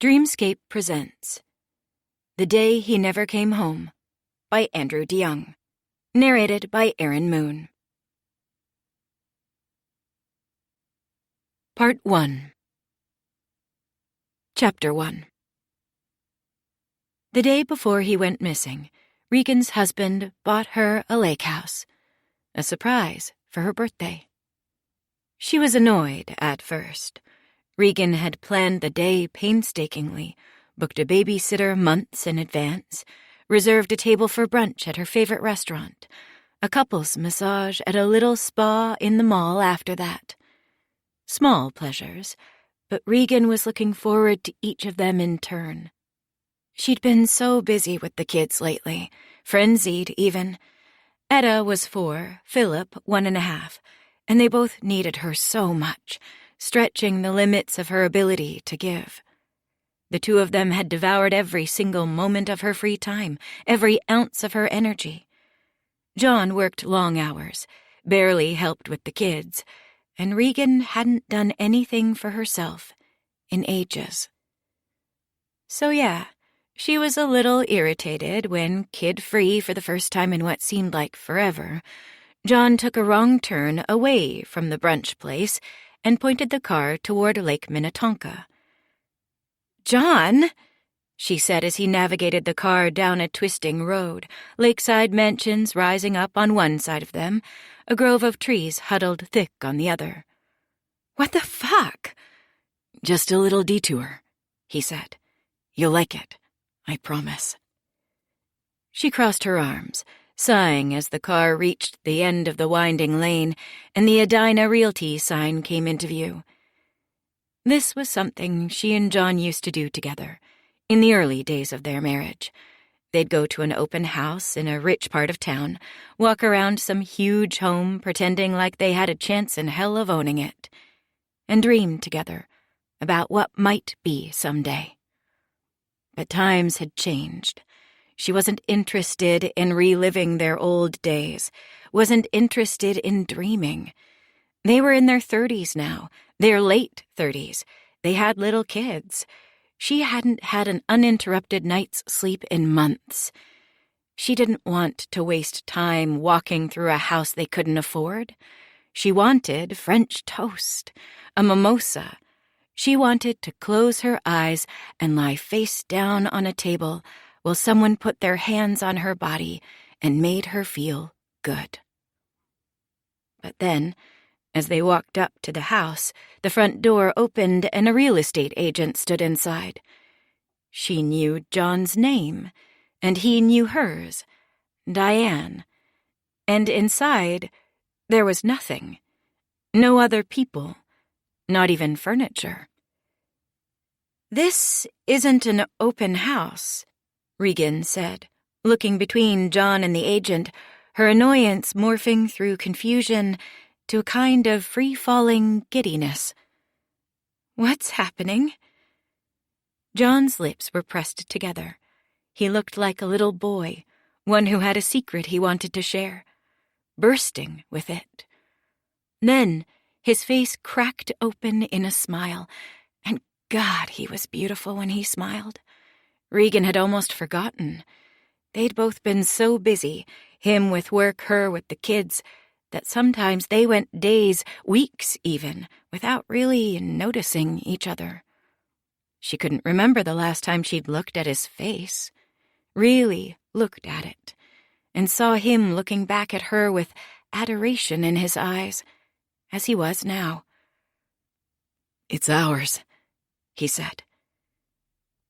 Dreamscape presents The Day He Never Came Home by Andrew DeYoung. Narrated by Aaron Moon. Part 1. Chapter 1. The day before he went missing, Regan's husband bought her a lake house, a surprise for her birthday. She was annoyed at first. Regan had planned the day painstakingly, booked a babysitter months in advance, reserved a table for brunch at her favorite restaurant, a couple's massage at a little spa in the mall after that. Small pleasures, but Regan was looking forward to each of them in turn. She'd been so busy with the kids lately, frenzied even. Etta was 4, Philip 1.5, and they both needed her so much, stretching the limits of her ability to give. The two of them had devoured every single moment of her free time, every ounce of her energy. John worked long hours, barely helped with the kids, and Regan hadn't done anything for herself in ages. So yeah, she was a little irritated when, kid-free for the first time in what seemed like forever, John took a wrong turn away from the brunch place and pointed the car toward Lake Minnetonka. "John," she said as he navigated the car down a twisting road, lakeside mansions rising up on one side of them, a grove of trees huddled thick on the other. "What the fuck?" "Just a little detour," he said. "You'll like it, I promise." She crossed her arms, sighing as the car reached the end of the winding lane and the Edina Realty sign came into view. This was something she and John used to do together, in the early days of their marriage. They'd go to an open house in a rich part of town, walk around some huge home pretending like they had a chance in hell of owning it, and dream together about what might be someday. But times had changed. She wasn't interested in reliving their old days, wasn't interested in dreaming. They were in their 30s now, their late 30s. They had little kids. She hadn't had an uninterrupted night's sleep in months. She didn't want to waste time walking through a house they couldn't afford. She wanted French toast, a mimosa. She wanted to close her eyes and lie face down on a table while someone put their hands on her body and made her feel good. But then, as they walked up to the house, the front door opened and a real estate agent stood inside. She knew John's name, and he knew hers, Diane. And inside, there was nothing. No other people, not even furniture. "This isn't an open house," Regan said, looking between John and the agent, her annoyance morphing through confusion to a kind of free-falling giddiness. "What's happening?" John's lips were pressed together. He looked like a little boy, one who had a secret he wanted to share, bursting with it. Then his face cracked open in a smile, and God, he was beautiful when he smiled. Regan had almost forgotten. They'd both been so busy, him with work, her with the kids, that sometimes they went days, weeks even, without really noticing each other. She couldn't remember the last time she'd looked at his face, really looked at it, and saw him looking back at her with adoration in his eyes, as he was now. "It's ours," he said.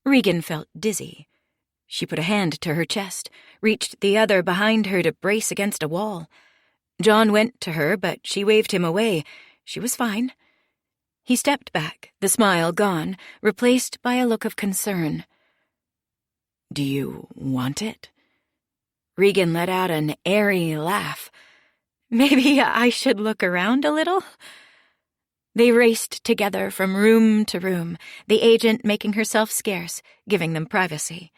Regan felt dizzy. She put a hand to her chest, reached the other behind her to brace against a wall. John went to her, but she waved him away. She was fine. He stepped back, the smile gone, replaced by a look of concern. "Do you want it?" Regan let out an airy laugh. "Maybe I should look around a little?" They raced together from room to room, the agent making herself scarce, giving them privacy.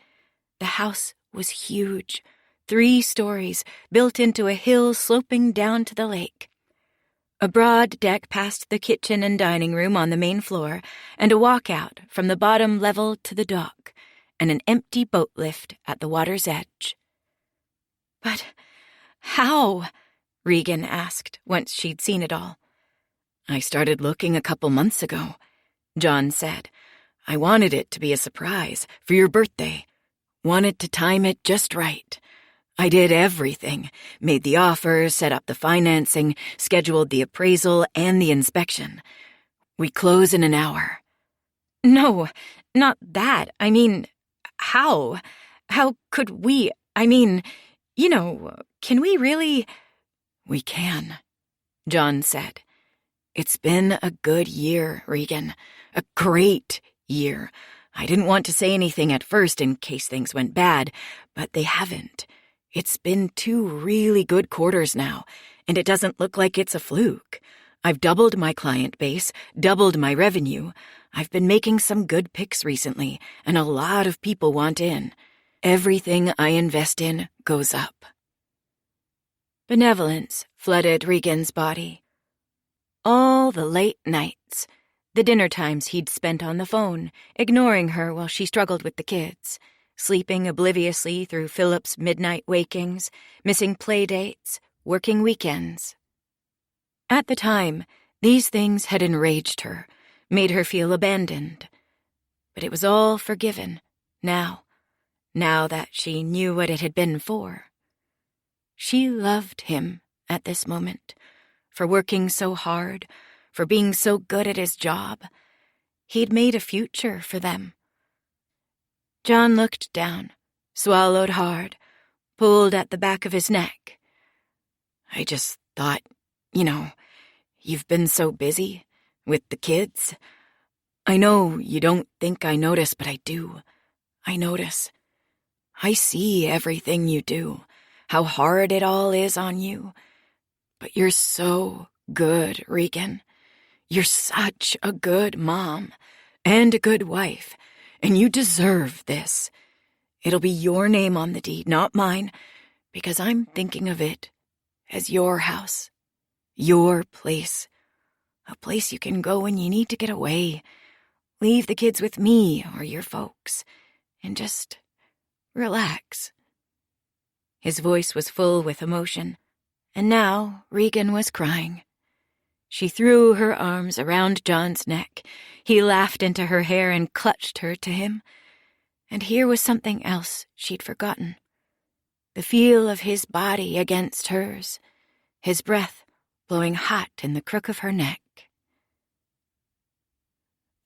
The house was huge, 3 stories, built into a hill sloping down to the lake. A broad deck past the kitchen and dining room on the main floor, and a walkout from the bottom level to the dock, and an empty boat lift at the water's edge. "But how?" Regan asked once she'd seen it all. "I started looking a couple months ago," John said. "I wanted it to be a surprise for your birthday. Wanted to time it just right. I did everything, made the offers, set up the financing, scheduled the appraisal and the inspection. We close in an hour." "No, not that. I mean, how? How could we? I mean, can we really?" "We can," John said. "It's been a good year, Regan. A great year. I didn't want to say anything at first in case things went bad, but they haven't. It's been 2 really good quarters now, and it doesn't look like it's a fluke. I've doubled my client base, doubled my revenue. I've been making some good picks recently, and a lot of people want in. Everything I invest in goes up." Benevolence flooded Regan's body. All the late nights, the dinner times he'd spent on the phone, ignoring her while she struggled with the kids, sleeping obliviously through Philip's midnight wakings, missing play dates, working weekends. At the time, these things had enraged her, made her feel abandoned. But it was all forgiven, now that she knew what it had been for. She loved him at this moment, for working so hard, for being so good at his job. He'd made a future for them. John looked down, swallowed hard, pulled at the back of his neck. "I just thought, you've been so busy with the kids. I know you don't think I notice, but I do. I notice. I see everything you do, how hard it all is on you. But you're so good, Regan. You're such a good mom and a good wife, and you deserve this. It'll be your name on the deed, not mine, because I'm thinking of it as your house, your place, a place you can go when you need to get away, leave the kids with me or your folks, and just relax." His voice was full with emotion, and now Regan was crying. She threw her arms around John's neck. He laughed into her hair and clutched her to him. And here was something else she'd forgotten. The feel of his body against hers, his breath blowing hot in the crook of her neck.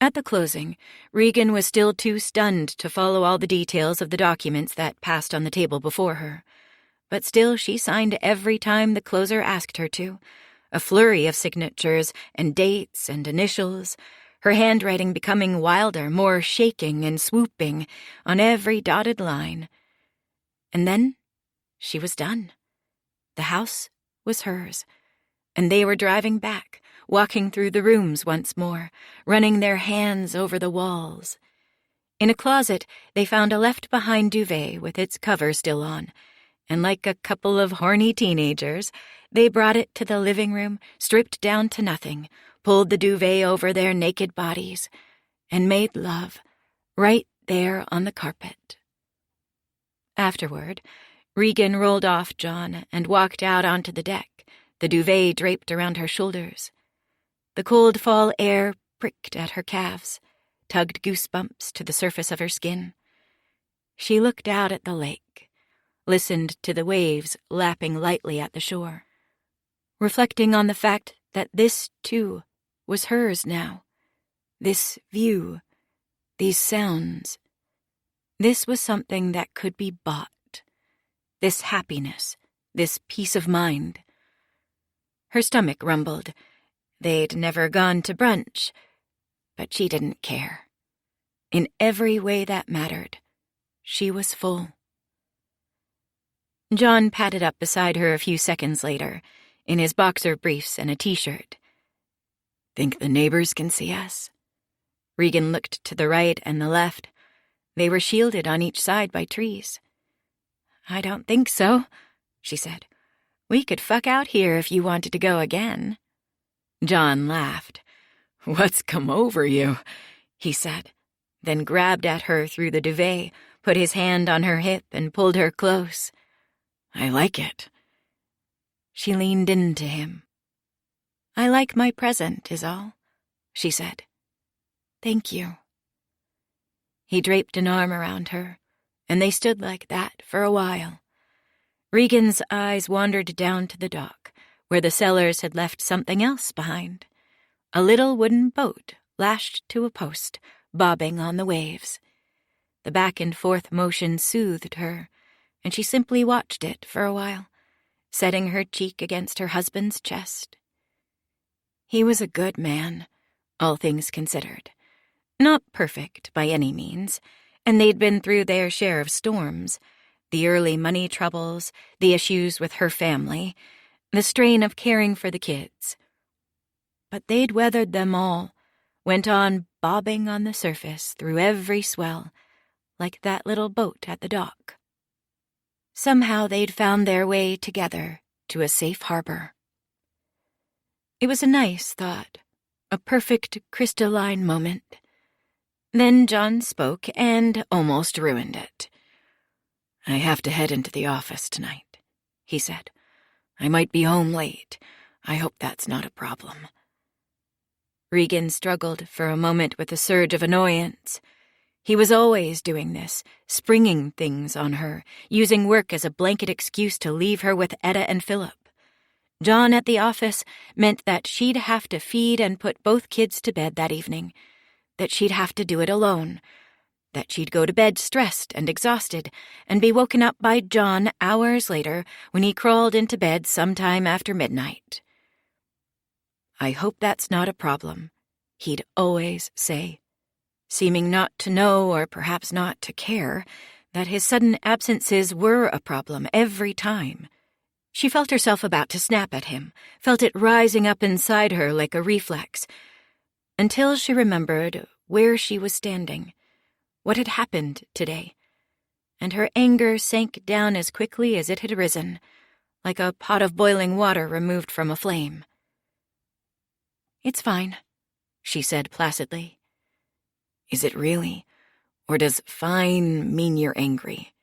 At the closing, Regan was still too stunned to follow all the details of the documents that passed on the table before her. But still she signed every time the closer asked her to, a flurry of signatures and dates and initials, her handwriting becoming wilder, more shaking and swooping on every dotted line. And then she was done. The house was hers, and they were driving back, walking through the rooms once more, running their hands over the walls. In a closet, they found a left-behind duvet with its cover still on, and like a couple of horny teenagers, they brought it to the living room, stripped down to nothing, pulled the duvet over their naked bodies, and made love right there on the carpet. Afterward, Regan rolled off John and walked out onto the deck, the duvet draped around her shoulders. The cold fall air pricked at her calves, tugged goosebumps to the surface of her skin. She looked out at the lake, listened to the waves lapping lightly at the shore, reflecting on the fact that this, too, was hers now. This view, these sounds. This was something that could be bought. This happiness, this peace of mind. Her stomach rumbled. They'd never gone to brunch, but she didn't care. In every way that mattered, she was full. John padded up beside her a few seconds later, in his boxer briefs and a t-shirt. "Think the neighbors can see us?" Regan looked to the right and the left. They were shielded on each side by trees. "I don't think so," she said. "We could fuck out here if you wanted to go again." John laughed. "What's come over you?" he said, then grabbed at her through the duvet, put his hand on her hip, and pulled her close. "I like it." She leaned into him. "I like my present, is all," she said. "Thank you." He draped an arm around her, and they stood like that for a while. Regan's eyes wandered down to the dock, where the Sellers had left something else behind. A little wooden boat lashed to a post, bobbing on the waves. The back-and-forth motion soothed her, and she simply watched it for a while, setting her cheek against her husband's chest. He was a good man, all things considered. Not perfect by any means, and they'd been through their share of storms, the early money troubles, the issues with her family, the strain of caring for the kids. But they'd weathered them all, went on bobbing on the surface through every swell, like that little boat at the dock. Somehow they'd found their way together to a safe harbor. It was a nice thought, a perfect crystalline moment. Then John spoke and almost ruined it. "I have to head into the office tonight," he said. "I might be home late. I hope that's not a problem." Regan struggled for a moment with a surge of annoyance. He was always doing this, springing things on her, using work as a blanket excuse to leave her with Etta and Philip. John at the office meant that she'd have to feed and put both kids to bed that evening, that she'd have to do it alone, that she'd go to bed stressed and exhausted and be woken up by John hours later when he crawled into bed sometime after midnight. "I hope that's not a problem," he'd always say, seeming not to know or perhaps not to care that his sudden absences were a problem every time. She felt herself about to snap at him, felt it rising up inside her like a reflex, until she remembered where she was standing, what had happened today, and her anger sank down as quickly as it had risen, like a pot of boiling water removed from a flame. "It's fine," she said placidly. "Is it really? Or does fine mean you're angry?"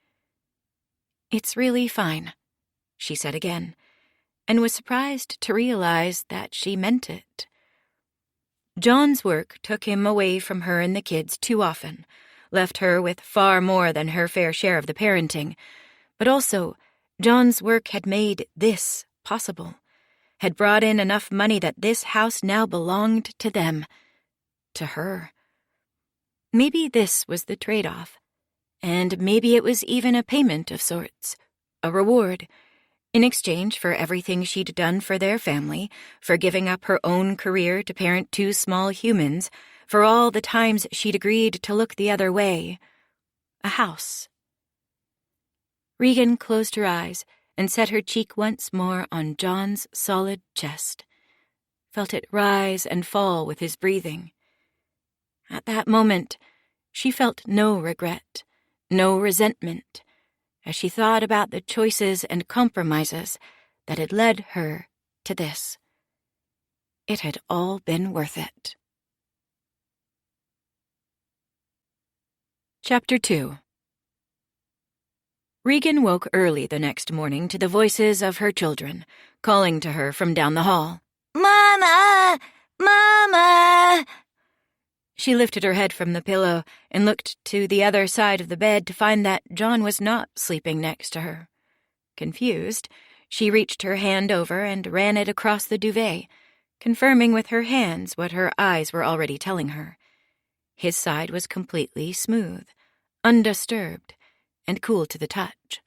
"It's really fine," she said again, and was surprised to realize that she meant it. John's work took him away from her and the kids too often, left her with far more than her fair share of the parenting, but also John's work had made this possible, had brought in enough money that this house now belonged to them, to her. Maybe this was the trade-off, and maybe it was even a payment of sorts, a reward, in exchange for everything she'd done for their family, for giving up her own career to parent two small humans, for all the times she'd agreed to look the other way. A house. Regan closed her eyes and set her cheek once more on John's solid chest, felt it rise and fall with his breathing. At that moment, she felt no regret, no resentment, as she thought about the choices and compromises that had led her to this. It had all been worth it. Chapter 2. Regan woke early the next morning to the voices of her children, calling to her from down the hall. "Mama! Mama!" She lifted her head from the pillow and looked to the other side of the bed to find that John was not sleeping next to her. Confused, she reached her hand over and ran it across the duvet, confirming with her hands what her eyes were already telling her. His side was completely smooth, undisturbed, and cool to the touch.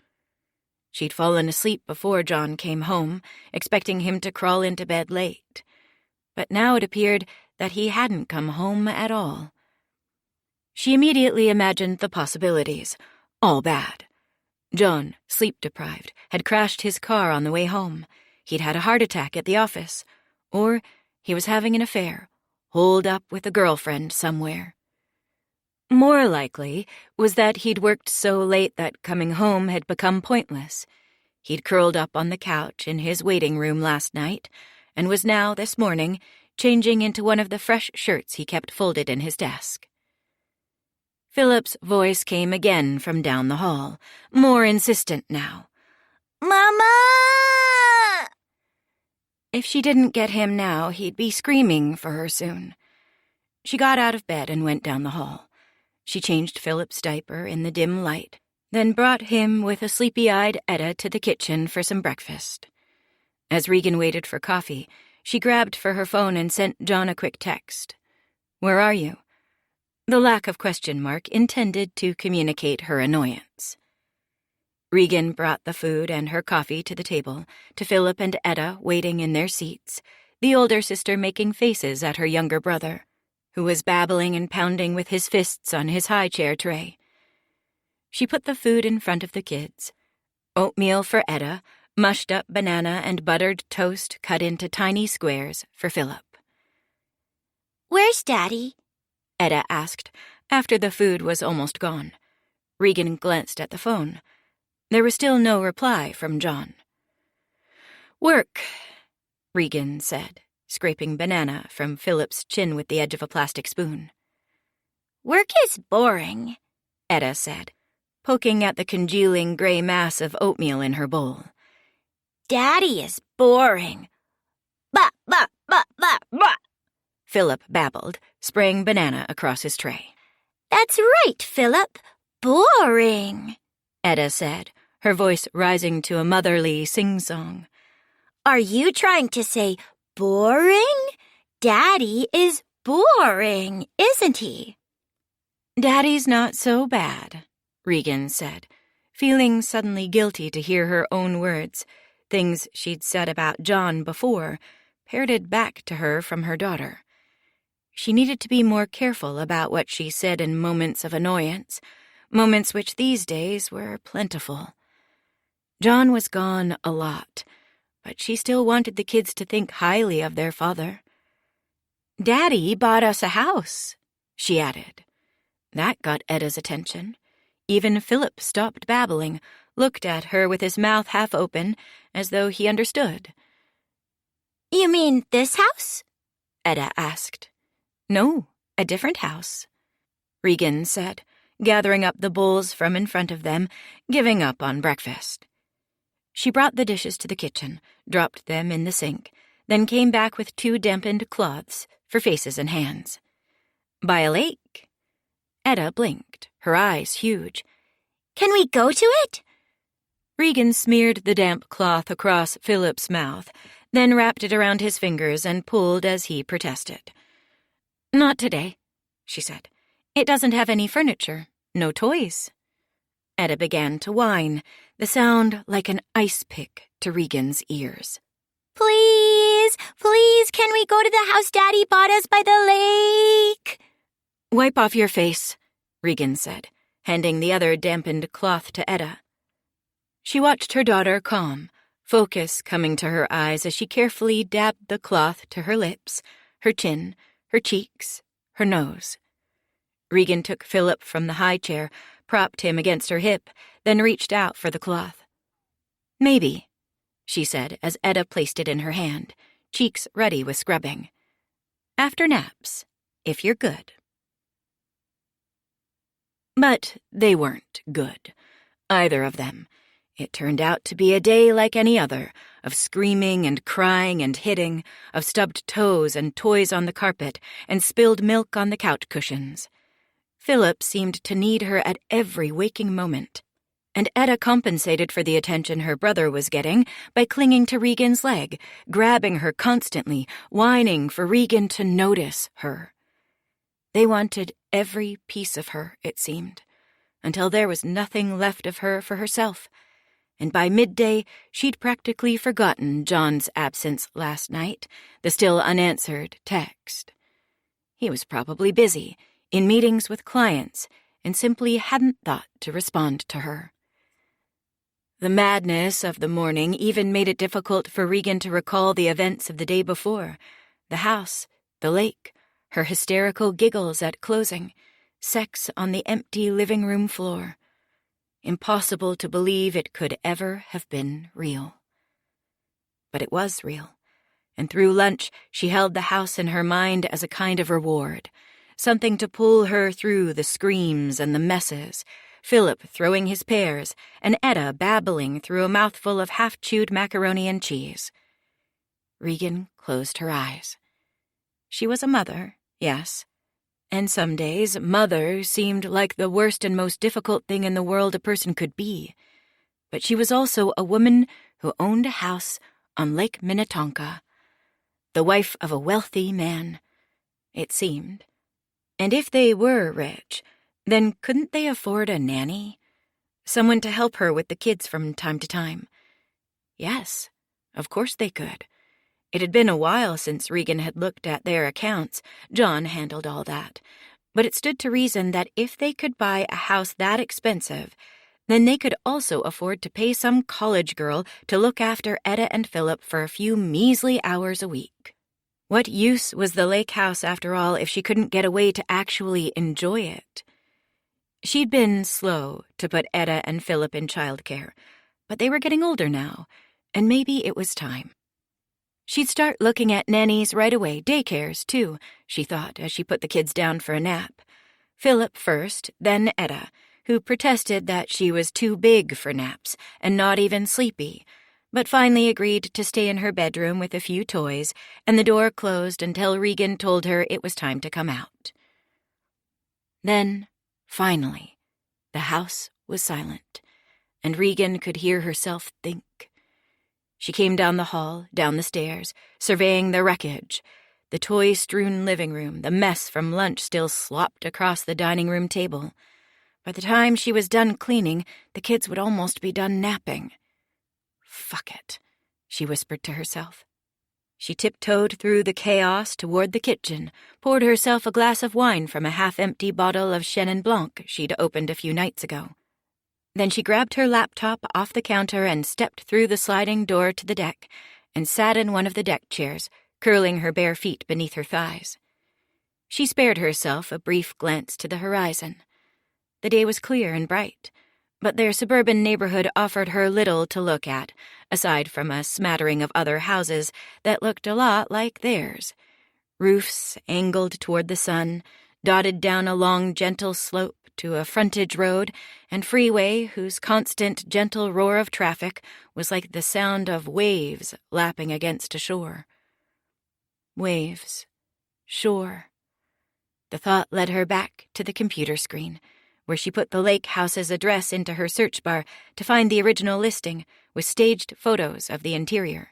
She'd fallen asleep before John came home, expecting him to crawl into bed late. But now it appeared that he hadn't come home at all. She immediately imagined the possibilities, all bad. John, sleep-deprived, had crashed his car on the way home. He'd had a heart attack at the office. Or he was having an affair, holed up with a girlfriend somewhere. More likely was that he'd worked so late that coming home had become pointless. He'd curled up on the couch in his waiting room last night, and was now, this morning, changing into one of the fresh shirts he kept folded in his desk. Philip's voice came again from down the hall, more insistent now. "Mama!" If she didn't get him now, he'd be screaming for her soon. She got out of bed and went down the hall. She changed Philip's diaper in the dim light, then brought him with a sleepy-eyed Etta to the kitchen for some breakfast. As Regan waited for coffee, she grabbed for her phone and sent John a quick text. "Where are you?" The lack of question mark intended to communicate her annoyance. Regan brought the food and her coffee to the table, to Philip and Etta waiting in their seats, the older sister making faces at her younger brother, who was babbling and pounding with his fists on his high chair tray. She put the food in front of the kids. Oatmeal for Etta, mushed-up banana and buttered toast cut into tiny squares for Philip. "Where's Daddy?" Etta asked, after the food was almost gone. Regan glanced at the phone. There was still no reply from John. "Work," Regan said, scraping banana from Philip's chin with the edge of a plastic spoon. "Work is boring," Etta said, poking at the congealing gray mass of oatmeal in her bowl. "Daddy is boring." "Bah, bah, bah, bah, bah," Philip babbled, spraying banana across his tray. "That's right, Philip. Boring," Etta said, her voice rising to a motherly sing-song. "Are you trying to say boring? Daddy is boring, isn't he?" "Daddy's not so bad," Regan said, feeling suddenly guilty to hear her own words, things she'd said about John before, parroted back to her from her daughter. She needed to be more careful about what she said in moments of annoyance, moments which these days were plentiful. John was gone a lot, but she still wanted the kids to think highly of their father. "Daddy bought us a house," she added. That got Etta's attention. Even Philip stopped babbling, looked at her with his mouth half open, as though he understood. "You mean this house?" Etta asked. "No, a different house," Regan said, gathering up the bowls from in front of them, giving up on breakfast. She brought the dishes to the kitchen, dropped them in the sink, then came back with 2 dampened cloths for faces and hands. "By a lake." Etta blinked, her eyes huge. "Can we go to it?" Regan smeared the damp cloth across Philip's mouth, then wrapped it around his fingers and pulled as he protested. "Not today," she said. "It doesn't have any furniture, no toys." Etta began to whine, the sound like an ice pick to Regan's ears. "Please, please, can we go to the house Daddy bought us by the lake?" "Wipe off your face," Regan said, handing the other dampened cloth to Etta. She watched her daughter calm, focus coming to her eyes as she carefully dabbed the cloth to her lips, her chin, her cheeks, her nose. Regan took Philip from the high chair, propped him against her hip, then reached out for the cloth. "Maybe," she said as Etta placed it in her hand, cheeks ready with scrubbing. "After naps, if you're good." But they weren't good, either of them. It turned out to be a day like any other, of screaming and crying and hitting, of stubbed toes and toys on the carpet and spilled milk on the couch cushions. Philip seemed to need her at every waking moment, and Etta compensated for the attention her brother was getting by clinging to Regan's leg, grabbing her constantly, whining for Regan to notice her. They wanted every piece of her, it seemed, until there was nothing left of her for herself, and by midday she'd practically forgotten John's absence last night, the still unanswered text. He was probably busy, in meetings with clients, and simply hadn't thought to respond to her. The madness of the morning even made it difficult for Regan to recall the events of the day before, the house, the lake, her hysterical giggles at closing, sex on the empty living room floor. Impossible to believe it could ever have been real. But it was real, and through lunch she held the house in her mind as a kind of reward, something to pull her through the screams and the messes, Philip throwing his pears, and Etta babbling through a mouthful of half-chewed macaroni and cheese. Regan closed her eyes. She was a mother, yes, and some days mother seemed like the worst and most difficult thing in the world a person could be. But she was also a woman who owned a house on Lake Minnetonka, the wife of a wealthy man, it seemed. And if they were rich, then couldn't they afford a nanny? Someone to help her with the kids from time to time? Yes, of course they could. It had been a while since Regan had looked at their accounts. John handled all that. But it stood to reason that if they could buy a house that expensive, then they could also afford to pay some college girl to look after Etta and Philip for a few measly hours a week. What use was the lake house, after all, if she couldn't get away to actually enjoy it? She'd been slow to put Etta and Philip in childcare, but they were getting older now, and maybe it was time. She'd start looking at nannies right away, daycares, too, she thought, as she put the kids down for a nap. Philip first, then Etta, who protested that she was too big for naps and not even sleepy, but finally agreed to stay in her bedroom with a few toys, and the door closed until Regan told her it was time to come out. Then, finally, the house was silent, and Regan could hear herself think. She came down the hall, down the stairs, surveying the wreckage, the toy-strewn living room, the mess from lunch still slopped across the dining room table. By the time she was done cleaning, the kids would almost be done napping. "Fuck it," she whispered to herself. She tiptoed through the chaos toward the kitchen, poured herself a glass of wine from a half-empty bottle of Chenin Blanc she'd opened a few nights ago. Then she grabbed her laptop off the counter and stepped through the sliding door to the deck and sat in one of the deck chairs, curling her bare feet beneath her thighs. She spared herself a brief glance to the horizon. The day was clear and bright, but their suburban neighborhood offered her little to look at, aside from a smattering of other houses that looked a lot like theirs. Roofs angled toward the sun, dotted down a long, gentle slope to a frontage road and freeway whose constant, gentle roar of traffic was like the sound of waves lapping against a shore. Waves. Shore. The thought led her back to the computer screen, where she put the lake house's address into her search bar to find the original listing with staged photos of the interior.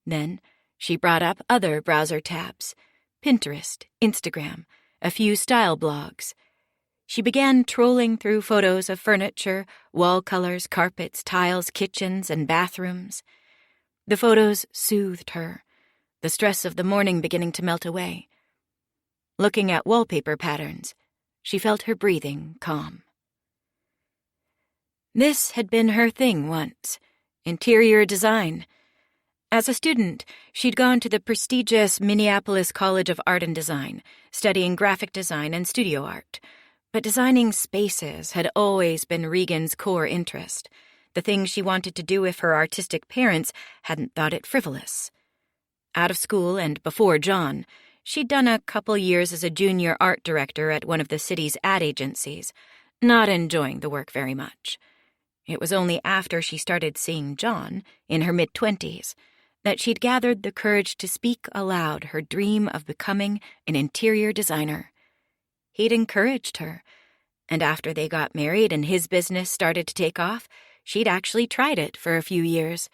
Then she brought up other browser tabs, Pinterest, Instagram, a few style blogs. She began trolling through photos of furniture, wall colors, carpets, tiles, kitchens, and bathrooms. The photos soothed her, the stress of the morning beginning to melt away. Looking at wallpaper patterns, she felt her breathing calm. This had been her thing once, interior design. As a student, she'd gone to the prestigious Minneapolis College of Art and Design, studying graphic design and studio art. But designing spaces had always been Regan's core interest, the thing she wanted to do if her artistic parents hadn't thought it frivolous. Out of school and before John, she'd done a couple years as a junior art director at one of the city's ad agencies, not enjoying the work very much. It was only after she started seeing John, in her mid-20s, that she'd gathered the courage to speak aloud her dream of becoming an interior designer. He'd encouraged her, and after they got married and his business started to take off, she'd actually tried it for a few years,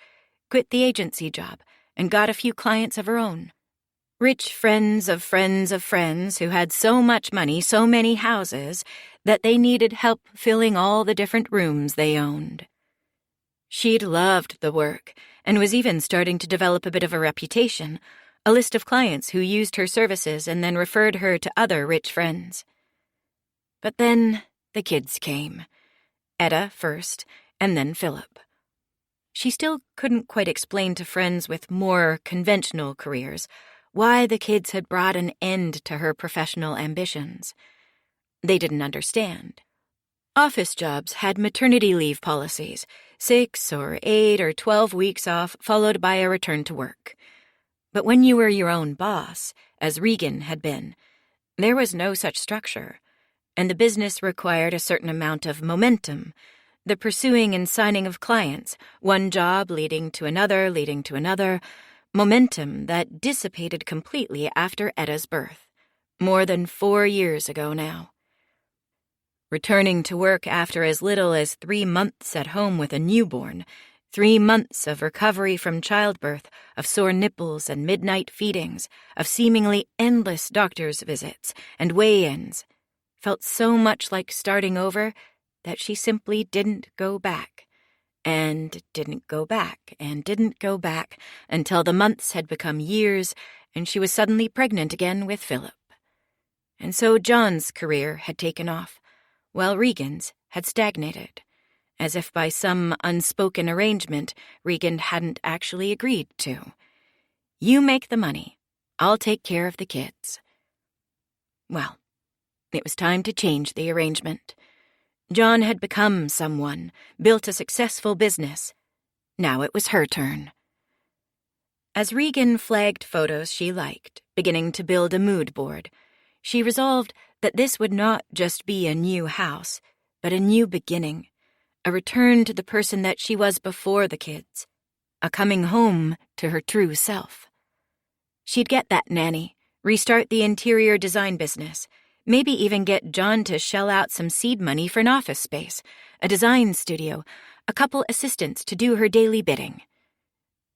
quit the agency job, and got a few clients of her own. Rich friends of friends of friends who had so much money, so many houses, that they needed help filling all the different rooms they owned. She'd loved the work, and was even starting to develop a bit of a reputation, a list of clients who used her services and then referred her to other rich friends. But then the kids came. Etta first, and then Philip. She still couldn't quite explain to friends with more conventional careers why the kids had brought an end to her professional ambitions. They didn't understand. Office jobs had maternity leave policies, 6 or 8 or 12 weeks off followed by a return to work. But when you were your own boss, as Regan had been, there was no such structure, and the business required a certain amount of momentum, the pursuing and signing of clients, one job leading to another, momentum that dissipated completely after Etta's birth, more than 4 years ago now. Returning to work after as little as 3 months at home with a newborn, 3 months of recovery from childbirth, of sore nipples and midnight feedings, of seemingly endless doctor's visits and weigh-ins, felt so much like starting over that she simply didn't go back, and didn't go back, and didn't go back, until the months had become years and she was suddenly pregnant again with Philip. And so John's career had taken off, while Regan's had stagnated, as if by some unspoken arrangement Regan hadn't actually agreed to. You make the money, I'll take care of the kids. Well, it was time to change the arrangement. John had become someone, built a successful business. Now it was her turn. As Regan flagged photos she liked, beginning to build a mood board, she resolved that this would not just be a new house, but a new beginning, a return to the person that she was before the kids, a coming home to her true self. She'd get that nanny, restart the interior design business, maybe even get John to shell out some seed money for an office space, a design studio, a couple assistants to do her daily bidding.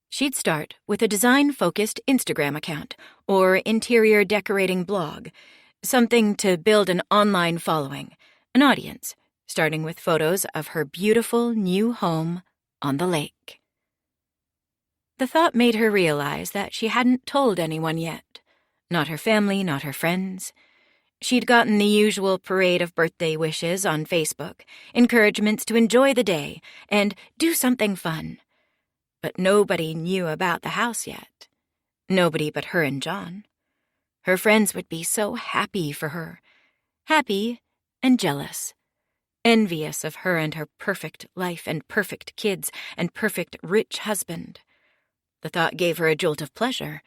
She'd start with a design-focused Instagram account or interior decorating blog, something to build an online following, an audience, starting with photos of her beautiful new home on the lake. The thought made her realize that she hadn't told anyone yet. Not her family, not her friends. She'd gotten the usual parade of birthday wishes on Facebook, encouragements to enjoy the day and do something fun. But nobody knew about the house yet. Nobody but her and John. Her friends would be so happy for her. Happy and jealous. Envious of her and her perfect life and perfect kids and perfect rich husband. The thought gave her a jolt of pleasure,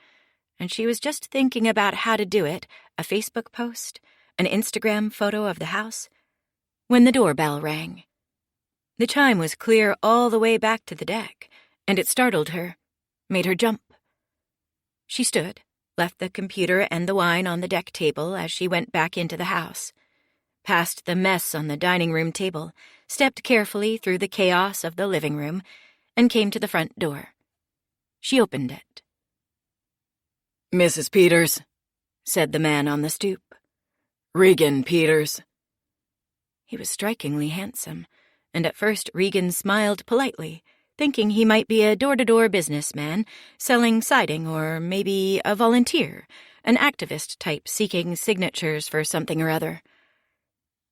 and she was just thinking about how to do it, a Facebook post, an Instagram photo of the house, when the doorbell rang. The chime was clear all the way back to the deck, and it startled her, made her jump. She stood, left the computer and the wine on the deck table as she went back into the house, past the mess on the dining room table, stepped carefully through the chaos of the living room, and came to the front door. She opened it. "Mrs. Peters," said the man on the stoop. "Regan Peters." He was strikingly handsome, and at first Regan smiled politely, thinking he might be a door-to-door businessman selling siding or maybe a volunteer, an activist type seeking signatures for something or other.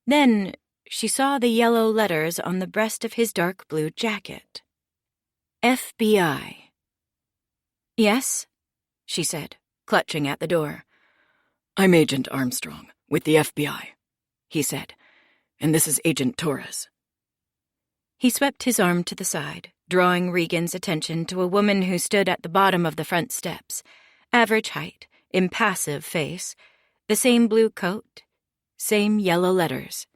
Then she saw the yellow letters on the breast of his dark blue jacket. FBI. "Yes?" she said, clutching at the door. "I'm Agent Armstrong, with the FBI," he said, "and this is Agent Torres." He swept his arm to the side, drawing Regan's attention to a woman who stood at the bottom of the front steps, average height, impassive face, the same blue coat, same yellow letters.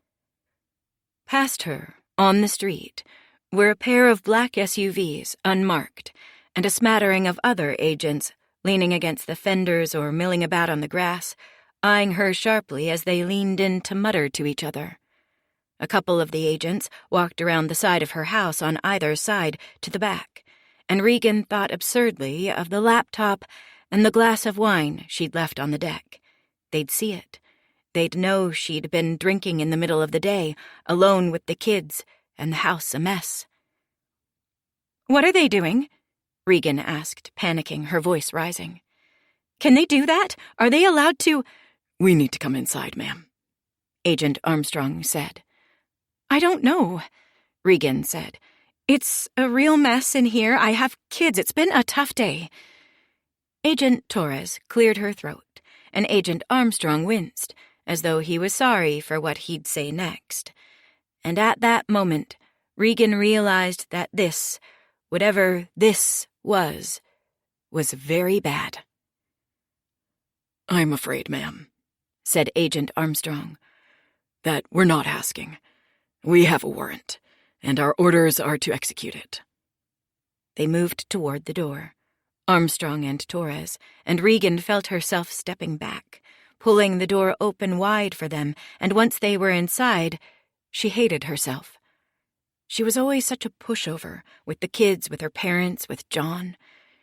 Past her, on the street, were a pair of black SUVs, unmarked, and a smattering of other agents leaning against the fenders or milling about on the grass, eyeing her sharply as they leaned in to mutter to each other. A couple of the agents walked around the side of her house on either side to the back, and Regan thought absurdly of the laptop and the glass of wine she'd left on the deck. They'd see it. They'd know she'd been drinking in the middle of the day, alone with the kids, and the house a mess. "What are they doing?" Regan asked, panicking, her voice rising. "Can they do that? Are they allowed to—" "We need to come inside, ma'am," Agent Armstrong said. "I don't know," Regan said. "It's a real mess in here. I have kids. It's been a tough day." Agent Torres cleared her throat, and Agent Armstrong winced, as though he was sorry for what he'd say next. And at that moment, Regan realized that this, whatever this was very bad. I'm afraid, ma'am, said Agent Armstrong, that we're not asking. We have a warrant, and our orders are to execute it. They moved toward the door, Armstrong and Torres, and Regan felt herself stepping back, pulling the door open wide for them, and once they were inside, she hated herself. She was always such a pushover, with the kids, with her parents, with John.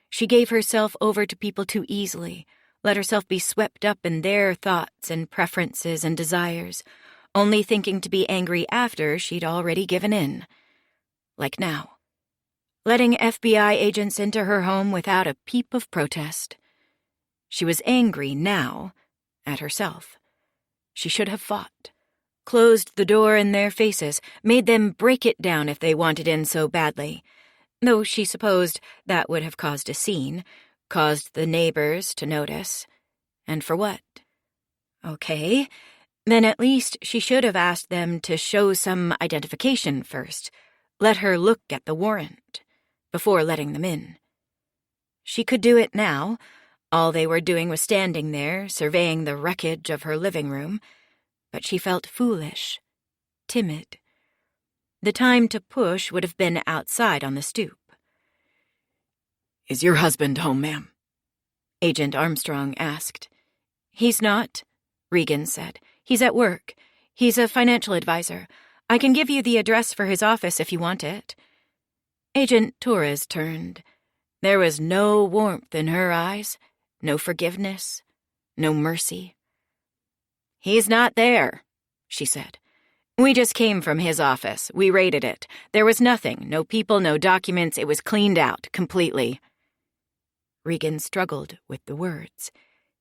She gave herself over to people too easily, let herself be swept up in their thoughts and preferences and desires, only thinking to be angry after she'd already given in. Like now. Letting FBI agents into her home without a peep of protest. She was angry now at herself. She should have fought. Closed the door in their faces, made them break it down if they wanted in so badly, though she supposed that would have caused a scene, caused the neighbors to notice. And for what? Okay, then at least she should have asked them to show some identification first, let her look at the warrant, before letting them in. She could do it now. All they were doing was standing there, surveying the wreckage of her living room, but she felt foolish, timid. The time to push would have been outside on the stoop. Is your husband home, ma'am? Agent Armstrong asked. He's not, Regan said. He's at work. He's a financial advisor. I can give you the address for his office if you want it. Agent Torres turned. There was no warmth in her eyes, no forgiveness, no mercy. He's not there, she said. We just came from his office. We raided it. There was nothing, no people, no documents. It was cleaned out completely. Regan struggled with the words,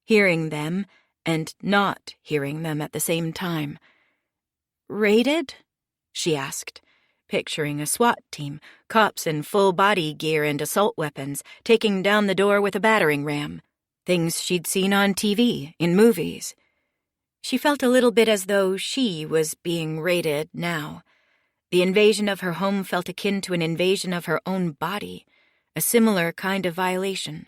hearing them and not hearing them at the same time. Raided? She asked, picturing a SWAT team, cops in full body gear and assault weapons, taking down the door with a battering ram. Things she'd seen on TV, in movies. She felt a little bit as though she was being raided now. The invasion of her home felt akin to an invasion of her own body, a similar kind of violation.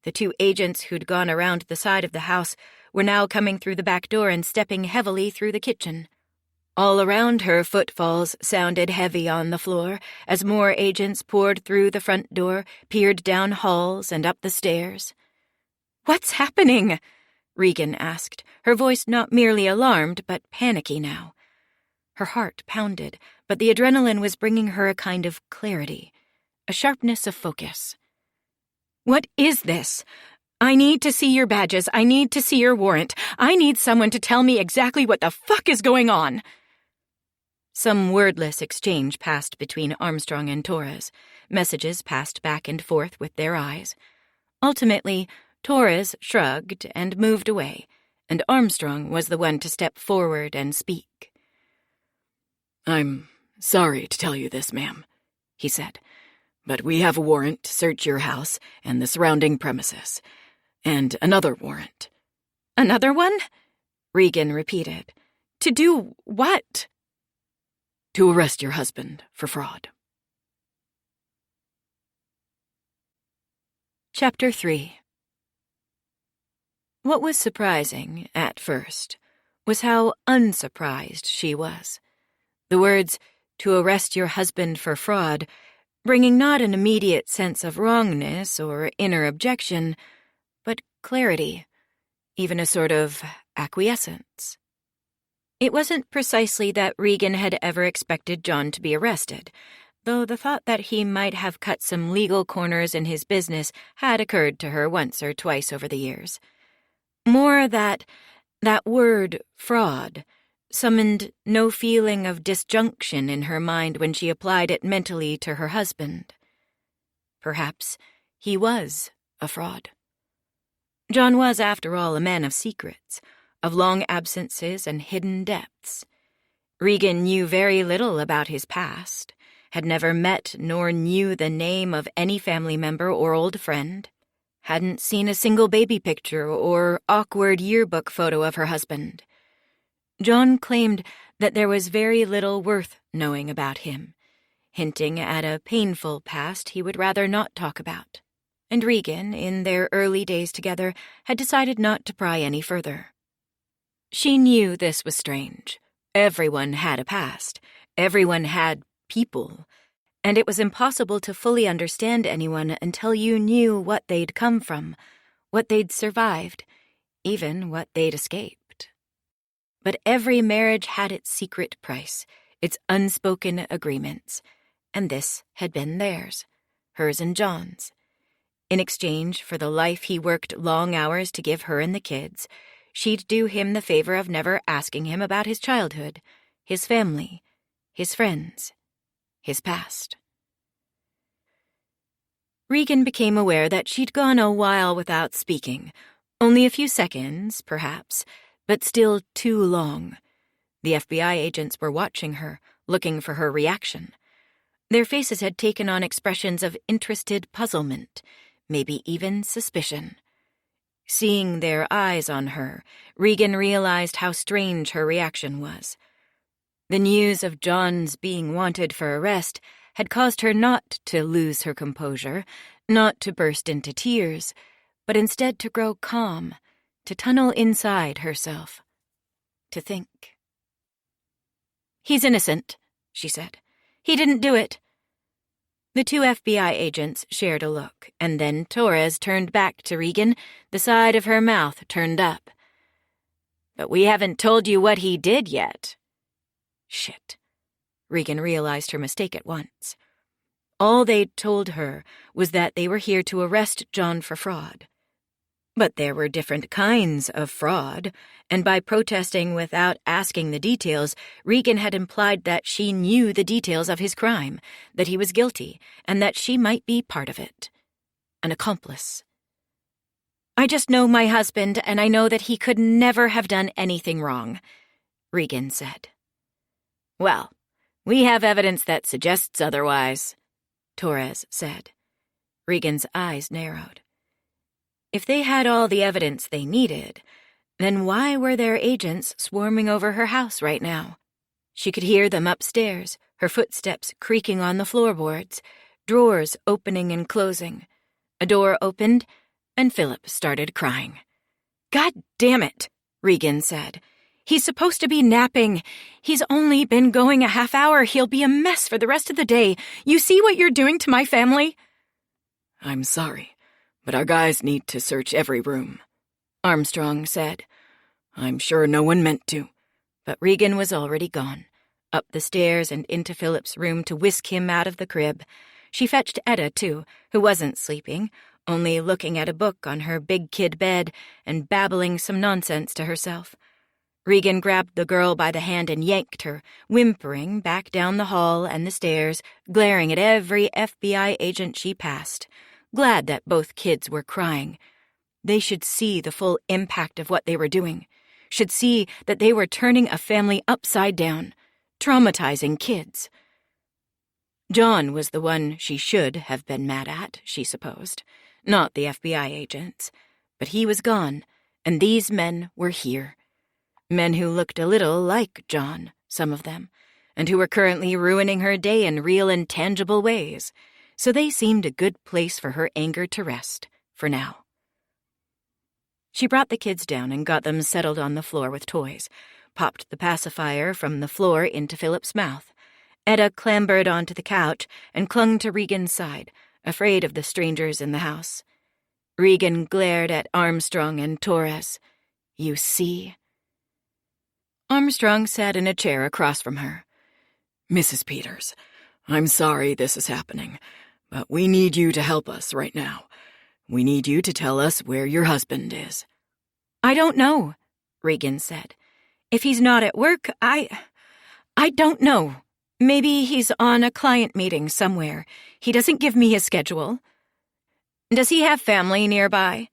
The two agents who'd gone around the side of the house were now coming through the back door and stepping heavily through the kitchen. All around her, footfalls sounded heavy on the floor as more agents poured through the front door, peered down halls and up the stairs. "What's happening?" Regan asked, her voice not merely alarmed but panicky now. Her heart pounded, but the adrenaline was bringing her a kind of clarity, a sharpness of focus. "What is this? I need to see your badges. I need to see your warrant. I need someone to tell me exactly what the fuck is going on." Some wordless exchange passed between Armstrong and Torres. Messages passed back and forth with their eyes. Ultimately, Torres shrugged and moved away, and Armstrong was the one to step forward and speak. "I'm sorry to tell you this, ma'am," he said, "but we have a warrant to search your house and the surrounding premises, and another warrant." "Another one?" Regan repeated. "To do what?" "To arrest your husband for fraud." Chapter 3. What was surprising, at first, was how unsurprised she was. The words, "to arrest your husband for fraud," bringing not an immediate sense of wrongness or inner objection, but clarity, even a sort of acquiescence. It wasn't precisely that Regan had ever expected John to be arrested, though the thought that he might have cut some legal corners in his business had occurred to her once or twice over the years. More that word, fraud, summoned no feeling of disjunction in her mind when she applied it mentally to her husband. Perhaps he was a fraud. John was, after all, a man of secrets, of long absences and hidden depths. Regan knew very little about his past, had never met nor knew the name of any family member or old friend, hadn't seen a single baby picture or awkward yearbook photo of her husband. John claimed that there was very little worth knowing about him, hinting at a painful past he would rather not talk about. and Regan, in their early days together, had decided not to pry any further. She knew this was strange. Everyone had a past. Everyone had people. And it was impossible to fully understand anyone until you knew what they'd come from, what they'd survived, even what they'd escaped. But every marriage had its secret price, its unspoken agreements, and this had been theirs, hers and John's. In exchange for the life he worked long hours to give her and the kids, she'd do him the favor of never asking him about his childhood, his family, his friends, his past. Regan became aware that she'd gone a while without speaking, only a few seconds, perhaps, but still too long. The FBI agents were watching her, looking for her reaction. Their faces had taken on expressions of interested puzzlement, maybe even suspicion. Seeing their eyes on her, Regan realized how strange her reaction was. The news of John's being wanted for arrest had caused her not to lose her composure, not to burst into tears, but instead to grow calm, to tunnel inside herself, to think. "He's innocent," she said. "He didn't do it." The two FBI agents shared a look, and then Torres turned back to Regan, the side of her mouth turned up. "But we haven't told you what he did yet." Shit. Regan realized her mistake at once. All they'd told her was that they were here to arrest John for fraud. But there were different kinds of fraud, and by protesting without asking the details, Regan had implied that she knew the details of his crime, that he was guilty, and that she might be part of it. An accomplice. "I just know my husband, and I know that he could never have done anything wrong," Regan said. "Well, we have evidence that suggests otherwise," Torres said. Regan's eyes narrowed. If they had all the evidence they needed, then why were their agents swarming over her house right now? She could hear them upstairs, her footsteps creaking on the floorboards, drawers opening and closing. A door opened, and Philip started crying. "God damn it," Regan said. "He's supposed to be napping. He's only been going a half hour. He'll be a mess for the rest of the day. You see what you're doing to my family?" "I'm sorry, but our guys need to search every room," Armstrong said. "I'm sure no one meant to." But Regan was already gone, up the stairs and into Philip's room to whisk him out of the crib. She fetched Etta, too, who wasn't sleeping, only looking at a book on her big kid bed and babbling some nonsense to herself. Regan grabbed the girl by the hand and yanked her, whimpering, back down the hall and the stairs, glaring at every FBI agent she passed. Glad that both kids were crying. They should see the full impact of what they were doing, should see that they were turning a family upside down, traumatizing kids. John was the one she should have been mad at, she supposed, not the FBI agents. But he was gone, and these men were here. Men who looked a little like John, some of them, and who were currently ruining her day in real and tangible ways. So they seemed a good place for her anger to rest, for now. She brought the kids down and got them settled on the floor with toys, popped the pacifier from the floor into Philip's mouth. Etta clambered onto the couch and clung to Regan's side, afraid of the strangers in the house. Regan glared at Armstrong and Torres. "You see?" Armstrong sat in a chair across from her. "Mrs. Peters, I'm sorry this is happening, but we need you to help us right now. We need you to tell us where your husband is." "I don't know," Regan said. "If he's not at work, I don't know. Maybe he's on a client meeting somewhere. He doesn't give me his schedule." "Does he have family nearby?"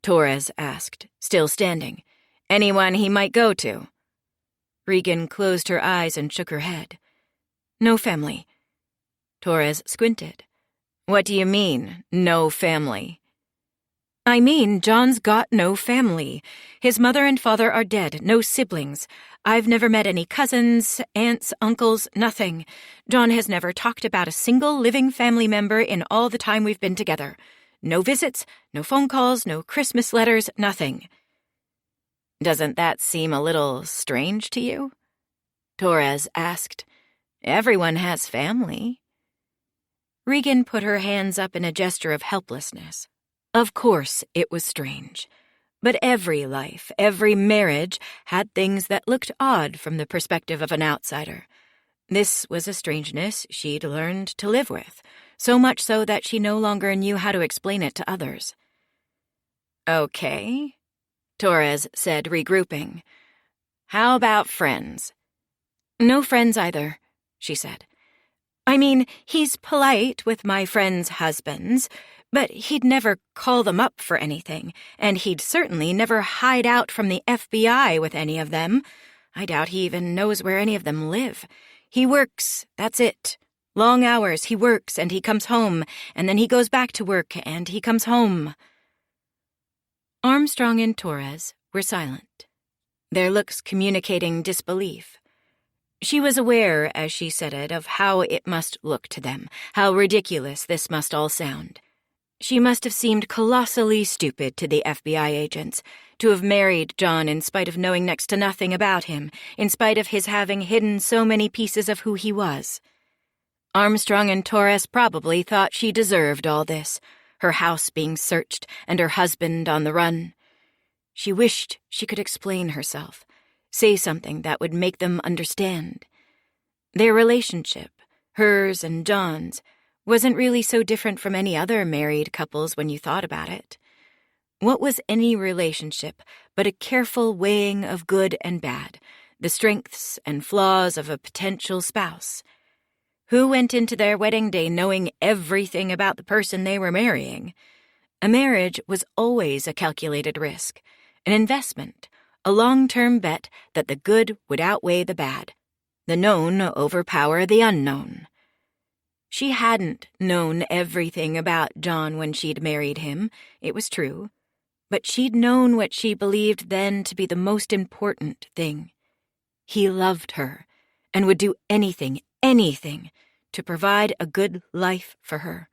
Torres asked, still standing. "Anyone he might go to?" Regan closed her eyes and shook her head. "No family." Torres squinted. "What do you mean, no family?" "I mean, John's got no family. His mother and father are dead, no siblings. I've never met any cousins, aunts, uncles, nothing. John has never talked about a single living family member in all the time we've been together. No visits, no phone calls, no Christmas letters, nothing. Doesn't that seem a little strange to you? Torres asked. Everyone has family. Regan put her hands up in a gesture of helplessness. Of course it was strange. But every life, every marriage, had things that looked odd from the perspective of an outsider. This was a strangeness she'd learned to live with, so much so that she no longer knew how to explain it to others. Okay, Torres said, regrouping. How about friends? No friends either, she said. I mean, he's polite with my friends' husbands, but he'd never call them up for anything, and he'd certainly never hide out from the FBI with any of them. I doubt he even knows where any of them live. He works, that's it. Long hours, he works, and he comes home, and then he goes back to work, and he comes home. Armstrong and Torres were silent, their looks communicating disbelief. She was aware, as she said it, of how it must look to them, how ridiculous this must all sound. She must have seemed colossally stupid to the FBI agents, to have married John in spite of knowing next to nothing about him, in spite of his having hidden so many pieces of who he was. Armstrong and Torres probably thought she deserved all this, her house being searched and her husband on the run. She wished she could explain herself, say something that would make them understand. Their relationship, hers and John's, wasn't really so different from any other married couples when you thought about it. What was any relationship but a careful weighing of good and bad, the strengths and flaws of a potential spouse? Who went into their wedding day knowing everything about the person they were marrying? A marriage was always a calculated risk, an investment, a long-term bet that the good would outweigh the bad, the known overpower the unknown. She hadn't known everything about John when she'd married him, it was true, but she'd known what she believed then to be the most important thing. He loved her, and would do anything, to provide a good life for her.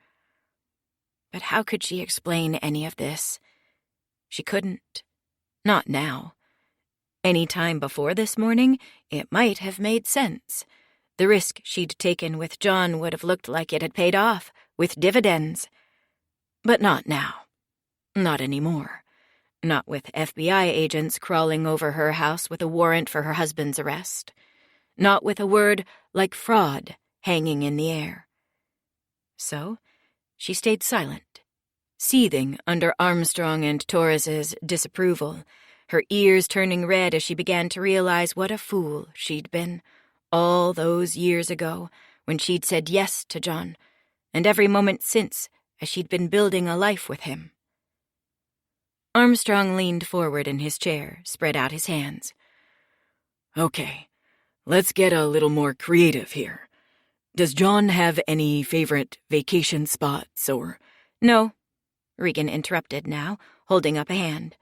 But how could she explain any of this? She couldn't. Not now. Any time before this morning, it might have made sense. The risk she'd taken with John would have looked like it had paid off, with dividends. But not now. Not anymore. Not with FBI agents crawling over her house with a warrant for her husband's arrest. Not with a word like fraud hanging in the air. So, she stayed silent, seething under Armstrong and Torres's disapproval, her ears turning red as she began to realize what a fool she'd been all those years ago when she'd said yes to John, and every moment since as she'd been building a life with him. Armstrong leaned forward in his chair, spread out his hands. Okay, let's get a little more creative here. Does John have any favorite vacation spots or— No, Regan interrupted now, holding up a hand.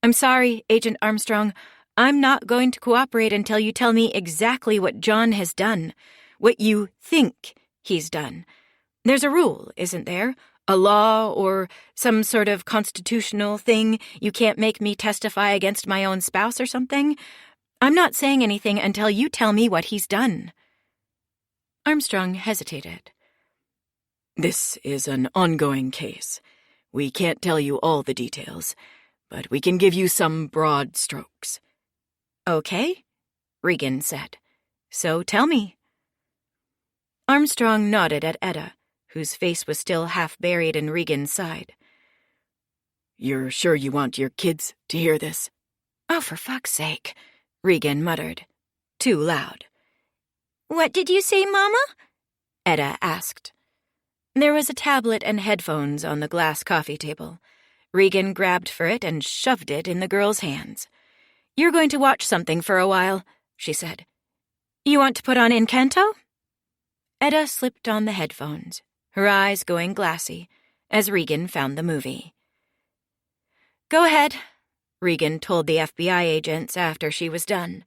I'm sorry, Agent Armstrong. I'm not going to cooperate until you tell me exactly what John has done, what you think he's done. There's a rule, isn't there? A law or some sort of constitutional thing. You can't make me testify against my own spouse or something. I'm not saying anything until you tell me what he's done. Armstrong hesitated. This is an ongoing case. We can't tell you all the details, but we can give you some broad strokes. Okay, Regan said. So tell me. Armstrong nodded at Etta, whose face was still half buried in Regan's side. You're sure you want your kids to hear this? Oh, for fuck's sake, Regan muttered, too loud. What did you say, Mama? Etta asked. There was a tablet and headphones on the glass coffee table. Regan grabbed for it and shoved it in the girl's hands. You're going to watch something for a while, she said. You want to put on Encanto? Etta slipped on the headphones, her eyes going glassy, as Regan found the movie. Go ahead, Regan told the FBI agents after she was done.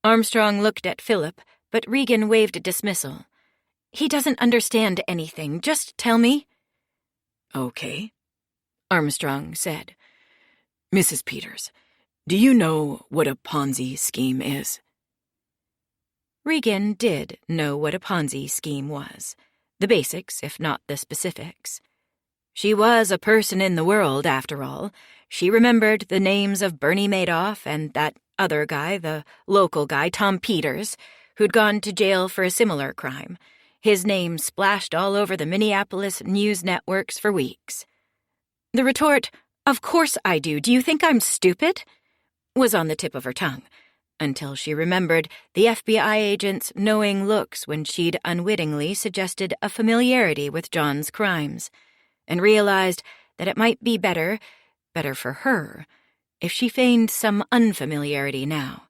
Armstrong looked at Philip, but Regan waved a dismissal. He doesn't understand anything. Just tell me. Okay, Armstrong said. Mrs. Peters, do you know what a Ponzi scheme is? Regan did know what a Ponzi scheme was. The basics, if not the specifics. She was a person in the world, after all. She remembered the names of Bernie Madoff and that other guy, the local guy, Tom Peters, who'd gone to jail for a similar crime. His name splashed all over the Minneapolis news networks for weeks. The retort, "Of course I do. Do you think I'm stupid?" was on the tip of her tongue, until she remembered the FBI agent's knowing looks when she'd unwittingly suggested a familiarity with John's crimes, and realized that it might be better for her, if she feigned some unfamiliarity now,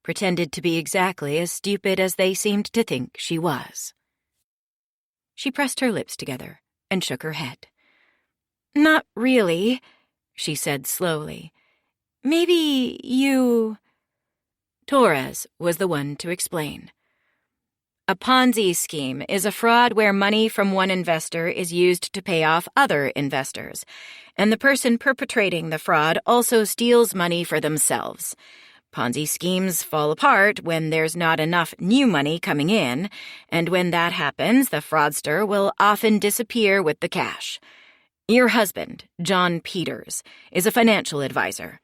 pretended to be exactly as stupid as they seemed to think she was. She pressed her lips together and shook her head. "Not really," she said slowly. "Maybe you—" Torres was the one to explain. A Ponzi scheme is a fraud where money from one investor is used to pay off other investors, and the person perpetrating the fraud also steals money for themselves. Ponzi schemes fall apart when there's not enough new money coming in, and when that happens, the fraudster will often disappear with the cash. Your husband, John Peters, is a financial advisor.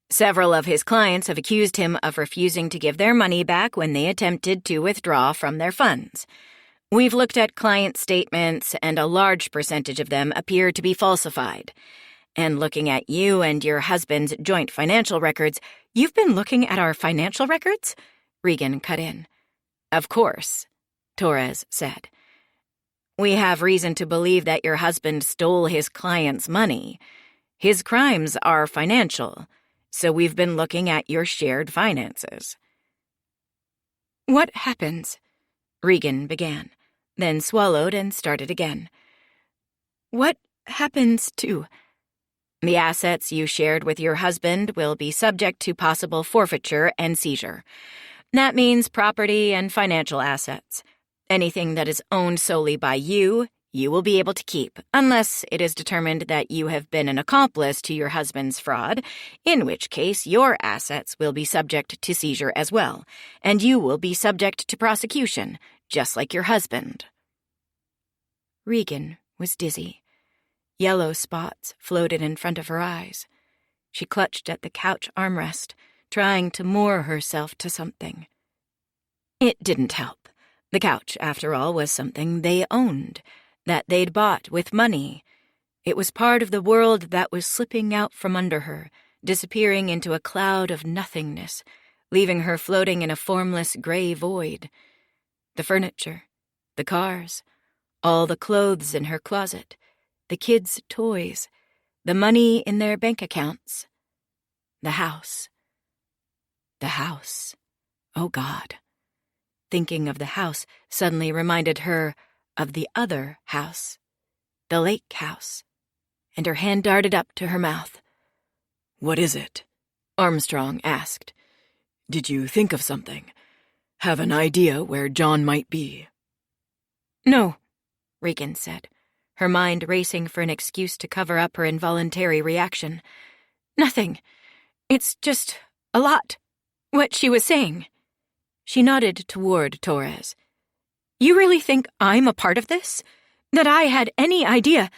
Several of his clients have accused him of refusing to give their money back when they attempted to withdraw from their funds. We've looked at client statements, and a large percentage of them appear to be falsified. And looking at you and your husband's joint financial records— "You've been looking at our financial records?" Regan cut in. "Of course," Torres said. "We have reason to believe that your husband stole his client's money. His crimes are financial, so we've been looking at your shared finances." "What happens?" Regan began, then swallowed and started again. "What happens to—" "The assets you shared with your husband will be subject to possible forfeiture and seizure. That means property and financial assets. Anything that is owned solely by you will be able to keep, unless it is determined that you have been an accomplice to your husband's fraud, in which case your assets will be subject to seizure as well, and you will be subject to prosecution, just like your husband." Regan was dizzy. Yellow spots floated in front of her eyes. She clutched at the couch armrest, trying to moor herself to something. It didn't help. The couch, after all, was something they owned, that they'd bought with money. It was part of the world that was slipping out from under her, disappearing into a cloud of nothingness, leaving her floating in a formless gray void. The furniture, the cars, all the clothes in her closet, the kids' toys, the money in their bank accounts. The house. The house. Oh, God. Thinking of the house suddenly reminded her of the other house, the lake house, and her hand darted up to her mouth. "What is it?" Armstrong asked. "Did you think of something? Have an idea where John might be?" "No," Regan said, her mind racing for an excuse to cover up her involuntary reaction. "Nothing. It's just a lot. What she was saying." She nodded toward Torres. "You really think I'm a part of this? That I had any idea—"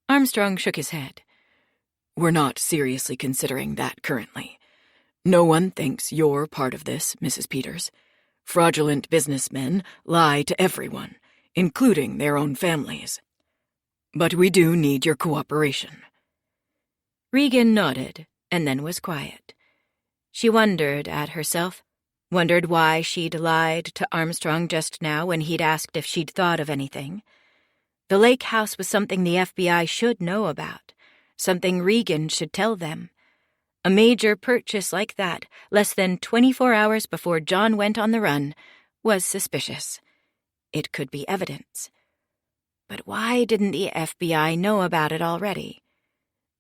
Armstrong shook his head. "We're not seriously considering that currently. No one thinks you're part of this, Mrs. Peters. Fraudulent businessmen lie to everyone, including their own families. But we do need your cooperation." Regan nodded and then was quiet. She wondered at herself, wondered why she'd lied to Armstrong just now when he'd asked if she'd thought of anything. The lake house was something the FBI should know about, something Regan should tell them. A major purchase like that, less than 24 hours before John went on the run, was suspicious. It could be evidence. But why didn't the FBI know about it already?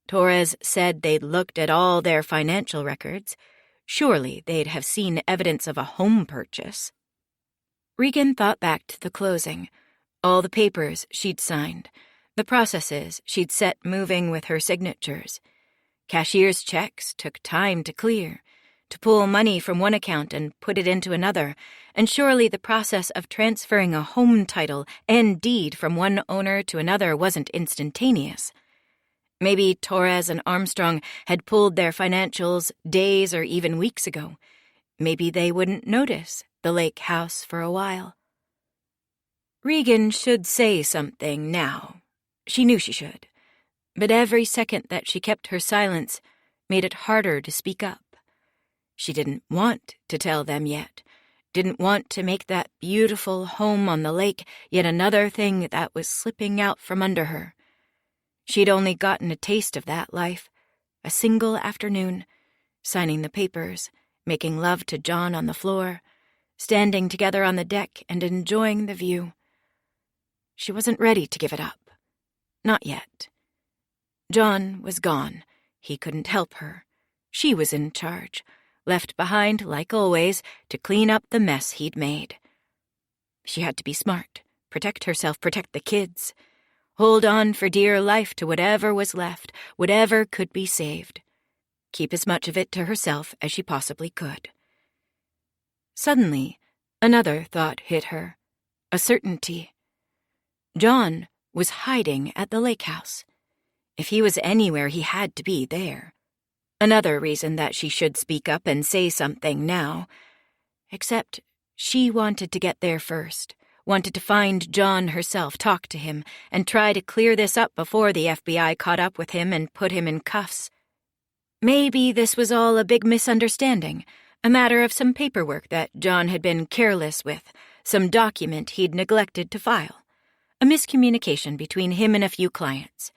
Torres said they'd looked at all their financial records. Surely they'd have seen evidence of a home purchase. Regan thought back to the closing, all the papers she'd signed, The processes she'd set moving with her signatures. Cashier's checks took time to clear, to pull money from one account and put it into another, and surely the process of transferring a home title and deed from one owner to another wasn't instantaneous. Maybe Torres and Armstrong had pulled their financials days or even weeks ago. Maybe they wouldn't notice the lake house for a while. Regan should say something now. She knew she should. But every second that she kept her silence made it harder to speak up. She didn't want to tell them yet, didn't want to make that beautiful home on the lake yet another thing that was slipping out from under her. She'd only gotten a taste of that life, a single afternoon, signing the papers, making love to John on the floor, standing together on the deck and enjoying the view. She wasn't ready to give it up. Not yet. John was gone. He couldn't help her. She was in charge, left behind, like always, to clean up the mess he'd made. She had to be smart, protect herself, protect the kids, hold on for dear life to whatever was left, whatever could be saved. Keep as much of it to herself as she possibly could. Suddenly, another thought hit her, a certainty. John was hiding at the lake house. If he was anywhere, he had to be there. Another reason that she should speak up and say something now. Except she wanted to get there first, wanted to find John herself, talk to him, and try to clear this up before the FBI caught up with him and put him in cuffs. Maybe this was all a big misunderstanding, a matter of some paperwork that John had been careless with, some document he'd neglected to file. A miscommunication between him and a few clients.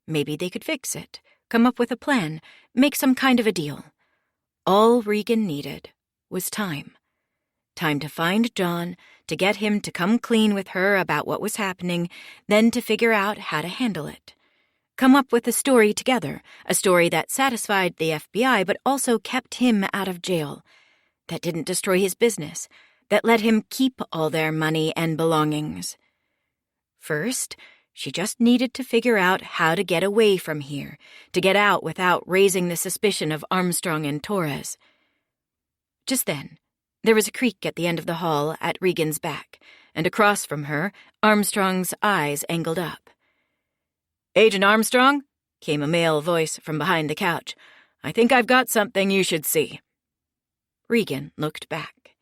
Maybe they could fix it, come up with a plan, make some kind of a deal. All Regan needed was time. Time to find John, to get him to come clean with her about what was happening, then to figure out how to handle it. Come up with a story together, a story that satisfied the FBI but also kept him out of jail, that didn't destroy his business, that let him keep all their money and belongings. First, she just needed to figure out how to get away from here, to get out without raising the suspicion of Armstrong and Torres. Just then, there was a creak at the end of the hall at Regan's back, and across from her, Armstrong's eyes angled up. "Agent Armstrong?" came a male voice from behind the couch. "I think I've got something you should see." Regan looked back.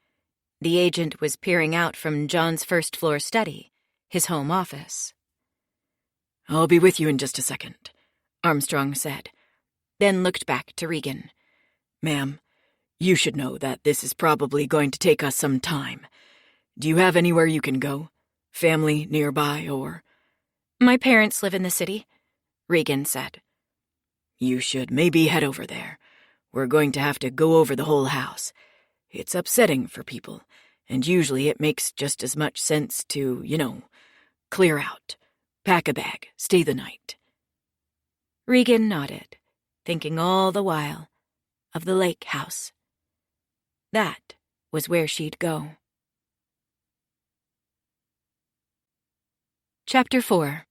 The agent was peering out from John's first-floor study, his home office. "I'll be with you in just a second," Armstrong said, then looked back to Regan. "Ma'am, you should know that this is probably going to take us some time. Do you have anywhere you can go? Family nearby, or—" "My parents live in the city," Regan said. "You should maybe head over there. We're going to have to go over the whole house. It's upsetting for people, and usually it makes just as much sense to, clear out. Pack a bag, stay the night." Regan nodded, thinking all the while of the lake house. That was where she'd go. Chapter 4.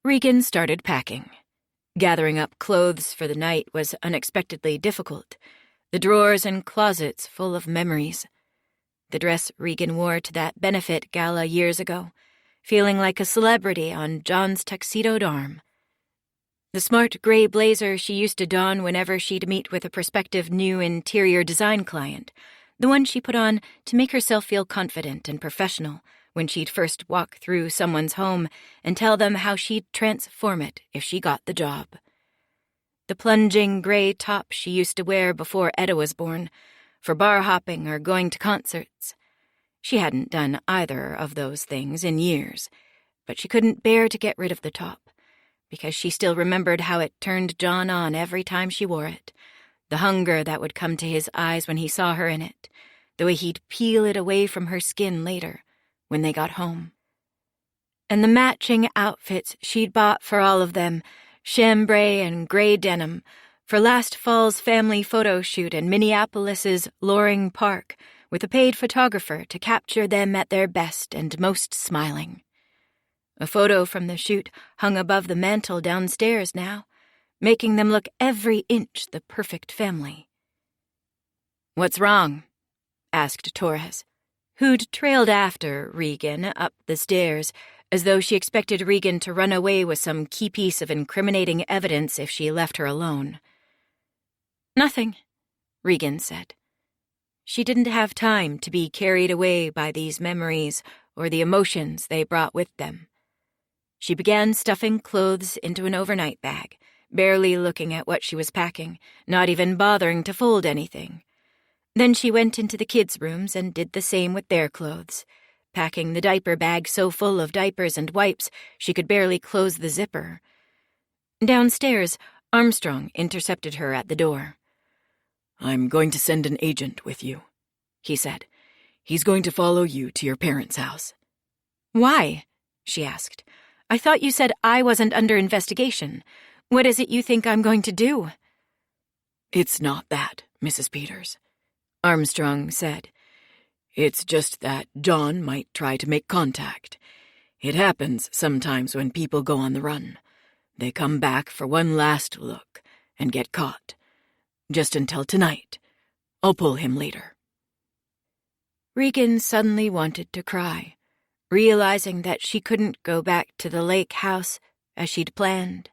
Regan started packing. Gathering up clothes for the night was unexpectedly difficult, the drawers and closets full of memories. The dress Regan wore to that benefit gala years ago, feeling like a celebrity on John's tuxedoed arm. The smart gray blazer she used to don whenever she'd meet with a prospective new interior design client, the one she put on to make herself feel confident and professional when she'd first walk through someone's home and tell them how she'd transform it if she got the job. The plunging gray top she used to wear before Etta was born, for bar hopping or going to concerts. She hadn't done either of those things in years, but she couldn't bear to get rid of the top, because she still remembered how it turned John on every time she wore it, the hunger that would come to his eyes when he saw her in it, the way he'd peel it away from her skin later, when they got home. And the matching outfits she'd bought for all of them, chambray and gray denim, for last fall's family photo shoot in Minneapolis's Loring Park, with a paid photographer to capture them at their best and most smiling. A photo from the shoot hung above the mantel downstairs now, making them look every inch the perfect family. "What's wrong?" asked Torres, who'd trailed after Regan up the stairs, as though she expected Regan to run away with some key piece of incriminating evidence if she left her alone. "Nothing," Regan said. She didn't have time to be carried away by these memories or the emotions they brought with them. She began stuffing clothes into an overnight bag, barely looking at what she was packing, not even bothering to fold anything. Then she went into the kids' rooms and did the same with their clothes, packing the diaper bag so full of diapers and wipes she could barely close the zipper. Downstairs, Armstrong intercepted her at the door. "I'm going to send an agent with you," he said. "He's going to follow you to your parents' house." "Why?" she asked. "I thought you said I wasn't under investigation. What is it you think I'm going to do?" "It's not that, Mrs. Peters," Armstrong said. "It's just that John might try to make contact. It happens sometimes when people go on the run. They come back for one last look and get caught. Just until tonight. I'll pull him later." Regan suddenly wanted to cry, realizing that she couldn't go back to the lake house as she'd planned.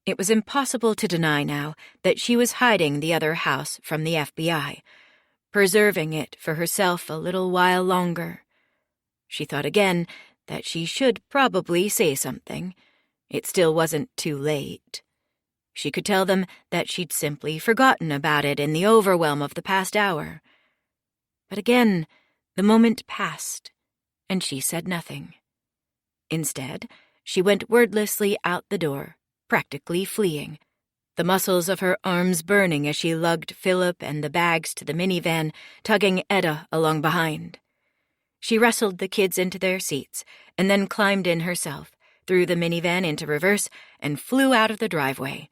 It was impossible to deny now that she was hiding the other house from the FBI, preserving it for herself a little while longer. She thought again that she should probably say something. It still wasn't too late. She could tell them that she'd simply forgotten about it in the overwhelm of the past hour. But again, the moment passed, and she said nothing. Instead, she went wordlessly out the door, practically fleeing, the muscles of her arms burning as she lugged Philip and the bags to the minivan, tugging Etta along behind. She wrestled the kids into their seats and then climbed in herself, threw the minivan into reverse, and flew out of the driveway.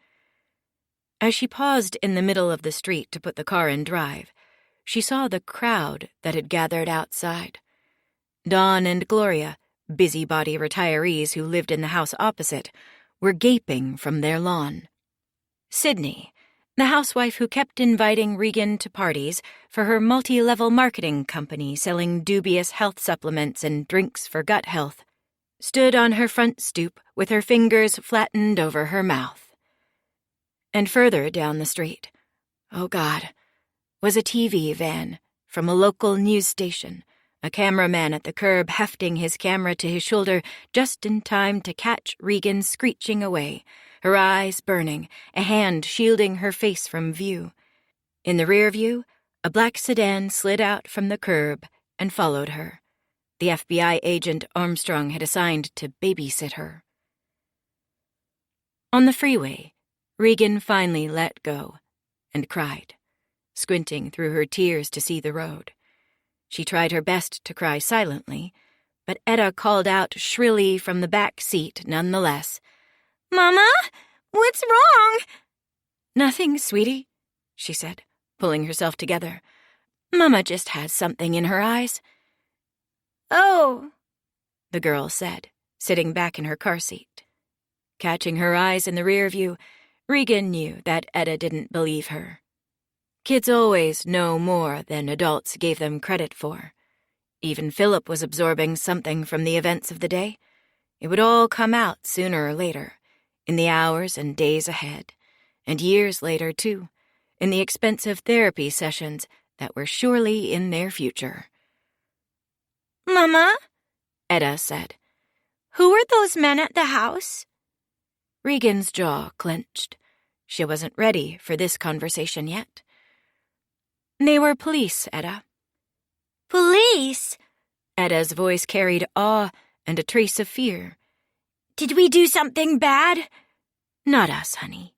As she paused in the middle of the street to put the car in drive, she saw the crowd that had gathered outside. Dawn and Gloria, busybody retirees who lived in the house opposite, were gaping from their lawn. Sydney, the housewife who kept inviting Regan to parties for her multi-level marketing company selling dubious health supplements and drinks for gut health, stood on her front stoop with her fingers flattened over her mouth. And further down the street, oh God, was a TV van from a local news station, a cameraman at the curb hefting his camera to his shoulder just in time to catch Regan screeching away, her eyes burning, a hand shielding her face from view. In the rear view, a black sedan slid out from the curb and followed her. The FBI agent Armstrong had assigned to babysit her. On the freeway, Regan finally let go and cried, squinting through her tears to see the road. She tried her best to cry silently, but Etta called out shrilly from the back seat nonetheless. "Mama, what's wrong?" "Nothing, sweetie," she said, pulling herself together. "Mama just has something in her eyes." "Oh," the girl said, sitting back in her car seat. Catching her eyes in the rear view, Regan knew that Etta didn't believe her. Kids always know more than adults gave them credit for. Even Philip was absorbing something from the events of the day. It would all come out sooner or later, in the hours and days ahead, and years later, too, in the expensive therapy sessions that were surely in their future. "Mama," Etta said, "who were those men at the house?" Regan's jaw clenched. She wasn't ready for this conversation yet. "They were police, Etta." "Police?" Etta's voice carried awe and a trace of fear. "Did we do something bad?" "Not us, honey,"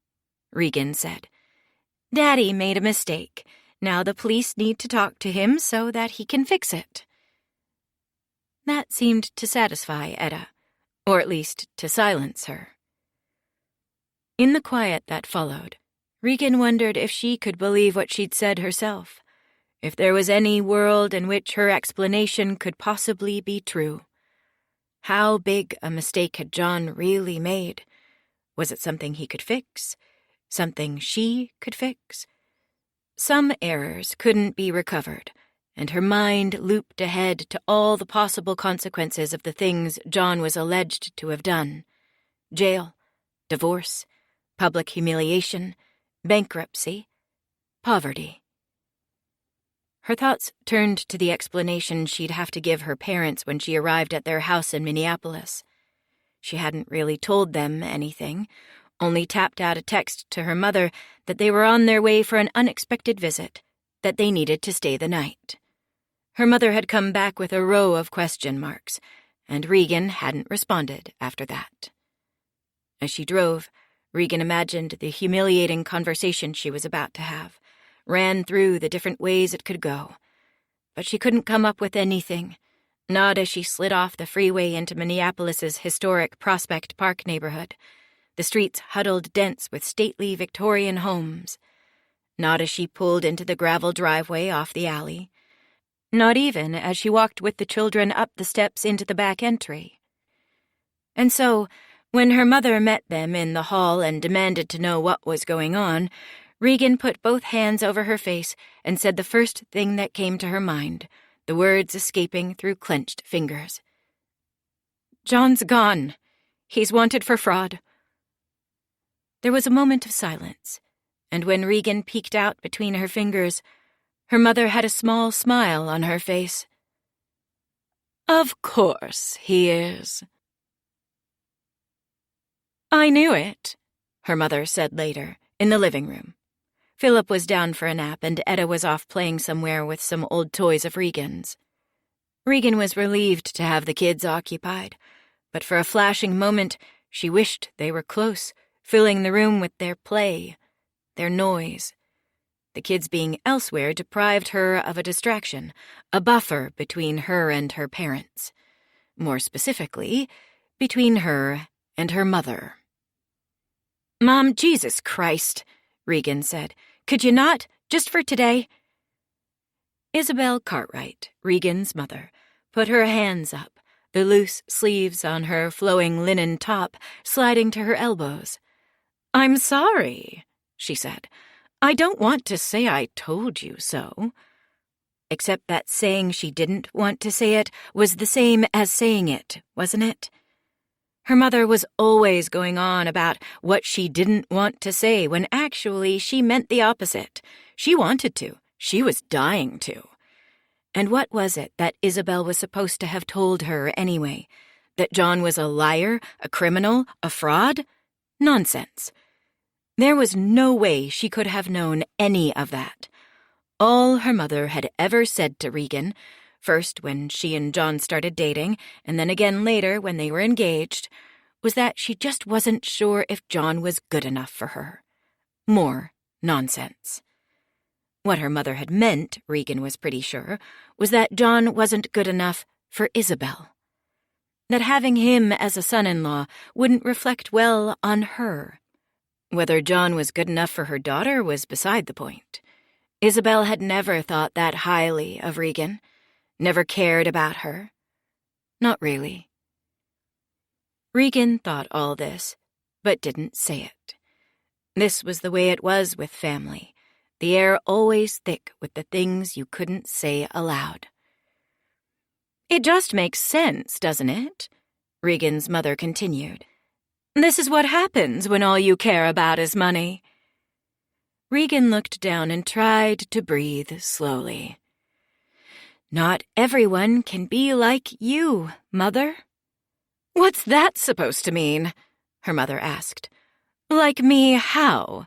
Regan said. "Daddy made a mistake. Now the police need to talk to him so that he can fix it." That seemed to satisfy Etta, or at least to silence her. In the quiet that followed, Regan wondered if she could believe what she'd said herself, if there was any world in which her explanation could possibly be true. How big a mistake had John really made? Was it something he could fix? Something she could fix? Some errors couldn't be recovered, and her mind looped ahead to all the possible consequences of the things John was alleged to have done. Jail, divorce, public humiliation, bankruptcy, poverty. Her thoughts turned to the explanation she'd have to give her parents when she arrived at their house in Minneapolis. She hadn't really told them anything, only tapped out a text to her mother that they were on their way for an unexpected visit, that they needed to stay the night. Her mother had come back with a row of question marks, and Regan hadn't responded after that. As she drove, Regan imagined the humiliating conversation she was about to have, ran through the different ways it could go. But she couldn't come up with anything, not as she slid off the freeway into Minneapolis's historic Prospect Park neighborhood, the streets huddled dense with stately Victorian homes, not as she pulled into the gravel driveway off the alley, not even as she walked with the children up the steps into the back entry. And so, when her mother met them in the hall and demanded to know what was going on, Regan put both hands over her face and said the first thing that came to her mind, the words escaping through clenched fingers. "John's gone. He's wanted for fraud." There was a moment of silence, and when Regan peeked out between her fingers, her mother had a small smile on her face. "Of course he is." "I knew it," her mother said later, in the living room. Philip was down for a nap, and Etta was off playing somewhere with some old toys of Regan's. Regan was relieved to have the kids occupied, but for a flashing moment she wished they were close, filling the room with their play, their noise. The kids being elsewhere deprived her of a distraction, a buffer between her and her parents. More specifically, between her and her mother. "Mom, Jesus Christ," Regan said. "Could you not, just for today?" Isabel Cartwright, Regan's mother, put her hands up, the loose sleeves on her flowing linen top sliding to her elbows. "I'm sorry," she said. "I don't want to say I told you so." Except that saying she didn't want to say it was the same as saying it, wasn't it? Her mother was always going on about what she didn't want to say when actually she meant the opposite. She wanted to. She was dying to. And what was it that Isabel was supposed to have told her anyway? That John was a liar, a criminal, a fraud? Nonsense. There was no way she could have known any of that. All her mother had ever said to Regan, first when she and John started dating, and then again later when they were engaged, was that she just wasn't sure if John was good enough for her. More nonsense. What her mother had meant, Regan was pretty sure, was that John wasn't good enough for Isabel. That having him as a son-in-law wouldn't reflect well on her. Whether John was good enough for her daughter was beside the point. Isabel had never thought that highly of Regan. Never cared about her. Not really. Regan thought all this, but didn't say it. This was the way it was with family, the air always thick with the things you couldn't say aloud. "It just makes sense, doesn't it?" Regan's mother continued. "This is what happens when all you care about is money." Regan looked down and tried to breathe slowly. "Not everyone can be like you, Mother." "What's that supposed to mean?" her mother asked. "Like me how?"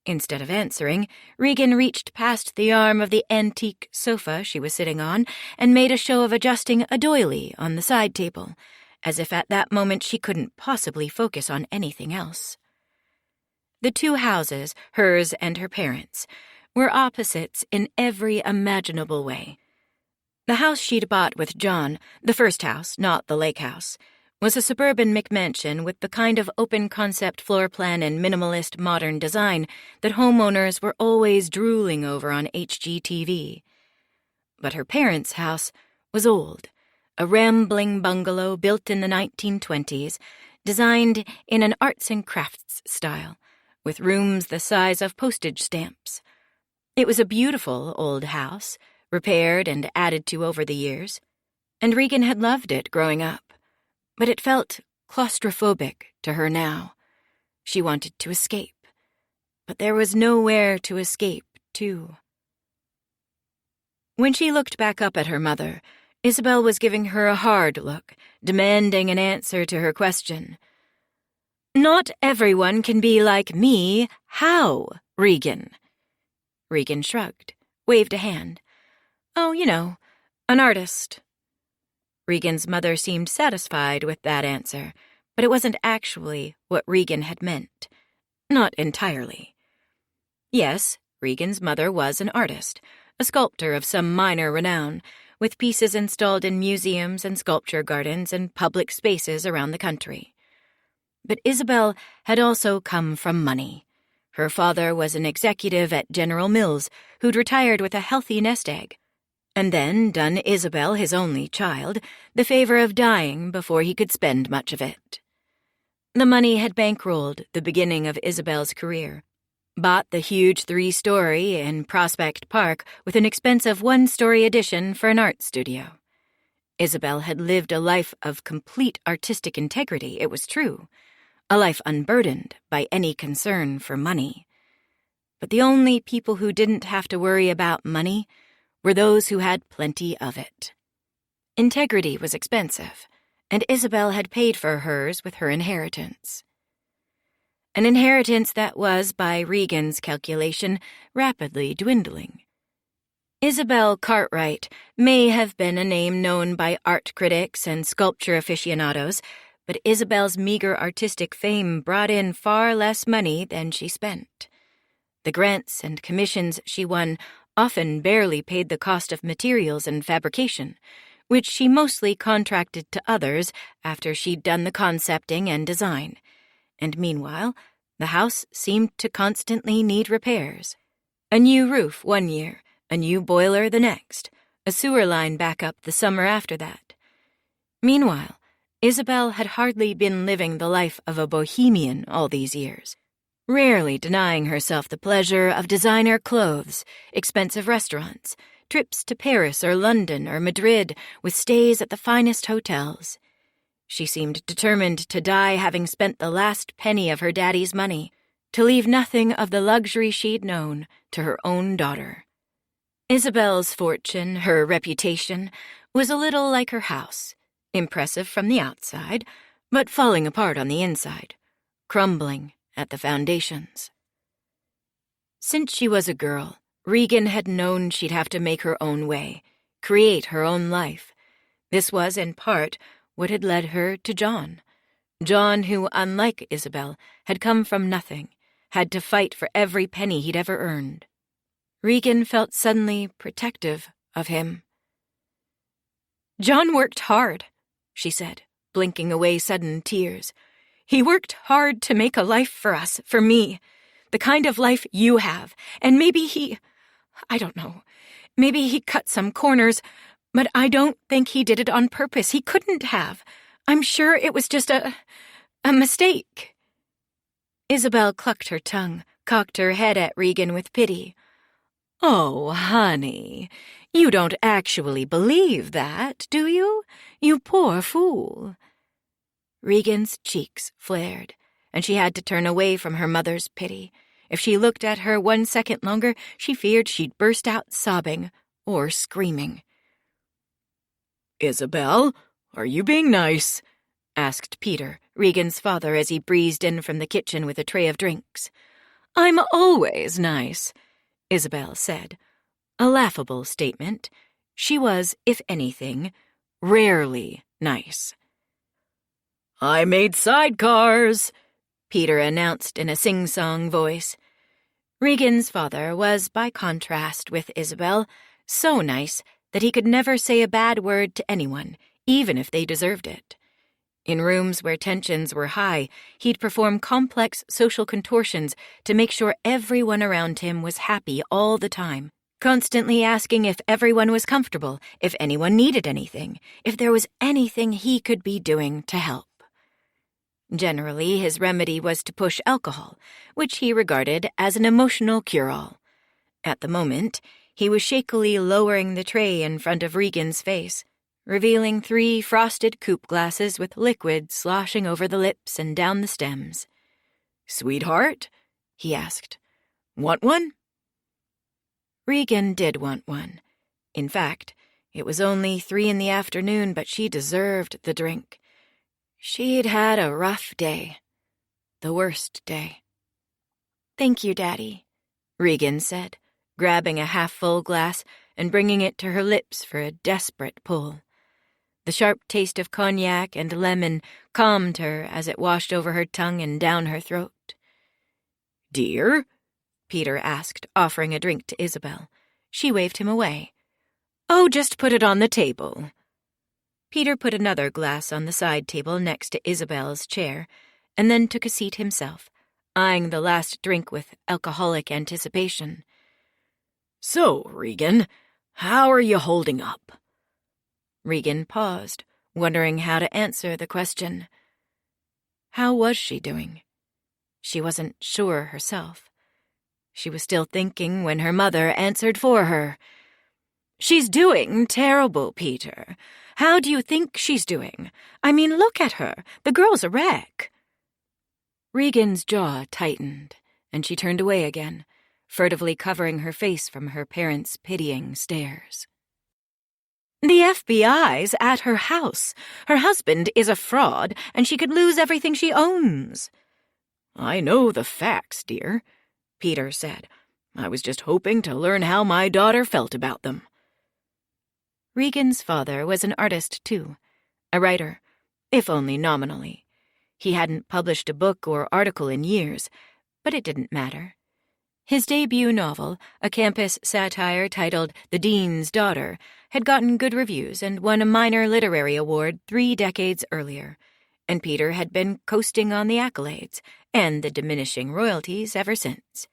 Instead of answering, Regan reached past the arm of the antique sofa she was sitting on and made a show of adjusting a doily on the side table, as if at that moment she couldn't possibly focus on anything else. The two houses, hers and her parents', were opposites in every imaginable way. The house she'd bought with John, the first house, not the lake house, was a suburban McMansion with the kind of open-concept floor plan and minimalist modern design that homeowners were always drooling over on HGTV. But her parents' house was old, a rambling bungalow built in the 1920s, designed in an arts and crafts style, with rooms the size of postage stamps. It was a beautiful old house, repaired and added to over the years, and Regan had loved it growing up, but it felt claustrophobic to her now. She wanted to escape, but there was nowhere to escape to. When she looked back up at her mother, Isabel was giving her a hard look, demanding an answer to her question. "Not everyone can be like me. How, Regan?" Regan shrugged, waved a hand. "Oh, an artist." Regan's mother seemed satisfied with that answer, but it wasn't actually what Regan had meant. Not entirely. Yes, Regan's mother was an artist, a sculptor of some minor renown, with pieces installed in museums and sculpture gardens and public spaces around the country. But Isabel had also come from money. Her father was an executive at General Mills who'd retired with a healthy nest egg, and then done Isabel, his only child, the favor of dying before he could spend much of it. The money had bankrolled the beginning of Isabel's career, bought the huge 3-story in Prospect Park with an expensive 1-story addition for an art studio. Isabel had lived a life of complete artistic integrity, it was true, a life unburdened by any concern for money. But the only people who didn't have to worry about money were those who had plenty of it. Integrity was expensive, and Isabel had paid for hers with her inheritance. An inheritance that was, by Regan's calculation, rapidly dwindling. Isabel Cartwright may have been a name known by art critics and sculpture aficionados, but Isabel's meager artistic fame brought in far less money than she spent. The grants and commissions she won often barely paid the cost of materials and fabrication, which she mostly contracted to others after she'd done the concepting and design. And meanwhile, the house seemed to constantly need repairs. A new roof one year, a new boiler the next, a sewer line backup the summer after that. Meanwhile, Isabel had hardly been living the life of a bohemian all these years, rarely denying herself the pleasure of designer clothes, expensive restaurants, trips to Paris or London or Madrid with stays at the finest hotels. She seemed determined to die having spent the last penny of her daddy's money, to leave nothing of the luxury she'd known to her own daughter. Isabel's fortune, her reputation, was a little like her house, impressive from the outside, but falling apart on the inside, crumbling at the foundations. Since she was a girl, Regan had known she'd have to make her own way, create her own life. This was, in part, what had led her to John. John, who, unlike Isabel, had come from nothing, had to fight for every penny he'd ever earned. Regan felt suddenly protective of him. "John worked hard," she said, blinking away sudden tears. "He worked hard to make a life for us, for me, the kind of life you have, and maybe I don't know, maybe he cut some corners, but I don't think he did it on purpose. He couldn't have. I'm sure it was just a mistake." Isabel clucked her tongue, cocked her head at Regan with pity. "Oh, honey, you don't actually believe that, do you? You poor fool." Regan's cheeks flared, and she had to turn away from her mother's pity. If she looked at her 1 second longer, she feared she'd burst out sobbing or screaming. "Isabel, are you being nice?" asked Peter, Regan's father, as he breezed in from the kitchen with a tray of drinks. "I'm always nice," Isabel said. A laughable statement. She was, if anything, rarely nice. "I made sidecars," Peter announced in a sing-song voice. Regan's father was, by contrast with Isabel, so nice that he could never say a bad word to anyone, even if they deserved it. In rooms where tensions were high, he'd perform complex social contortions to make sure everyone around him was happy all the time, constantly asking if everyone was comfortable, if anyone needed anything, if there was anything he could be doing to help. Generally, his remedy was to push alcohol, which he regarded as an emotional cure-all. At the moment, he was shakily lowering the tray in front of Regan's face, revealing 3 frosted coupe glasses with liquid sloshing over the lips and down the stems. "Sweetheart?" he asked. "Want one?" Regan did want one. In fact, it was only 3 in the afternoon, but she deserved the drink. She'd had a rough day. The worst day. "Thank you, Daddy," Regan said, grabbing a half-full glass and bringing it to her lips for a desperate pull. The sharp taste of cognac and lemon calmed her as it washed over her tongue and down her throat. "Dear?" Peter asked, offering a drink to Isabel. She waved him away. "Oh, just put it on the table." Peter put another glass on the side table next to Isabel's chair, and then took a seat himself, eyeing the last drink with alcoholic anticipation. "So, Regan, how are you holding up?" Regan paused, wondering how to answer the question. How was she doing? She wasn't sure herself. She was still thinking when her mother answered for her. "She's doing terrible, Peter. How do you think she's doing? I mean, look at her. The girl's a wreck." Regan's jaw tightened, and she turned away again, furtively covering her face from her parents' pitying stares. "The FBI's at her house. Her husband is a fraud, and she could lose everything she owns." "I know the facts, dear," Peter said. "I was just hoping to learn how my daughter felt about them." Regan's father was an artist, too, a writer, if only nominally. He hadn't published a book or article in years, but it didn't matter. His debut novel, a campus satire titled The Dean's Daughter, had gotten good reviews and won a minor literary award 3 decades earlier, and Peter had been coasting on the accolades and the diminishing royalties ever since.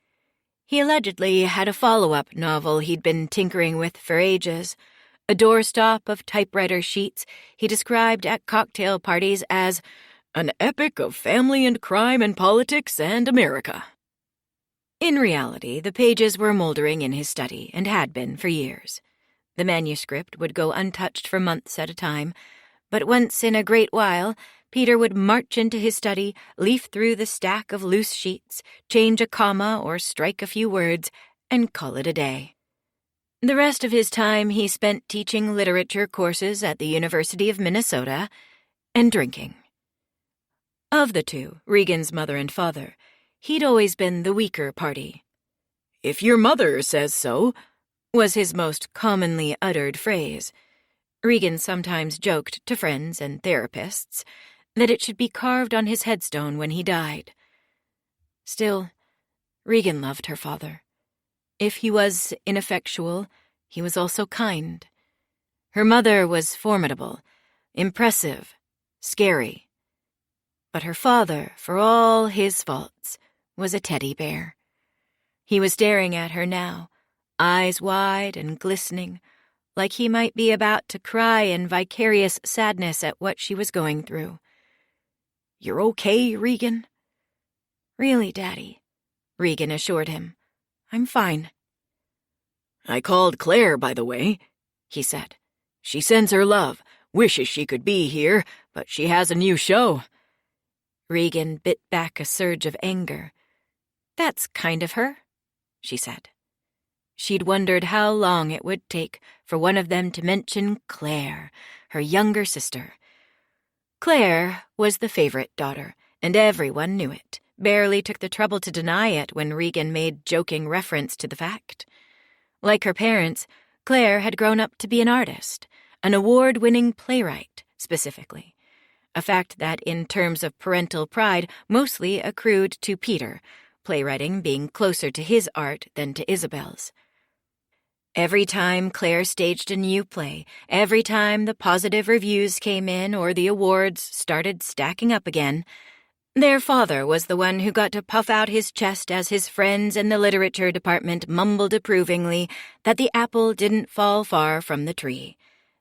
He allegedly had a follow-up novel he'd been tinkering with for ages, a doorstop of typewriter sheets he described at cocktail parties as an epic of family and crime and politics and America. In reality, the pages were moldering in his study and had been for years. The manuscript would go untouched for months at a time, but once in a great while, Peter would march into his study, leaf through the stack of loose sheets, change a comma or strike a few words, and call it a day. The rest of his time he spent teaching literature courses at the University of Minnesota and drinking. Of the two, Regan's mother and father, he'd always been the weaker party. "If your mother says so," was his most commonly uttered phrase. Regan sometimes joked to friends and therapists that it should be carved on his headstone when he died. Still, Regan loved her father. If he was ineffectual, he was also kind. Her mother was formidable, impressive, scary. But her father, for all his faults, was a teddy bear. He was staring at her now, eyes wide and glistening, like he might be about to cry in vicarious sadness at what she was going through. "You're okay, Regan?" "Really, Daddy," Regan assured him. "I'm fine." "I called Claire, by the way," he said. "She sends her love, wishes she could be here, but she has a new show." Regan bit back a surge of anger. "That's kind of her," she said. She'd wondered how long it would take for one of them to mention Claire, her younger sister. Claire was the favorite daughter, and everyone knew it, barely took the trouble to deny it when Regan made joking reference to the fact. Like her parents, Claire had grown up to be an artist, an award-winning playwright, specifically. A fact that, in terms of parental pride, mostly accrued to Peter, playwriting being closer to his art than to Isabel's. Every time Claire staged a new play, every time the positive reviews came in or the awards started stacking up again, Their father was the one who got to puff out his chest as his friends in the literature department mumbled approvingly that the apple didn't fall far from the tree,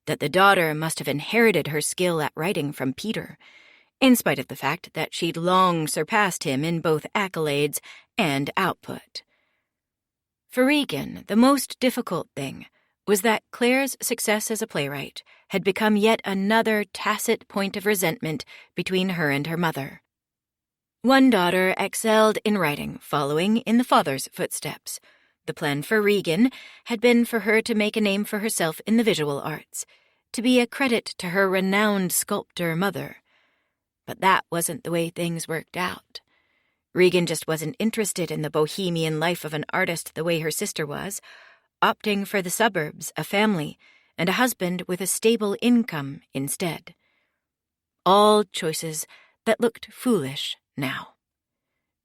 that the daughter must have inherited her skill at writing from Peter, in spite of the fact that she'd long surpassed him in both accolades and output. For Regan, the most difficult thing was that Claire's success as a playwright had become yet another tacit point of resentment between her and her mother. One daughter excelled in writing, following in the father's footsteps. The plan for Regan had been for her to make a name for herself in the visual arts, to be a credit to her renowned sculptor mother. But that wasn't the way things worked out. Regan just wasn't interested in the bohemian life of an artist the way her sister was, opting for the suburbs, a family, and a husband with a stable income instead. All choices that looked foolish now.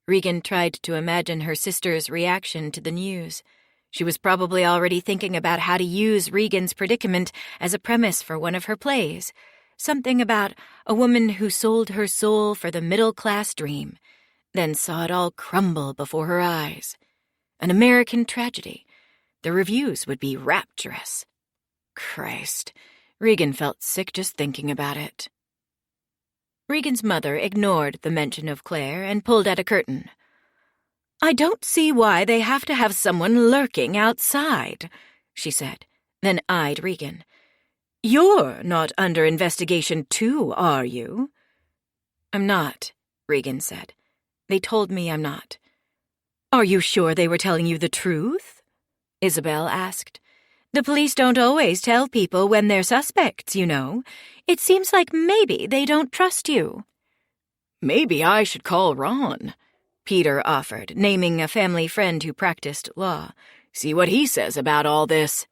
Regan tried to imagine her sister's reaction to the news. She was probably already thinking about how to use Regan's predicament as a premise for one of her plays. Something about a woman who sold her soul for the middle-class dream, then saw it all crumble before her eyes. An American tragedy. The reviews would be rapturous. Christ, Regan felt sick just thinking about it. Regan's mother ignored the mention of Claire and pulled at a curtain. "I don't see why they have to have someone lurking outside," she said, then eyed Regan. "You're not under investigation too, are you?" "I'm not," Regan said. "They told me I'm not." "Are you sure they were telling you the truth?" Isabel asked. "The police don't always tell people when they're suspects, you know. It seems like maybe they don't trust you." "Maybe I should call Ron," Peter offered, naming a family friend who practiced law. "See what he says about all this."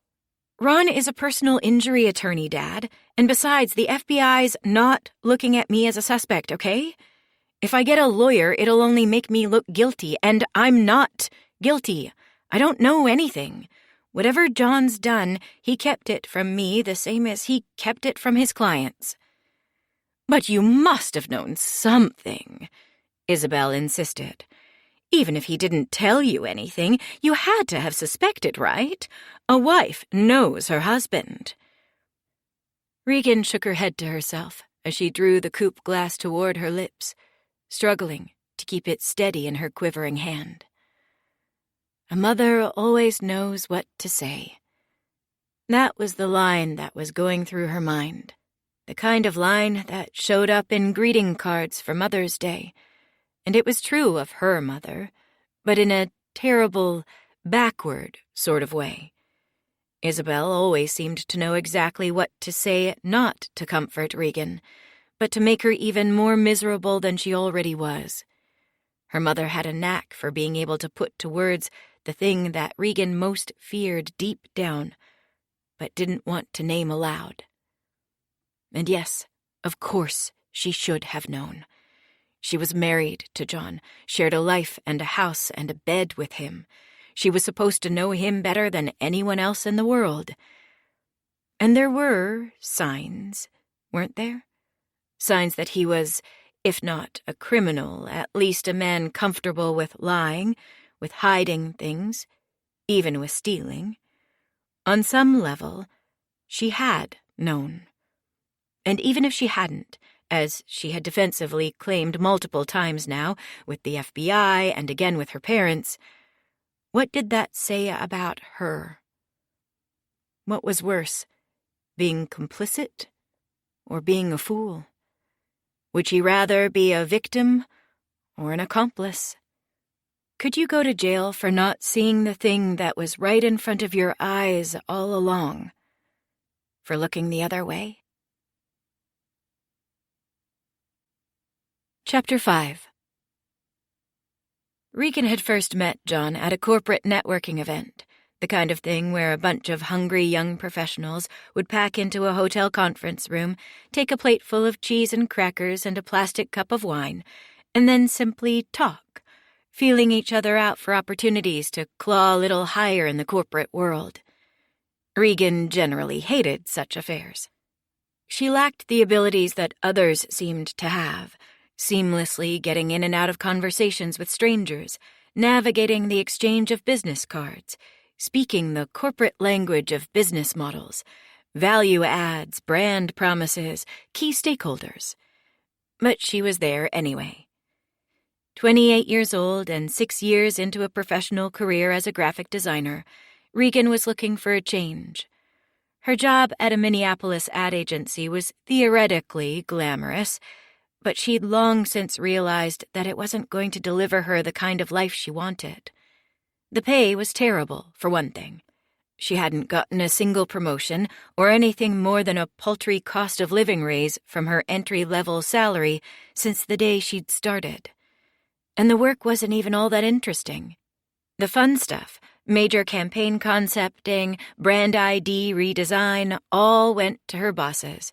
"Ron is a personal injury attorney, Dad, and besides, the FBI's not looking at me as a suspect, okay? If I get a lawyer, it'll only make me look guilty, and I'm not guilty. I don't know anything. Whatever John's done, he kept it from me the same as he kept it from his clients." "But you must have known something," Isabel insisted. "Even if he didn't tell you anything, you had to have suspected, right? A wife knows her husband." Regan shook her head to herself as she drew the coupe glass toward her lips, struggling to keep it steady in her quivering hand. A mother always knows what to say. That was the line that was going through her mind, the kind of line that showed up in greeting cards for Mother's Day, and it was true of her mother, but in a terrible, backward sort of way. Isabel always seemed to know exactly what to say not to comfort Regan, but to make her even more miserable than she already was. Her mother had a knack for being able to put to words the thing that Regan most feared deep down, but didn't want to name aloud. And yes, of course, she should have known. She was married to John, shared a life and a house and a bed with him. She was supposed to know him better than anyone else in the world. And there were signs, weren't there? Signs that he was, if not a criminal, at least a man comfortable with lying, with hiding things, even with stealing. On some level, she had known. And even if she hadn't, as she had defensively claimed multiple times now, with the FBI and again with her parents, what did that say about her? What was worse, being complicit or being a fool? Would she rather be a victim or an accomplice? Could you go to jail for not seeing the thing that was right in front of your eyes all along? For looking the other way? Chapter 5. Regan had first met John at a corporate networking event, the kind of thing where a bunch of hungry young professionals would pack into a hotel conference room, take a plate full of cheese and crackers and a plastic cup of wine, and then simply talk, feeling each other out for opportunities to claw a little higher in the corporate world. Regan generally hated such affairs. She lacked the abilities that others seemed to have, seamlessly getting in and out of conversations with strangers, navigating the exchange of business cards, speaking the corporate language of business models, value adds, brand promises, key stakeholders. But she was there anyway. 28 years old and 6 years into a professional career as a graphic designer, Regan was looking for a change. Her job at a Minneapolis ad agency was theoretically glamorous, but she'd long since realized that it wasn't going to deliver her the kind of life she wanted. The pay was terrible, for one thing. She hadn't gotten a single promotion or anything more than a paltry cost of living raise from her entry-level salary since the day she'd started. And the work wasn't even all that interesting. The fun stuff, major campaign concepting, brand ID redesign, all went to her bosses.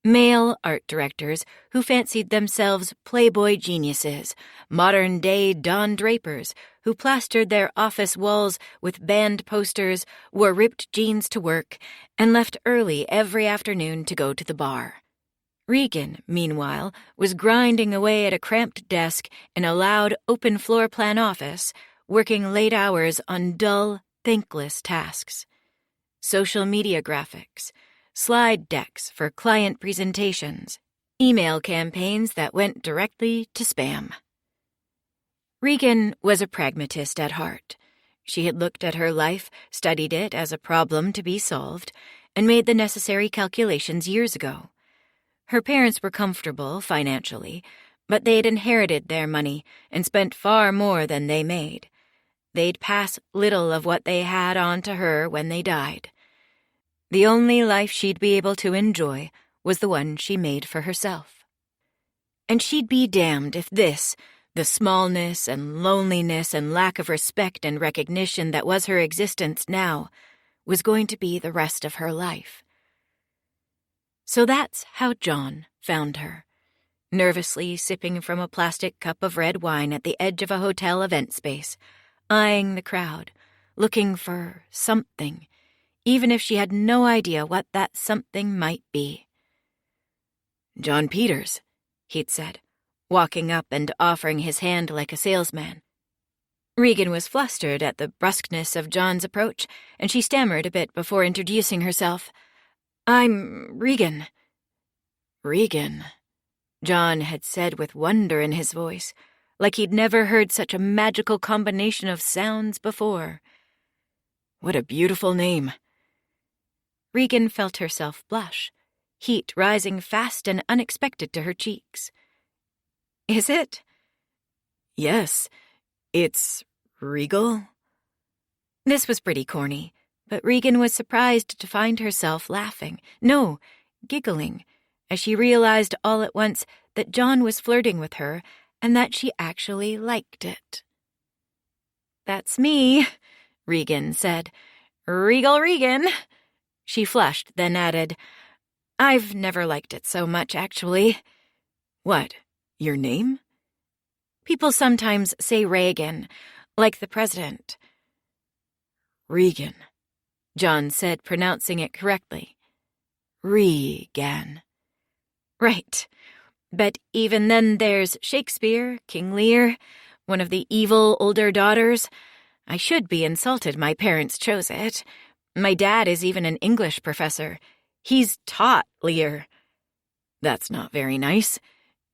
Male art directors who fancied themselves Playboy geniuses, modern-day Don Drapers who plastered their office walls with band posters, wore ripped jeans to work, and left early every afternoon to go to the bar. Regan, meanwhile, was grinding away at a cramped desk in a loud, open floor plan office, working late hours on dull, thankless tasks. Social media graphics, slide decks for client presentations, email campaigns that went directly to spam. Regan was a pragmatist at heart. She had looked at her life, studied it as a problem to be solved, and made the necessary calculations years ago. Her parents were comfortable financially, but they'd inherited their money and spent far more than they made. They'd pass little of what they had on to her when they died. The only life she'd be able to enjoy was the one she made for herself. And she'd be damned if this, the smallness and loneliness and lack of respect and recognition that was her existence now, was going to be the rest of her life. So that's how John found her, nervously sipping from a plastic cup of red wine at the edge of a hotel event space, eyeing the crowd, looking for something, even if she had no idea what that something might be. "John Peters," he'd said, walking up and offering his hand like a salesman. Regan was flustered at the brusqueness of John's approach, and she stammered a bit before introducing herself. "I'm Regan." "Regan," John had said with wonder in his voice, like he'd never heard such a magical combination of sounds before. "What a beautiful name." Regan felt herself blush, heat rising fast and unexpected to her cheeks. "Is it?" "Yes, it's regal." This was pretty corny, but Regan was surprised to find herself laughing, no, giggling, as she realized all at once that John was flirting with her and that she actually liked it. "That's me," Regan said. "Regal Regan." She flushed, then added, "I've never liked it so much, actually." "What, your name?" "People sometimes say Reagan, like the president." "Regan," John said, pronouncing it correctly. "Regan." "Right. But even then there's Shakespeare, King Lear, one of the evil older daughters. I should be insulted my parents chose it. My dad is even an English professor. He's taught Lear." "That's not very nice.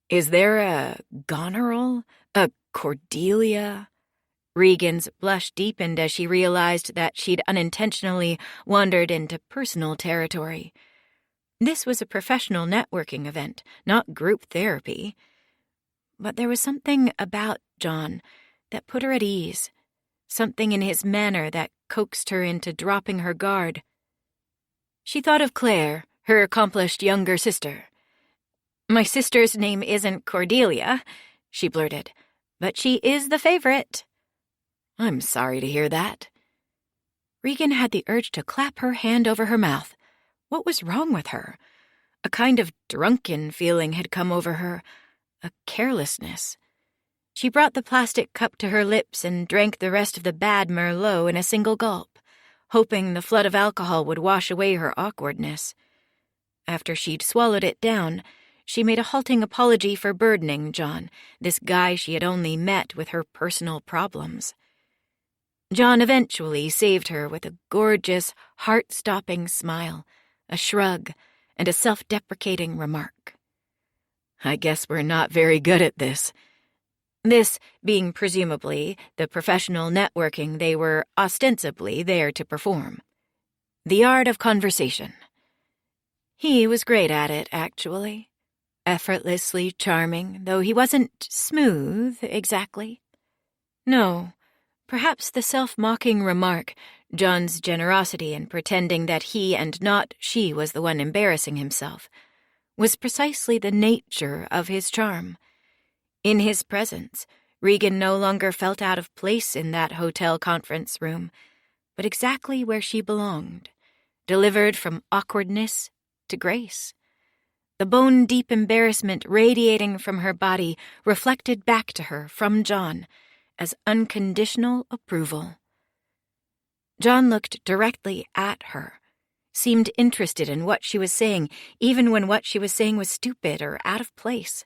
Is there a Goneril? A Cordelia?" Regan's blush deepened as she realized that she'd unintentionally wandered into personal territory. This was a professional networking event, not group therapy. But there was something about John that put her at ease, something in his manner that coaxed her into dropping her guard. She thought of Claire, her accomplished younger sister. "My sister's name isn't Cordelia," she blurted, "but she is the favorite." "I'm sorry to hear that." Regan had the urge to clap her hand over her mouth. What was wrong with her? A kind of drunken feeling had come over her, a carelessness. She brought the plastic cup to her lips and drank the rest of the bad Merlot in a single gulp, hoping the flood of alcohol would wash away her awkwardness. After she'd swallowed it down, she made a halting apology for burdening John, this guy she had only met, with her personal problems. John eventually saved her with a gorgeous, heart-stopping smile, a shrug, and a self-deprecating remark. I guess we're not very good at this. This being presumably the professional networking they were ostensibly there to perform. The art of conversation. He was great at it, actually. Effortlessly charming, though he wasn't smooth, exactly. No, perhaps the self-mocking remark, John's generosity in pretending that he and not she was the one embarrassing himself, was precisely the nature of his charm. In his presence, Regan no longer felt out of place in that hotel conference room, but exactly where she belonged, delivered from awkwardness to grace. The bone-deep embarrassment radiating from her body reflected back to her from John as unconditional approval. John looked directly at her, seemed interested in what she was saying, even when what she was saying was stupid or out of place.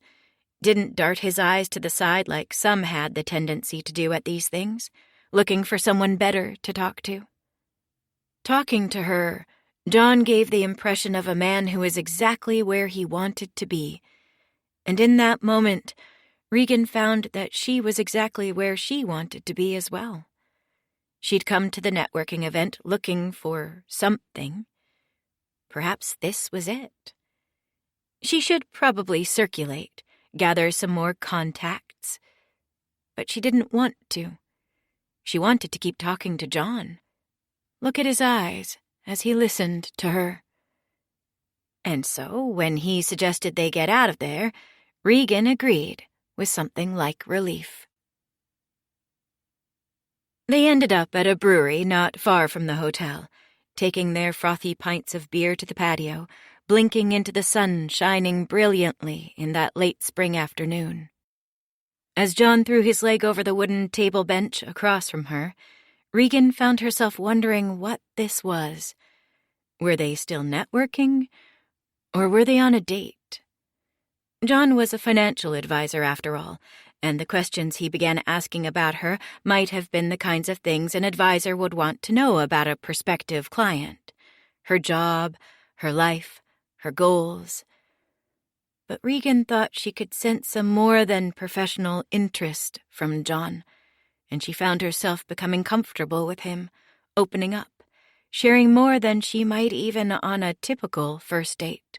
Didn't dart his eyes to the side like some had the tendency to do at these things, looking for someone better to talk to. Talking to her, John gave the impression of a man who was exactly where he wanted to be, and in that moment, Regan found that she was exactly where she wanted to be as well. She'd come to the networking event looking for something. Perhaps this was it. She should probably circulate, gather some more contacts. But she didn't want to. She wanted to keep talking to John. Look at his eyes as he listened to her. And so, when he suggested they get out of there, Regan agreed with something like relief. They ended up at a brewery not far from the hotel, taking their frothy pints of beer to the patio, blinking into the sun shining brilliantly in that late spring afternoon. As John threw his leg over the wooden table bench across from her, Regan found herself wondering what this was. Were they still networking, or were they on a date? John was a financial advisor, after all, and the questions he began asking about her might have been the kinds of things an advisor would want to know about a prospective client. Her job, her life, her goals. But Regan thought she could sense some more than professional interest from John, and she found herself becoming comfortable with him, opening up, sharing more than she might even on a typical first date.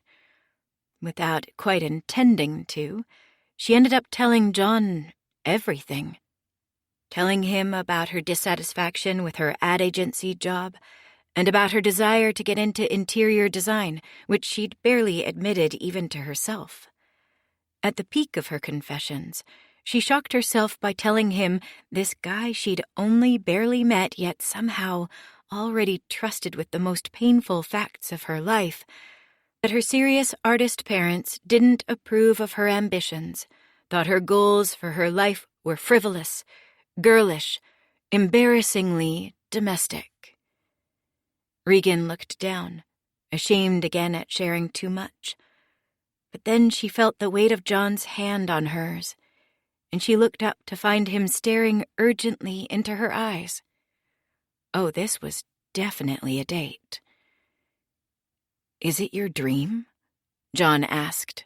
Without quite intending to, she ended up telling John everything. Telling him about her dissatisfaction with her ad agency job, and about her desire to get into interior design, which she'd barely admitted even to herself. At the peak of her confessions, she shocked herself by telling him, this guy she'd only barely met yet somehow already trusted with the most painful facts of her life, that her serious artist parents didn't approve of her ambitions, thought her goals for her life were frivolous, girlish, embarrassingly domestic. Regan looked down, ashamed again at sharing too much. But then she felt the weight of John's hand on hers, and she looked up to find him staring urgently into her eyes. Oh, this was definitely a date. "Is it your dream?" John asked.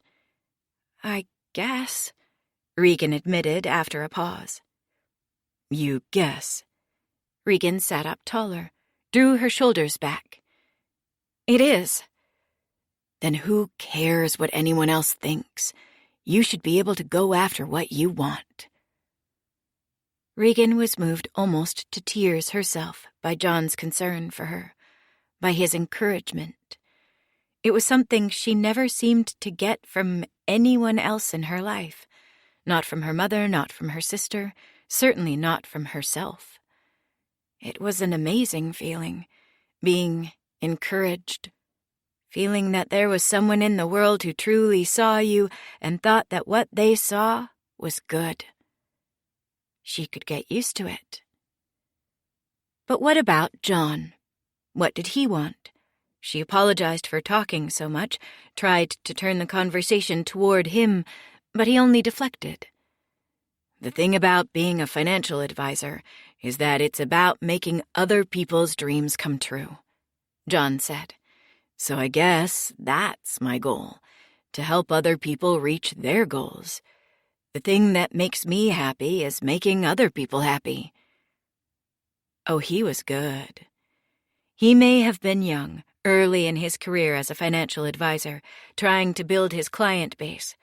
"I guess," Regan admitted after a pause. "You guess?" Regan sat up taller, drew her shoulders back. "It is." "Then who cares what anyone else thinks? You should be able to go after what you want." Regan was moved almost to tears herself by John's concern for her, by his encouragement. It was something she never seemed to get from anyone else in her life, not from her mother, not from her sister, certainly not from herself. It was an amazing feeling, being encouraged, feeling that there was someone in the world who truly saw you and thought that what they saw was good. She could get used to it. But what about John? What did he want? She apologized for talking so much, tried to turn the conversation toward him, but he only deflected. The thing about being a financial advisor is that it's about making other people's dreams come true, John said. So I guess that's my goal, to help other people reach their goals. The thing that makes me happy is making other people happy. Oh, he was good. He may have been young, early in his career as a financial advisor, trying to build his client base,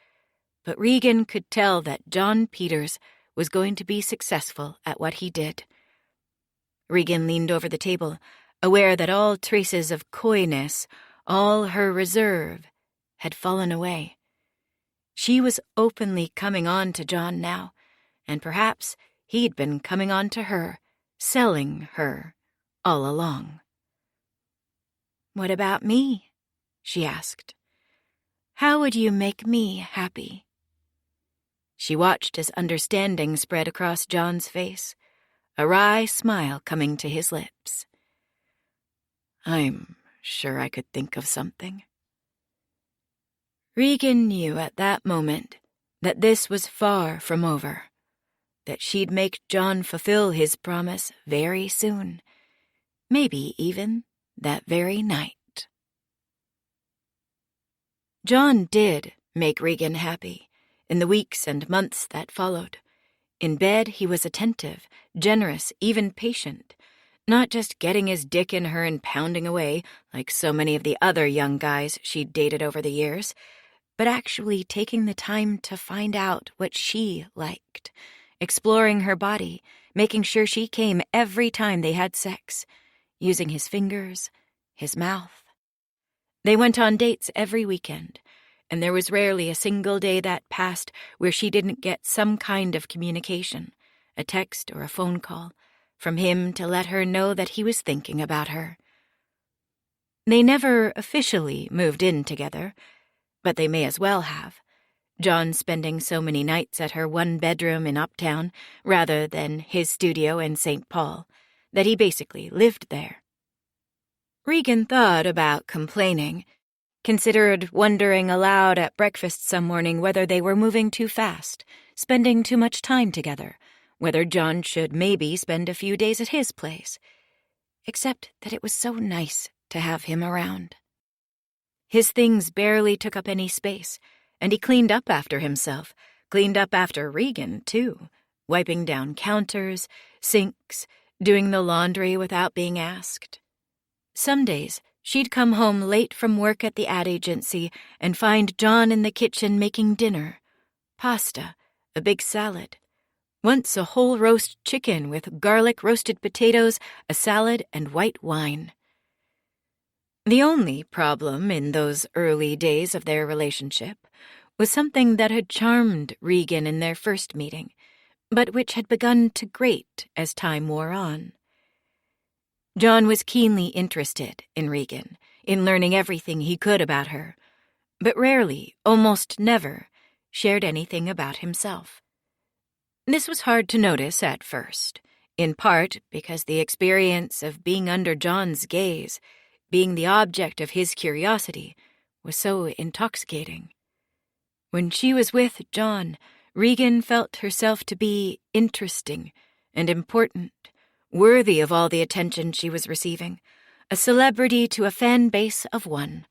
but Regan could tell that John Peters was going to be successful at what he did. Regan leaned over the table, aware that all traces of coyness, all her reserve, had fallen away. She was openly coming on to John now, and perhaps he'd been coming on to her, selling her, all along. "What about me?" she asked. "How would you make me happy?" She watched as understanding spread across John's face, a wry smile coming to his lips. "I'm sure I could think of something." Regan knew at that moment that this was far from over, that she'd make John fulfill his promise very soon, maybe even that very night. John did make Regan happy in the weeks and months that followed. In bed, he was attentive, generous, even patient, not just getting his dick in her and pounding away like so many of the other young guys she'd dated over the years, but actually taking the time to find out what she liked, exploring her body, making sure she came every time they had sex, using his fingers, his mouth. They went on dates every weekend, and there was rarely a single day that passed where she didn't get some kind of communication, a text or a phone call, from him to let her know that he was thinking about her. They never officially moved in together, but they may as well have, John spending so many nights at her one bedroom in Uptown rather than his studio in St. Paul, that he basically lived there. Regan thought about complaining, considered wondering aloud at breakfast some morning whether they were moving too fast, spending too much time together, whether John should maybe spend a few days at his place, except that it was so nice to have him around. His things barely took up any space, and he cleaned up after himself, cleaned up after Regan, too, wiping down counters, sinks, doing the laundry without being asked. Some days, she'd come home late from work at the ad agency and find John in the kitchen making dinner, pasta, a big salad, once a whole roast chicken with garlic roasted potatoes, a salad, and white wine. The only problem in those early days of their relationship was something that had charmed Regan in their first meeting, but which had begun to grate as time wore on. John was keenly interested in Regan, in learning everything he could about her, but rarely, almost never, shared anything about himself. This was hard to notice at first, in part because the experience of being under John's gaze, being the object of his curiosity, was so intoxicating. When she was with John, Regan felt herself to be interesting and important, worthy of all the attention she was receiving, a celebrity to a fan base of one.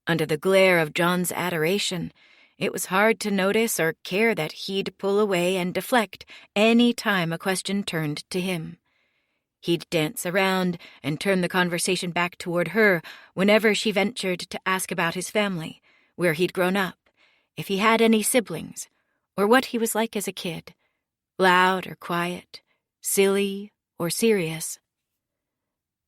Under the glare of John's adoration, it was hard to notice or care that he'd pull away and deflect any time a question turned to him. He'd dance around and turn the conversation back toward her whenever she ventured to ask about his family, where he'd grown up, if he had any siblings, or what he was like as a kid, loud or quiet, silly or serious.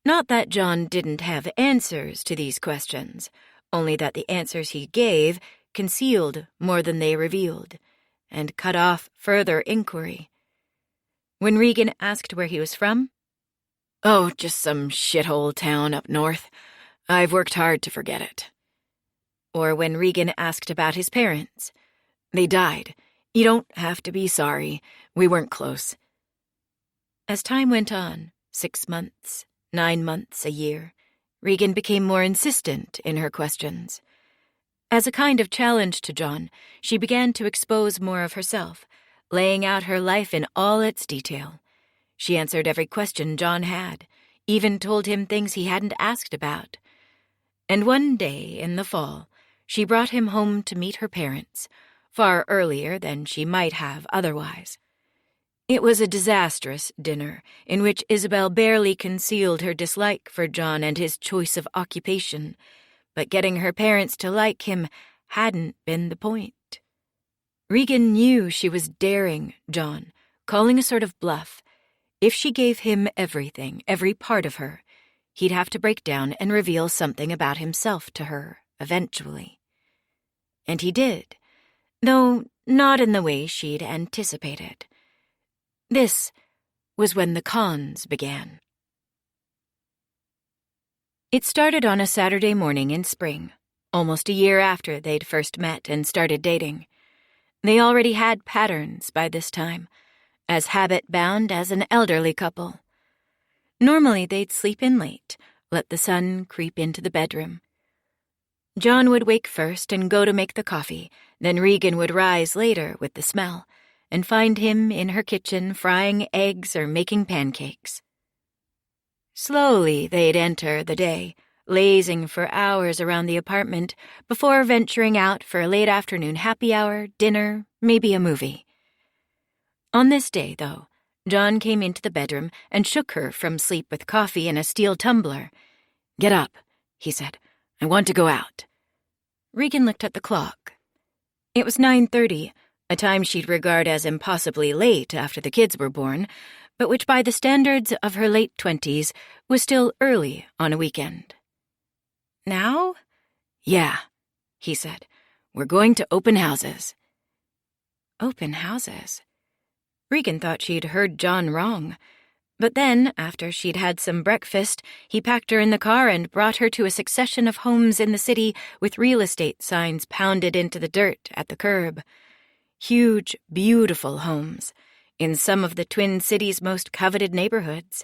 Not that John didn't have answers to these questions, only that the answers he gave concealed more than they revealed, and cut off further inquiry. When Regan asked where he was from, "Oh, just some shithole town up north. I've worked hard to forget it." Or when Regan asked about his parents, "They died. You don't have to be sorry. We weren't close." As time went on, 6 months, 9 months, a year, Regan became more insistent in her questions. As a kind of challenge to John, she began to expose more of herself, laying out her life in all its detail. She answered every question John had, even told him things he hadn't asked about. And one day in the fall, she brought him home to meet her parents, far earlier than she might have otherwise. It was a disastrous dinner, in which Isabel barely concealed her dislike for John and his choice of occupation, but getting her parents to like him hadn't been the point. Regan knew she was daring John, calling a sort of bluff. If she gave him everything, every part of her, he'd have to break down and reveal something about himself to her, eventually. And he did, though not in the way she'd anticipated. This was when the cons began. It started on a Saturday morning in spring, almost a year after they'd first met and started dating. They already had patterns by this time, as habit-bound as an elderly couple. Normally they'd sleep in late, let the sun creep into the bedroom. John would wake first and go to make the coffee, then Regan would rise later with the smell, and find him in her kitchen frying eggs or making pancakes. Slowly they'd enter the day, lazing for hours around the apartment before venturing out for a late afternoon happy hour, dinner, maybe a movie. On this day, though, John came into the bedroom and shook her from sleep with coffee in a steel tumbler. "Get up," he said. "I want to go out." Regan looked at the clock. It was 9:30, a time she'd regard as impossibly late after the kids were born, but which by the standards of her late 20s was still early on a weekend. "Now?" "Yeah," he said. "We're going to open houses." Open houses? Regan thought she'd heard John wrong. But then, after she'd had some breakfast, he packed her in the car and brought her to a succession of homes in the city with real estate signs pounded into the dirt at the curb. Huge, beautiful homes, in some of the Twin Cities' most coveted neighborhoods.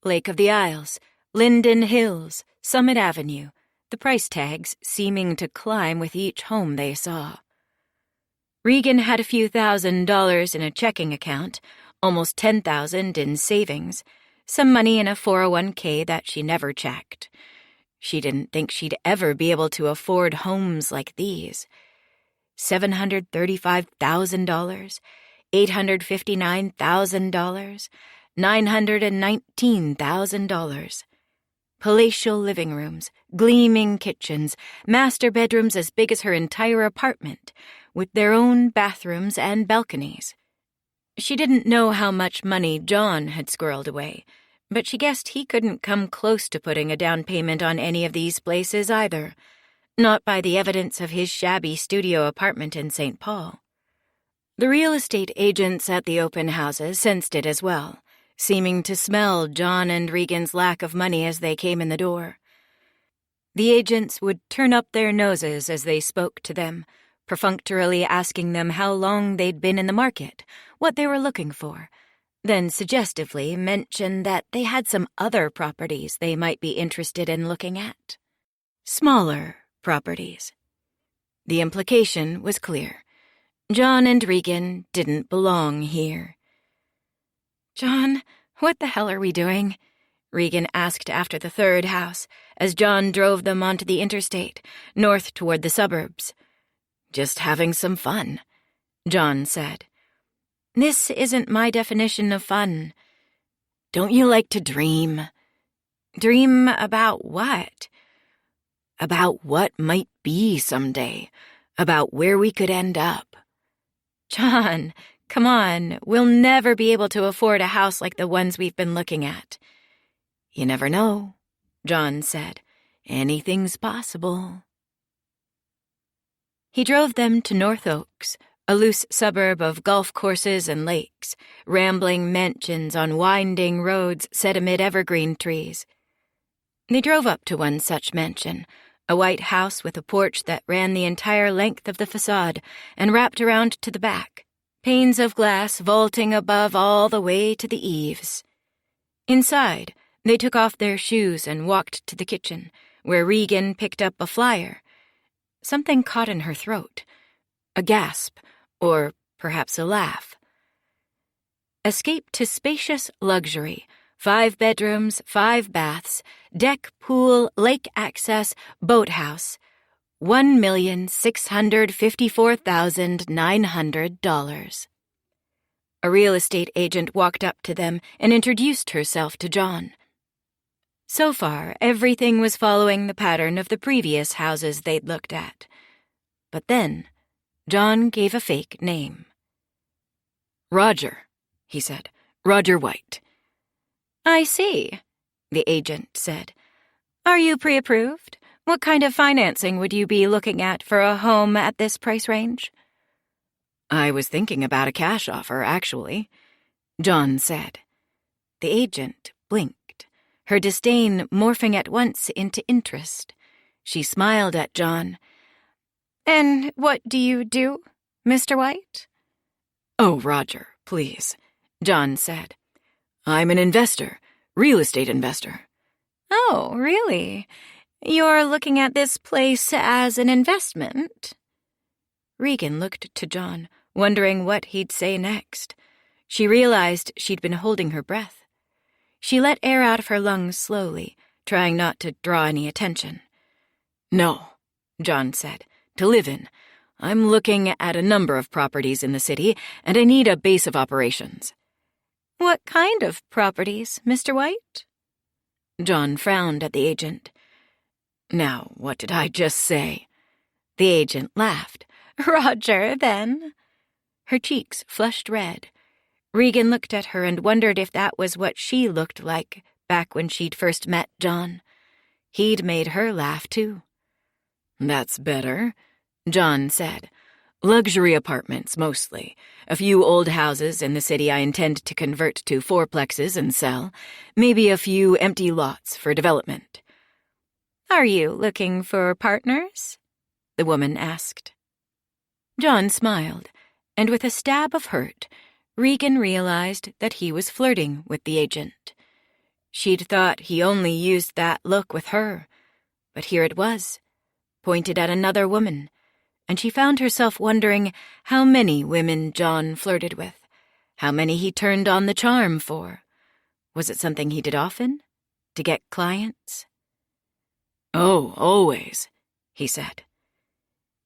Lake of the Isles, Linden Hills, Summit Avenue, the price tags seeming to climb with each home they saw. Regan had a few $1,000s in a checking account, almost $10,000 in savings, some money in a 401k that she never checked. She didn't think she'd ever be able to afford homes like these. $735,000, $859,000, $919,000. Palatial living rooms, gleaming kitchens, master bedrooms as big as her entire apartment, with their own bathrooms and balconies. She didn't know how much money John had squirreled away, but she guessed he couldn't come close to putting a down payment on any of these places either, not by the evidence of his shabby studio apartment in St. Paul. The real estate agents at the open houses sensed it as well, seeming to smell John and Regan's lack of money as they came in the door. The agents would turn up their noses as they spoke to them, perfunctorily asking them how long they'd been in the market, what they were looking for, then suggestively mention that they had some other properties they might be interested in looking at. Smaller properties. The implication was clear. John and Regan didn't belong here. "John, what the hell are we doing?" Regan asked after the third house, as John drove them onto the interstate, north toward the suburbs. "Just having some fun," John said. "This isn't my definition of fun." "Don't you like to dream?" "Dream about what?" "About what might be someday, about where we could end up." "John, come on, we'll never be able to afford a house like the ones we've been looking at." "You never know," John said. "Anything's possible." He drove them to North Oaks, a loose suburb of golf courses and lakes, rambling mansions on winding roads set amid evergreen trees. They drove up to one such mansion, a white house with a porch that ran the entire length of the facade and wrapped around to the back, panes of glass vaulting above all the way to the eaves. Inside, They took off their shoes and walked to the kitchen, where Regan picked up a flyer. Something caught in her throat. A gasp, or perhaps a laugh. Escape to spacious luxury. 5 bedrooms, 5 baths, deck, pool, lake access, boathouse. $1,654,900. A real estate agent walked up to them and introduced herself to John. So far, everything was following the pattern of the previous houses they'd looked at. But then, John gave a fake name. Roger, he said. Roger White. I see, the agent said. Are you pre-approved? What kind of financing would you be looking at for a home at this price range? I was thinking about a cash offer, actually, John said. The agent blinked, her disdain morphing at once into interest. She smiled at John. And what do you do, Mr. White? Oh, Roger, please, John said. I'm an investor, real estate investor. Oh, really? You're looking at this place as an investment? Regan looked to John, wondering what he'd say next. She realized she'd been holding her breath. She let air out of her lungs slowly, trying not to draw any attention. No, John said, to live in. I'm looking at a number of properties in the city, and I need a base of operations. What kind of properties, Mr. White? John frowned at the agent. Now, what did I just say? The agent laughed. Roger, then. Her cheeks flushed red. Regan looked at her and wondered if that was what she looked like back when she'd first met John. He'd made her laugh, too. That's better, John said. Luxury apartments, mostly. A few old houses in the city I intend to convert to fourplexes and sell. Maybe a few empty lots for development. Are you looking for partners? The woman asked. John smiled, and with a stab of hurt, Regan realized that he was flirting with the agent. She'd thought he only used that look with her, but here it was, pointed at another woman, and she found herself wondering how many women John flirted with, how many he turned on the charm for. Was it something he did often? To get clients? Oh, always, he said.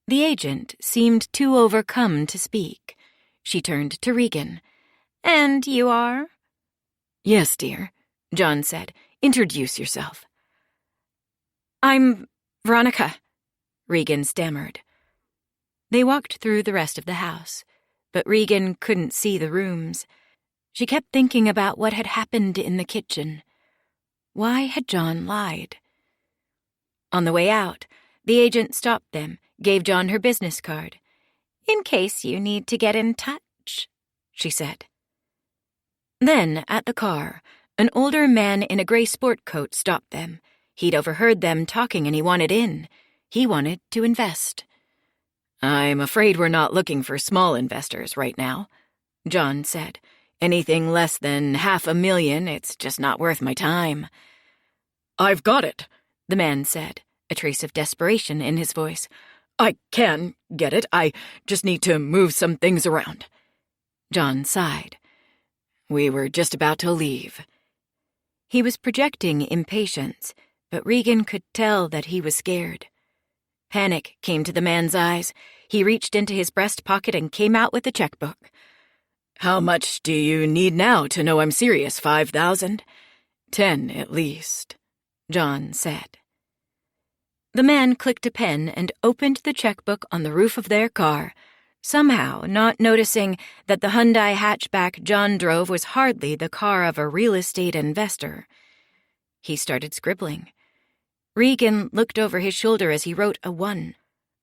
The agent seemed too overcome to speak. She turned to Regan. And you are? Yes, dear, John said. Introduce yourself. I'm Veronica, Regan stammered. They walked through the rest of the house, but Regan couldn't see the rooms. She kept thinking about what had happened in the kitchen. Why had John lied? On the way out, the agent stopped them, gave John her business card. In case you need to get in touch, she said. Then, at the car, an older man in a gray sport coat stopped them. He'd overheard them talking and he wanted in. He wanted to invest. I'm afraid we're not looking for small investors right now, John said. Anything less than $500,000, it's just not worth my time. I've got it, the man said, a trace of desperation in his voice. I can get it. I just need to move some things around. John sighed. We were just about to leave. He was projecting impatience, but Regan could tell that he was scared. Panic came to the man's eyes. He reached into his breast pocket and came out with a checkbook. How much do you need now to know I'm serious? 5,000? 10 at least, John said. The man clicked a pen and opened the checkbook on the roof of their car, somehow not noticing that the Hyundai hatchback John drove was hardly the car of a real estate investor. He started scribbling. Regan looked over his shoulder as he wrote a 1.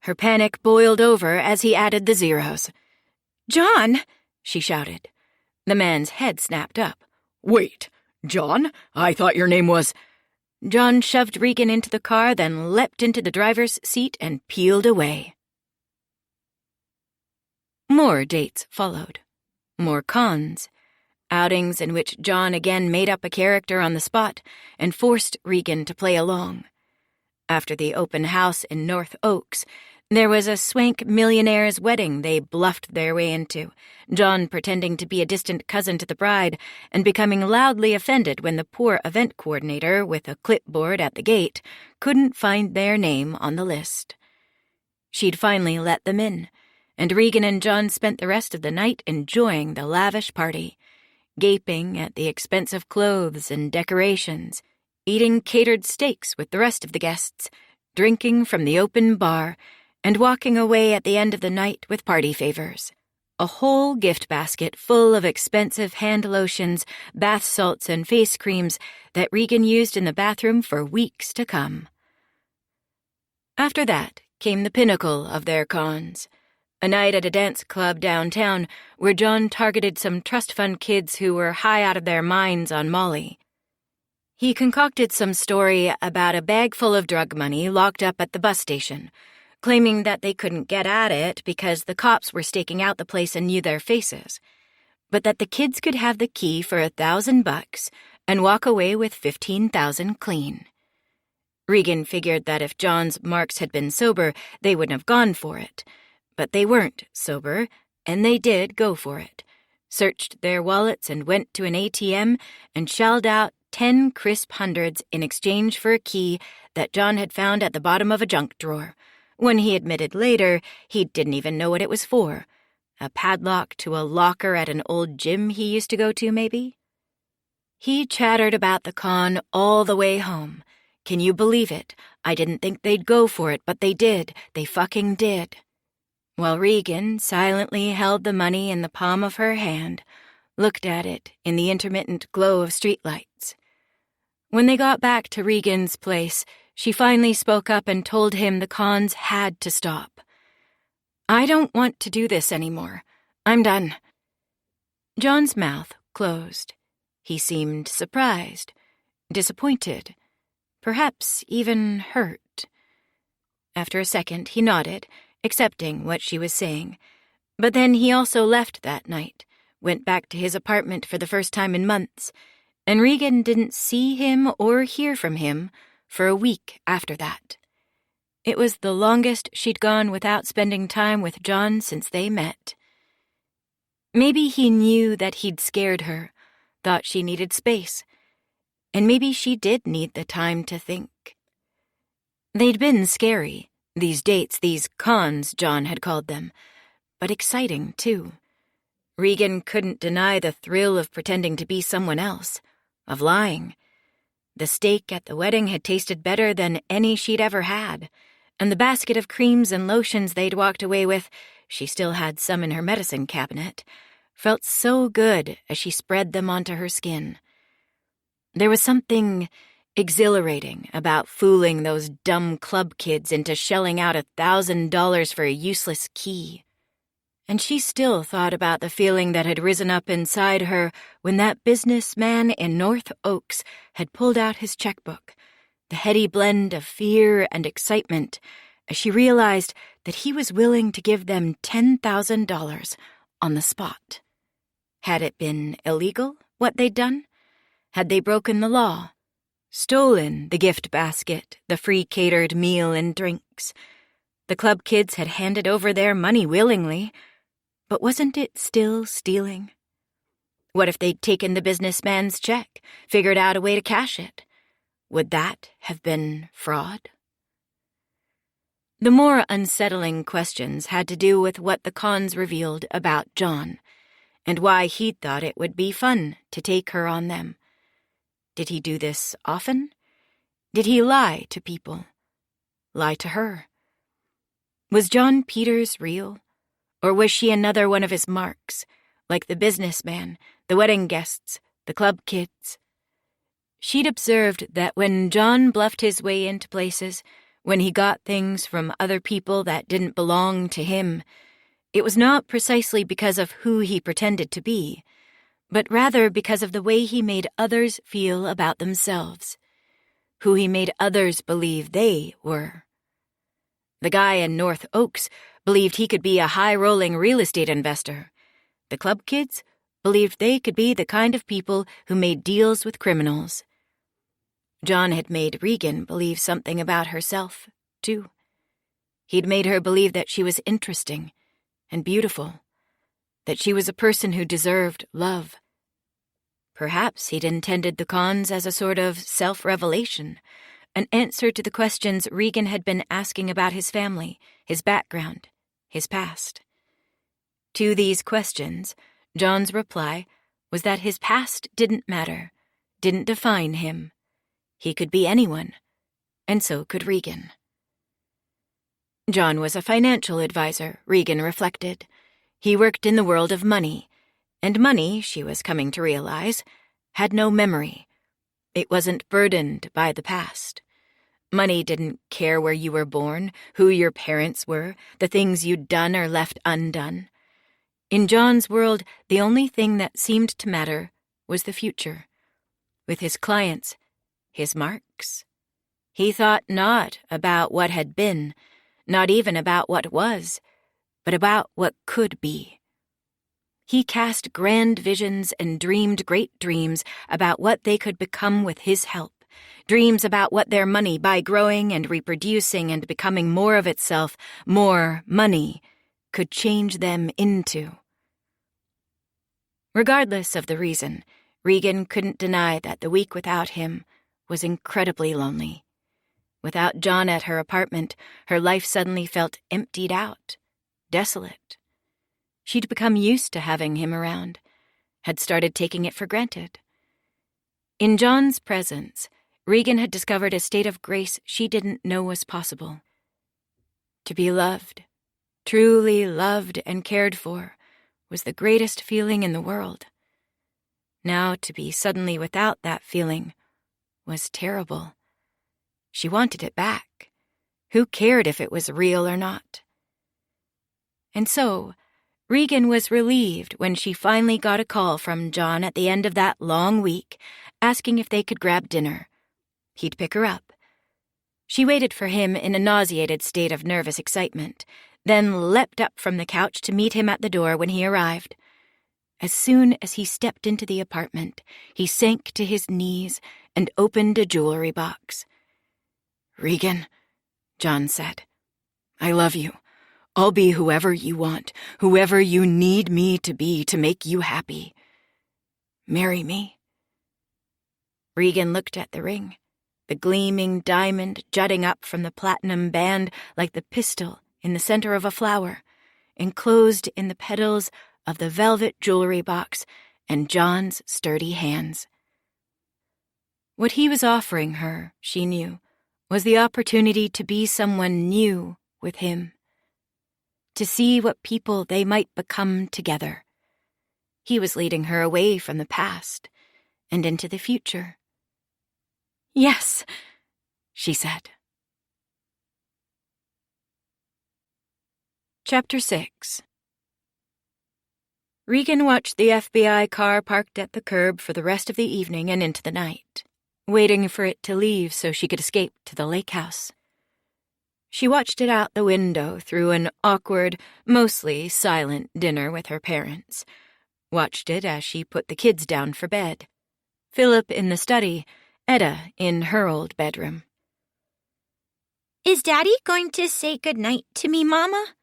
Her panic boiled over as he added the zeros. "John!" she shouted. The man's head snapped up. Wait, John? I thought your name was... John shoved Regan into the car, then leapt into the driver's seat and peeled away. More dates followed. More cons. outings in which John again made up a character on the spot and forced Regan to play along. After the open house in North Oaks, there was a swank millionaire's wedding they bluffed their way into, John pretending to be a distant cousin to the bride and becoming loudly offended when the poor event coordinator with a clipboard at the gate couldn't find their name on the list. She'd finally let them in, and Regan and John spent the rest of the night enjoying the lavish party, gaping at the expensive clothes and decorations, eating catered steaks with the rest of the guests, drinking from the open bar, and walking away at the end of the night with party favors. A whole gift basket full of expensive hand lotions, bath salts, and face creams that Regan used in the bathroom for weeks to come. After that came the pinnacle of their cons, a night at a dance club downtown where John targeted some trust fund kids who were high out of their minds on Molly. He concocted some story about a bag full of drug money locked up at the bus station, claiming that they couldn't get at it because the cops were staking out the place and knew their faces, but that the kids could have the key for $1,000 and walk away with $15,000 clean. Regan figured that if John's marks had been sober, they wouldn't have gone for it. But they weren't sober, and they did go for it, searched their wallets and went to an ATM and shelled out 10 crisp hundreds in exchange for a key that John had found at the bottom of a junk drawer, when he admitted later he didn't even know what it was for. A padlock to a locker at an old gym he used to go to, maybe? He chattered about the con all the way home. Can you believe it? I didn't think they'd go for it, but they did. They fucking did. While Regan silently held the money in the palm of her hand, looked at it in the intermittent glow of streetlights. When they got back to Regan's place, she finally spoke up and told him the cons had to stop. I don't want to do this anymore. I'm done. John's mouth closed. He seemed surprised, disappointed, perhaps even hurt. After a second, he nodded, accepting what she was saying. But then he also left that night, went back to his apartment for the first time in months, and Regan didn't see him or hear from him for a week after that. It was the longest she'd gone without spending time with John since they met. Maybe he knew that he'd scared her, thought she needed space, and maybe she did need the time to think. They'd been scary, these dates, these cons, John had called them, but exciting, too. Regan couldn't deny the thrill of pretending to be someone else, of lying. The steak at the wedding had tasted better than any she'd ever had, and the basket of creams and lotions they'd walked away with, she still had some in her medicine cabinet, felt so good as she spread them onto her skin. There was something exhilarating about fooling those dumb club kids into shelling out $1,000 for a useless key. And she still thought about the feeling that had risen up inside her when that businessman in North Oaks had pulled out his checkbook, the heady blend of fear and excitement, as she realized that he was willing to give them $10,000 on the spot. Had it been illegal, what they'd done? Had they broken the law? Stolen the gift basket, the free catered meal and drinks? The club kids had handed over their money willingly, but wasn't it still stealing? What if they'd taken the businessman's check, figured out a way to cash it? Would that have been fraud? The more unsettling questions had to do with what the cons revealed about John, and why he'd thought it would be fun to take her on them. Did he do this often? Did he lie to people? Lie to her? Was John Peters real? Or was she another one of his marks, like the businessman, the wedding guests, the club kids? She'd observed that when John bluffed his way into places, when he got things from other people that didn't belong to him, it was not precisely because of who he pretended to be, but rather because of the way he made others feel about themselves, who he made others believe they were. The guy in North Oaks believed he could be a high-rolling real estate investor. The club kids believed they could be the kind of people who made deals with criminals. John had made Regan believe something about herself, too. He'd made her believe that she was interesting and beautiful, that she was a person who deserved love. Perhaps he'd intended the cons as a sort of self-revelation, an answer to the questions Regan had been asking about his family, his background, his past. To these questions, John's reply was that his past didn't matter, didn't define him. He could be anyone, and so could Regan. John was a financial advisor, Regan reflected. He worked in the world of money, and money, she was coming to realize, had no memory. It wasn't burdened by the past. Money didn't care where you were born, who your parents were, the things you'd done or left undone. In John's world, the only thing that seemed to matter was the future. With his clients, his marks. He thought not about what had been, not even about what was, but about what could be. He cast grand visions and dreamed great dreams about what they could become with his help, dreams about what their money, by growing and reproducing and becoming more of itself, more money, could change them into. Regardless of the reason, Regan couldn't deny that the week without him was incredibly lonely. Without John at her apartment, her life suddenly felt emptied out, desolate. She'd become used to having him around, had started taking it for granted. In John's presence, Regan had discovered a state of grace she didn't know was possible. To be loved, truly loved and cared for, was the greatest feeling in the world. Now to be suddenly without that feeling was terrible. She wanted it back. Who cared if it was real or not? And so, Regan was relieved when she finally got a call from John at the end of that long week, asking if they could grab dinner. He'd pick her up. She waited for him in a nauseated state of nervous excitement, then leapt up from the couch to meet him at the door when he arrived. As soon as he stepped into the apartment, he sank to his knees and opened a jewelry box. "Regan," John said, "I love you. I'll be whoever you want, whoever you need me to be to make you happy. Marry me." Regan looked at the ring, the gleaming diamond jutting up from the platinum band like the pistil in the center of a flower, enclosed in the petals of the velvet jewelry box and John's sturdy hands. What he was offering her, she knew, was the opportunity to be someone new with him, to see what people they might become together. He was leading her away from the past and into the future. "Yes," she said. Chapter 6. Regan watched the FBI car parked at the curb for the rest of the evening and into the night, waiting for it to leave so she could escape to the lake house. She watched it out the window through an awkward, mostly silent dinner with her parents, watched it as she put the kids down for bed. Philip in the study, Etta in her old bedroom. "Is Daddy going to say goodnight to me, Mama?"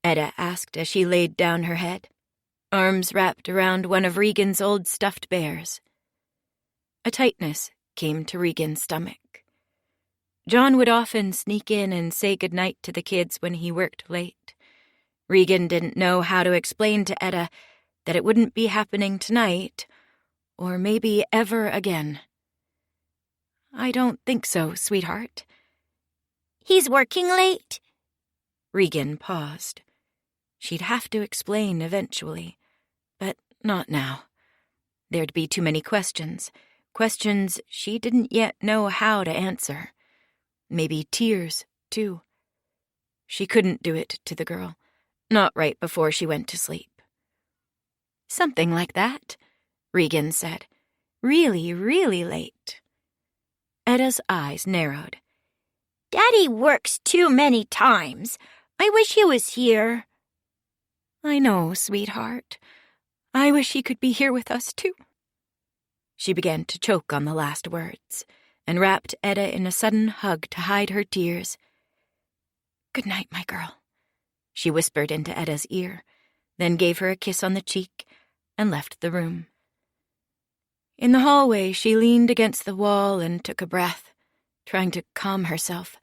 Etta asked as she laid down her head, arms wrapped around one of Regan's old stuffed bears. A tightness came to Regan's stomach. John would often sneak in and say goodnight to the kids when he worked late. Regan didn't know how to explain to Etta that it wouldn't be happening tonight, or maybe ever again. "I don't think so, sweetheart." "He's working late?" Regan paused. She'd have to explain eventually, but not now. There'd be too many questions she didn't yet know how to answer. Maybe tears, too. She couldn't do it to the girl, not right before she went to sleep. "Something like that," Regan said. "Really, really late." Etta's eyes narrowed. "Daddy works too many times. I wish he was here." "I know, sweetheart. I wish he could be here with us, too. She began to choke on the last words and wrapped Etta in a sudden hug to hide her tears. Good night, my girl, she whispered into Etta's ear, then gave her a kiss on the cheek and left the room. In the hallway, she leaned against the wall and took a breath, trying to calm herself,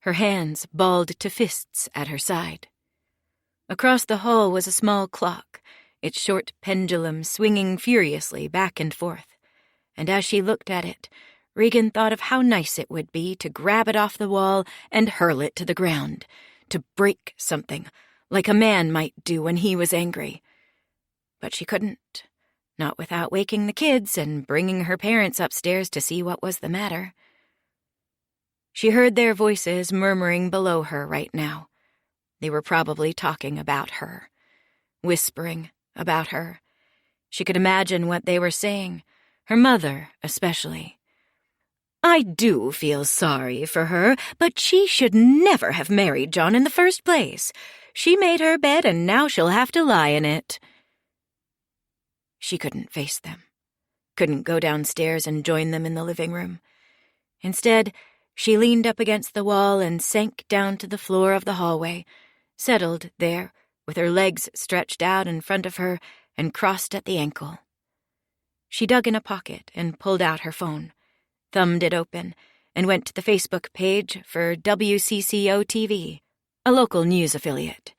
her hands balled to fists at her side. Across the hall was a small clock, its short pendulum swinging furiously back and forth, and as she looked at it, Regan thought of how nice it would be to grab it off the wall and hurl it to the ground, to break something, like a man might do when he was angry. But she couldn't, not without waking the kids and bringing her parents upstairs to see what was the matter. She heard their voices murmuring below her right now. They were probably talking about her, whispering about her. She could imagine what they were saying, her mother especially. I do feel sorry for her, but she should never have married John in the first place. She made her bed and now she'll have to lie in it. She couldn't face them, couldn't go downstairs and join them in the living room. Instead, she leaned up against the wall and sank down to the floor of the hallway, settled there with her legs stretched out in front of her and crossed at the ankle. She dug in a pocket and pulled out her phone, thumbed it open, and went to the Facebook page for WCCO-TV, a local news affiliate.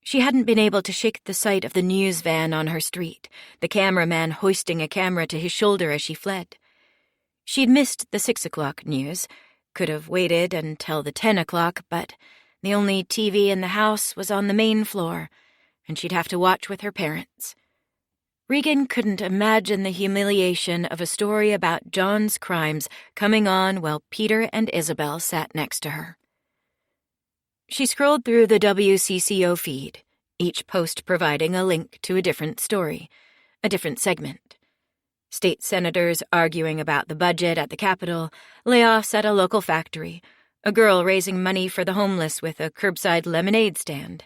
She hadn't been able to shake the sight of the news van on her street, the cameraman hoisting a camera to his shoulder as she fled. She'd missed the 6 o'clock news, could have waited until the 10 o'clock, but the only TV in the house was on the main floor, and she'd have to watch with her parents. Regan couldn't imagine the humiliation of a story about John's crimes coming on while Peter and Isabel sat next to her. She scrolled through the WCCO feed, each post providing a link to a different story, a different segment. State senators arguing about the budget at the Capitol, layoffs at a local factory, a girl raising money for the homeless with a curbside lemonade stand.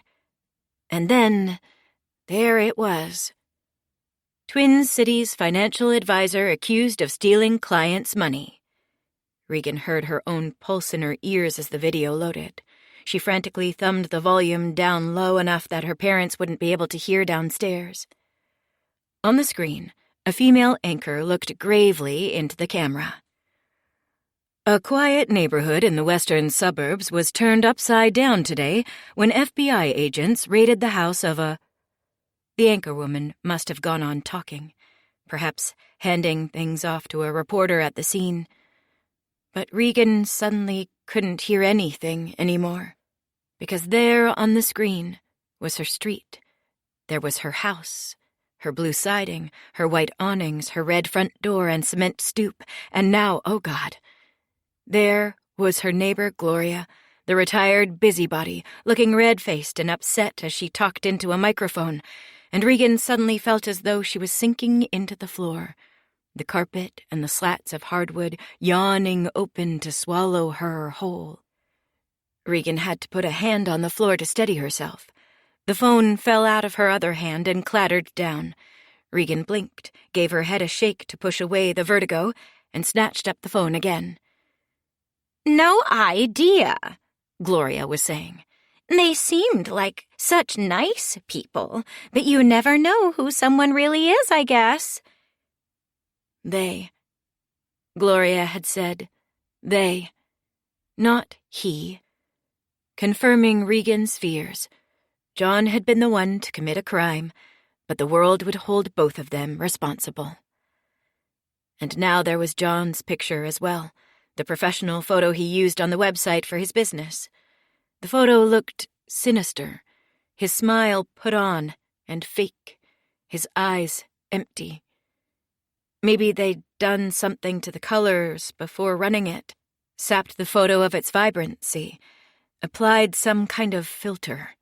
And then, there it was. Twin Cities financial advisor accused of stealing clients' money. Regan heard her own pulse in her ears as the video loaded. She frantically thumbed the volume down low enough that her parents wouldn't be able to hear downstairs. On the screen, a female anchor looked gravely into the camera. A quiet neighborhood in the western suburbs was turned upside down today when FBI agents raided the house of a... The anchorwoman must have gone on talking, perhaps handing things off to a reporter at the scene. But Regan suddenly couldn't hear anything anymore, because there on the screen was her street. There was her house, her blue siding, her white awnings, her red front door and cement stoop, and now, oh God, there was her neighbor Gloria, the retired busybody, looking red-faced and upset as she talked into a microphone, and Regan suddenly felt as though she was sinking into the floor, the carpet and the slats of hardwood yawning open to swallow her whole. Regan had to put a hand on the floor to steady herself. The phone fell out of her other hand and clattered down. Regan blinked, gave her head a shake to push away the vertigo, and snatched up the phone again. No idea, Gloria was saying. They seemed like such nice people, but you never know who someone really is, I guess. They. Gloria had said, they, not he. Confirming Regan's fears. John had been the one to commit a crime, but the world would hold both of them responsible. And now there was John's picture as well, the professional photo he used on the website for his business. The photo looked sinister, his smile put on and fake, his eyes empty. Maybe they'd done something to the colors before running it, sapped the photo of its vibrancy, applied some kind of filter.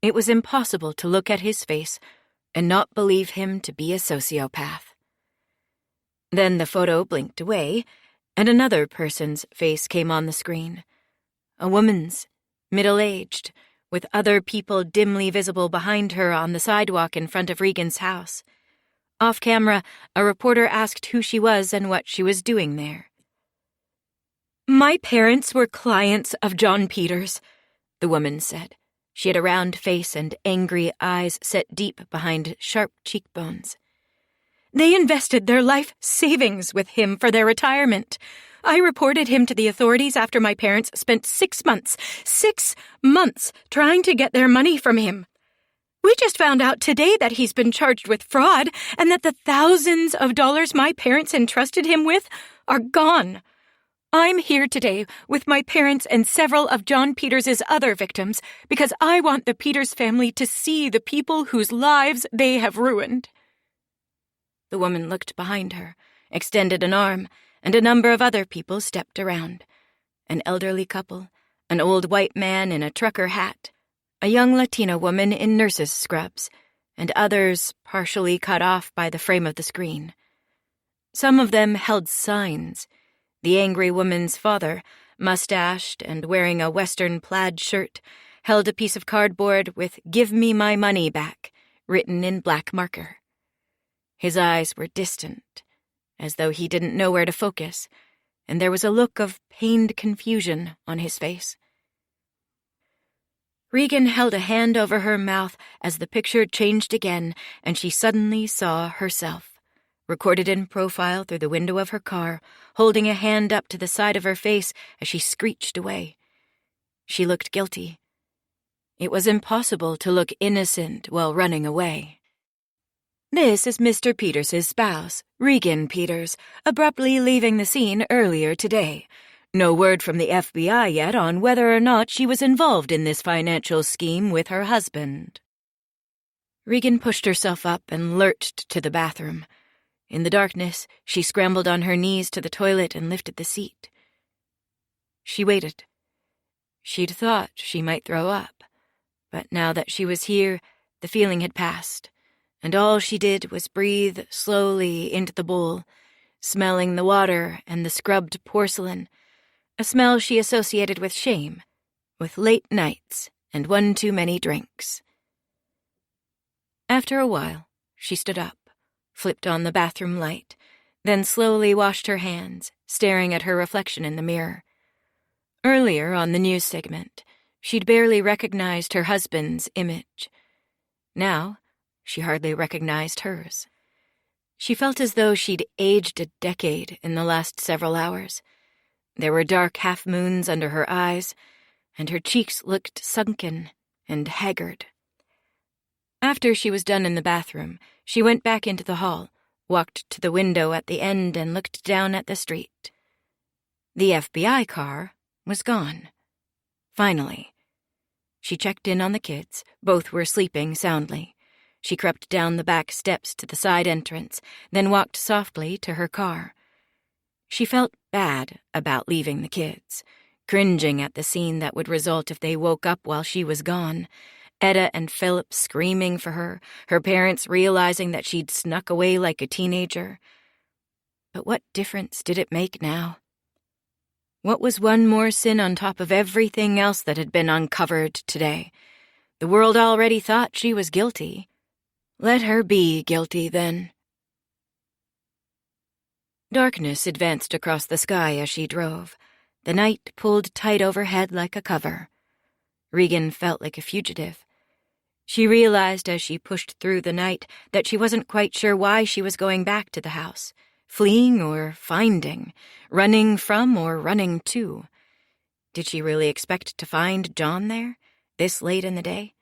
It was impossible to look at his face and not believe him to be a sociopath. Then the photo blinked away, and another person's face came on the screen. A woman's, middle-aged, with other people dimly visible behind her on the sidewalk in front of Regan's house. Off camera, a reporter asked who she was and what she was doing there. "My parents were clients of John Peters," the woman said. She had a round face and angry eyes set deep behind sharp cheekbones. "They invested their life savings with him for their retirement. I reported him to the authorities after my parents spent 6 months trying to get their money from him. We just found out today that he's been charged with fraud and that the thousands of dollars my parents entrusted him with are gone. I'm here today with my parents and several of John Peters' other victims because I want the Peters family to see the people whose lives they have ruined." The woman looked behind her, extended an arm, and a number of other people stepped around. An elderly couple, an old white man in a trucker hat, a young Latina woman in nurse's scrubs, and others partially cut off by the frame of the screen. Some of them held signs. The angry woman's father, mustached and wearing a Western plaid shirt, held a piece of cardboard with "Give me my money back" written in black marker. His eyes were distant, as though he didn't know where to focus, and there was a look of pained confusion on his face. Regan held a hand over her mouth as the picture changed again, and she suddenly saw herself, recorded in profile through the window of her car, holding a hand up to the side of her face as she screeched away. She looked guilty. It was impossible to look innocent while running away. "This is Mr. Peters' spouse, Regan Peters, abruptly leaving the scene earlier today. No word from the FBI yet on whether or not she was involved in this financial scheme with her husband." Regan pushed herself up and lurched to the bathroom. In the darkness, she scrambled on her knees to the toilet and lifted the seat. She waited. She'd thought she might throw up, but now that she was here, the feeling had passed, and all she did was breathe slowly into the bowl, smelling the water and the scrubbed porcelain, a smell she associated with shame, with late nights and one too many drinks. After a while, she stood up, flipped on the bathroom light, then slowly washed her hands, staring at her reflection in the mirror. Earlier on the news segment, she'd barely recognized her husband's image. Now, she hardly recognized hers. She felt as though she'd aged a decade in the last several hours. There were dark half-moons under her eyes, and her cheeks looked sunken and haggard. After she was done in the bathroom, she went back into the hall, walked to the window at the end and looked down at the street. The FBI car was gone. Finally. She checked in on the kids. Both were sleeping soundly. She crept down the back steps to the side entrance, then walked softly to her car. She felt bad about leaving the kids, cringing at the scene that would result if they woke up while she was gone. Etta and Philip screaming for her, her parents realizing that she'd snuck away like a teenager. But what difference did it make now? What was one more sin on top of everything else that had been uncovered today? The world already thought she was guilty. Let her be guilty, then. Darkness advanced across the sky as she drove. The night pulled tight overhead like a cover. Regan felt like a fugitive. She realized as she pushed through the night that she wasn't quite sure why she was going back to the house, fleeing or finding, running from or running to. Did she really expect to find John there, this late in the day?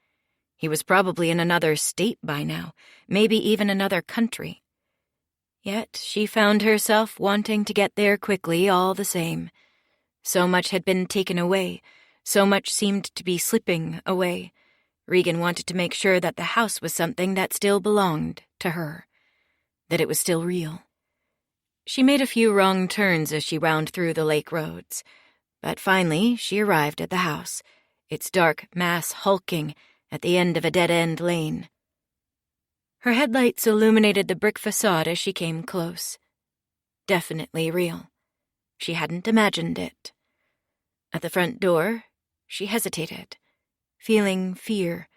He was probably in another state by now, maybe even another country. Yet she found herself wanting to get there quickly all the same. So much had been taken away, so much seemed to be slipping away. Regan wanted to make sure that the house was something that still belonged to her, that it was still real. She made a few wrong turns as she wound through the lake roads, but finally she arrived at the house, its dark mass hulking at the end of a dead-end lane. Her headlights illuminated the brick facade as she came close. Definitely real. She hadn't imagined it. At the front door, she hesitated, feeling fear,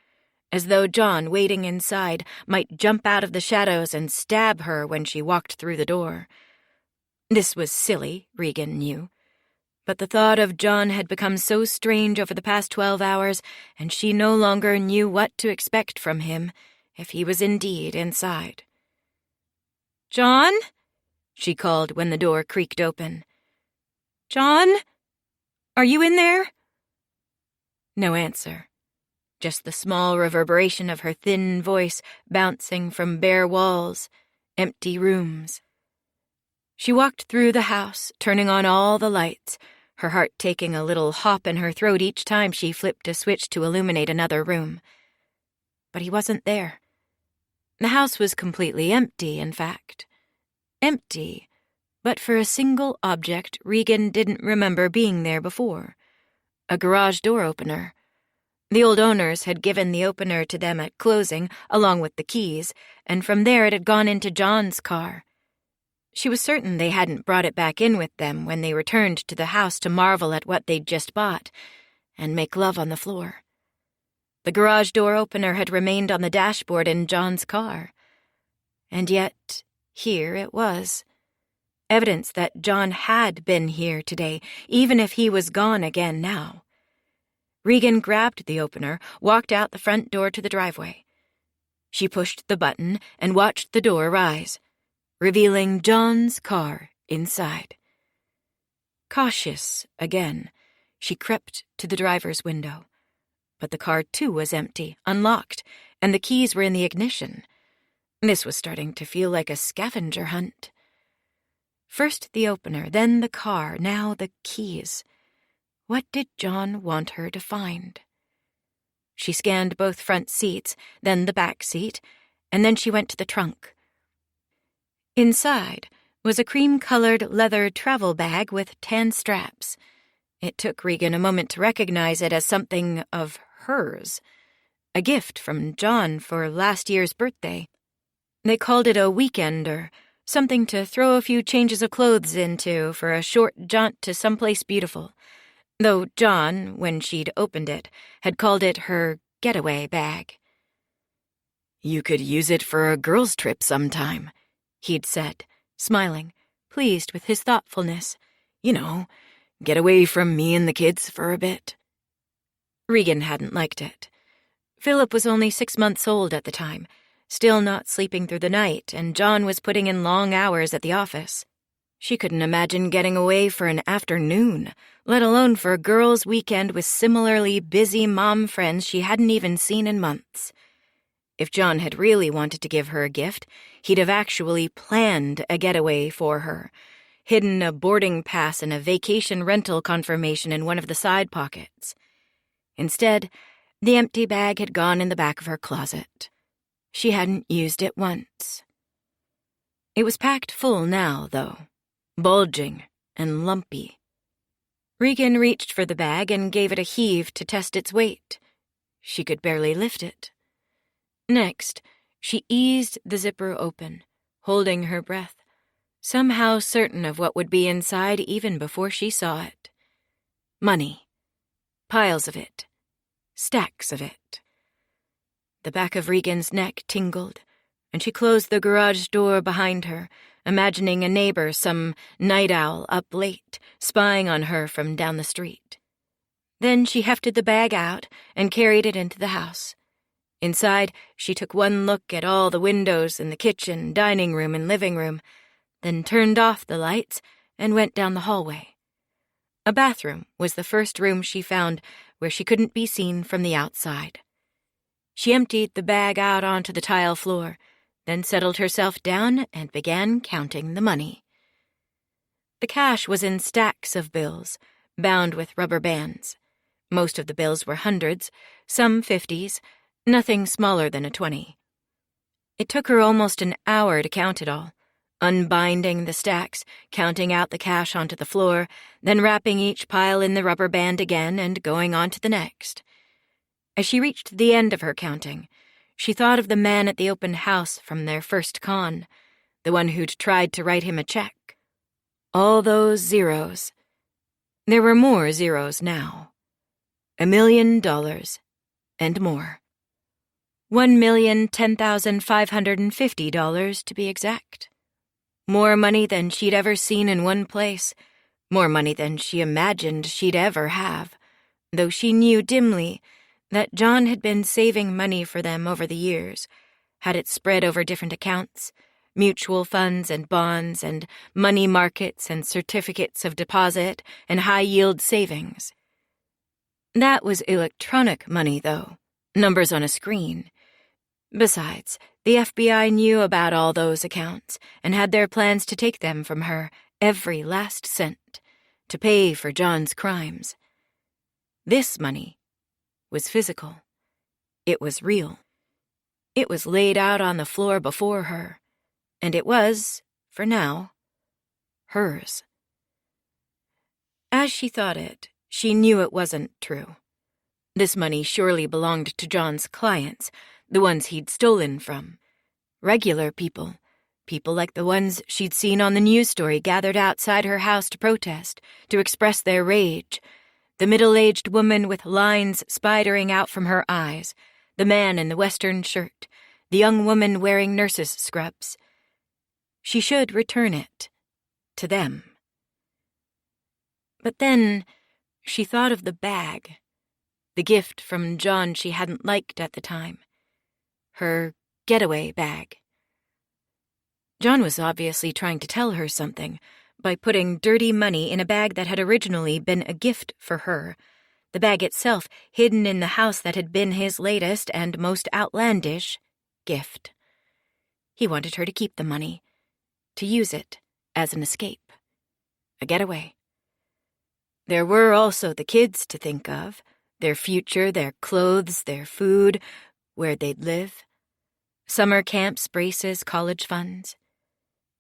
as though John, waiting inside, might jump out of the shadows and stab her when she walked through the door. This was silly, Regan knew, but the thought of John had become so strange over the past 12 hours, and she no longer knew what to expect from him if he was indeed inside. "John?" she called when the door creaked open. "John? Are you in there?" No answer. Just the small reverberation of her thin voice bouncing from bare walls, empty rooms. She walked through the house, turning on all the lights, her heart taking a little hop in her throat each time she flipped a switch to illuminate another room. But he wasn't there. The house was completely empty, in fact. Empty, but for a single object Regan didn't remember being there before. A garage door opener. The old owners had given the opener to them at closing, along with the keys, and from there it had gone into John's car. She was certain they hadn't brought it back in with them when they returned to the house to marvel at what they'd just bought and make love on the floor. The garage door opener had remained on the dashboard in John's car. And yet, here it was. Evidence that John had been here today, even if he was gone again now. Regan grabbed the opener, walked out the front door to the driveway. She pushed the button and watched the door rise, revealing John's car inside. Cautious again, she crept to the driver's window. But the car, too, was empty, unlocked, and the keys were in the ignition. This was starting to feel like a scavenger hunt. First the opener, then the car, now the keys. What did John want her to find? She scanned both front seats, then the back seat, and then she went to the trunk. Inside was a cream-colored leather travel bag with tan straps. It took Regan a moment to recognize it as something of hers, a gift from John for last year's birthday. They called it a weekender, something to throw a few changes of clothes into for a short jaunt to someplace beautiful, though John, when she'd opened it, had called it her getaway bag. "You could use it for a girls' trip sometime," he'd said, smiling, pleased with his thoughtfulness. "You know, get away from me and the kids for a bit." Regan hadn't liked it. Philip was only 6 months old at the time, still not sleeping through the night, and John was putting in long hours at the office. She couldn't imagine getting away for an afternoon, let alone for a girls' weekend with similarly busy mom friends she hadn't even seen in months. If John had really wanted to give her a gift, he'd have actually planned a getaway for her, hidden a boarding pass and a vacation rental confirmation in one of the side pockets. Instead, the empty bag had gone in the back of her closet. She hadn't used it once. It was packed full now, though, bulging and lumpy. Regan reached for the bag and gave it a heave to test its weight. She could barely lift it. Next, she eased the zipper open, holding her breath, somehow certain of what would be inside even before she saw it. Money. Piles of it. Stacks of it. The back of Regan's neck tingled, and she closed the garage door behind her, imagining a neighbor, some night owl, up late, spying on her from down the street. Then she hefted the bag out and carried it into the house. Inside, she took one look at all the windows in the kitchen, dining room, and living room, then turned off the lights and went down the hallway. A bathroom was the first room she found where she couldn't be seen from the outside. She emptied the bag out onto the tile floor, then settled herself down and began counting the money. The cash was in stacks of bills, bound with rubber bands. Most of the bills were hundreds, some 50s, nothing smaller than a 20. It took her almost an hour to count it all, unbinding the stacks, counting out the cash onto the floor, then wrapping each pile in the rubber band again and going on to the next. As she reached the end of her counting, she thought of the man at the open house from their first con, the one who'd tried to write him a check. All those zeros. There were more zeros now. $1 million. and more. $1,010,550 to be exact. More money than she'd ever seen in one place, more money than she imagined she'd ever have, though she knew dimly that John had been saving money for them over the years, had it spread over different accounts, mutual funds and bonds and money markets and certificates of deposit and high-yield savings. That was electronic money, though, numbers on a screen. Besides, the FBI knew about all those accounts and had their plans to take them from her, every last cent, to pay for John's crimes. This money was physical. It was real. It was laid out on the floor before her, and it was, for now, hers. As she thought it, she knew it wasn't true. This money surely belonged to John's clients, the ones he'd stolen from. Regular people, people like the ones she'd seen on the news story gathered outside her house to protest, to express their rage. The middle-aged woman with lines spidering out from her eyes, the man in the western shirt, the young woman wearing nurse's scrubs. She should return it to them. But then she thought of the bag, the gift from John she hadn't liked at the time. Her getaway bag. John was obviously trying to tell her something by putting dirty money in a bag that had originally been a gift for her, the bag itself hidden in the house that had been his latest and most outlandish gift. He wanted her to keep the money, to use it as an escape, a getaway. There were also the kids to think of, their future, their clothes, their food, where they'd live. Summer camps, braces, college funds.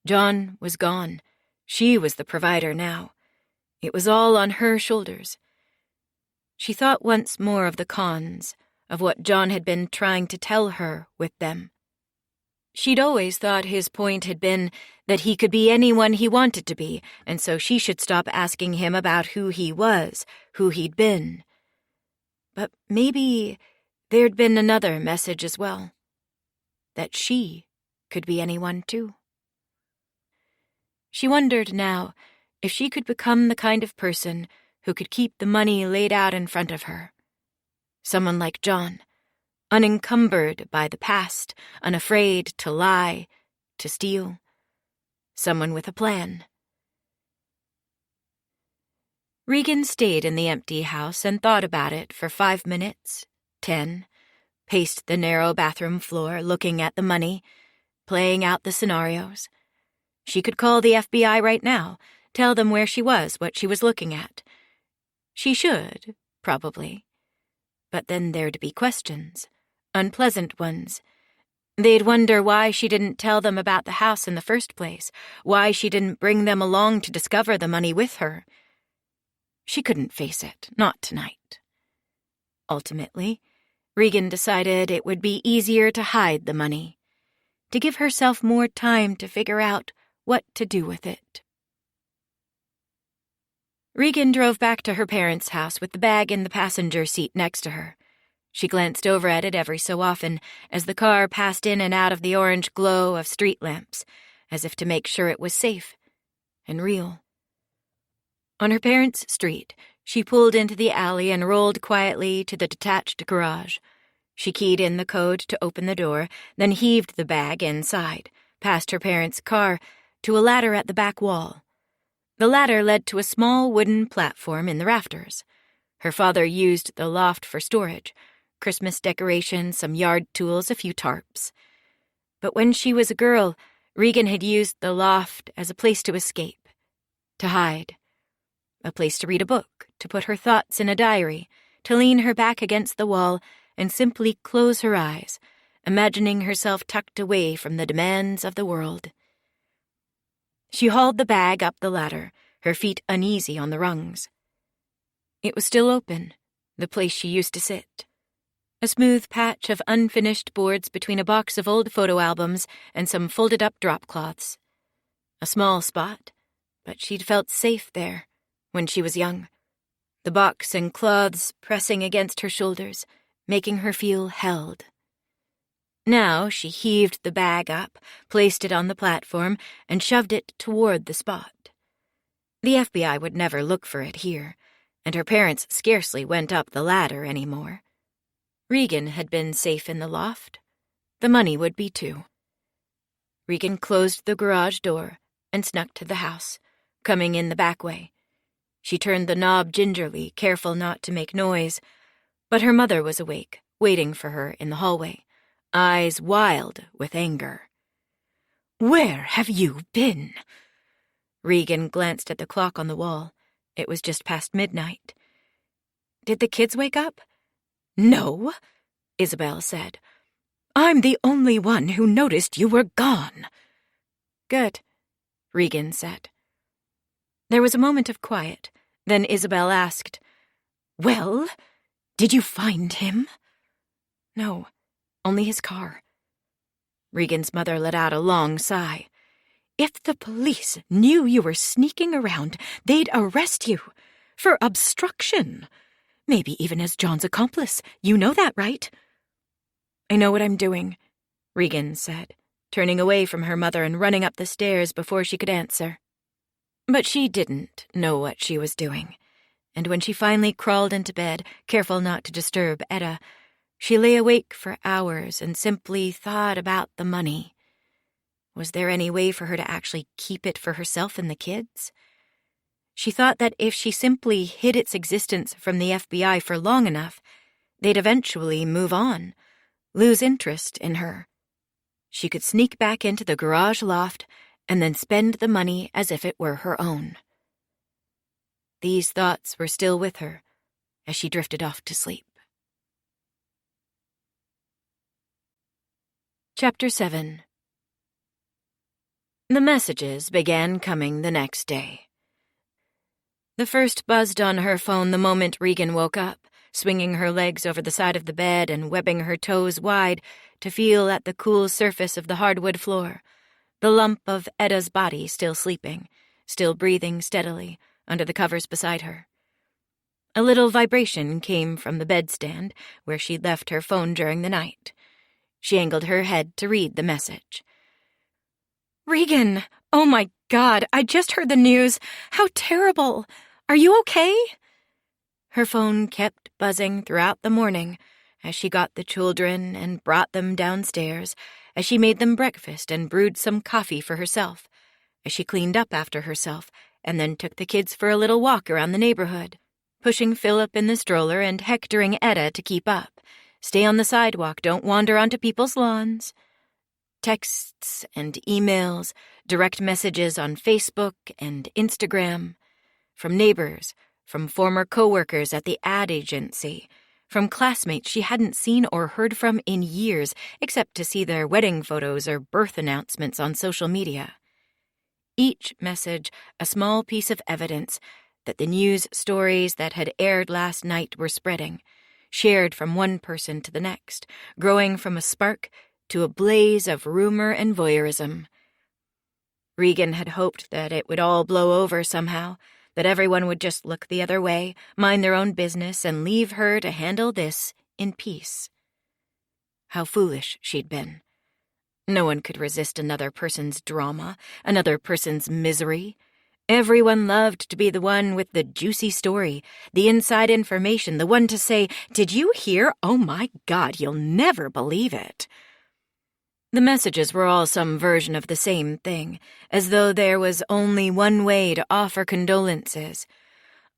John was gone. She was the provider now. It was all on her shoulders. She thought once more of the cons, of what John had been trying to tell her with them. She'd always thought his point had been that he could be anyone he wanted to be, and so she should stop asking him about who he was, who he'd been. But maybe there'd been another message as well, that she could be anyone too. She wondered now if she could become the kind of person who could keep the money laid out in front of her. Someone like John, unencumbered by the past, unafraid to lie, to steal. Someone with a plan. Regan stayed in the empty house and thought about it for 5 minutes, 10, paced the narrow bathroom floor, looking at the money, playing out the scenarios. She could call the FBI right now, tell them where she was, what she was looking at. She should, probably. But then there'd be questions, unpleasant ones. They'd wonder why she didn't tell them about the house in the first place, why she didn't bring them along to discover the money with her. She couldn't face it, not tonight. Ultimately, Regan decided it would be easier to hide the money, to give herself more time to figure out what to do with it. Regan drove back to her parents' house with the bag in the passenger seat next to her. She glanced over at it every so often as the car passed in and out of the orange glow of street lamps, as if to make sure it was safe and real. On her parents' street, she pulled into the alley and rolled quietly to the detached garage. She keyed in the code to open the door, then heaved the bag inside, past her parents' car, to a ladder at the back wall. The ladder led to a small wooden platform in the rafters. Her father used the loft for storage, Christmas decorations, some yard tools, a few tarps. But when she was a girl, Regan had used the loft as a place to escape, to hide. A place to read a book, to put her thoughts in a diary, to lean her back against the wall and simply close her eyes, imagining herself tucked away from the demands of the world. She hauled the bag up the ladder, her feet uneasy on the rungs. It was still open, the place she used to sit. A smooth patch of unfinished boards between a box of old photo albums and some folded-up drop cloths. A small spot, but she'd felt safe there when she was young. The box and cloths pressing against her shoulders, making her feel held. Now she heaved the bag up, placed it on the platform, and shoved it toward the spot. The FBI would never look for it here, and her parents scarcely went up the ladder anymore. Regan had been safe in the loft. The money would be too. Regan closed the garage door and snuck to the house, coming in the back way. She turned the knob gingerly, careful not to make noise, but her mother was awake, waiting for her in the hallway, eyes wild with anger. "Where have you been?" Regan glanced at the clock on the wall. It was just past midnight. "Did the kids wake up?" "No," Isabel said. "I'm the only one who noticed you were gone." "Good," Regan said. There was a moment of quiet. Then Isabel asked, "Well, did you find him?" "No, only his car." Regan's mother let out a long sigh. "If the police knew you were sneaking around, they'd arrest you for obstruction. Maybe even as John's accomplice. You know that, right?" "I know what I'm doing," Regan said, turning away from her mother and running up the stairs before she could answer. But she didn't know what she was doing, and when she finally crawled into bed, careful not to disturb Etta, she lay awake for hours and simply thought about the money. Was there any way for her to actually keep it for herself and the kids? She thought that if she simply hid its existence from the FBI for long enough, they'd eventually move on, lose interest in her. She could sneak back into the garage loft and then spend the money as if it were her own. These thoughts were still with her as she drifted off to sleep. Chapter 7. The messages began coming the next day. The first buzzed on her phone the moment Regan woke up, swinging her legs over the side of the bed and webbing her toes wide to feel at the cool surface of the hardwood floor, the lump of Etta's body still sleeping, still breathing steadily under the covers beside her. A little vibration came from the bedstand where she'd left her phone during the night. She angled her head to read the message. "Regan, oh my God, I just heard the news. How terrible. Are you okay?" Her phone kept buzzing throughout the morning as she got the children and brought them downstairs, as she made them breakfast and brewed some coffee for herself, as she cleaned up after herself and then took the kids for a little walk around the neighborhood, pushing Philip in the stroller and hectoring Etta to keep up. Stay on the sidewalk, don't wander onto people's lawns. Texts and emails, direct messages on Facebook and Instagram, from neighbors, from former coworkers at the ad agency, from classmates she hadn't seen or heard from in years, except to see their wedding photos or birth announcements on social media. Each message a small piece of evidence that the news stories that had aired last night were spreading, shared from one person to the next, growing from a spark to a blaze of rumor and voyeurism. Regan had hoped that it would all blow over somehow, that everyone would just look the other way, mind their own business, and leave her to handle this in peace. How foolish she'd been. No one could resist another person's drama, another person's misery. Everyone loved to be the one with the juicy story, the inside information, the one to say, "Did you hear? Oh my God, you'll never believe it." The messages were all some version of the same thing, as though there was only one way to offer condolences.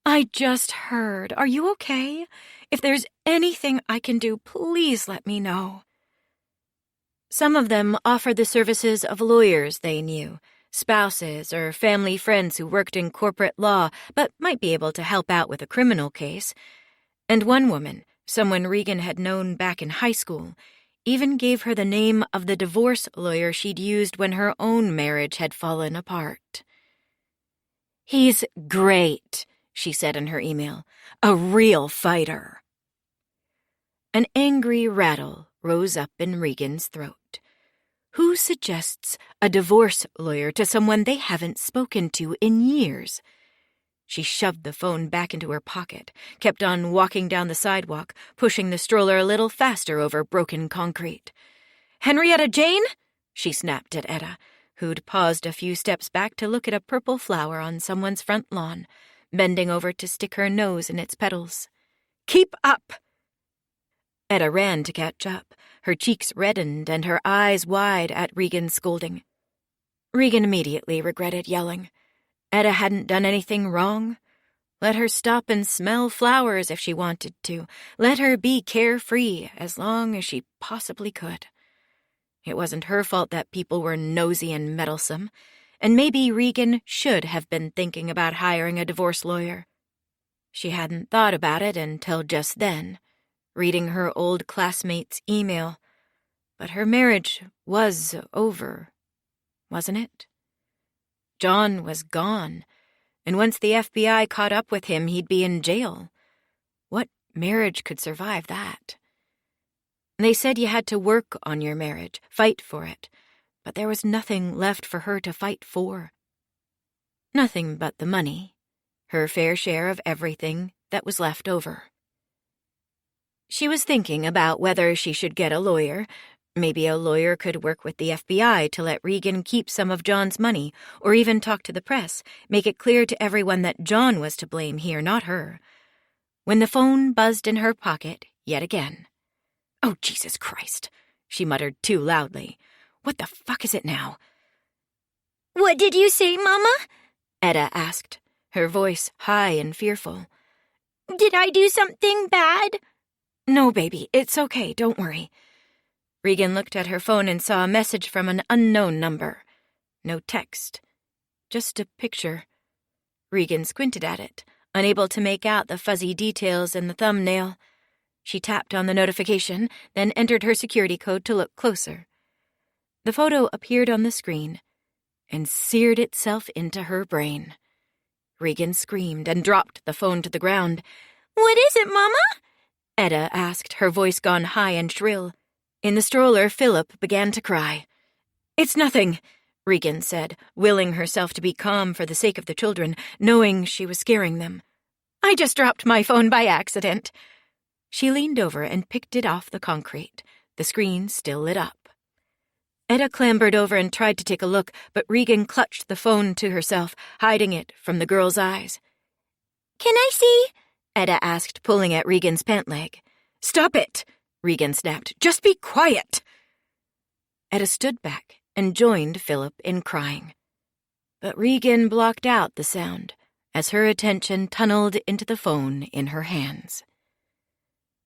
"I just heard. Are you okay? If there's anything I can do, please let me know." Some of them offered the services of lawyers they knew, spouses or family friends who worked in corporate law but might be able to help out with a criminal case. And one woman, someone Regan had known back in high school, even gave her the name of the divorce lawyer she'd used when her own marriage had fallen apart. "He's great," she said in her email. "A real fighter." An angry rattle rose up in Regan's throat. Who suggests a divorce lawyer to someone they haven't spoken to in years? She shoved the phone back into her pocket, kept on walking down the sidewalk, pushing the stroller a little faster over broken concrete. "Henrietta Jane?" she snapped at Etta, who'd paused a few steps back to look at a purple flower on someone's front lawn, bending over to stick her nose in its petals. "Keep up!" Etta ran to catch up, her cheeks reddened and her eyes wide at Regan's scolding. Regan immediately regretted yelling. Etta hadn't done anything wrong. Let her stop and smell flowers if she wanted to. Let her be carefree as long as she possibly could. It wasn't her fault that people were nosy and meddlesome, and maybe Regan should have been thinking about hiring a divorce lawyer. She hadn't thought about it until just then, reading her old classmate's email. But her marriage was over, wasn't it? John was gone, and once the FBI caught up with him, he'd be in jail. What marriage could survive that? They said you had to work on your marriage, fight for it, but there was nothing left for her to fight for. Nothing but the money, her fair share of everything that was left over. She was thinking about whether she should get a lawyer. Maybe a lawyer could work with the FBI to let Regan keep some of John's money, or even talk to the press, make it clear to everyone that John was to blame here, not her. When the phone buzzed in her pocket yet again. "Oh, Jesus Christ," she muttered too loudly. "What the fuck is it now?" "What did you say, Mama?" Etta asked, her voice high and fearful. "Did I do something bad?" "No, baby, it's okay, don't worry." Regan looked at her phone and saw a message from an unknown number. No text. Just a picture. Regan squinted at it, unable to make out the fuzzy details in the thumbnail. She tapped on the notification, then entered her security code to look closer. The photo appeared on the screen and seared itself into her brain. Regan screamed and dropped the phone to the ground. "What is it, Mama?" Etta asked, her voice gone high and shrill. In the stroller, Philip began to cry. "It's nothing," Regan said, willing herself to be calm for the sake of the children, knowing she was scaring them. "I just dropped my phone by accident." She leaned over and picked it off the concrete, the screen still lit up. Etta clambered over and tried to take a look, but Regan clutched the phone to herself, hiding it from the girl's eyes. "Can I see?" Etta asked, pulling at Regan's pant leg. "Stop it!" Regan snapped. "Just be quiet!" Etta stood back and joined Philip in crying. But Regan blocked out the sound as her attention tunneled into the phone in her hands.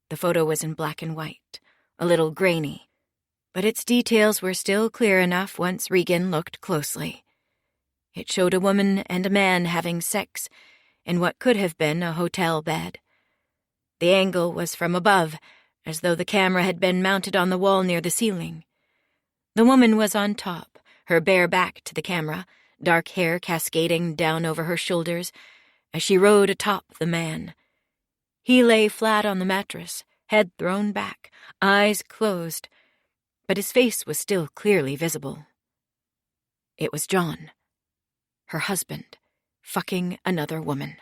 The photo was in black and white, a little grainy, but its details were still clear enough once Regan looked closely. It showed a woman and a man having sex in what could have been a hotel bed. The angle was from above, as though the camera had been mounted on the wall near the ceiling. The woman was on top, her bare back to the camera, dark hair cascading down over her shoulders as she rode atop the man. He lay flat on the mattress, head thrown back, eyes closed, but his face was still clearly visible. It was John, her husband, fucking another woman.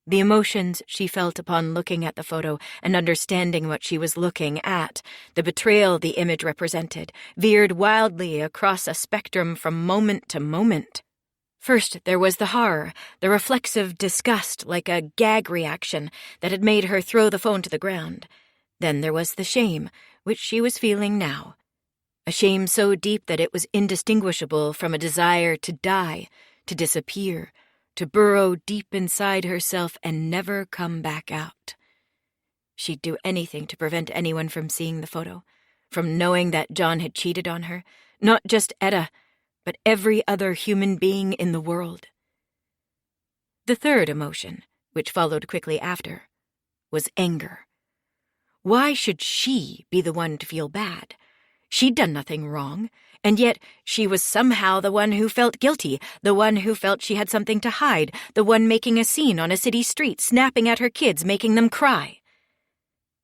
The emotions she felt upon looking at the photo and understanding what she was looking at, the betrayal the image represented, veered wildly across a spectrum from moment to moment. First, there was the horror, the reflexive disgust like a gag reaction that had made her throw the phone to the ground. Then there was the shame, which she was feeling now. A shame so deep that it was indistinguishable from a desire to die, to disappear, to burrow deep inside herself and never come back out. She'd do anything to prevent anyone from seeing the photo, from knowing that John had cheated on her, not just Etta, but every other human being in the world. The third emotion, which followed quickly after, was anger. Why should she be the one to feel bad? She'd done nothing wrong, and yet she was somehow the one who felt guilty, the one who felt she had something to hide, the one making a scene on a city street, snapping at her kids, making them cry.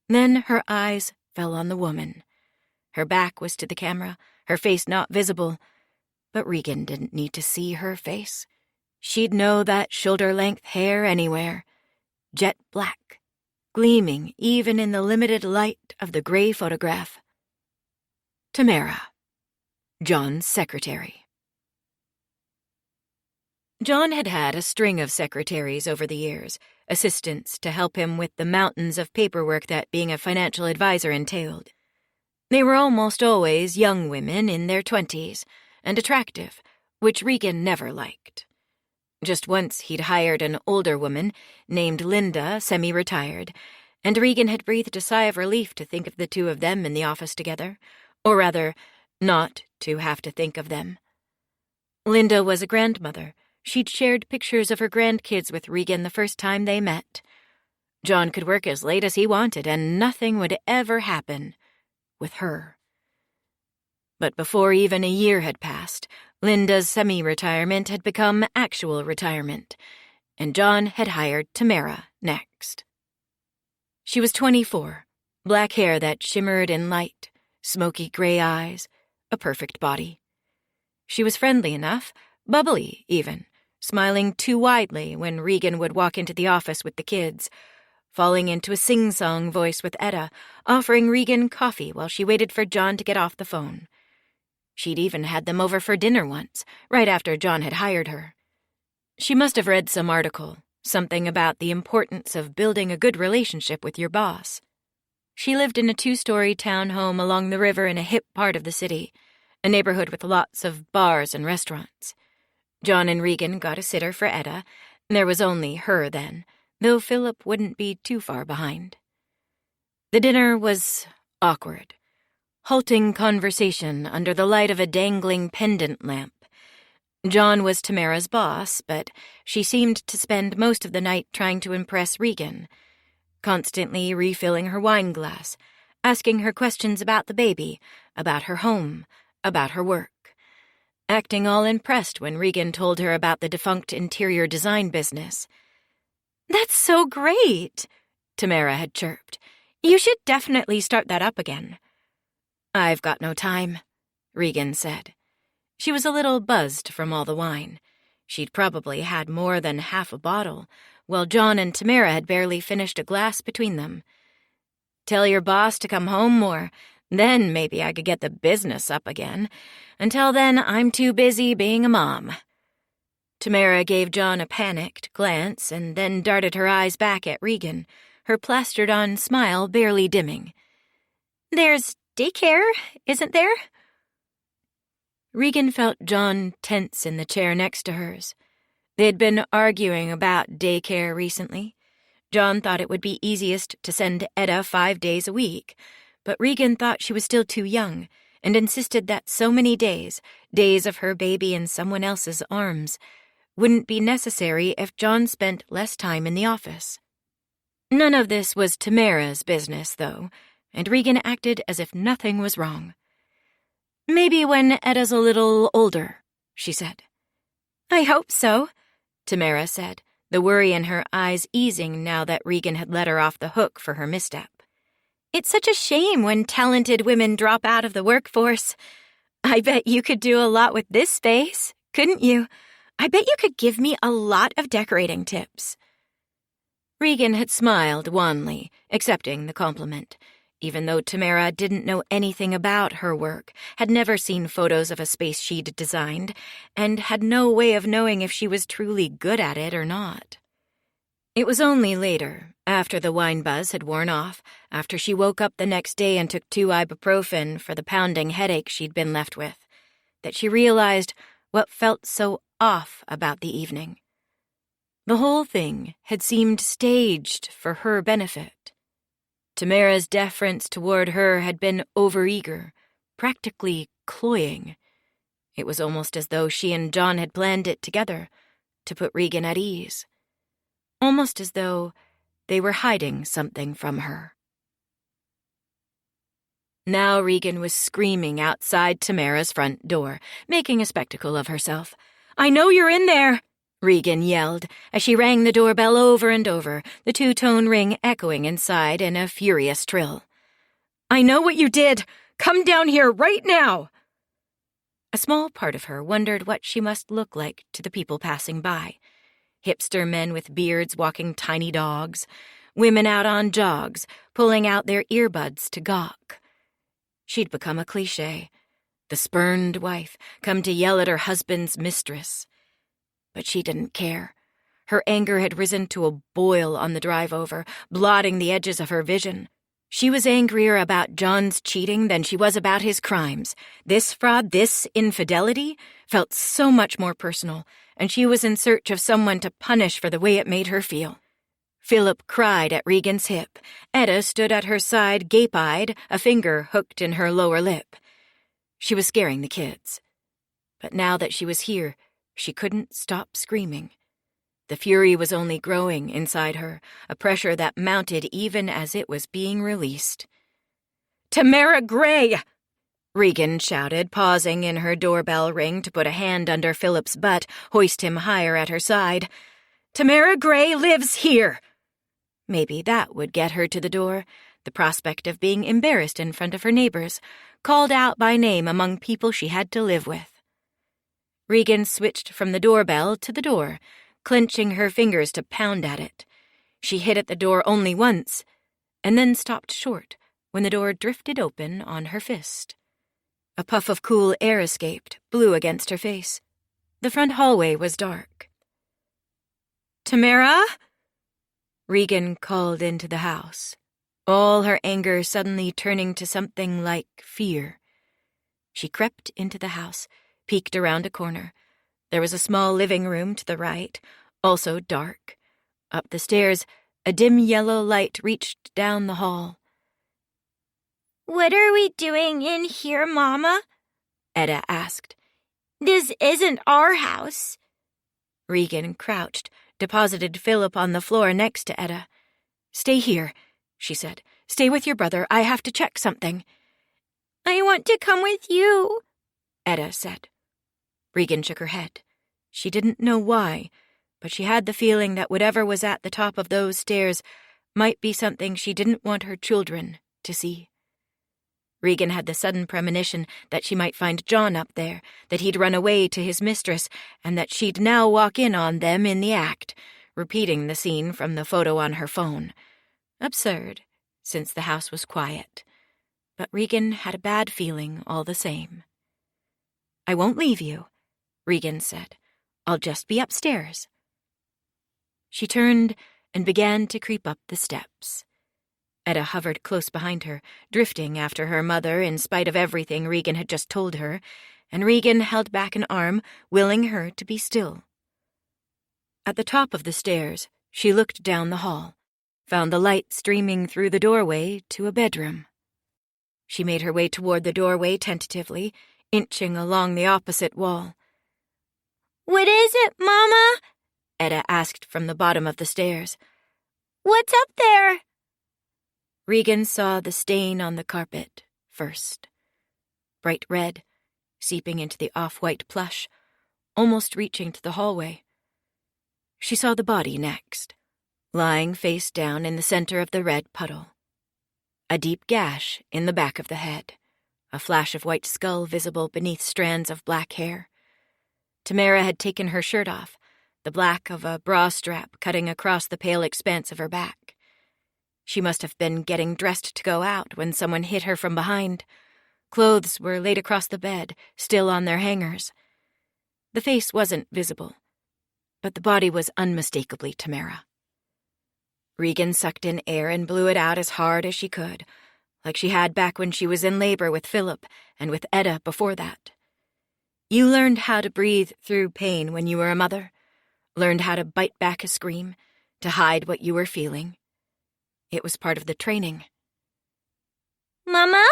Then her eyes fell on the woman. Her back was to the camera, her face not visible, but Regan didn't need to see her face. She'd know that shoulder-length hair anywhere, jet black, gleaming even in the limited light of the gray photograph. Tamara, John's secretary. John had had a string of secretaries over the years, assistants to help him with the mountains of paperwork that being a financial advisor entailed. They were almost always young women in their 20s, and attractive, which Regan never liked. Just once he'd hired an older woman, named Linda, semi-retired, and Regan had breathed a sigh of relief to think of the two of them in the office together, or rather, not to have to think of them. Linda was a grandmother. She'd shared pictures of her grandkids with Regan the first time they met. John could work as late as he wanted, and nothing would ever happen with her. But before even a year had passed, Linda's semi-retirement had become actual retirement, and John had hired Tamara next. She was 24, black hair that shimmered in light, smoky gray eyes, a perfect body. She was friendly enough, bubbly even, smiling too widely when Regan would walk into the office with the kids, falling into a sing-song voice with Etta, offering Regan coffee while she waited for John to get off the phone. She'd even had them over for dinner once, right after John had hired her. She must have read some article, something about the importance of building a good relationship with your boss. She lived in a 2-story townhome along the river in a hip part of the city, a neighborhood with lots of bars and restaurants. John and Regan got a sitter for Etta. There was only her then, though Philip wouldn't be too far behind. The dinner was awkward. Halting conversation under the light of a dangling pendant lamp. John was Tamara's boss, but she seemed to spend most of the night trying to impress Regan, constantly refilling her wine glass, asking her questions about the baby, about her home, about her work, acting all impressed when Regan told her about the defunct interior design business. "That's so great," Tamara had chirped. "You should definitely start that up again." "I've got no time," Regan said. She was a little buzzed from all the wine. She'd probably had more than half a bottle, while John and Tamara had barely finished a glass between them. "Tell your boss to come home more. Then maybe I could get the business up again. Until then, I'm too busy being a mom." Tamara gave John a panicked glance and then darted her eyes back at Regan, her plastered-on smile barely dimming. "There's daycare, isn't there?" Regan felt John tense in the chair next to hers. They'd been arguing about daycare recently. John thought it would be easiest to send Etta 5 days a week, but Regan thought she was still too young and insisted that so many days of her baby in someone else's arms, wouldn't be necessary if John spent less time in the office. None of this was Tamara's business, though, and Regan acted as if nothing was wrong. "Maybe when Etta's a little older," she said. "I hope so," Tamara said, the worry in her eyes easing now that Regan had let her off the hook for her misstep. "It's such a shame when talented women drop out of the workforce. I bet you could do a lot with this space, couldn't you? I bet you could give me a lot of decorating tips." Regan had smiled wanly, accepting the compliment, even though Tamara didn't know anything about her work, had never seen photos of a space she'd designed, and had no way of knowing if she was truly good at it or not. It was only later, after the wine buzz had worn off, after she woke up the next day and took 2 ibuprofen for the pounding headache she'd been left with, that she realized what felt so off about the evening. The whole thing had seemed staged for her benefit. Tamara's deference toward her had been overeager, practically cloying. It was almost as though she and John had planned it together, to put Regan at ease. Almost as though they were hiding something from her. Now Regan was screaming outside Tamara's front door, making a spectacle of herself. "I know you're in there!" Regan yelled as she rang the doorbell over and over, the 2-tone ring echoing inside in a furious trill. "I know what you did! Come down here right now!" A small part of her wondered what she must look like to the people passing by. Hipster men with beards walking tiny dogs, women out on jogs, pulling out their earbuds to gawk. She'd become a cliché, the spurned wife, come to yell at her husband's mistress. But she didn't care. Her anger had risen to a boil on the drive over, blotting the edges of her vision. She was angrier about John's cheating than she was about his crimes. This fraud, this infidelity, felt so much more personal, and she was in search of someone to punish for the way it made her feel. Philip cried at Regan's hip. Etta stood at her side, gape-eyed, a finger hooked in her lower lip. She was scaring the kids. But now that she was here, she couldn't stop screaming. The fury was only growing inside her, a pressure that mounted even as it was being released. "Tamara Gray!" Regan shouted, pausing in her doorbell ring to put a hand under Philip's butt, hoist him higher at her side. "Tamara Gray lives here!" Maybe that would get her to the door, the prospect of being embarrassed in front of her neighbors, called out by name among people she had to live with. Regan switched from the doorbell to the door, clenching her fingers to pound at it. She hit at the door only once, and then stopped short when the door drifted open on her fist. A puff of cool air escaped, blew against her face. The front hallway was dark. "Tamara?" Regan called into the house, all her anger suddenly turning to something like fear. She crept into the house, peeked around a corner. There was a small living room to the right, also dark. Up the stairs, a dim yellow light reached down the hall. "What are we doing in here, Mama?" Etta asked. "This isn't our house." Regan crouched, deposited Philip on the floor next to Etta. "Stay here," she said. "Stay with your brother. I have to check something." "I want to come with you," Etta said. Regan shook her head. She didn't know why, but she had the feeling that whatever was at the top of those stairs might be something she didn't want her children to see. Regan had the sudden premonition that she might find John up there, that he'd run away to his mistress, and that she'd now walk in on them in the act, repeating the scene from the photo on her phone. Absurd, since the house was quiet. But Regan had a bad feeling all the same. "I won't leave you," Regan said. "I'll just be upstairs." She turned and began to creep up the steps. Etta hovered close behind her, drifting after her mother in spite of everything Regan had just told her, and Regan held back an arm, willing her to be still. At the top of the stairs, she looked down the hall, found the light streaming through the doorway to a bedroom. She made her way toward the doorway tentatively, inching along the opposite wall. "What is it, Mama?" Etta asked from the bottom of the stairs. "What's up there?" Regan saw the stain on the carpet first. Bright red, seeping into the off-white plush, almost reaching to the hallway. She saw the body next, lying face down in the center of the red puddle. A deep gash in the back of the head, a flash of white skull visible beneath strands of black hair. Tamara had taken her shirt off, the black of a bra strap cutting across the pale expanse of her back. She must have been getting dressed to go out when someone hit her from behind. Clothes were laid across the bed, still on their hangers. The face wasn't visible, but the body was unmistakably Tamara. Regan sucked in air and blew it out as hard as she could, like she had back when she was in labor with Philip and with Etta before that. You learned how to breathe through pain when you were a mother, learned how to bite back a scream, to hide what you were feeling. It was part of the training. "Mama?"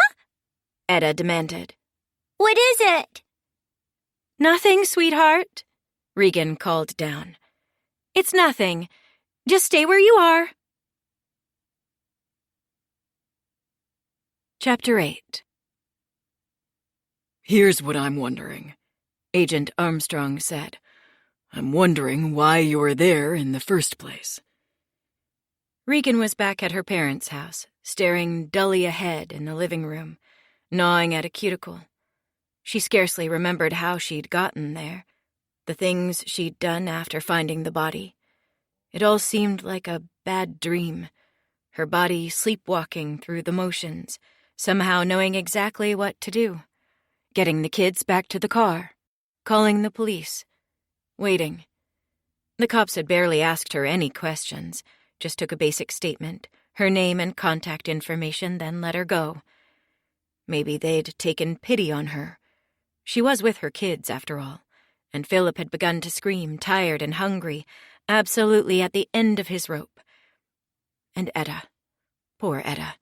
Etta demanded. "What is it?" "Nothing, sweetheart," Regan called down. "It's nothing. Just stay where you are." Chapter 8. "Here's what I'm wondering," Agent Armstrong said. "I'm wondering why you were there in the first place." Regan was back at her parents' house, staring dully ahead in the living room, gnawing at a cuticle. She scarcely remembered how she'd gotten there, the things she'd done after finding the body. It all seemed like a bad dream, her body sleepwalking through the motions, somehow knowing exactly what to do. Getting the kids back to the car, calling the police, waiting. The cops had barely asked her any questions, just took a basic statement, her name and contact information, then let her go. Maybe they'd taken pity on her. She was with her kids, after all, and Philip had begun to scream, tired and hungry, absolutely at the end of his rope. And Etta, poor Etta,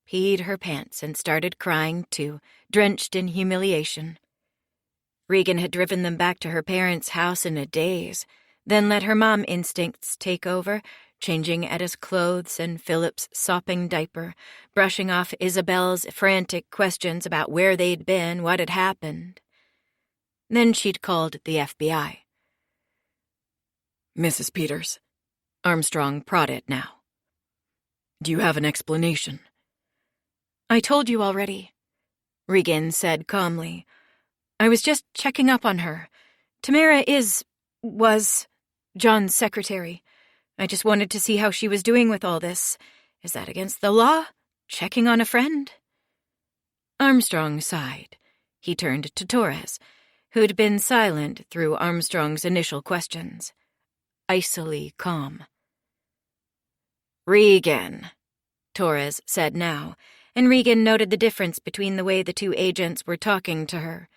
peed her pants and started crying too, drenched in humiliation. Regan had driven them back to her parents' house in a daze, then let her mom instincts take over, changing Etta's clothes and Philip's sopping diaper, brushing off Isabel's frantic questions about where they'd been, what had happened. Then she'd called the FBI. Mrs. Peters, Armstrong prodded now. Do you have an explanation? I told you already, Regan said calmly. I was just checking up on her. Tamara was John's secretary. I just wanted to see how she was doing with all this. Is that against the law? Checking on a friend? Armstrong sighed. He turned to Torres, who'd been silent through Armstrong's initial questions. Icily calm. Regan, Torres said now, and Regan noted the difference between the way the two agents were talking to her.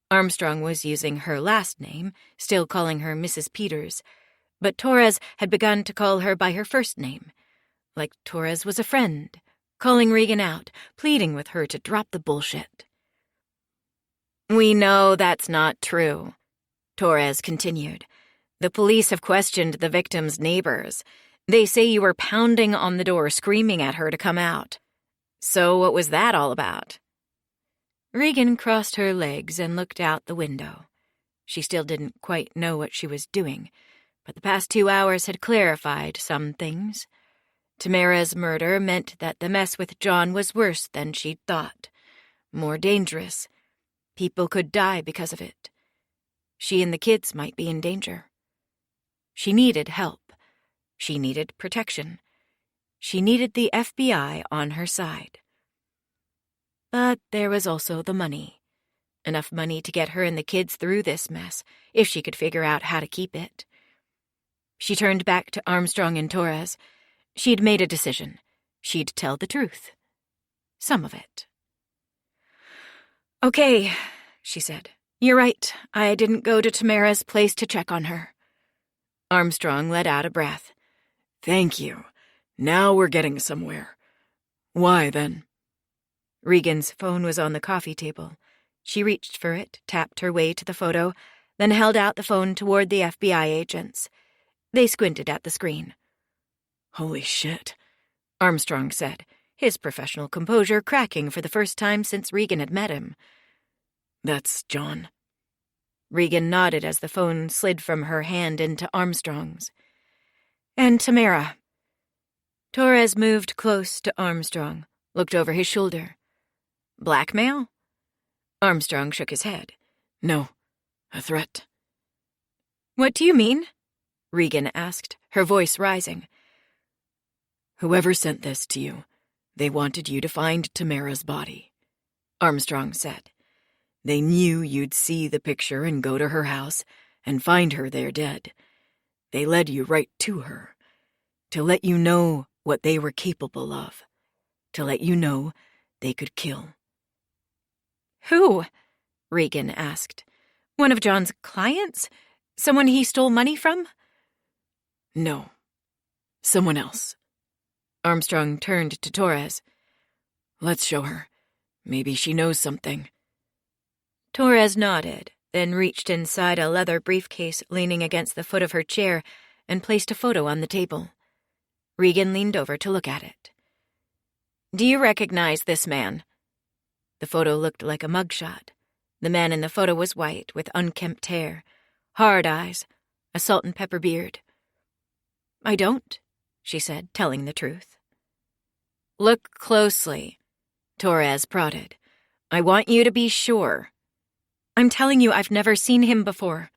Armstrong was using her last name, still calling her Mrs. Peters, but Torres had begun to call her by her first name, like Torres was a friend, calling Regan out, pleading with her to drop the bullshit. We know that's not true, Torres continued. The police have questioned the victim's neighbors. They say you were pounding on the door, screaming at her to come out. So what was that all about? Regan crossed her legs and looked out the window. She still didn't quite know what she was doing, but the past 2 hours had clarified some things. Tamara's murder meant that the mess with John was worse than she'd thought, more dangerous. People could die because of it. She and the kids might be in danger. She needed help. She needed protection. She needed the FBI on her side. But there was also the money. Enough money to get her and the kids through this mess, if she could figure out how to keep it. She turned back to Armstrong and Torres. She'd made a decision. She'd tell the truth. Some of it. Okay, she said. You're right. I didn't go to Tamara's place to check on her. Armstrong let out a breath. Thank you. Now we're getting somewhere. Why, then? Regan's phone was on the coffee table. She reached for it, tapped her way to the photo, then held out the phone toward the FBI agents. They squinted at the screen. Holy shit, Armstrong said, his professional composure cracking for the first time since Regan had met him. That's John. Regan nodded as the phone slid from her hand into Armstrong's. And Tamara. Torres moved close to Armstrong, looked over his shoulder. Blackmail? Armstrong shook his head. No, a threat. What do you mean? Regan asked, her voice rising. Whoever sent this to you, they wanted you to find Tamara's body, Armstrong said. They knew you'd see the picture and go to her house and find her there dead. They led you right to her, to let you know what they were capable of, to let you know they could kill. Who? Regan asked. One of John's clients? Someone he stole money from? No. Someone else. Armstrong turned to Torres. Let's show her. Maybe she knows something. Torres nodded, then reached inside a leather briefcase leaning against the foot of her chair and placed a photo on the table. Regan leaned over to look at it. Do you recognize this man? The photo looked like a mugshot. The man in the photo was white, with unkempt hair, hard eyes, a salt and pepper beard. I don't, she said, telling the truth. Look closely, Torres prodded. I want you to be sure. I'm telling you, I've never seen him before.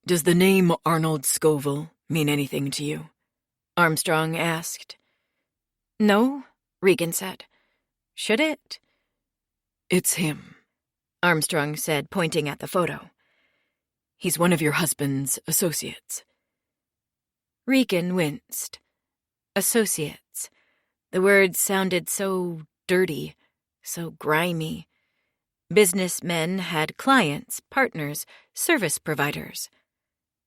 Does the name Arnold Scoville mean anything to you? Armstrong asked. No, Regan said. Should it? It's him, Armstrong said, pointing at the photo. He's one of your husband's associates. Regan winced. Associates. The words sounded so dirty, so grimy. Businessmen had clients, partners, service providers.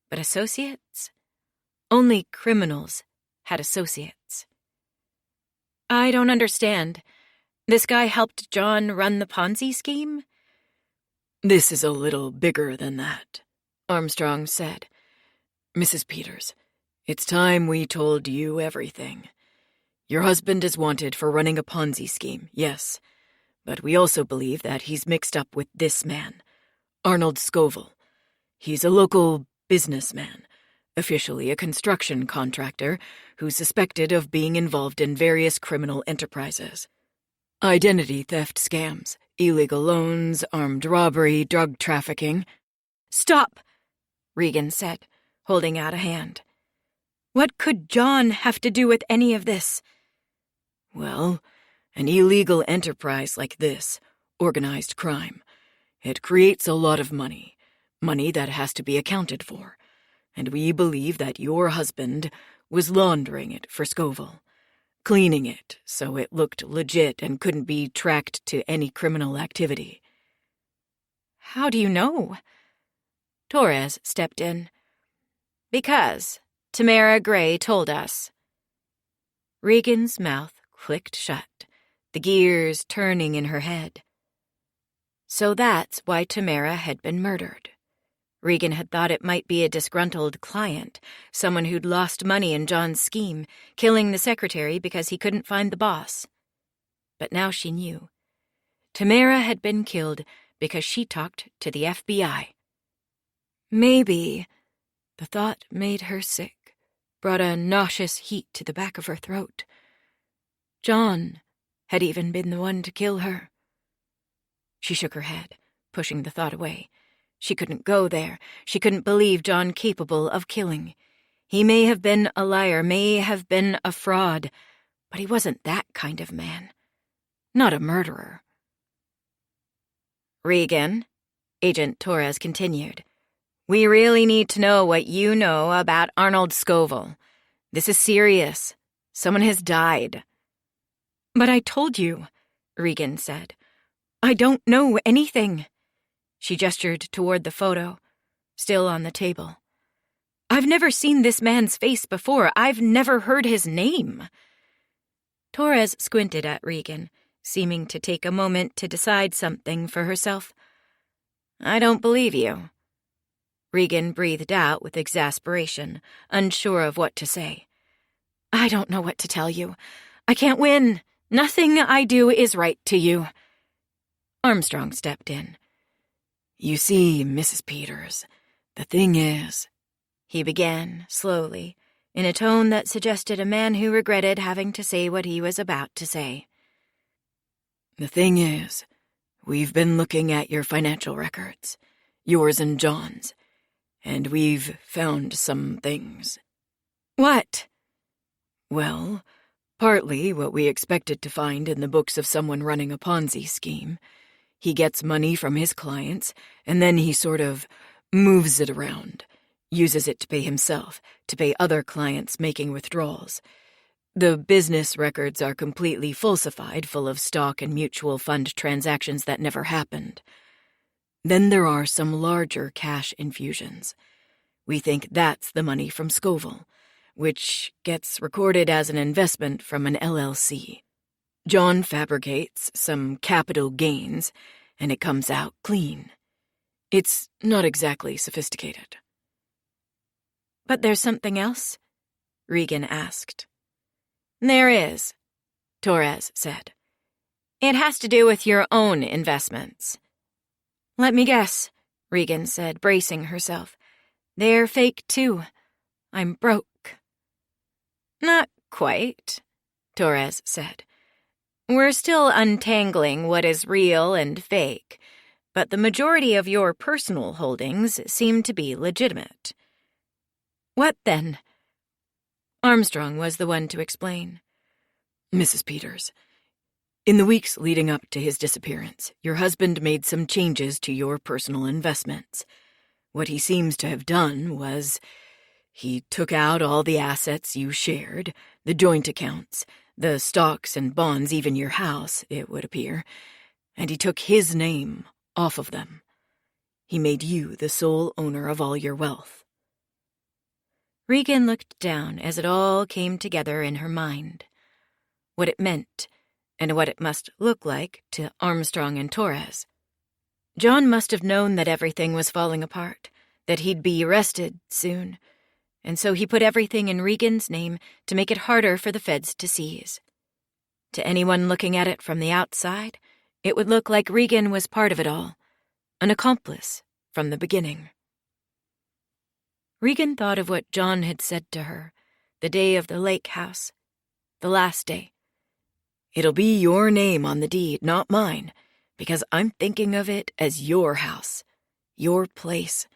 But associates? Only criminals had associates. I don't understand. This guy helped John run the Ponzi scheme? This is a little bigger than that, Armstrong said. Mrs. Peters, it's time we told you everything. Your husband is wanted for running a Ponzi scheme, yes, but we also believe that he's mixed up with this man, Arnold Scoville. He's a local businessman, officially a construction contractor, who's suspected of being involved in various criminal enterprises. Identity theft scams, illegal loans, armed robbery, drug trafficking. Stop, Regan said, holding out a hand. What could John have to do with any of this? Well, an illegal enterprise like this, organized crime, it creates a lot of money that has to be accounted for, and we believe that your husband was laundering it for Scoville, cleaning it so it looked legit and couldn't be tracked to any criminal activity. How do you know? Torres stepped in. Because Tamara Gray told us. Regan's mouth clicked shut, the gears turning in her head. So that's why Tamara had been murdered. Regan had thought it might be a disgruntled client, someone who'd lost money in John's scheme, killing the secretary because he couldn't find the boss. But now she knew. Tamara had been killed because she talked to the FBI. Maybe, the thought made her sick, brought a nauseous heat to the back of her throat. John had even been the one to kill her. She shook her head, pushing the thought away. She couldn't go there. She couldn't believe John capable of killing. He may have been a liar, may have been a fraud, but he wasn't that kind of man. Not a murderer. Regan, Agent Torres continued, we really need to know what you know about Arnold Scoville. This is serious. Someone has died. But I told you, Regan said. I don't know anything. She gestured toward the photo, still on the table. I've never seen this man's face before. I've never heard his name. Torres squinted at Regan, seeming to take a moment to decide something for herself. I don't believe you. Regan breathed out with exasperation, unsure of what to say. I don't know what to tell you. I can't win. Nothing I do is right to you. Armstrong stepped in. You see, Mrs. Peters, the thing is, he began, slowly, in a tone that suggested a man who regretted having to say what he was about to say. The thing is, we've been looking at your financial records, yours and John's, and we've found some things. What? Well, partly what we expected to find in the books of someone running a Ponzi scheme. He gets money from his clients, and then he sort of moves it around, uses it to pay himself, to pay other clients making withdrawals. The business records are completely falsified, full of stock and mutual fund transactions that never happened. Then there are some larger cash infusions. We think that's the money from Scoville, which gets recorded as an investment from an LLC. John fabricates some capital gains, and it comes out clean. It's not exactly sophisticated. But there's something else? Regan asked. There is, Torres said. It has to do with your own investments. Let me guess, Regan said, bracing herself. They're fake, too. I'm broke. Not quite, Torres said. We're still untangling what is real and fake. but the majority of your personal holdings seem to be legitimate. What then? Armstrong was the one to explain. Mrs. Peters, in the weeks leading up to his disappearance, your husband made some changes to your personal investments. What he seems to have done was he took out all the assets you shared, the joint accounts, the stocks and bonds, even your house, it would appear, and he took his name off of them. He made you the sole owner of all your wealth. Regan looked down as it all came together in her mind. What it meant, and what it must look like to Armstrong and Torres. John must have known that everything was falling apart, that he'd be arrested soon, and so he put everything in Regan's name to make it harder for the feds to seize. To anyone looking at it from the outside, it would look like Regan was part of it all, an accomplice from the beginning. Regan thought of what John had said to her, the day of the lake house, the last day. It'll be your name on the deed, not mine, because I'm thinking of it as your house, your place.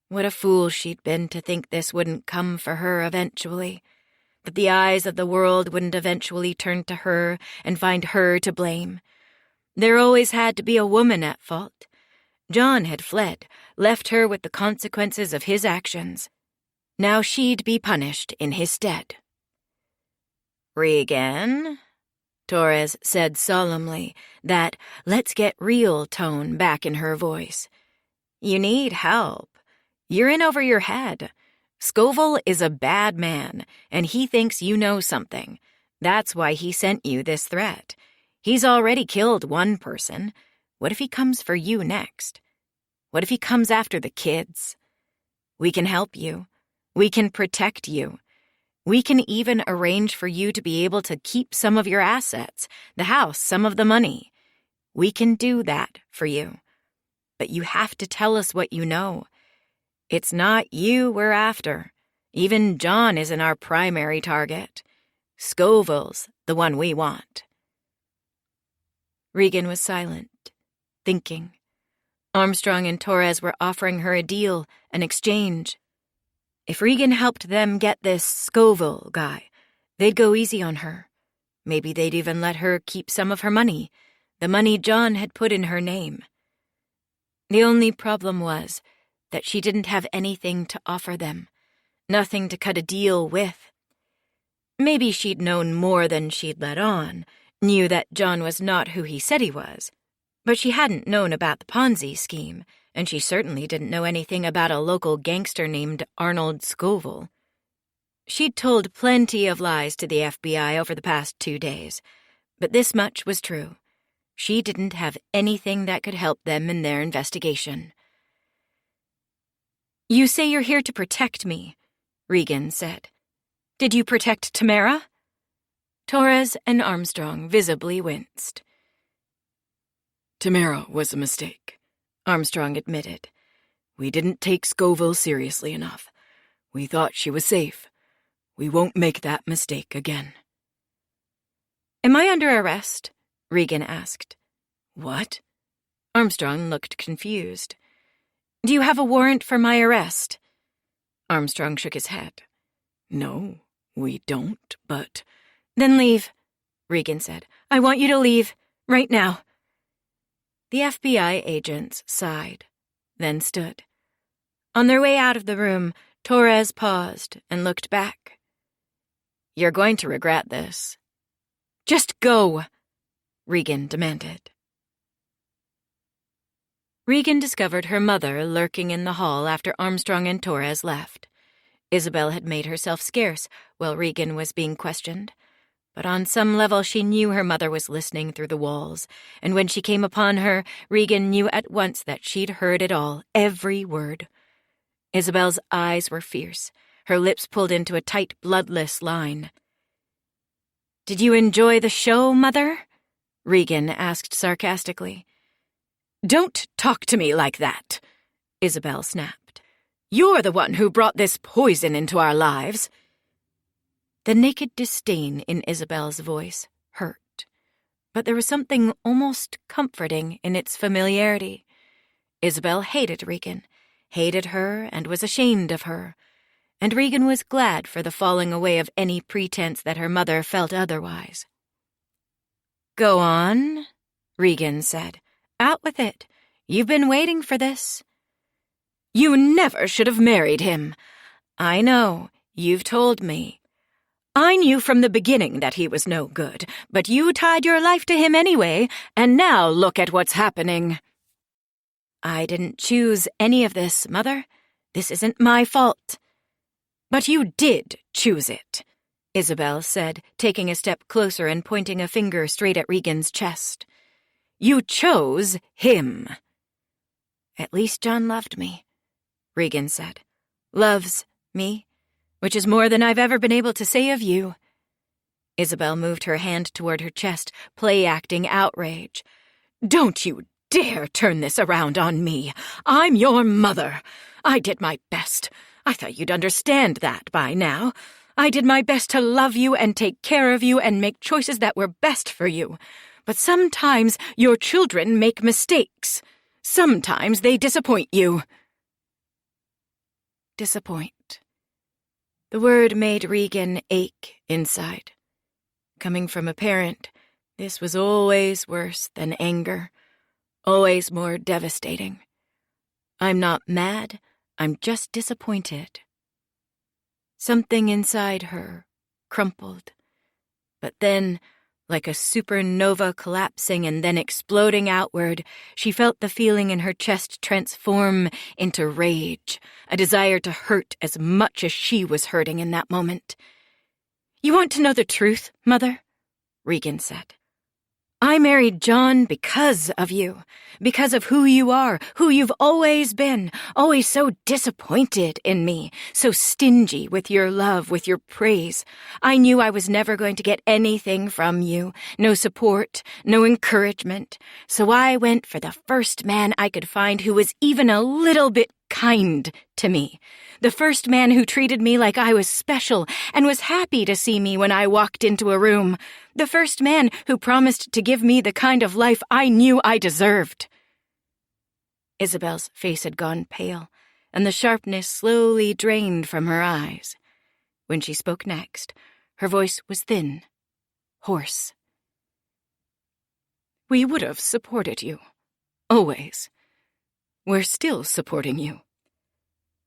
What a fool she'd been to think this wouldn't come for her eventually, that the eyes of the world wouldn't eventually turn to her and find her to blame. There always had to be a woman at fault. John had fled, left her with the consequences of his actions. Now she'd be punished in his stead. Regan, Torres said solemnly, that let's get real tone back in her voice. You need help. You're in over your head. Scoville is a bad man, and he thinks you know something. That's why he sent you this threat. He's already killed one person. What if he comes for you next? What if he comes after the kids? We can help you. We can protect you. We can even arrange for you to be able to keep some of your assets, the house, some of the money. We can do that for you. But you have to tell us what you know. It's not you we're after. Even John isn't our primary target. Scoville's the one we want. Regan was silent, thinking. Armstrong and Torres were offering her a deal, an exchange. If Regan helped them get this Scoville guy, they'd go easy on her. Maybe they'd even let her keep some of her money, the money John had put in her name. The only problem was that she didn't have anything to offer them, nothing to cut a deal with. Maybe she'd known more than she'd let on, knew that John was not who he said he was, but she hadn't known about the Ponzi scheme, and she certainly didn't know anything about a local gangster named Arnold Scoville. She'd told plenty of lies to the FBI over the past 2 days, but this much was true. She didn't have anything that could help them in their investigation. "You say you're here to protect me," Regan said. "Did you protect Tamara?" Torres and Armstrong visibly winced. Tamara was a mistake, Armstrong admitted. We didn't take Scoville seriously enough. We thought she was safe. We won't make that mistake again. "Am I under arrest?" Regan asked. What? Armstrong looked confused. "Do you have a warrant for my arrest?" Armstrong shook his head. No, we don't, but... "Then leave," Regan said. "I want you to leave, right now." The FBI agents sighed, then stood. On their way out of the room, Torres paused and looked back. "You're going to regret this." "Just go," Regan demanded. Regan discovered her mother lurking in the hall after Armstrong and Torres left. Isabel had made herself scarce while Regan was being questioned, but on some level she knew her mother was listening through the walls, and when she came upon her, Regan knew at once that she'd heard it all, every word. Isabel's eyes were fierce, her lips pulled into a tight, bloodless line. "Did you enjoy the show, Mother?" Regan asked sarcastically. "Don't talk to me like that," Isabel snapped. "You're the one who brought this poison into our lives." The naked disdain in Isabel's voice hurt. but there was something almost comforting in its familiarity. Isabel hated Regan, hated her and was ashamed of her, and Regan was glad for the falling away of any pretense that her mother felt otherwise. "Go on," Regan said. "Out with it. You've been waiting for this." "You never should have married him." "I know. You've told me." "I knew from the beginning that he was no good, but you tied your life to him anyway, and now look at what's happening." "I didn't choose any of this, Mother. This isn't my fault." "But you did choose it," Isabel said, taking a step closer and pointing a finger straight at Regan's chest. "You chose him." "At least John loved me," Regan said. "Loves me, which is more than I've ever been able to say of you." Isabel moved her hand toward her chest, play-acting outrage. "Don't you dare turn this around on me. I'm your mother. I did my best. I thought you'd understand that by now. I did my best to love you and take care of you and make choices that were best for you. But sometimes your children make mistakes. Sometimes they disappoint you." Disappoint. The word made Regan ache inside. Coming from a parent, this was always worse than anger, always more devastating. I'm not mad, I'm just disappointed. Something inside her crumpled, but then, like a supernova collapsing and then exploding outward, she felt the feeling in her chest transform into rage, a desire to hurt as much as she was hurting in that moment. "You want to know the truth, Mother?" Regan said. "I married John because of you, because of who you are, who you've always been, always so disappointed in me, so stingy with your love, with your praise. I knew I was never going to get anything from you, no support, no encouragement, so I went for the first man I could find who was even a little bit kind to me. The first man who treated me like I was special and was happy to see me when I walked into a room. The first man who promised to give me the kind of life I knew I deserved." Isabel's face had gone pale, and the sharpness slowly drained from her eyes. When she spoke next, her voice was thin, hoarse. "We would have supported you. Always. We're still supporting you."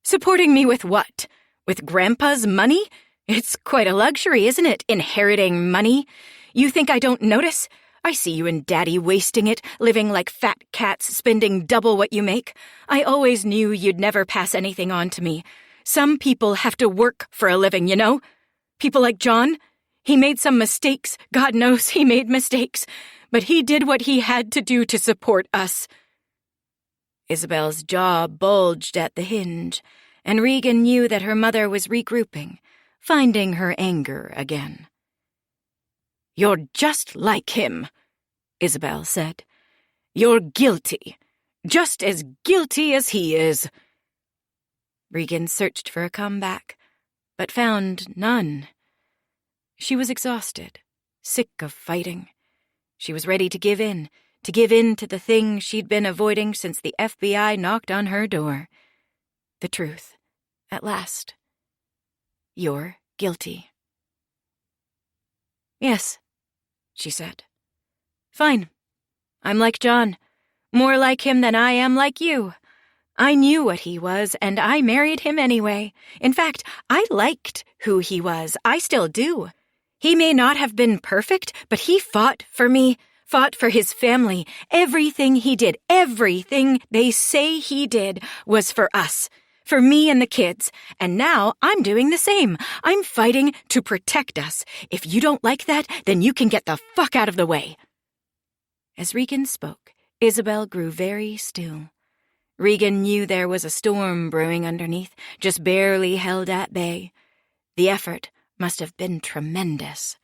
"Supporting me with what? With Grandpa's money? It's quite a luxury, isn't it, inheriting money? You think I don't notice? I see you and Daddy wasting it, living like fat cats, spending double what you make. I always knew you'd never pass anything on to me. Some people have to work for a living, you know? People like John. He made some mistakes. God knows he made mistakes. But he did what he had to do to support us." Isabel's jaw bulged at the hinge, and Regan knew that her mother was regrouping, finding her anger again. "You're just like him," Isabel said. "You're guilty, just as guilty as he is." Regan searched for a comeback, but found none. She was exhausted, sick of fighting. She was ready to give in to the thing she'd been avoiding since the FBI knocked on her door. The truth, at last. "You're guilty." "Yes," she said. "Fine. I'm like John. More like him than I am like you. I knew what he was, and I married him anyway. In fact, I liked who he was. I still do. He may not have been perfect, but he fought for me, fought for his family. Everything he did, everything they say he did was for us, for me and the kids. And now I'm doing the same. I'm fighting to protect us. If you don't like that, then you can get the fuck out of the way." As Regan spoke, Isabel grew very still. Regan knew there was a storm brewing underneath, just barely held at bay. The effort must have been tremendous.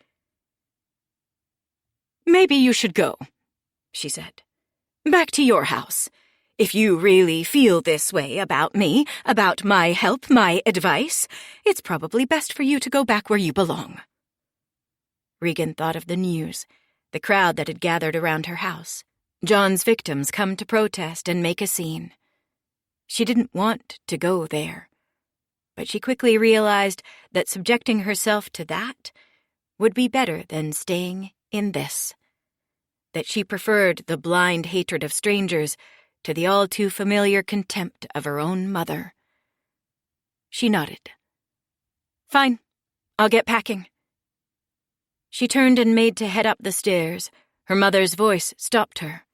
"Maybe you should go," she said. "Back to your house. If you really feel this way about me, about my help, my advice, it's probably best for you to go back where you belong." Regan thought of the news, the crowd that had gathered around her house, John's victims come to protest and make a scene. She didn't want to go there, but she quickly realized that subjecting herself to that would be better than staying in this, that she preferred the blind hatred of strangers to the all-too-familiar contempt of her own mother. She nodded. "Fine, I'll get packing." She turned and made to head up the stairs. Her mother's voice stopped her.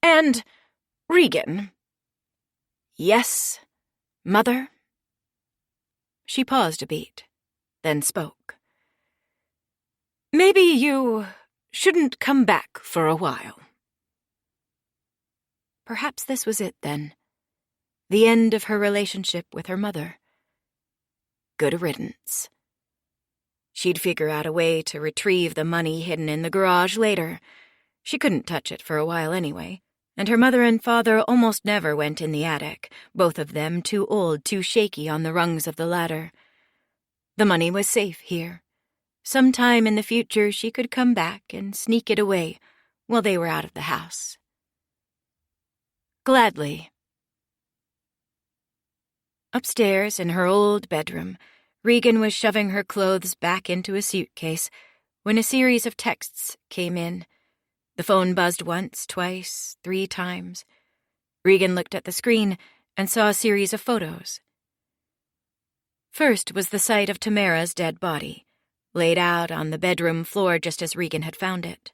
"And, Regan." "Yes, Mother?" She paused a beat, then spoke. "Maybe you shouldn't come back for a while." Perhaps this was it, then. The end of her relationship with her mother. Good riddance. She'd figure out a way to retrieve the money hidden in the garage later. She couldn't touch it for a while anyway, and her mother and father almost never went in the attic, both of them too old, too shaky on the rungs of the ladder. The money was safe here. Sometime in the future she could come back and sneak it away while they were out of the house. Gladly. Upstairs in her old bedroom, Regan was shoving her clothes back into a suitcase when a series of texts came in. The phone buzzed once, twice, 3 times. Regan looked at the screen and saw a series of photos. First was the sight of Tamara's dead body, laid out on the bedroom floor just as Regan had found it.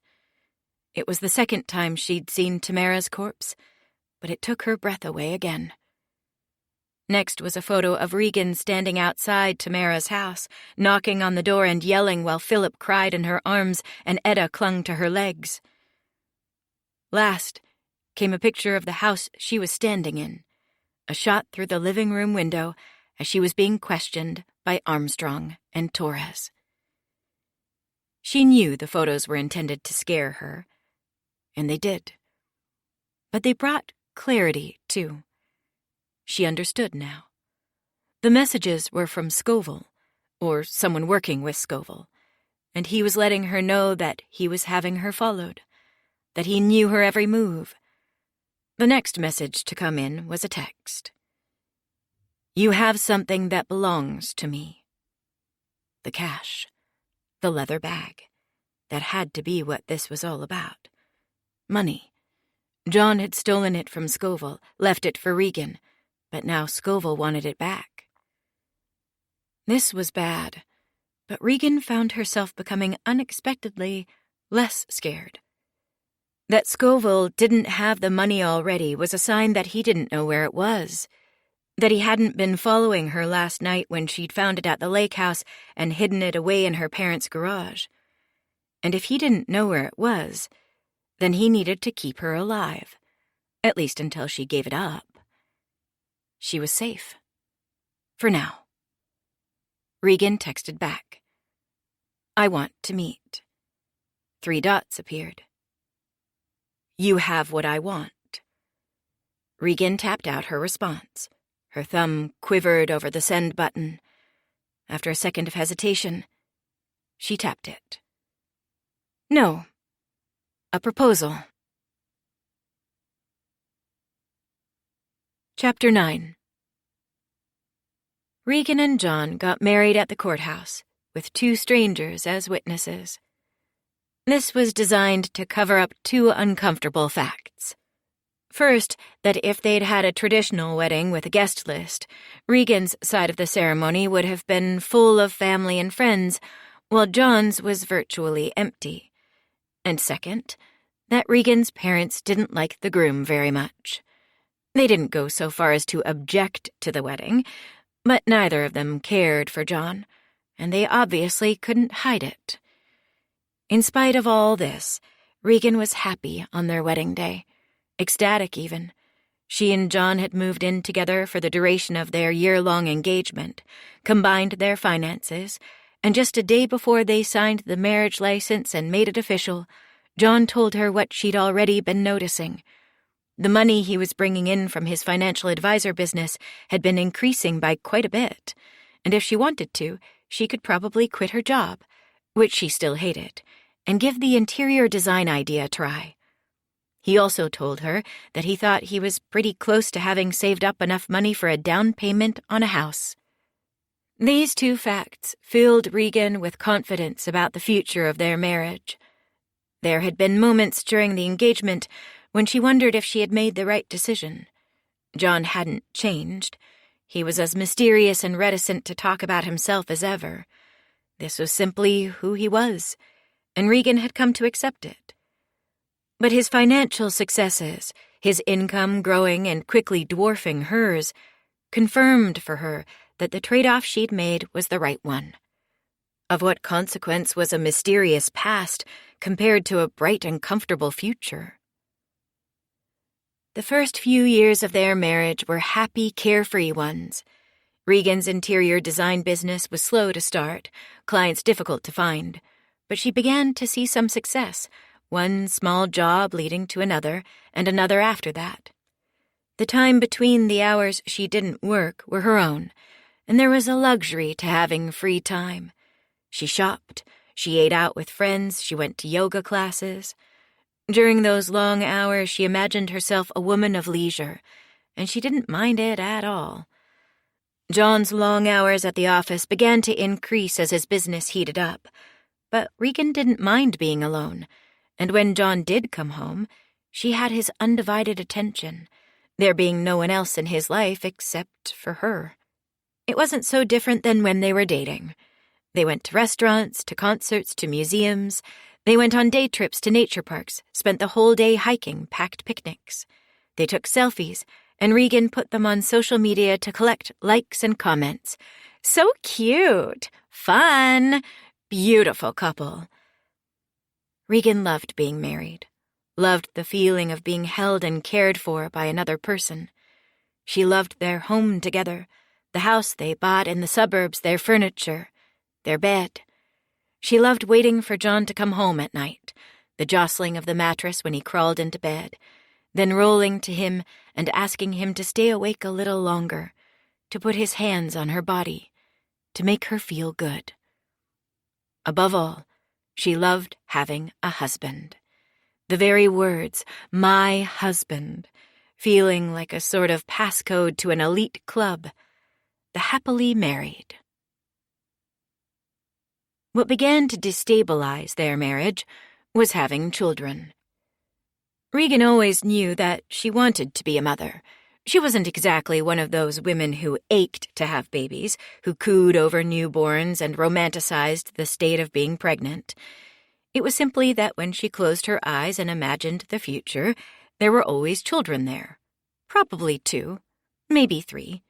It was the second time she'd seen Tamara's corpse, but it took her breath away again. Next was a photo of Regan standing outside Tamara's house, knocking on the door and yelling while Philip cried in her arms and Etta clung to her legs. Last came a picture of the house she was standing in, a shot through the living room window as she was being questioned by Armstrong and Torres. She knew the photos were intended to scare her, and they did. But they brought clarity, too. She understood now. The messages were from Scoville, or someone working with Scoville, and he was letting her know that he was having her followed, that he knew her every move. The next message to come in was a text. "You have something that belongs to me." The cash. The leather bag. That had to be what this was all about. Money. John had stolen it from Scoville, left it for Regan, but now Scoville wanted it back. This was bad, but Regan found herself becoming unexpectedly less scared. That Scoville didn't have the money already was a sign that he didn't know where it was, that he hadn't been following her last night when she'd found it at the lake house and hidden it away in her parents' garage. And if he didn't know where it was, then he needed to keep her alive, at least until she gave it up. She was safe. For now. Regan texted back. "I want to meet." 3 dots appeared. "You have what I want." Regan tapped out her response. Her thumb quivered over the send button. After a second of hesitation, she tapped it. "No. A proposal." Chapter 9. Regan and John got married at the courthouse, with 2 strangers as witnesses. This was designed to cover up 2 uncomfortable facts. First, that if they'd had a traditional wedding with a guest list, Regan's side of the ceremony would have been full of family and friends, while John's was virtually empty. And second, that Regan's parents didn't like the groom very much. They didn't go so far as to object to the wedding, but neither of them cared for John, and they obviously couldn't hide it. In spite of all this, Regan was happy on their wedding day. Ecstatic, even. She and John had moved in together for the duration of their year-long engagement, combined their finances, and just a day before they signed the marriage license and made it official, John told her what she'd already been noticing. The money he was bringing in from his financial advisor business had been increasing by quite a bit, and if she wanted to, she could probably quit her job, which she still hated, and give the interior design idea a try. He also told her that he thought he was pretty close to having saved up enough money for a down payment on a house. These two facts filled Regan with confidence about the future of their marriage. There had been moments during the engagement when she wondered if she had made the right decision. John hadn't changed. He was as mysterious and reticent to talk about himself as ever. This was simply who he was, and Regan had come to accept it. But his financial successes, his income growing and quickly dwarfing hers, confirmed for her that the trade-off she'd made was the right one. Of what consequence was a mysterious past compared to a bright and comfortable future? The first few years of their marriage were happy, carefree ones. Regan's interior design business was slow to start, clients difficult to find, but she began to see some success, one small job leading to another, and another after that. The time between the hours she didn't work were her own, and there was a luxury to having free time. She shopped, she ate out with friends, she went to yoga classes. During those long hours, she imagined herself a woman of leisure, and she didn't mind it at all. John's long hours at the office began to increase as his business heated up, but Regan didn't mind being alone, and when John did come home, she had his undivided attention, there being no one else in his life except for her. It wasn't so different than when they were dating. They went to restaurants, to concerts, to museums. They went on day trips to nature parks, spent the whole day hiking, packed picnics. They took selfies, and Regan put them on social media to collect likes and comments. So cute! Fun! Beautiful couple. Regan loved being married, loved the feeling of being held and cared for by another person. She loved their home together, the house they bought in the suburbs, their furniture, their bed. She loved waiting for John to come home at night, the jostling of the mattress when he crawled into bed, then rolling to him and asking him to stay awake a little longer, to put his hands on her body, to make her feel good. Above all, she loved having a husband. The very words, my husband, feeling like a sort of passcode to an elite club, the happily married. What began to destabilize their marriage was having children. Regan always knew that she wanted to be a mother. She wasn't exactly one of those women who ached to have babies, who cooed over newborns and romanticized the state of being pregnant. It was simply that when she closed her eyes and imagined the future, there were always children there. Probably 2, maybe 3.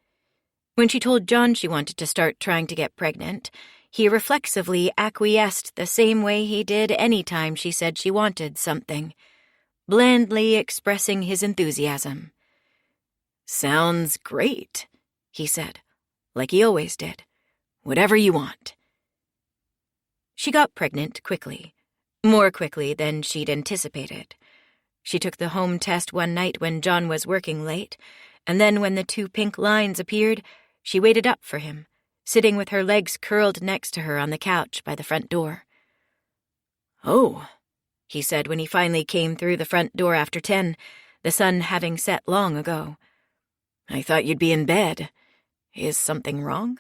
When she told John she wanted to start trying to get pregnant, he reflexively acquiesced the same way he did any time she said she wanted something, blandly expressing his enthusiasm. Sounds great, he said, like he always did. Whatever you want. She got pregnant quickly, more quickly than she'd anticipated. She took the home test one night when John was working late, and then when the 2 pink lines appeared, she waited up for him, sitting with her legs curled next to her on the couch by the front door. Oh, he said when he finally came through the front door after 10, the sun having set long ago. I thought you'd be in bed. Is something wrong?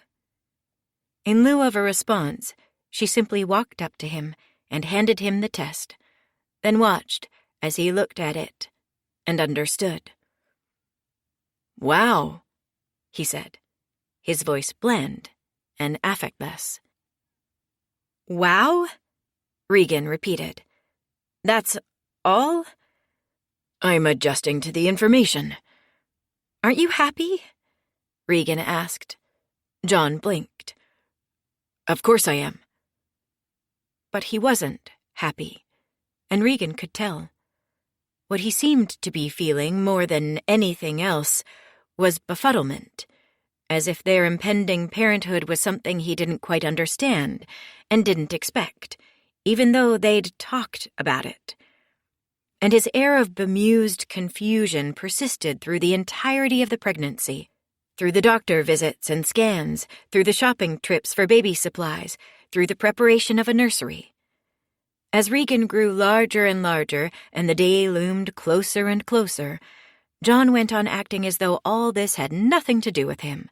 In lieu of a response, she simply walked up to him and handed him the test, then watched as he looked at it and understood. Wow, he said, his voice bland and affectless. Wow? Regan repeated. That's all? I'm adjusting to the information. Aren't you happy? Regan asked. John blinked. Of course I am. But he wasn't happy, and Regan could tell. What he seemed to be feeling more than anything else was befuddlement, as if their impending parenthood was something he didn't quite understand and didn't expect, even though they'd talked about it. And his air of bemused confusion persisted through the entirety of the pregnancy, through the doctor visits and scans, through the shopping trips for baby supplies, through the preparation of a nursery. As Regan grew larger and larger and the day loomed closer and closer, John went on acting as though all this had nothing to do with him,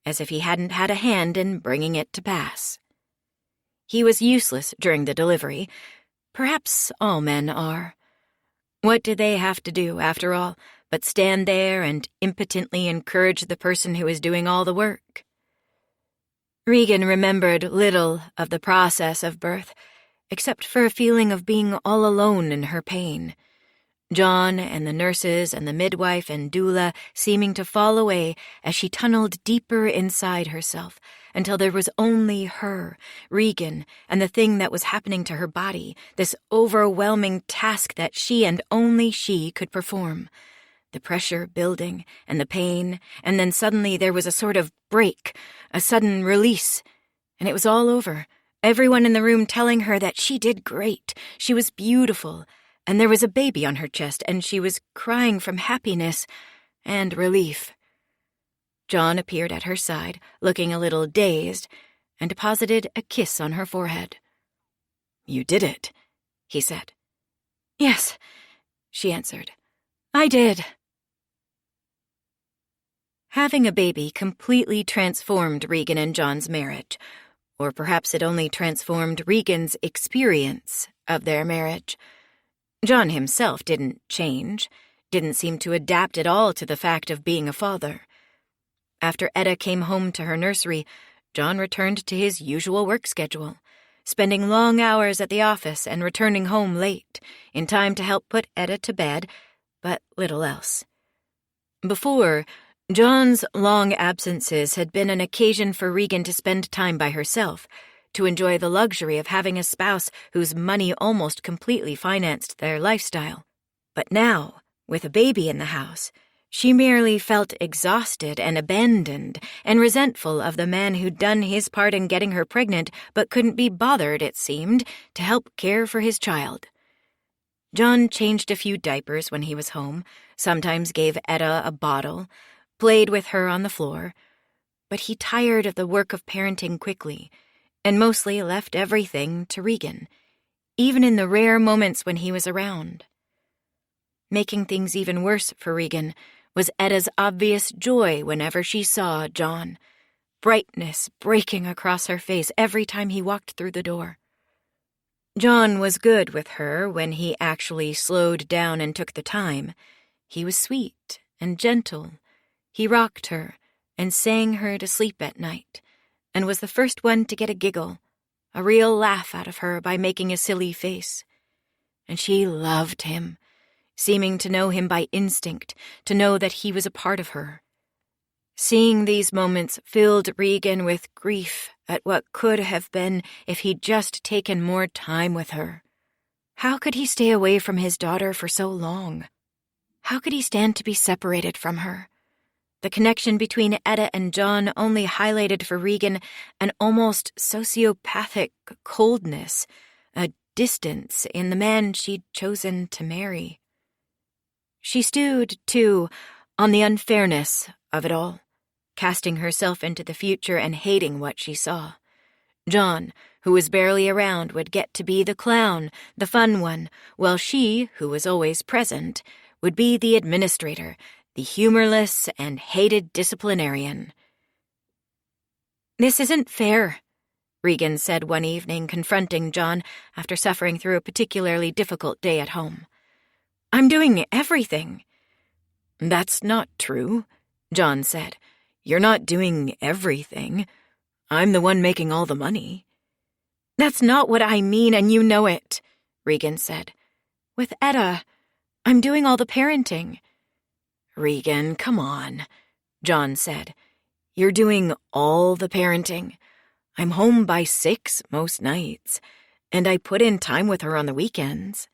as if he hadn't had a hand in bringing it to pass. He was useless during the delivery. Perhaps all men are. What did they have to do, after all, but stand there and impotently encourage the person who was doing all the work? Regan remembered little of the process of birth, except for a feeling of being all alone in her pain. John and the nurses and the midwife and doula seeming to fall away as she tunneled deeper inside herself until there was only her, Regan, and the thing that was happening to her body, this overwhelming task that she and only she could perform. The pressure building and the pain, and then suddenly there was a sort of break, a sudden release, and it was all over. Everyone in the room telling her that she did great, she was beautiful, and there was a baby on her chest, and she was crying from happiness and relief. John appeared at her side, looking a little dazed, and deposited a kiss on her forehead. "You did it," he said. "Yes," she answered. "I did." Having a baby completely transformed Regan and John's marriage, or perhaps it only transformed Regan's experience of their marriage. John himself didn't change, didn't seem to adapt at all to the fact of being a father. After Etta came home to her nursery, John returned to his usual work schedule, spending long hours at the office and returning home late, in time to help put Etta to bed, but little else. Before, John's long absences had been an occasion for Regan to spend time by herself, to enjoy the luxury of having a spouse whose money almost completely financed their lifestyle. But now, with a baby in the house, she merely felt exhausted and abandoned and resentful of the man who'd done his part in getting her pregnant but couldn't be bothered, it seemed, to help care for his child. John changed a few diapers when he was home, sometimes gave Etta a bottle, played with her on the floor, but he tired of the work of parenting quickly, and mostly left everything to Regan, even in the rare moments when he was around. Making things even worse for Regan was Etta's obvious joy whenever she saw John, brightness breaking across her face every time he walked through the door. John was good with her when he actually slowed down and took the time. He was sweet and gentle. He rocked her and sang her to sleep at night, and was the first one to get a giggle, a real laugh out of her by making a silly face. And she loved him, seeming to know him by instinct, to know that he was a part of her. Seeing these moments filled Regan with grief at what could have been if he'd just taken more time with her. How could he stay away from his daughter for so long? How could he stand to be separated from her? The connection between Etta and John only highlighted for Regan an almost sociopathic coldness, a distance in the man she'd chosen to marry. She stewed, too, on the unfairness of it all, casting herself into the future and hating what she saw. John, who was barely around, would get to be the clown, the fun one, while she, who was always present, would be the administrator, the humorless and hated disciplinarian. "This isn't fair," Regan said one evening, confronting John after suffering through a particularly difficult day at home. "I'm doing everything." "That's not true," John said. "You're not doing everything. I'm the one making all the money." "That's not what I mean, and you know it," Regan said. "With Etta, I'm doing all the parenting." "Regan, come on," John said. "You're doing all the parenting. I'm home by 6 most nights, and I put in time with her on the weekends."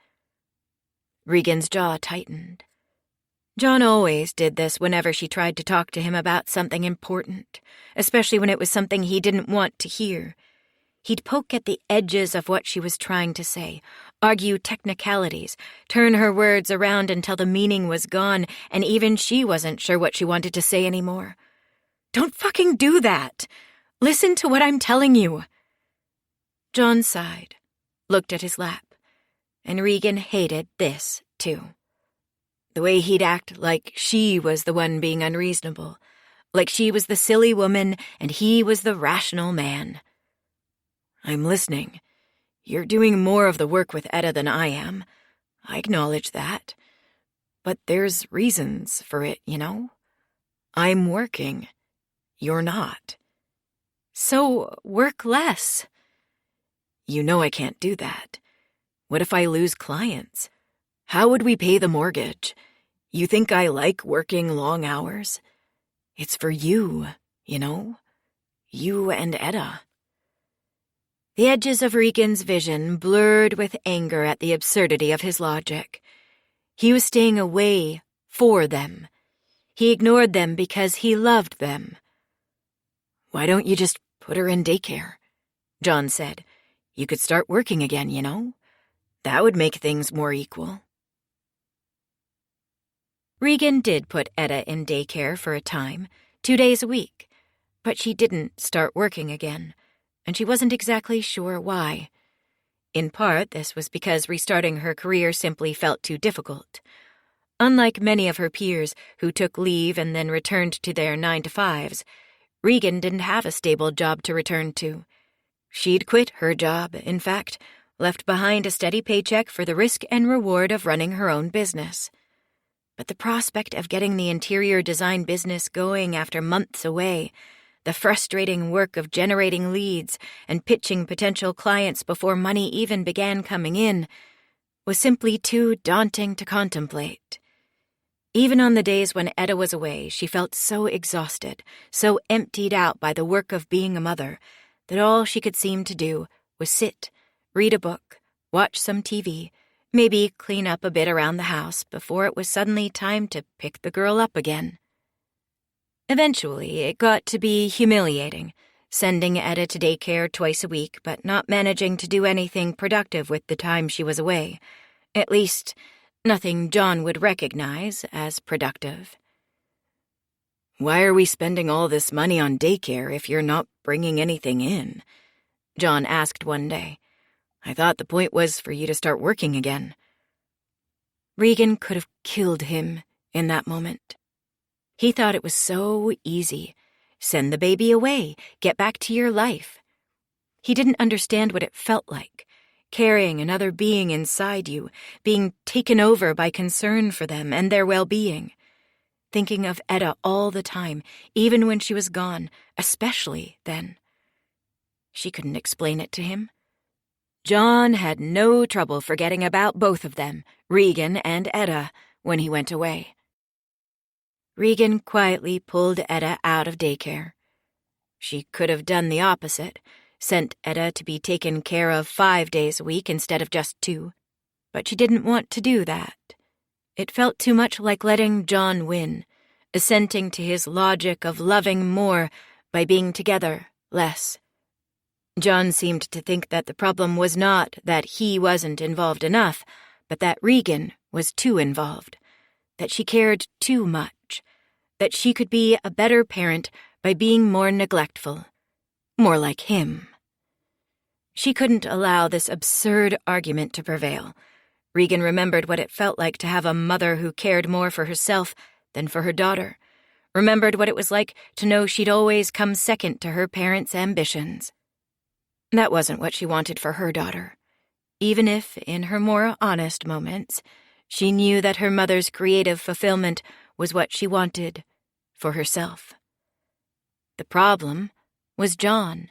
Regan's jaw tightened. John always did this whenever she tried to talk to him about something important, especially when it was something he didn't want to hear. He'd poke at the edges of what she was trying to say, argue technicalities, turn her words around until the meaning was gone, and even she wasn't sure what she wanted to say anymore. "Don't fucking do that! Listen to what I'm telling you." John sighed, looked at his lap, and Regan hated this, too. The way he'd act like she was the one being unreasonable, like she was the silly woman and he was the rational man. "I'm listening. You're doing more of the work with Etta than I am. I acknowledge that. But there's reasons for it, you know? I'm working. You're not. So work less." You know I can't do that. What if I lose clients? How would we pay the mortgage? You think I like working long hours? It's for you, you know? You and Etta." The edges of Regan's vision blurred with anger at the absurdity of his logic. He was staying away for them. He ignored them because he loved them. "Why don't you just put her in daycare?" John said. "You could start working again, you know? That would make things more equal." Regan did put Etta in daycare for a time, 2 days a week, but she didn't start working again, and she wasn't exactly sure why. In part, this was because restarting her career simply felt too difficult. Unlike many of her peers who took leave and then returned to their 9-to-5s, Regan didn't have a stable job to return to. She'd quit her job, in fact, left behind a steady paycheck for the risk and reward of running her own business. But the prospect of getting the interior design business going after months away, the frustrating work of generating leads and pitching potential clients before money even began coming in, was simply too daunting to contemplate. Even on the days when Etta was away, she felt so exhausted, so emptied out by the work of being a mother, that all she could seem to do was sit, read a book, watch some TV, maybe clean up a bit around the house before it was suddenly time to pick the girl up again. Eventually, it got to be humiliating, sending Etta to daycare twice a week but not managing to do anything productive with the time she was away. At least, nothing John would recognize as productive. "Why are we spending all this money on daycare if you're not bringing anything in?" John asked one day. "I thought the point was for you to start working again." Regan could have killed him in that moment. He thought it was so easy. Send the baby away, get back to your life. He didn't understand what it felt like, carrying another being inside you, being taken over by concern for them and their well-being. Thinking of Etta all the time, even when she was gone, especially then. She couldn't explain it to him. John had no trouble forgetting about both of them, Regan and Etta, when he went away. Regan quietly pulled Etta out of daycare. She could have done the opposite, sent Etta to be taken care of 5 days a week instead of just 2, but she didn't want to do that. It felt too much like letting John win, assenting to his logic of loving more by being together less. John seemed to think that the problem was not that he wasn't involved enough, but that Regan was too involved, that she cared too much, that she could be a better parent by being more neglectful, more like him. She couldn't allow this absurd argument to prevail. Regan remembered what it felt like to have a mother who cared more for herself than for her daughter, remembered what it was like to know she'd always come second to her parents' ambitions. That wasn't what she wanted for her daughter, even if, in her more honest moments, she knew that her mother's creative fulfillment was what she wanted for herself. The problem was John.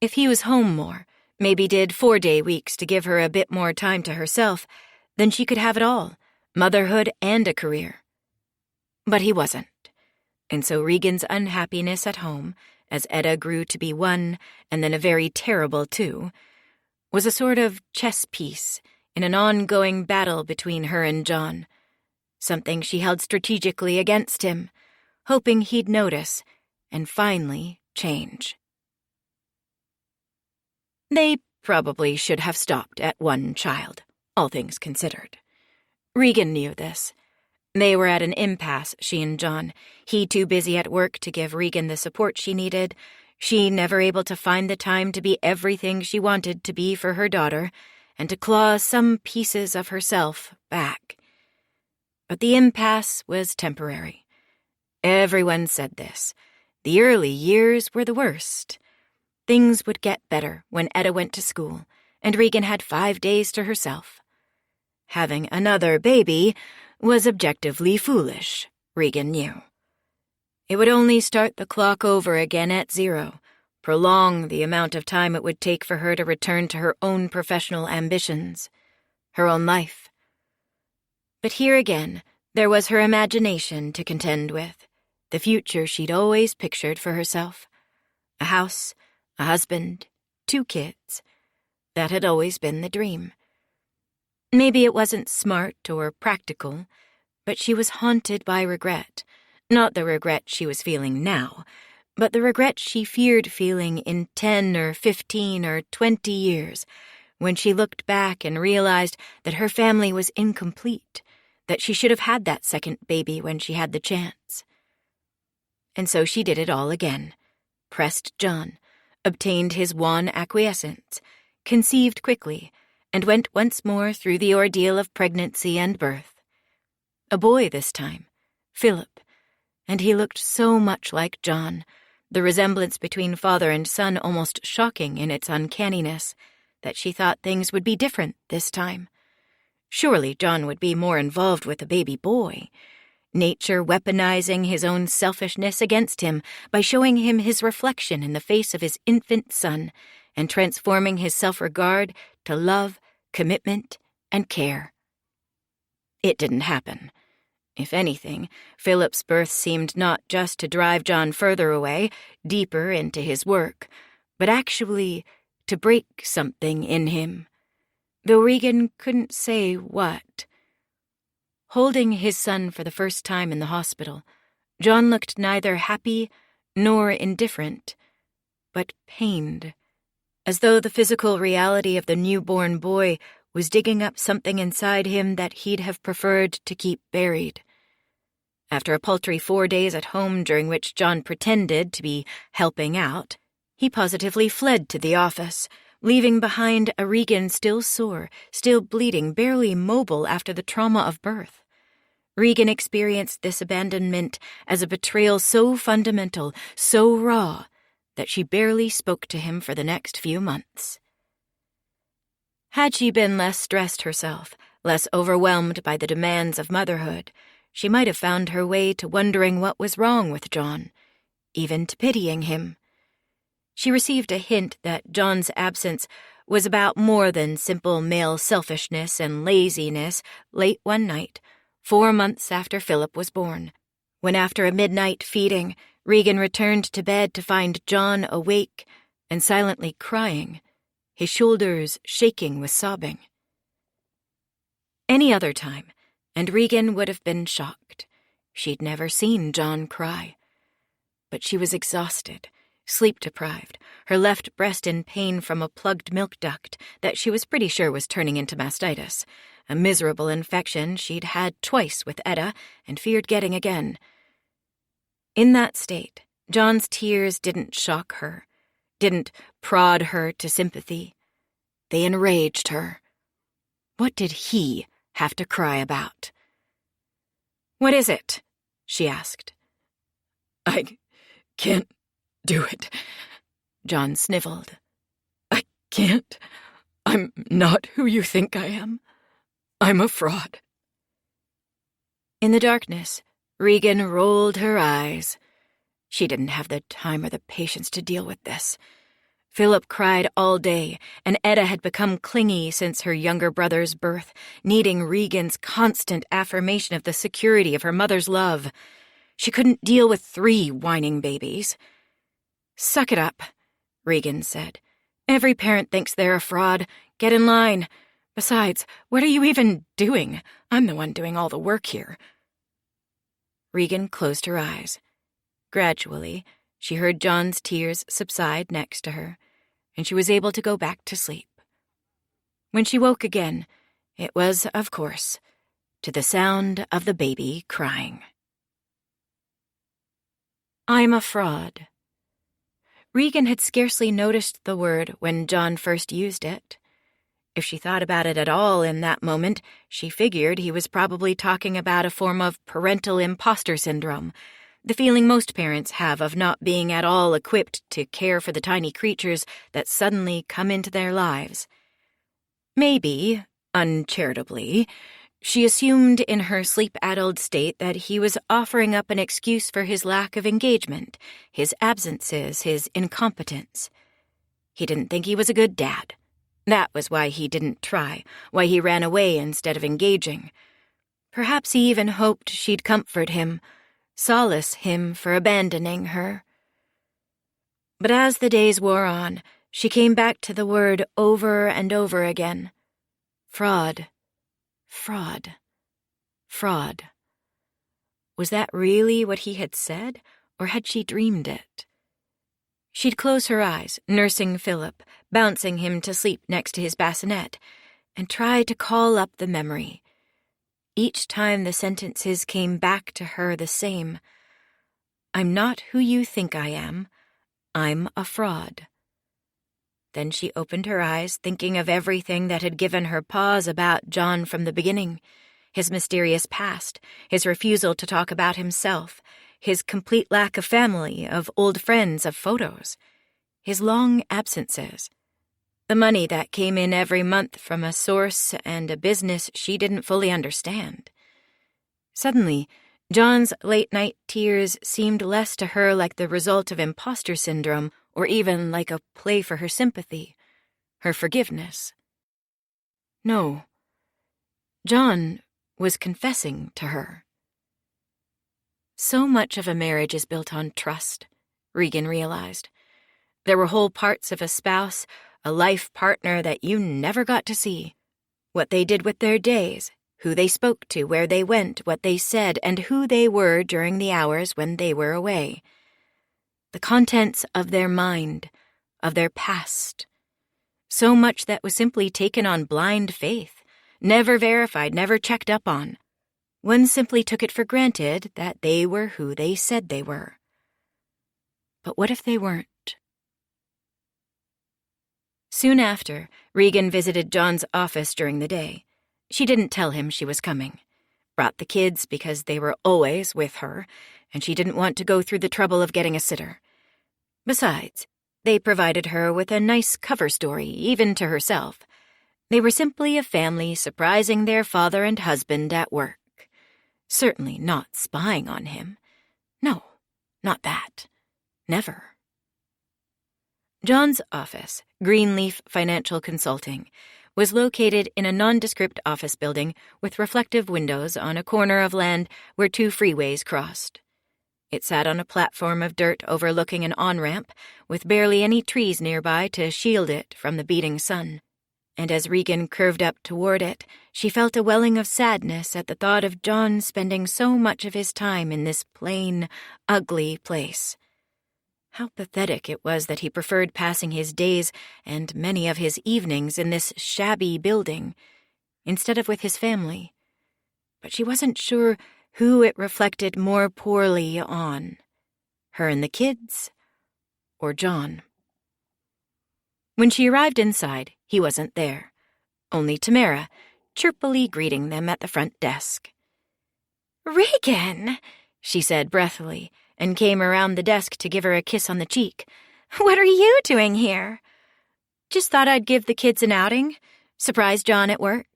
If he was home more, maybe did 4-day weeks to give her a bit more time to herself, then she could have it all, motherhood and a career. But he wasn't, and so Regan's unhappiness at home, as Etta grew to be 1 and then a very terrible 2, was a sort of chess piece in an ongoing battle between her and John, something she held strategically against him, hoping he'd notice and finally change. They probably should have stopped at 1 child, all things considered. Regan knew this. They were at an impasse, she and John, he too busy at work to give Regan the support she needed, she never able to find the time to be everything she wanted to be for her daughter, and to claw some pieces of herself back. But the impasse was temporary. Everyone said this. The early years were the worst. Things would get better when Etta went to school, and Regan had 5 days to herself. Having another baby was objectively foolish, Regan knew. It would only start the clock over again at 0, prolong the amount of time it would take for her to return to her own professional ambitions, her own life. But here again, there was her imagination to contend with, the future she'd always pictured for herself. A house, a husband, 2 kids. That had always been the dream. Maybe it wasn't smart or practical, but she was haunted by regret. Not the regret she was feeling now, but the regret she feared feeling in 10 or 15 or 20 years, when she looked back and realized that her family was incomplete, that she should have had that second baby when she had the chance. And so she did it all again. Pressed John, obtained his wan acquiescence, conceived quickly, and went once more through the ordeal of pregnancy and birth. A boy this time, Philip, and he looked so much like John, the resemblance between father and son almost shocking in its uncanniness, that she thought things would be different this time. Surely John would be more involved with the baby boy, nature weaponizing his own selfishness against him by showing him his reflection in the face of his infant son and transforming his self-regard to love, commitment, and care. It didn't happen. If anything, Philip's birth seemed not just to drive John further away, deeper into his work, but actually to break something in him, though Regan couldn't say what. Holding his son for the first time in the hospital, John looked neither happy nor indifferent, but pained, as though the physical reality of the newborn boy was digging up something inside him that he'd have preferred to keep buried. After a paltry 4 days at home during which John pretended to be helping out, he positively fled to the office, leaving behind a Regan still sore, still bleeding, barely mobile after the trauma of birth. Regan experienced this abandonment as a betrayal so fundamental, so raw, that she barely spoke to him for the next few months. Had she been less stressed herself, less overwhelmed by the demands of motherhood, she might have found her way to wondering what was wrong with John, even to pitying him. She received a hint that John's absence was about more than simple male selfishness and laziness late one night, 4 months after Philip was born, when after a midnight feeding, Regan returned to bed to find John awake and silently crying, his shoulders shaking with sobbing. Any other time, and Regan would have been shocked. She'd never seen John cry. But she was exhausted, sleep-deprived, her left breast in pain from a plugged milk duct that she was pretty sure was turning into mastitis, a miserable infection she'd had twice with Etta and feared getting again. In that state, John's tears didn't shock her, didn't prod her to sympathy. They enraged her. What did he have to cry about? "What is it?" she asked. "I can't do it," John sniveled. "I can't. I'm not who you think I am. I'm a fraud." In the darkness, Regan rolled her eyes. She didn't have the time or the patience to deal with this. Philip cried all day, and Etta had become clingy since her younger brother's birth, needing Regan's constant affirmation of the security of her mother's love. She couldn't deal with 3 whining babies. "Suck it up," Regan said. "Every parent thinks they're a fraud. Get in line. Besides, what are you even doing? I'm the one doing all the work here." Regan closed her eyes. Gradually, she heard John's tears subside next to her, and she was able to go back to sleep. When she woke again, it was, of course, to the sound of the baby crying. "I'm a fraud." Regan had scarcely noticed the word when John first used it. If she thought about it at all in that moment, she figured he was probably talking about a form of parental imposter syndrome, the feeling most parents have of not being at all equipped to care for the tiny creatures that suddenly come into their lives. Maybe, uncharitably, she assumed in her sleep-addled state that he was offering up an excuse for his lack of engagement, his absences, his incompetence. He didn't think he was a good dad. That was why he didn't try, why he ran away instead of engaging. Perhaps he even hoped she'd comfort him, solace him for abandoning her. But as the days wore on, she came back to the word over and over again. Fraud. Fraud. Fraud. Was that really what he had said, or had she dreamed it? She'd close her eyes, nursing Philip, bouncing him to sleep next to his bassinet, and try to call up the memory. Each time the sentences came back to her the same. I'm not who you think I am. I'm a fraud. Then she opened her eyes, thinking of everything that had given her pause about John from the beginning. His mysterious past, his refusal to talk about himself, his complete lack of family, of old friends, of photos, his long absences, the money that came in every month from a source and a business she didn't fully understand. Suddenly, John's late-night tears seemed less to her like the result of imposter syndrome or even like a play for her sympathy, her forgiveness. No, John was confessing to her. So much of a marriage is built on trust, Regan realized. There were whole parts of a spouse, a life partner that you never got to see. What they did with their days, who they spoke to, where they went, what they said, and who they were during the hours when they were away. The contents of their mind, of their past. So much that was simply taken on blind faith, never verified, never checked up on. One simply took it for granted that they were who they said they were. But what if they weren't? Soon after, Regan visited John's office during the day. She didn't tell him she was coming. Brought the kids because they were always with her, and she didn't want to go through the trouble of getting a sitter. Besides, they provided her with a nice cover story, even to herself. They were simply a family surprising their father and husband at work. Certainly not spying on him. No, not that. Never. John's office, Greenleaf Financial Consulting, was located in a nondescript office building with reflective windows on a corner of land where two freeways crossed. It sat on a platform of dirt overlooking an on-ramp, with barely any trees nearby to shield it from the beating sun. And as Regan curved up toward it, she felt a welling of sadness at the thought of John spending so much of his time in this plain, ugly place. How pathetic it was that he preferred passing his days and many of his evenings in this shabby building, instead of with his family. But she wasn't sure who it reflected more poorly on, her and the kids, or John. When she arrived inside, he wasn't there, only Tamara, chirpily greeting them at the front desk. "Regan," she said breathily, and came around the desk to give her a kiss on the cheek. "What are you doing here?" "Just thought I'd give the kids an outing. Surprise John at work."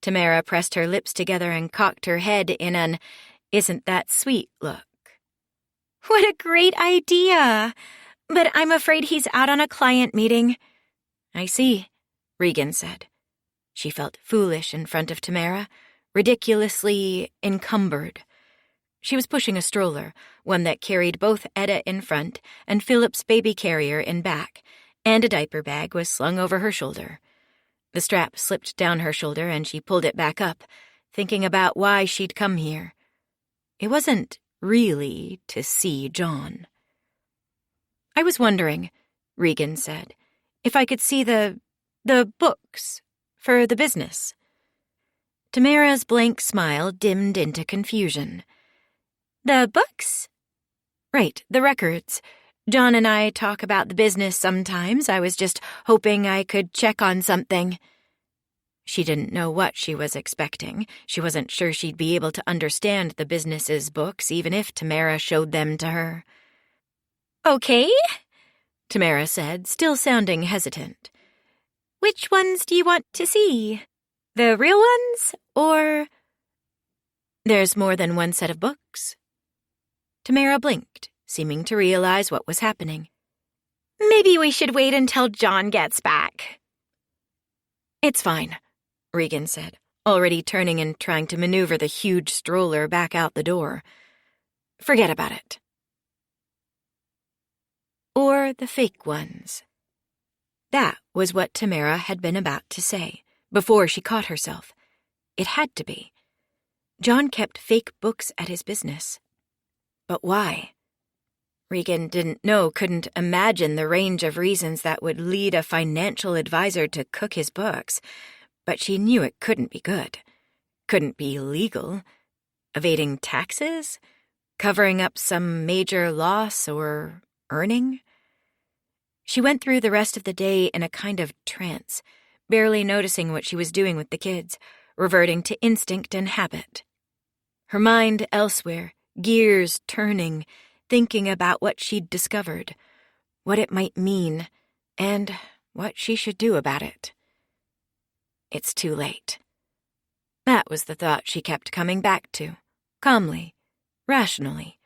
Tamara pressed her lips together and cocked her head in an "isn't that sweet" look. "What a great idea! But I'm afraid he's out on a client meeting." "I see," Regan said. She felt foolish in front of Tamara, ridiculously encumbered. She was pushing a stroller, one that carried both Etta in front and Philip's baby carrier in back, and a diaper bag was slung over her shoulder. The strap slipped down her shoulder and she pulled it back up, thinking about why she'd come here. It wasn't really to see John. "I was wondering," Regan said, "if I could see the books for the business." Tamara's blank smile dimmed into confusion. "The books?" "Right, the records. John and I talk about the business sometimes. I was just hoping I could check on something." She didn't know what she was expecting. She wasn't sure she'd be able to understand the business's books, even if Tamara showed them to her. Okay, Tamara said, still sounding hesitant. which ones do you want to see? The real ones, or... There's more than one set of books. Tamara blinked, seeming to realize what was happening. Maybe we should wait until John gets back. It's fine, Regan said, already turning and trying to maneuver the huge stroller back out the door. Forget about it. Or the fake ones. That was what Tamara had been about to say, before she caught herself. It had to be. John kept fake books at his business. But why? Regan didn't know, couldn't imagine the range of reasons that would lead a financial advisor to cook his books, but she knew it couldn't be good. Couldn't be legal. Evading taxes? Covering up some major loss or earning? She went through the rest of the day in a kind of trance, barely noticing what she was doing with the kids, reverting to instinct and habit. Her mind elsewhere, gears turning, thinking about what she'd discovered, what it might mean, and what she should do about it. It's too late. That was the thought she kept coming back to, calmly, rationally.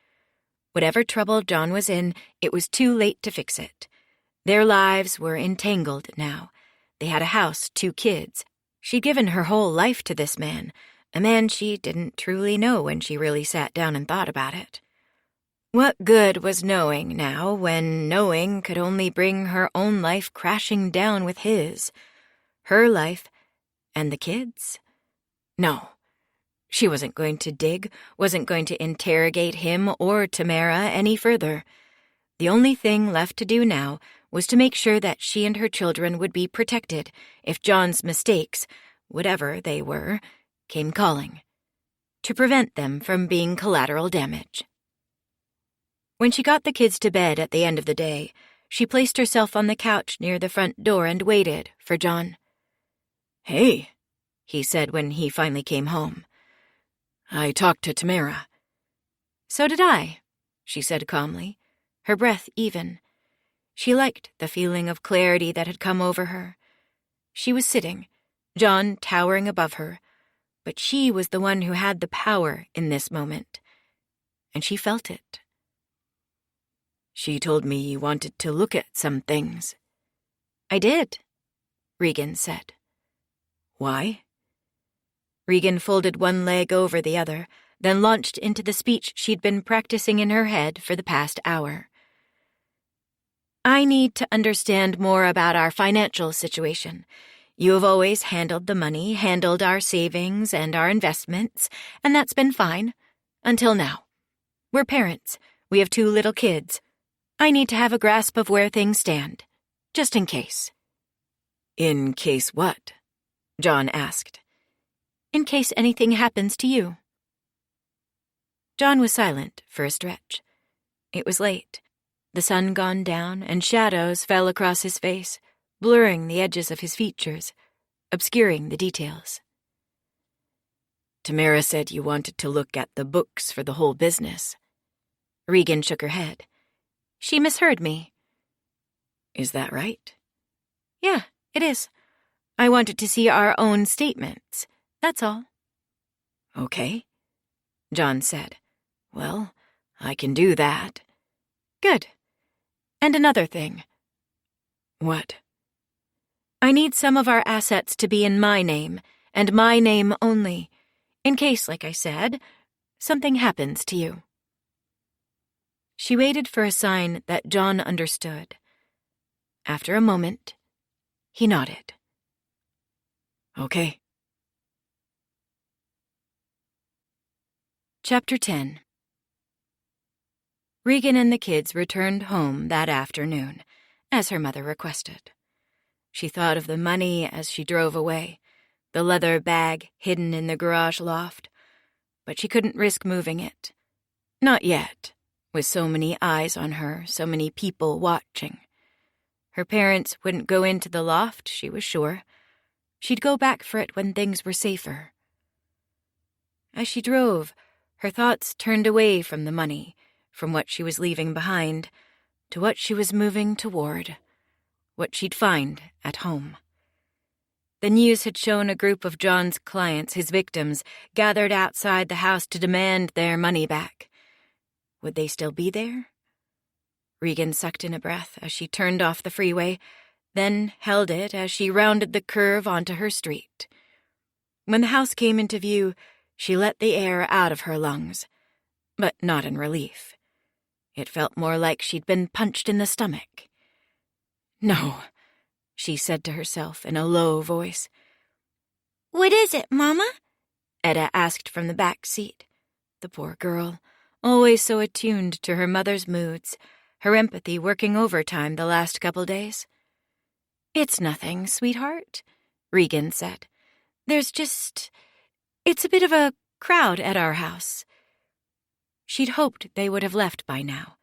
Whatever trouble John was in, it was too late to fix it. Their lives were entangled now. They had a house, 2 kids. She'd given her whole life to this man, a man she didn't truly know when she really sat down and thought about it. What good was knowing now when knowing could only bring her own life crashing down with his? Her life and the kids? No. She wasn't going to dig, wasn't going to interrogate him or Tamara any further. The only thing left to do now was to make sure that she and her children would be protected if John's mistakes, whatever they were, came calling, to prevent them from being collateral damage. When she got the kids to bed at the end of the day, she placed herself on the couch near the front door and waited for John. "Hey," he said when he finally came home. "I talked to Tamara." "So did I," she said calmly, her breath even. She liked the feeling of clarity that had come over her. She was sitting, John towering above her, but she was the one who had the power in this moment, and she felt it. "She told me you wanted to look at some things." "I did," Regan said. "Why?" Regan folded one leg over the other, then launched into the speech she'd been practicing in her head for the past hour. "I need to understand more about our financial situation. You have always handled the money, handled our savings and our investments, and that's been fine. Until now. We're parents. We have 2 little kids. I need to have a grasp of where things stand, just in case." "In case what?" John asked. "In case anything happens to you." John was silent for a stretch. It was late. The sun gone down, and shadows fell across his face, blurring the edges of his features, obscuring the details. "Tamara said you wanted to look at the books for the whole business." Regan shook her head. "She misheard me." "Is that right?" "Yeah, it is. I wanted to see our own statements, that's all." "Okay," John said. "Well, I can do that." "Good. And another thing." "What?" "I need some of our assets to be in my name, and my name only, in case, like I said, something happens to you." She waited for a sign that John understood. After a moment, he nodded. "Okay." Chapter 10. Regan and the kids returned home that afternoon, as her mother requested. She thought of the money as she drove away, the leather bag hidden in the garage loft, but she couldn't risk moving it. Not yet, with so many eyes on her, so many people watching. Her parents wouldn't go into the loft, she was sure. She'd go back for it when things were safer. As she drove, her thoughts turned away from the money, from what she was leaving behind, to what she was moving toward, what she'd find at home. The news had shown a group of John's clients, his victims, gathered outside the house to demand their money back. Would they still be there? Regan sucked in a breath as she turned off the freeway, then held it as she rounded the curve onto her street. When the house came into view, she let the air out of her lungs, but not in relief. It felt more like she'd been punched in the stomach. No, she said to herself in a low voice. "What is it, Mama?" Etta asked from the back seat. The poor girl, always so attuned to her mother's moods, her empathy working overtime the last couple days. "It's nothing, sweetheart," Regan said. It's a bit of a crowd at our house." She'd hoped they would have left by now.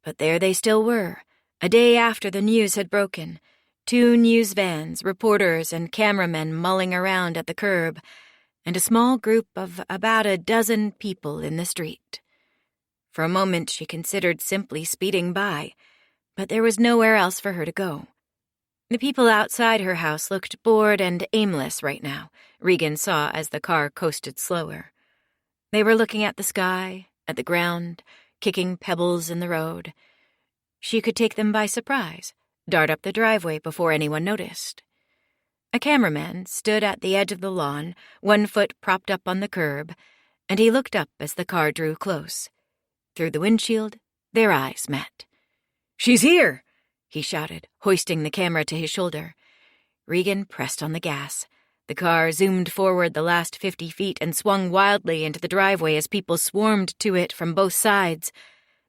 But there they still were, a day after the news had broken, 2 news vans, reporters, and cameramen mulling around at the curb, and a small group of about a dozen people in the street. For a moment she considered simply speeding by, but there was nowhere else for her to go. The people outside her house looked bored and aimless right now, Regan saw as the car coasted slower. They were looking at the sky, at the ground, kicking pebbles in the road. She could take them by surprise, dart up the driveway before anyone noticed. A cameraman stood at the edge of the lawn, one foot propped up on the curb, and he looked up as the car drew close. Through the windshield, their eyes met. "She's here!" he shouted, hoisting the camera to his shoulder. Regan pressed on the gas. The car zoomed forward the last 50 feet and swung wildly into the driveway as people swarmed to it from both sides.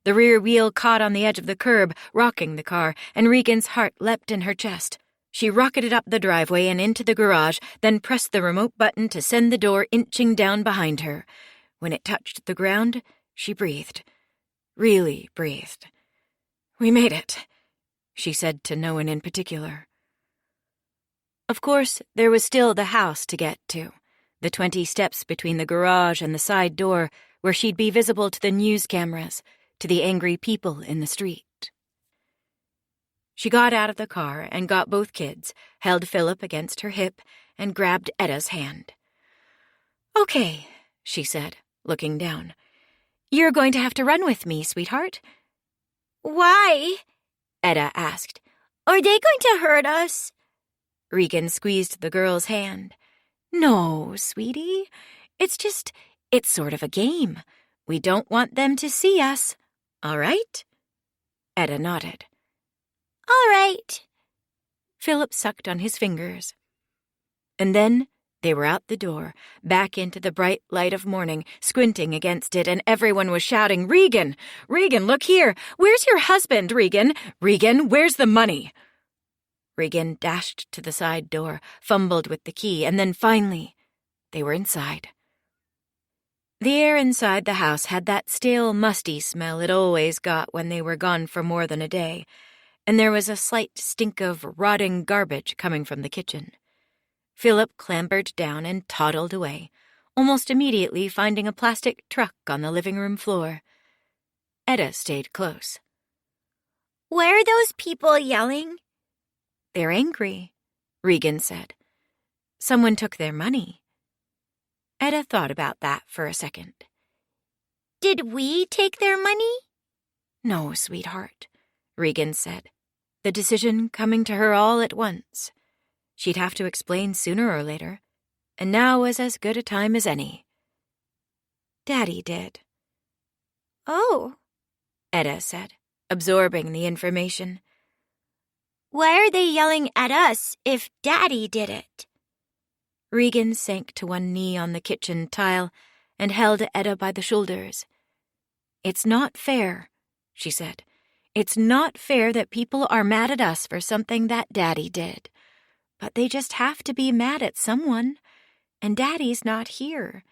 The rear wheel caught on the edge of the curb, rocking the car, and Regan's heart leapt in her chest. She rocketed up the driveway and into the garage, then pressed the remote button to send the door inching down behind her. When it touched the ground, she breathed. Really breathed. "We made it," she said to no one in particular. Of course, there was still the house to get to, the 20 steps between the garage and the side door where she'd be visible to the news cameras, to the angry people in the street. She got out of the car and got both kids, held Philip against her hip, and grabbed Etta's hand. "Okay," she said, looking down. "You're going to have to run with me, sweetheart." "Why?" Etta asked. "Are they going to hurt us?" Regan squeezed the girl's hand. "No, sweetie. It's sort of a game. We don't want them to see us. All right?" Etta nodded. "All right." Philip sucked on his fingers. And then they were out the door, back into the bright light of morning, squinting against it, and everyone was shouting, "Regan! Regan, look here! Where's your husband, Regan? Regan, where's the money?" Regan dashed to the side door, fumbled with the key, and then finally, they were inside. The air inside the house had that stale, musty smell it always got when they were gone for more than a day, and there was a slight stink of rotting garbage coming from the kitchen. Philip clambered down and toddled away, almost immediately finding a plastic truck on the living room floor. Etta stayed close. "Why are those people yelling?" "They're angry," Regan said. "Someone took their money." Etta thought about that for a second. "Did we take their money?" "No, sweetheart," Regan said, the decision coming to her all at once. She'd have to explain sooner or later, and now was as good a time as any. "Daddy did." "Oh," Etta said, absorbing the information. "Why are they yelling at us if Daddy did it?" Regan sank to one knee on the kitchen tile and held Etta by the shoulders. "It's not fair," she said. "It's not fair that people are mad at us for something that Daddy did. But they just have to be mad at someone, and Daddy's not here.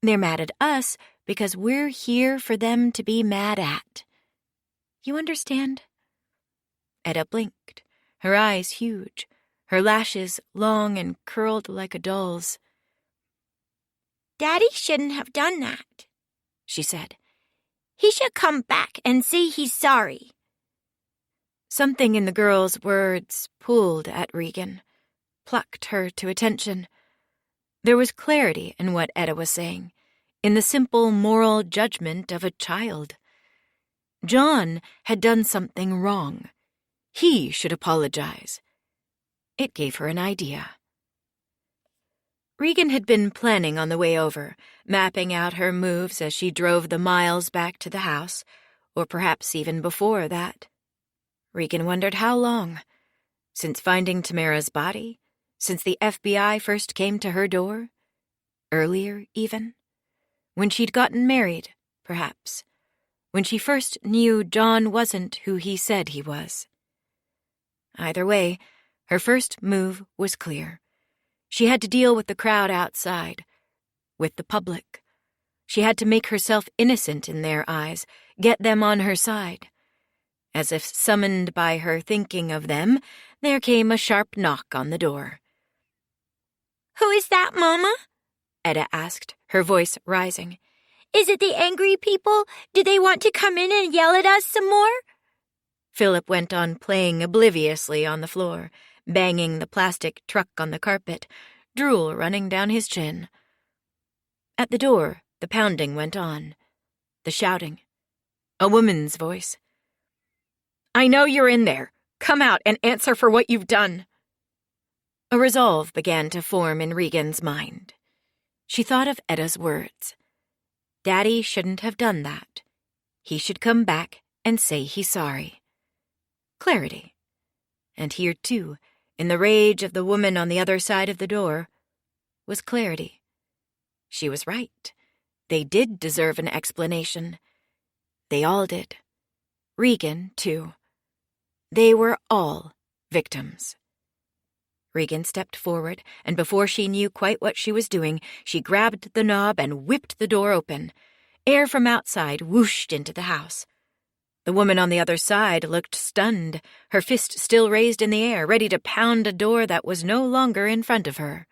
They're mad at us because we're here for them to be mad at. You understand?" Etta blinked, her eyes huge, her lashes long and curled like a doll's. "Daddy shouldn't have done that," she said. "He should come back and say he's sorry." Something in the girl's words pulled at Regan, plucked her to attention. There was clarity in what Etta was saying, in the simple moral judgment of a child. John had done something wrong. He should apologize. It gave her an idea. Regan had been planning on the way over, mapping out her moves as she drove the miles back to the house, or perhaps even before that. Regan wondered how long. Since finding Tamara's body? Since the FBI first came to her door? Earlier, even? When she'd gotten married, perhaps. When she first knew John wasn't who he said he was. Either way, her first move was clear. She had to deal with the crowd outside, with the public. She had to make herself innocent in their eyes, get them on her side. As if summoned by her thinking of them, there came a sharp knock on the door. "Who is that, Mama?" Etta asked, her voice rising. "Is it the angry people? Do they want to come in and yell at us some more?" Philip went on playing obliviously on the floor, banging the plastic truck on the carpet, drool running down his chin. At the door, the pounding went on, the shouting. A woman's voice. "I know you're in there. Come out and answer for what you've done." A resolve began to form in Regan's mind. She thought of Etta's words. Daddy shouldn't have done that. He should come back and say he's sorry. Clarity. And here, too, in the rage of the woman on the other side of the door, was clarity. She was right. They did deserve an explanation. They all did. Regan, too. They were all victims. Regan stepped forward, and before she knew quite what she was doing, she grabbed the knob and whipped the door open. Air from outside whooshed into the house. The woman on the other side looked stunned, her fist still raised in the air, ready to pound a door that was no longer in front of her.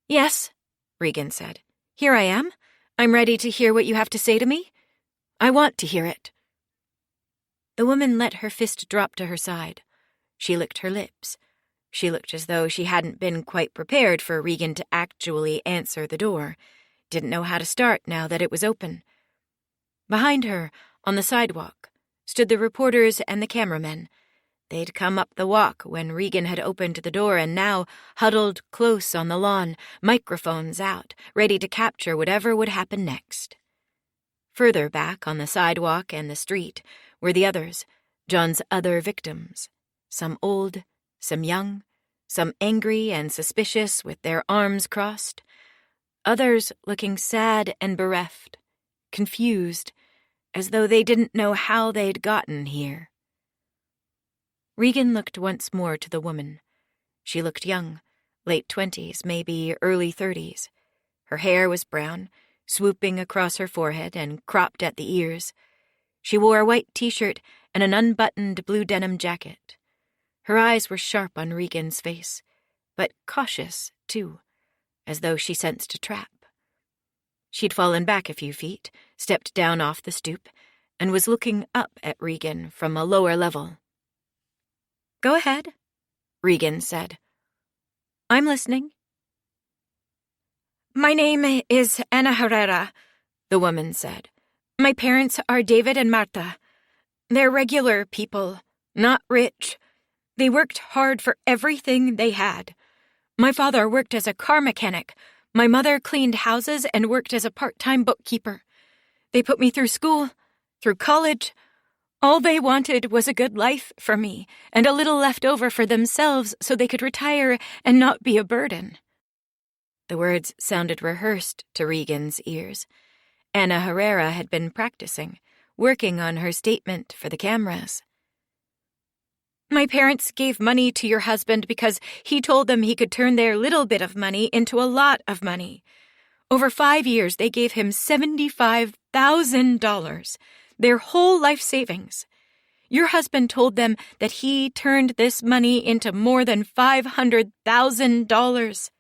"Yes," Regan said. "Here I am. I'm ready to hear what you have to say to me. I want to hear it." The woman let her fist drop to her side. She licked her lips. She looked as though she hadn't been quite prepared for Regan to actually answer the door, didn't know how to start now that it was open. Behind her, on the sidewalk, stood the reporters and the cameramen. They'd come up the walk when Regan had opened the door and now huddled close on the lawn, microphones out, ready to capture whatever would happen next. Further back on the sidewalk and the street were the others, John's other victims, some old, some young, some angry and suspicious with their arms crossed, others looking sad and bereft, confused, as though they didn't know how they'd gotten here. Regan looked once more to the woman. She looked young, late 20s, maybe early 30s. Her hair was brown, swooping across her forehead and cropped at the ears. She wore a white t-shirt and an unbuttoned blue denim jacket. Her eyes were sharp on Regan's face, but cautious, too, as though she sensed a trap. She'd fallen back a few feet, stepped down off the stoop, and was looking up at Regan from a lower level. "Go ahead," Regan said. "I'm listening." "My name is Ana Herrera," the woman said. "My parents are David and Marta. They're regular people, not rich. They worked hard for everything they had. My father worked as a car mechanic. My mother cleaned houses and worked as a part-time bookkeeper. They put me through school, through college. All they wanted was a good life for me and a little left over for themselves so they could retire and not be a burden." The words sounded rehearsed to Regan's ears. Ana Herrera had been practicing, working on her statement for the cameras. "My parents gave money to your husband because he told them he could turn their little bit of money into a lot of money. Over 5 years, they gave him $75,000, their whole life savings. Your husband told them that he turned this money into more than $500,000.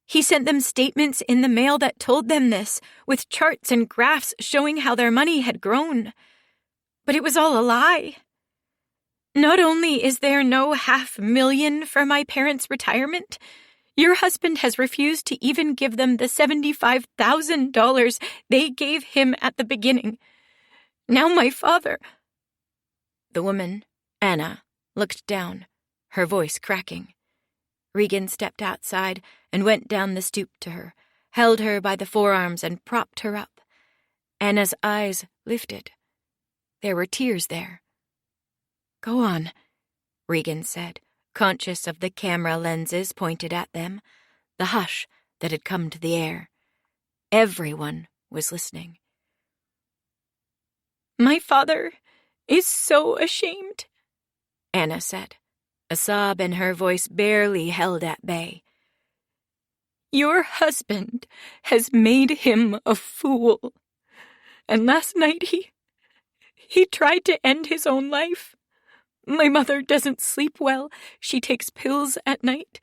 He sent them statements in the mail that told them this, with charts and graphs showing how their money had grown. But it was all a lie. Not only is there no $500,000 for my parents' retirement, your husband has refused to even give them the $75,000 they gave him at the beginning. Now my father—" The woman, Anna, looked down, her voice cracking. Regan stepped outside and went down the stoop to her, held her by the forearms and propped her up. Anna's eyes lifted. There were tears there. "Go on," Regan said, conscious of the camera lenses pointed at them, the hush that had come to the air. Everyone was listening. "My father is so ashamed," Anna said, a sob in her voice barely held at bay. "Your husband has made him a fool. And last night he tried to end his own life. My mother doesn't sleep well. She takes pills at night.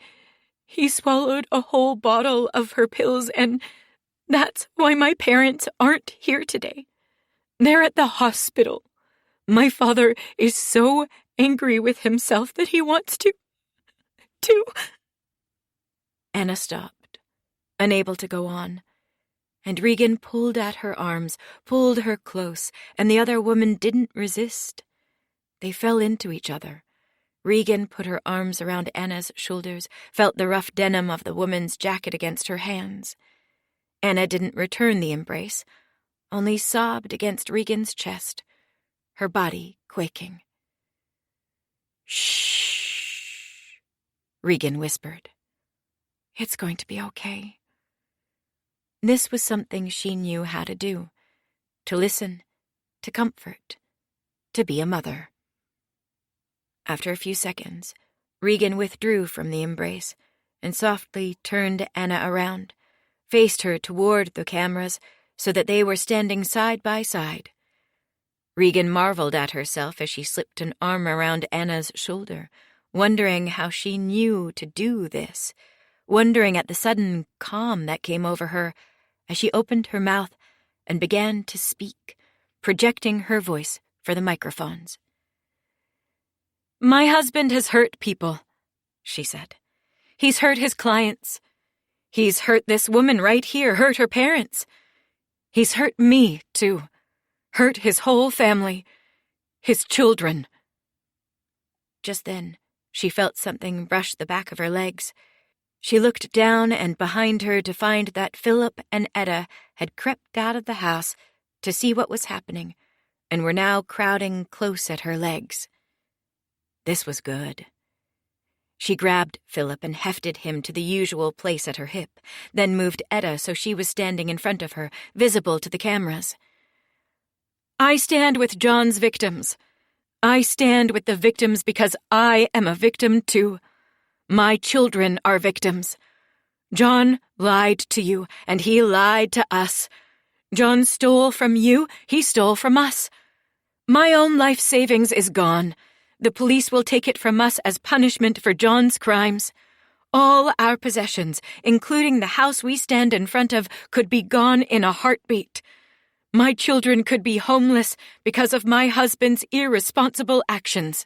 He swallowed a whole bottle of her pills, and that's why my parents aren't here today. They're at the hospital. My father is so angry with himself that he wants to... Anna stopped, unable to go on, and Regan pulled at her arms, pulled her close, and the other woman didn't resist. They fell into each other. Regan put her arms around Anna's shoulders, felt the rough denim of the woman's jacket against her hands. Anna didn't return the embrace, only sobbed against Regan's chest, her body quaking. "Shh," Regan whispered. "It's going to be okay." This was something she knew how to do, to listen, to comfort, to be a mother. After a few seconds, Regan withdrew from the embrace and softly turned Anna around, faced her toward the cameras so that they were standing side by side. Regan marveled at herself as she slipped an arm around Anna's shoulder, wondering how she knew to do this, wondering at the sudden calm that came over her as she opened her mouth and began to speak, projecting her voice for the microphones. "My husband has hurt people," she said. "He's hurt his clients. He's hurt this woman right here, hurt her parents. He's hurt me, too. Hurt his whole family. His children." Just then, she felt something brush the back of her legs. She looked down and behind her to find that Philip and Etta had crept out of the house to see what was happening and were now crowding close at her legs. This was good. She grabbed Philip and hefted him to the usual place at her hip, then moved Etta so she was standing in front of her, visible to the cameras. "I stand with John's victims. I stand with the victims because I am a victim too. My children are victims. John lied to you, and he lied to us. John stole from you, he stole from us. My own life savings is gone. The police will take it from us as punishment for John's crimes. All our possessions, including the house we stand in front of, could be gone in a heartbeat. My children could be homeless because of my husband's irresponsible actions."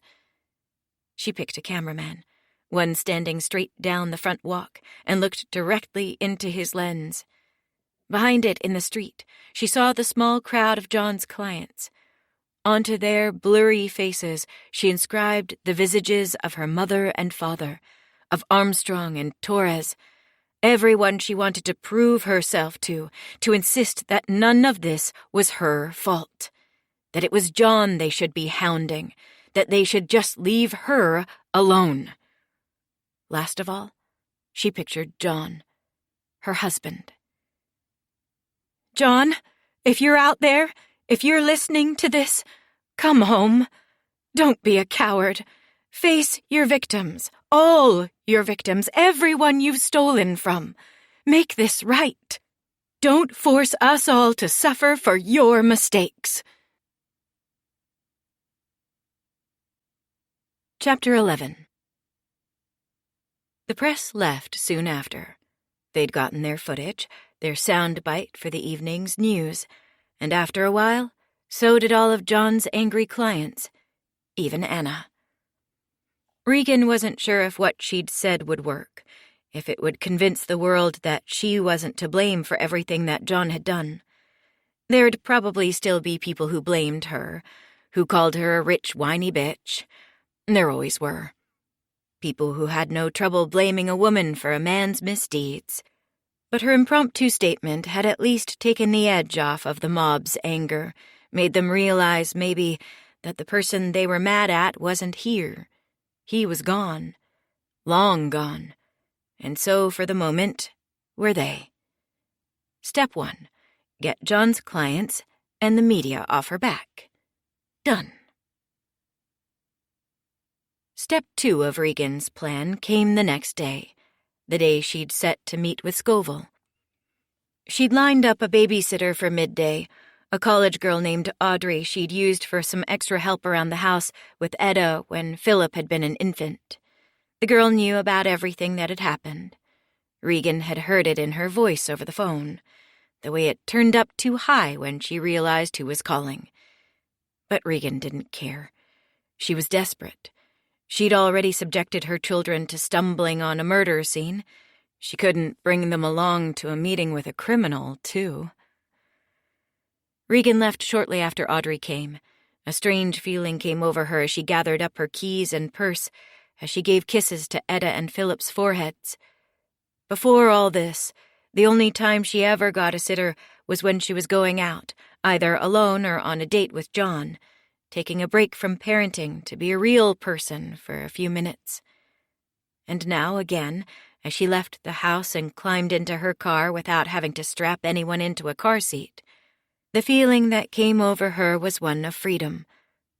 She picked a cameraman, one standing straight down the front walk, and looked directly into his lens. Behind it in the street, she saw the small crowd of John's clients. Onto their blurry faces, she inscribed the visages of her mother and father, of Armstrong and Torres, everyone she wanted to prove herself to insist that none of this was her fault, that it was John they should be hounding, that they should just leave her alone. Last of all, she pictured John, her husband. "John, if you're out there, if you're listening to this, come home. Don't be a coward. Face your victims, all your victims, everyone you've stolen from. Make this right. Don't force us all to suffer for your mistakes." Chapter 11. The press left soon after. They'd gotten their footage, their sound bite for the evening's news, and after a while, so did all of John's angry clients, even Anna. Regan wasn't sure if what she'd said would work, if it would convince the world that she wasn't to blame for everything that John had done. There'd probably still be people who blamed her, who called her a rich, whiny bitch. There always were. People who had no trouble blaming a woman for a man's misdeeds. But her impromptu statement had at least taken the edge off of the mob's anger, made them realize, maybe, that the person they were mad at wasn't here. He was gone. Long gone. And so, for the moment, were they. Step 1. Get John's clients and the media off her back. Done. Step 2 of Regan's plan came the next day, the day she'd set to meet with Scoville. She'd lined up a babysitter for midday, a college girl named Audrey she'd used for some extra help around the house with Etta when Philip had been an infant. The girl knew about everything that had happened. Regan had heard it in her voice over the phone, the way it turned up too high when she realized who was calling. But Regan didn't care. She was desperate. She'd already subjected her children to stumbling on a murder scene. She couldn't bring them along to a meeting with a criminal, too. Regan left shortly after Audrey came. A strange feeling came over her as she gathered up her keys and purse, as she gave kisses to Etta and Philip's foreheads. Before all this, the only time she ever got a sitter was when she was going out, either alone or on a date with John, taking a break from parenting to be a real person for a few minutes. And now, again, as she left the house and climbed into her car without having to strap anyone into a car seat, the feeling that came over her was one of freedom,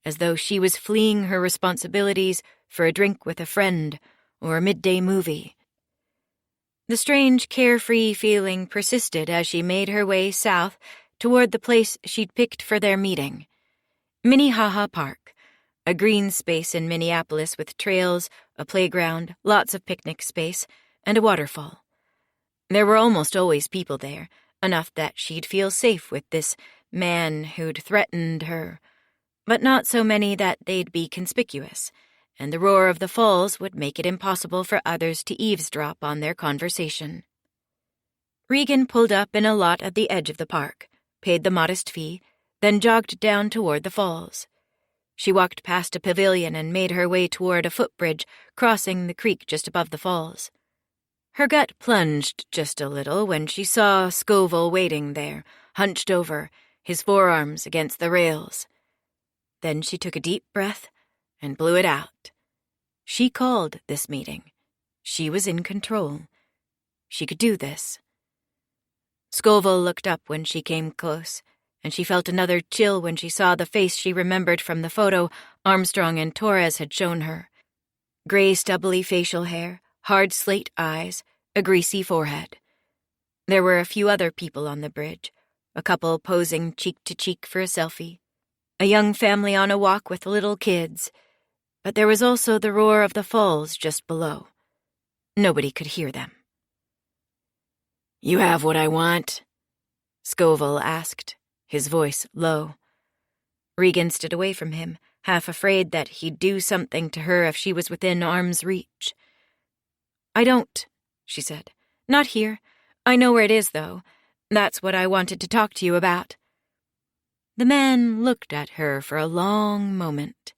as though she was fleeing her responsibilities for a drink with a friend or a midday movie. The strange, carefree feeling persisted as she made her way south toward the place she'd picked for their meeting. Minnehaha Park, a green space in Minneapolis with trails, a playground, lots of picnic space, and a waterfall. There were almost always people there, enough that she'd feel safe with this man who'd threatened her, but not so many that they'd be conspicuous, and the roar of the falls would make it impossible for others to eavesdrop on their conversation. Regan pulled up in a lot at the edge of the park, paid the modest fee, then jogged down toward the falls. She walked past a pavilion and made her way toward a footbridge crossing the creek just above the falls. Her gut plunged just a little when she saw Scoville waiting there, hunched over, his forearms against the rails. Then she took a deep breath and blew it out. She called this meeting. She was in control. She could do this. Scoville looked up when she came close, and she felt another chill when she saw the face she remembered from the photo Armstrong and Torres had shown her. Gray, stubbly facial hair, hard slate eyes, a greasy forehead. There were a few other people on the bridge, a couple posing cheek to cheek for a selfie, a young family on a walk with little kids, but there was also the roar of the falls just below. Nobody could hear them. "You have what I want?" Scoville asked, his voice low. Regan stood away from him, half afraid that he'd do something to her if she was within arm's reach. "I don't," she said. "Not here. I know where it is, though. That's what I wanted to talk to you about." The man looked at her for a long moment.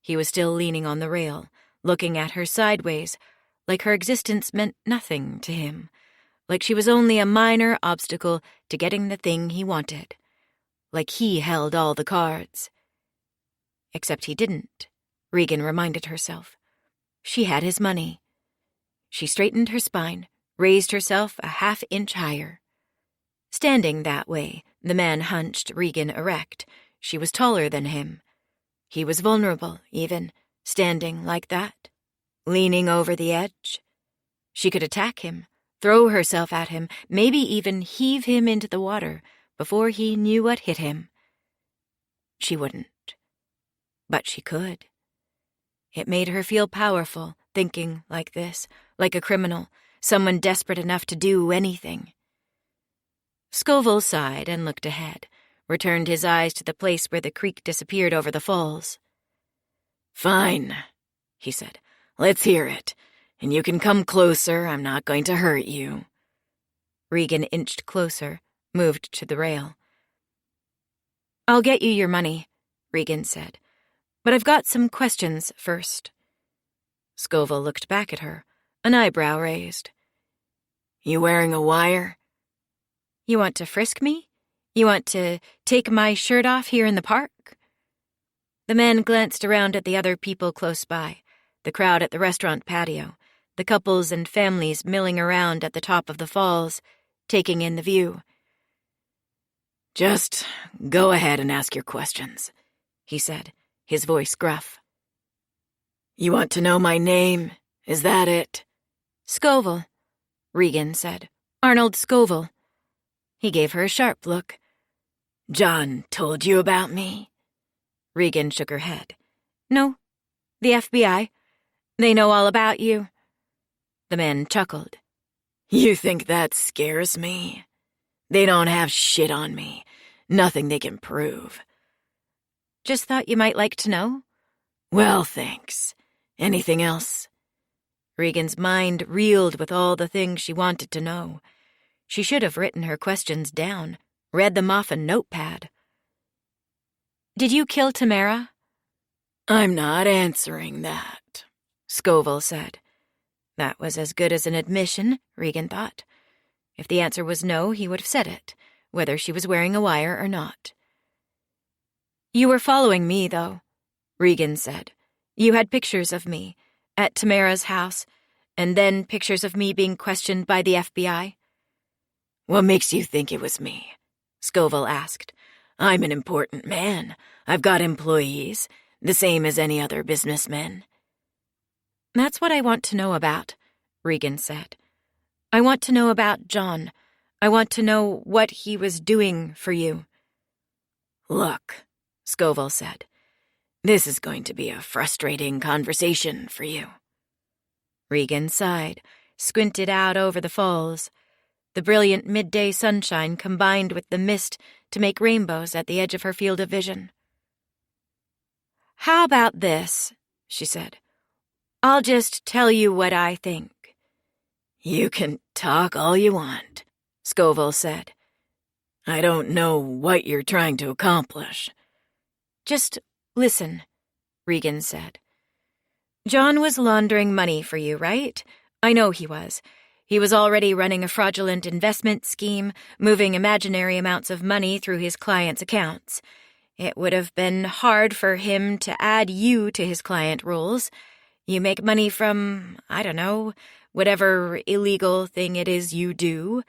He was still leaning on the rail, looking at her sideways, like her existence meant nothing to him, like she was only a minor obstacle to getting the thing he wanted, like he held all the cards. Except he didn't, Regan reminded herself. She had his money. She straightened her spine, raised herself a half-inch higher. Standing that way, the man hunched Regan erect. She was taller than him. He was vulnerable, even, standing like that, leaning over the edge. She could attack him, throw herself at him, maybe even heave him into the water before he knew what hit him. She wouldn't. But she could. It made her feel powerful, thinking like this, like a criminal, someone desperate enough to do anything. Scoville sighed and looked ahead, returned his eyes to the place where the creek disappeared over the falls. "Fine," he said. "Let's hear it. And you can come closer. I'm not going to hurt you." Regan inched closer, moved to the rail. "I'll get you your money," Regan said. "But I've got some questions first." Scoville looked back at her, an eyebrow raised. "You wearing a wire?" "You want to frisk me? You want to take my shirt off here in the park?" The man glanced around at the other people close by, the crowd at the restaurant patio, the couples and families milling around at the top of the falls, taking in the view. "Just go ahead and ask your questions," he said, his voice gruff. "You want to know my name? Is that it?" "Scoville," Regan said. "Arnold Scoville." He gave her a sharp look. "John told you about me?" Regan shook her head. "No, the FBI. They know all about you." The man chuckled. "You think that scares me? They don't have shit on me. Nothing they can prove." "Just thought you might like to know." "Well, thanks. Anything else?" Regan's mind reeled with all the things she wanted to know. She should have written her questions down, read them off a notepad. "Did you kill Tamara?" "I'm not answering that," Scoville said. That was as good as an admission, Regan thought. If the answer was no, he would have said it, whether she was wearing a wire or not. "You were following me, though," Regan said. "You had pictures of me, at Tamara's house, and then pictures of me being questioned by the FBI. "What makes you think it was me?" Scoville asked. "I'm an important man. I've got employees, the same as any other businessmen." "That's what I want to know about," Regan said. "I want to know about John. I want to know what he was doing for you." "Look," Scoville said, "this is going to be a frustrating conversation for you." Regan sighed, squinted out over the falls. The brilliant midday sunshine combined with the mist to make rainbows at the edge of her field of vision. "How about this?" she said. "I'll just tell you what I think." "You can talk all you want," Scoville said. "I don't know what you're trying to accomplish." "Just listen," Regan said. "John was laundering money for you, right? I know he was. He was already running a fraudulent investment scheme, moving imaginary amounts of money through his clients' accounts. It would have been hard for him to add you to his client rolls. You make money from, I don't know, whatever illegal thing it is you do.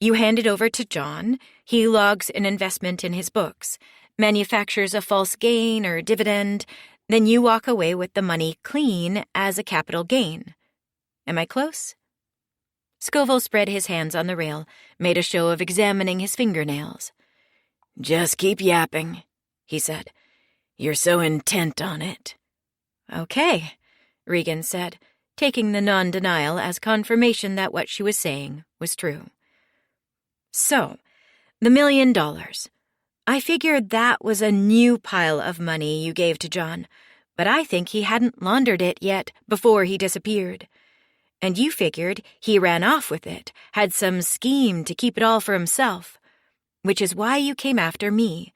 You hand it over to John. He logs an investment in his books, manufactures a false gain or dividend. Then you walk away with the money clean as a capital gain. Am I close?" Scoville spread his hands on the rail, made a show of examining his fingernails. "Just keep yapping," he said. "You're so intent on it." "Okay," Regan said, taking the non-denial as confirmation that what she was saying was true. "So, the $1 million. I figured that was a new pile of money you gave to John, but I think he hadn't laundered it yet before he disappeared. And you figured he ran off with it, had some scheme to keep it all for himself, which is why you came after me.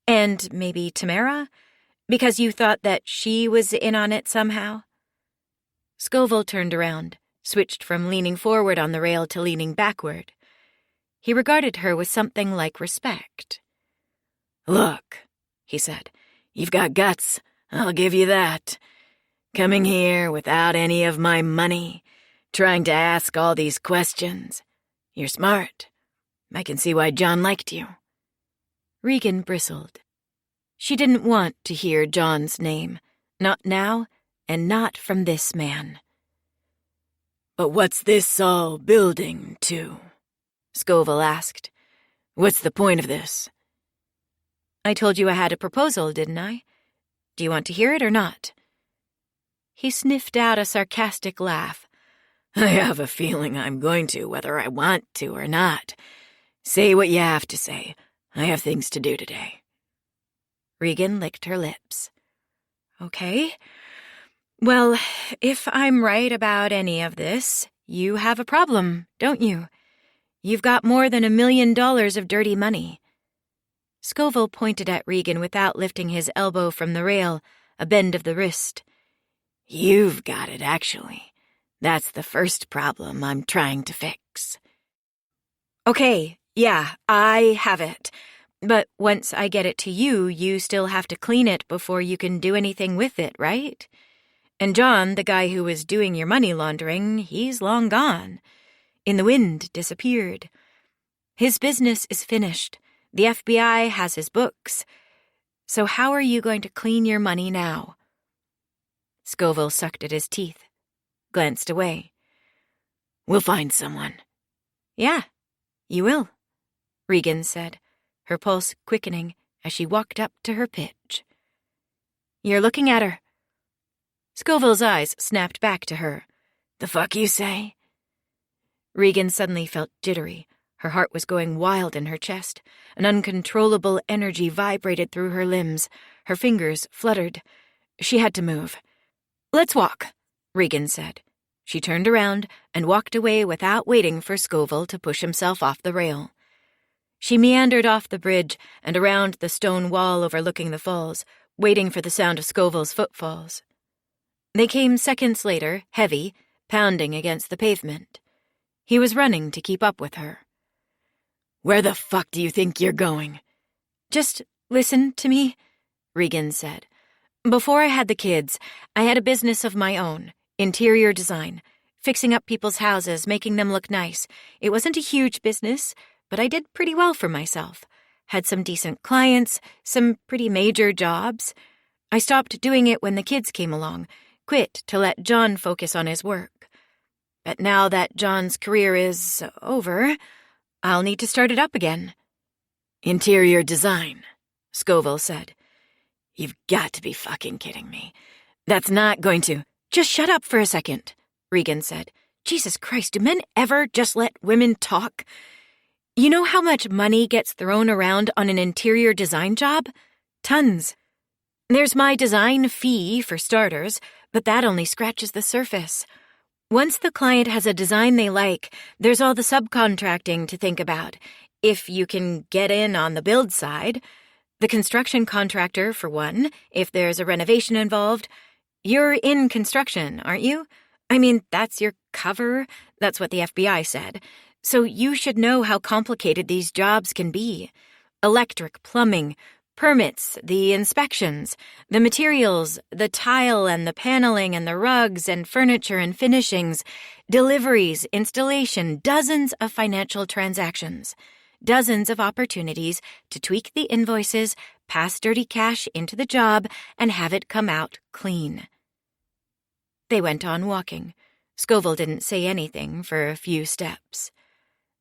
And maybe Tamara? Because you thought that she was in on it somehow?" Scoville turned around, switched from leaning forward on the rail to leaning backward. He regarded her with something like respect. "Look," he said, "you've got guts, I'll give you that. Coming here without any of my money, trying to ask all these questions. You're smart. I can see why John liked you." Regan bristled. She didn't want to hear John's name, not now, and not from this man. "But what's this all building to?" Scoville asked. "What's the point of this?" "I told you I had a proposal, didn't I? Do you want to hear it or not?" He sniffed out a sarcastic laugh. I have a feeling I'm going to, whether I want to or not. Say what you have to say. I have things to do today. Regan licked her lips. Okay. Well, if I'm right about any of this, you have a problem, don't you? You've got more than $1 million of dirty money. Scoville pointed at Regan without lifting his elbow from the rail, a bend of the wrist. You've got it, actually. That's the first problem I'm trying to fix. Okay, yeah, I have it. But once I get it to you, you still have to clean it before you can do anything with it, right? And John, the guy who was doing your money laundering, he's long gone. In the wind, disappeared. His business is finished. The FBI has his books. So how are you going to clean your money now? Scoville sucked at his teeth, glanced away. We'll find someone. Yeah, you will, Regan said, her pulse quickening as she walked up to her pitch. You're looking at her. Scoville's eyes snapped back to her. The fuck you say? Regan suddenly felt jittery. Her heart was going wild in her chest. An uncontrollable energy vibrated through her limbs. Her fingers fluttered. She had to move. Let's walk, Regan said. She turned around and walked away without waiting for Scoville to push himself off the rail. She meandered off the bridge and around the stone wall overlooking the falls, waiting for the sound of Scoville's footfalls. They came seconds later, heavy, pounding against the pavement. He was running to keep up with her. Where the fuck do you think you're going? Just listen to me, Regan said. Before I had the kids, I had a business of my own, interior design, fixing up people's houses, making them look nice. It wasn't a huge business, but I did pretty well for myself. Had some decent clients, some pretty major jobs. I stopped doing it when the kids came along, quit to let John focus on his work. But now that John's career is over, I'll need to start it up again. Interior design, Scoville said. You've got to be fucking kidding me. That's not going to... Just shut up for a second, Regan said. Jesus Christ, do men ever just let women talk? You know how much money gets thrown around on an interior design job? Tons. There's my design fee, for starters, but that only scratches the surface. Once the client has a design they like, there's all the subcontracting to think about. If you can get in on the build side, the construction contractor, for one, if there's a renovation involved. You're in construction, aren't you? I mean, that's your cover. That's what the FBI said. So you should know how complicated these jobs can be. Electric, plumbing, permits, the inspections, the materials, the tile and the paneling and the rugs and furniture and finishings, deliveries, installation, dozens of financial transactions, dozens of opportunities to tweak the invoices, pass dirty cash into the job, and have it come out clean. They went on walking. Scoville didn't say anything for a few steps.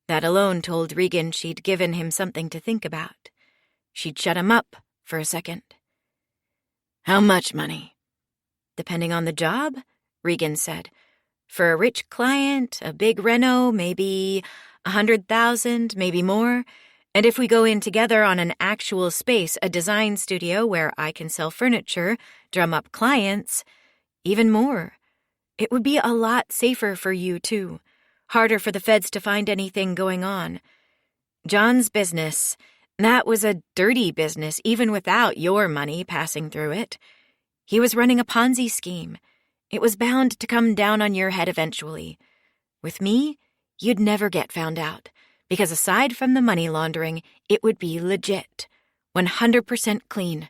That alone told Regan she'd given him something to think about. She'd shut him up for a second. How much money? Depending on the job, Regan said. For a rich client, a big reno, maybe 100,000, maybe more. And if we go in together on an actual space, a design studio where I can sell furniture, drum up clients, even more. It would be a lot safer for you, too. Harder for the feds to find anything going on. John's business, that was a dirty business even without your money passing through it. He was running a Ponzi scheme. It was bound to come down on your head eventually. With me, you'd never get found out, because aside from the money laundering, it would be legit, 100% clean.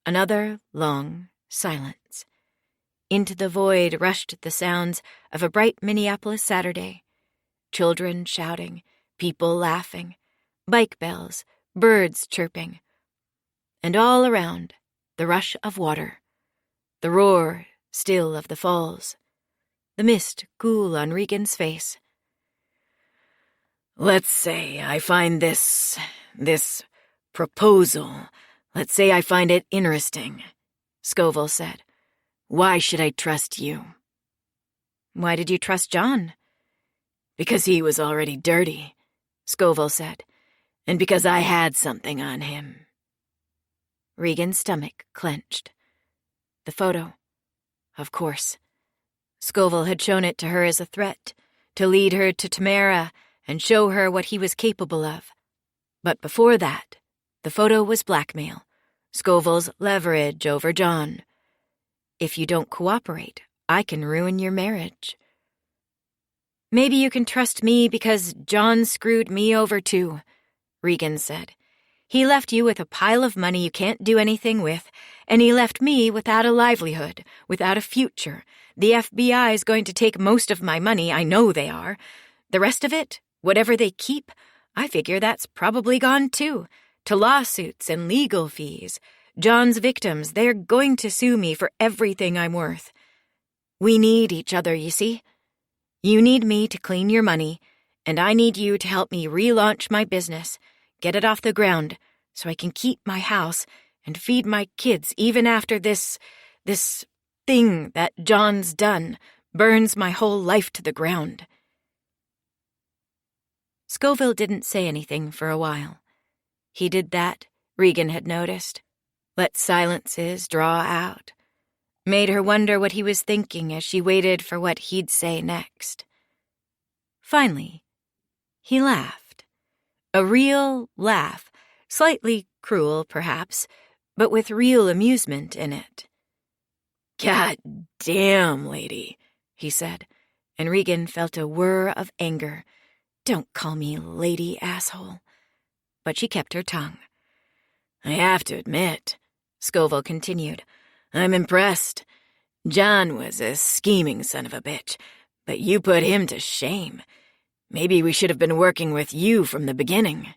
Another long silence. Into the void rushed the sounds of a bright Minneapolis Saturday. Children shouting, people laughing, bike bells, birds chirping. And all around, the rush of water, the roar still of the falls, the mist cool on Regan's face. Let's say I find this proposal. Let's say I find it interesting, Scoville said. Why should I trust you? Why did you trust John? Because he was already dirty, Scoville said, and because I had something on him. Regan's stomach clenched. The photo. Of course. Scoville had shown it to her as a threat, to lead her to Tamara and show her what he was capable of. But before that, the photo was blackmail, Scoville's leverage over John. If you don't cooperate, I can ruin your marriage. Maybe you can trust me because John screwed me over too, Regan said. He left you with a pile of money you can't do anything with, and he left me without a livelihood, without a future. The FBI is going to take most of my money, I know they are. The rest of it, whatever they keep, I figure that's probably gone too, to lawsuits and legal fees. John's victims, they're going to sue me for everything I'm worth. We need each other, you see. You need me to clean your money, and I need you to help me relaunch my business, get it off the ground, so I can keep my house and feed my kids even after this thing that John's done burns my whole life to the ground. Scoville didn't say anything for a while. He did that, Regan had noticed. Let silences draw out. Made her wonder what he was thinking as she waited for what he'd say next. Finally, he laughed. A real laugh, slightly cruel, perhaps, but with real amusement in it. God damn, lady, he said, and Regan felt a whir of anger. Don't call me lady, asshole. But she kept her tongue. I have to admit, Scoville continued, I'm impressed. John was a scheming son of a bitch, but you put him to shame. Maybe we should have been working with you from the beginning.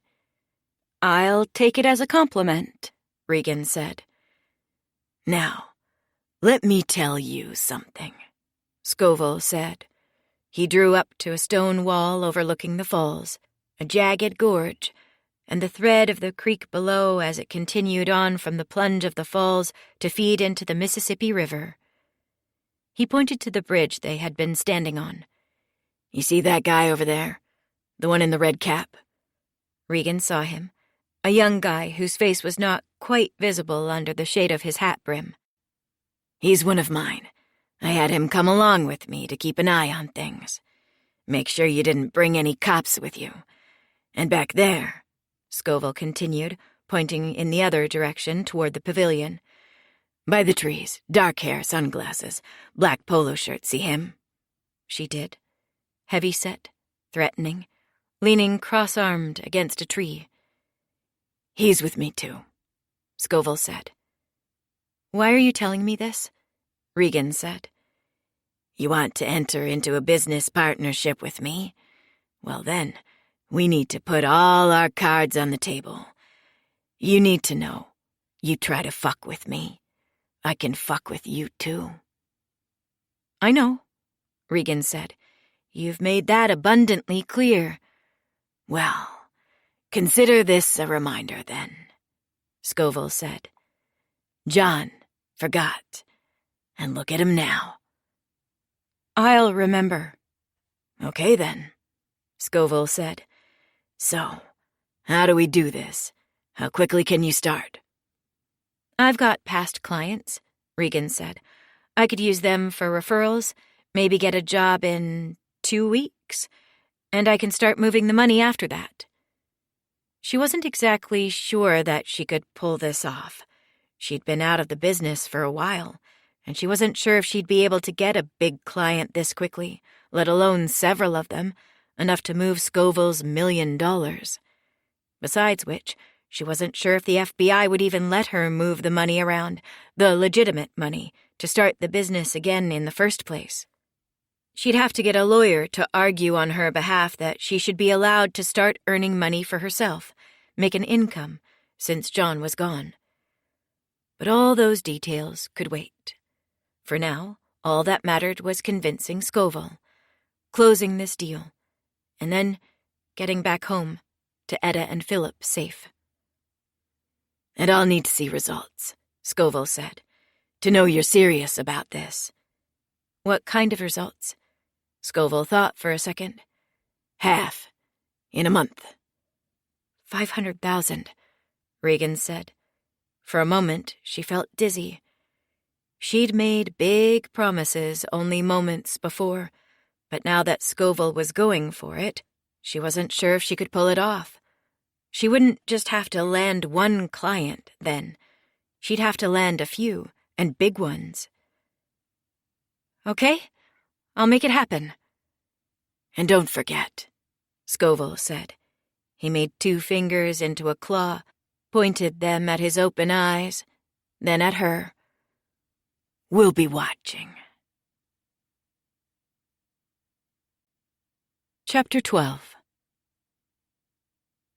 I'll take it as a compliment, Regan said. Now, let me tell you something, Scoville said. He drew up to a stone wall overlooking the falls, a jagged gorge, and the thread of the creek below as it continued on from the plunge of the falls to feed into the Mississippi River. He pointed to the bridge they had been standing on. You see that guy over there? The one in the red cap? Regan saw him, a young guy whose face was not quite visible under the shade of his hat brim. He's one of mine. I had him come along with me to keep an eye on things. Make sure you didn't bring any cops with you. And back there, Scoville continued, pointing in the other direction toward the pavilion. By the trees, dark hair, sunglasses, black polo shirt, see him? She did. Heavy-set, threatening, leaning cross-armed against a tree. He's with me too, Scoville said. Why are you telling me this? Regan said. You want to enter into a business partnership with me? Well then, we need to put all our cards on the table. You need to know, you try to fuck with me, I can fuck with you too. I know, Regan said. You've made that abundantly clear. Well, consider this a reminder then, Scoville said. John forgot, and look at him now. I'll remember. Okay then, Scoville said. So, how do we do this? How quickly can you start? I've got past clients, Regan said. I could use them for referrals, maybe get a job in 2 weeks, and I can start moving the money after that. She wasn't exactly sure that she could pull this off. She'd been out of the business for a while, and she wasn't sure if she'd be able to get a big client this quickly, let alone several of them, enough to move Scoville's $1 million. Besides which, she wasn't sure if the FBI would even let her move the money around, the legitimate money, to start the business again in the first place. She'd have to get a lawyer to argue on her behalf that she should be allowed to start earning money for herself, make an income, since John was gone. But all those details could wait. For now, all that mattered was convincing Scoville, closing this deal, and then getting back home to Etta and Philip safe. And I'll need to see results, Scoville said. to know you're serious about this." "What kind of results?" Scoville thought for a second. "Half. In a month." 500,000, Regan said. For a moment, she felt dizzy. She'd made big promises only moments before, but now that Scoville was going for it, she wasn't sure if she could pull it off. She wouldn't just have to land one client, then. She'd have to land a few, and big ones. "Okay, I'll make it happen." "And don't forget," Scoville said. He made 2 fingers into a claw, pointed them at his open eyes, then at her. "We'll be watching." Chapter 12.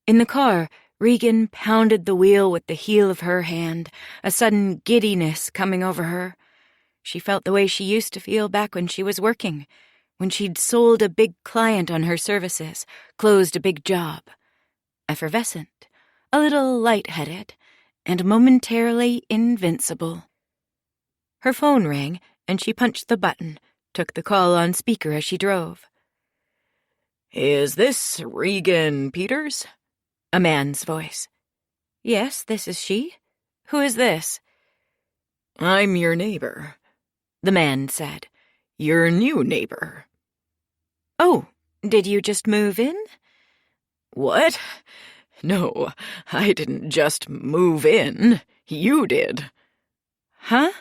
In the car, Regan pounded the wheel with the heel of her hand, a sudden giddiness coming over her. She felt the way she used to feel back when she was working, when she'd sold a big client on her services, closed a big job. Effervescent, a little lightheaded, and momentarily invincible. Her phone rang, and she punched the button, took the call on speaker as she drove. "Is this Regan Peters?" A man's voice. "Yes, this is she. Who is this?" "I'm your neighbor," the man said. "Your new neighbor." "Oh, did you just move in?" "What? No, I didn't just move in. You did." "Huh?"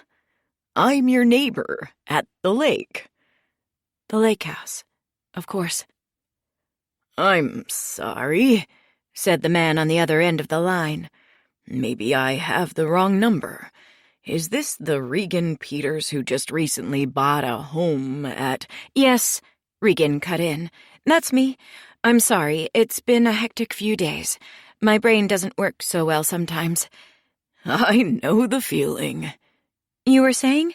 "I'm your neighbor at the lake." "The lake house, of course." "I'm sorry," said the man on the other end of the line. "Maybe I have the wrong number. Is this the Regan Peters who just recently bought a home at—" "Yes," Regan cut in. "That's me. I'm sorry, it's been a hectic few days. My brain doesn't work so well sometimes." "I know the feeling." "You were saying?"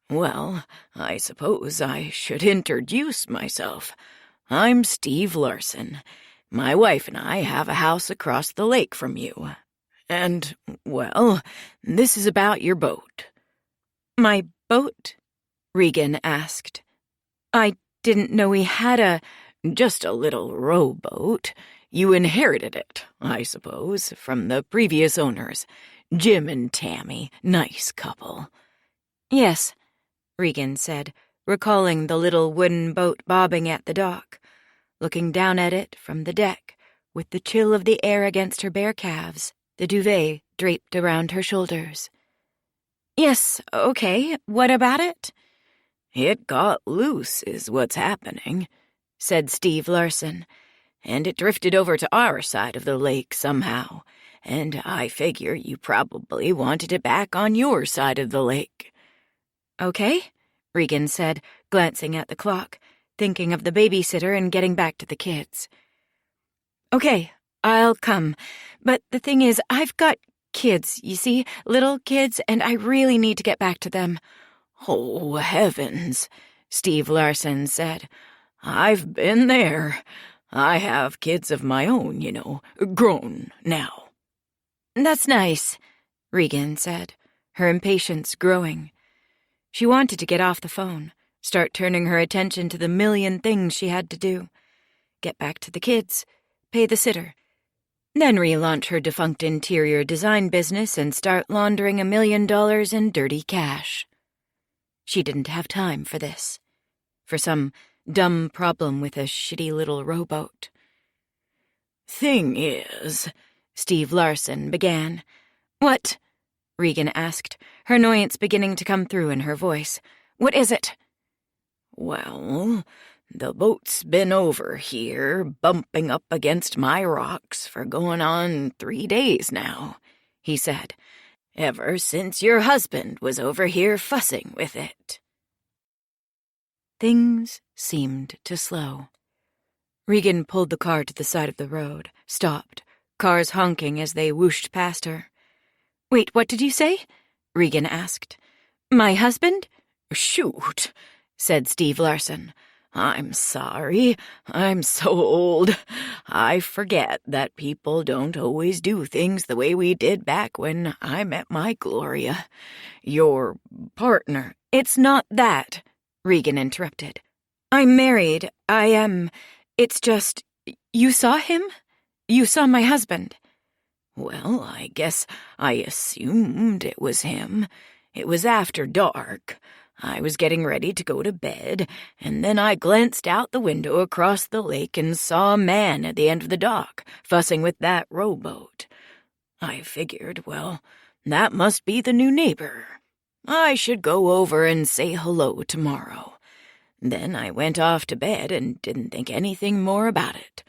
"Well, I suppose I should introduce myself. I'm Steve Larson. My wife and I have a house across the lake from you. And, well, this is about your boat." "My boat?" Regan asked. "I didn't know we had a—" "Just a little rowboat. You inherited it, I suppose, from the previous owners. Jim and Tammy, nice couple." "Yes," Regan said, recalling the little wooden boat bobbing at the dock, looking down at it from the deck, with the chill of the air against her bare calves, the duvet draped around her shoulders. "Yes, okay, what about it?" "It got loose is what's happening," said Steve Larson, "and it drifted over to our side of the lake somehow, and I figure you probably wanted it back on your side of the lake." "Okay," Regan said, glancing at the clock, thinking of the babysitter and getting back to the kids. "Okay, I'll come. But the thing is, I've got kids, you see, little kids, and I really need to get back to them." "Oh, heavens," Steve Larson said. "I've been there. I have kids of my own, you know, grown now." "That's nice," Regan said, her impatience growing. She wanted to get off the phone, start turning her attention to the million things she had to do. Get back to the kids, pay the sitter, then relaunch her defunct interior design business and start laundering $1 million in dirty cash. She didn't have time for this, for some dumb problem with a shitty little rowboat. "Thing is," Steve Larson began. "What?" Regan asked, her annoyance beginning to come through in her voice. "What is it?" "Well, the boat's been over here, bumping up against my rocks for going on 3 days now," he said, "ever since your husband was over here fussing with it." Things seemed to slow. Regan pulled the car to the side of the road, stopped, cars honking as they whooshed past her. "Wait, what did you say?" Regan asked. "My husband?" "Shoot," said Steve Larson. I'm sorry. I'm so old. I forget that people don't always do things the way we did back when I met my Gloria. Your partner. It's not that, Regan interrupted. I'm married. I am. It's just, you saw him? You saw my husband. Well, I guess I assumed it was him. It was after dark. I was getting ready to go to bed, and then I glanced out the window across the lake and saw a man at the end of the dock, fussing with that rowboat. I figured, well, that must be the new neighbor. I should go over and say hello tomorrow. Then I went off to bed and didn't think anything more about it.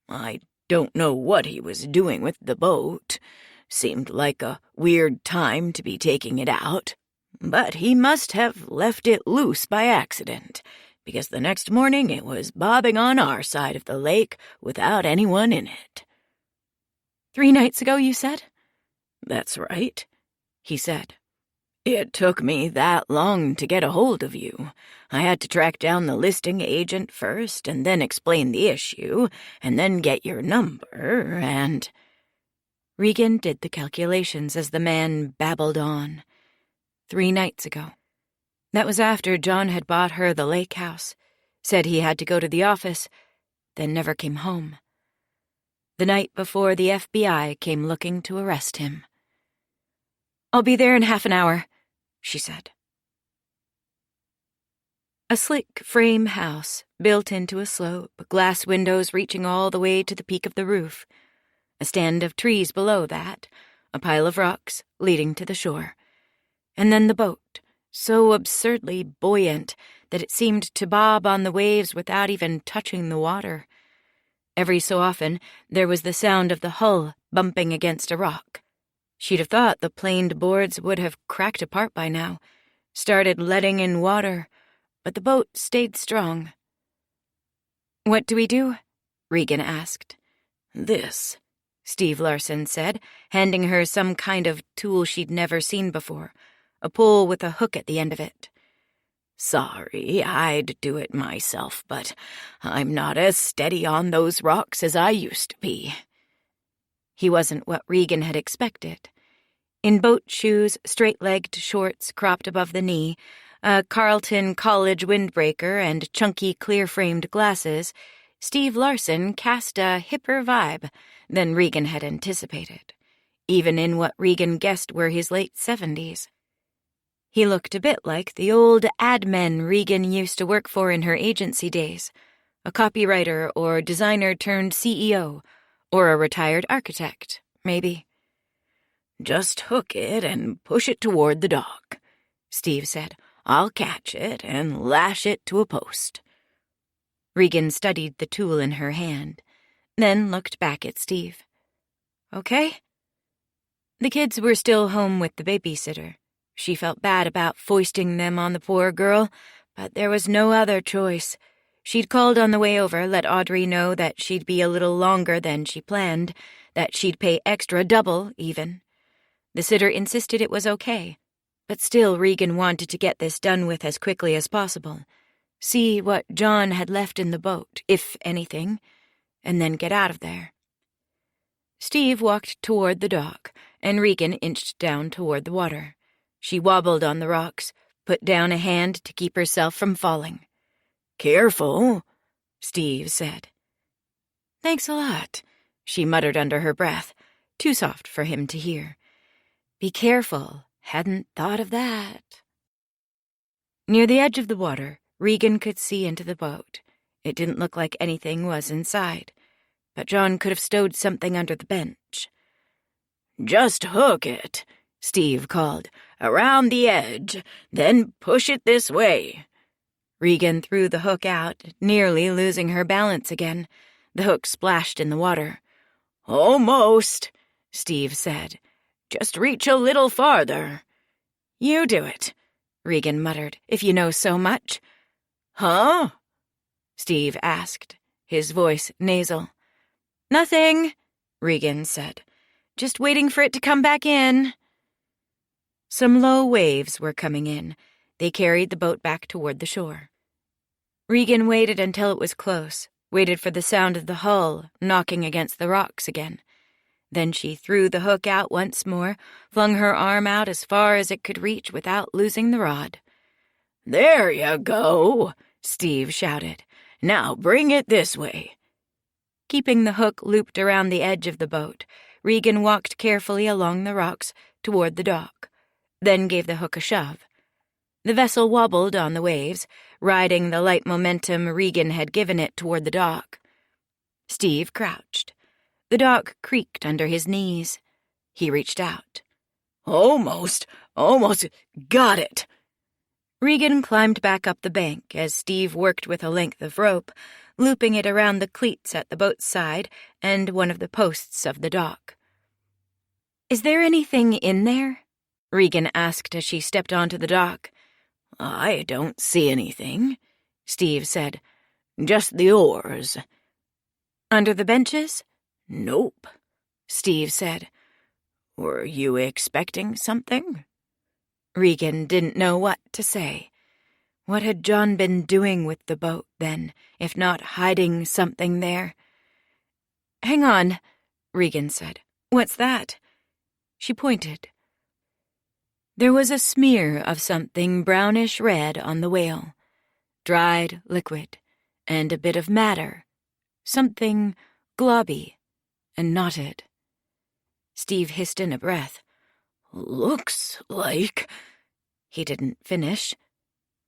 I don't know what he was doing with the boat. Seemed like a weird time to be taking it out. But he must have left it loose by accident, because the next morning it was bobbing on our side of the lake without anyone in it. 3 nights ago, you said? That's right, he said. It took me that long to get a hold of you. I had to track down the listing agent first, and then explain the issue, and then get your number, and... Regan did the calculations as the man babbled on. 3 nights ago. That was after John had bought her the lake house, said he had to go to the office, then never came home. The night before the FBI came looking to arrest him. I'll be there in half an hour, she said. A slick frame house built into a slope, glass windows reaching all the way to the peak of the roof. A stand of trees below that, a pile of rocks leading to the shore. And then the boat, so absurdly buoyant that it seemed to bob on the waves without even touching the water. Every so often, there was the sound of the hull bumping against a rock. She'd have thought the planed boards would have cracked apart by now, started letting in water, but the boat stayed strong. What do we do? Regan asked. This, Steve Larson said, handing her some kind of tool she'd never seen before, a pole with a hook at the end of it. Sorry, I'd do it myself, but I'm not as steady on those rocks as I used to be. He wasn't what Regan had expected. In boat shoes, straight-legged shorts cropped above the knee, a Carlton College windbreaker, and chunky clear-framed glasses, Steve Larson cast a hipper vibe than Regan had anticipated, even in what Regan guessed were his late 70s. He looked a bit like the old ad men Regan used to work for in her agency days, a copywriter or designer-turned-CEO, or a retired architect, maybe. Just hook it and push it toward the dock, Steve said. I'll catch it and lash it to a post. Regan studied the tool in her hand, then looked back at Steve. Okay? The kids were still home with the babysitter. She felt bad about foisting them on the poor girl, but there was no other choice. She'd called on the way over, let Audrey know that she'd be a little longer than she planned, that she'd pay extra double, even. The sitter insisted it was okay, but still Regan wanted to get this done with as quickly as possible. See what John had left in the boat, if anything, and then get out of there. Steve walked toward the dock, and Regan inched down toward the water. She wobbled on the rocks, put down a hand to keep herself from falling. Careful, Steve said. Thanks a lot, she muttered under her breath, too soft for him to hear. Be careful, hadn't thought of that. Near the edge of the water, Regan could see into the boat. It didn't look like anything was inside, but John could have stowed something under the bench. Just hook it, Steve called, around the edge, then push it this way. Regan threw the hook out, nearly losing her balance again. The hook splashed in the water. Almost, Steve said. Just reach a little farther. You do it, Regan muttered, if you know so much. Huh? Steve asked, his voice nasal. Nothing, Regan said. Just waiting for it to come back in. Some low waves were coming in. They carried the boat back toward the shore. Regan waited until it was close, waited for the sound of the hull knocking against the rocks again. Then she threw the hook out once more, flung her arm out as far as it could reach without losing the rod. "There you go," Steve shouted. "Now bring it this way." Keeping the hook looped around the edge of the boat, Regan walked carefully along the rocks toward the dock, then gave the hook a shove. The vessel wobbled on the waves, riding the light momentum Regan had given it toward the dock. Steve crouched. The dock creaked under his knees. He reached out. Almost got it." Regan climbed back up the bank as Steve worked with a length of rope, looping it around the cleats at the boat's side and one of the posts of the dock. "Is there anything in there?" Regan asked as she stepped onto the dock. "I don't see anything," Steve said. "Just the oars." "Under the benches?" "Nope," Steve said. "Were you expecting something?" Regan didn't know what to say. What had John been doing with the boat, then, if not hiding something there? "Hang on," Regan said. "What's that?" She pointed. There was a smear of something brownish-red on the whale. Dried liquid, and a bit of matter. Something globby and knotted. Steve hissed in a breath. "Looks like—" He didn't finish,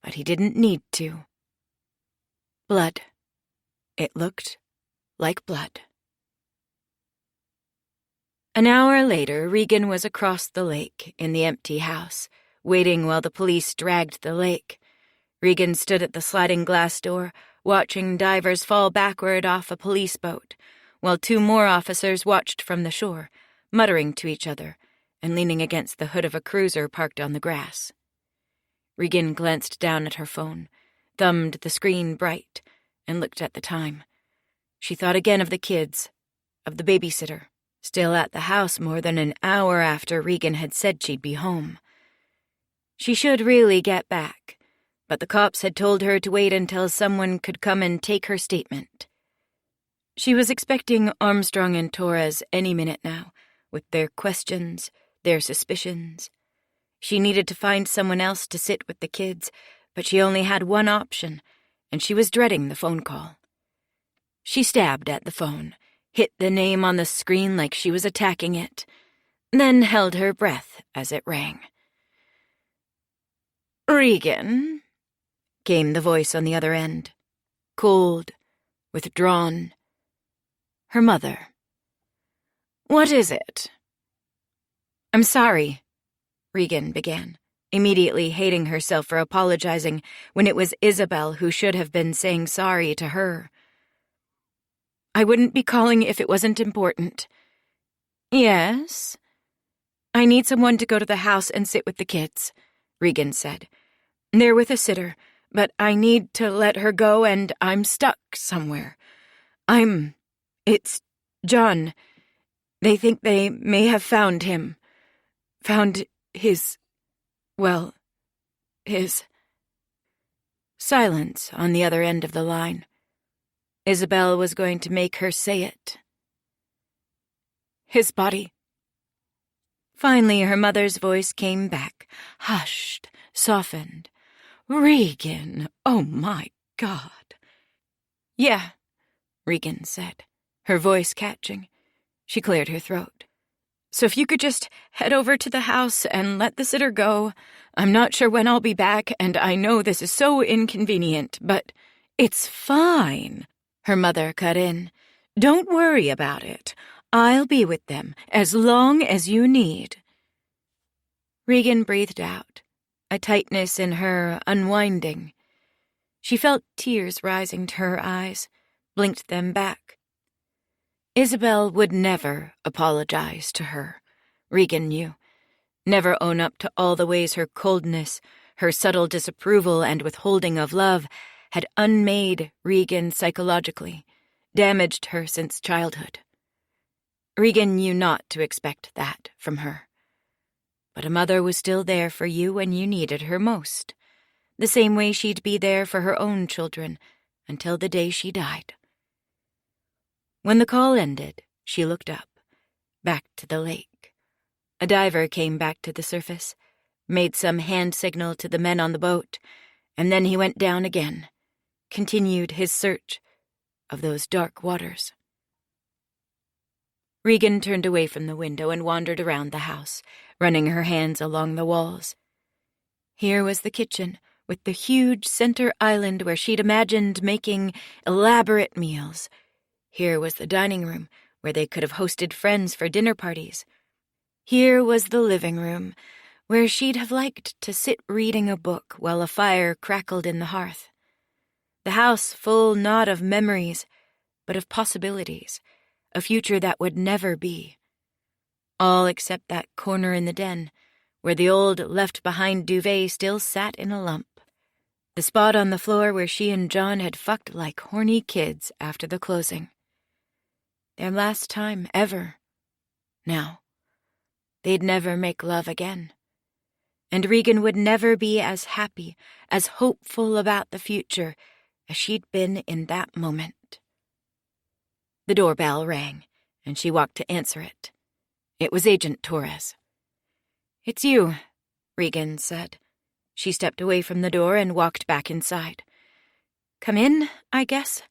but he didn't need to. Blood. It looked like blood. An hour later, Regan was across the lake in the empty house, waiting while the police dragged the lake. Regan stood at the sliding glass door, watching divers fall backward off a police boat, while 2 more officers watched from the shore, muttering to each other and leaning against the hood of a cruiser parked on the grass. Regan glanced down at her phone, thumbed the screen bright, and looked at the time. She thought again of the kids, of the babysitter, still at the house more than an hour after Regan had said she'd be home. She should really get back, but the cops had told her to wait until someone could come and take her statement. She was expecting Armstrong and Torres any minute now, with their questions, their suspicions. She needed to find someone else to sit with the kids, but she only had one option, and she was dreading the phone call. She stabbed at the phone, hit the name on the screen like she was attacking it, then held her breath as it rang. "Regan," came the voice on the other end, cold, withdrawn. Her mother. "What is it?" "I'm sorry," Regan began, immediately hating herself for apologizing when it was Isabel who should have been saying sorry to her. "I wouldn't be calling if it wasn't important." "Yes?" "I need someone to go to the house and sit with the kids," Regan said. "They're with a sitter, but I need to let her go and I'm stuck somewhere. It's John. They think they may have found him. Found his... Silence on the other end of the line. Isabel was going to make her say it. "His body." Finally, her mother's voice came back, hushed, softened. "Regan, oh my God." "Yeah," Regan said, her voice catching. She cleared her throat. "So if you could just head over to the house and let the sitter go. I'm not sure when I'll be back, and I know this is so inconvenient, but it's fine," her mother cut in. "Don't worry about it. I'll be with them as long as you need." Regan breathed out, a tightness in her unwinding. She felt tears rising to her eyes, blinked them back. Isabel would never apologize to her, Regan knew. Never own up to all the ways her coldness, her subtle disapproval and withholding of love had unmade Regan psychologically, damaged her since childhood. Regan knew not to expect that from her. But a mother was still there for you when you needed her most. the same way she'd be there for her own children until the day she died. When the call ended, she looked up, back to the lake. A diver came back to the surface, made some hand signal to the men on the boat, and then he went down again, continued his search of those dark waters. Regan turned away from the window and wandered around the house, running her hands along the walls. Here was the kitchen, with the huge center island where she'd imagined making elaborate meals. Here was the dining room, where they could have hosted friends for dinner parties. Here was the living room, where she'd have liked to sit reading a book while a fire crackled in the hearth. The house full not of memories, but of possibilities, a future that would never be. All except that corner in the den, where the old left-behind duvet still sat in a lump. The spot on the floor where she and John had fucked like horny kids after the closing. Their last time ever. Now, they'd never make love again. And Regan would never be as happy, as hopeful about the future as she'd been in that moment. The doorbell rang, and she walked to answer it. It was Agent Torres. "It's you," Regan said. She stepped away from the door and walked back inside. "Come in, I guess."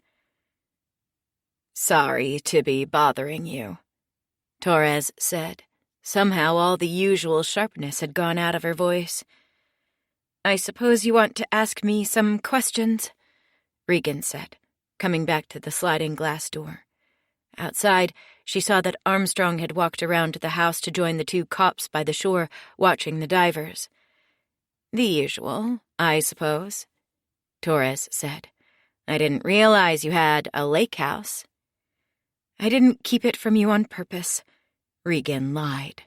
"Sorry to be bothering you," Torres said. Somehow all the usual sharpness had gone out of her voice. "I suppose you want to ask me some questions," Regan said, coming back to the sliding glass door. Outside, she saw that Armstrong had walked around to the house to join the two cops by the shore, watching the divers. "The usual, I suppose," Torres said. "I didn't realize you had a lake house." "I didn't keep it from you on purpose," Regan lied.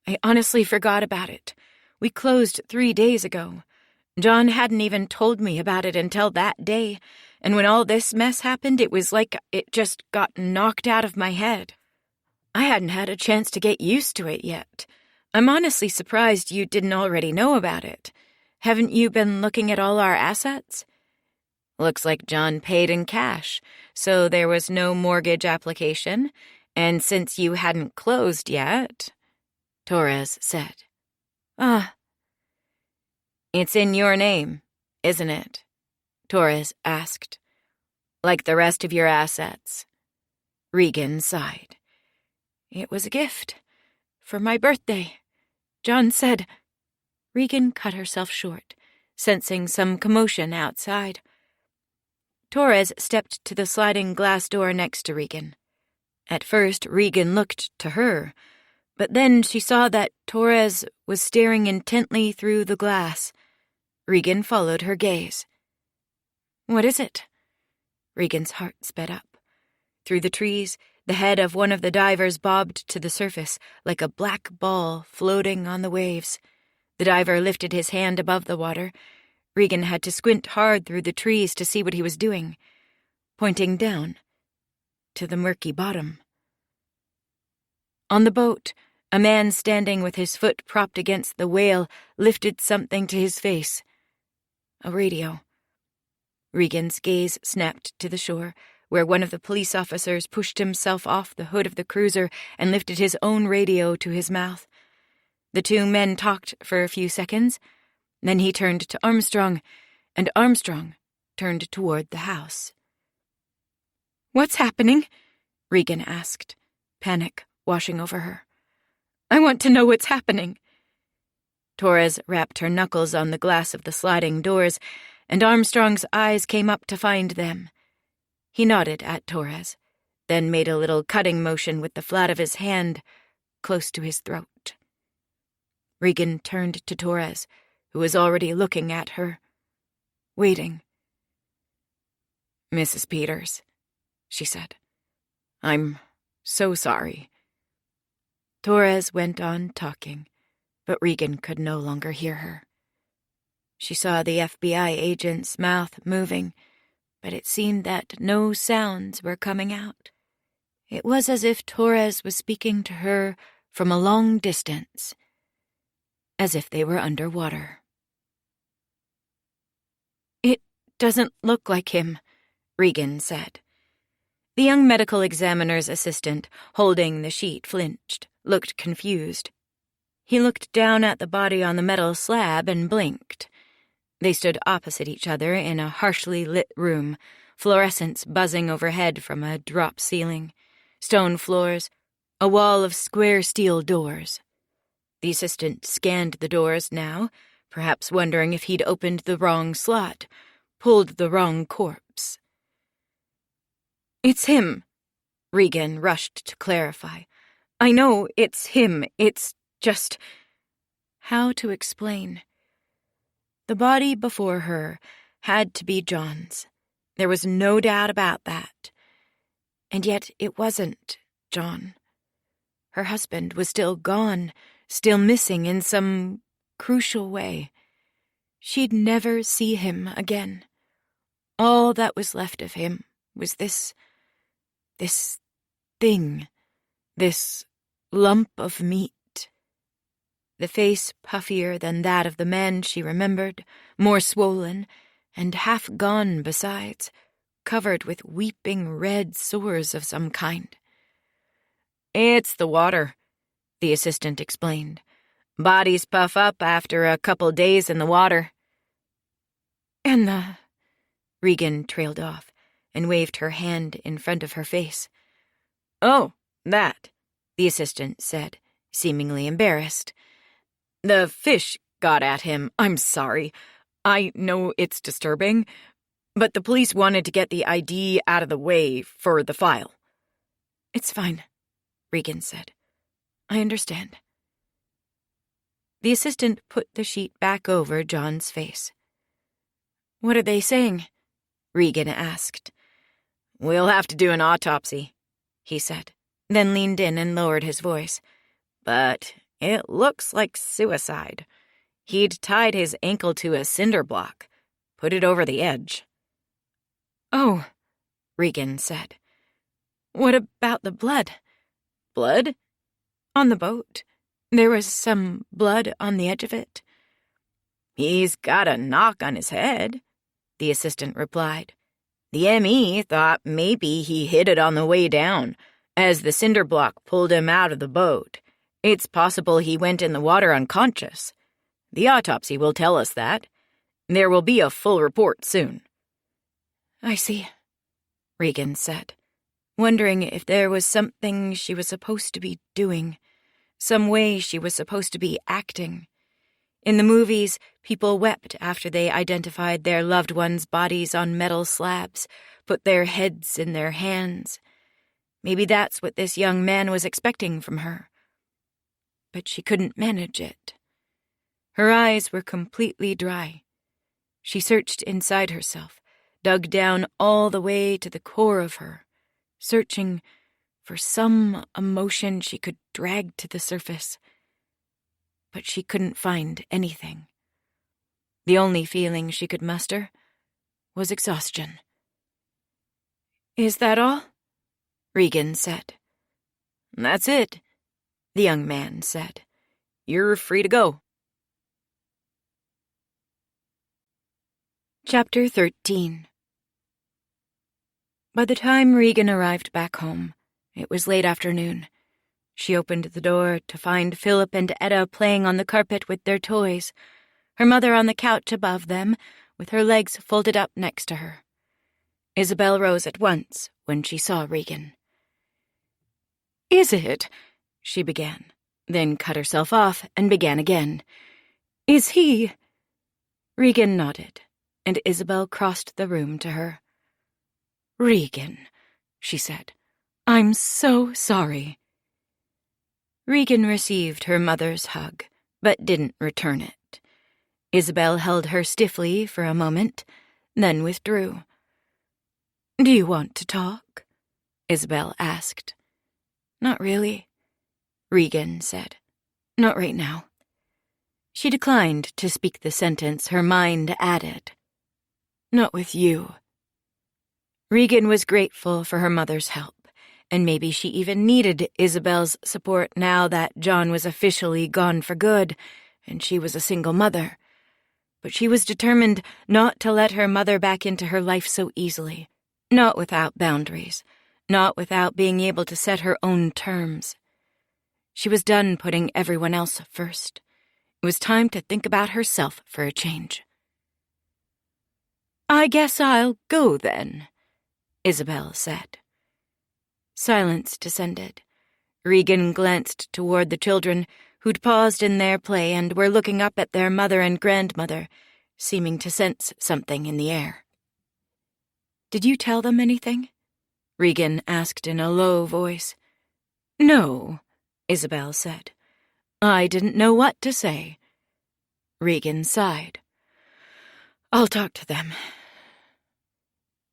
"I honestly forgot about it. We closed 3 days ago. John hadn't even told me about it until that day, and when all this mess happened, it was like it just got knocked out of my head. I hadn't had a chance to get used to it yet. I'm honestly surprised you didn't already know about it. Haven't you been looking at all our assets?" "Looks like John paid in cash, so there was no mortgage application, and since you hadn't closed yet," Torres said. "It's in your name, isn't it?" Torres asked. "Like the rest of your assets." Regan sighed. "It was a gift. For my birthday. John said—" Regan cut herself short, sensing some commotion outside. Torres stepped to the sliding glass door next to Regan. At first, Regan looked to her, but then she saw that Torres was staring intently through the glass. Regan followed her gaze. "What is it?" Regan's heart sped up. Through the trees, the head of one of the divers bobbed to the surface like a black ball floating on the waves. The diver lifted his hand above the water. Regan had to squint hard through the trees to see what he was doing, pointing down to the murky bottom. On the boat, a man standing with his foot propped against the whale lifted something to his face. A radio. Regan's gaze snapped to the shore, where one of the police officers pushed himself off the hood of the cruiser and lifted his own radio to his mouth. The two men talked for a few seconds. Then he turned to Armstrong, and Armstrong turned toward the house. "What's happening?" Regan asked, panic washing over her. "I want to know what's happening." Torres rapped her knuckles on the glass of the sliding doors, and Armstrong's eyes came up to find them. He nodded at Torres, then made a little cutting motion with the flat of his hand close to his throat. Regan turned to Torres, who was already looking at her, waiting. "Mrs. Peters," she said, "I'm so sorry." Torres went on talking, but Regan could no longer hear her. She saw the FBI agent's mouth moving, but it seemed that no sounds were coming out. It was as if Torres was speaking to her from a long distance, as if they were underwater. doesn't look like him," Regan said. The young medical examiner's assistant, holding the sheet, flinched, looked confused. He looked down at the body on the metal slab and blinked. They stood opposite each other in a harshly lit room, fluorescence buzzing overhead from a drop ceiling, stone floors, a wall of square steel doors. The assistant scanned the doors now, perhaps wondering if he'd opened the wrong slot, pulled the wrong corpse. "It's him," Regan rushed to clarify. "I know it's him. It's just—" How to explain? The body before her had to be John's. There was no doubt about that. And yet it wasn't John. Her husband was still gone, still missing in some crucial way. She'd never see him again. All that was left of him was this thing, this lump of meat. The face puffier than that of the man she remembered, more swollen, and half gone besides, covered with weeping red sores of some kind. "It's the water," the assistant explained. "Bodies puff up after a couple days in the water." "And the—" Regan trailed off and waved her hand in front of her face. "Oh, that," the assistant said, seemingly embarrassed. "The fish got at him. I'm sorry. I know it's disturbing, but the police wanted to get the ID out of the way for the file." "It's fine," Regan said. "I understand." The assistant put the sheet back over John's face. "What are they saying?" Regan asked. "We'll have to do an autopsy," he said, then leaned in and lowered his voice. "But it looks like suicide. He'd tied his ankle to a cinder block, put it over the edge." "Oh," Regan said. "What about the blood?" "Blood?" "On the boat. There was some blood on the edge of it." "He's got a knock on his head," the assistant replied. "The M.E. thought maybe he hit it on the way down, as the cinder block pulled him out of the boat. It's possible he went in the water unconscious. The autopsy will tell us that. There will be a full report soon." "I see," Regan said, wondering if there was something she was supposed to be doing, some way she was supposed to be acting. In the movies, people wept after they identified their loved ones' bodies on metal slabs, put their heads in their hands. Maybe that's what this young man was expecting from her. But she couldn't manage it. Her eyes were completely dry. She searched inside herself, dug down all the way to the core of her, searching for some emotion she could drag to the surface. But she couldn't find anything. The only feeling she could muster was exhaustion. "Is that all?" Regan said. "That's it," the young man said. "You're free to go." Chapter 13. By the time Regan arrived back home, it was late afternoon. She opened the door to find Philip and Etta playing on the carpet with their toys, her mother on the couch above them, with her legs folded up next to her. Isabel rose at once when she saw Regan. "Is it?" she began, then cut herself off and began again. "Is he—" Regan nodded, and Isabel crossed the room to her. "Regan," she said, "I'm so sorry." Regan received her mother's hug, but didn't return it. Isabel held her stiffly for a moment, then withdrew. "Do you want to talk?" Isabel asked. "Not really," Regan said. "Not right now." She declined to speak the sentence her mind added. "Not with you." Regan was grateful for her mother's help, and maybe she even needed Isabel's support now that John was officially gone for good and she was a single mother. but she was determined not to let her mother back into her life so easily, not without boundaries, not without being able to set her own terms. She was done putting everyone else first. It was time to think about herself for a change. "I guess I'll go then," Isabel said. Silence descended. Regan glanced toward the children, who'd paused in their play and were looking up at their mother and grandmother, seeming to sense something in the air. "Did you tell them anything?" Regan asked in a low voice. "No," Isabel said. "I didn't know what to say." Regan sighed. "I'll talk to them."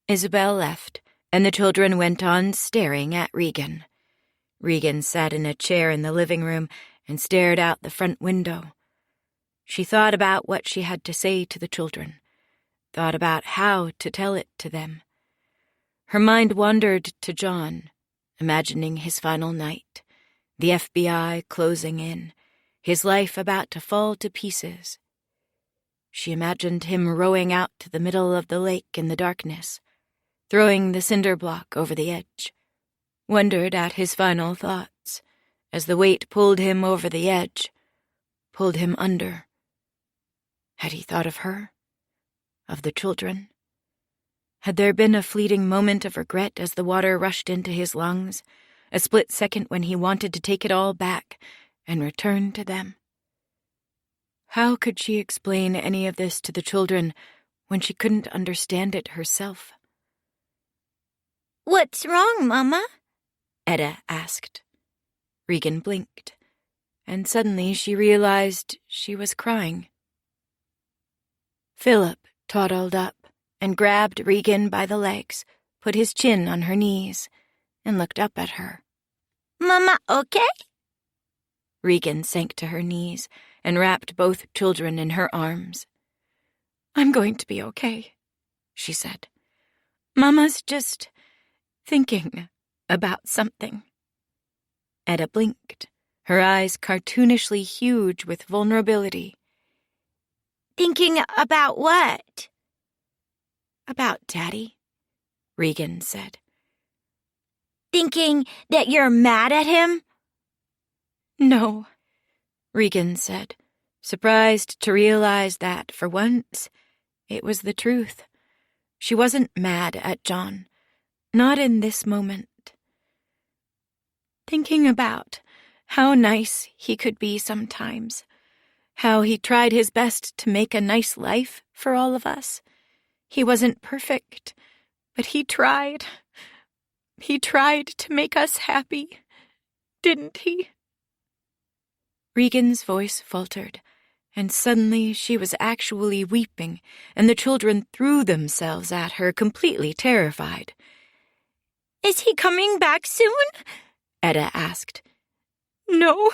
Isabel left, and the children went on staring at Regan. Regan sat in a chair in the living room and stared out the front window. She thought about what she had to say to the children, thought about how to tell it to them. Her mind wandered to John, imagining his final night, the FBI closing in, his life about to fall to pieces. She imagined him rowing out to the middle of the lake in the darkness, throwing the cinder block over the edge, wondered at his final thoughts as the weight pulled him over the edge, pulled him under. Had he thought of her? Of the children? Had there been a fleeting moment of regret as the water rushed into his lungs, a split second when he wanted to take it all back and return to them? How could she explain any of this to the children when she couldn't understand it herself? "What's wrong, Mama?" Etta asked. Regan blinked, and suddenly she realized she was crying. Philip toddled up and grabbed Regan by the legs, put his chin on her knees, and looked up at her. "Mama, okay?" Regan sank to her knees and wrapped both children in her arms. "I'm going to be okay," she said. "Mama's just thinking about something." Etta blinked, her eyes cartoonishly huge with vulnerability. "Thinking about what?" "About Daddy," Regan said. "Thinking that you're mad at him?" "No," Regan said, surprised to realize that, for once, it was the truth. She wasn't mad at John, not in this moment. "Thinking about how nice he could be sometimes, how he tried his best to make a nice life for all of us. He wasn't perfect, but he tried. He tried to make us happy, didn't he?" Regan's voice faltered, and suddenly she was actually weeping, and the children threw themselves at her, completely terrified. "Is he coming back soon?" Etta asked. "No,"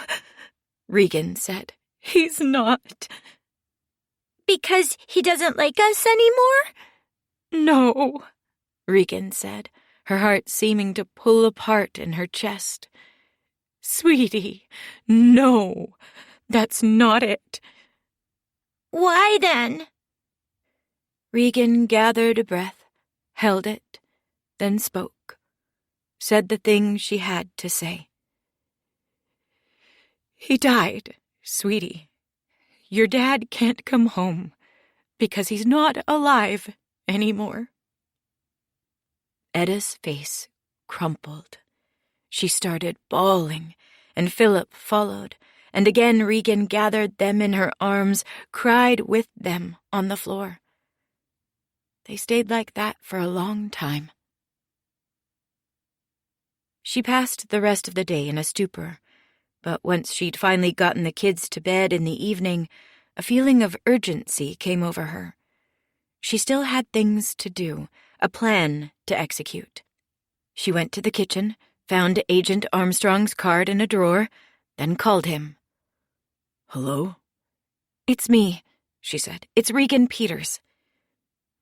Regan said. "He's not." "Because he doesn't like us anymore?" "No," Regan said, her heart seeming to pull apart in her chest. "Sweetie, no, that's not it." "Why then?" Regan gathered a breath, held it, then spoke, said the thing she had to say. "He died, sweetie. Your dad can't come home because he's not alive anymore." Etta's face crumpled. She started bawling, and Philip followed, and again Regan gathered them in her arms, cried with them on the floor. They stayed like that for a long time. She passed the rest of the day in a stupor, but once she'd finally gotten the kids to bed in the evening, a feeling of urgency came over her. She still had things to do, a plan to execute. She went to the kitchen, found Agent Armstrong's card in a drawer, then called him. "Hello?" "It's me," she said. "It's Regan Peters."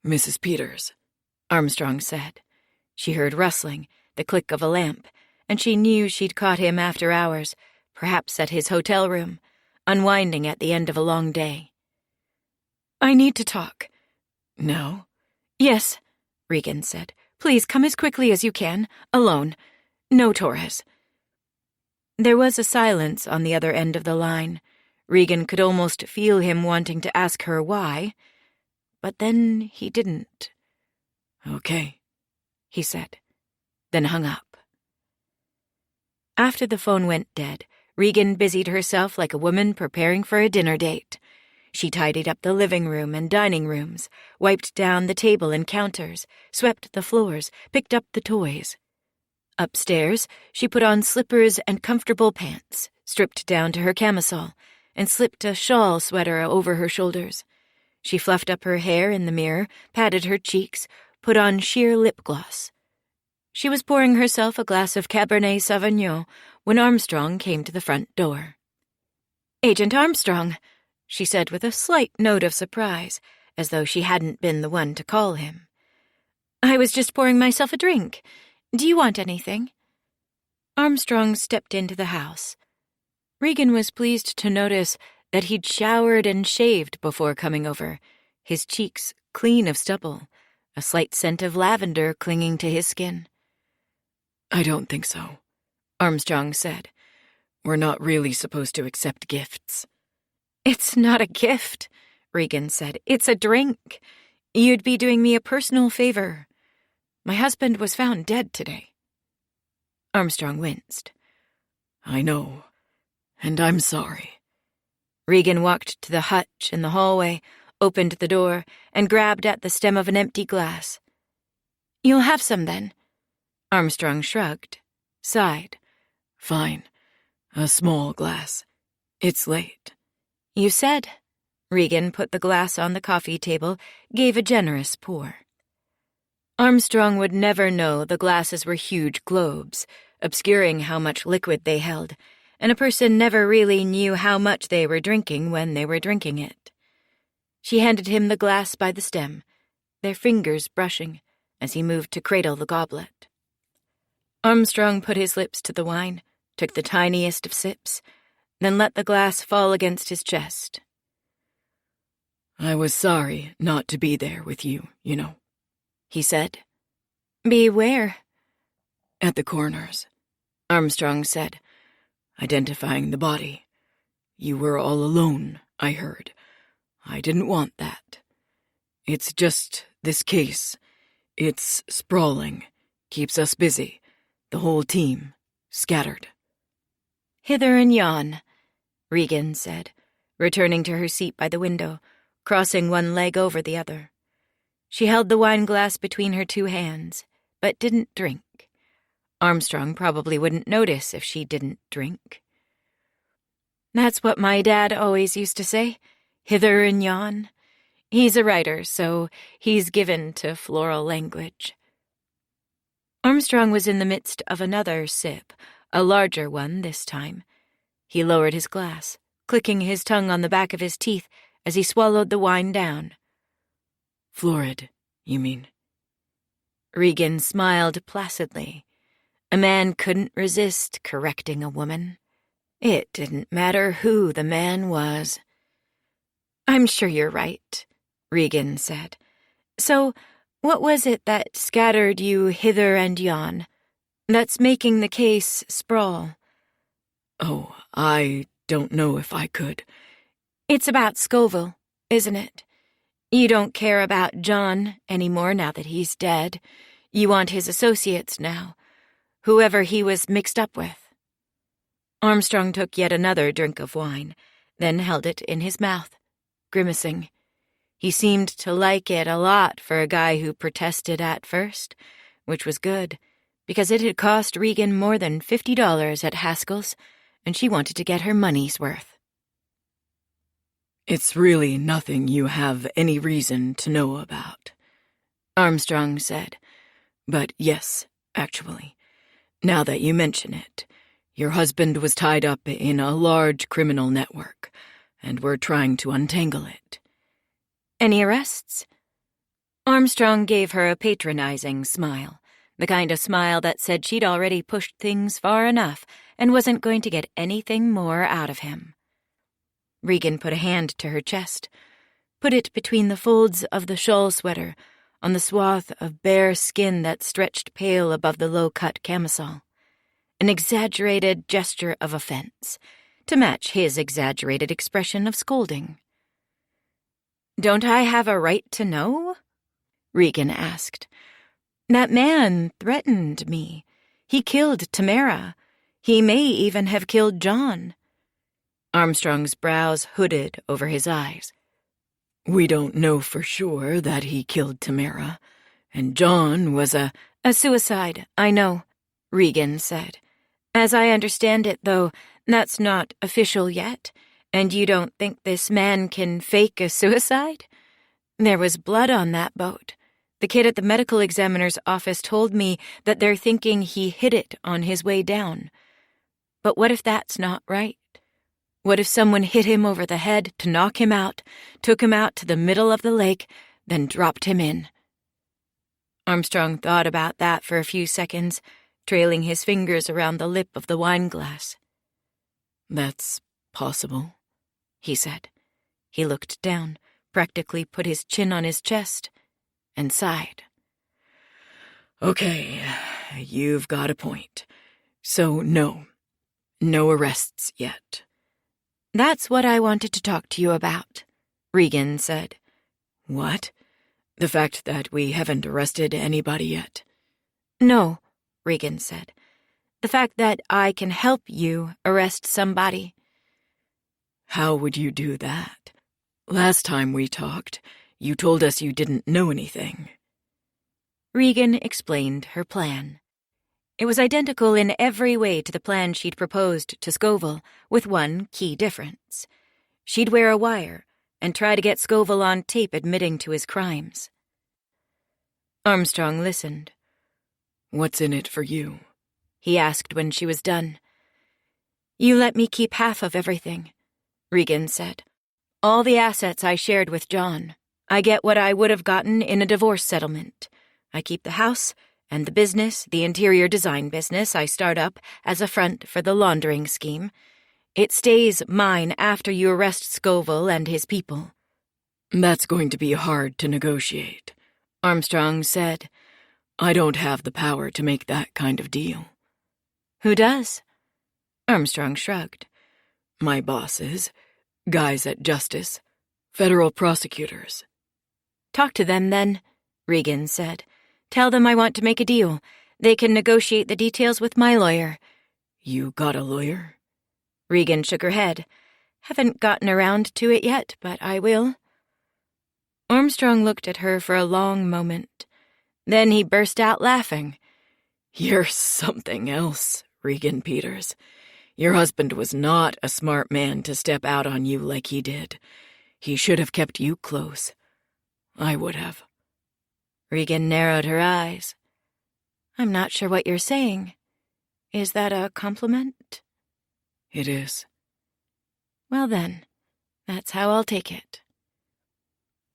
"Mrs. Peters," Armstrong said. She heard rustling, the click of a lamp, and she knew she'd caught him after hours, perhaps at his hotel room, unwinding at the end of a long day. I need to talk. Now? Yes, Regan said. Please come as quickly as you can. Alone. No Torres. There was a silence on the other end of the line. Regan could almost feel him wanting to ask her why, but then he didn't. Okay, he said, then hung up. After the phone went dead, Regan busied herself like a woman preparing for a dinner date. She tidied up the living room and dining rooms, wiped down the table and counters, swept the floors, picked up the toys. Upstairs, she put on slippers and comfortable pants, stripped down to her camisole, and slipped a shawl sweater over her shoulders. She fluffed up her hair in the mirror, patted her cheeks, put on sheer lip gloss. She was pouring herself a glass of Cabernet Sauvignon when Armstrong came to the front door. "Agent Armstrong," she said with a slight note of surprise, as though she hadn't been the one to call him. "I was just pouring myself a drink. Do you want anything?" Armstrong stepped into the house. Regan was pleased to notice that he'd showered and shaved before coming over, his cheeks clean of stubble, a slight scent of lavender clinging to his skin. I don't think so, Armstrong said. We're not really supposed to accept gifts. "It's not a gift," Regan said. "It's a drink. You'd be doing me a personal favor. My husband was found dead today." Armstrong winced. "I know, and I'm sorry." Regan walked to the hutch in the hallway, opened the door, and grabbed at the stem of an empty glass. "You'll have some, then?" Armstrong shrugged, sighed. "Fine. A small glass. It's late." "You said." Regan put the glass on the coffee table, gave a generous pour. Armstrong would never know the glasses were huge globes, obscuring how much liquid they held, and a person never really knew how much they were drinking when they were drinking it. She handed him the glass by the stem, their fingers brushing, as he moved to cradle the goblet. Armstrong put his lips to the wine, took the tiniest of sips, then let the glass fall against his chest. "I was sorry not to be there with you, he said. "Be where?" "At the coroner's," Armstrong said, identifying the body. "You were all alone, I heard. I didn't want that. It's just this case. It's sprawling, keeps us busy, the whole team, scattered." "Hither and yon," Regan said, returning to her seat by the window, crossing one leg over the other. She held the wine glass between her two hands, but didn't drink. Armstrong probably wouldn't notice if she didn't drink. "That's what my dad always used to say, hither and yon. He's a writer, so he's given to floral language." Armstrong was in the midst of another sip, a larger one this time. He lowered his glass, clicking his tongue on the back of his teeth as he swallowed the wine down. "Florid, you mean?" Regan smiled placidly. A man couldn't resist correcting a woman. It didn't matter who the man was. "I'm sure you're right," Regan said. "So, what was it that scattered you hither and yon? That's making the case sprawl?" "Oh, I don't know if I could." "It's about Scoville, isn't it? You don't care about John anymore now that he's dead. You want his associates now, whoever he was mixed up with." Armstrong took yet another drink of wine, then held it in his mouth, grimacing. He seemed to like it a lot for a guy who protested at first, which was good, because it had cost Regan more than $50 at Haskell's, and she wanted to get her money's worth. "It's really nothing you have any reason to know about," Armstrong said. "But yes, actually, now that you mention it, your husband was tied up in a large criminal network, and we're trying to untangle it." "Any arrests?" Armstrong gave her a patronizing smile, the kind of smile that said she'd already pushed things far enough and wasn't going to get anything more out of him. Regan put a hand to her chest. put it between the folds of the shawl sweater on the swath of bare skin that stretched pale above the low-cut camisole. An exaggerated gesture of offense, to match his exaggerated expression of scolding. "Don't I have a right to know?" Regan asked. "That man threatened me. He killed Tamara. He may even have killed John." Armstrong's brows hooded over his eyes. "We don't know for sure that he killed Tamara, and John was A suicide, I know," Regan said. "As I understand it, though, that's not official yet, and you don't think this man can fake a suicide? There was blood on that boat. The kid at the medical examiner's office told me that they're thinking he hid it on his way down. But what if that's not right? What if someone hit him over the head to knock him out, took him out to the middle of the lake, then dropped him in?" Armstrong thought about that for a few seconds, trailing his fingers around the lip of the wine glass. "That's possible," he said. He looked down, practically put his chin on his chest, and sighed. "Okay, you've got a point. So no arrests yet." "That's what I wanted to talk to you about," Regan said. "What? The fact that we haven't arrested anybody yet?" "No," Regan said. "The fact that I can help you arrest somebody." "How would you do that? Last time we talked, you told us you didn't know anything." Regan explained her plan. It was identical in every way to the plan she'd proposed to Scoville, with one key difference. She'd wear a wire and try to get Scoville on tape admitting to his crimes. Armstrong listened. "What's in it for you?" he asked when she was done. "You let me keep half of everything," Regan said. "All the assets I shared with John. I get what I would have gotten in a divorce settlement. I keep the house and the business, the interior design business I start up as a front for the laundering scheme. It stays mine after you arrest Scoville and his people." "That's going to be hard to negotiate," Armstrong said. "I don't have the power to make that kind of deal." "Who does?" Armstrong shrugged. "My bosses, guys at Justice, federal prosecutors." "Talk to them, then," Regan said. "Tell them I want to make a deal. They can negotiate the details with my lawyer." "You got a lawyer?" Regan shook her head. "Haven't gotten around to it yet, but I will." Armstrong looked at her for a long moment. Then he burst out laughing. "You're something else, Regan Peters. Your husband was not a smart man to step out on you like he did. He should have kept you close. I would have." Regan narrowed her eyes. "I'm not sure what you're saying. Is that a compliment?" "It is." "Well then, that's how I'll take it."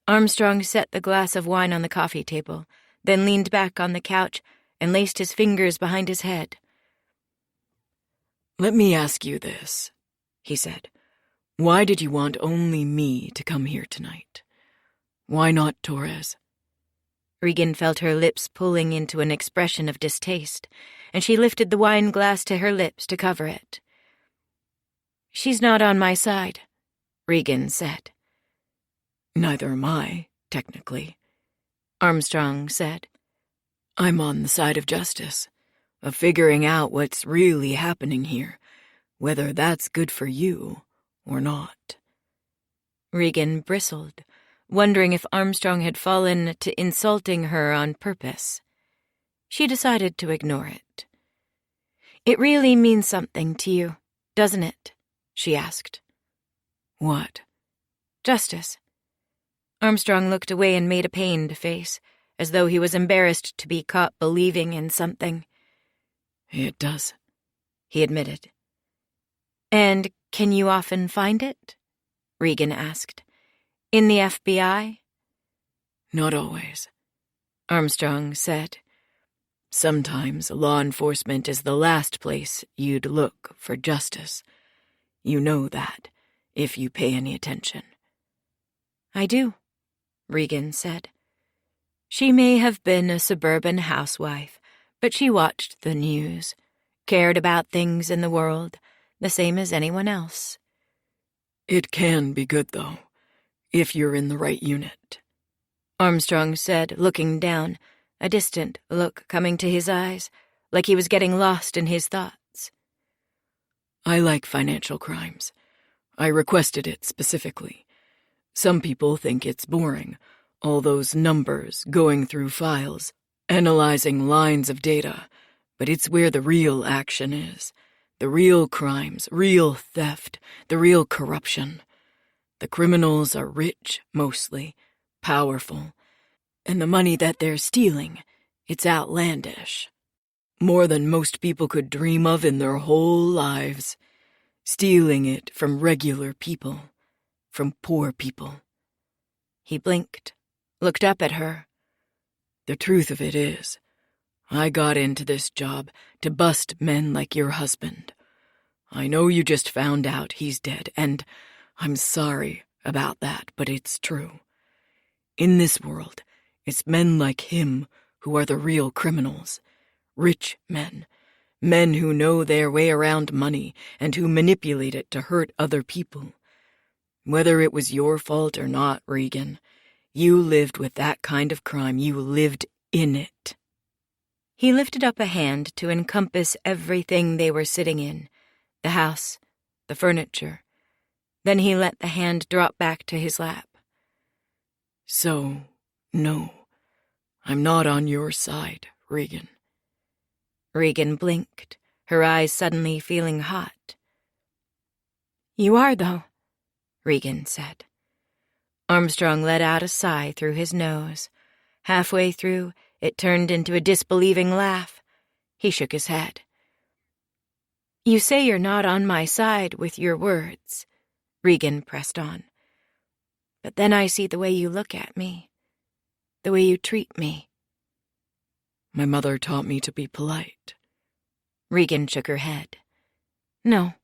Armstrong set the glass of wine on the coffee table, then leaned back on the couch and laced his fingers behind his head. "Let me ask you this," he said. "Why did you want only me to come here tonight? Why not Torres?" Regan felt her lips pulling into an expression of distaste, and she lifted the wine glass to her lips to cover it. "She's not on my side," Regan said. "Neither am I, technically," Armstrong said. "I'm on the side of justice, of figuring out what's really happening here, whether that's good for you or not." Regan bristled, wondering if Armstrong had fallen to insulting her on purpose. She decided to ignore it. "It really means something to you, doesn't it?" she asked. "What?" "Justice." Armstrong looked away and made a pained face, as though he was embarrassed to be caught believing in something. "It does," he admitted. "And can you often find it?" Regan asked. "In the FBI?" "Not always," Armstrong said. "Sometimes law enforcement is the last place you'd look for justice. You know that, if you pay any attention." I do, Regan said. She may have been a suburban housewife, but she watched the news, cared about things in the world, the same as anyone else. It can be good, though, if you're in the right unit, Armstrong said, looking down, a distant look coming to his eyes, like he was getting lost in his thoughts. I like financial crimes. I requested it specifically. Some people think it's boring, all those numbers going through files, analyzing lines of data, but it's where the real action is. The real crimes, real theft, the real corruption. The criminals are rich, mostly, powerful, and the money that they're stealing, it's outlandish. More than most people could dream of in their whole lives. Stealing it from regular people, from poor people. He blinked, looked up at her. The truth of it is, I got into this job to bust men like your husband. I know you just found out he's dead, and I'm sorry about that, but it's true. In this world, it's men like him who are the real criminals. Rich men. Men who know their way around money and who manipulate it to hurt other people. Whether it was your fault or not, Regan, you lived with that kind of crime. You lived in it. He lifted up a hand to encompass everything they were sitting in, the house, the furniture. Then he let the hand drop back to his lap. So, no, I'm not on your side, Regan. Regan blinked, her eyes suddenly feeling hot. You are, though, Regan said. Armstrong let out a sigh through his nose. Halfway through, it turned into a disbelieving laugh. He shook his head. You say you're not on my side with your words, Regan pressed on. But then I see the way you look at me, the way you treat me. My mother taught me to be polite. Regan shook her head. No,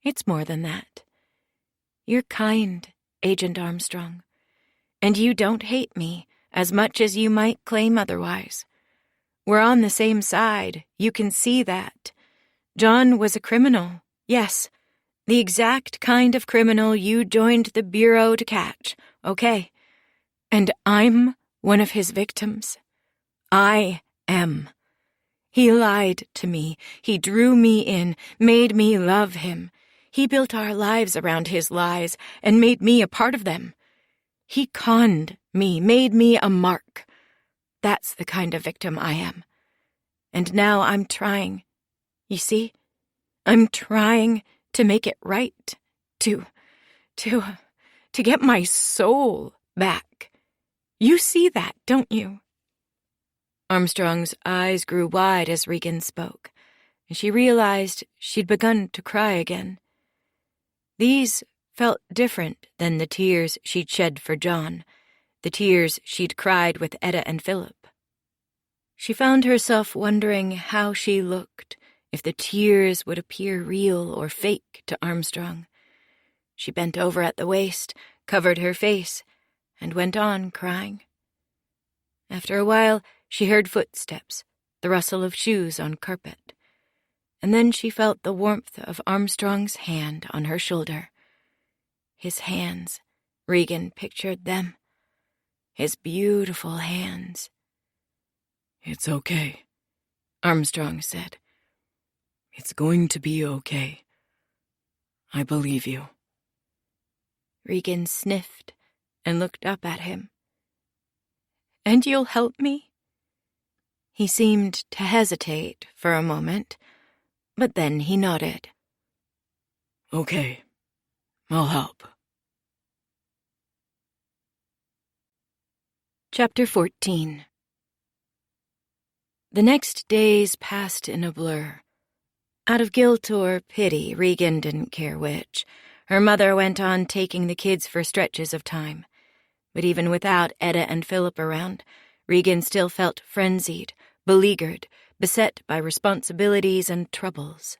it's more than that. You're kind, Agent Armstrong, and you don't hate me as much as you might claim otherwise. We're on the same side, you can see that. John was a criminal, yes, the exact kind of criminal you joined the Bureau to catch, okay? And I'm one of his victims. I am. He lied to me. He drew me in, made me love him. He built our lives around his lies and made me a part of them. He conned me, made me a mark. That's the kind of victim I am. And now I'm trying. You see? I'm trying to make it right. To get my soul back. You see that, don't you? Armstrong's eyes grew wide as Regan spoke, and she realized she'd begun to cry again. These felt different than the tears she'd shed for John, the tears she'd cried with Etta and Philip. She found herself wondering how she looked, if the tears would appear real or fake to Armstrong. She bent over at the waist, covered her face, and went on crying. After a while, she heard footsteps, the rustle of shoes on carpet. And then she felt the warmth of Armstrong's hand on her shoulder. His hands, Regan pictured them. His beautiful hands. It's okay, Armstrong said. It's going to be okay. I believe you. Regan sniffed and looked up at him. And you'll help me? He seemed to hesitate for a moment, but then he nodded. Okay, I'll help. Chapter 14. The next days passed in a blur. Out of guilt or pity, Regan didn't care which, her mother went on taking the kids for stretches of time. But even without Etta and Philip around, Regan still felt frenzied, beleaguered, beset by responsibilities and troubles.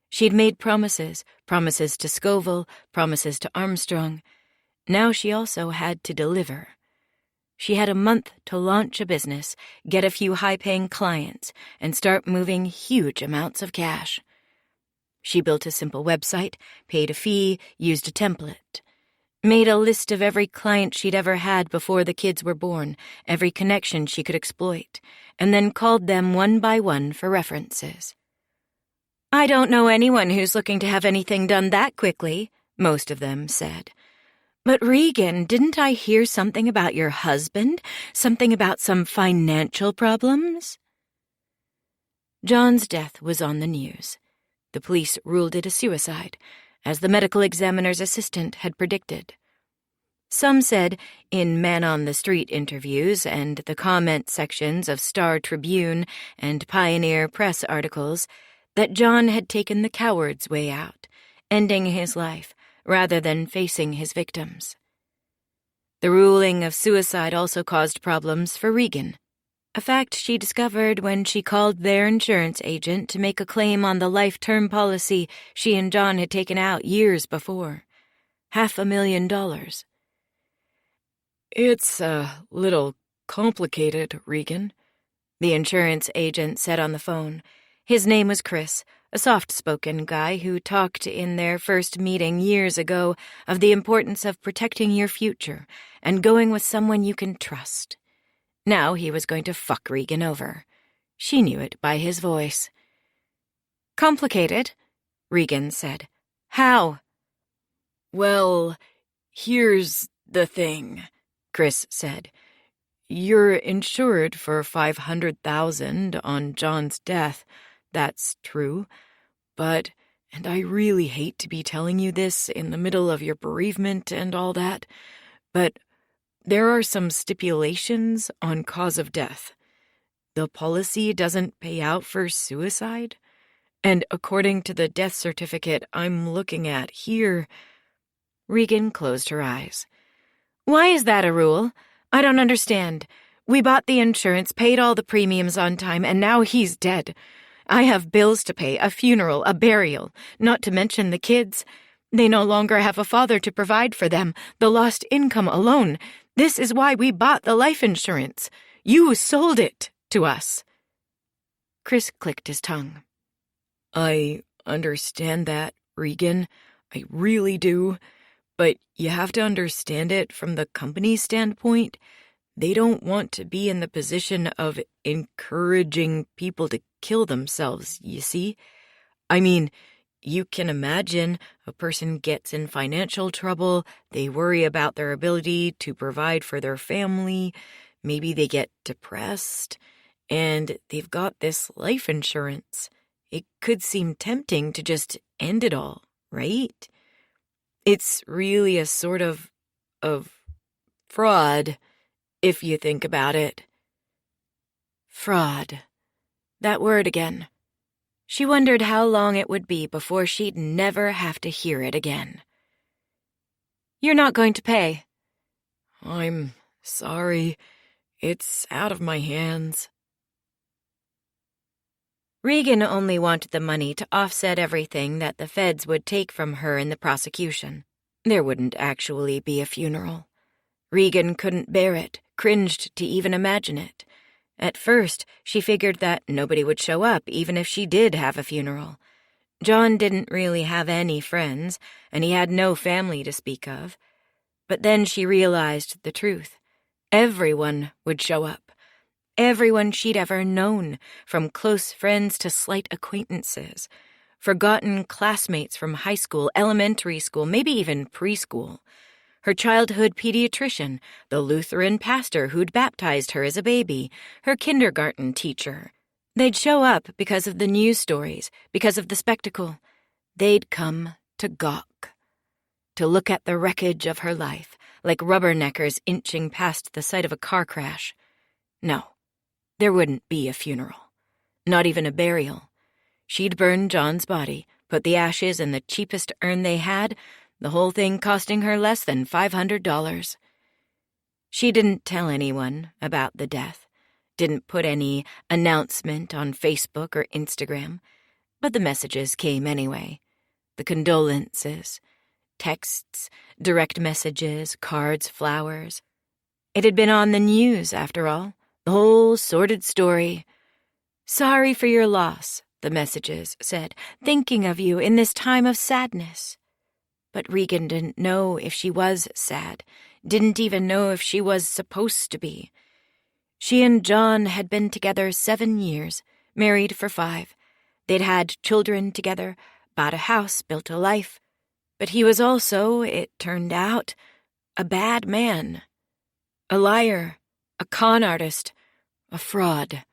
She'd made promises to Scoville, promises to Armstrong, Now she also had to deliver. She had a month to launch a business, get a few high-paying clients, and start moving huge amounts of cash. She built a simple website, paid a fee, used a template, made a list of every client she'd ever had before the kids were born, every connection she could exploit, and then called them one by one for references. "I don't know anyone who's looking to have anything done that quickly," most of them said. "But Regan, didn't I hear something about your husband? Something about some financial problems?" John's death was on the news. The police ruled it a suicide, as the medical examiner's assistant had predicted. Some said, in man-on-the-street interviews and the comment sections of Star Tribune and Pioneer Press articles, that John had taken the coward's way out, ending his life rather than facing his victims. The ruling of suicide also caused problems for Regan, a fact she discovered when she called their insurance agent to make a claim on the life-term policy she and John had taken out years before. $500,000. "It's a little complicated, Regan," the insurance agent said on the phone. His name was Chris, a soft-spoken guy who talked in their first meeting years ago of the importance of protecting your future and going with someone you can trust. Now he was going to fuck Regan over. She knew it by his voice. "Complicated?" Regan said. "How?" "Well, here's the thing," Chris said. "You're insured for $500,000 on John's death. That's true. But, and I really hate to be telling you this in the middle of your bereavement and all that, but there are some stipulations on cause of death. The policy doesn't pay out for suicide, and according to the death certificate I'm looking at here..." Regan closed her eyes. "Why is that a rule? I don't understand. We bought the insurance, paid all the premiums on time, and now he's dead. I have bills to pay, a funeral, a burial, not to mention the kids. They no longer have a father to provide for them, the lost income alone. This is why we bought the life insurance. You sold it to us." Chris clicked his tongue. "I understand that, Regan. I really do. But you have to understand it from the company's standpoint. They don't want to be in the position of encouraging people to kill themselves, you see? I mean, you can imagine a person gets in financial trouble, they worry about their ability to provide for their family, maybe they get depressed, and they've got this life insurance. It could seem tempting to just end it all, right? It's really a sort of fraud, if you think about it." Fraud. That word again. She wondered how long it would be before she'd never have to hear it again. "You're not going to pay." "I'm sorry. It's out of my hands." Regan only wanted the money to offset everything that the feds would take from her in the prosecution. There wouldn't actually be a funeral. Regan couldn't bear it, cringed to even imagine it. At first, she figured that nobody would show up even if she did have a funeral. John didn't really have any friends, and he had no family to speak of. But then she realized the truth. Everyone would show up. Everyone she'd ever known, from close friends to slight acquaintances. Forgotten classmates from high school, elementary school, maybe even preschool. Her childhood pediatrician, the Lutheran pastor who'd baptized her as a baby, her kindergarten teacher. They'd show up because of the news stories, because of the spectacle. They'd come to gawk, to look at the wreckage of her life, like rubberneckers inching past the site of a car crash. No, there wouldn't be a funeral, not even a burial. She'd burn John's body, put the ashes in the cheapest urn they had, the whole thing costing her less than $500. She didn't tell anyone about the death, didn't put any announcement on Facebook or Instagram, but the messages came anyway. The condolences. Texts, direct messages, cards, flowers. It had been on the news, after all, the whole sordid story. "Sorry for your loss," the messages said, "thinking of you in this time of sadness." But Regan didn't know if she was sad, didn't even know if she was supposed to be. She and John had been together 7 years, married for 5. They'd had children together, bought a house, built a life. But he was also, it turned out, a bad man. A liar, a con artist, a fraud.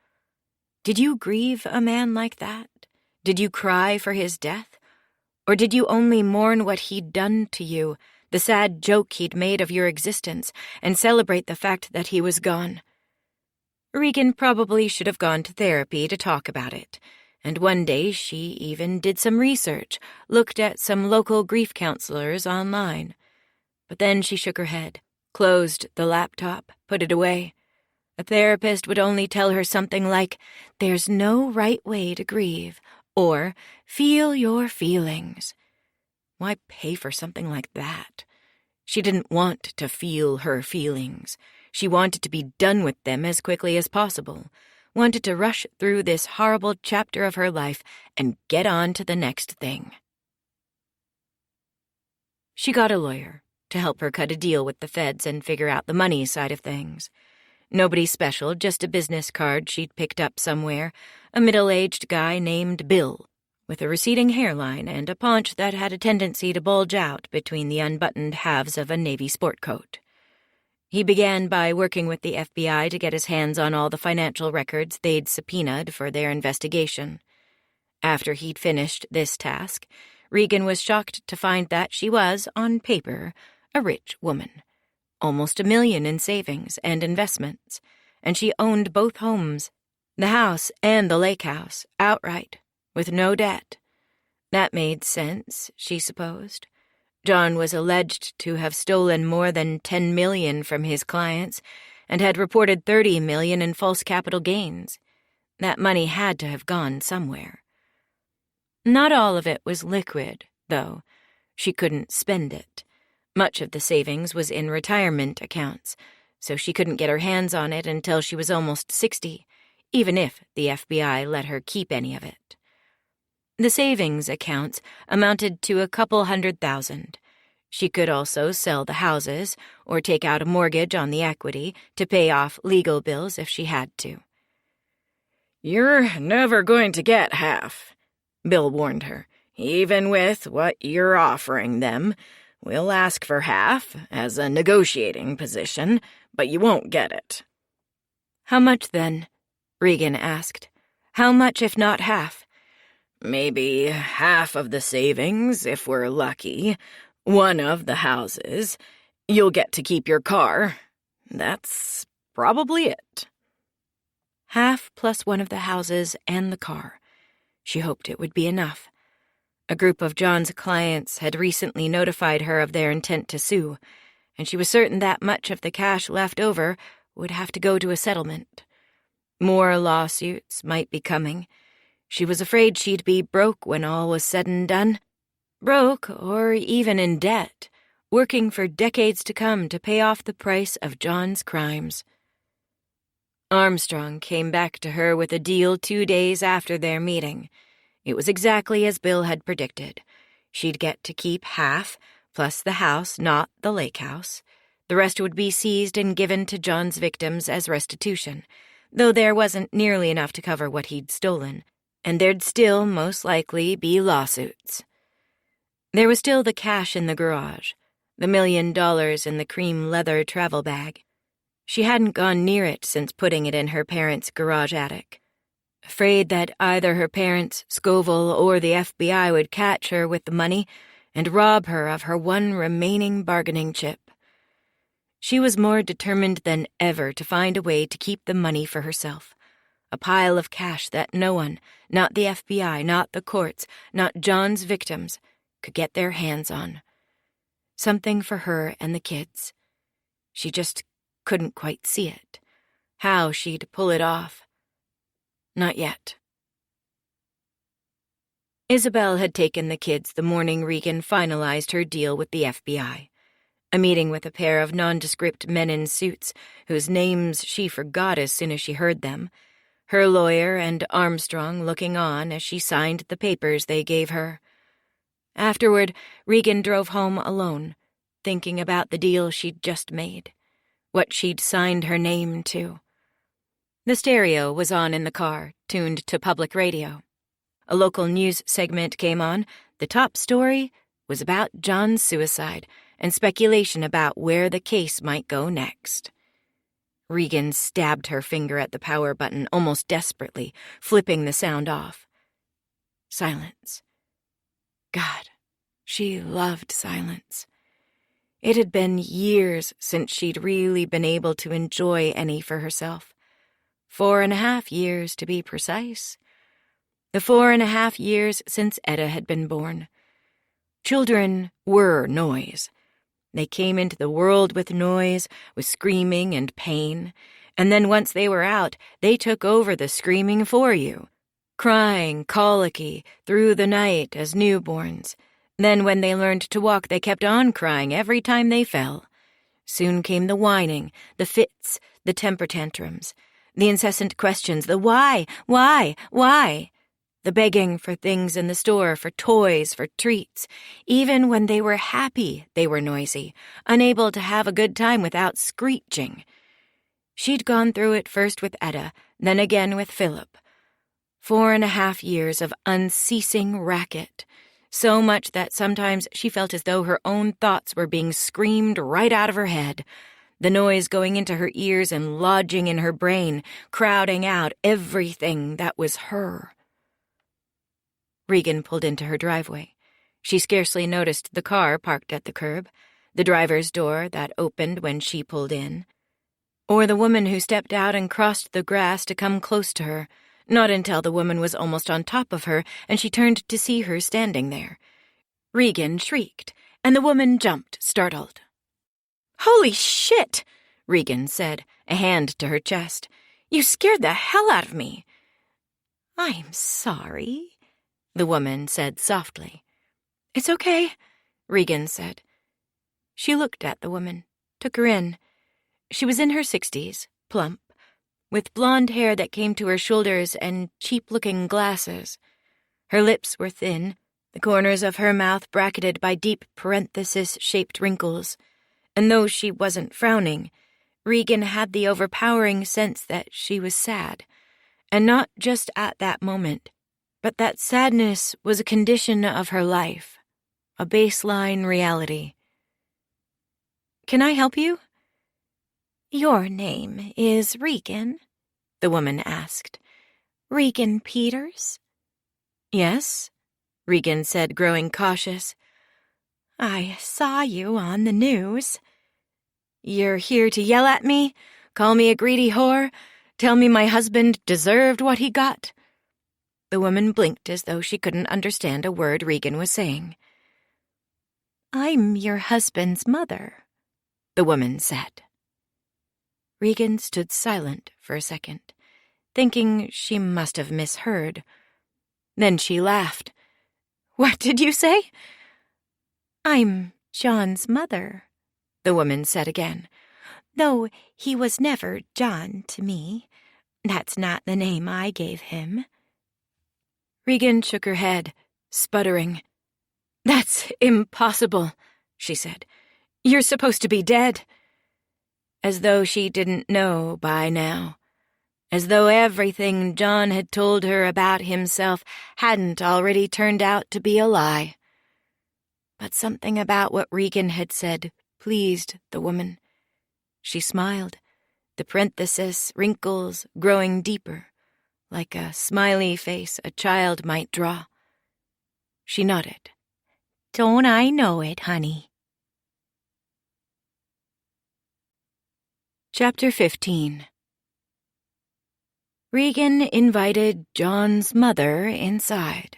Did you grieve a man like that? Did you cry for his death? Or did you only mourn what he'd done to you, the sad joke he'd made of your existence, and celebrate the fact that he was gone? Regan probably should have gone to therapy to talk about it, and one day she even did some research, looked at some local grief counselors online. But then she shook her head, closed the laptop, put it away. A therapist would only tell her something like, "There's no right way to grieve," or "Feel your feelings." Why pay for something like that? She didn't want to feel her feelings. She wanted to be done with them as quickly as possible, wanted to rush through this horrible chapter of her life and get on to the next thing. She got a lawyer to help her cut a deal with the feds and figure out the money side of things. Nobody special, just a business card she'd picked up somewhere, a middle-aged guy named Bill, with a receding hairline and a paunch that had a tendency to bulge out between the unbuttoned halves of a navy sport coat. He began by working with the FBI to get his hands on all the financial records they'd subpoenaed for their investigation. After he'd finished this task, Regan was shocked to find that she was, on paper, a rich woman. Almost $1 million in savings and investments, and she owned both homes, the house and the lake house, outright, with no debt. That made sense, she supposed. John was alleged to have stolen more than $10 million from his clients and had reported $30 million in false capital gains. That money had to have gone somewhere. Not all of it was liquid, though. She couldn't spend it. Much of the savings was in retirement accounts, so she couldn't get her hands on it until she was almost 60, even if the FBI let her keep any of it. The savings accounts amounted to a couple $100,000. She could also sell the houses or take out a mortgage on the equity to pay off legal bills if she had to. "You're never going to get half," Bill warned her. "Even with what you're offering them. We'll ask for half as a negotiating position, but you won't get it." "How much, then?" Regan asked. "How much if not half?" "Maybe half of the savings, if we're lucky. One of the houses. You'll get to keep your car. That's probably it." Half plus one of the houses and the car. She hoped it would be enough. A group of John's clients had recently notified her of their intent to sue, and she was certain that much of the cash left over would have to go to a settlement. More lawsuits might be coming. She was afraid she'd be broke when all was said and done. Broke, or even in debt, working for decades to come to pay off the price of John's crimes. Armstrong came back to her with a deal 2 days after their meeting. It was exactly as Bill had predicted. She'd get to keep half, plus the house, not the lake house. The rest would be seized and given to John's victims as restitution, though there wasn't nearly enough to cover what he'd stolen, and there'd still most likely be lawsuits. There was still the cash in the garage, the $1 million in the cream leather travel bag. She hadn't gone near it since putting it in her parents' garage attic. Afraid that either her parents, Scoville, or the FBI would catch her with the money and rob her of her one remaining bargaining chip. She was more determined than ever to find a way to keep the money for herself. A pile of cash that no one, not the FBI, not the courts, not John's victims, could get their hands on. Something for her and the kids. She just couldn't quite see it. How she'd pull it off. Not yet. Isabel had taken the kids the morning Regan finalized her deal with the FBI. A meeting with a pair of nondescript men in suits whose names she forgot as soon as she heard them. Her lawyer and Armstrong looking on as she signed the papers they gave her. Afterward, Regan drove home alone, thinking about the deal she'd just made, what she'd signed her name to. The stereo was on in the car, tuned to public radio. A local news segment came on. The top story was about John's suicide and speculation about where the case might go next. Regan stabbed her finger at the power button almost desperately, flipping the sound off. Silence. God, she loved silence. It had been years since she'd really been able to enjoy any for herself. 4.5 years, to be precise. The 4.5 years since Etta had been born. Children were noise. They came into the world with noise, with screaming and pain, and then once they were out, they took over the screaming for you, crying, colicky, through the night as newborns. Then when they learned to walk, they kept on crying every time they fell. Soon came the whining, the fits, the temper tantrums, the incessant questions, the why, the begging for things in the store, for toys, for treats. Even when they were happy, they were noisy, unable to have a good time without screeching. She'd gone through it first with Etta, then again with Philip. 4.5 years of unceasing racket, so much that sometimes she felt as though her own thoughts were being screamed right out of her head, the noise going into her ears and lodging in her brain, crowding out everything that was her. Regan pulled into her driveway. She scarcely noticed the car parked at the curb, the driver's door that opened when she pulled in, or the woman who stepped out and crossed the grass to come close to her, not until the woman was almost on top of her and she turned to see her standing there. Regan shrieked, and the woman jumped, startled. "Holy shit!" Regan said, a hand to her chest. "You scared the hell out of me." "I'm sorry," the woman said softly. "It's okay," Regan said. She looked at the woman, took her in. She was in her 60s, plump, with blonde hair that came to her shoulders and cheap-looking glasses. Her lips were thin, the corners of her mouth bracketed by deep parenthesis-shaped wrinkles. And though she wasn't frowning, Regan had the overpowering sense that she was sad, and not just at that moment, but that sadness was a condition of her life, a baseline reality. "Can I help you?" "Your name is Regan?" the woman asked. "Regan Peters?" "Yes," Regan said, growing cautious. "I saw you on the news." "You're here to yell at me? Call me a greedy whore? Tell me my husband deserved what he got?" The woman blinked as though she couldn't understand a word Regan was saying. "I'm your husband's mother," the woman said. Regan stood silent for a second, thinking she must have misheard. Then she laughed. "What did you say?" "I'm John's mother," the woman said again, "though he was never John to me. That's not the name I gave him." Regan shook her head, sputtering. "That's impossible," she said. "You're supposed to be dead." As though she didn't know by now. As though everything John had told her about himself hadn't already turned out to be a lie. But something about what Regan had said pleased the woman. She smiled, the parenthesis wrinkles growing deeper, like a smiley face a child might draw. She nodded. "Don't I know it, honey?" Chapter 15. Regan invited John's mother inside.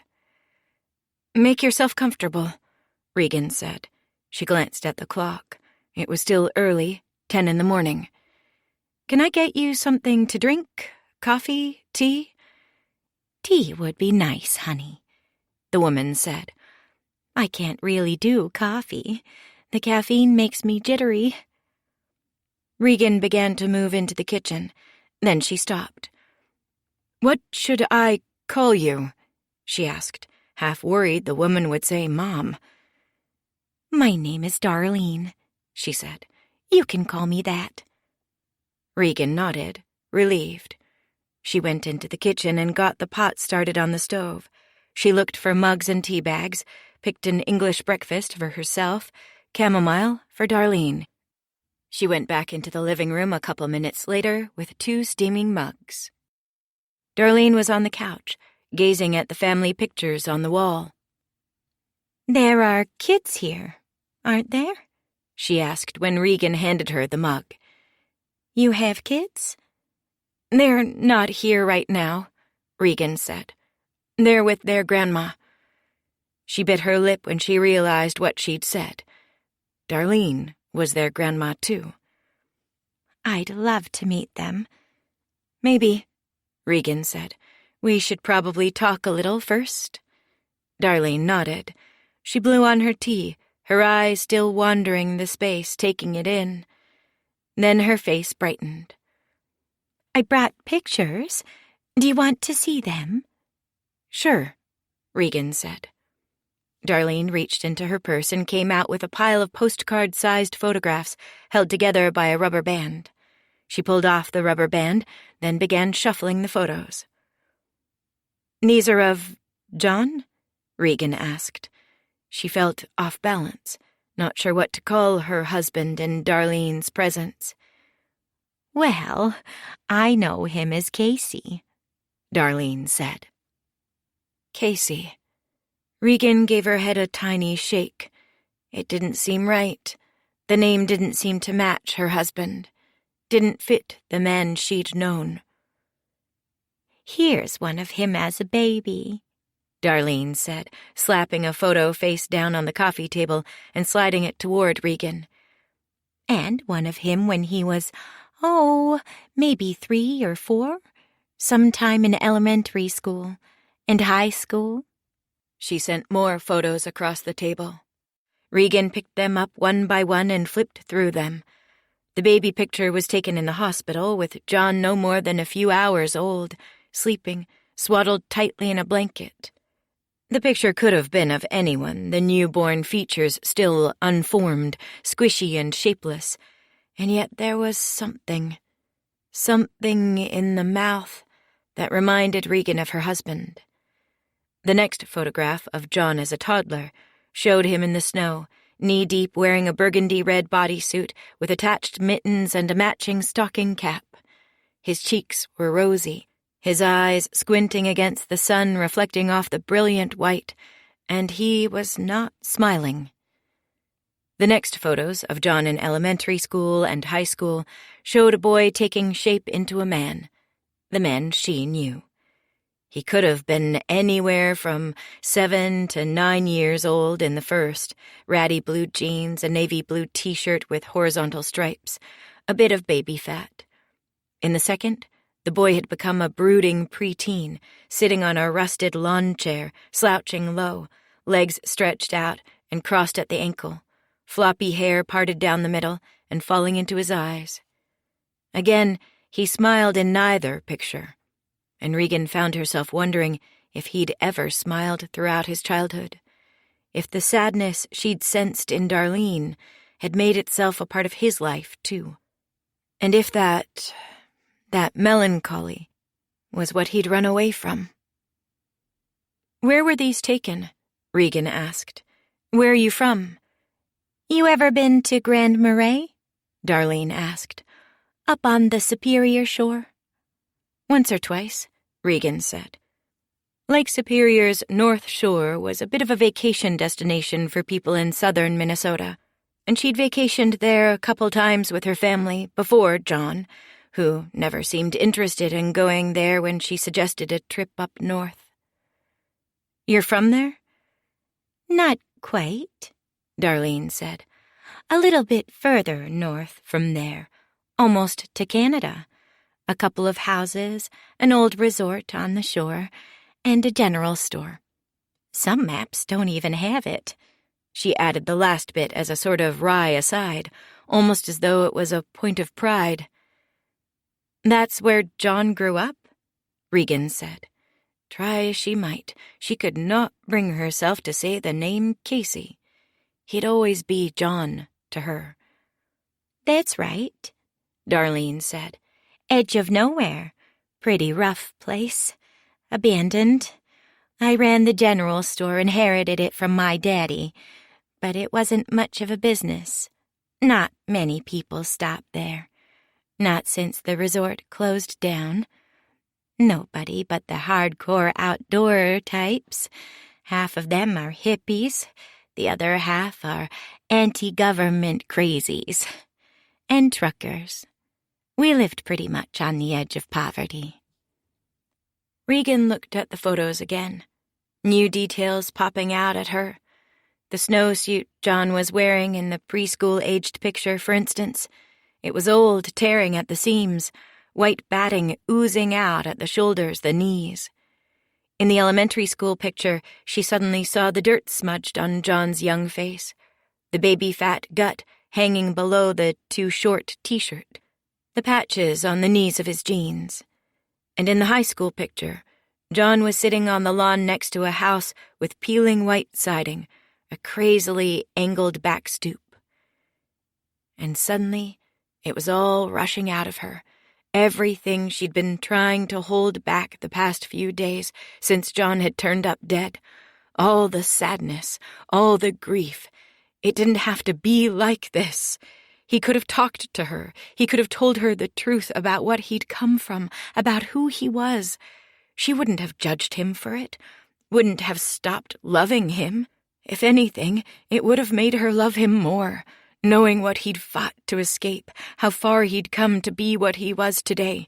"Make yourself comfortable," Regan said. She glanced at the clock. It was still early, 10 in the morning. "Can I get you something to drink? Coffee? Tea?" "Tea would be nice, honey," the woman said. I can't really do coffee. The caffeine makes me jittery. Regan began to move into the kitchen. Then she stopped. "What should I call you?" she asked, half worried the woman would say Mom. My name is Darlene, she said. You can call me that. Regan nodded, relieved. She went into the kitchen and got the pot started on the stove. She looked for mugs and tea bags, picked an English breakfast for herself, chamomile for Darlene. She went back into the living room a couple minutes later with 2 steaming mugs. Darlene was on the couch, gazing at the family pictures on the wall. There are kids here, aren't there? She asked when Regan handed her the mug. You have kids? They're not here right now, Regan said. They're with their grandma. She bit her lip when she realized what she'd said. Darlene was their grandma, too. I'd love to meet them. Maybe, Regan said. We should probably talk a little first. Darlene nodded. She blew on her tea, her eyes still wandering the space, taking it in. Then her face brightened. I brought pictures. Do you want to see them? Sure, Regan said. Darlene reached into her purse and came out with a pile of postcard-sized photographs held together by a rubber band. She pulled off the rubber band, then began shuffling the photos. These are of John? Regan asked. She felt off balance, not sure what to call her husband in Darlene's presence. Well, I know him as Casey, Darlene said. Casey. Regan gave her head a tiny shake. It didn't seem right. The name didn't seem to match her husband. Didn't fit the man she'd known. Here's one of him as a baby, Darlene said, slapping a photo face down on the coffee table and sliding it toward Regan. And one of him when he was, maybe 3 or 4, sometime in elementary school and high school. She sent more photos across the table. Regan picked them up one by one and flipped through them. The baby picture was taken in the hospital with John no more than a few hours old, sleeping, swaddled tightly in a blanket. The picture could have been of anyone, the newborn features still unformed, squishy and shapeless, and yet there was something in the mouth that reminded Regan of her husband. The next photograph of John as a toddler showed him in the snow, knee-deep wearing a burgundy-red bodysuit with attached mittens and a matching stocking cap. His cheeks were rosy, his eyes squinting against the sun reflecting off the brilliant white, and he was not smiling. The next photos of John in elementary school and high school showed a boy taking shape into a man, the man she knew. He could have been anywhere from 7 to 9 years old in the first, ratty blue jeans, a navy blue t-shirt with horizontal stripes, a bit of baby fat. In the second, the boy had become a brooding preteen, sitting on a rusted lawn chair, slouching low, legs stretched out and crossed at the ankle, floppy hair parted down the middle and falling into his eyes. Again, he smiled in neither picture, and Regan found herself wondering if he'd ever smiled throughout his childhood, if the sadness she'd sensed in Darlene had made itself a part of his life, too, and if that melancholy was what he'd run away from. "Where were these taken?" Regan asked. "Where are you from?" You ever been to Grand Marais? Darlene asked. Up on the Superior shore? Once or twice, Regan said. Lake Superior's North Shore was a bit of a vacation destination for people in southern Minnesota, and she'd vacationed there a couple times with her family before John, who never seemed interested in going there when she suggested a trip up north. "You're from there?" Not quite, Darlene said. A little bit further north from there, almost to Canada. A couple of houses, an old resort on the shore, and a general store. Some maps don't even have it. She added the last bit as a sort of wry aside, almost as though it was a point of pride. That's where John grew up, Regan said. Try as she might, she could not bring herself to say the name Casey. He'd always be John to her. That's right, Darlene said. Edge of nowhere. Pretty rough place. Abandoned. I ran the general store, inherited it from my daddy, but it wasn't much of a business. Not many people stop there. Not since the resort closed down. Nobody but the hardcore outdoor types. Half of them are hippies. The other half are anti-government crazies. And truckers. We lived pretty much on the edge of poverty. Regan looked at the photos again. New details popping out at her. The snowsuit John was wearing in the preschool-aged picture, for instance. It was old, tearing at the seams, white batting oozing out at the shoulders, the knees. In the elementary school picture, she suddenly saw the dirt smudged on John's young face, the baby-fat gut hanging below the too-short T-shirt, the patches on the knees of his jeans. And in the high school picture, John was sitting on the lawn next to a house with peeling white siding, a crazily angled back stoop. And suddenly, it was all rushing out of her, everything she'd been trying to hold back the past few days since John had turned up dead, all the sadness, all the grief. It didn't have to be like this. He could have talked to her. He could have told her the truth about what he'd come from, about who he was. She wouldn't have judged him for it, wouldn't have stopped loving him. If anything, it would have made her love him more, knowing what he'd fought to escape, how far he'd come to be what he was today.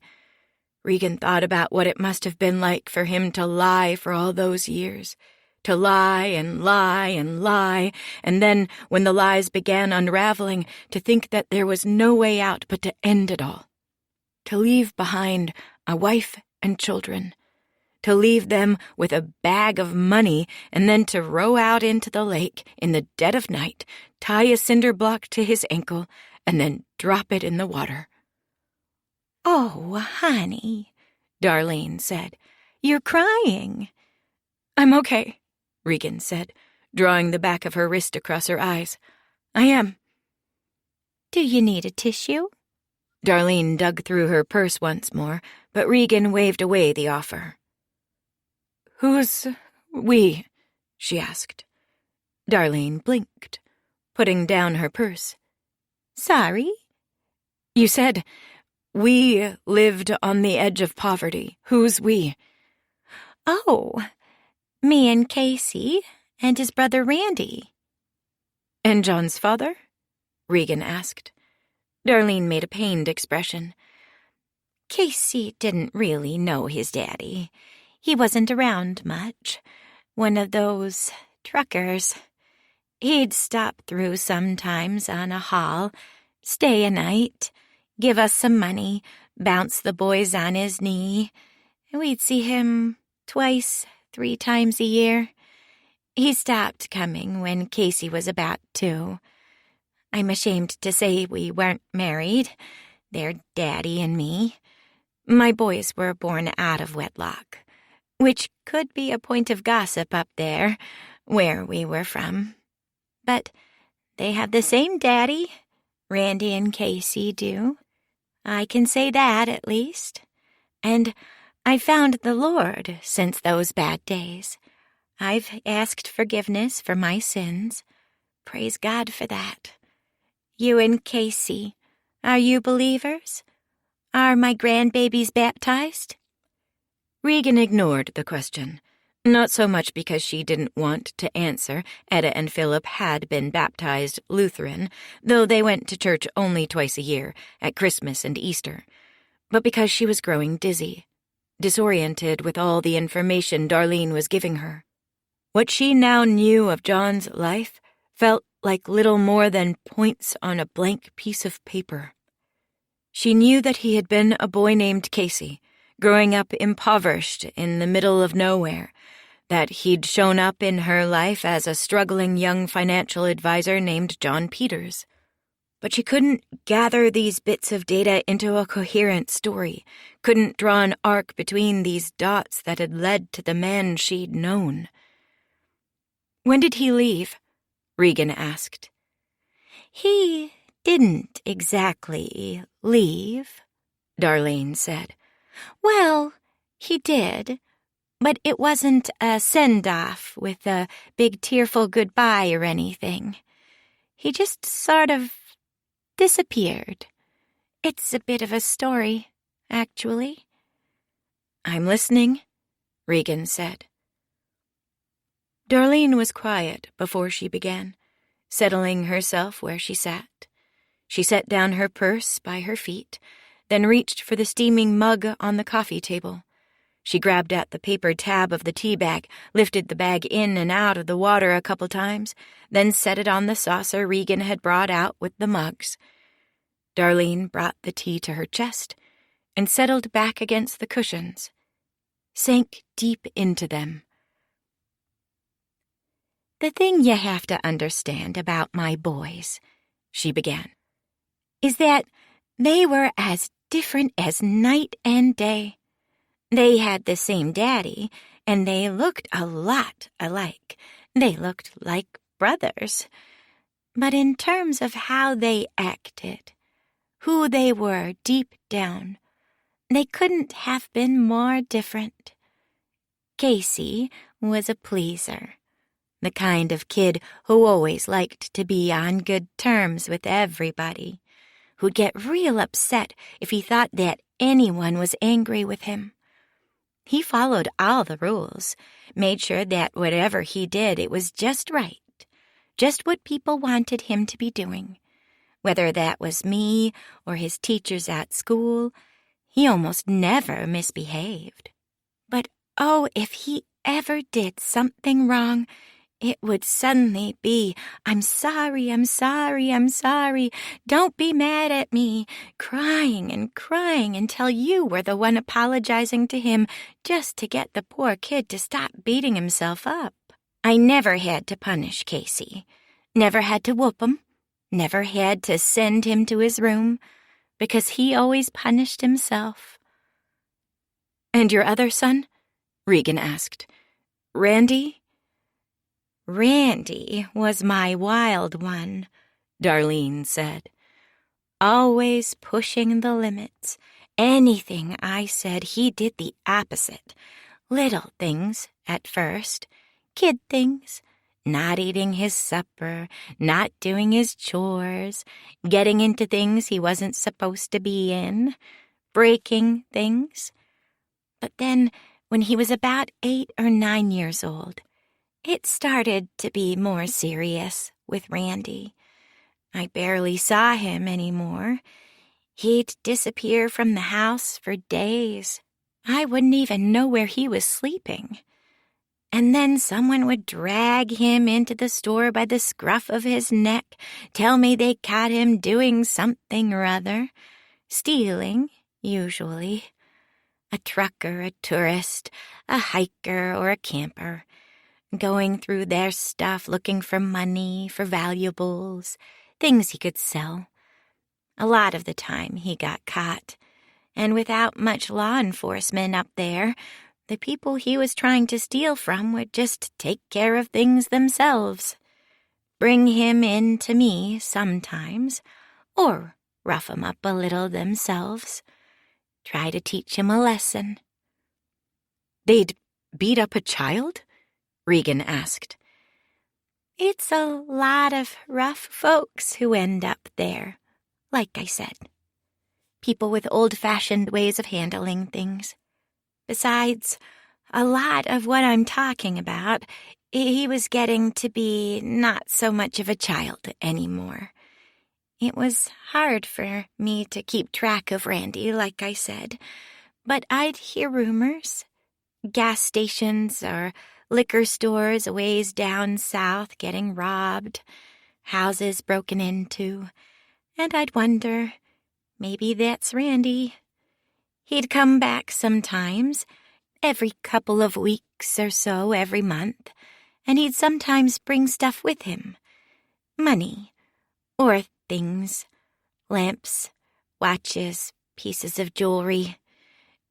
Regan thought about what it must have been like for him to lie for all those years, to lie and lie and lie, and then, when the lies began unraveling, to think that there was no way out but to end it all. To leave behind a wife and children. To leave them with a bag of money and then to row out into the lake in the dead of night, tie a cinder block to his ankle, and then drop it in the water. "Oh, honey," Darlene said, "you're crying." "I'm okay," Regan said, drawing the back of her wrist across her eyes. "I am." "Do you need a tissue?" Darlene dug through her purse once more, but Regan waved away the offer. "Who's we?" she asked. Darlene blinked, putting down her purse. "Sorry?" "You said we lived on the edge of poverty. Who's we?" "Oh, me and Casey and his brother Randy." "And John's father?" Regan asked. Darlene made a pained expression. "Casey didn't really know his daddy. He wasn't around much. One of those truckers. He'd stop through sometimes on a haul, stay a night, give us some money, bounce the boys on his knee. We'd see him twice, 3 times a year. He stopped coming when Casey was about 2. I'm ashamed to say we weren't married, their daddy and me. My boys were born out of wedlock, which could be a point of gossip up there, where we were from. But they have the same daddy, Randy and Casey do. I can say that, at least. And I found the Lord since those bad days. I've asked forgiveness for my sins. Praise God for that. You and Casey, are you believers? Are my grandbabies baptized?" Regan ignored the question, not so much because she didn't want to answer. Etta and Philip had been baptized Lutheran, though they went to church only twice a year, at Christmas and Easter, but because she was growing dizzy, disoriented with all the information Darlene was giving her. What she now knew of John's life felt like little more than points on a blank piece of paper. She knew that he had been a boy named Casey, growing up impoverished in the middle of nowhere, that he'd shown up in her life as a struggling young financial advisor named John Peters. But she couldn't gather these bits of data into a coherent story, couldn't draw an arc between these dots that had led to the man she'd known. "When did he leave?" Regan asked. "He didn't exactly leave," Darlene said. "Well, he did, but it wasn't a send-off with a big tearful goodbye or anything. He just sort of disappeared. It's a bit of a story, actually." "I'm listening," Regan said. Darlene was quiet before she began, settling herself where she sat. She set down her purse by her feet, then reached for the steaming mug on the coffee table. She grabbed at the paper tab of the tea bag, lifted the bag in and out of the water a couple times, then set it on the saucer Regan had brought out with the mugs. Darlene brought the tea to her chest and settled back against the cushions, sank deep into them. "The thing you have to understand about my boys," she began, "is that they were as different as night and day. They had the same daddy, and they looked a lot alike. They looked like brothers. But in terms of how they acted, who they were deep down, they couldn't have been more different. Casey was a pleaser, the kind of kid who always liked to be on good terms with everybody, who'd get real upset if he thought that anyone was angry with him. He followed all the rules, made sure that whatever he did, it was just right, just what people wanted him to be doing. Whether that was me or his teachers at school, he almost never misbehaved. But oh, if he ever did something wrong, it would suddenly be, 'I'm sorry, I'm sorry, I'm sorry. Don't be mad at me,' crying and crying until you were the one apologizing to him just to get the poor kid to stop beating himself up. I never had to punish Casey, never had to whoop him, never had to send him to his room, because he always punished himself." "And your other son?" Regan asked. "Randy?" "Randy was my wild one," Darlene said. "Always pushing the limits. Anything I said, he did the opposite. Little things at first, kid things, not eating his supper, not doing his chores, getting into things he wasn't supposed to be in, breaking things. But then, when he was about 8 or 9 years old, it started to be more serious with Randy. I barely saw him anymore. He'd disappear from the house for days. I wouldn't even know where he was sleeping. And then someone would drag him into the store by the scruff of his neck, tell me they caught him doing something or other, stealing, usually. A trucker, a tourist, a hiker, or a camper, going through their stuff looking for money, for valuables, things he could sell. A lot of the time he got caught, and without much law enforcement up there, the people he was trying to steal from would just take care of things themselves. Bring him in to me sometimes, or rough him up a little themselves. Try to teach him a lesson." "They'd beat up a child?" Regan asked. "It's a lot of rough folks who end up there, like I said. People with old-fashioned ways of handling things. Besides, a lot of what I'm talking about, he was getting to be not so much of a child anymore. It was hard for me to keep track of Randy, like I said, but I'd hear rumors. Gas stations or liquor stores a ways down south getting robbed, houses broken into, and I'd wonder, maybe that's Randy. He'd come back sometimes, every couple of weeks or so every month, and he'd sometimes bring stuff with him. Money, or things, lamps, watches, pieces of jewelry.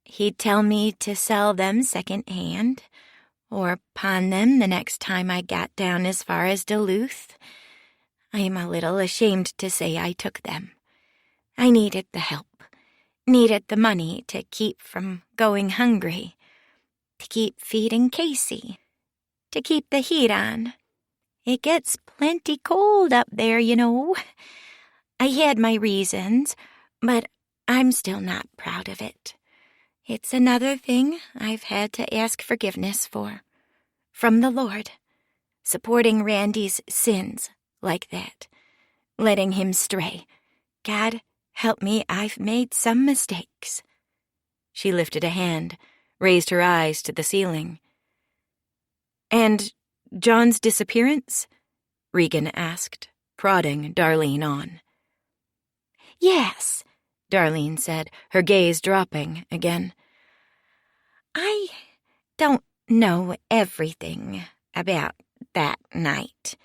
He'd tell me to sell them second-hand, or pawn them the next time I got down as far as Duluth. I am a little ashamed to say I took them. I needed the help, needed the money to keep from going hungry, to keep feeding Casey, to keep the heat on. It gets plenty cold up there, you know. I had my reasons, but I'm still not proud of it. It's another thing I've had to ask forgiveness for, from the Lord, supporting Randy's sins like that, letting him stray. God, help me, I've made some mistakes. She lifted a hand, raised her eyes to the ceiling. And John's disappearance? Regan asked, prodding Darlene on. Yes, Darlene said, her gaze dropping again. I don't know everything about that night.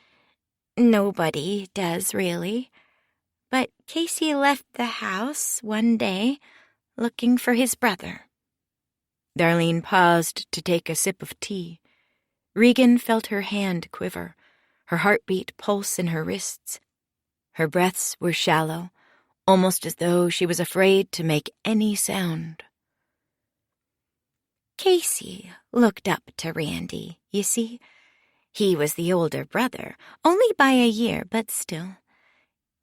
Nobody does, really. But Casey left the house one day looking for his brother. Darlene paused to take a sip of tea. Regan felt her hand quiver, her heartbeat pulse in her wrists. Her breaths were shallow, almost as though she was afraid to make any sound. Casey looked up to Randy, you see. He was the older brother, only by a year, but still.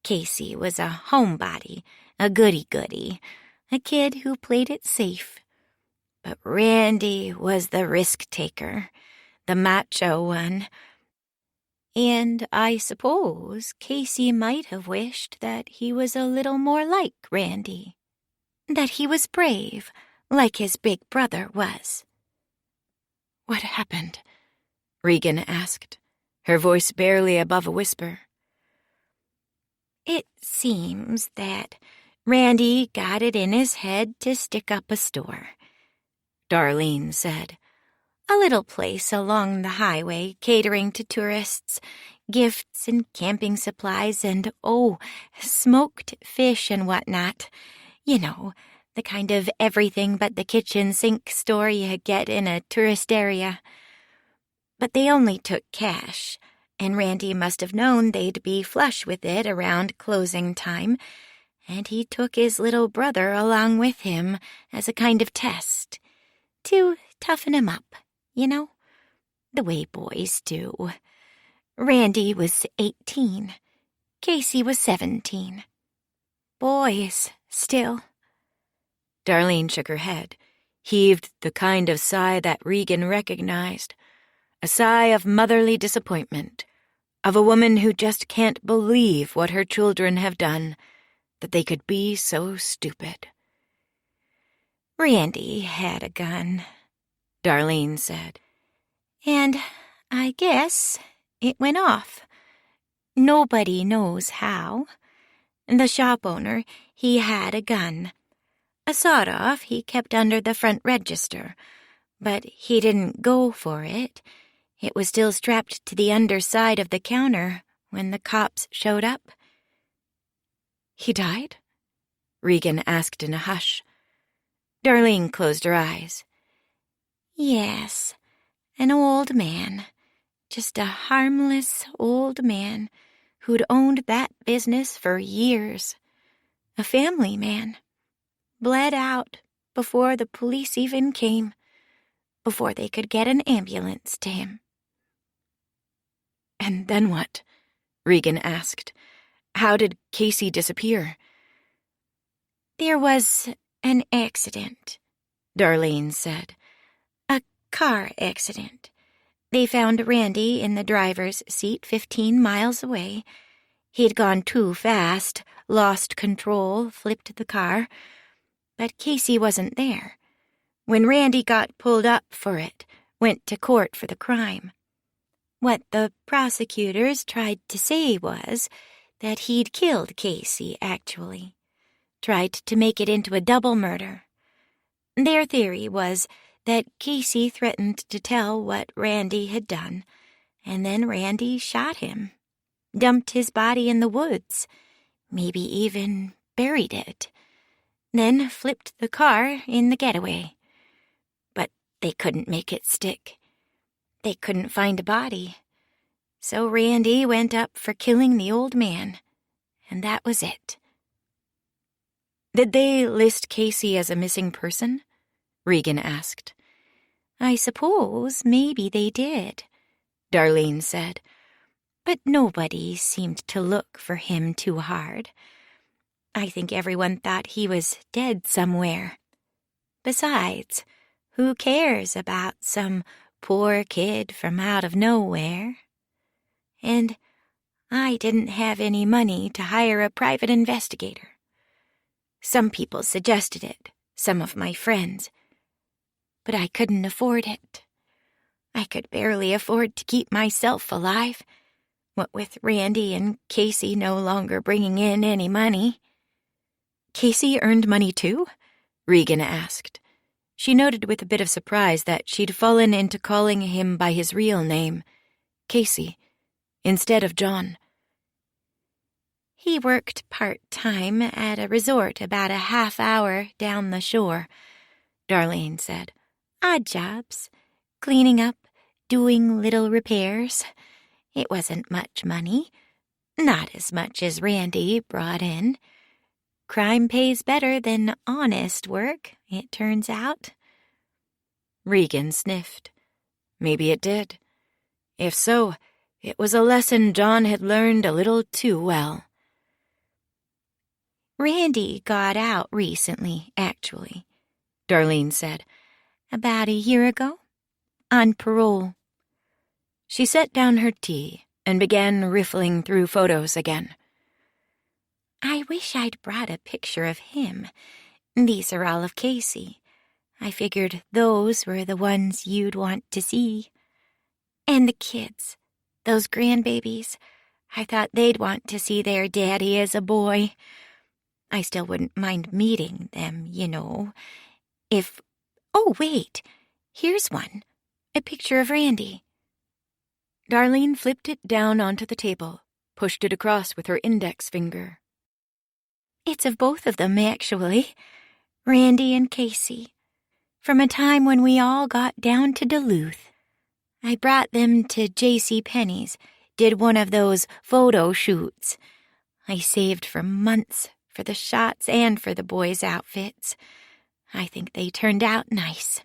Casey was a homebody, a goody-goody, a kid who played it safe. But Randy was the risk-taker, the macho one. And I suppose Casey might have wished that he was a little more like Randy, that he was brave, like his big brother was. What happened? Regan asked, her voice barely above a whisper. It seems that Randy got it in his head to stick up a store, Darlene said. A little place along the highway catering to tourists, gifts and camping supplies and, smoked fish and whatnot. You know, the kind of everything but the kitchen sink store you get in a tourist area. But they only took cash, and Randy must have known they'd be flush with it around closing time, and he took his little brother along with him as a kind of test, to toughen him up, you know, the way boys do. Randy was 18. Casey was 17. Boys, still. Darlene shook her head, heaved the kind of sigh that Regan recognized, a sigh of motherly disappointment, of a woman who just can't believe what her children have done, that they could be so stupid. Randy had a gun, Darlene said. And I guess it went off. Nobody knows how. The shop owner, he had a gun. A sawed-off he kept under the front register, but he didn't go for it. It was still strapped to the underside of the counter when the cops showed up. He died? Regan asked in a hush. Darlene closed her eyes. Yes, an old man. Just a harmless old man who'd owned that business for years. A family man. Bled out before the police even came, before they could get an ambulance to him. And then what? Regan asked. How did Casey disappear? There was an accident, Darlene said. A car accident. They found Randy in the driver's seat 15 miles away. He'd gone too fast, lost control, flipped the car. But Casey wasn't there. When Randy got pulled up for it, went to court for the crime. What the prosecutors tried to say was that he'd killed Casey, actually. Tried to make it into a double murder. Their theory was that Casey threatened to tell what Randy had done, and then Randy shot him, dumped his body in the woods, maybe even buried it, then flipped the car in the getaway. But they couldn't make it stick. They couldn't find a body. So Randy went up for killing the old man, and that was it. Did they list Casey as a missing person? Regan asked. I suppose maybe they did, Darlene said, but nobody seemed to look for him too hard. I think everyone thought he was dead somewhere. Besides, who cares about some poor kid from out of nowhere? And I didn't have any money to hire a private investigator. Some people suggested it, some of my friends, but I couldn't afford it. I could barely afford to keep myself alive, what with Randy and Casey no longer bringing in any money. Casey earned money too? Regan asked. She noted with a bit of surprise that she'd fallen into calling him by his real name, Casey, instead of John. He worked part-time at a resort about a half-hour down the shore, Darlene said. Odd jobs, cleaning up, doing little repairs. It wasn't much money, not as much as Randy brought in. Crime pays better than honest work, it turns out. Regan sniffed. Maybe it did. If so, it was a lesson John had learned a little too well. Randy got out recently, actually, Darlene said. About a year ago. On parole. She set down her tea and began riffling through photos again. I wish I'd brought a picture of him. These are all of Casey. I figured those were the ones you'd want to see. And the kids, those grandbabies, I thought they'd want to see their daddy as a boy. I still wouldn't mind meeting them, you know. Oh, wait, here's one. A picture of Randy. Darlene flipped it down onto the table, pushed it across with her index finger. It's of both of them, actually. Randy and Casey. From a time when we all got down to Duluth. I brought them to J.C. Penney's, did one of those photo shoots. I saved for months for the shots and for the boys' outfits. I think they turned out nice.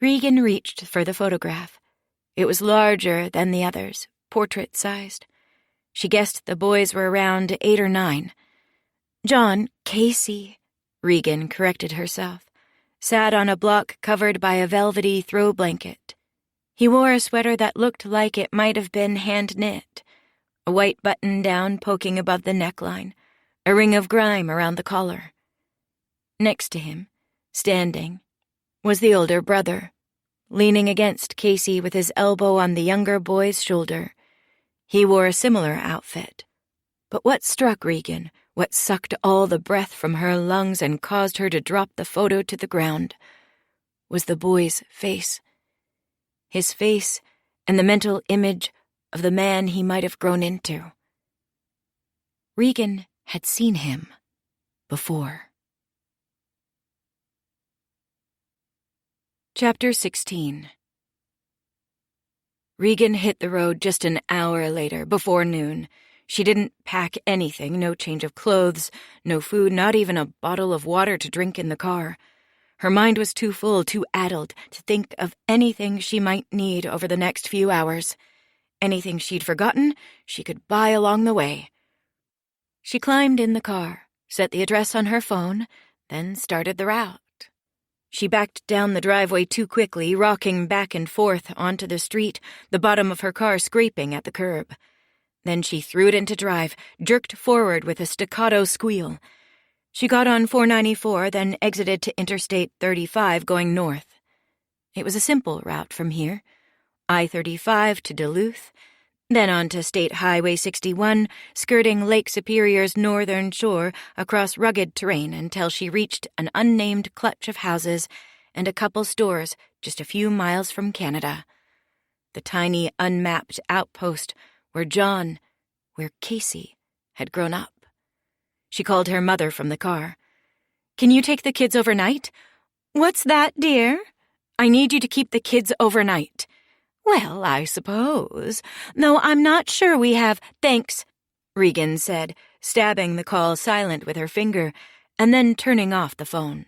Regan reached for the photograph. It was larger than the others, portrait-sized. She guessed the boys were around 8 or 9. Casey, Regan corrected herself, sat on a block covered by a velvety throw blanket. He wore a sweater that looked like it might have been hand-knit, a white button-down poking above the neckline, a ring of grime around the collar. Next to him, standing, was the older brother, leaning against Casey with his elbow on the younger boy's shoulder. He wore a similar outfit. But what struck Regan, what sucked all the breath from her lungs and caused her to drop the photo to the ground, was the boy's face. His face and the mental image of the man he might have grown into. Regan had seen him before. Chapter 16. Regan hit the road just an hour later, before noon. She didn't pack anything, no change of clothes, no food, not even a bottle of water to drink in the car. Her mind was too full, too addled to think of anything she might need over the next few hours. Anything she'd forgotten, she could buy along the way. She climbed in the car, set the address on her phone, then started the route. She backed down the driveway too quickly, rocking back and forth onto the street, the bottom of her car scraping at the curb. Then she threw it into drive, jerked forward with a staccato squeal. She got on 494, then exited to Interstate 35 going north. It was a simple route from here. I-35 to Duluth, then on to State Highway 61, skirting Lake Superior's northern shore across rugged terrain until she reached an unnamed clutch of houses and a couple stores just a few miles from Canada. The tiny, unmapped outpost where Casey, had grown up. She called her mother from the car. "Can you take the kids overnight?" "What's that, dear?" "I need you to keep the kids overnight." "Well, I suppose. Though I'm not sure we have—" "Thanks," Regan said, stabbing the call silent with her finger and then turning off the phone.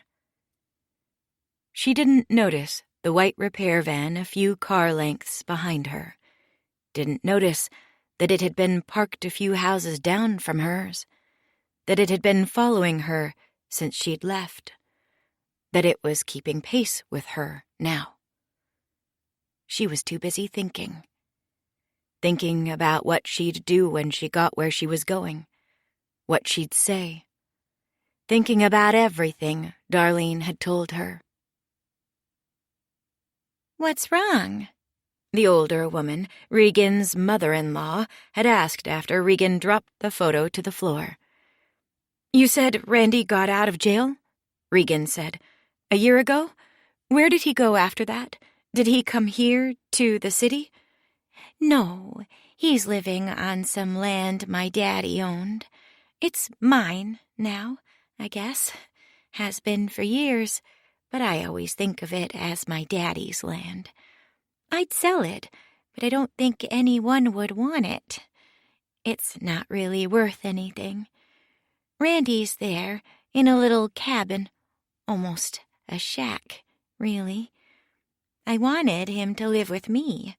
She didn't notice the white repair van a few car lengths behind her. Didn't notice that it had been parked a few houses down from hers. That it had been following her since she'd left. That it was keeping pace with her now. She was too busy thinking. Thinking about what she'd do when she got where she was going. What she'd say. Thinking about everything Darlene had told her. "What's wrong?" the older woman, Regan's mother-in-law, had asked after Regan dropped the photo to the floor. "You said Randy got out of jail?" Regan said. "A year ago? Where did he go after that? Did he come here, to the city?" "No, he's living on some land my daddy owned. It's mine now, I guess. Has been for years, but I always think of it as my daddy's land. I'd sell it, but I don't think anyone would want it. It's not really worth anything. Randy's there, in a little cabin, almost a shack, really. I wanted him to live with me,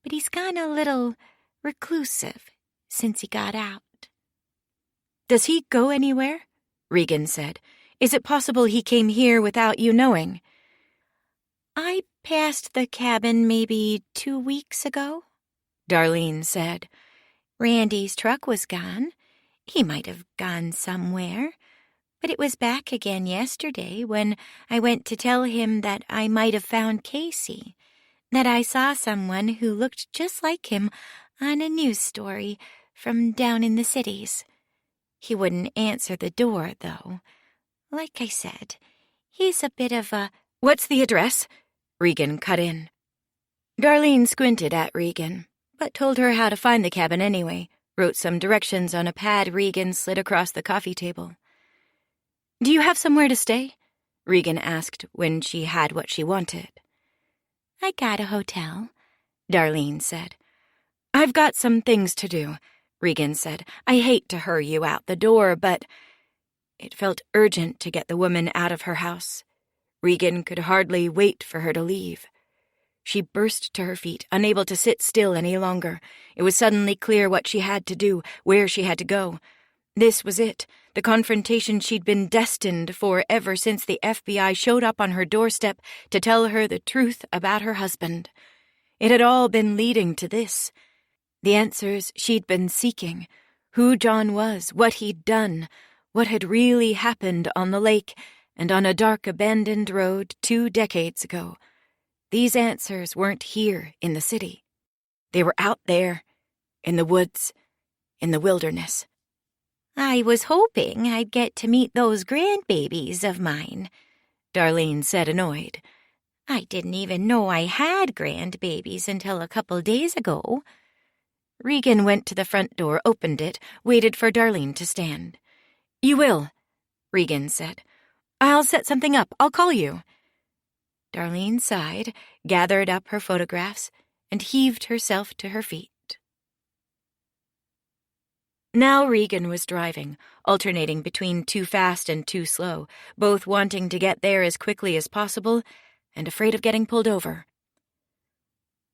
but he's gone a little reclusive since he got out." "Does he go anywhere?" Regan said. "Is it possible he came here without you knowing?" "I passed the cabin maybe 2 weeks ago," Darlene said. "Randy's truck was gone. He might have gone somewhere, but it was back again yesterday when I went to tell him that I might have found Casey, that I saw someone who looked just like him on a news story from down in the cities. He wouldn't answer the door, though. Like I said, he's a bit of a—" "What's the address?" Regan cut in. Darlene squinted at Regan, but told her how to find the cabin anyway, wrote some directions on a pad Regan slid across the coffee table. "Do you have somewhere to stay?" Regan asked when she had what she wanted. "I got a hotel," Darlene said. "I've got some things to do," Regan said. "I hate to hurry you out the door, but—" It felt urgent to get the woman out of her house. Regan could hardly wait for her to leave. She burst to her feet, unable to sit still any longer. It was suddenly clear what she had to do, where she had to go. This was it, the confrontation she'd been destined for ever since the FBI showed up on her doorstep to tell her the truth about her husband. It had all been leading to this. The answers she'd been seeking. Who John was, what he'd done, what had really happened on the lake and on a dark abandoned road 2 decades ago. These answers weren't here in the city. They were out there, in the woods, in the wilderness. "I was hoping I'd get to meet those grandbabies of mine," Darlene said, annoyed. "I didn't even know I had grandbabies until a couple days ago." Regan went to the front door, opened it, waited for Darlene to stand. "You will," Regan said. "I'll set something up. I'll call you." Darlene sighed, gathered up her photographs, and heaved herself to her feet. Now Regan was driving, alternating between too fast and too slow, both wanting to get there as quickly as possible and afraid of getting pulled over.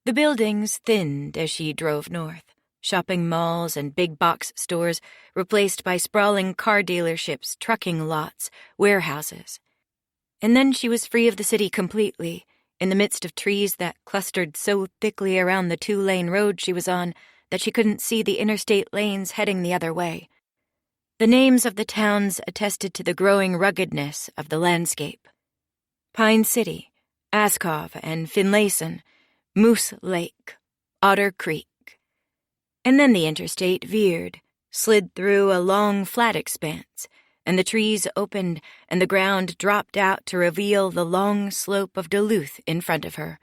The buildings thinned as she drove north, shopping malls and big box stores replaced by sprawling car dealerships, trucking lots, warehouses. And then she was free of the city completely, in the midst of trees that clustered so thickly around the 2-lane road she was on that she couldn't see the interstate lanes heading the other way. The names of the towns attested to the growing ruggedness of the landscape. Pine City, Askov and Finlayson, Moose Lake, Otter Creek. And then the interstate veered, slid through a long flat expanse, and the trees opened, and the ground dropped out to reveal the long slope of Duluth in front of her.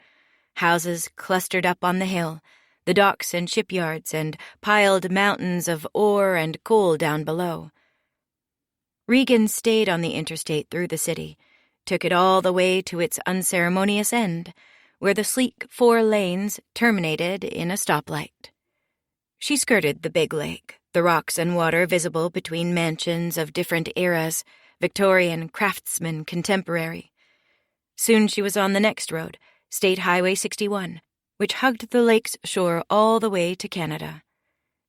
Houses clustered up on the hill, the docks and shipyards, and piled mountains of ore and coal down below. Regan stayed on the interstate through the city, took it all the way to its unceremonious end, where the sleek 4 lanes terminated in a stoplight. She skirted the big lake, the rocks and water visible between mansions of different eras, Victorian, craftsman, contemporary. Soon she was on the next road, State Highway 61, which hugged the lake's shore all the way to Canada.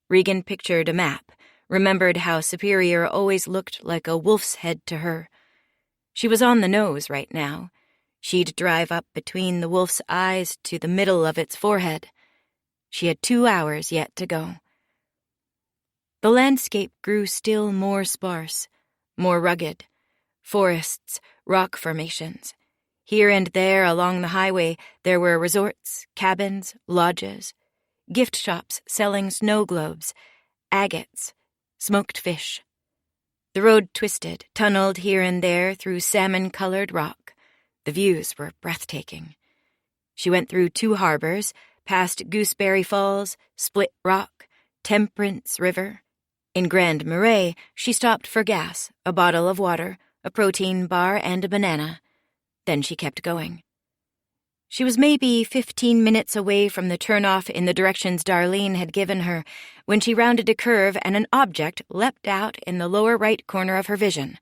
Regan pictured a map, remembered how Superior always looked like a wolf's head to her. She was on the nose right now. She'd drive up between the wolf's eyes to the middle of its forehead. She had 2 hours yet to go. The landscape grew still more sparse, more rugged. Forests, rock formations. Here and there along the highway there were resorts, cabins, lodges, gift shops selling snow globes, agates, smoked fish. The road twisted, tunneled here and there through salmon-colored rock. The views were breathtaking. She went through 2 harbors, past Gooseberry Falls, Split Rock, Temperance River. In Grand Marais, she stopped for gas, a bottle of water, a protein bar, and a banana. Then she kept going. She was maybe 15 minutes away from the turnoff in the directions Darlene had given her when she rounded a curve and an object leapt out in the lower right corner of her vision.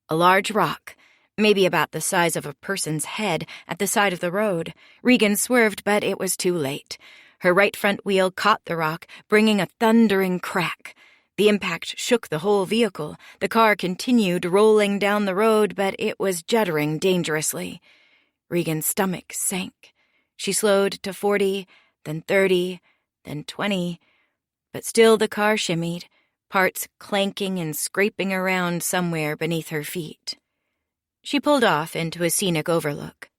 A large rock, maybe about the size of a person's head, at the side of the road. Regan swerved, but it was too late. Her right front wheel caught the rock, bringing a thundering crack. The impact shook the whole vehicle. The car continued rolling down the road, but it was juddering dangerously. Regan's stomach sank. She slowed to 40, then 30, then 20, but still the car shimmied, parts clanking and scraping around somewhere beneath her feet. She pulled off into a scenic overlook.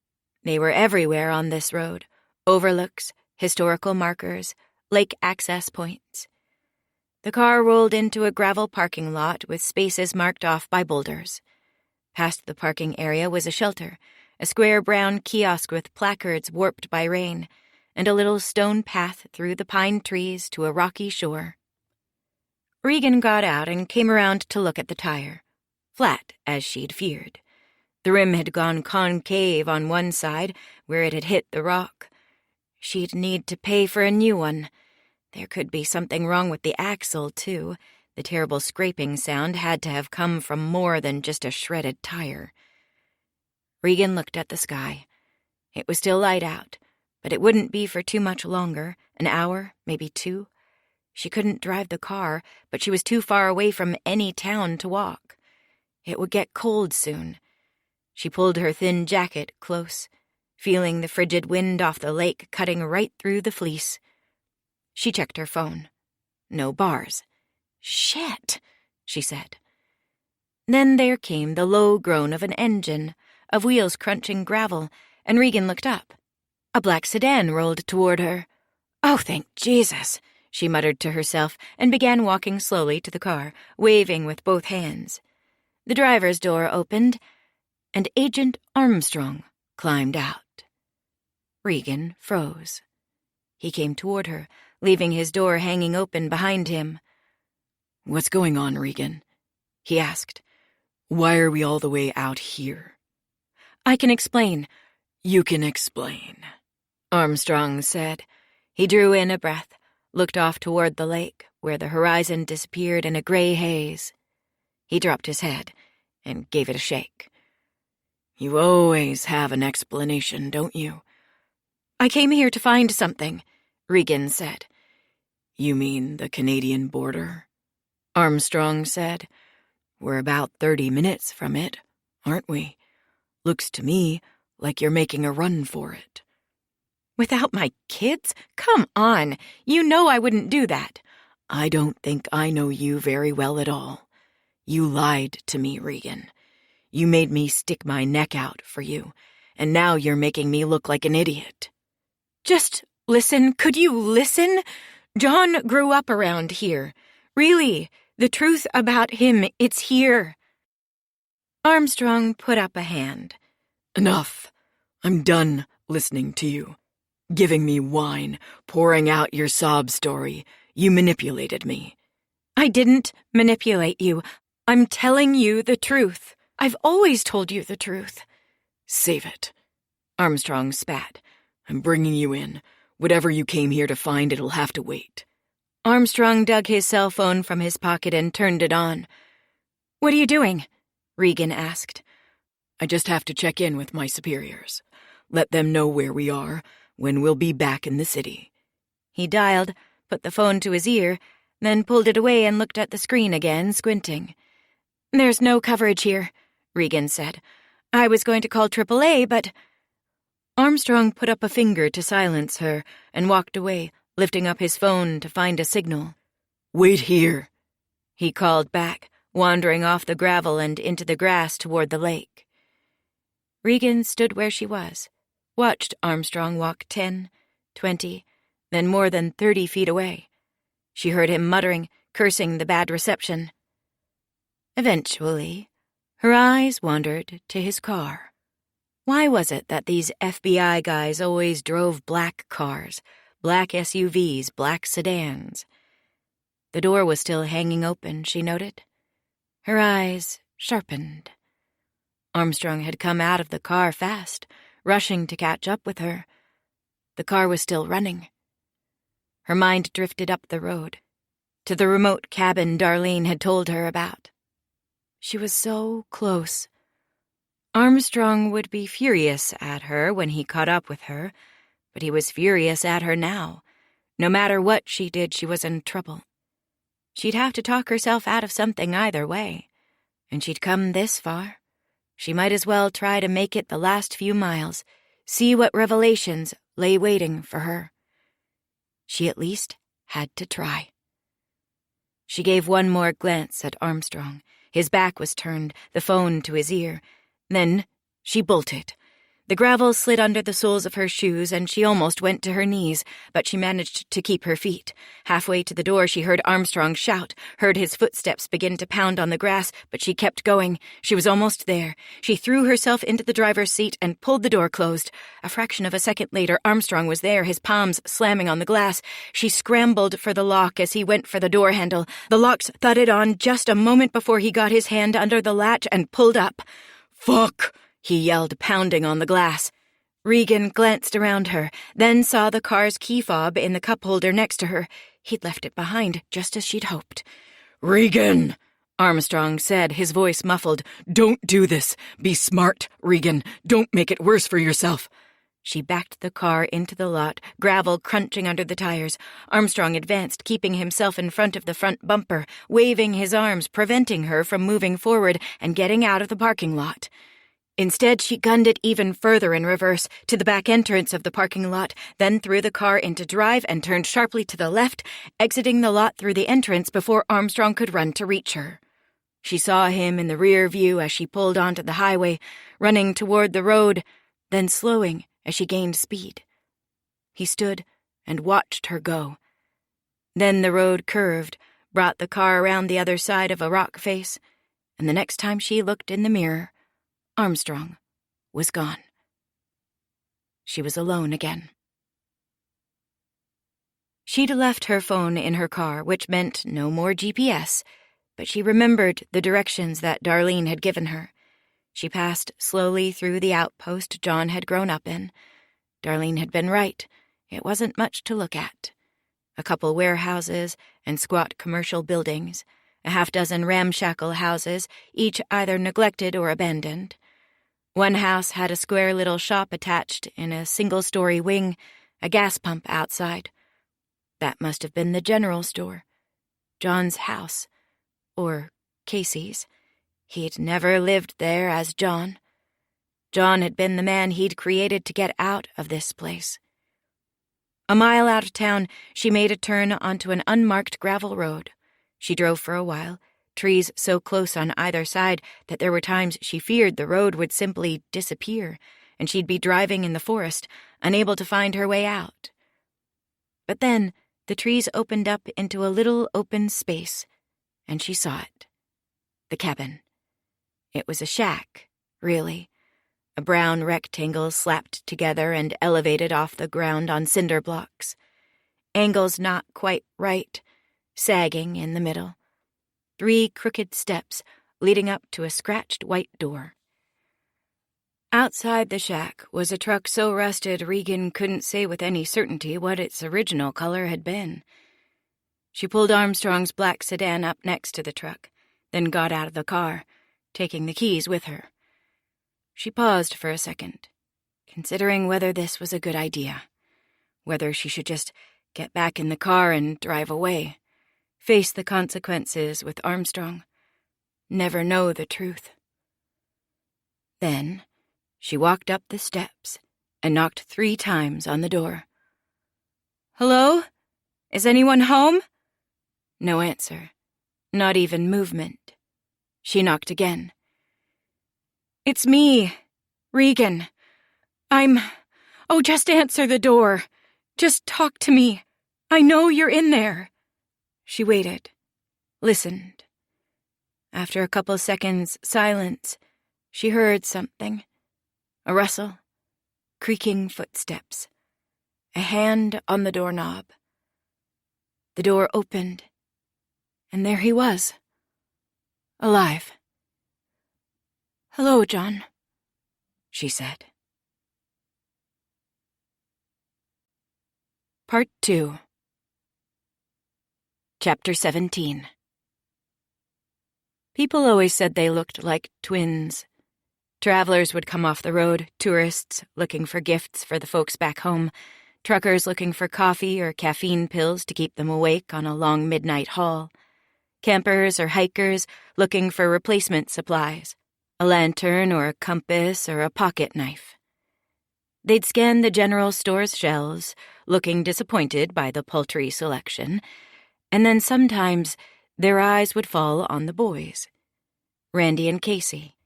They were everywhere on this road: overlooks, historical markers, lake access points. The car rolled into a gravel parking lot with spaces marked off by boulders. Past the parking area was a shelter, a square brown kiosk with placards warped by rain, and a little stone path through the pine trees to a rocky shore. Regan got out and came around to look at the tire. Flat, as she'd feared. The rim had gone concave on one side, where it had hit the rock. She'd need to pay for a new one. There could be something wrong with the axle, too. The terrible scraping sound had to have come from more than just a shredded tire. Regan looked at the sky. It was still light out, but it wouldn't be for too much longer, an hour, maybe 2. She couldn't drive the car, but she was too far away from any town to walk. It would get cold soon. She pulled her thin jacket close, feeling the frigid wind off the lake cutting right through the fleece. She checked her phone. No bars. "Shit," she said. Then there came the low groan of an engine, of wheels crunching gravel, and Regan looked up. A black sedan rolled toward her. "Oh, thank Jesus," she muttered to herself and began walking slowly to the car, waving with both hands. The driver's door opened, and Agent Armstrong climbed out. Regan froze. He came toward her, leaving his door hanging open behind him. "What's going on, Regan?" he asked. "Why are we all the way out here?" "I can explain." "You can explain," Armstrong said. He drew in a breath, looked off toward the lake, where the horizon disappeared in a gray haze. He dropped his head and gave it a shake. "You always have an explanation, don't you?" "I came here to find something," Regan said. "You mean the Canadian border?" Armstrong said. "We're about 30 minutes from it, aren't we? Looks to me like you're making a run for it." "Without my kids? Come on. You know I wouldn't do that." "I don't think I know you very well at all. You lied to me, Regan. You made me stick my neck out for you, and now you're making me look like an idiot." "Just listen. Could you listen? John grew up around here. Really, the truth about him, it's here." Armstrong put up a hand. Enough. I'm done listening to you. Giving me wine, pouring out your sob story. You manipulated me. I didn't manipulate you. I'm telling you the truth. I've always told you the truth. Save it. Armstrong spat. I'm bringing you in. Whatever you came here to find, it'll have to wait. Armstrong dug his cell phone from his pocket and turned it on. What are you doing? Regan asked. I just have to check in with my superiors. Let them know where we are, when we'll be back in the city. He dialed, put the phone to his ear, then pulled it away and looked at the screen again, squinting. There's no coverage here, Regan said. I was going to call AAA, but... Armstrong put up a finger to silence her and walked away, lifting up his phone to find a signal. Wait here, he called back, wandering off the gravel and into the grass toward the lake. Regan stood where she was, watched Armstrong walk 10, 20, then more than 30 feet away. She heard him muttering, cursing the bad reception. Eventually, her eyes wandered to his car. Why was it that these FBI guys always drove black cars, black SUVs, black sedans? The door was still hanging open, she noted. Her eyes sharpened. Armstrong had come out of the car fast, rushing to catch up with her. The car was still running. Her mind drifted up the road, to the remote cabin Darlene had told her about. She was so close. Armstrong would be furious at her when he caught up with her, but he was furious at her now. No matter what she did, she was in trouble. She'd have to talk herself out of something either way, and she'd come this far. She might as well try to make it the last few miles, see what revelations lay waiting for her. She at least had to try. She gave one more glance at Armstrong. His back was turned, the phone to his ear. Then she bolted. The gravel slid under the soles of her shoes, and she almost went to her knees, but she managed to keep her feet. Halfway to the door, she heard Armstrong shout, heard his footsteps begin to pound on the grass, but she kept going. She was almost there. She threw herself into the driver's seat and pulled the door closed. A fraction of a second later, Armstrong was there, his palms slamming on the glass. She scrambled for the lock as he went for the door handle. The locks thudded on just a moment before he got his hand under the latch and pulled up. "Fuck!" he yelled, pounding on the glass. Regan glanced around her, then saw the car's key fob in the cup holder next to her. He'd left it behind, just as she'd hoped. "Regan!" Armstrong said, his voice muffled. "Don't do this. Be smart, Regan. Don't make it worse for yourself." She backed the car into the lot, gravel crunching under the tires. Armstrong advanced, keeping himself in front of the front bumper, waving his arms, preventing her from moving forward and getting out of the parking lot. Instead, she gunned it even further in reverse, to the back entrance of the parking lot, then threw the car into drive and turned sharply to the left, exiting the lot through the entrance before Armstrong could run to reach her. She saw him in the rear view as she pulled onto the highway, running toward the road, then slowing as she gained speed. He stood and watched her go. Then the road curved, brought the car around the other side of a rock face, and the next time she looked in the mirror, Armstrong was gone. She was alone again. She'd left her phone in her car, which meant no more GPS, but she remembered the directions that Darlene had given her. She passed slowly through the outpost John had grown up in. Darlene had been right. It wasn't much to look at. A couple warehouses and squat commercial buildings, a half-dozen ramshackle houses, each either neglected or abandoned. One house had a square little shop attached in a single-story wing, a gas pump outside. That must have been the general store. John's house. Or Casey's. He'd never lived there as John. John had been the man he'd created to get out of this place. A mile out of town, she made a turn onto an unmarked gravel road. She drove for a while, trees so close on either side that there were times she feared the road would simply disappear, and she'd be driving in the forest, unable to find her way out. But then the trees opened up into a little open space, and she saw it. The cabin. It was a shack, really. A brown rectangle slapped together and elevated off the ground on cinder blocks. Angles not quite right, sagging in the middle. 3 crooked steps leading up to a scratched white door. Outside the shack was a truck so rusted Regan couldn't say with any certainty what its original color had been. She pulled Armstrong's black sedan up next to the truck, then got out of the car, taking the keys with her. She paused for a second, considering whether this was a good idea, whether she should just get back in the car and drive away, face the consequences with Armstrong, never know the truth. Then she walked up the steps and knocked 3 times on the door. "Hello? Is anyone home?" No answer, not even movement. She knocked again. "It's me, Regan. Oh, just answer the door. Just talk to me. I know you're in there." She waited, listened. After a couple seconds' silence, she heard something. A rustle, creaking footsteps, a hand on the doorknob. The door opened, and there he was, alive. "Hello, John," she said. Part 2. Chapter 17. People always said they looked like twins. Travelers would come off the road, tourists looking for gifts for the folks back home, truckers looking for coffee or caffeine pills to keep them awake on a long midnight haul, campers or hikers looking for replacement supplies, a lantern or a compass or a pocket knife. They'd scan the general store's shelves, looking disappointed by the paltry selection, and then sometimes their eyes would fall on the boys, Randy and Casey.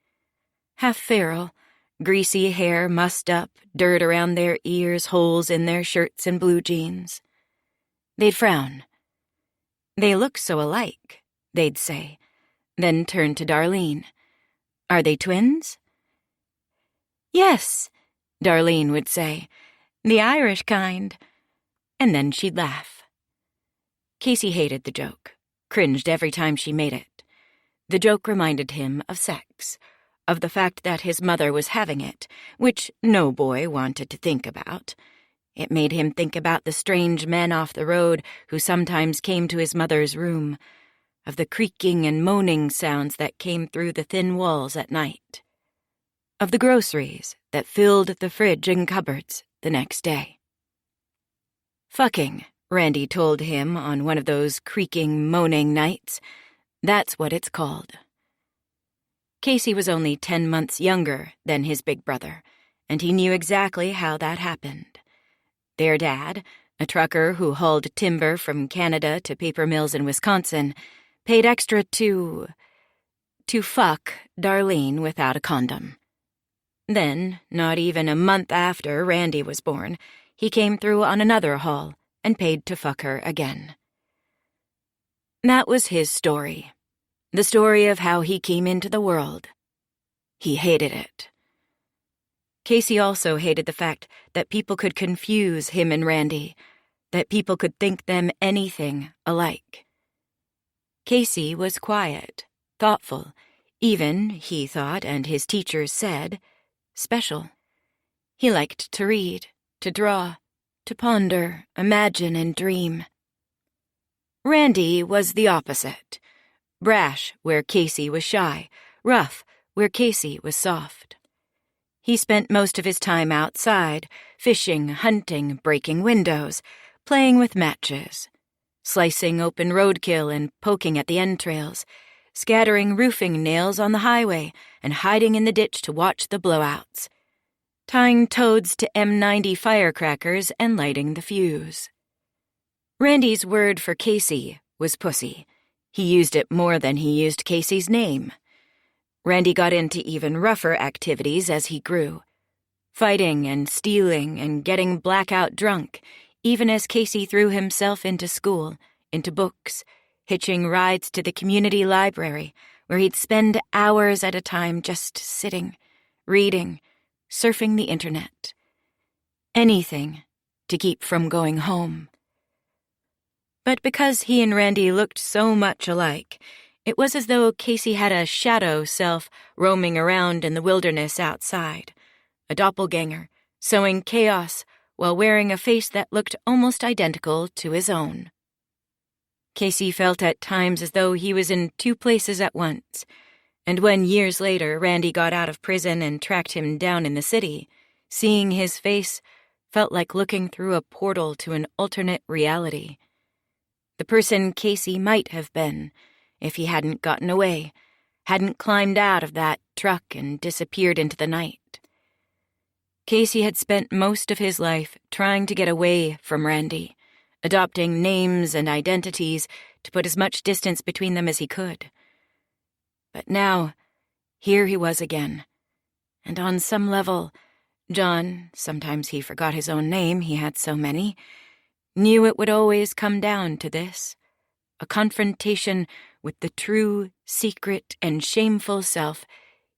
Half feral, greasy hair mussed up, dirt around their ears, holes in their shirts and blue jeans. They'd frown. "They look so alike," they'd say, then turn to Darlene. "Are they twins?" "Yes," Darlene would say, "the Irish kind." And then she'd laugh. Casey hated the joke, cringed every time she made it. The joke reminded him of sex, of the fact that his mother was having it, which no boy wanted to think about. It made him think about the strange men off the road who sometimes came to his mother's room, of the creaking and moaning sounds that came through the thin walls at night, of the groceries that filled the fridge and cupboards the next day. "Fucking," Randy told him on one of those creaking, moaning nights. "That's what it's called." Casey was only 10 months younger than his big brother, and he knew exactly how that happened. Their dad, a trucker who hauled timber from Canada to paper mills in Wisconsin, paid extra to fuck Darlene without a condom. Then, not even a month after Randy was born, he came through on another haul and paid to fuck her again. That was his story. The story of how he came into the world. He hated it. Casey also hated the fact that people could confuse him and Randy, that people could think them anything alike. Casey was quiet, thoughtful, even, he thought and his teachers said, special. He liked to read, to draw, to ponder, imagine, and dream. Randy was the opposite. Brash where Casey was shy, rough where Casey was soft. He spent most of his time outside, fishing, hunting, breaking windows, playing with matches, slicing open roadkill and poking at the entrails, scattering roofing nails on the highway and hiding in the ditch to watch the blowouts, tying toads to M90 firecrackers and lighting the fuse. Randy's word for Casey was pussy. He used it more than he used Casey's name. Randy got into even rougher activities as he grew, fighting and stealing and getting blackout drunk, even as Casey threw himself into school, into books, hitching rides to the community library, where he'd spend hours at a time just sitting, reading, surfing the internet. Anything to keep from going home. But because he and Randy looked so much alike, it was as though Casey had a shadow self roaming around in the wilderness outside, a doppelganger, sowing chaos while wearing a face that looked almost identical to his own. Casey felt at times as though he was in two places at once, and when years later Randy got out of prison and tracked him down in the city, seeing his face felt like looking through a portal to an alternate reality. The person Casey might have been if he hadn't gotten away, hadn't climbed out of that truck and disappeared into the night. Casey had spent most of his life trying to get away from Randy, adopting names and identities to put as much distance between them as he could. But now, here he was again. And on some level, John, sometimes he forgot his own name, he had so many, knew it would always come down to this, a confrontation with the true, secret, and shameful self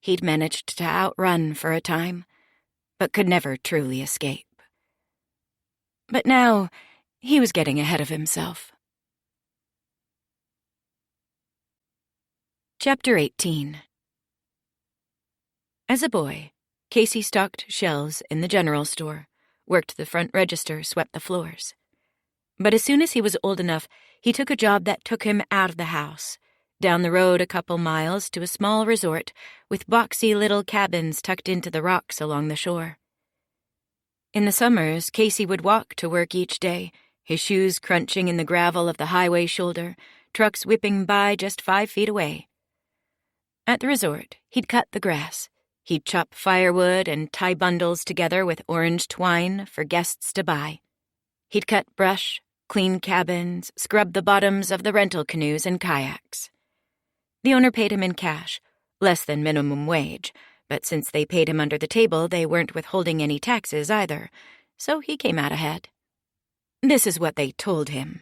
he'd managed to outrun for a time, but could never truly escape. But now, he was getting ahead of himself. Chapter 18. As a boy, Casey stocked shelves in the general store, worked the front register, swept the floors. But as soon as he was old enough, he took a job that took him out of the house, down the road a couple miles to a small resort with boxy little cabins tucked into the rocks along the shore. In the summers, Casey would walk to work each day, his shoes crunching in the gravel of the highway shoulder, trucks whipping by just 5 feet away. At the resort, he'd cut the grass. He'd chop firewood and tie bundles together with orange twine for guests to buy. He'd cut brush, clean cabins, scrub the bottoms of the rental canoes and kayaks. The owner paid him in cash, less than minimum wage, but since they paid him under the table, they weren't withholding any taxes either, so he came out ahead. This is what they told him.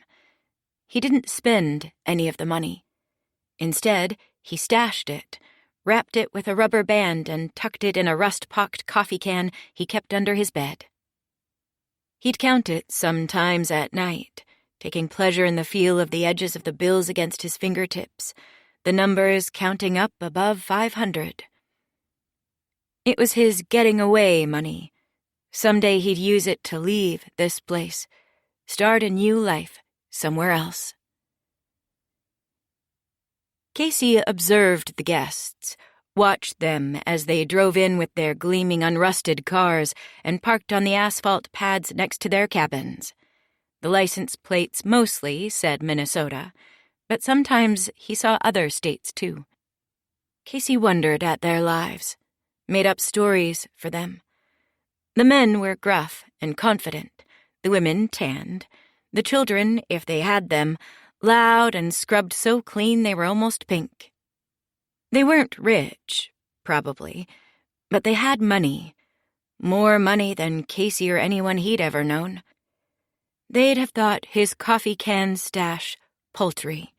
He didn't spend any of the money. Instead, he stashed it, wrapped it with a rubber band, and tucked it in a rust-pocked coffee can he kept under his bed. He'd count it sometimes at night, taking pleasure in the feel of the edges of the bills against his fingertips, the numbers counting up above 500. It was his getting away money. Someday he'd use it to leave this place, start a new life somewhere else. Casey observed the guests, watched them as they drove in with their gleaming unrusted cars and parked on the asphalt pads next to their cabins. The license plates mostly said Minnesota, but sometimes he saw other states too. Casey wondered at their lives, made up stories for them. The men were gruff and confident, the women tanned, the children, if they had them, loud and scrubbed so clean they were almost pink. They weren't rich, probably, but they had money, more money than Casey or anyone he'd ever known. They'd have thought his coffee can stash paltry.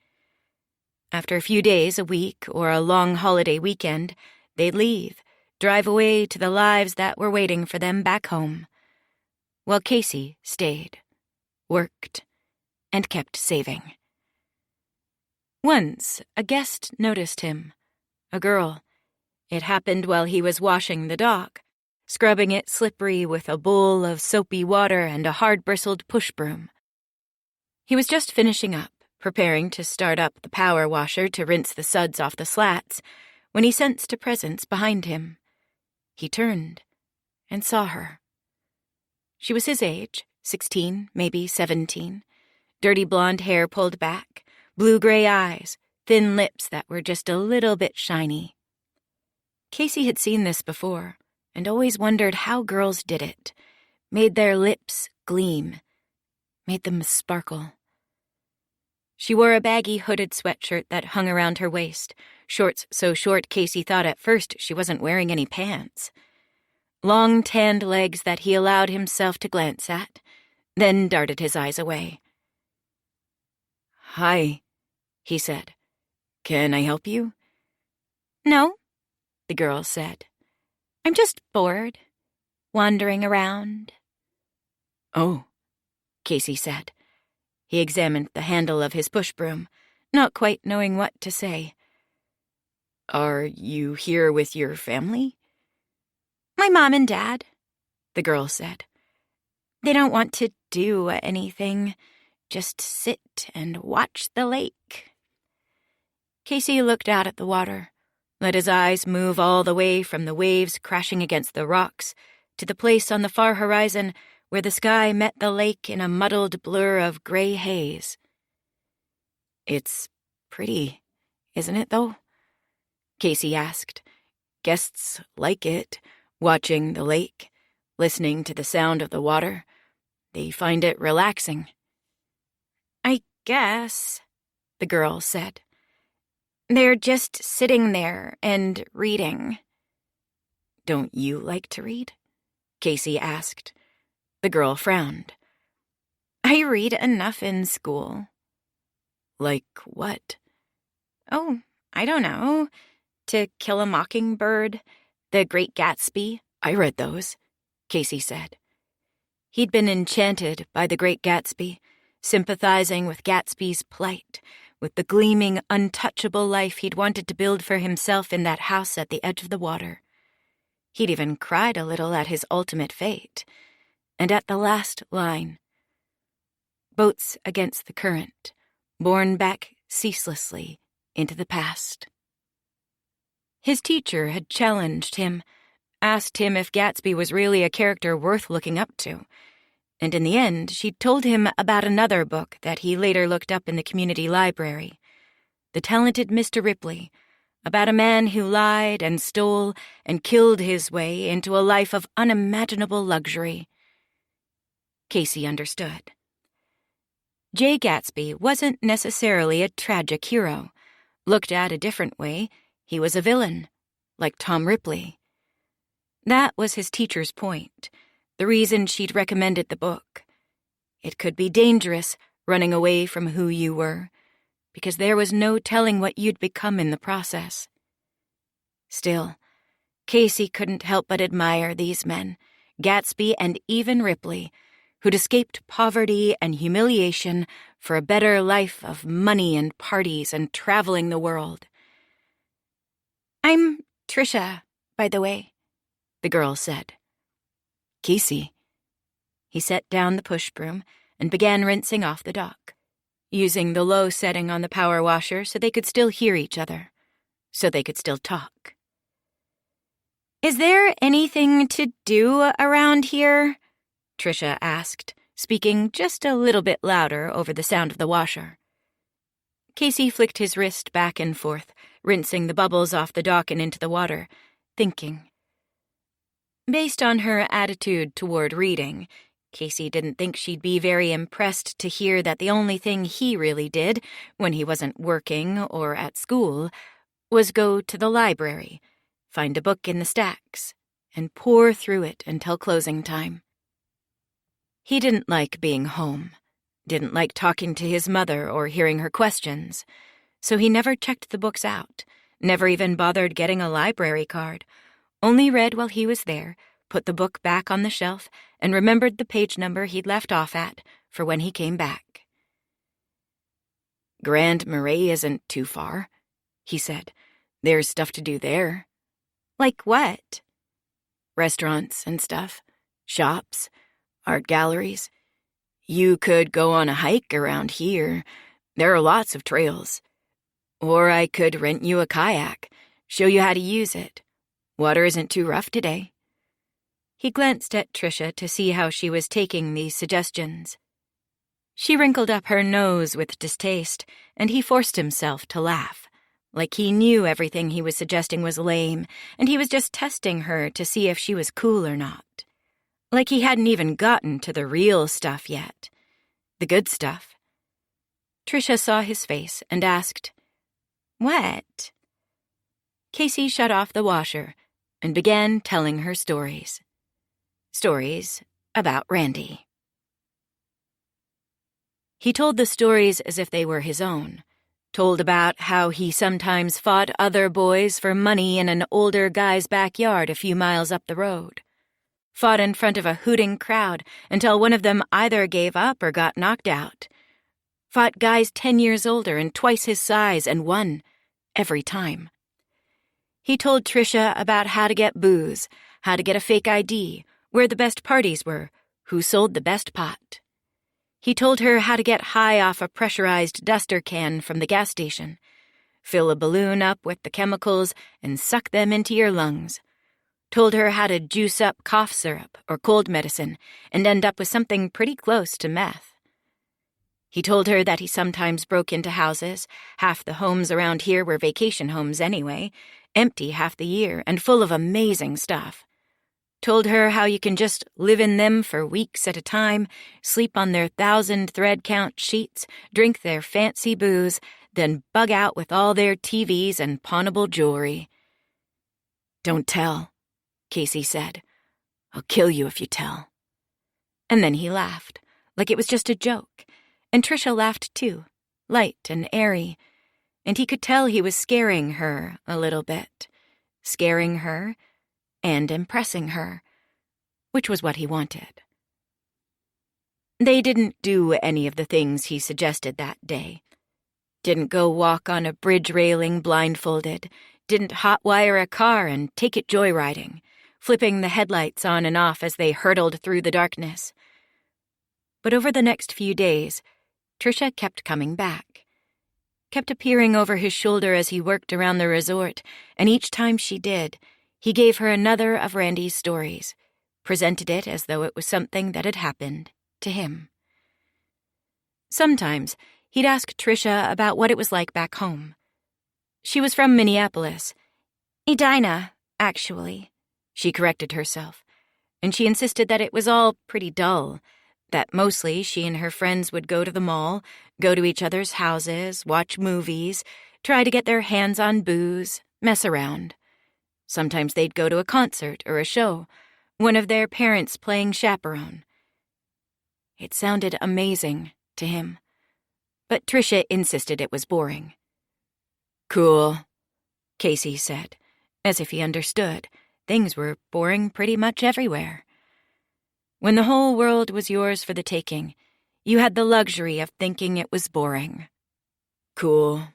After a few days, a week, or a long holiday weekend, they'd leave, drive away to the lives that were waiting for them back home, while Casey stayed, worked, and kept saving. Once, a guest noticed him, a girl. It happened while he was washing the dock, scrubbing it slippery with a bowl of soapy water and a hard-bristled push broom. He was just finishing up, preparing to start up the power washer to rinse the suds off the slats, when he sensed a presence behind him. He turned and saw her. She was his age, 16, maybe 17, dirty blonde hair pulled back, blue-gray eyes, thin lips that were just a little bit shiny. Casey had seen this before, and always wondered how girls did it, made their lips gleam, made them sparkle. She wore a baggy hooded sweatshirt that hung around her waist, shorts so short Casey thought at first she wasn't wearing any pants. Long tanned legs that he allowed himself to glance at, then darted his eyes away. "Hi," he said. "Can I help you?" No, the girl said. I'm just bored, wandering around. Oh, Casey said. He examined the handle of his push broom, not quite knowing what to say. Are you here with your family? My mom and dad, the girl said. They don't want to do anything, just sit and watch the lake. Casey looked out at the water, let his eyes move all the way from the waves crashing against the rocks to the place on the far horizon where the sky met the lake in a muddled blur of gray haze. It's pretty, isn't it, though? Casey asked. Guests like it, watching the lake, listening to the sound of the water. They find it relaxing. I guess, the girl said. They're just sitting there and reading. Don't you like to read? Casey asked. The girl frowned. I read enough in school. Like what? Oh, I don't know. To Kill a Mockingbird, The Great Gatsby. I read those, Casey said. He'd been enchanted by The Great Gatsby, sympathizing with Gatsby's plight, with the gleaming, untouchable life he'd wanted to build for himself in that house at the edge of the water. He'd even cried a little at his ultimate fate, and at the last line. Boats against the current, borne back ceaselessly into the past. His teacher had challenged him, asked him if Gatsby was really a character worth looking up to, and in the end she'd told him about another book that he later looked up in the community library, The Talented Mr. Ripley, about a man who lied and stole and killed his way into a life of unimaginable luxury. Casey understood. Jay Gatsby wasn't necessarily a tragic hero. Looked at a different way, he was a villain, like Tom Ripley. That was his teacher's point, the reason she'd recommended the book. It could be dangerous, running away from who you were, because there was no telling what you'd become in the process. Still, Casey couldn't help but admire these men, Gatsby and even Ripley, who'd escaped poverty and humiliation for a better life of money and parties and traveling the world. I'm Trisha, by the way, the girl said. Casey. He set down the push broom and began rinsing off the dock, using the low setting on the power washer so they could still hear each other, so they could still talk. Is there anything to do around here? Trisha asked, speaking just a little bit louder over the sound of the washer. Casey flicked his wrist back and forth, rinsing the bubbles off the dock and into the water, thinking. Based on her attitude toward reading, Casey didn't think she'd be very impressed to hear that the only thing he really did, when he wasn't working or at school, was go to the library, find a book in the stacks, and pore through it until closing time. He didn't like being home, didn't like talking to his mother or hearing her questions, so he never checked the books out, never even bothered getting a library card, only read while he was there, put the book back on the shelf, and remembered the page number he'd left off at for when he came back. Grand Marais isn't too far, he said. There's stuff to do there. Like what? Restaurants and stuff, shops, art galleries. You could go on a hike around here. There are lots of trails. Or I could rent you a kayak, show you how to use it. Water isn't too rough today. He glanced at Trisha to see how she was taking these suggestions. She wrinkled up her nose with distaste, and he forced himself to laugh, like he knew everything he was suggesting was lame, and he was just testing her to see if she was cool or not. Like he hadn't even gotten to the real stuff yet. The good stuff. Trisha saw his face and asked, What? Casey shut off the washer and began telling her stories. Stories about Randy. He told the stories as if they were his own, Told about how he sometimes fought other boys for money in an older guy's backyard a few miles up the road. Fought in front of a hooting crowd until one of them either gave up or got knocked out. Fought guys 10 years older and twice his size and won, every time. He told Tricia about how to get booze, how to get a fake ID, where the best parties were, who sold the best pot. He told her how to get high off a pressurized duster can from the gas station, fill a balloon up with the chemicals and suck them into your lungs. Told her how to juice up cough syrup or cold medicine and end up with something pretty close to meth. He told her that he sometimes broke into houses, half the homes around here were vacation homes anyway, empty half the year and full of amazing stuff. Told her how you can just live in them for weeks at a time, sleep on their 1,000 thread count sheets, drink their fancy booze, then bug out with all their TVs and pawnable jewelry. "Don't tell," Casey said. "I'll kill you if you tell." And then he laughed, like it was just a joke, and Tricia laughed too, light and airy, and he could tell he was scaring her a little bit, scaring her and impressing her, which was what he wanted. They didn't do any of the things he suggested that day. Didn't go walk on a bridge railing blindfolded, didn't hotwire a car and take it joyriding, flipping the headlights on and off as they hurtled through the darkness. But over the next few days, Tricia kept coming back, kept appearing over his shoulder as he worked around the resort, and each time she did, he gave her another of Randy's stories, presented it as though it was something that had happened to him. Sometimes he'd ask Tricia about what it was like back home. She was from Minneapolis. Edina, actually, she corrected herself, and she insisted that it was all pretty dull, that mostly she and her friends would go to the mall, go to each other's houses, watch movies, try to get their hands on booze, mess around. Sometimes they'd go to a concert or a show, one of their parents playing chaperone. It sounded amazing to him, but Tricia insisted it was boring. "Cool," Casey said, as if he understood. Things were boring pretty much everywhere. When the whole world was yours for the taking, you had the luxury of thinking it was boring. Cool.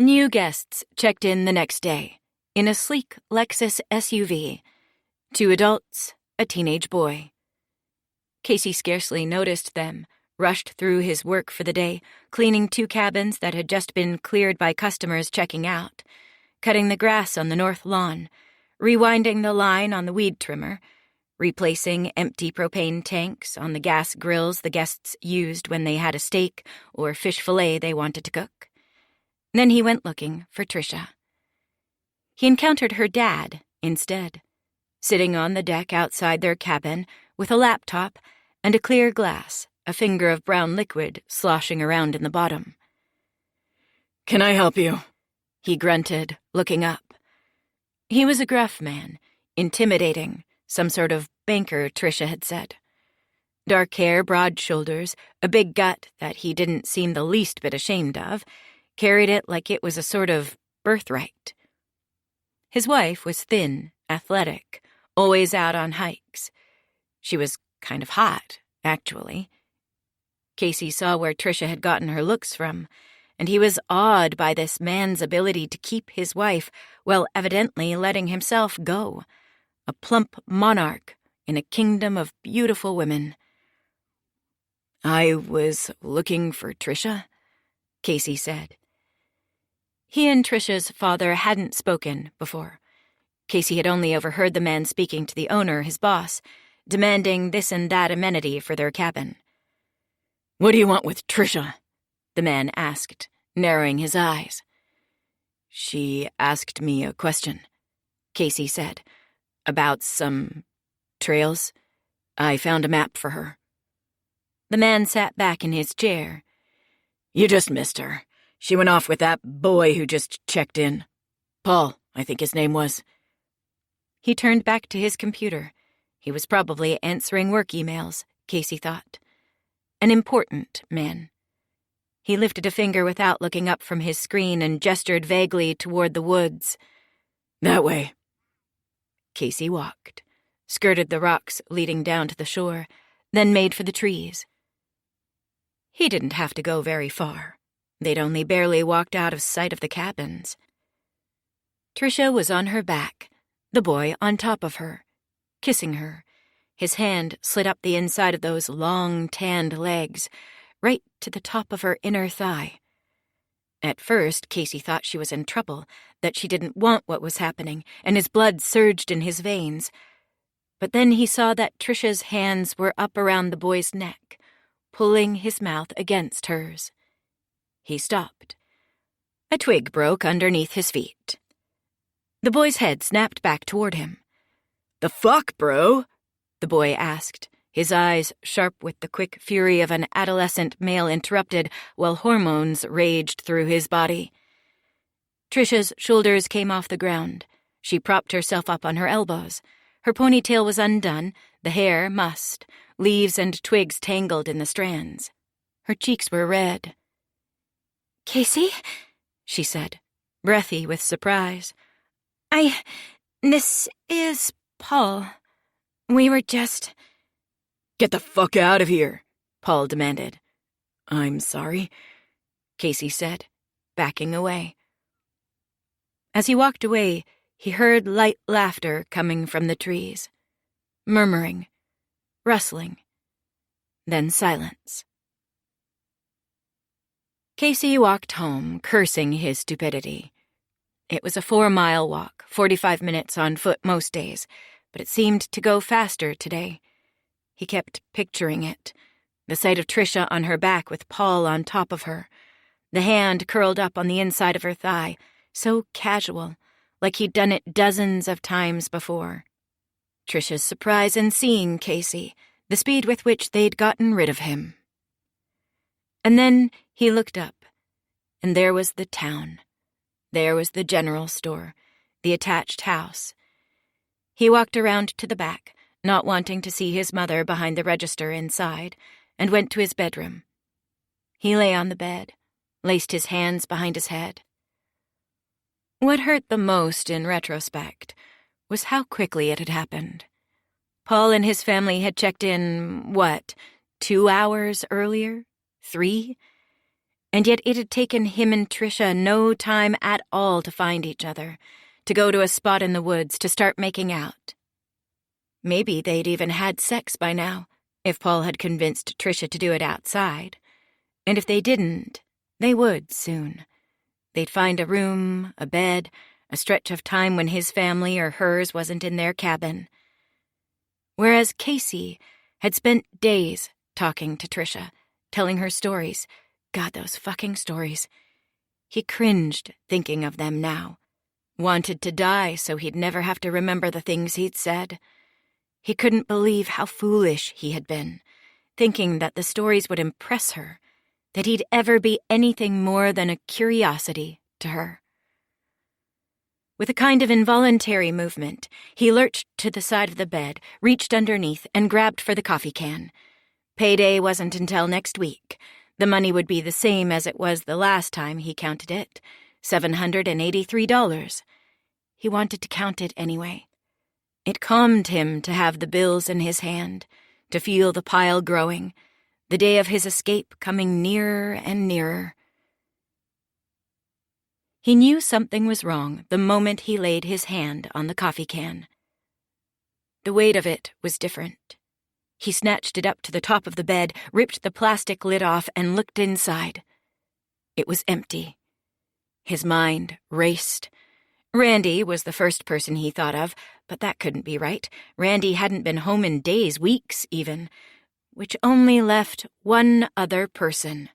New guests checked in the next day, in a sleek Lexus SUV. 2 adults, a teenage boy. Casey scarcely noticed them, rushed through his work for the day, cleaning 2 cabins that had just been cleared by customers checking out, cutting the grass on the north lawn, rewinding the line on the weed trimmer, replacing empty propane tanks on the gas grills the guests used when they had a steak or fish fillet they wanted to cook. Then he went looking for Tricia. He encountered her dad instead, sitting on the deck outside their cabin with a laptop and a clear glass, a finger of brown liquid sloshing around in the bottom. "Can I help you?" he grunted, looking up. He was a gruff man, intimidating, some sort of banker, Tricia had said. Dark hair, broad shoulders, a big gut that he didn't seem the least bit ashamed of, carried it like it was a sort of birthright. His wife was thin, athletic, always out on hikes. She was kind of hot, actually. Casey saw where Tricia had gotten her looks from, and he was awed by this man's ability to keep his wife while evidently letting himself go, a plump monarch in a kingdom of beautiful women. "I was looking for Tricia," Casey said. He and Tricia's father hadn't spoken before. Casey had only overheard the man speaking to the owner, his boss, demanding this and that amenity for their cabin. "What do you want with Tricia?" the man asked, narrowing his eyes. "She asked me a question," Casey said. "About some trails. I found a map for her." The man sat back in his chair. "You just missed her. She went off with that boy who just checked in. Paul, I think his name was." He turned back to his computer. He was probably answering work emails, Casey thought. An important man. He lifted a finger without looking up from his screen and gestured vaguely toward the woods. That way. Casey walked, skirted the rocks leading down to the shore, then made for the trees. He didn't have to go very far. They'd only barely walked out of sight of the cabins. Tricia was on her back, the boy on top of her, kissing her. His hand slid up the inside of those long, tanned legs, right to the top of her inner thigh. At first, Casey thought she was in trouble, that she didn't want what was happening, and his blood surged in his veins. But then he saw that Tricia's hands were up around the boy's neck, pulling his mouth against hers. He stopped. A twig broke underneath his feet. The boy's head snapped back toward him. The fuck, bro? The boy asked, his eyes sharp with the quick fury of an adolescent male interrupted while hormones raged through his body. Tricia's shoulders came off the ground. She propped herself up on her elbows. Her ponytail was undone, the hair mussed, leaves and twigs tangled in the strands. Her cheeks were red. "Casey?" she said, breathy with surprise. This is Paul. We were just—" Get the fuck out of here, Paul demanded. I'm sorry, Casey said, backing away. As he walked away, he heard light laughter coming from the trees, murmuring, rustling, then silence. Casey walked home, cursing his stupidity. It was a 4-mile walk, 45 minutes on foot most days, but it seemed to go faster today. He kept picturing it, the sight of Tricia on her back with Paul on top of her, the hand curled up on the inside of her thigh, so casual, like he'd done it dozens of times before. Tricia's surprise in seeing Casey, the speed with which they'd gotten rid of him. And then he looked up, and there was the town. There was the general store, the attached house. He walked around to the back, not wanting to see his mother behind the register inside, and went to his bedroom. He lay on the bed, laced his hands behind his head. What hurt the most in retrospect was how quickly it had happened. Paul and his family had checked in, 2 hours earlier? 3? And yet it had taken him and Tricia no time at all to find each other, to go to a spot in the woods to start making out. Maybe they'd even had sex by now, if Paul had convinced Tricia to do it outside. And if they didn't, they would soon. They'd find a room, a bed, a stretch of time when his family or hers wasn't in their cabin. Whereas Casey had spent days talking to Tricia, telling her stories. God, those fucking stories. He cringed thinking of them now. Wanted to die so he'd never have to remember the things he'd said. He couldn't believe how foolish he had been, thinking that the stories would impress her, that he'd ever be anything more than a curiosity to her. With a kind of involuntary movement, he lurched to the side of the bed, reached underneath, and grabbed for the coffee can. Payday wasn't until next week. The money would be the same as it was the last time he counted it, $783. He wanted to count it anyway. It calmed him to have the bills in his hand, to feel the pile growing, the day of his escape coming nearer and nearer. He knew something was wrong the moment he laid his hand on the coffee can. The weight of it was different. He snatched it up to the top of the bed, ripped the plastic lid off, and looked inside. It was empty. His mind raced. Randy was the first person he thought of, but that couldn't be right. Randy hadn't been home in days, weeks even, which only left one other person.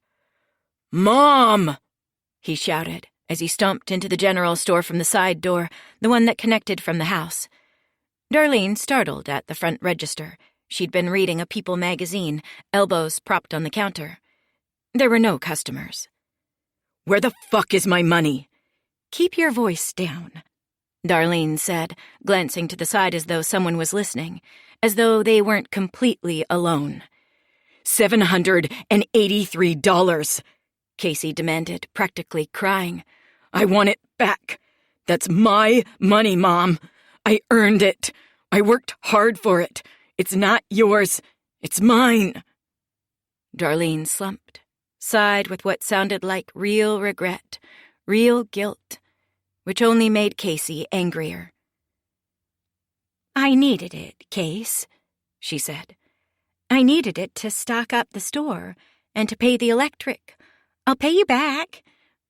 Mom! He shouted as he stomped into the general store from the side door, the one that connected from the house. Darlene startled at the front register. She'd been reading a People magazine, elbows propped on the counter. There were no customers. Where the fuck is my money? Keep your voice down, Darlene said, glancing to the side as though someone was listening, as though they weren't completely alone. $783. Casey demanded, practically crying. "I want it back. That's my money, Mom. I earned it. I worked hard for it. It's not yours. It's mine." Darlene slumped, sighed with what sounded like real regret, real guilt, which only made Casey angrier. "I needed it, Case," she said. "I needed it to stock up the store and to pay the electric. I'll pay you back.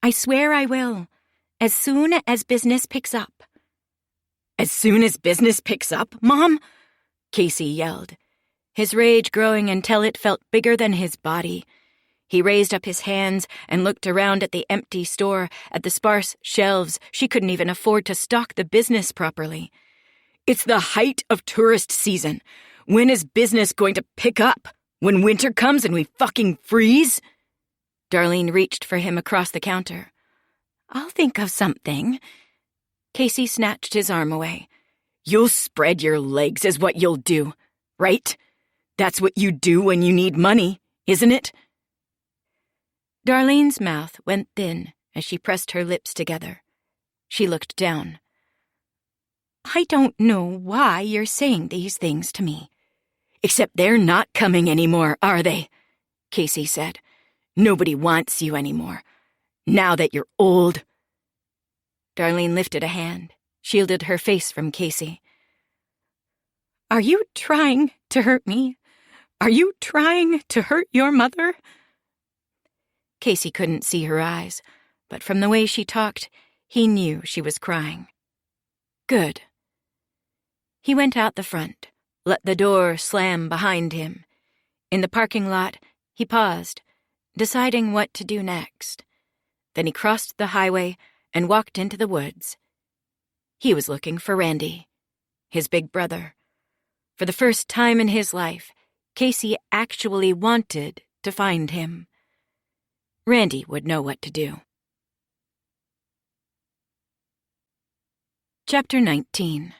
I swear I will. As soon as business picks up." "As soon as business picks up, Mom?" Casey yelled, his rage growing until it felt bigger than his body. He raised up his hands and looked around at the empty store, at the sparse shelves. She couldn't even afford to stock the business properly. "It's the height of tourist season. When is business going to pick up? When winter comes and we fucking freeze?" Darlene reached for him across the counter. "I'll think of something." Casey snatched his arm away. "You'll spread your legs is what you'll do, right? That's what you do when you need money, isn't it?" Darlene's mouth went thin as she pressed her lips together. She looked down. "I don't know why you're saying these things to me." "Except they're not coming anymore, are they?" Casey said. "Nobody wants you anymore. Now that you're old." Darlene lifted a hand, shielded her face from Casey. "Are you trying to hurt me? Are you trying to hurt your mother?" Casey couldn't see her eyes, but from the way she talked, he knew she was crying. Good. He went out the front, let the door slam behind him. In the parking lot, he paused, deciding what to do next. Then he crossed the highway and walked into the woods. He was looking for Randy, his big brother. For the first time in his life, Casey actually wanted to find him. Randy would know what to do. Chapter 19.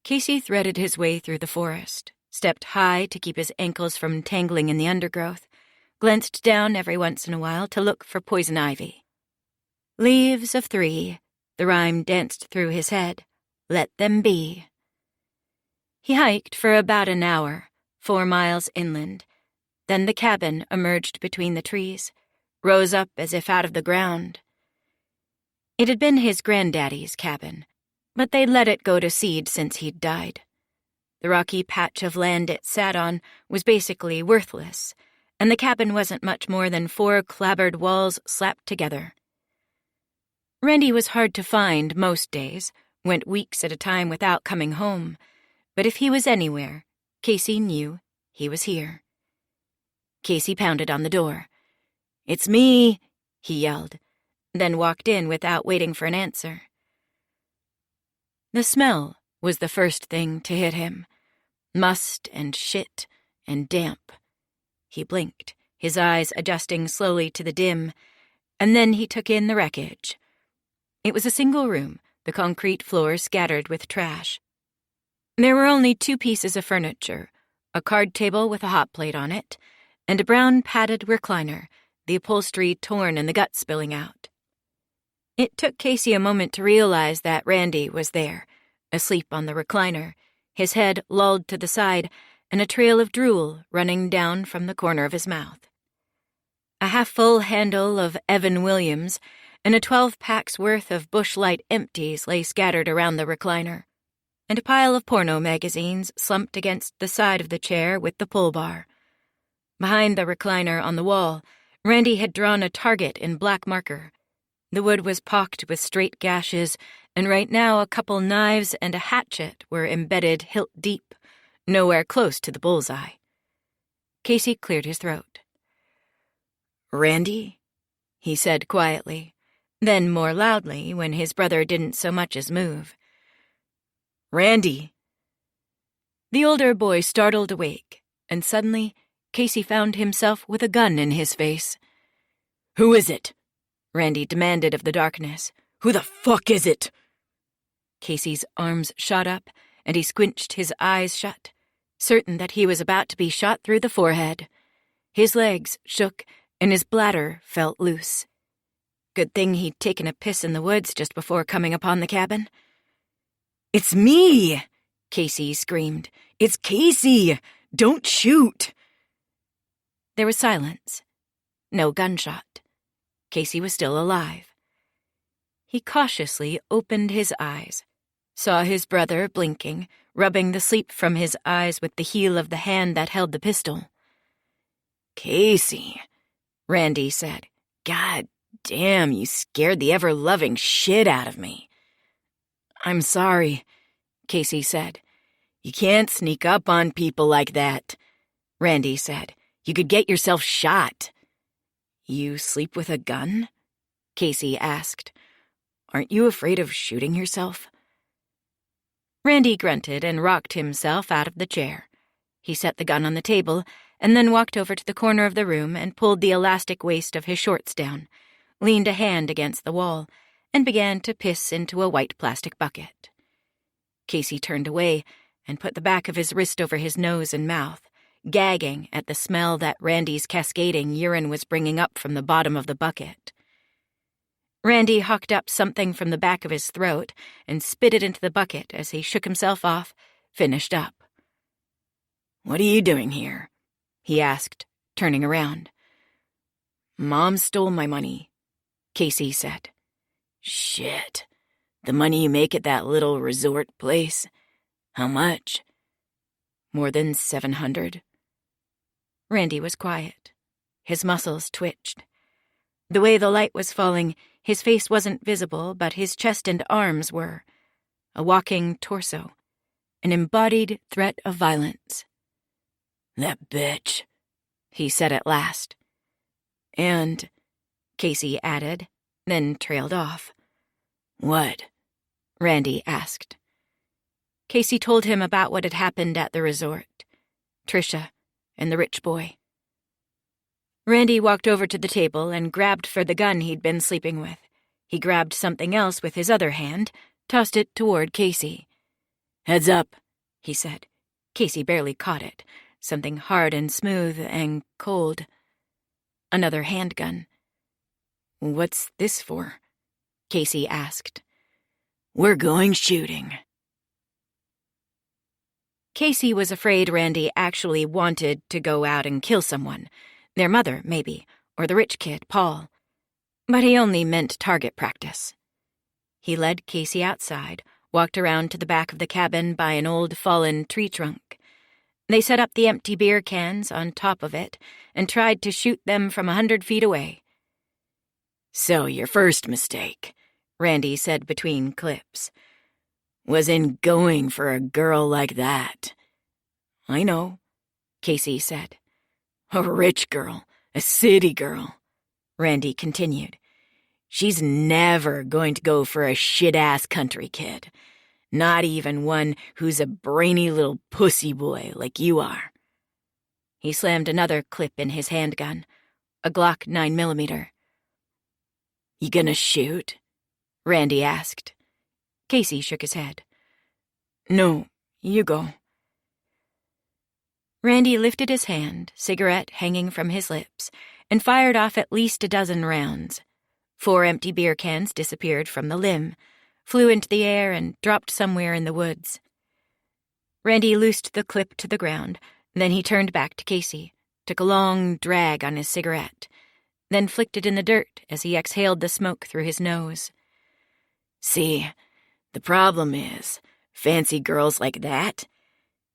Casey threaded his way through the forest, stepped high to keep his ankles from tangling in the undergrowth, glanced down every once in a while to look for poison ivy. "Leaves of 3, the rhyme danced through his head. Let them be." He hiked for about an hour, 4 miles inland. Then the cabin emerged between the trees, rose up as if out of the ground. It had been his granddaddy's cabin, but they'd let it go to seed since he'd died. The rocky patch of land it sat on was basically worthless, and the cabin wasn't much more than 4 clapboard walls slapped together. Randy was hard to find most days, went weeks at a time without coming home, but if he was anywhere, Casey knew he was here. Casey pounded on the door. "It's me," he yelled, then walked in without waiting for an answer. The smell was the first thing to hit him. Must and shit and damp. He blinked, his eyes adjusting slowly to the dim, and then he took in the wreckage. It was a single room, the concrete floor scattered with trash. There were only 2 pieces of furniture, a card table with a hot plate on it, and a brown padded recliner, the upholstery torn and the guts spilling out. It took Casey a moment to realize that Randy was there, asleep on the recliner, his head lolled to the side, and a trail of drool running down from the corner of his mouth. A half-full handle of Evan Williams and a 12-pack's worth of Busch Light empties lay scattered around the recliner, and a pile of porno magazines slumped against the side of the chair with the pull bar. Behind the recliner on the wall, Randy had drawn a target in black marker. The wood was pocked with straight gashes, and right now a couple knives and a hatchet were embedded hilt deep, nowhere close to the bullseye. Casey cleared his throat. "Randy?" he said quietly, then more loudly when his brother didn't so much as move. "Randy!" The older boy startled awake, and suddenly Casey found himself with a gun in his face. "Who is it?" Randy demanded of the darkness. "Who the fuck is it?" Casey's arms shot up, and he squinched his eyes shut, certain that he was about to be shot through the forehead. His legs shook, and his bladder felt loose. Good thing he'd taken a piss in the woods just before coming upon the cabin. "It's me!" Casey screamed. "It's Casey! Don't shoot!" There was silence. No gunshot. Casey was still alive. He cautiously opened his eyes, saw his brother blinking, rubbing the sleep from his eyes with the heel of the hand that held the pistol. "Casey," Randy said. "God damn, you scared the ever-loving shit out of me." "I'm sorry," Casey said. "You can't sneak up on people like that," Randy said. "You could get yourself shot." "You sleep with a gun?" Casey asked. "Aren't you afraid of shooting yourself?" Randy grunted and rocked himself out of the chair. He set the gun on the table and then walked over to the corner of the room and pulled the elastic waist of his shorts down, leaned a hand against the wall, and began to piss into a white plastic bucket. Casey turned away and put the back of his wrist over his nose and mouth, gagging at the smell that Randy's cascading urine was bringing up from the bottom of the bucket. Randy hawked up something from the back of his throat and spit it into the bucket as he shook himself off, finished up. "What are you doing here?" he asked, turning around. "Mom stole my money," Casey said. "Shit. The money you make at that little resort place? How much?" "More than $700. Randy was quiet. His muscles twitched. The way the light was falling, his face wasn't visible, but his chest and arms were. A walking torso. An embodied threat of violence. "That bitch," he said at last. "And," Casey added, then trailed off. "What?" Randy asked. Casey told him about what had happened at the resort. Trisha and the rich boy. Randy walked over to the table and grabbed for the gun he'd been sleeping with. He grabbed something else with his other hand, tossed it toward Casey. "Heads up," he said. Casey barely caught it. Something hard and smooth and cold. Another handgun. "What's this for?" Casey asked. "We're going shooting." Casey was afraid Randy actually wanted to go out and kill someone. Their mother, maybe, or the rich kid, Paul. But he only meant target practice. He led Casey outside, walked around to the back of the cabin by an old fallen tree trunk. They set up the empty beer cans on top of it and tried to shoot them from 100 feet away. "So your first mistake," Randy said between clips, "was in going for a girl like that." "I know," Casey said. "A rich girl, a city girl," Randy continued. "She's never going to go for a shit-ass country kid. Not even one who's a brainy little pussy boy like you are." He slammed another clip in his handgun, a Glock 9mm. "You gonna shoot?" Randy asked. Casey shook his head. "No, you go." Randy lifted his hand, cigarette hanging from his lips, and fired off at least a dozen rounds. 4 empty beer cans disappeared from the limb, flew into the air, and dropped somewhere in the woods. Randy loosed the clip to the ground, then he turned back to Casey, took a long drag on his cigarette, then flicked it in the dirt as he exhaled the smoke through his nose. "See, the problem is, fancy girls like that,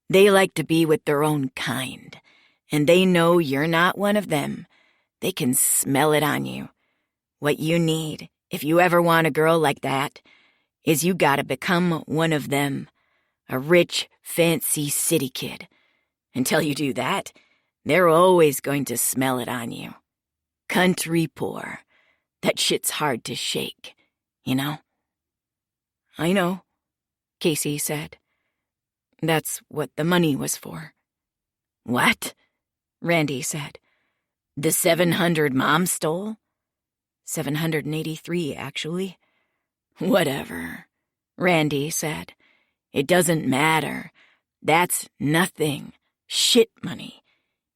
they like to be with their own kind, and they know you're not one of them. They can smell it on you. What you need, if you ever want a girl like that, is you gotta become one of them, a rich, fancy city kid. Until you do that, they're always going to smell it on you. Country poor. That shit's hard to shake, you know?" "I know," Casey said. "That's what the money was for." "What?" Randy said. "The 700 Mom stole?" 783, actually. "Whatever," Randy said. "It doesn't matter. That's nothing. Shit money.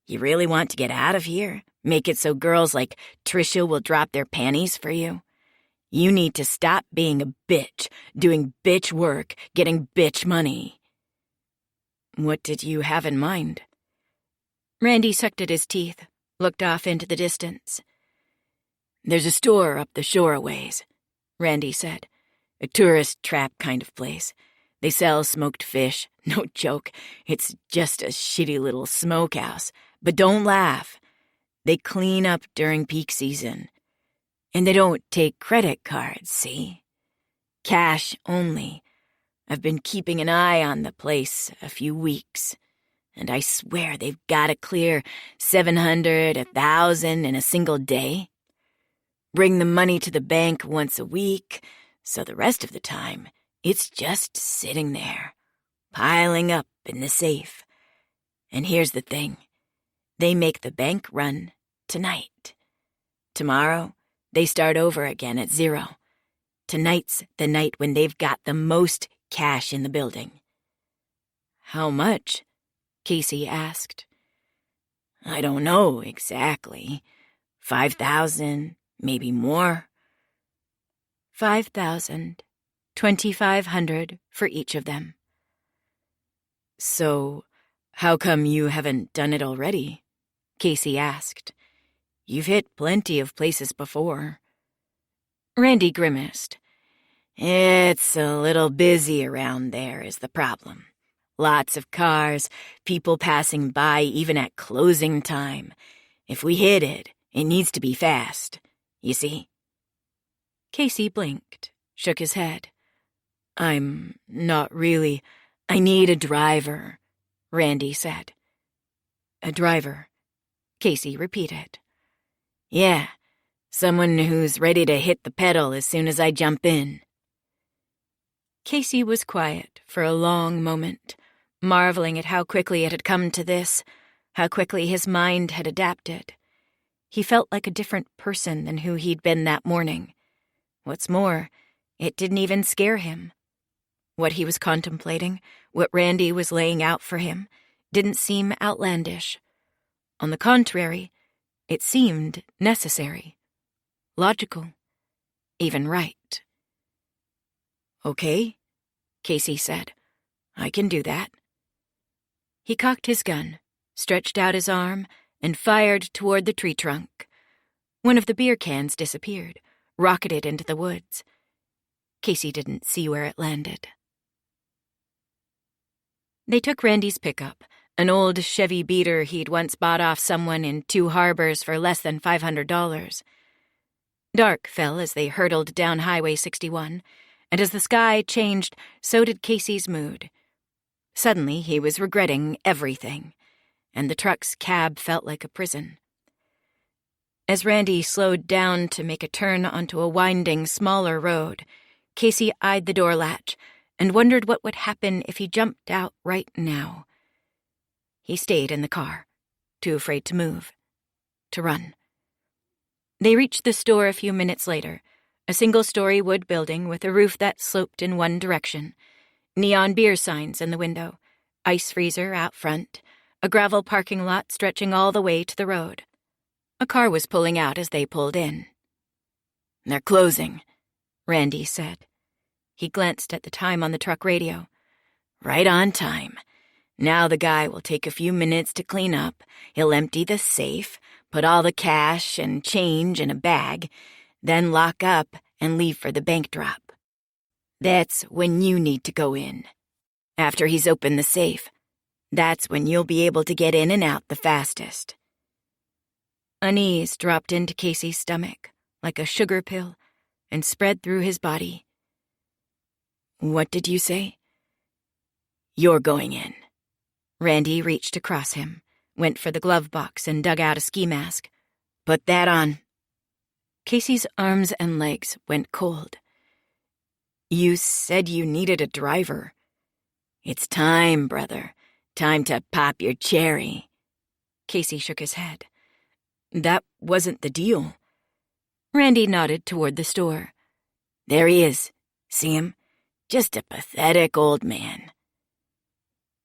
You really want to get out of here? Make it so girls like Trisha will drop their panties for you? You need to stop being a bitch, doing bitch work, getting bitch money." "What did you have in mind?" Randy sucked at his teeth, looked off into the distance. "There's a store up the shore a ways," Randy said. "A tourist trap kind of place. They sell smoked fish. No joke. It's just a shitty little smokehouse. But don't laugh. They clean up during peak season. And they don't take credit cards, see? Cash only. I've been keeping an eye on the place a few weeks, and I swear they've got to clear 700, 1,000 in a single day. Bring the money to the bank once a week, so the rest of the time it's just sitting there, piling up in the safe. And here's the thing. They make the bank run tonight. Tomorrow, they start over again at 0. Tonight's the night when they've got the most cash in the building." "How much?" Casey asked. "I don't know exactly. 5,000, maybe more." 5,000, 2,500 for each of them. "So, how come you haven't done it already?" Casey asked. "You've hit plenty of places before." Randy grimaced. "It's a little busy around there is the problem. Lots of cars, people passing by even at closing time. If we hit it, it needs to be fast. You see?" Casey blinked, shook his head. "I'm not really. I need a driver," Randy said. "A driver," Casey repeated. "Yeah, someone who's ready to hit the pedal as soon as I jump in." Casey was quiet for a long moment, marveling at how quickly it had come to this, how quickly his mind had adapted. He felt like a different person than who he'd been that morning. What's more, it didn't even scare him. What he was contemplating, what Randy was laying out for him, didn't seem outlandish. On the contrary, it seemed necessary, logical, even right. "Okay," Casey said. "I can do that." He cocked his gun, stretched out his arm, and fired toward the tree trunk. One of the beer cans disappeared, rocketed into the woods. Casey didn't see where it landed. They took Randy's pickup, an old Chevy Beater he'd once bought off someone in 2 Harbors for less than $500. Dark fell as they hurtled down Highway 61, and as the sky changed, so did Casey's mood. Suddenly, he was regretting everything, and the truck's cab felt like a prison. As Randy slowed down to make a turn onto a winding, smaller road, Casey eyed the door latch and wondered what would happen if he jumped out right now. He stayed in the car, too afraid to move, to run. They reached the store a few minutes later, a single-story wood building with a roof that sloped in one direction, neon beer signs in the window, ice freezer out front, a gravel parking lot stretching all the way to the road. A car was pulling out as they pulled in. "They're closing," Randy said. He glanced at the time on the truck radio. "Right on time. Now the guy will take a few minutes to clean up. He'll empty the safe, put all the cash and change in a bag, then lock up and leave for the bank drop. That's when you need to go in. After he's opened the safe, that's when you'll be able to get in and out the fastest." Unease dropped into Casey's stomach like a sugar pill and spread through his body. "What did you say?" "You're going in." Randy reached across him, went for the glove box and dug out a ski mask. "Put that on." Casey's arms and legs went cold. "You said you needed a driver." "It's time, brother. Time to pop your cherry." Casey shook his head. "That wasn't the deal." Randy nodded toward the store. "There he is. See him? Just a pathetic old man."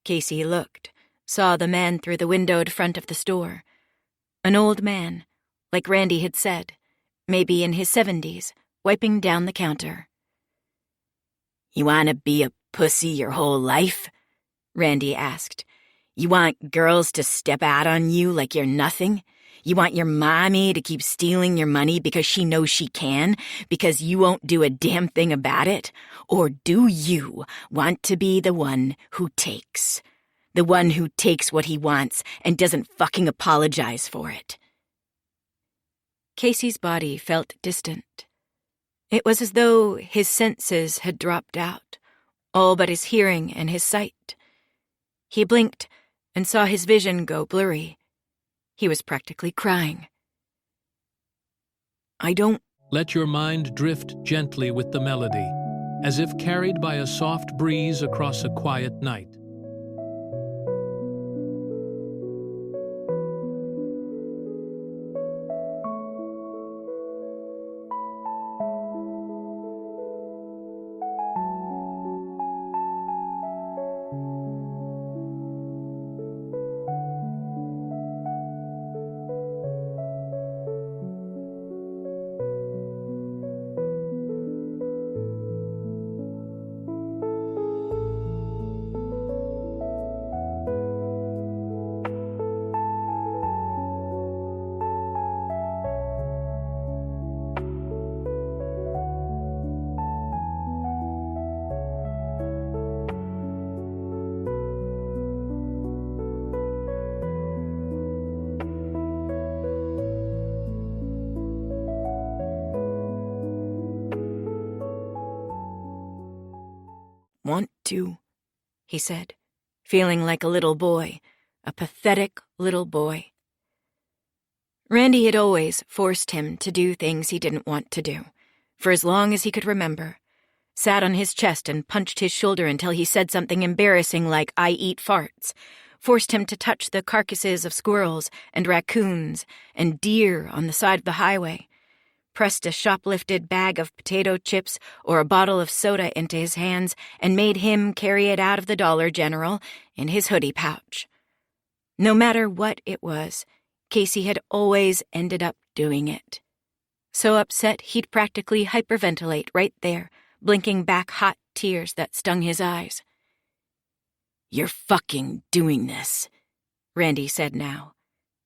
Casey looked, saw the man through the windowed front of the store. An old man, like Randy had said, maybe in his 70s, wiping down the counter. "You want to be a pussy your whole life?" Randy asked. "You want girls to step out on you like you're nothing? You want your mommy to keep stealing your money because she knows she can, because you won't do a damn thing about it? Or do you want to be the one who takes? The one who takes what he wants and doesn't fucking apologize for it?" Casey's body felt distant. It was as though his senses had dropped out, all but his hearing and his sight. He blinked and saw his vision go blurry. He was practically crying. I don't... Let your mind drift gently with the melody, as if carried by a soft breeze across a quiet night. "Want to," he said, feeling like a little boy, a pathetic little boy. Randy had always forced him to do things he didn't want to do, for as long as he could remember, sat on his chest and punched his shoulder until he said something embarrassing like, "I eat farts," forced him to touch the carcasses of squirrels and raccoons and deer on the side of the highway, pressed a shoplifted bag of potato chips or a bottle of soda into his hands and made him carry it out of the Dollar General in his hoodie pouch. No matter what it was, Casey had always ended up doing it. So upset he'd practically hyperventilate right there, blinking back hot tears that stung his eyes. "You're fucking doing this," Randy said now,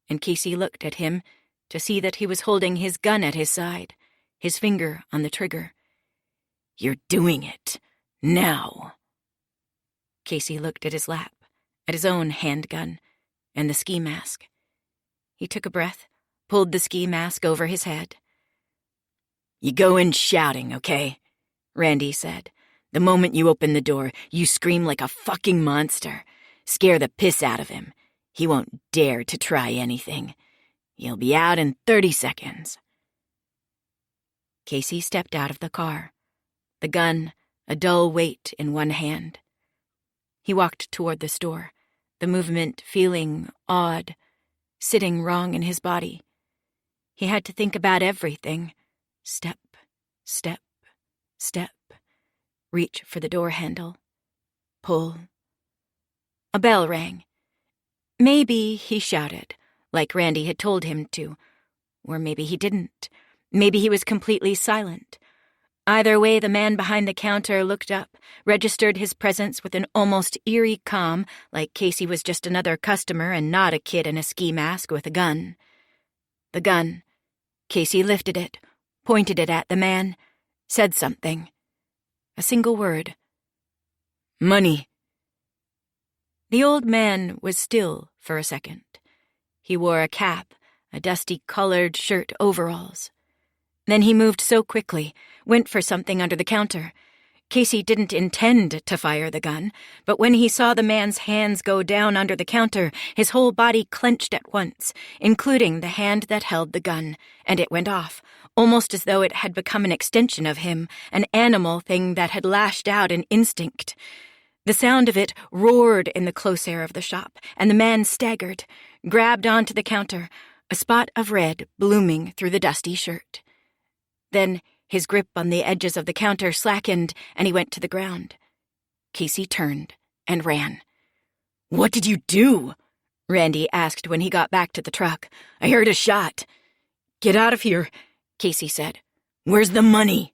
and Casey looked at him to see that he was holding his gun at his side, his finger on the trigger. "You're doing it. Now." Casey looked at his lap, at his own handgun, and the ski mask. He took a breath, pulled the ski mask over his head. "You go in shouting, okay?" Randy said. "The moment you open the door, you scream like a fucking monster. Scare the piss out of him. He won't dare to try anything. You'll be out in 30 seconds. Casey stepped out of the car, the gun a dull weight in one hand. He walked toward the store, the movement feeling odd, sitting wrong in his body. He had to think about everything. Step, step, step. Reach for the door handle. Pull. A bell rang. Maybe he shouted, like Randy had told him to. Or maybe he didn't. Maybe he was completely silent. Either way, the man behind the counter looked up, registered his presence with an almost eerie calm, like Casey was just another customer and not a kid in a ski mask with a gun. The gun. Casey lifted it, pointed it at the man, said something. A single word. "Money." The old man was still for a second. He wore a cap, a dusty-colored shirt overalls. Then he moved so quickly, went for something under the counter. Casey didn't intend to fire the gun, but when he saw the man's hands go down under the counter, his whole body clenched at once, including the hand that held the gun, and it went off, almost as though it had become an extension of him, an animal thing that had lashed out in instinct. The sound of it roared in the close air of the shop, and the man staggered, grabbed onto the counter, a spot of red blooming through the dusty shirt. Then his grip on the edges of the counter slackened, and he went to the ground. Casey turned and ran. "What did you do?" Randy asked when he got back to the truck. "I heard a shot." Get out of here, Casey said. Where's the money?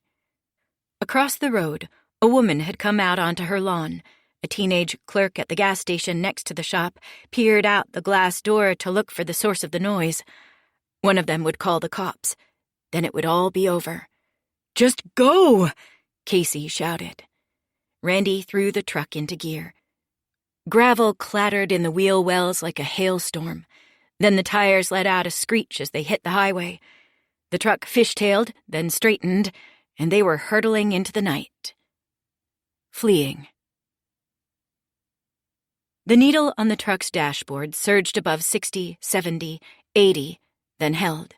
Across the road, a woman had come out onto her lawn. A teenage clerk at the gas station next to the shop peered out the glass door to look for the source of the noise. One of them would call the cops. Then it would all be over. Just go, Casey shouted. Randy threw the truck into gear. Gravel clattered in the wheel wells like a hailstorm. Then the tires let out a screech as they hit the highway. The truck fishtailed, then straightened, and they were hurtling into the night. Fleeing. The needle on the truck's dashboard surged above 60, 70, 80, then held.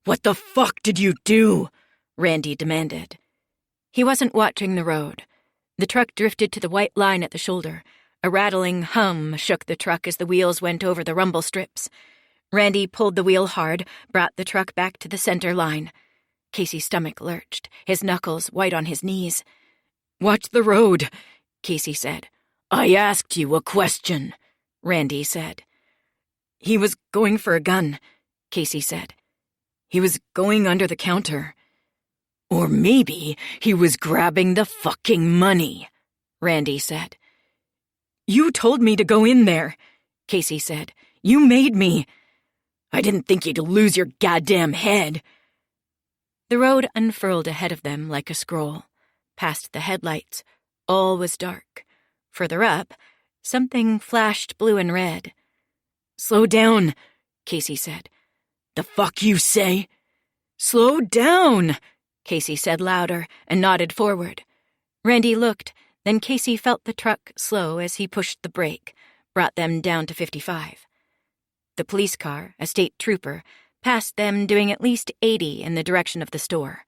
What the fuck did you do? Randy demanded. He wasn't watching the road. The truck drifted to the white line at the shoulder. A rattling hum shook the truck as the wheels went over the rumble strips. Randy pulled the wheel hard, brought the truck back to the center line. Casey's stomach lurched, his knuckles white on his knees. Watch the road, Casey said. I asked you a question, Randy said. He was going for a gun, Casey said. He was going under the counter. Or maybe he was grabbing the fucking money, Randy said. You told me to go in there, Casey said. You made me. I didn't think you'd lose your goddamn head. The road unfurled ahead of them like a scroll. Past the headlights, all was dark. Further up, something flashed blue and red. Slow down, Casey said. The fuck you say? Slow down, Casey said louder and nodded forward. Randy looked, then Casey felt the truck slow as he pushed the brake, brought them down to 55. The police car, a state trooper, passed them doing at least 80 in the direction of the store.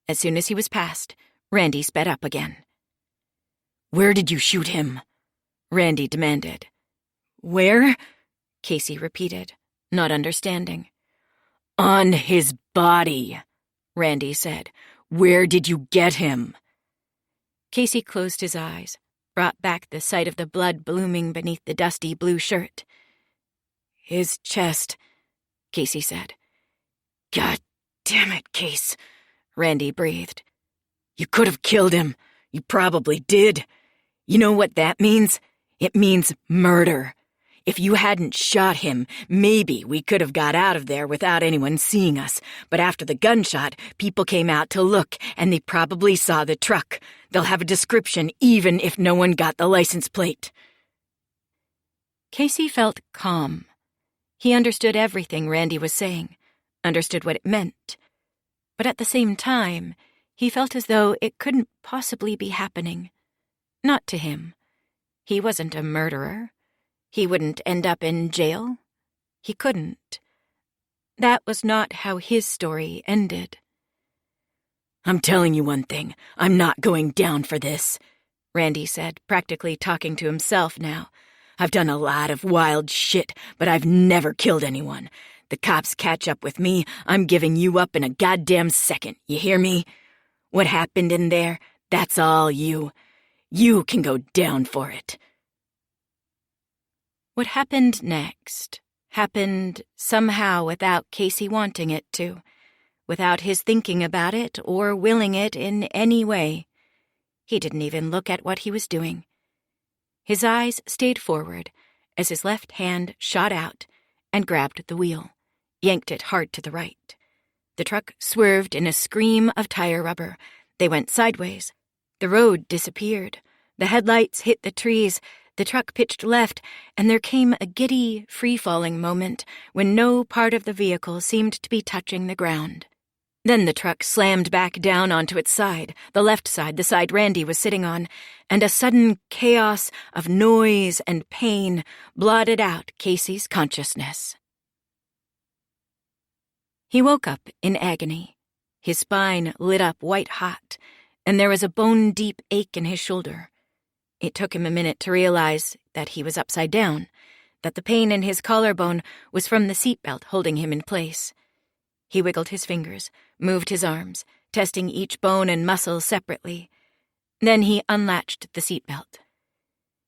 As soon as he was past, Randy sped up again. Where did you shoot him? Randy demanded. Where? Casey repeated, not understanding. On his body, Randy said. Where did you get him? Casey closed his eyes, brought back the sight of the blood blooming beneath the dusty blue shirt. His chest, Casey said. God damn it, Case, Randy breathed. You could have killed him. You probably did. You know what that means? It means murder. If you hadn't shot him, maybe we could have got out of there without anyone seeing us. But after the gunshot, people came out to look, and they probably saw the truck. They'll have a description even if no one got the license plate. Casey felt calm. He understood everything Randy was saying, understood what it meant. But at the same time, he felt as though it couldn't possibly be happening. Not to him. He wasn't a murderer. He wouldn't end up in jail. He couldn't. That was not how his story ended. I'm telling you one thing. I'm not going down for this, Randy said, practically talking to himself now. I've done a lot of wild shit, but I've never killed anyone. The cops catch up with me, I'm giving you up in a goddamn second, you hear me? What happened in there, that's all you. You can go down for it. What happened next happened somehow without Casey wanting it to, without his thinking about it or willing it in any way. He didn't even look at what he was doing. His eyes stayed forward as his left hand shot out and grabbed the wheel, yanked it hard to the right. The truck swerved in a scream of tire rubber. They went sideways. The road disappeared. The headlights hit the trees. The truck pitched left, and there came a giddy, free-falling moment when no part of the vehicle seemed to be touching the ground. Then the truck slammed back down onto its side, the left side, the side Randy was sitting on, and a sudden chaos of noise and pain blotted out Casey's consciousness. He woke up in agony. His spine lit up white-hot, and there was a bone-deep ache in his shoulder. It took him a minute to realize that he was upside down, that the pain in his collarbone was from the seatbelt holding him in place. He wiggled his fingers, moved his arms, testing each bone and muscle separately. Then he unlatched the seatbelt.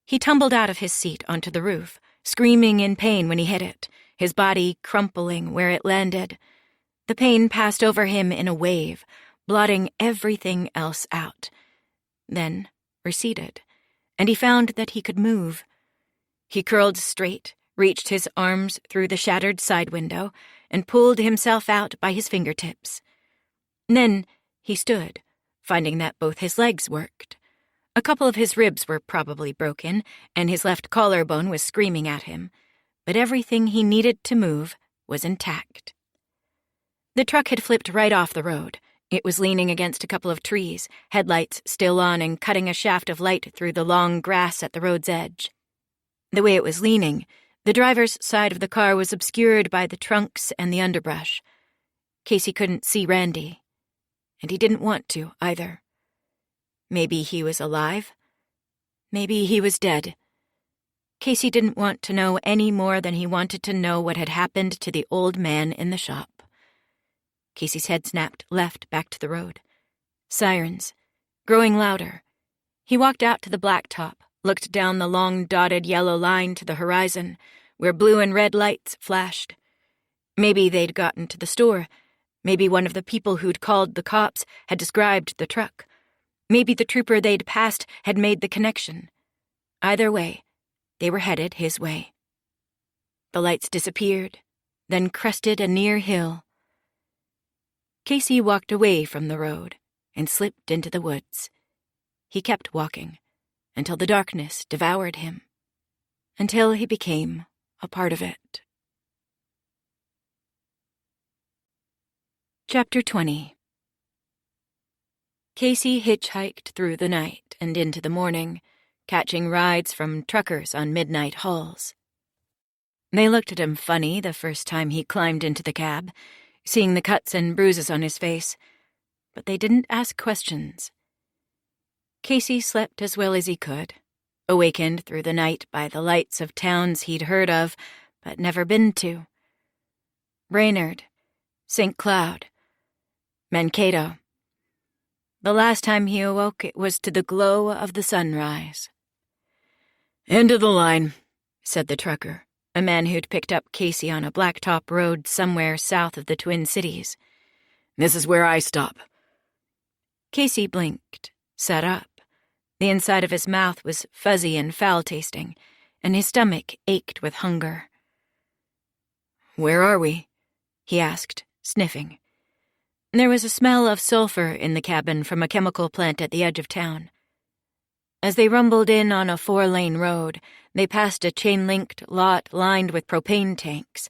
He tumbled out of his seat onto the roof, screaming in pain when he hit it, his body crumpling where it landed. The pain passed over him in a wave, blotting everything else out. Then receded, and he found that he could move. He curled straight, reached his arms through the shattered side window, and pulled himself out by his fingertips. Then he stood, finding that both his legs worked. A couple of his ribs were probably broken, and his left collarbone was screaming at him, but everything he needed to move was intact. The truck had flipped right off the road. It was leaning against a couple of trees, headlights still on and cutting a shaft of light through the long grass at the road's edge. The way it was leaning, the driver's side of the car was obscured by the trunks and the underbrush. Casey couldn't see Randy, and he didn't want to either. Maybe he was alive. Maybe he was dead. Casey didn't want to know any more than he wanted to know what had happened to the old man in the shop. Casey's head snapped left back to the road. Sirens, growing louder. He walked out to the blacktop, looked down the long dotted yellow line to the horizon, where blue and red lights flashed. Maybe they'd gotten to the store. Maybe one of the people who'd called the cops had described the truck. Maybe the trooper they'd passed had made the connection. Either way, they were headed his way. The lights disappeared, then crested a near hill. Casey walked away from the road and slipped into the woods. He kept walking until the darkness devoured him, until he became a part of it. Chapter 20. Casey hitchhiked through the night and into the morning, catching rides from truckers on midnight hauls. They looked at him funny the first time he climbed into the cab, seeing the cuts and bruises on his face, but they didn't ask questions. Casey slept as well as he could, awakened through the night by the lights of towns he'd heard of but never been to. Brainerd, St. Cloud, Mankato. The last time he awoke, it was to the glow of the sunrise. "End of the line," said the trucker, a man who'd picked up Casey on a blacktop road somewhere south of the Twin Cities. "This is where I stop." Casey blinked, sat up. The inside of his mouth was fuzzy and foul-tasting, and his stomach ached with hunger. "Where are we?" he asked, sniffing. There was a smell of sulfur in the cabin from a chemical plant at the edge of town. As they rumbled in on a 4-lane road, they passed a chain-linked lot lined with propane tanks,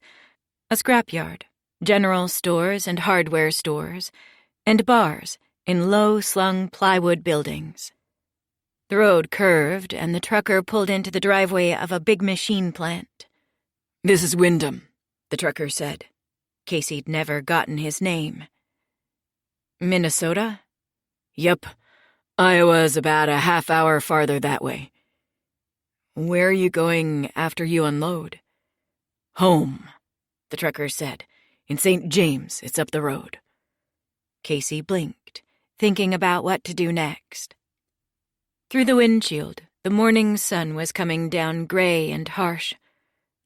a scrapyard, general stores and hardware stores, and bars in low-slung plywood buildings. The road curved, and the trucker pulled into the driveway of a big machine plant. "This is Wyndham," the trucker said. Casey'd never gotten his name. "Minnesota?" "Yep. Iowa's about a half-hour farther that way." "Where are you going after you unload?" "Home," the trucker said. "In St. James, it's up the road." Casey blinked, thinking about what to do next. Through the windshield, the morning sun was coming down gray and harsh.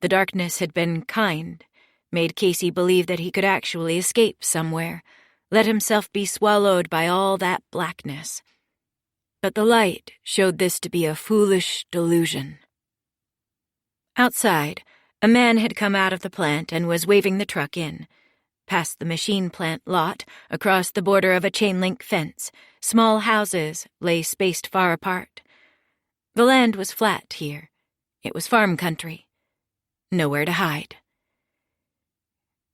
The darkness had been kind, made Casey believe that he could actually escape somewhere, let himself be swallowed by all that blackness. But the light showed this to be a foolish delusion. Outside, a man had come out of the plant and was waving the truck in. Past the machine plant lot, across the border of a chain-link fence, small houses lay spaced far apart. The land was flat here. It was farm country. Nowhere to hide.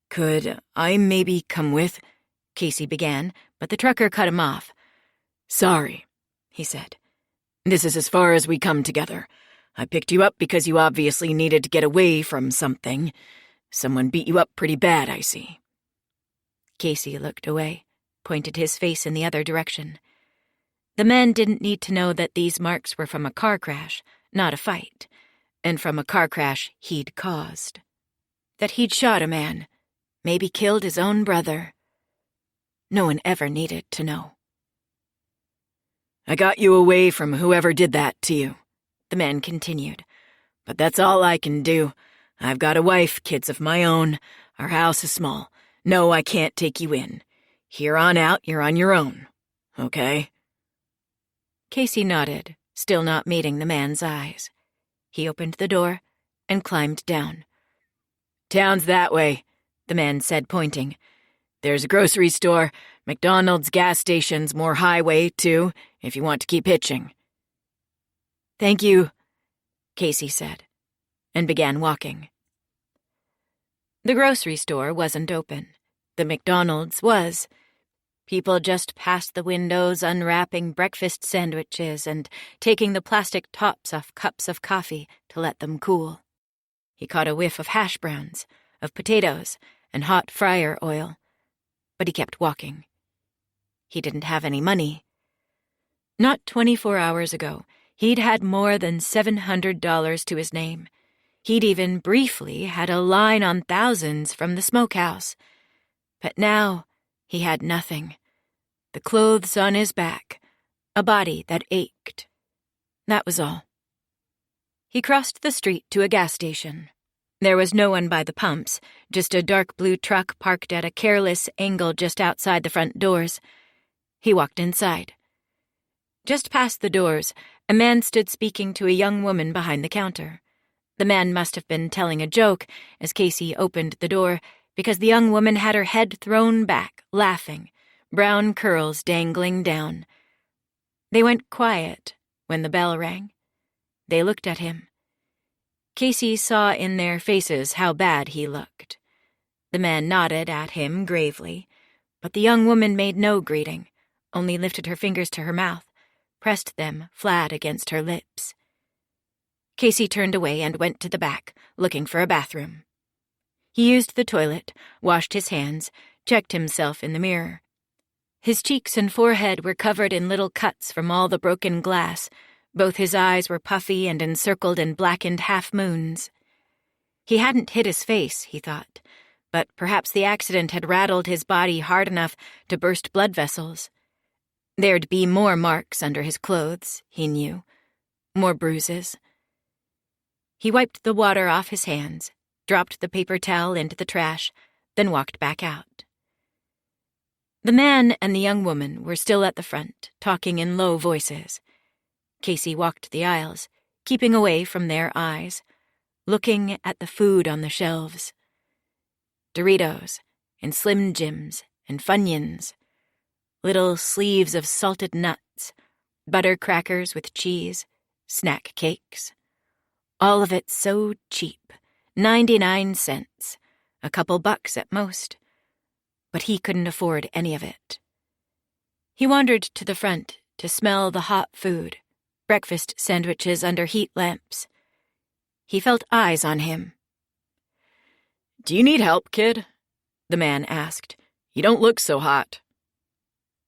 "Could I maybe come with?" Casey began, but the trucker cut him off. "Sorry," he said. "This is as far as we come together. I picked you up because you obviously needed to get away from something. Someone beat you up pretty bad, I see." Casey looked away, pointed his face in the other direction. The man didn't need to know that these marks were from a car crash, not a fight, and from a car crash he'd caused. That he'd shot a man, maybe killed his own brother. No one ever needed to know. "I got you away from whoever did that to you," the man continued. "But that's all I can do. I've got a wife, kids of my own. Our house is small. No, I can't take you in. Here on out, you're on your own. Okay? Casey nodded, still not meeting the man's eyes. He opened the door and climbed down. Town's that way, the man said, pointing. There's a grocery store, McDonald's, gas stations, more highway, too, if you want to keep hitching. Thank you, Casey said, and began walking. The grocery store wasn't open. The McDonald's was. People just passed the windows unwrapping breakfast sandwiches and taking the plastic tops off cups of coffee to let them cool. He caught a whiff of hash browns, of potatoes, and hot fryer oil, but he kept walking. He didn't have any money. Not 24 hours ago, he'd had more than $700 to his name. He'd even briefly had a line on thousands from the smokehouse. But now he had nothing. The clothes on his back, a body that ached. That was all. He crossed the street to a gas station. There was no one by the pumps, just a dark blue truck parked at a careless angle just outside the front doors. He walked inside. Just past the doors, a man stood speaking to a young woman behind the counter. The man must have been telling a joke as Casey opened the door, because the young woman had her head thrown back, laughing, brown curls dangling down. They went quiet when the bell rang. They looked at him. Casey saw in their faces how bad he looked. The man nodded at him gravely, but the young woman made no greeting, only lifted her fingers to her mouth, pressed them flat against her lips. Casey turned away and went to the back, looking for a bathroom. He used the toilet, washed his hands, checked himself in the mirror. His cheeks and forehead were covered in little cuts from all the broken glass. Both his eyes were puffy and encircled in blackened half-moons. He hadn't hit his face, he thought, but perhaps the accident had rattled his body hard enough to burst blood vessels. There'd be more marks under his clothes, he knew. More bruises. He wiped the water off his hands, dropped the paper towel into the trash, then walked back out. The man and the young woman were still at the front, talking in low voices. Casey walked the aisles, keeping away from their eyes, looking at the food on the shelves. Doritos, and Slim Jims, and Funyuns, little sleeves of salted nuts, butter crackers with cheese, snack cakes. All of it so cheap, 99 cents, a couple bucks at most. But he couldn't afford any of it. He wandered to the front to smell the hot food, breakfast sandwiches under heat lamps. He felt eyes on him. Do you need help, kid? The man asked. You don't look so hot.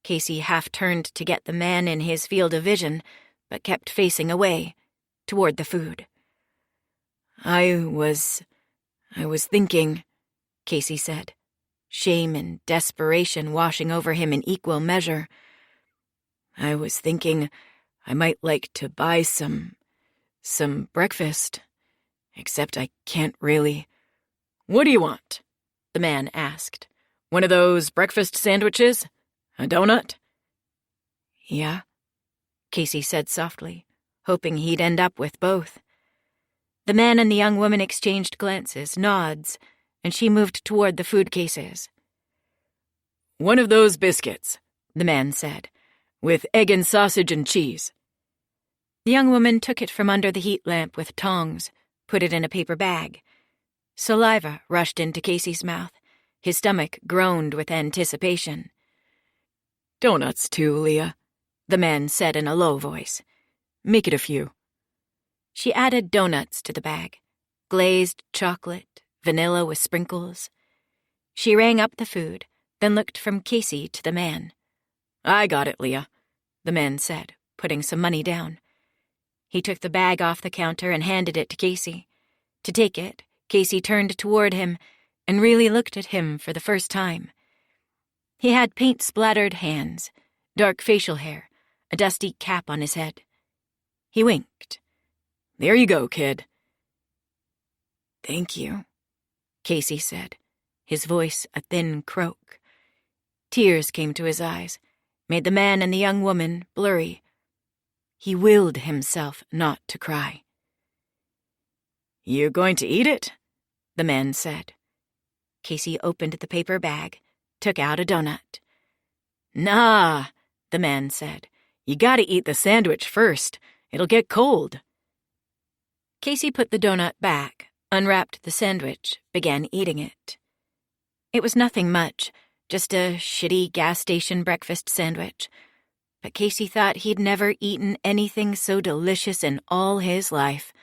Casey half turned to get the man in his field of vision, but kept facing away, toward the food. I was thinking, Casey said, shame and desperation washing over him in equal measure. I was thinking I might like to buy some breakfast, except I can't really. What do you want? The man asked. One of those breakfast sandwiches? A donut? Yeah, Casey said softly, hoping he'd end up with both. The man and the young woman exchanged glances, nods, and she moved toward the food cases. One of those biscuits, the man said, with egg and sausage and cheese. The young woman took it from under the heat lamp with tongs, put it in a paper bag. Saliva rushed into Casey's mouth. His stomach groaned with anticipation. Donuts too, Leah, the man said in a low voice. Make it a few. She added donuts to the bag, glazed chocolate, vanilla with sprinkles. She rang up the food, then looked from Casey to the man. I got it, Leah, the man said, putting some money down. He took the bag off the counter and handed it to Casey. To take it, Casey turned toward him and really looked at him for the first time. He had paint-splattered hands, dark facial hair, a dusty cap on his head. He winked. There you go, kid. Thank you, Casey said, his voice a thin croak. Tears came to his eyes, made the man and the young woman blurry. He willed himself not to cry. "You going to eat it?" the man said. Casey opened the paper bag, took out a donut. "Nah," the man said. "You gotta eat the sandwich first. It'll get cold." Casey put the donut back, unwrapped the sandwich, began eating it. It was nothing much, just a shitty gas station breakfast sandwich. But Casey thought he'd never eaten anything so delicious in all his life.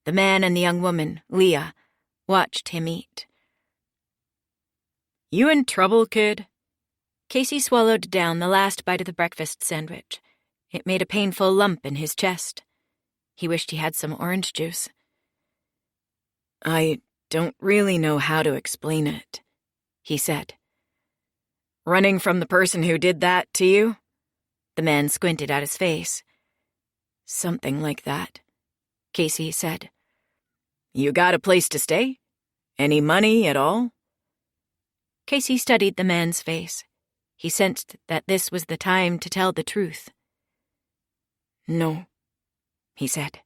The man and the young woman, Leah, watched him eat. "You in trouble, kid?" Casey swallowed down the last bite of the breakfast sandwich. It made a painful lump in his chest. He wished he had some orange juice. "I don't really know how to explain it," he said. "Running from the person who did that to you?" The man squinted at his face. "Something like that," Casey said. "You got a place to stay? Any money at all?" Casey studied the man's face. He sensed that this was the time to tell the truth. "No," he said.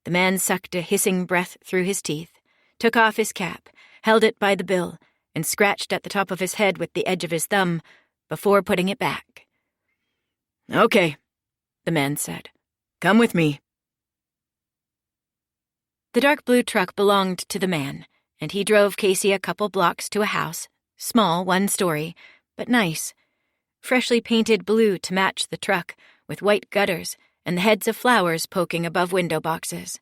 The man sucked a hissing breath through his teeth, took off his cap, held it by the bill, and scratched at the top of his head with the edge of his thumb before putting it back. "Okay," the man said. "Come with me." The dark blue truck belonged to the man, and he drove Casey a couple blocks to a house, small, 1-story, but nice, freshly painted blue to match the truck, with white gutters and the heads of flowers poking above window boxes.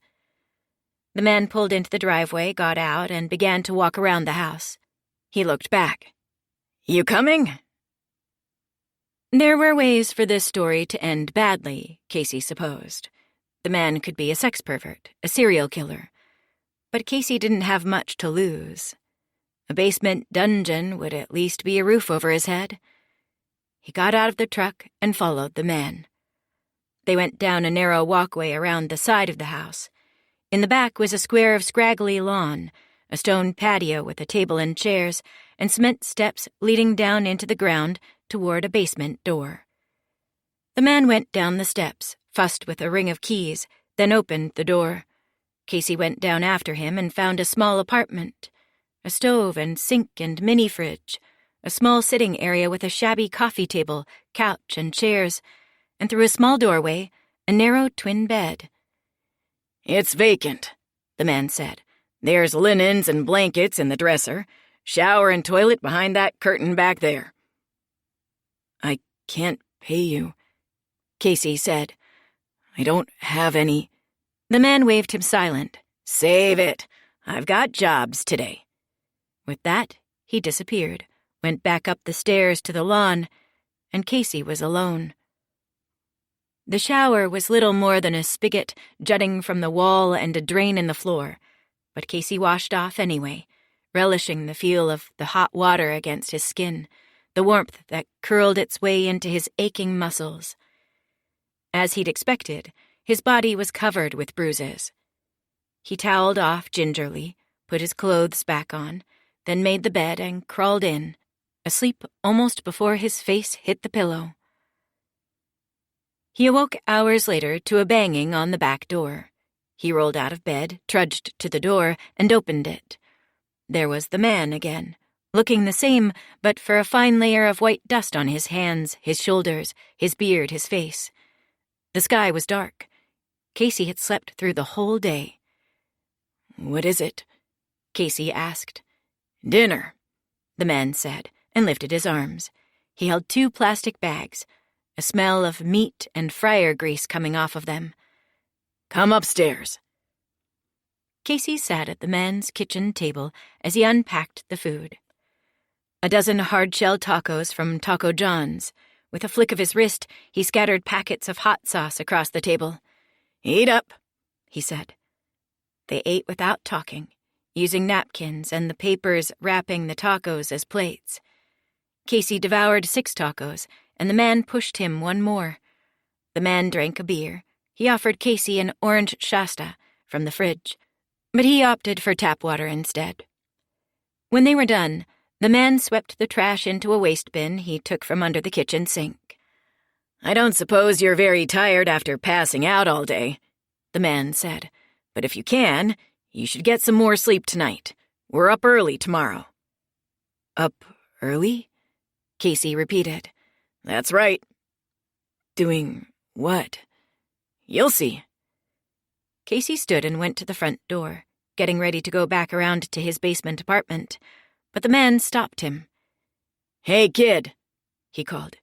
The man pulled into the driveway, got out, and began to walk around the house. He looked back. "You coming?" There were ways for this story to end badly, Casey supposed. The man could be a sex pervert, a serial killer. But Casey didn't have much to lose. A basement dungeon would at least be a roof over his head. He got out of the truck and followed the man. They went down a narrow walkway around the side of the house. In the back was a square of scraggly lawn, a stone patio with a table and chairs, and cement steps leading down into the ground toward a basement door. The man went down the steps, fussed with a ring of keys, then opened the door. Casey went down after him and found a small apartment. A stove and sink and mini-fridge, a small sitting area with a shabby coffee table, couch, and chairs, and through a small doorway, a narrow twin bed. "It's vacant," the man said. "There's linens and blankets in the dresser. Shower and toilet behind that curtain back there." "I can't pay you," Casey said. "I don't have any." The man waved him silent. "Save it. I've got jobs today." With that, he disappeared, went back up the stairs to the lawn, and Casey was alone. The shower was little more than a spigot jutting from the wall and a drain in the floor, but Casey washed off anyway, relishing the feel of the hot water against his skin, the warmth that curled its way into his aching muscles. As he'd expected, his body was covered with bruises. He toweled off gingerly, put his clothes back on, then made the bed and crawled in, asleep almost before his face hit the pillow. He awoke hours later to a banging on the back door. He rolled out of bed, trudged to the door, and opened it. There was the man again, looking the same, but for a fine layer of white dust on his hands, his shoulders, his beard, his face. The sky was dark. Casey had slept through the whole day. "What is it?" Casey asked. "Dinner," the man said, and lifted his arms. He held 2 plastic bags, a smell of meat and fryer grease coming off of them. "Come upstairs." Casey sat at the man's kitchen table as he unpacked the food. A dozen hard-shell tacos from Taco John's. With a flick of his wrist, he scattered packets of hot sauce across the table. "Eat up," he said. They ate without talking, using napkins and the papers wrapping the tacos as plates. Casey devoured 6 tacos, and the man pushed him 1 more. The man drank a beer. He offered Casey an orange Shasta from the fridge, but he opted for tap water instead. When they were done, the man swept the trash into a waste bin he took from under the kitchen sink. "I don't suppose you're very tired after passing out all day," the man said. "But if you can, you should get some more sleep tonight. We're up early tomorrow." "Up early?" Casey repeated. "That's right." "Doing what?" "You'll see." Casey stood and went to the front door, getting ready to go back around to his basement apartment, but the man stopped him. "Hey, kid," he called.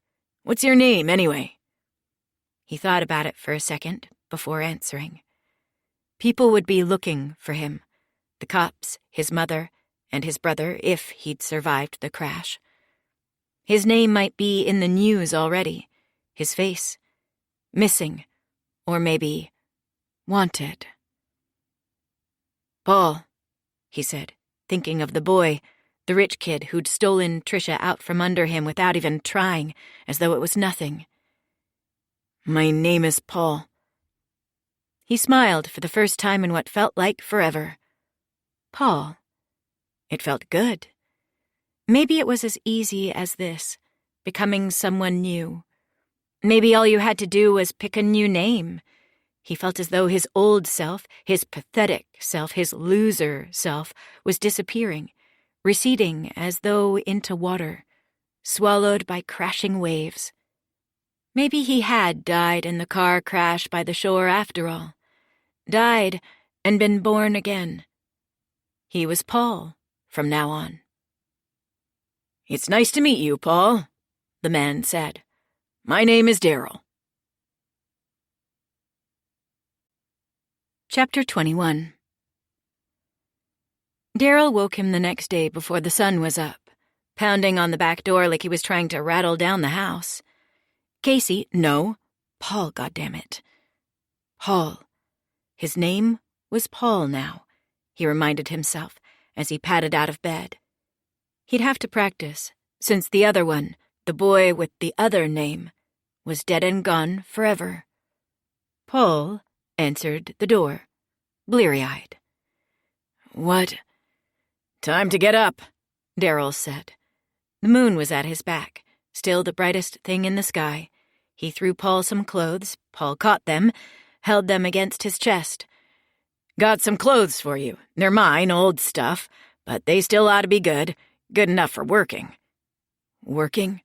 "What's your name, anyway?" He thought about it for a second before answering. People would be looking for him. The cops, his mother, and his brother, if he'd survived the crash. His name might be in the news already. His face. Missing. Or maybe wanted. "Paul," he said, thinking of the boy, the rich kid who'd stolen Tricia out from under him without even trying, as though it was nothing. "My name is Paul." He smiled for the first time in what felt like forever. Paul. It felt good. Maybe it was as easy as this, becoming someone new. Maybe all you had to do was pick a new name. He felt as though his old self, his pathetic self, his loser self, was disappearing, receding as though into water, swallowed by crashing waves. Maybe he had died in the car crash by the shore after all. Died and been born again. He was Paul from now on. "It's nice to meet you, Paul," the man said. "My name is Daryl." Chapter 21. Daryl woke him the next day before the sun was up, pounding on the back door like he was trying to rattle down the house. Paul, goddammit. Paul. His name was Paul now, he reminded himself as he padded out of bed. He'd have to practice, since the other one, the boy with the other name, was dead and gone forever. Paul answered the door, bleary-eyed. "What?" "Time to get up," Daryl said. The moon was at his back, still the brightest thing in the sky. He threw Paul some clothes. Paul caught them, held them against his chest. "Got some clothes for you. They're mine, old stuff, but they still ought to be good. Good enough for working." "Working?"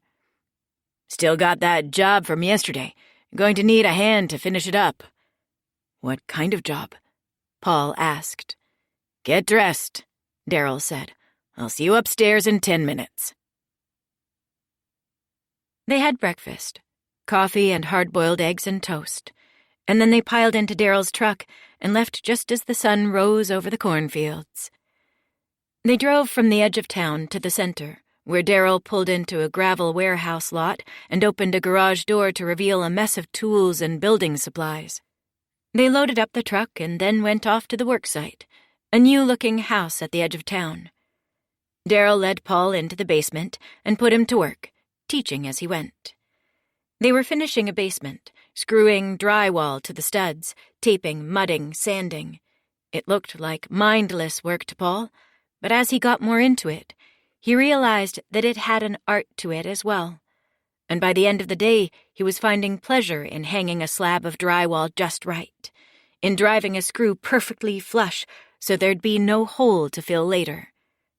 "Still got that job from yesterday. Going to need a hand to finish it up." "What kind of job?" Paul asked. "Get dressed," Daryl said. "I'll see you upstairs in 10 minutes. They had breakfast, coffee and hard-boiled eggs and toast, and then they piled into Daryl's truck and left just as the sun rose over the cornfields. They drove from the edge of town to the center, where Daryl pulled into a gravel warehouse lot and opened a garage door to reveal a mess of tools and building supplies. They loaded up the truck and then went off to the worksite, a new-looking house at the edge of town. Daryl led Paul into the basement and put him to work, teaching as he went. They were finishing a basement, screwing drywall to the studs, taping, mudding, sanding. It looked like mindless work to Paul, but as he got more into it, he realized that it had an art to it as well. And by the end of the day, he was finding pleasure in hanging a slab of drywall just right, in driving a screw perfectly flush so there'd be no hole to fill later,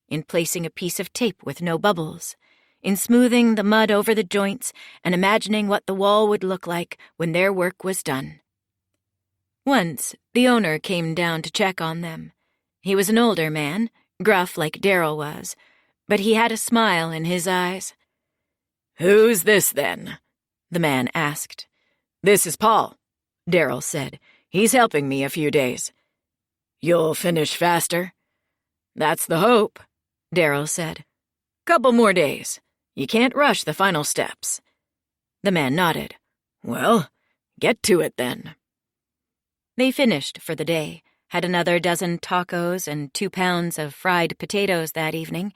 in placing a piece of tape with no bubbles, in smoothing the mud over the joints and imagining what the wall would look like when their work was done. Once, the owner came down to check on them. He was an older man, gruff like Daryl was, but he had a smile in his eyes. "Who's this, then?" the man asked. "This is Paul," Daryl said. "He's helping me a few days." "You'll finish faster?" "That's the hope," Daryl said. "Couple more days. You can't rush the final steps." The man nodded. "Well, get to it then." They finished for the day, had another dozen tacos and 2 pounds of fried potatoes that evening,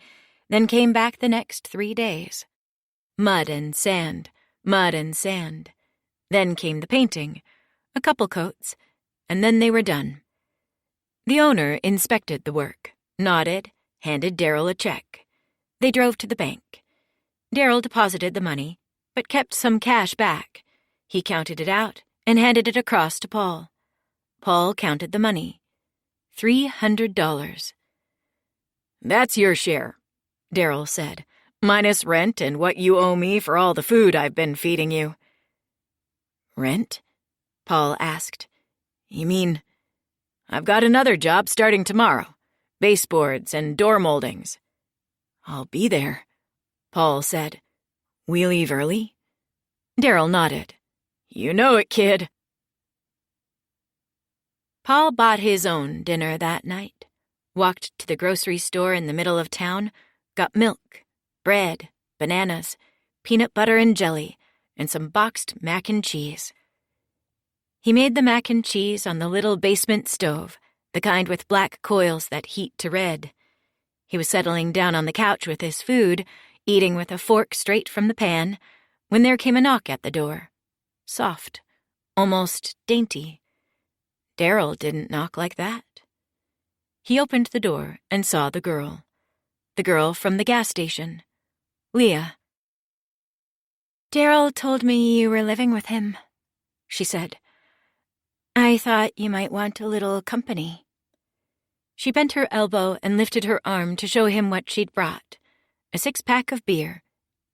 then came back the next 3 days. Mud and sand, mud and sand. Then came the painting, a couple coats, and then they were done. The owner inspected the work, nodded, handed Darryl a check. They drove to the bank. Darryl deposited the money, but kept some cash back. He counted it out and handed it across to Paul. Paul counted the money. $300. "That's your share," Darryl said, "minus rent and what you owe me for all the food I've been feeding you." "Rent?" Paul asked. "You mean, I've got another job starting tomorrow. Baseboards and door moldings." "I'll be there," Paul said. "We leave early?" Darryl nodded. "You know it, kid." Paul bought his own dinner that night, walked to the grocery store in the middle of town, got milk, bread, bananas, peanut butter and jelly, and some boxed mac and cheese. He made the mac and cheese on the little basement stove, the kind with black coils that heat to red. He was settling down on the couch with his food, eating with a fork straight from the pan, when there came a knock at the door. Soft, almost dainty. Darryl didn't knock like that. He opened the door and saw the girl from the gas station, Leah. "Darryl told me you were living with him," she said. "I thought you might want a little company." She bent her elbow and lifted her arm to show him what she'd brought. A 6-pack of beer,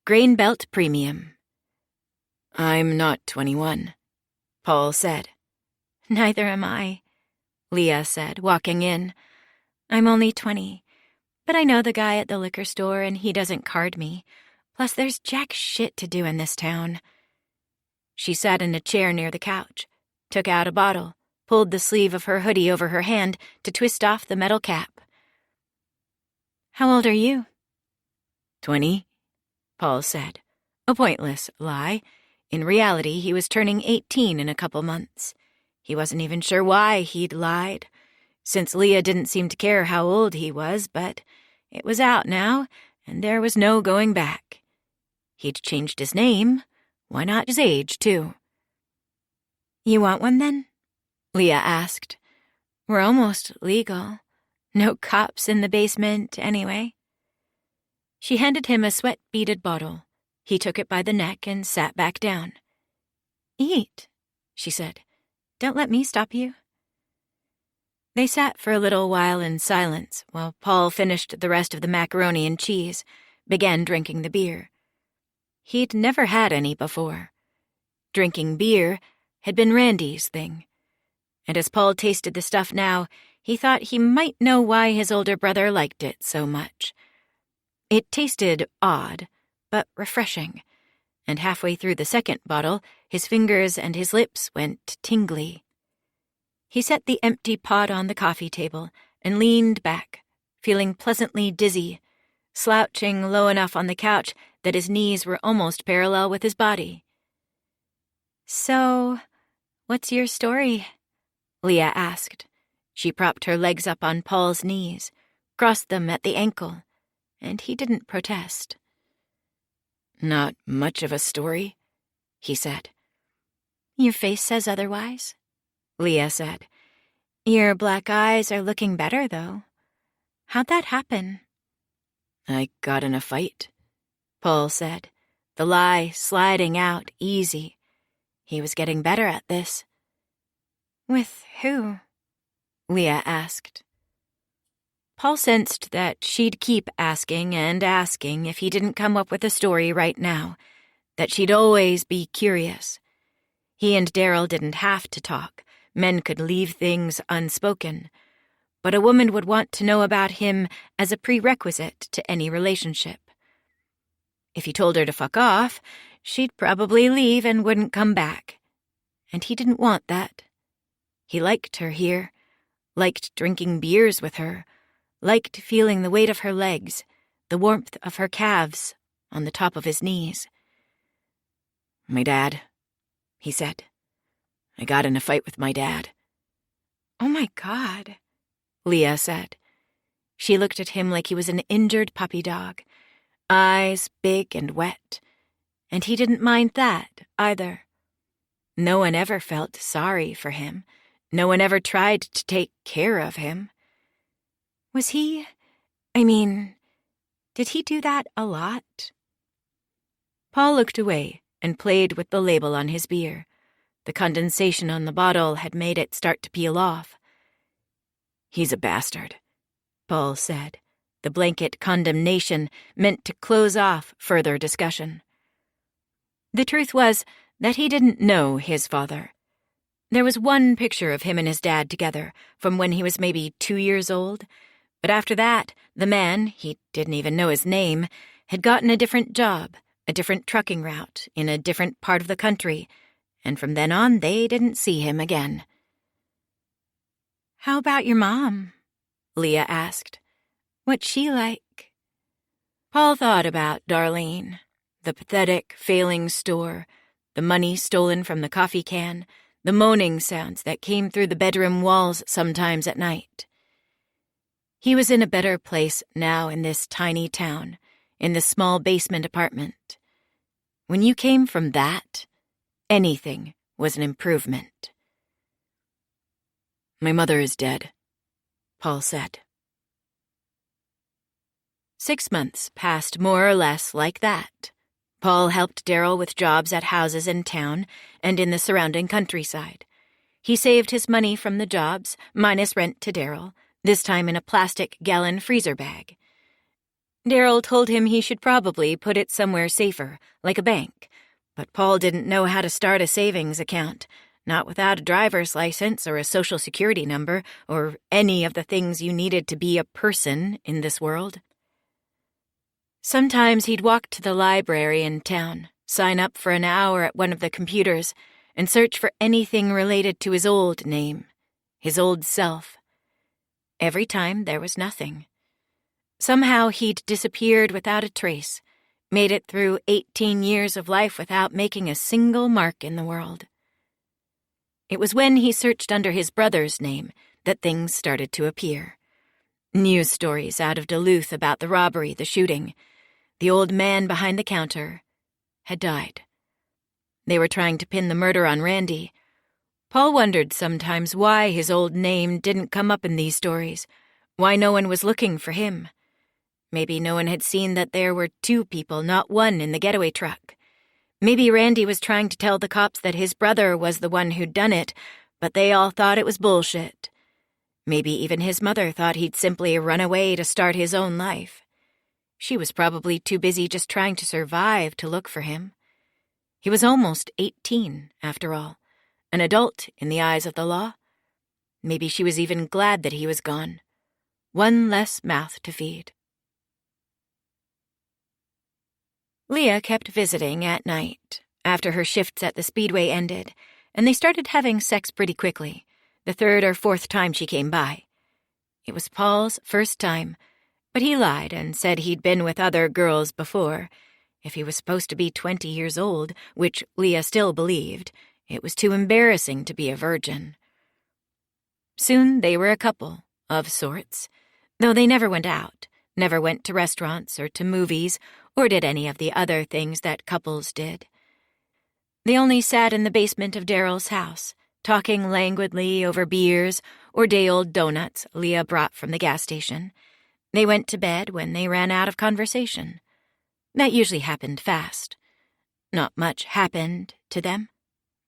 Grain Belt Premium. "I'm not 21, Paul said. "Neither am I," Leah said, walking in. "I'm only 20, but I know the guy at the liquor store and he doesn't card me. Plus there's jack shit to do in this town." She sat in a chair near the couch, took out a bottle, pulled the sleeve of her hoodie over her hand to twist off the metal cap. "How old are you?" 20, Paul said. A pointless lie. In reality, he was turning 18 in a couple months. He wasn't even sure why he'd lied, since Leah didn't seem to care how old he was, but it was out now, and there was no going back. He'd changed his name. Why not his age, too? "You want one, then?" Leah asked. "We're almost legal. No cops in the basement, anyway." She handed him a sweat-beaded bottle. He took it by the neck and sat back down. "Eat," she said. "Don't let me stop you." They sat for a little while in silence while Paul finished the rest of the macaroni and cheese, began drinking the beer. He'd never had any before. Drinking beer had been Randy's thing. And as Paul tasted the stuff now, he thought he might know why his older brother liked it so much. It tasted odd, but refreshing, and halfway through the second bottle, his fingers and his lips went tingly. He set the empty pot on the coffee table and leaned back, feeling pleasantly dizzy, slouching low enough on the couch that his knees were almost parallel with his body. "So, what's your story?" Leah asked. She propped her legs up on Paul's knees, crossed them at the ankle, and he didn't protest. "Not much of a story," he said. "Your face says otherwise," Leah said. "Your black eyes are looking better, though. How'd that happen?" "I got in a fight," Paul said, the lie sliding out easy. He was getting better at this. "With who?" Leah asked. Paul sensed that she'd keep asking and asking if he didn't come up with a story right now, that she'd always be curious. He and Darryl didn't have to talk. Men could leave things unspoken. But a woman would want to know about him as a prerequisite to any relationship. If he told her to fuck off, she'd probably leave and wouldn't come back. And he didn't want that. He liked her here, liked drinking beers with her, liked feeling the weight of her legs, the warmth of her calves on the top of his knees. "My dad," he said. "I got in a fight with my dad." "Oh my God," Leah said. She looked at him like he was an injured puppy dog, eyes big and wet, and he didn't mind that either. No one ever felt sorry for him. No one ever tried to take care of him. Was he I mean, did he do that a lot? Paul looked away and played with the label on his beer. The condensation on the bottle had made it start to peel off. He's a bastard, Paul said, the blanket condemnation meant to close off further discussion. The truth was that he didn't know his father. There was one picture of him and his dad together from when he was maybe 2 years old, but after that, the man, he didn't even know his name, had gotten a different job, a different trucking route, in a different part of the country, and from then on they didn't see him again. "How about your mom?" Leah asked. "What's she like?" Paul thought about Darlene, the pathetic, failing store, the money stolen from the coffee can, the moaning sounds that came through the bedroom walls sometimes at night. He was in a better place now in this tiny town, in this small basement apartment. When you came from that, anything was an improvement. My mother is dead, Paul said. 6 months passed more or less like that. Paul helped Daryl with jobs at houses in town and in the surrounding countryside. He saved his money from the jobs, minus rent to Daryl, this time in a plastic gallon freezer bag. Daryl told him he should probably put it somewhere safer, like a bank, but Paul didn't know how to start a savings account, not without a driver's license or a social security number or any of the things you needed to be a person in this world. Sometimes he'd walk to the library in town, sign up for an hour at one of the computers, and search for anything related to his old name, his old self. Every time there was nothing. Somehow he'd disappeared without a trace, made it through 18 years of life without making a single mark in the world. It was when he searched under his brother's name that things started to appear. News stories out of Duluth about the robbery, the shooting. The old man behind the counter had died. They were trying to pin the murder on Randy. Paul wondered sometimes why his old name didn't come up in these stories, why no one was looking for him. Maybe no one had seen that there were 2 people, not one, in the getaway truck. Maybe Randy was trying to tell the cops that his brother was the one who'd done it, but they all thought it was bullshit. Maybe even his mother thought he'd simply run away to start his own life. She was probably too busy just trying to survive to look for him. He was almost 18, after all, an adult in the eyes of the law. Maybe she was even glad that he was gone. One less mouth to feed. Leah kept visiting at night, after her shifts at the Speedway ended, and they started having sex pretty quickly, the 3rd or 4th time she came by. It was Paul's first time, but he lied and said he'd been with other girls before. If he was supposed to be 20 years old, which Leah still believed, it was too embarrassing to be a virgin. Soon they were a couple, of sorts, though they never went out, never went to restaurants or to movies or did any of the other things that couples did. They only sat in the basement of Daryl's house, talking languidly over beers or day-old donuts Leah brought from the gas station. They went to bed when they ran out of conversation. That usually happened fast. Not much happened to them.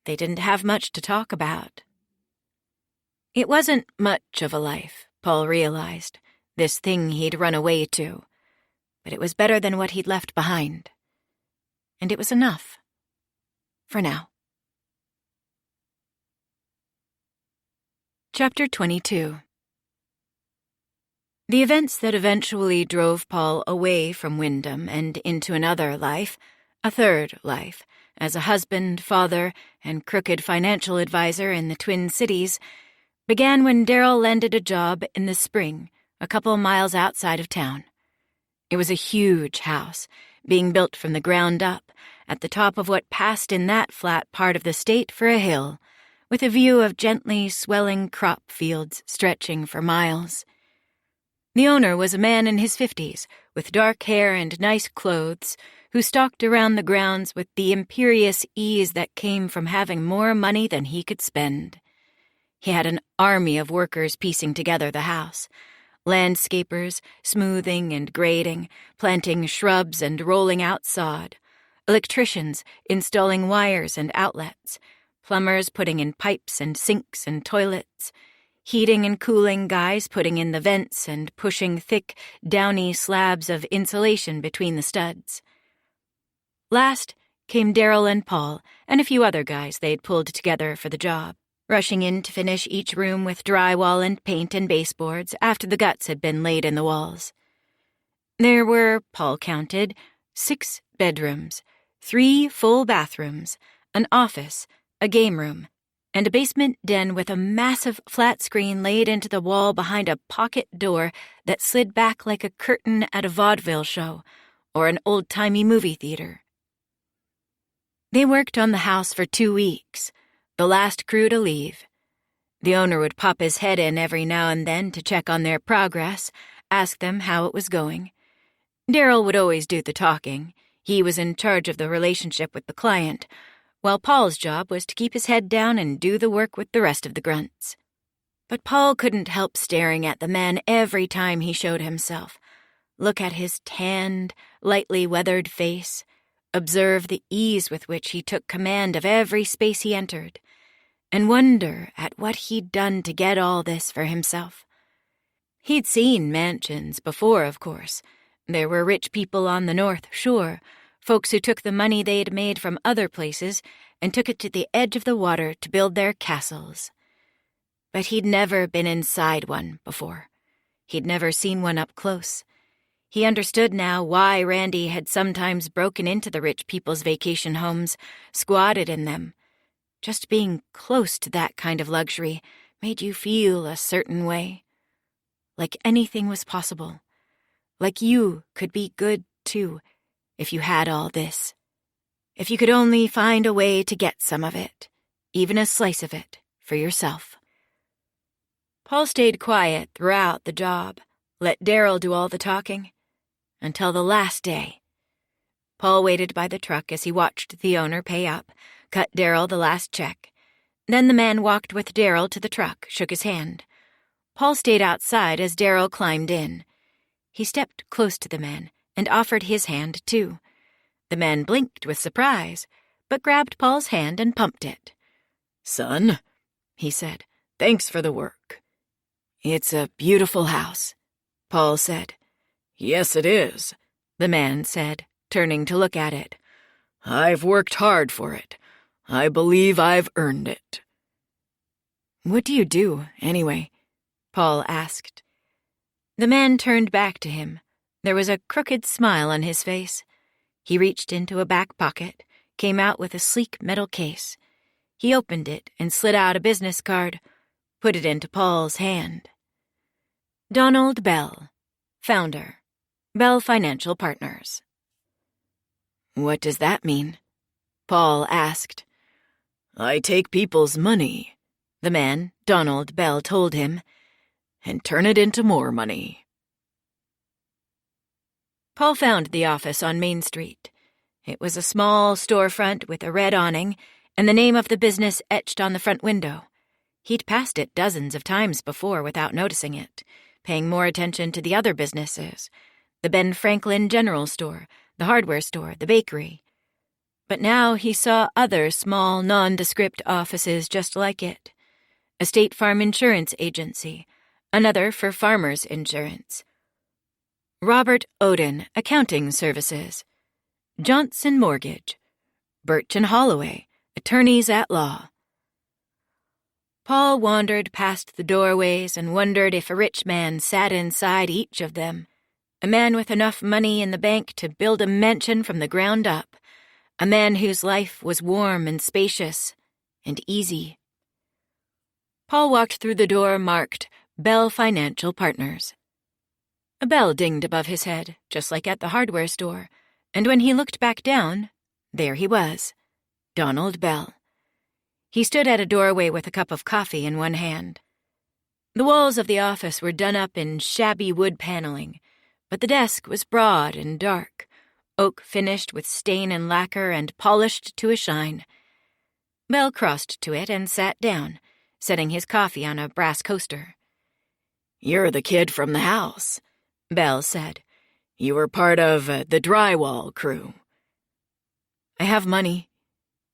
They didn't have much to talk about. It wasn't much of a life, Paul realized, this thing he'd run away to. But it was better than what he'd left behind. And it was enough. For now. Chapter 22. The events that eventually drove Paul away from Wyndham and into another life, a third life, as a husband, father, and crooked financial advisor in the Twin Cities, began when Daryl landed a job in the spring, a couple miles outside of town. It was a huge house, being built from the ground up, at the top of what passed in that flat part of the state for a hill, with a view of gently swelling crop fields stretching for miles. The owner was a man in his 50s, with dark hair and nice clothes, who stalked around the grounds with the imperious ease that came from having more money than he could spend. He had an army of workers piecing together the house, Landscapers smoothing and grading, planting shrubs and rolling out sod. Electricians installing wires and outlets. Plumbers putting in pipes and sinks and toilets. Heating and cooling guys putting in the vents and pushing thick, downy slabs of insulation between the studs. Last came Daryl and Paul and a few other guys they'd pulled together for the job, rushing in to finish each room with drywall and paint and baseboards after the guts had been laid in the walls. There were, Paul counted, 6 bedrooms, 3 full bathrooms, an office, a game room, and a basement den with a massive flat screen laid into the wall behind a pocket door that slid back like a curtain at a vaudeville show or an old-timey movie theater. They worked on the house for 2 weeks, the last crew to leave. The owner would pop his head in every now and then to check on their progress, ask them how it was going. Daryl would always do the talking. He was in charge of the relationship with the client, while Paul's job was to keep his head down and do the work with the rest of the grunts. But Paul couldn't help staring at the man every time he showed himself. Look at his tanned, lightly weathered face. Observe the ease with which he took command of every space he entered, and wonder at what he'd done to get all this for himself. He'd seen mansions before, of course. There were rich people on the North Shore, folks who took the money they'd made from other places and took it to the edge of the water to build their castles. But he'd never been inside one before. He'd never seen one up close. He understood now why Randy had sometimes broken into the rich people's vacation homes, squatted in them. Just being close to that kind of luxury made you feel a certain way. Like anything was possible. Like you could be good, too, if you had all this. If you could only find a way to get some of it, even a slice of it, for yourself. Paul stayed quiet throughout the job, let Daryl do all the talking. Until the last day. Paul waited by the truck as he watched the owner pay up, cut Daryl the last check. Then the man walked with Daryl to the truck, shook his hand. Paul stayed outside as Daryl climbed in. He stepped close to the man and offered his hand, too. The man blinked with surprise, but grabbed Paul's hand and pumped it. "Son," he said, "thanks for the work." "It's a beautiful house," Paul said. "Yes, it is," the man said, turning to look at it. "I've worked hard for it. I believe I've earned it." "What do you do, anyway?" Paul asked. The man turned back to him. There was a crooked smile on his face. He reached into a back pocket, came out with a sleek metal case. He opened it and slid out a business card, put it into Paul's hand. Donald Bell, founder, Bell Financial Partners. "What does that mean?" Paul asked. "I take people's money," the man, Donald Bell, told him, "and turn it into more money." Paul found the office on Main Street. It was a small storefront with a red awning and the name of the business etched on the front window. He'd passed it dozens of times before without noticing it, paying more attention to the other businesses, the Ben Franklin General Store, the hardware store, the bakery. But now he saw other small, nondescript offices just like it. A State Farm Insurance Agency, another for Farmers Insurance. Robert Oden, Accounting Services. Johnson Mortgage. Birch and Holloway, Attorneys at Law. Paul wandered past the doorways and wondered if a rich man sat inside each of them. A man with enough money in the bank to build a mansion from the ground up. A man whose life was warm and spacious and easy. Paul walked through the door marked Bell Financial Partners. A bell dinged above his head, just like at the hardware store, and when he looked back down, there he was, Donald Bell. He stood at a doorway with a cup of coffee in one hand. The walls of the office were done up in shabby wood paneling, but the desk was broad and dark, oak finished with stain and lacquer and polished to a shine. Bell crossed to it and sat down, setting his coffee on a brass coaster. "You're the kid from the house," Belle said. "You were part of the drywall crew." "I have money,"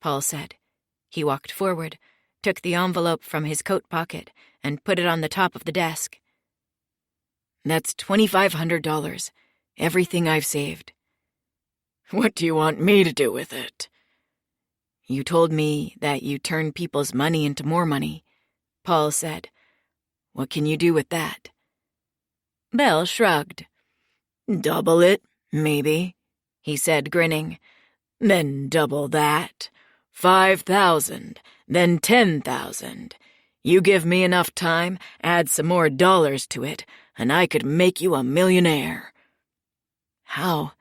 Paul said. He walked forward, took the envelope from his coat pocket, and put it on the top of the desk. "That's $2,500, everything I've saved." "What do you want me to do with it?" "You told me that you turn people's money into more money," Paul said. "What can you do with that?" Belle shrugged. "Double it, maybe," he said, grinning. "Then double that. 5,000, then 10,000. You give me enough time, add some more dollars to it, and I could make you a millionaire." "How?"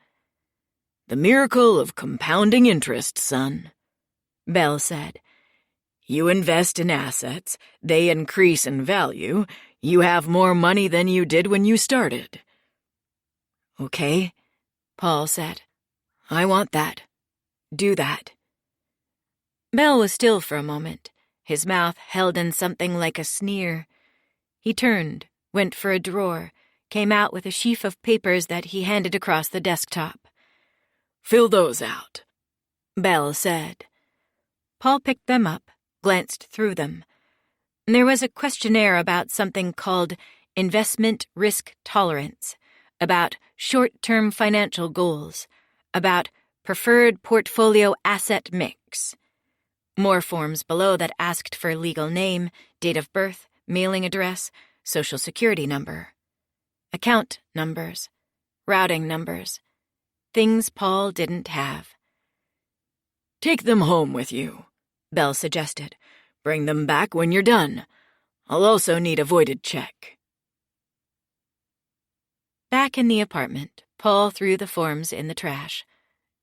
"The miracle of compounding interest, son," Belle said. "You invest in assets, they increase in value, you have more money than you did when you started." "Okay," Paul said. "I want that. Do that." Belle was still for a moment, his mouth held in something like a sneer. He turned, went for a drawer, came out with a sheaf of papers that he handed across the desktop. "Fill those out," Belle said. Paul picked them up, glanced through them. There was a questionnaire about something called investment risk tolerance, about short-term financial goals, about preferred portfolio asset mix. More forms below that asked for legal name, date of birth, mailing address, social security number. Account numbers, routing numbers, things Paul didn't have. "Take them home with you," Belle suggested. "Bring them back when you're done. I'll also need a voided check." Back in the apartment, Paul threw the forms in the trash,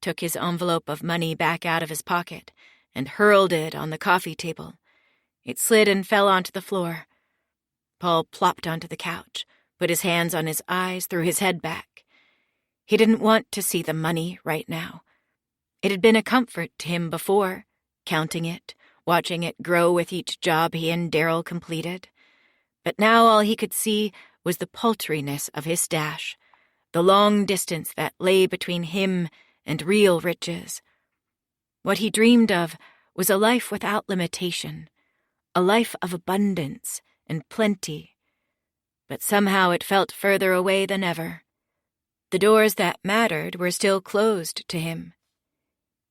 took his envelope of money back out of his pocket, and hurled it on the coffee table. It slid and fell onto the floor. Paul plopped onto the couch, put his hands on his eyes, threw his head back. He didn't want to see the money right now. It had been a comfort to him before, counting it, watching it grow with each job he and Daryl completed. But now all he could see was the paltriness of his stash, the long distance that lay between him and real riches. What he dreamed of was a life without limitation, a life of abundance and plenty. But somehow it felt further away than ever. The doors that mattered were still closed to him.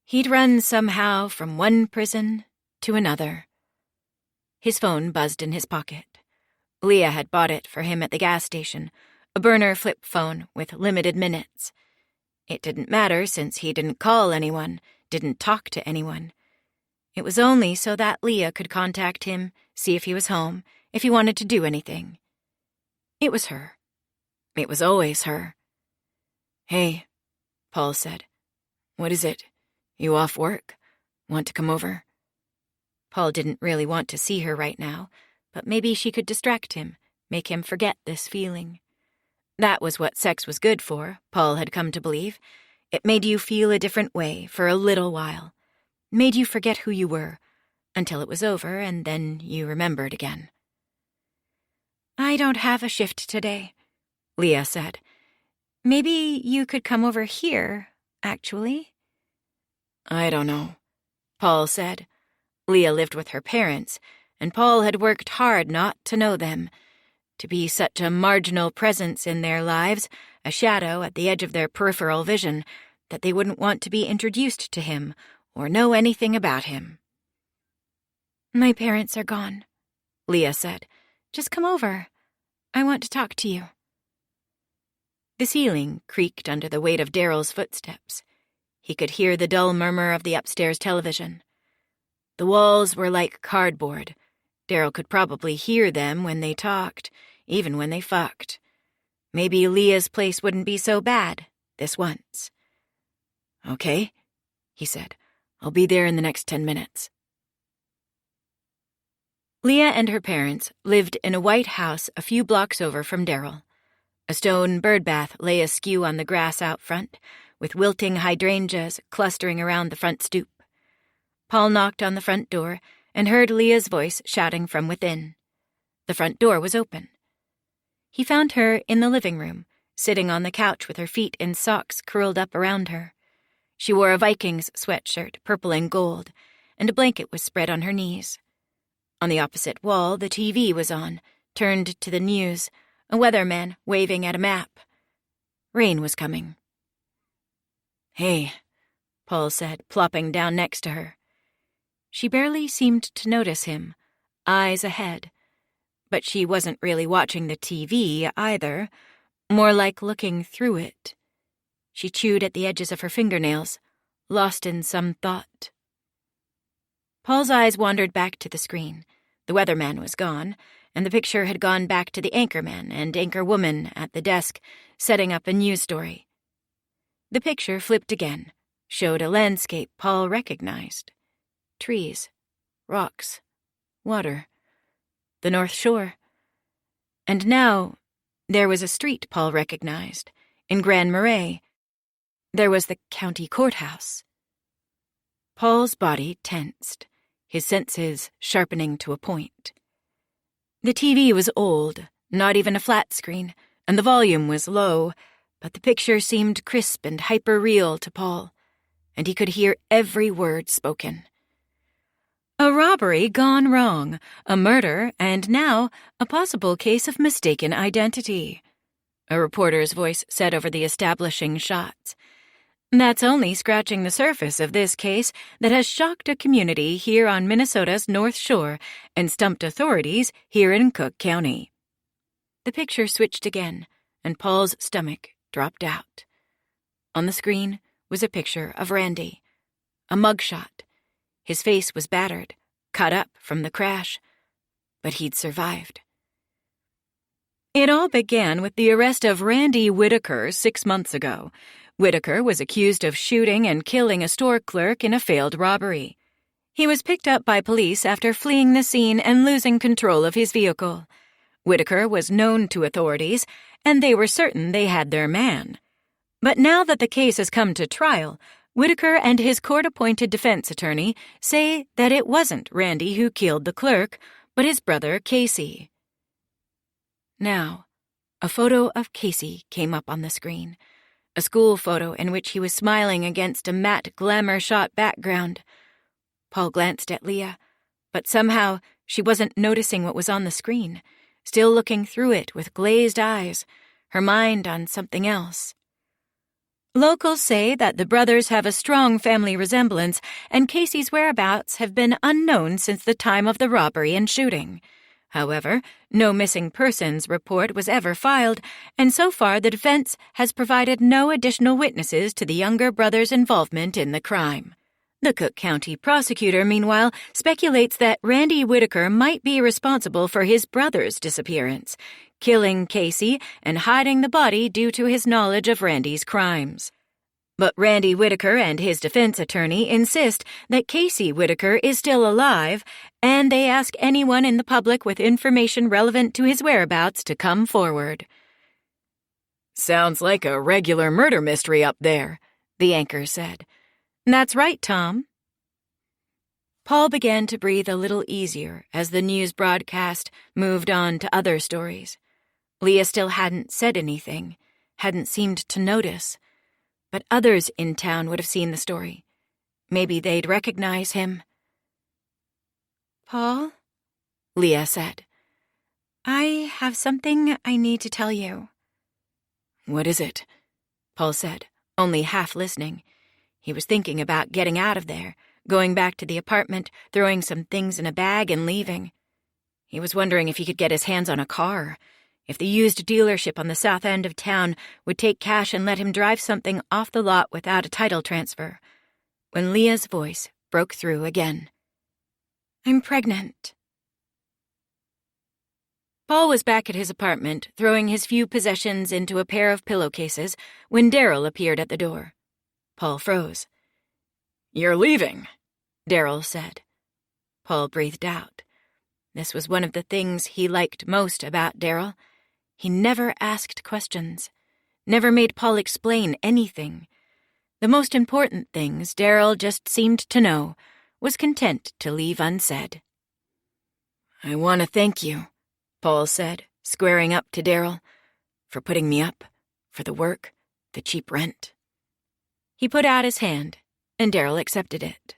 He'd run somehow from one prison to another. His phone buzzed in his pocket. Leah had bought it for him at the gas station, a burner flip phone with limited minutes. It didn't matter since he didn't call anyone, didn't talk to anyone. It was only so that Leah could contact him, see if he was home, if he wanted to do anything. It was her. It was always her. "Hey," Paul said. "What is it? You off work? Want to come over?" Paul didn't really want to see her right now, but maybe she could distract him, make him forget this feeling. That was what sex was good for, Paul had come to believe. It made you feel a different way for a little while, made you forget who you were, until it was over and then you remembered again. "I don't have a shift today," Leah said. "Maybe you could come over here, actually." "I don't know," Paul said. Leah lived with her parents, and Paul had worked hard not to know them, to be such a marginal presence in their lives, a shadow at the edge of their peripheral vision, that they wouldn't want to be introduced to him or know anything about him. "My parents are gone," Leah said. "Just come over. I want to talk to you." The ceiling creaked under the weight of Daryl's footsteps. He could hear the dull murmur of the upstairs television. The walls were like cardboard. Daryl could probably hear them when they talked, even when they fucked. Maybe Leah's place wouldn't be so bad, this once. "Okay," he said. "I'll be there in the next 10 minutes. Leah and her parents lived in a white house a few blocks over from Daryl. A stone birdbath lay askew on the grass out front, with wilting hydrangeas clustering around the front stoop. Paul knocked on the front door and heard Leah's voice shouting from within. The front door was open. He found her in the living room, sitting on the couch with her feet in socks curled up around her. She wore a Vikings sweatshirt, purple and gold, and a blanket was spread on her knees. On the opposite wall, the TV was on, turned to the news, a weatherman waving at a map. Rain was coming. "Hey," Paul said, plopping down next to her. She barely seemed to notice him, eyes ahead. But she wasn't really watching the TV either, more like looking through it. She chewed at the edges of her fingernails, lost in some thought. Paul's eyes wandered back to the screen. The weatherman was gone, and the picture had gone back to the anchorman and anchorwoman at the desk, setting up a news story. The picture flipped again, showed a landscape Paul recognized. Trees, rocks, water, the North Shore. And now, there was a street Paul recognized, in Grand Marais. There was the county courthouse. Paul's body tensed, his senses sharpening to a point. The TV was old, not even a flat screen, and the volume was low, but the picture seemed crisp and hyper-real to Paul, and he could hear every word spoken. A robbery gone wrong, a murder, and now a possible case of mistaken identity, a reporter's voice said over the establishing shots. That's only scratching the surface of this case that has shocked a community here on Minnesota's North Shore and stumped authorities here in Cook County. The picture switched again, and Paul's stomach dropped out. On the screen was a picture of Randy, a mugshot. His face was battered, cut up from the crash, but he'd survived. It all began with the arrest of Randy Whitaker 6 months ago. Whitaker was accused of shooting and killing a store clerk in a failed robbery. He was picked up by police after fleeing the scene and losing control of his vehicle. Whitaker was known to authorities, and they were certain they had their man. But now that the case has come to trial, Whitaker and his court-appointed defense attorney say that it wasn't Randy who killed the clerk, but his brother Casey. Now, a photo of Casey came up on the screen, a school photo in which he was smiling against a matte glamour-shot background. Paul glanced at Leah, but somehow she wasn't noticing what was on the screen, still looking through it with glazed eyes, her mind on something else. Locals say that the brothers have a strong family resemblance, and Casey's whereabouts have been unknown since the time of the robbery and shooting. However, no missing persons report was ever filed, and so far the defense has provided no additional witnesses to the younger brother's involvement in the crime. The Cook County prosecutor, meanwhile, speculates that Randy Whitaker might be responsible for his brother's disappearance, killing Casey and hiding the body due to his knowledge of Randy's crimes. But Randy Whitaker and his defense attorney insist that Casey Whitaker is still alive, and they ask anyone in the public with information relevant to his whereabouts to come forward. "Sounds like a regular murder mystery up there," the anchor said. "That's right, Tom." Paul began to breathe a little easier as the news broadcast moved on to other stories. Leah still hadn't said anything, hadn't seemed to notice. But others in town would have seen the story. Maybe they'd recognize him. "Paul," Leah said, "I have something I need to tell you." "What is it?" Paul said, only half listening. He was thinking about getting out of there, going back to the apartment, throwing some things in a bag and leaving. He was wondering if he could get his hands on a car, if the used dealership on the south end of town would take cash and let him drive something off the lot without a title transfer, when Leah's voice broke through again. "I'm pregnant." Paul was back at his apartment, throwing his few possessions into a pair of pillowcases, when Daryl appeared at the door. Paul froze. "You're leaving," Daryl said. Paul breathed out. This was one of the things he liked most about Daryl. He never asked questions, never made Paul explain anything. The most important things Daryl just seemed to know, was content to leave unsaid. "I want to thank you," Paul said, squaring up to Daryl, for putting me up, for the work, the cheap rent. He put out his hand, and Daryl accepted it.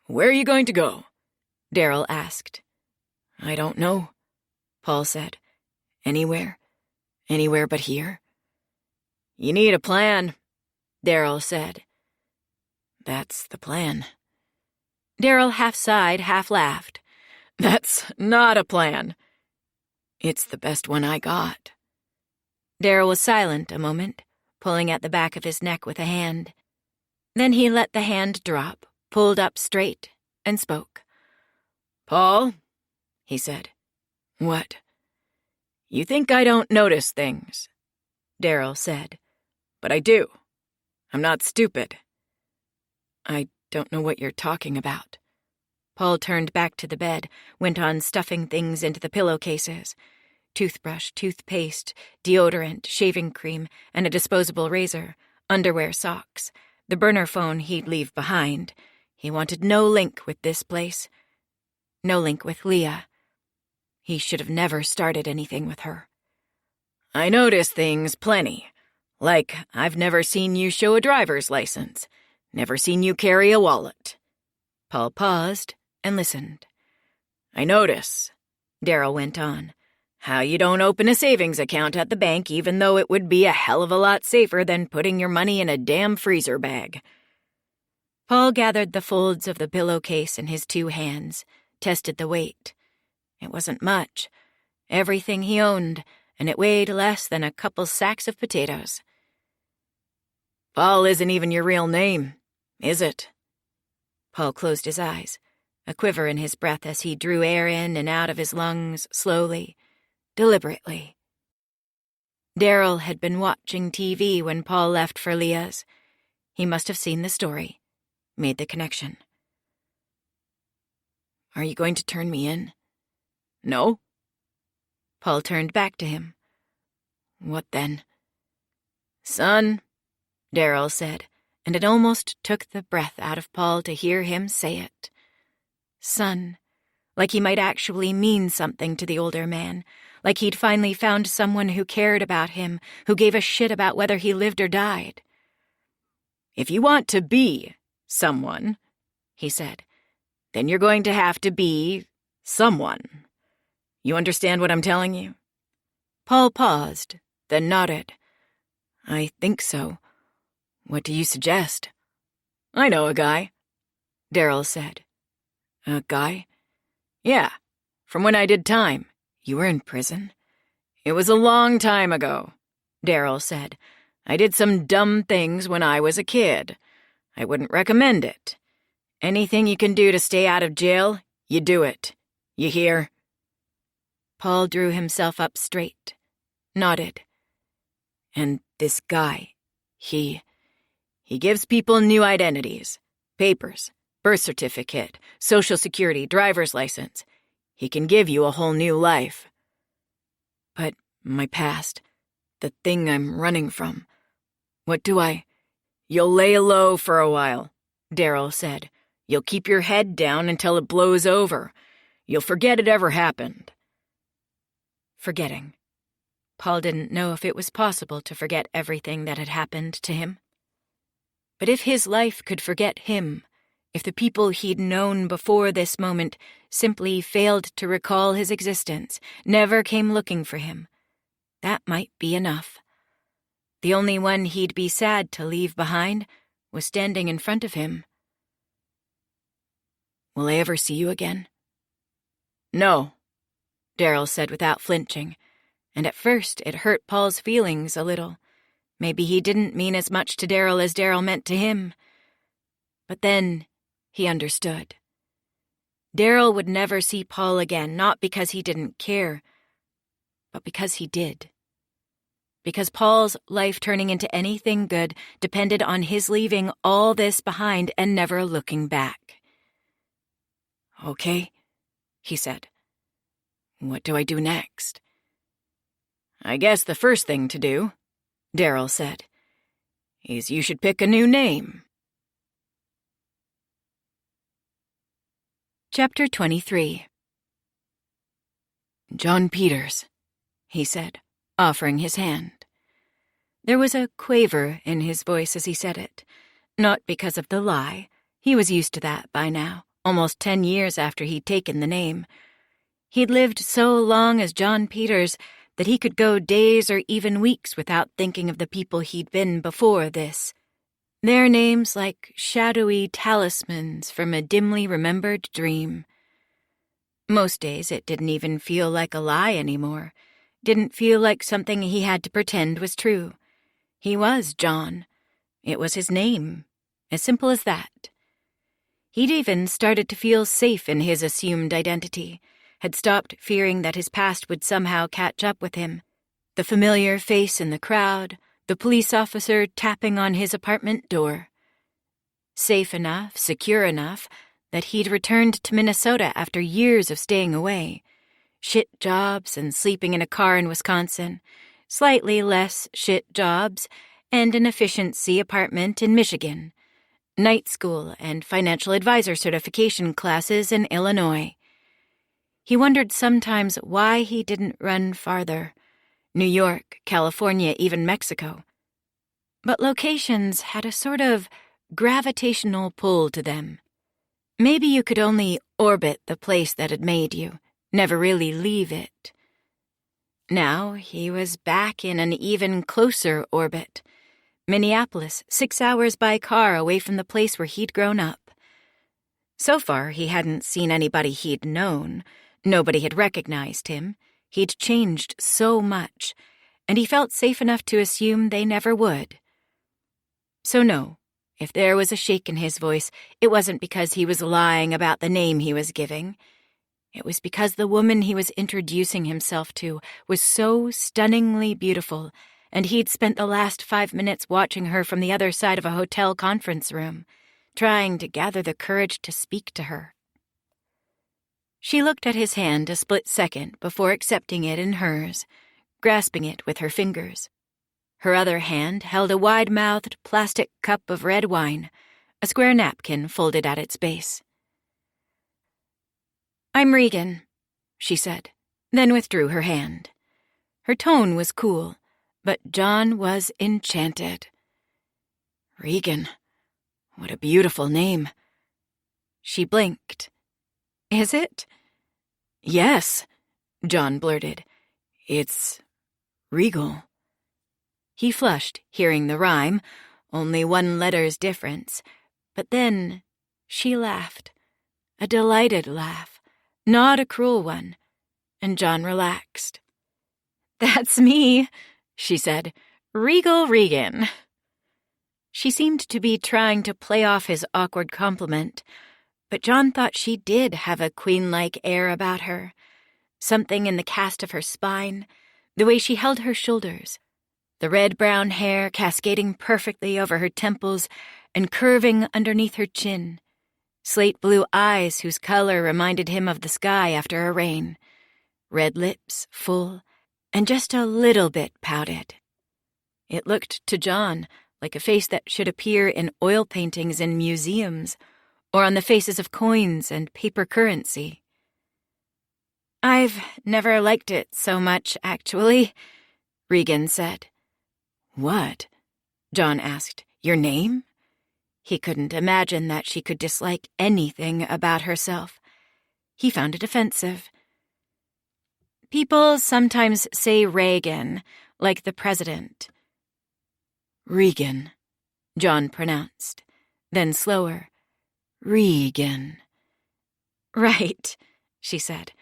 "Where are you going to go?" Daryl asked. "I don't know," Paul said. "Anywhere. Anywhere but here." "You need a plan," Daryl said. "That's the plan." Daryl half sighed, half laughed. "That's not a plan." "It's the best one I got." Daryl was silent a moment, pulling at the back of his neck with a hand. Then he let the hand drop, pulled up straight, and spoke. "Paul," he said. "What?" "You think I don't notice things," Daryl said. "But I do. I'm not stupid." "I don't know what you're talking about." Paul turned back to the bed, went on stuffing things into the pillowcases. Toothbrush, toothpaste, deodorant, shaving cream, and a disposable razor, underwear, socks, the burner phone he'd leave behind. He wanted no link with this place. No link with Leah. He should have never started anything with her. "I notice things plenty. Like, I've never seen you show a driver's license. Never seen you carry a wallet." Paul paused and listened. "I notice," Daryl went on, "how you don't open a savings account at the bank even though it would be a hell of a lot safer than putting your money in a damn freezer bag." Paul gathered the folds of the pillowcase in his two hands, tested the weight. It wasn't much. Everything he owned, and it weighed less than a couple sacks of potatoes. "Paul isn't even your real name, is it?" Paul closed his eyes, a quiver in his breath as he drew air in and out of his lungs slowly, deliberately. Daryl had been watching TV when Paul left for Leah's. He must have seen the story, made the connection. "Are you going to turn me in?" "No." Paul turned back to him. "What then?" "Son," Daryl said, and it almost took the breath out of Paul to hear him say it. Son, like he might actually mean something to the older man, like he'd finally found someone who cared about him, who gave a shit about whether he lived or died. "If you want to be someone," he said, "then you're going to have to be someone. You understand what I'm telling you?" Paul paused, then nodded. "I think so. What do you suggest?" "I know a guy," Daryl said. "A guy?" "Yeah, from when I did time." "You were in prison?" "It was a long time ago," Daryl said. "I did some dumb things when I was a kid. I wouldn't recommend it. Anything you can do to stay out of jail, you do it. You hear?" Paul drew himself up straight, nodded. "And this guy, he gives people new identities, papers, birth certificate, social security, driver's license. He can give you a whole new life." "But my past, the thing I'm running from, what do I—" "You'll lay low for a while," Daryl said. "You'll keep your head down until it blows over. You'll forget it ever happened." Forgetting. Paul didn't know if it was possible to forget everything that had happened to him. But if his life could forget him, if the people he'd known before this moment simply failed to recall his existence, never came looking for him, that might be enough. The only one he'd be sad to leave behind was standing in front of him. "Will I ever see you again?" "No," Daryl said without flinching, and at first it hurt Paul's feelings a little. Maybe he didn't mean as much to Daryl as Daryl meant to him. But then he understood. Daryl would never see Paul again, not because he didn't care, but because he did. Because Paul's life turning into anything good depended on his leaving all this behind and never looking back. "Okay," he said. "What do I do next?" "I guess the first thing to do," Daryl said, "is you should pick a new name." Chapter 23. "John Peters," he said, offering his hand. There was a quaver in his voice as he said it, not because of the lie. He was used to that by now, almost 10 years after he'd taken the name. He'd lived so long as John Peters that he could go days or even weeks without thinking of the people he'd been before this. Their names like shadowy talismans from a dimly remembered dream. Most days it didn't even feel like a lie anymore. Didn't feel like something he had to pretend was true. He was John. It was his name. As simple as that. He'd even started to feel safe in his assumed identity, had stopped fearing that his past would somehow catch up with him. The familiar face in the crowd, the police officer tapping on his apartment door. Safe enough, secure enough, that he'd returned to Minnesota after years of staying away. Shit jobs and sleeping in a car in Wisconsin, slightly less shit jobs, and an efficiency apartment in Michigan. Night school and financial advisor certification classes in Illinois. He wondered sometimes why he didn't run farther. New York, California, even Mexico. But locations had a sort of gravitational pull to them. Maybe you could only orbit the place that had made you, never really leave it. Now he was back in an even closer orbit. Minneapolis, 6 hours by car away from the place where he'd grown up. So far, he hadn't seen anybody he'd known. Nobody had recognized him. He'd changed so much, and he felt safe enough to assume they never would. So no, if there was a shake in his voice, it wasn't because he was lying about the name he was giving. It was because the woman he was introducing himself to was so stunningly beautiful, and he'd spent the last 5 minutes watching her from the other side of a hotel conference room, trying to gather the courage to speak to her. She looked at his hand a split second before accepting it in hers, grasping it with her fingers. Her other hand held a wide-mouthed plastic cup of red wine, a square napkin folded at its base. "I'm Regan," she said, then withdrew her hand. Her tone was cool, but John was enchanted. "Regan, what a beautiful name." She blinked. "Is it?" "Yes," John blurted. "It's regal." He flushed, hearing the rhyme, only 1 letter's difference. But then she laughed, a delighted laugh, not a cruel one, and John relaxed. "That's me," she said. "Regal Regan." She seemed to be trying to play off his awkward compliment, but John thought she did have a queen-like air about her. Something in the cast of her spine, the way she held her shoulders, the red-brown hair cascading perfectly over her temples and curving underneath her chin, slate-blue eyes whose color reminded him of the sky after a rain, red lips, full, and just a little bit pouted. It looked to John like a face that should appear in oil paintings in museums or on the faces of coins and paper currency. "I've never liked it so much, actually," Regan said. "What?" John asked. "Your name?" He couldn't imagine that she could dislike anything about herself. He found it offensive. "People sometimes say Reagan, like the president." "Regan," John pronounced, then slower. "Regan." "Right," she said.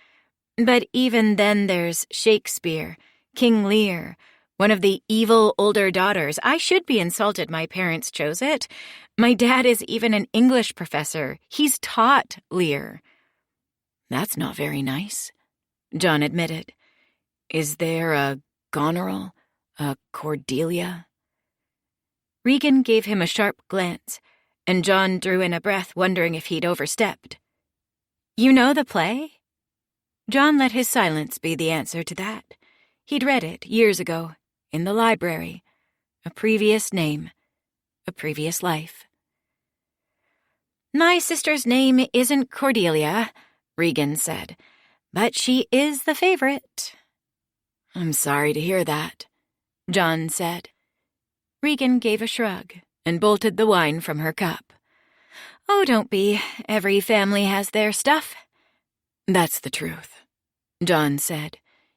"But even then there's Shakespeare, King Lear, one of the evil older daughters. I should be insulted my parents chose it. My dad is even an English professor. He's taught Lear." "That's not very nice," John admitted. "Is there a Goneril, a Cordelia?" Regan gave him a sharp glance, and John drew in a breath, wondering if he'd overstepped. "You know the play?" John let his silence be the answer to that. He'd read it years ago, in the library. A previous name, a previous life. "My sister's name isn't Cordelia," Regan said, "but she is the favorite." I'm sorry to hear that, John said. Regan gave a shrug and bolted the wine from her cup. Oh, don't be. Every family has their stuff. That's the truth, John said,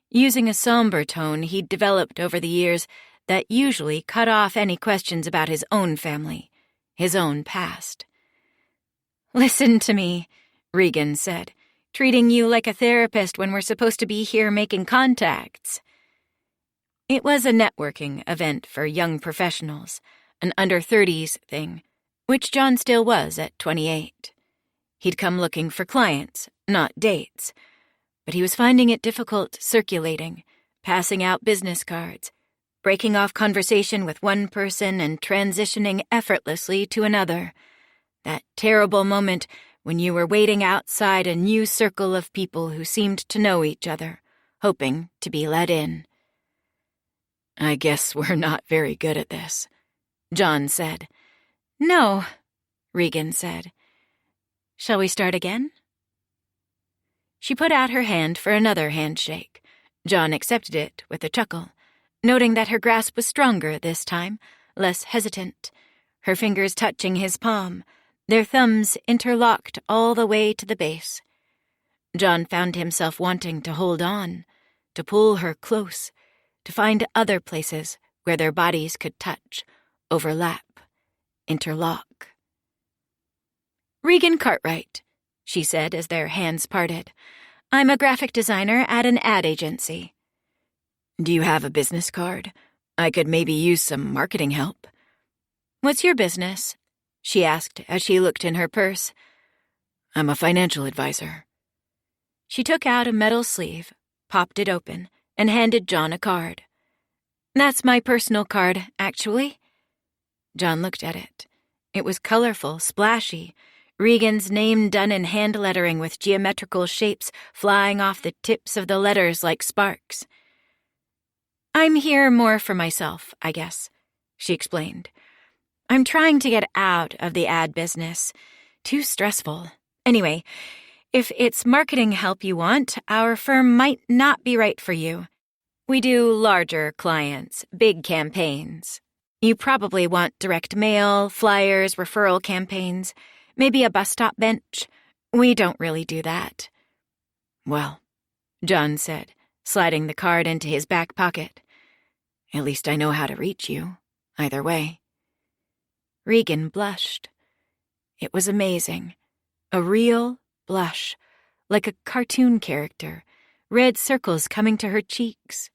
using a somber tone he'd developed over the years that usually cut off any questions about his own family, his own past. Listen to me, Regan said, treating you like a therapist when we're supposed to be here making contacts. It was a networking event for young professionals, an under-30s thing, which John still was at 28. He'd come looking for clients, not dates, but he was finding it difficult circulating, passing out business cards, breaking off conversation with one person and transitioning effortlessly to another. That terrible moment when you were waiting outside a new circle of people who seemed to know each other, hoping to be let in. I guess we're not very good at this, John said. No, Regan said. Shall we start again? She put out her hand for another handshake. John accepted it with a chuckle, noting that her grasp was stronger this time, less hesitant, her fingers touching his palm, their thumbs interlocked all the way to the base. John found himself wanting to hold on, to pull her close, to find other places where their bodies could touch, overlap, interlock. Regan Cartwright, she said as their hands parted. I'm a graphic designer at an ad agency. Do you have a business card? I could maybe use some marketing help. What's your business? She asked as she looked in her purse. I'm a financial advisor. She took out a metal sleeve, popped it open, and handed John a card. That's my personal card, actually. John looked at it. It was colorful, splashy, Regan's name done in hand lettering with geometrical shapes flying off the tips of the letters like sparks. I'm here more for myself, I guess, she explained. I'm trying to get out of the ad business. Too stressful. Anyway, if it's marketing help you want, our firm might not be right for you. We do larger clients, big campaigns. You probably want direct mail, flyers, referral campaigns, maybe a bus stop bench. We don't really do that. Well, John said, sliding the card into his back pocket. At least I know how to reach you, either way. Regan blushed. It was amazing. A real blush, like a cartoon character, red circles coming to her cheeks.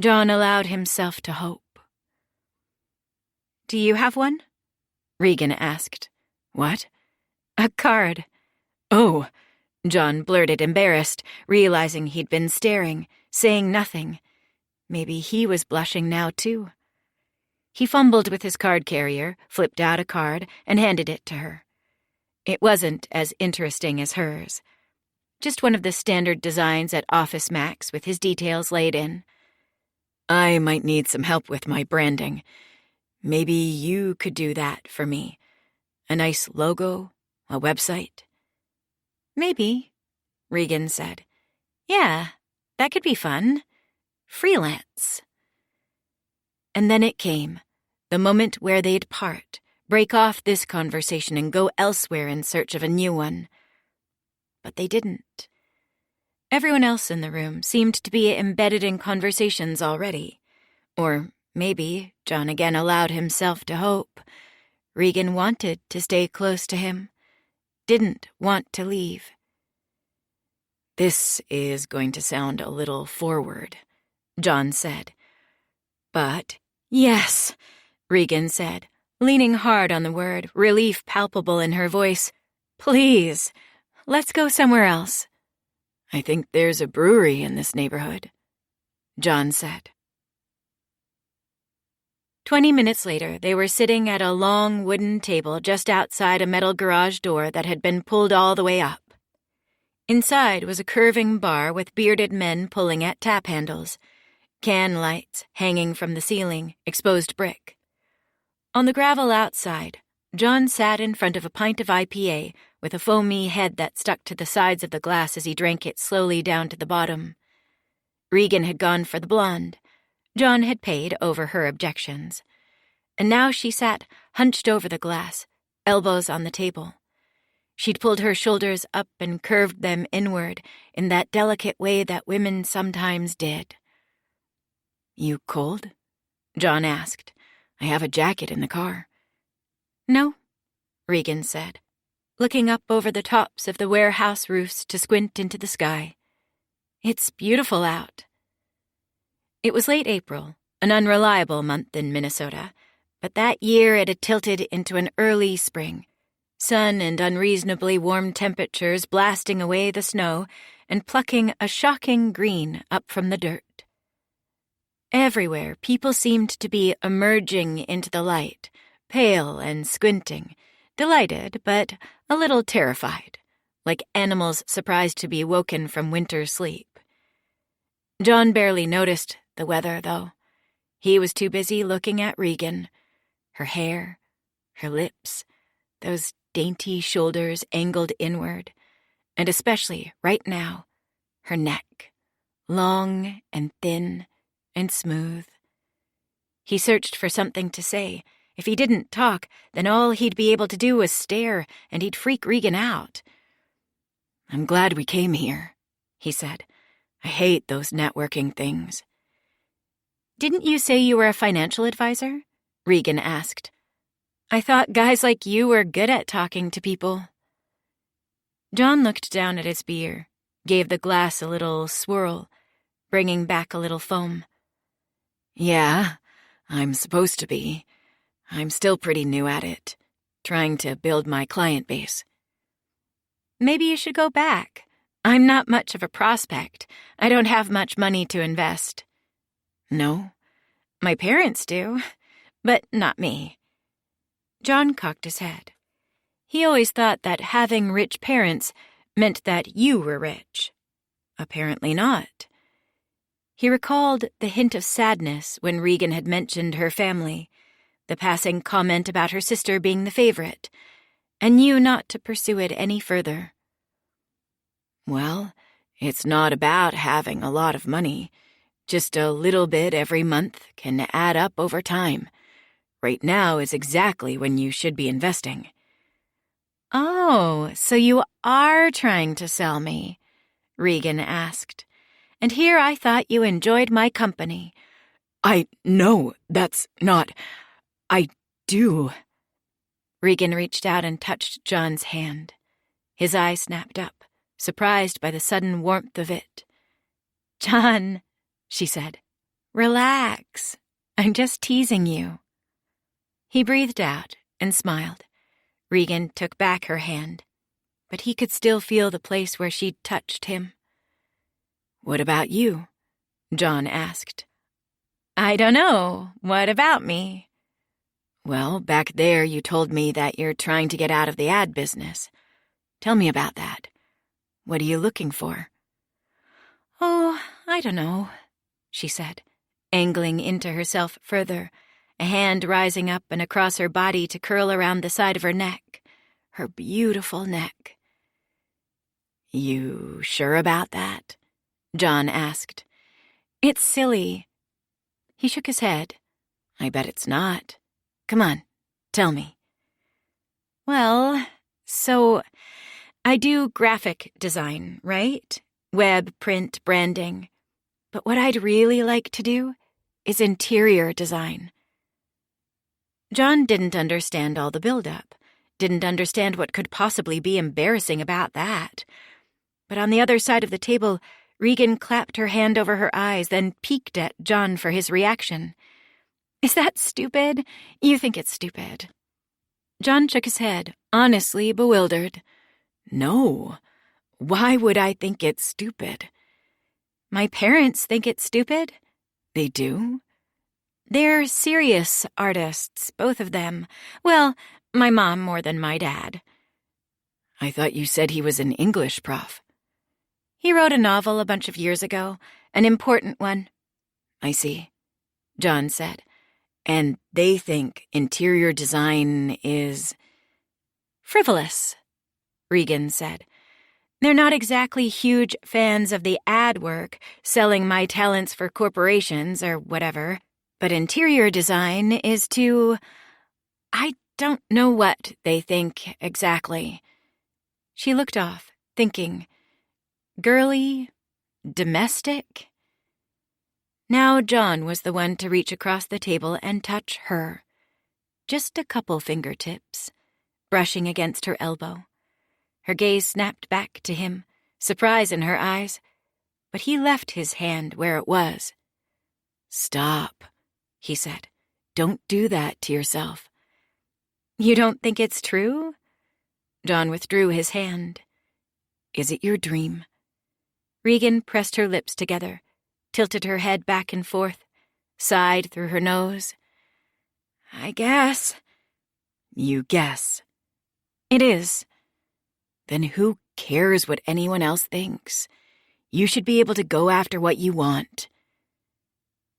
John allowed himself to hope. Do you have one? Regan asked. What? A card. Oh, John blurted, embarrassed, realizing he'd been staring, saying nothing. Maybe he was blushing now, too. He fumbled with his card carrier, flipped out a card, and handed it to her. It wasn't as interesting as hers. Just one of the standard designs at Office Max with his details laid in. I might need some help with my branding. Maybe you could do that for me. A nice logo, a website. Maybe, Regan said. Yeah, that could be fun. Freelance. And then it came, the moment where they'd part, break off this conversation and go elsewhere in search of a new one. But they didn't. Everyone else in the room seemed to be embedded in conversations already. Or maybe John again allowed himself to hope. Regan wanted to stay close to him, didn't want to leave. This is going to sound a little forward, John said. But, yes, Regan said, leaning hard on the word, relief palpable in her voice. Please, let's go somewhere else. I think there's a brewery in this neighborhood, John said. 20 minutes later, they were sitting at a long wooden table just outside a metal garage door that had been pulled all the way up. Inside was a curving bar with bearded men pulling at tap handles, can lights hanging from the ceiling, exposed brick. On the gravel outside, John sat in front of a pint of IPA with a foamy head that stuck to the sides of the glass as he drank it slowly down to the bottom. Regan had gone for the blonde. John had paid over her objections. And now she sat hunched over the glass, elbows on the table. She'd pulled her shoulders up and curved them inward in that delicate way that women sometimes did. "You cold?" John asked. "I have a jacket in the car." "No," Regan said, looking up over the tops of the warehouse roofs to squint into the sky. "It's beautiful out." It was late April, an unreliable month in Minnesota, but that year it had tilted into an early spring. Sun and unreasonably warm temperatures blasting away the snow and plucking a shocking green up from the dirt. Everywhere, people seemed to be emerging into the light, pale and squinting, delighted but a little terrified, like animals surprised to be woken from winter sleep. John barely noticed the weather, though. He was too busy looking at Regan, her hair, her lips, those dainty shoulders angled inward, and especially, right now, her neck, long and thin and smooth. He searched for something to say. If he didn't talk, then all he'd be able to do was stare, and he'd freak Regan out. "I'm glad we came here," he said. "I hate those networking things." "Didn't you say you were a financial advisor?" Regan asked. "I thought guys like you were good at talking to people." John looked down at his beer, gave the glass a little swirl, bringing back a little foam. "Yeah, I'm supposed to be. I'm still pretty new at it, trying to build my client base." "Maybe you should go back. I'm not much of a prospect. I don't have much money to invest." "No? My parents do, but not me." John cocked his head. He always thought that having rich parents meant that you were rich. Apparently not. He recalled the hint of sadness when Regan had mentioned her family, the passing comment about her sister being the favorite, and knew not to pursue it any further. "Well, it's not about having a lot of money. Just a little bit every month can add up over time. Right now is exactly when you should be investing." "Oh, so you are trying to sell me?" Regan asked. "And here I thought you enjoyed my company." No, that's not. I do." Regan reached out and touched John's hand. His eye snapped up, surprised by the sudden warmth of it. "John," she said, "relax. I'm just teasing you." He breathed out and smiled. Regan took back her hand, but he could still feel the place where she'd touched him. "What about you?" John asked. "I don't know. What about me?" "Well, back there you told me that you're trying to get out of the ad business. Tell me about that. What are you looking for?" "Oh, I don't know," she said, angling into herself further, a hand rising up and across her body to curl around the side of her neck, her beautiful neck. "You sure about that?" John asked. "It's silly." He shook his head. "I bet it's not. Come on, tell me." "Well, so I do graphic design, right? Web, print, branding. But what I'd really like to do is interior design." John didn't understand all the build-up, didn't understand what could possibly be embarrassing about that. But on the other side of the table, Regan clapped her hand over her eyes, then peeked at John for his reaction. "Is that stupid? You think it's stupid." John shook his head, honestly bewildered. "No. Why would I think it's stupid?" "My parents think it's stupid." "They do?" "They're serious artists, both of them. Well, my mom more than my dad." "I thought you said he was an English prof." "He wrote a novel a bunch of years ago, an important one." "I see," John said. "And they think interior design is—" "Frivolous," Regan said. They're not exactly huge fans of the ad work, selling my talents for corporations or whatever, but interior design is I don't know what they think exactly. She looked off, thinking, girly, domestic? Now John was the one to reach across the table and touch her. Just a couple fingertips, brushing against her elbow. Her gaze snapped back to him, surprise in her eyes, but he left his hand where it was. "Stop," he said. "Don't do that to yourself." "You don't think it's true?" John withdrew his hand. "Is it your dream?" Regan pressed her lips together, tilted her head back and forth, sighed through her nose. "I guess." "You guess." "It is." "Then who cares what anyone else thinks? You should be able to go after what you want."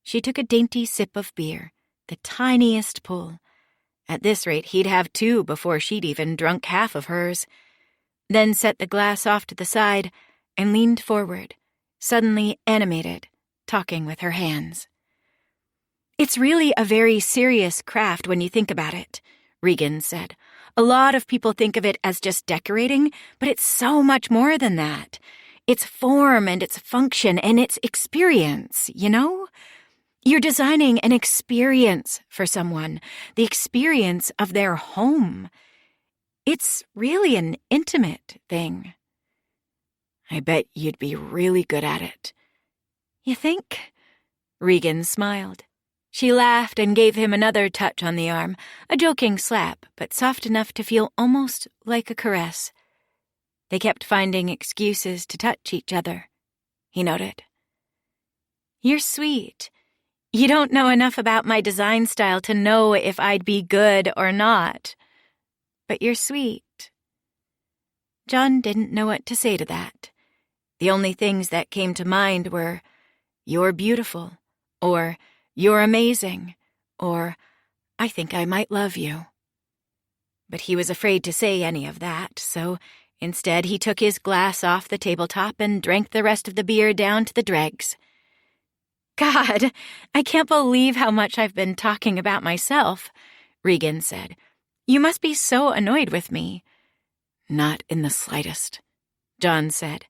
She took a dainty sip of beer, the tiniest pull. At this rate, he'd have 2 before she'd even drunk half of hers. Then set the glass off to the side and leaned forward, suddenly animated, talking with her hands. "It's really a very serious craft when you think about it," Regan said. "A lot of people think of it as just decorating, but it's so much more than that. It's form and it's function and it's experience, you know? You're designing an experience for someone, the experience of their home. It's really an intimate thing." "I bet you'd be really good at it." "You think?" Regan smiled. She laughed and gave him another touch on the arm, a joking slap, but soft enough to feel almost like a caress. They kept finding excuses to touch each other, he noted. "You're sweet. You don't know enough about my design style to know if I'd be good or not. But you're sweet." John didn't know what to say to that. The only things that came to mind were, "You're beautiful," or "You're amazing," or "I think I might love you." But he was afraid to say any of that, so instead he took his glass off the tabletop and drank the rest of the beer down to the dregs. "God, I can't believe how much I've been talking about myself," Regan said. "You must be so annoyed with me." "Not in the slightest," John said.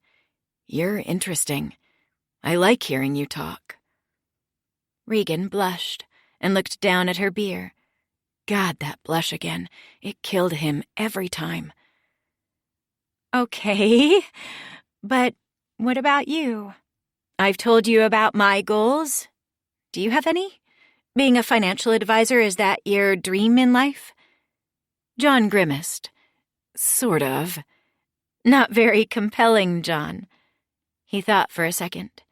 "You're interesting. I like hearing you talk." Regan blushed and looked down at her beer. God, that blush again. It killed him every time. "Okay, but what about you? I've told you about my goals. Do you have any? Being a financial advisor, is that your dream in life?" John grimaced. "Sort of." "Not very compelling, John." He thought for a second.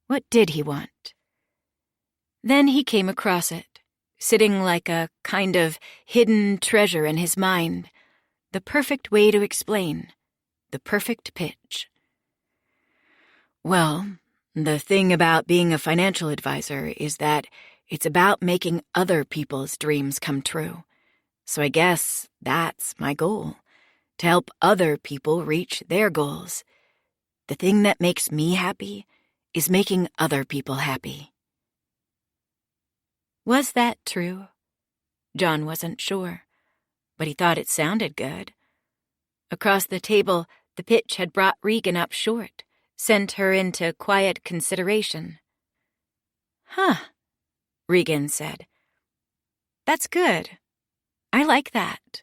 What did he want? Then he came across it, sitting like a kind of hidden treasure in his mind, the perfect way to explain, the perfect pitch. "Well, the thing about being a financial advisor is that it's about making other people's dreams come true. So I guess that's my goal, to help other people reach their goals. The thing that makes me happy is making other people happy." Was that true? John wasn't sure, but he thought it sounded good. Across the table, the pitch had brought Regan up short, sent her into quiet consideration. "Huh," Regan said. "That's good. I like that."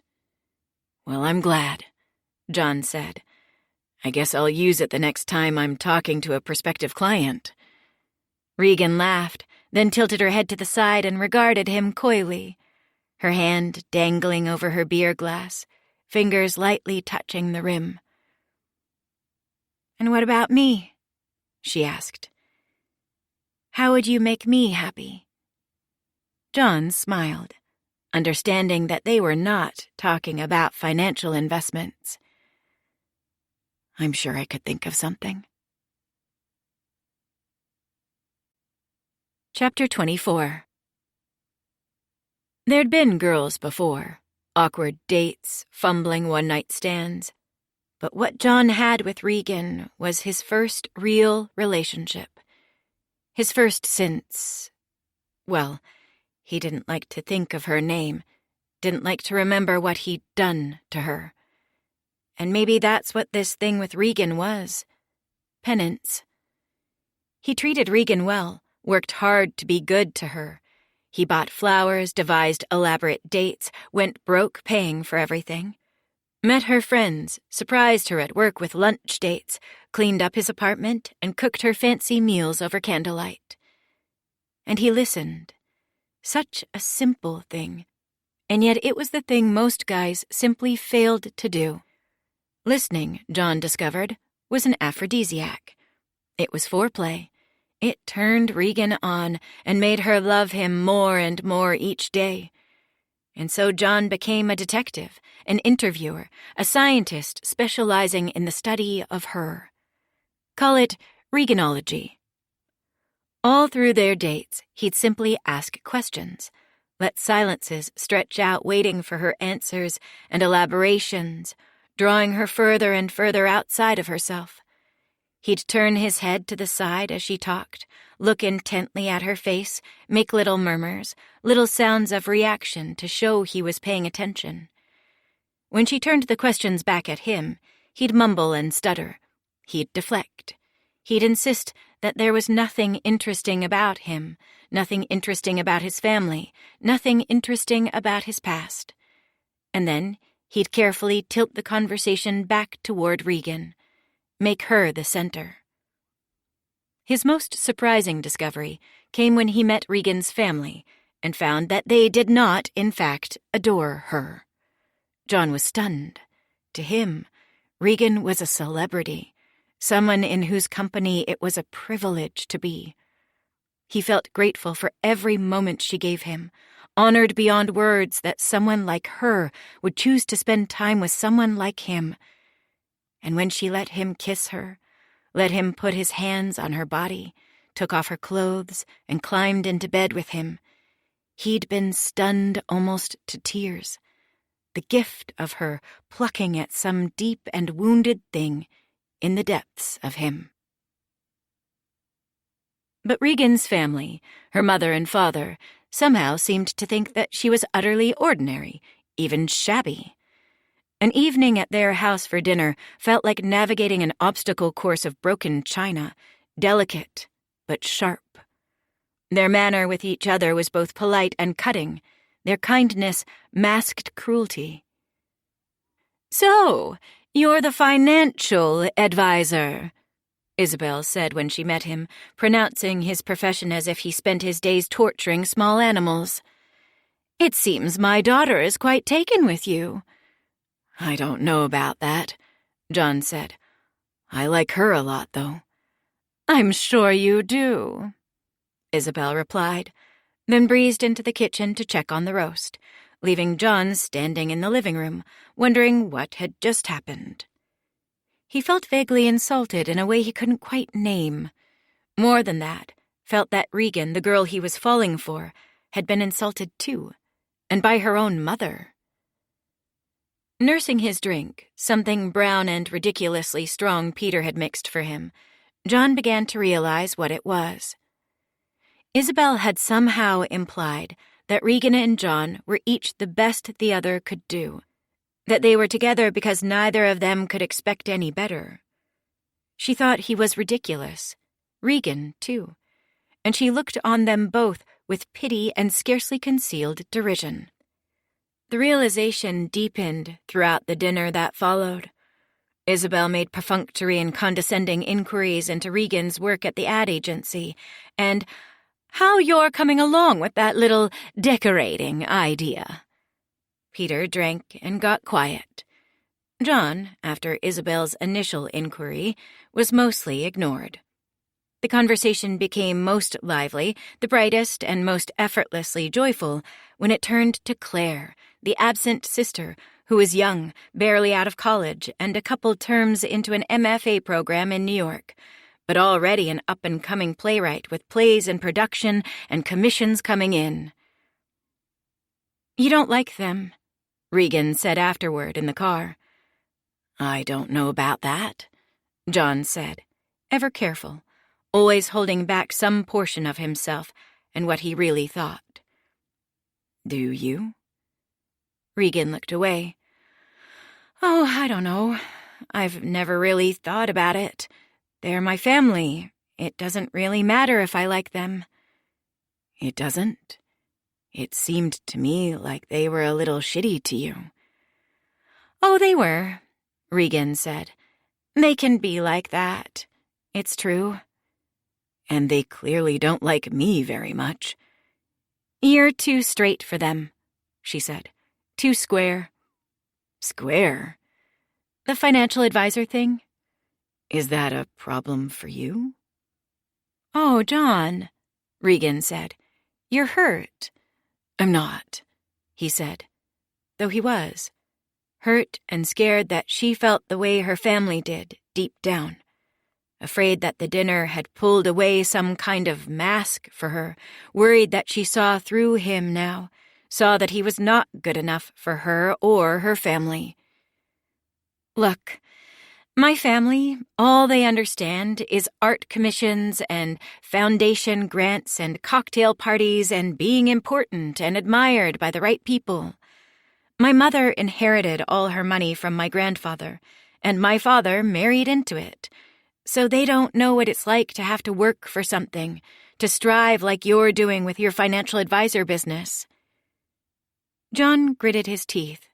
"Well, I'm glad," John said. "I guess I'll use it the next time I'm talking to a prospective client." Regan laughed, then tilted her head to the side and regarded him coyly, her hand dangling over her beer glass, fingers lightly touching the rim. "And what about me?" she asked. "How would you make me happy?" John smiled, understanding that they were not talking about financial investments. "I'm sure I could think of something." Chapter 24. There'd been girls before, awkward dates, fumbling one-night stands. But what John had with Regan was his first real relationship. His first since, well, he didn't like to think of her name, didn't like to remember what he'd done to her. And maybe that's what this thing with Regan was. Penance. He treated Regan well, worked hard to be good to her. He bought flowers, devised elaborate dates, went broke paying for everything. Met her friends, surprised her at work with lunch dates, cleaned up his apartment, and cooked her fancy meals over candlelight. And he listened. Such a simple thing. And yet it was the thing most guys simply failed to do. Listening, John discovered, was an aphrodisiac. It was foreplay. It turned Regan on and made her love him more and more each day. And so John became a detective, an interviewer, a scientist specializing in the study of her. Call it Reganology. All through their dates, he'd simply ask questions, let silences stretch out waiting for her answers and elaborations, drawing her further and further outside of herself. He'd turn his head to the side as she talked, look intently at her face, make little murmurs, little sounds of reaction to show he was paying attention. When she turned the questions back at him, he'd mumble and stutter. He'd deflect. He'd insist that there was nothing interesting about him, nothing interesting about his family, nothing interesting about his past. And then he'd carefully tilt the conversation back toward Regan, make her the center. His most surprising discovery came when he met Regan's family and found that they did not, in fact, adore her. John was stunned. To him, Regan was a celebrity, someone in whose company it was a privilege to be. He felt grateful for every moment she gave him, honored beyond words that someone like her would choose to spend time with someone like him. And when she let him kiss her, let him put his hands on her body, took off her clothes, and climbed into bed with him, he'd been stunned almost to tears. The gift of her plucking at some deep and wounded thing in the depths of him. But Regan's family, her mother and father, somehow seemed to think that she was utterly ordinary, even shabby. An evening at their house for dinner felt like navigating an obstacle course of broken china, delicate but sharp. Their manner with each other was both polite and cutting. Their kindness masked cruelty. "So, you're the financial advisor," Isabel said when she met him, pronouncing his profession as if he spent his days torturing small animals. "It seems my daughter is quite taken with you." "I don't know about that," John said. "I like her a lot, though." "I'm sure you do," Isabel replied, then breezed into the kitchen to check on the roast, leaving John standing in the living room, wondering what had just happened. He felt vaguely insulted in a way he couldn't quite name. More than that, felt that Regan, the girl he was falling for, had been insulted too, and by her own mother. Nursing his drink, something brown and ridiculously strong Peter had mixed for him, John began to realize what it was. Isabel had somehow implied that Regan and John were each the best the other could do, that they were together because neither of them could expect any better. She thought he was ridiculous, Regan, too, and she looked on them both with pity and scarcely concealed derision. The realization deepened throughout the dinner that followed. Isabel made perfunctory and condescending inquiries into Regan's work at the ad agency, and how you're coming along with that little decorating idea. Peter drank and got quiet. John, after Isabel's initial inquiry, was mostly ignored. The conversation became most lively, the brightest and most effortlessly joyful, when it turned to Claire, the absent sister, who was young, barely out of college, and a couple terms into an MFA program in New York, but already an up-and-coming playwright with plays in production and commissions coming in. "You don't like them," Regan said afterward in the car. I don't know about that, John said, ever careful, always holding back some portion of himself and what he really thought. Do you? Regan looked away. Oh, I don't know. I've never really thought about it. They're my family. It doesn't really matter if I like them. It doesn't? It seemed to me like they were a little shitty to you. Oh, they were, Regan said. They can be like that. It's true. And they clearly don't like me very much. You're too straight for them, she said. Too square. Square? The financial advisor thing? Is that a problem for you? Oh, John, Regan said. You're hurt. I'm not, he said, though he was. Hurt and scared that she felt the way her family did, deep down. Afraid that the dinner had pulled away some kind of mask for her, worried that she saw through him now, saw that he was not good enough for her or her family. Look, my family, all they understand is art commissions and foundation grants and cocktail parties and being important and admired by the right people. My mother inherited all her money from my grandfather, and my father married into it. So they don't know what it's like to have to work for something, to strive like you're doing with your financial advisor business. John gritted his teeth.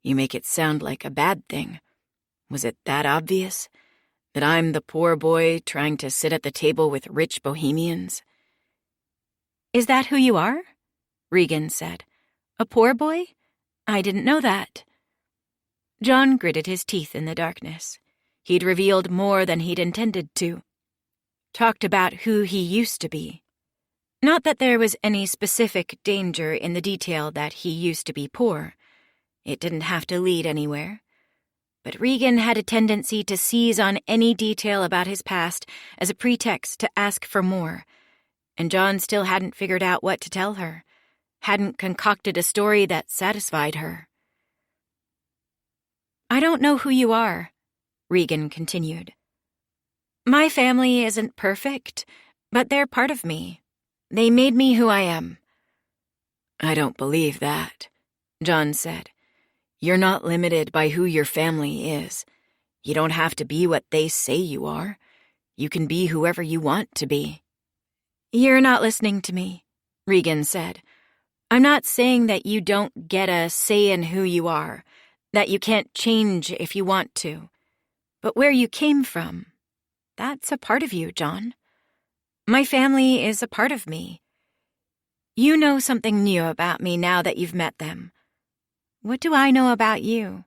You make it sound like a bad thing. Was it that obvious? That I'm the poor boy trying to sit at the table with rich bohemians? Is that who you are? Regan said. A poor boy? I didn't know that. John gritted his teeth in the darkness. He'd revealed more than he'd intended to. Talked about who he used to be. Not that there was any specific danger in the detail that he used to be poor. It didn't have to lead anywhere. But Regan had a tendency to seize on any detail about his past as a pretext to ask for more, and John still hadn't figured out what to tell her, hadn't concocted a story that satisfied her. I don't know who you are, Regan continued. My family isn't perfect, but they're part of me. They made me who I am. I don't believe that, John said. You're not limited by who your family is. You don't have to be what they say you are. You can be whoever you want to be. You're not listening to me, Regan said. I'm not saying that you don't get a say in who you are, that you can't change if you want to. But where you came from, that's a part of you, John. My family is a part of me. You know something new about me now that you've met them. What do I know about you?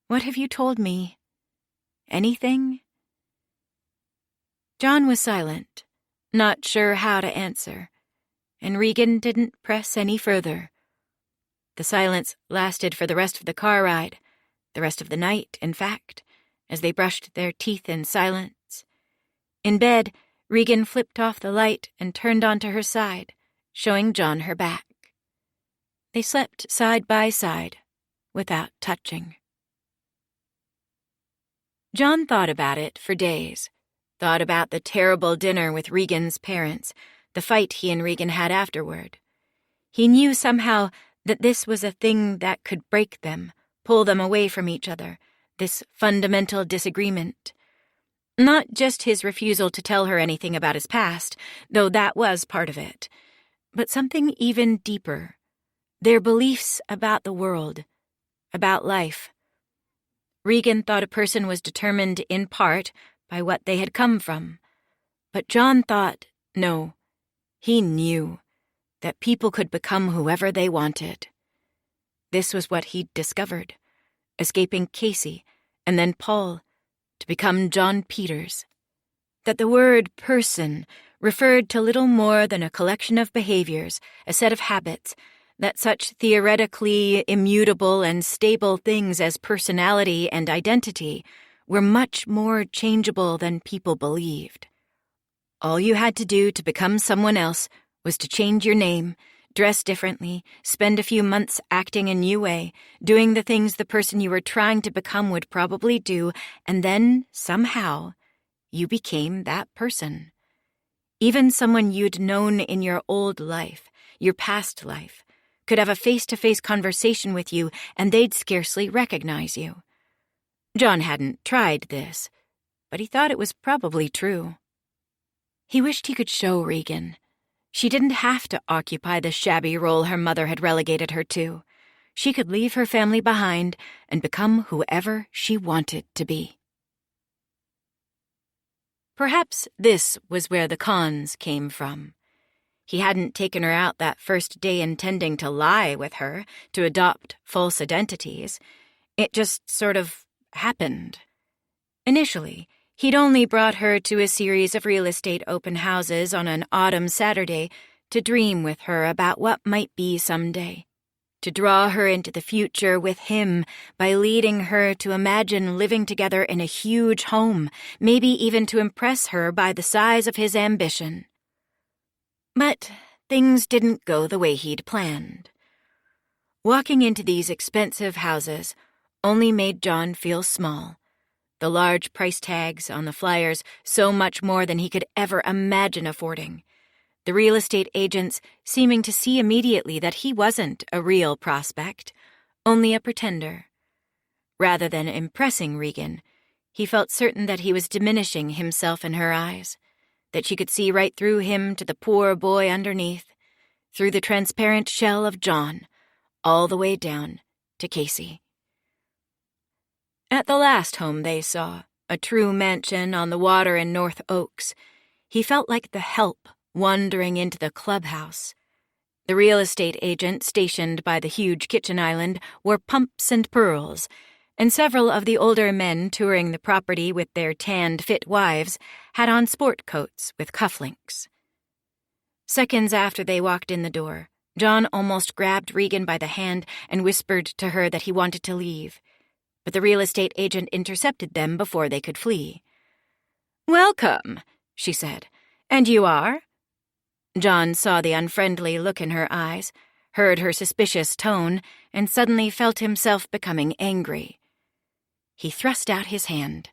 What have you told me? Anything? John was silent, not sure how to answer, and Regan didn't press any further. The silence lasted for the rest of the car ride, the rest of the night, in fact, as they brushed their teeth in silence. In bed, Regan flipped off the light and turned onto her side, showing John her back. They slept side by side, without touching. John thought about it for days, thought about the terrible dinner with Regan's parents, the fight he and Regan had afterward. He knew somehow that this was a thing that could break them, pull them away from each other, this fundamental disagreement. Not just his refusal to tell her anything about his past, though that was part of it, but something even deeper. Their beliefs about the world, about life. Regan thought a person was determined in part by what they had come from. But John thought, no, he knew that people could become whoever they wanted. This was what he'd discovered, escaping Casey and then Paul to become John Peters. That the word person referred to little more than a collection of behaviors, a set of habits, that such theoretically immutable and stable things as personality and identity were much more changeable than people believed. All you had to do to become someone else was to change your name, dress differently, spend a few months acting a new way, doing the things the person you were trying to become would probably do, and then, somehow, you became that person. Even someone you'd known in your old life, your past life, could have a face-to-face conversation with you and they'd scarcely recognize you. John hadn't tried this, but he thought it was probably true. He wished he could show Regan. She didn't have to occupy the shabby role her mother had relegated her to. She could leave her family behind and become whoever she wanted to be. Perhaps this was where the cons came from. He hadn't taken her out that first day intending to lie with her, to adopt false identities. It just sort of happened. Initially, he'd only brought her to a series of real estate open houses on an autumn Saturday to dream with her about what might be someday, to draw her into the future with him by leading her to imagine living together in a huge home, maybe even to impress her by the size of his ambition. But things didn't go the way he'd planned. Walking into these expensive houses only made John feel small. The large price tags on the flyers so much more than he could ever imagine affording. The real estate agents seeming to see immediately that he wasn't a real prospect, only a pretender. Rather than impressing Regan, he felt certain that he was diminishing himself in her eyes, that she could see right through him to the poor boy underneath, through the transparent shell of John, all the way down to Casey. At the last home they saw, a true mansion on the water in North Oaks, he felt like the help wandering into the clubhouse. The real estate agent stationed by the huge kitchen island wore pumps and pearls, and several of the older men touring the property with their tanned, fit wives had on sport coats with cufflinks. Seconds after they walked in the door, John almost grabbed Regan by the hand and whispered to her that he wanted to leave, but the real estate agent intercepted them before they could flee. "Welcome," she said. "And you are?" John saw the unfriendly look in her eyes, heard her suspicious tone, and suddenly felt himself becoming angry. He thrust out his hand.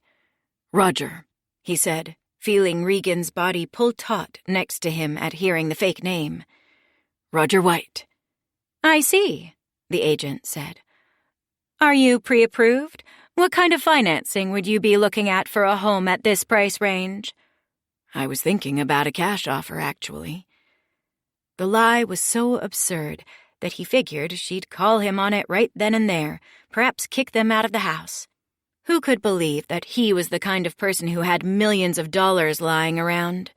"Roger," he said, feeling Regan's body pull taut next to him at hearing the fake name. "Roger White." "I see," the agent said. "Are you pre-approved? What kind of financing would you be looking at for a home at this price range?" "I was thinking about a cash offer, actually." The lie was so absurd that he figured she'd call him on it right then and there, perhaps kick them out of the house. Who could believe that he was the kind of person who had millions of dollars lying around?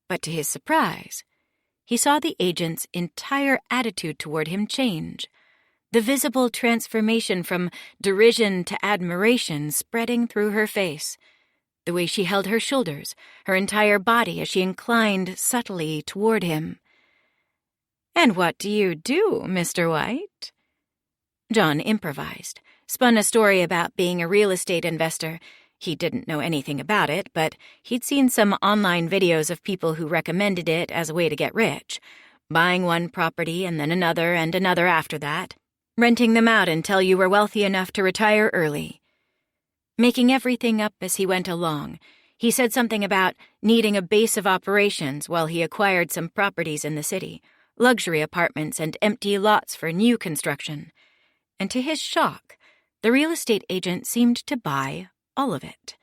But to his surprise, he saw the agent's entire attitude toward him change, the visible transformation from derision to admiration spreading through her face, the way she held her shoulders, her entire body as she inclined subtly toward him. "And what do you do, Mr. White?" John improvised, spun a story about being a real estate investor. He didn't know anything about it, but he'd seen some online videos of people who recommended it as a way to get rich, buying one property and then another and another after that, renting them out until you were wealthy enough to retire early. Making everything up as he went along, he said something about needing a base of operations while he acquired some properties in the city, luxury apartments and empty lots for new construction. And to his shock, the real estate agent seemed to buy all of it.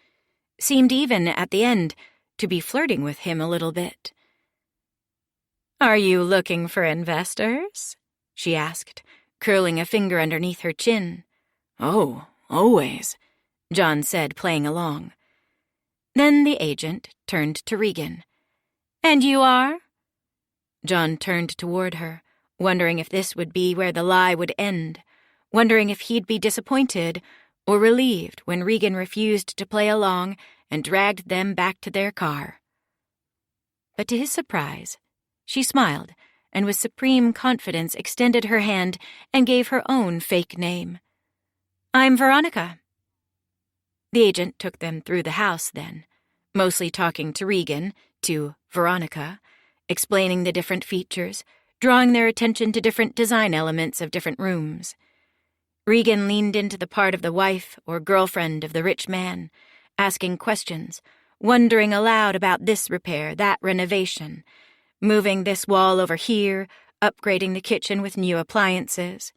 Seemed even, at the end, to be flirting with him a little bit. "Are you looking for investors?" she asked, curling a finger underneath her chin. "Oh, always," John said, playing along. Then the agent turned to Regan. "And you are?" John turned toward her, wondering if this would be where the lie would end, wondering if he'd be disappointed or relieved when Regan refused to play along and dragged them back to their car. But to his surprise, she smiled and with supreme confidence extended her hand and gave her own fake name. "I'm Veronica." The agent took them through the house then, mostly talking to Regan, to Veronica, explaining the different features, drawing their attention to different design elements of different rooms. Regan leaned into the part of the wife or girlfriend of the rich man, asking questions, wondering aloud about this repair, that renovation, moving this wall over here, upgrading the kitchen with new appliances.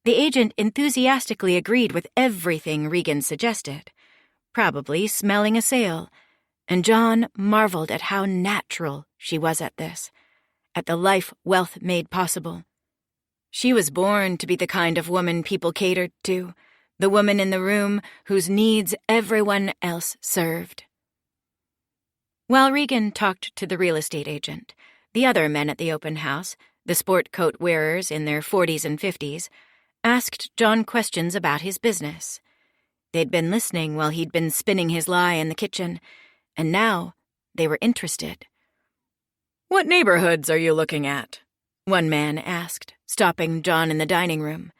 The agent enthusiastically agreed with everything Regan suggested, probably smelling a sale, and John marveled at how natural she was at this, at the life wealth made possible. She was born to be the kind of woman people catered to, the woman in the room whose needs everyone else served. While Regan talked to the real estate agent, the other men at the open house, the sport coat wearers in their 40s and 50s, asked John questions about his business. They'd been listening while he'd been spinning his lie in the kitchen, and now they were interested. "What neighborhoods are you looking at?" one man asked, stopping John in the dining room.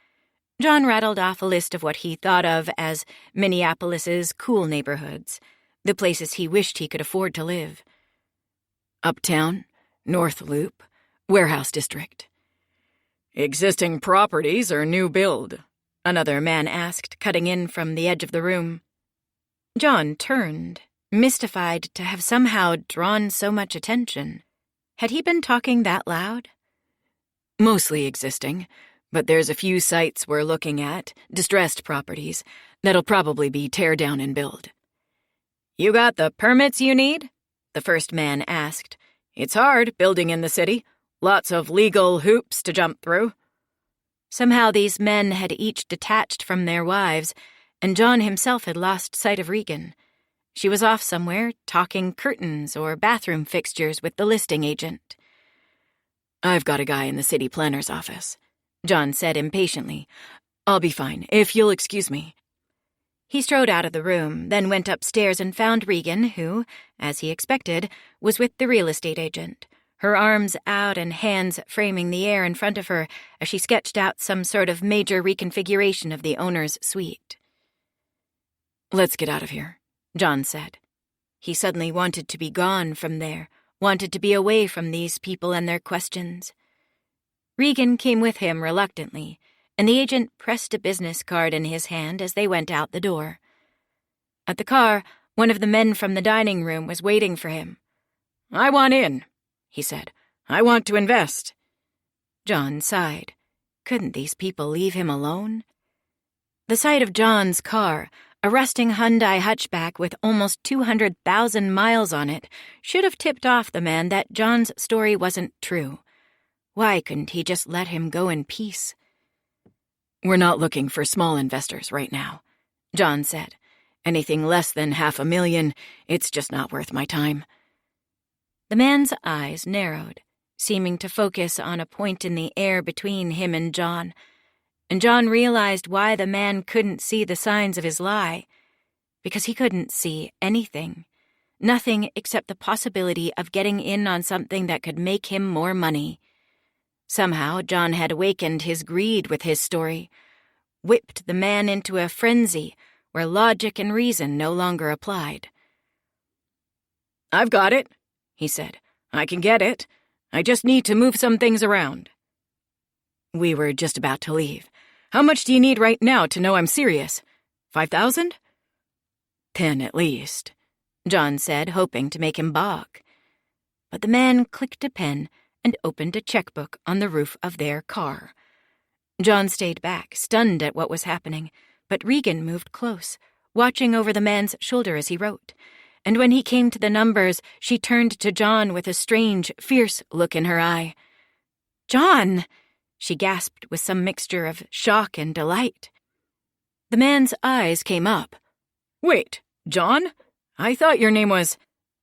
John rattled off a list of what he thought of as Minneapolis's cool neighborhoods, the places he wished he could afford to live. Uptown, North Loop, Warehouse District. "Existing properties or new build?" another man asked, cutting in from the edge of the room. John turned, mystified to have somehow drawn so much attention. Had he been talking that loud? "Mostly existing, but there's a few sites we're looking at, distressed properties, that'll probably be tear down and build." "You got the permits you need?" the first man asked. "It's hard building in the city. Lots of legal hoops to jump through." Somehow these men had each detached from their wives, and John himself had lost sight of Regan. She was off somewhere, talking curtains or bathroom fixtures with the listing agent. "I've got a guy in the city planner's office," John said impatiently. "I'll be fine, if you'll excuse me." He strode out of the room, then went upstairs and found Regan, who, as he expected, was with the real estate agent, her arms out and hands framing the air in front of her as she sketched out some sort of major reconfiguration of the owner's suite. "Let's get out of here," John said. He suddenly wanted to be gone from there, wanted to be away from these people and their questions. Regan came with him reluctantly, and the agent pressed a business card in his hand as they went out the door. At the car, one of the men from the dining room was waiting for him. "I want in," he said. "I want to invest." John sighed. Couldn't these people leave him alone? The sight of John's car, a rusting Hyundai hatchback with almost 200,000 miles on it, should have tipped off the man that John's story wasn't true. Why couldn't he just let him go in peace? "We're not looking for small investors right now," John said. "Anything less than $500,000, it's just not worth my time." The man's eyes narrowed, seeming to focus on a point in the air between him and John realized why the man couldn't see the signs of his lie. Because he couldn't see anything. Nothing except the possibility of getting in on something that could make him more money. Somehow, John had awakened his greed with his story, whipped the man into a frenzy where logic and reason no longer applied. "I've got it," he said. "I can get it. I just need to move some things around." We were just about to leave. "How much do you need right now to know I'm serious? 5,000? 10 at least," John said, hoping to make him balk. But the man clicked a pen and opened a checkbook on the roof of their car. John stayed back, stunned at what was happening, but Regan moved close, watching over the man's shoulder as he wrote. And when he came to the numbers, she turned to John with a strange, fierce look in her eye. "John!" she gasped with some mixture of shock and delight. The man's eyes came up. "Wait, John? I thought your name was—"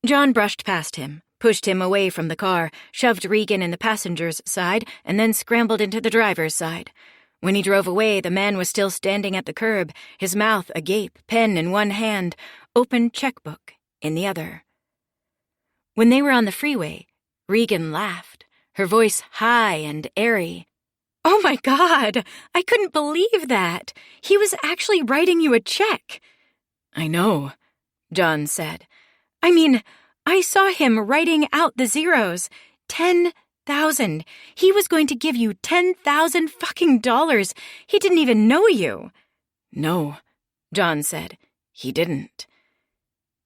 John brushed past him, pushed him away from the car, shoved Regan in the passenger's side, and then scrambled into the driver's side. When he drove away, the man was still standing at the curb, his mouth agape, pen in one hand, open checkbook in the other. When they were on the freeway, Regan laughed, her voice high and airy. "Oh my God! I couldn't believe that! He was actually writing you a check!" "I know," John said. "I mean, I saw him writing out the zeros. $10 $10,000. He was going to give you $10,000 fucking dollars. He didn't even know you. No, John said. He didn't.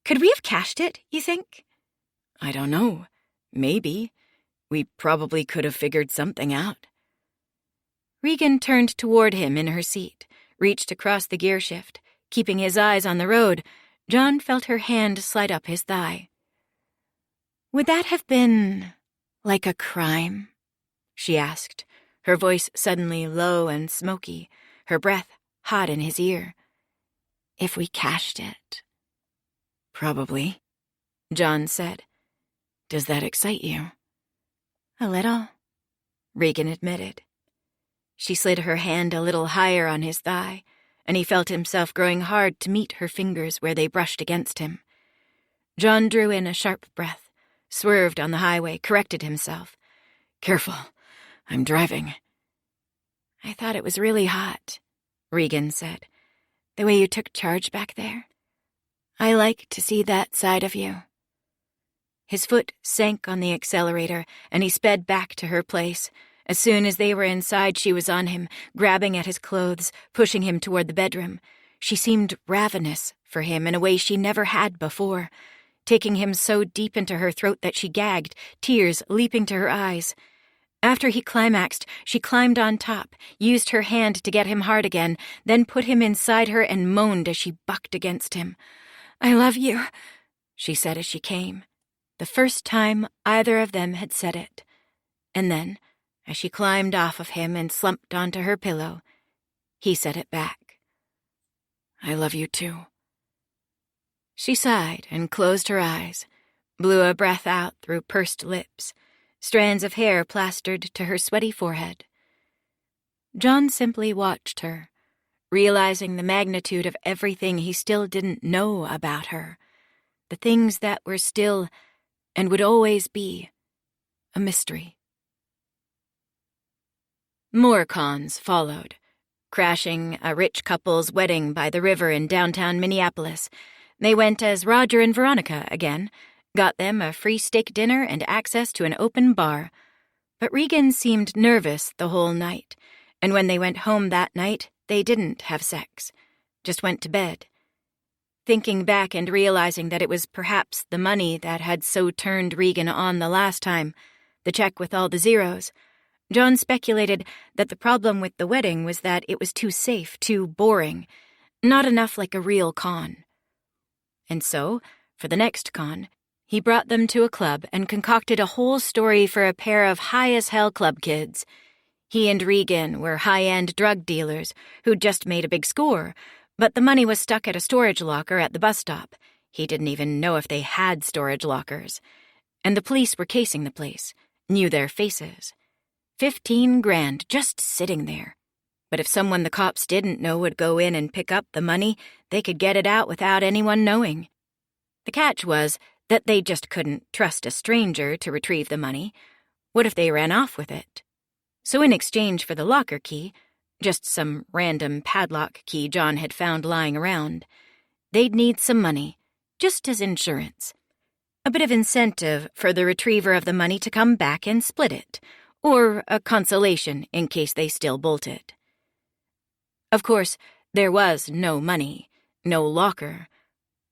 Could we have cashed it, you think? I don't know. Maybe. We probably could have figured something out. Regan turned toward him in her seat, reached across the gear shift. Keeping his eyes on the road, John felt her hand slide up his thigh. Would that have been like a crime? She asked, her voice suddenly low and smoky, her breath hot in his ear. If we cashed it? Probably, John said. Does that excite you? A little, Regan admitted. She slid her hand a little higher on his thigh, and he felt himself growing hard to meet her fingers where they brushed against him. John drew in a sharp breath, swerved on the highway, corrected himself. Careful, I'm driving. I thought it was really hot, Regan said. The way you took charge back there. I like to see that side of you. His foot sank on the accelerator, and he sped back to her place. As soon as they were inside, she was on him, grabbing at his clothes, pushing him toward the bedroom. She seemed ravenous for him in a way she never had before, taking him so deep into her throat that she gagged, tears leaping to her eyes. After he climaxed, she climbed on top, used her hand to get him hard again, then put him inside her and moaned as she bucked against him. I love you, she said as she came, the first time either of them had said it. And then, as she climbed off of him and slumped onto her pillow, he said it back. I love you too. She sighed and closed her eyes, blew a breath out through pursed lips, strands of hair plastered to her sweaty forehead. John simply watched her, realizing the magnitude of everything he still didn't know about her, the things that were still, and would always be, a mystery. More cons followed, crashing a rich couple's wedding by the river in downtown Minneapolis. They went as Roger and Veronica again, got them a free steak dinner and access to an open bar. But Regan seemed nervous the whole night, and when they went home that night, they didn't have sex, just went to bed. Thinking back and realizing that it was perhaps the money that had so turned Regan on the last time, the check with all the zeros, John speculated that the problem with the wedding was that it was too safe, too boring, not enough like a real con. And so, for the next con, he brought them to a club and concocted a whole story for a pair of high-as-hell club kids. He and Regan were high-end drug dealers who'd just made a big score, but the money was stuck at a storage locker at the bus stop. He didn't even know if they had storage lockers. And the police were casing the place, knew their faces. 15 grand just sitting there. But if someone the cops didn't know would go in and pick up the money, they could get it out without anyone knowing. The catch was that they just couldn't trust a stranger to retrieve the money. What if they ran off with it? So in exchange for the locker key, just some random padlock key John had found lying around, they'd need some money, just as insurance. A bit of incentive for the retriever of the money to come back and split it, or a consolation in case they still bolted. Of course, there was no money, no locker,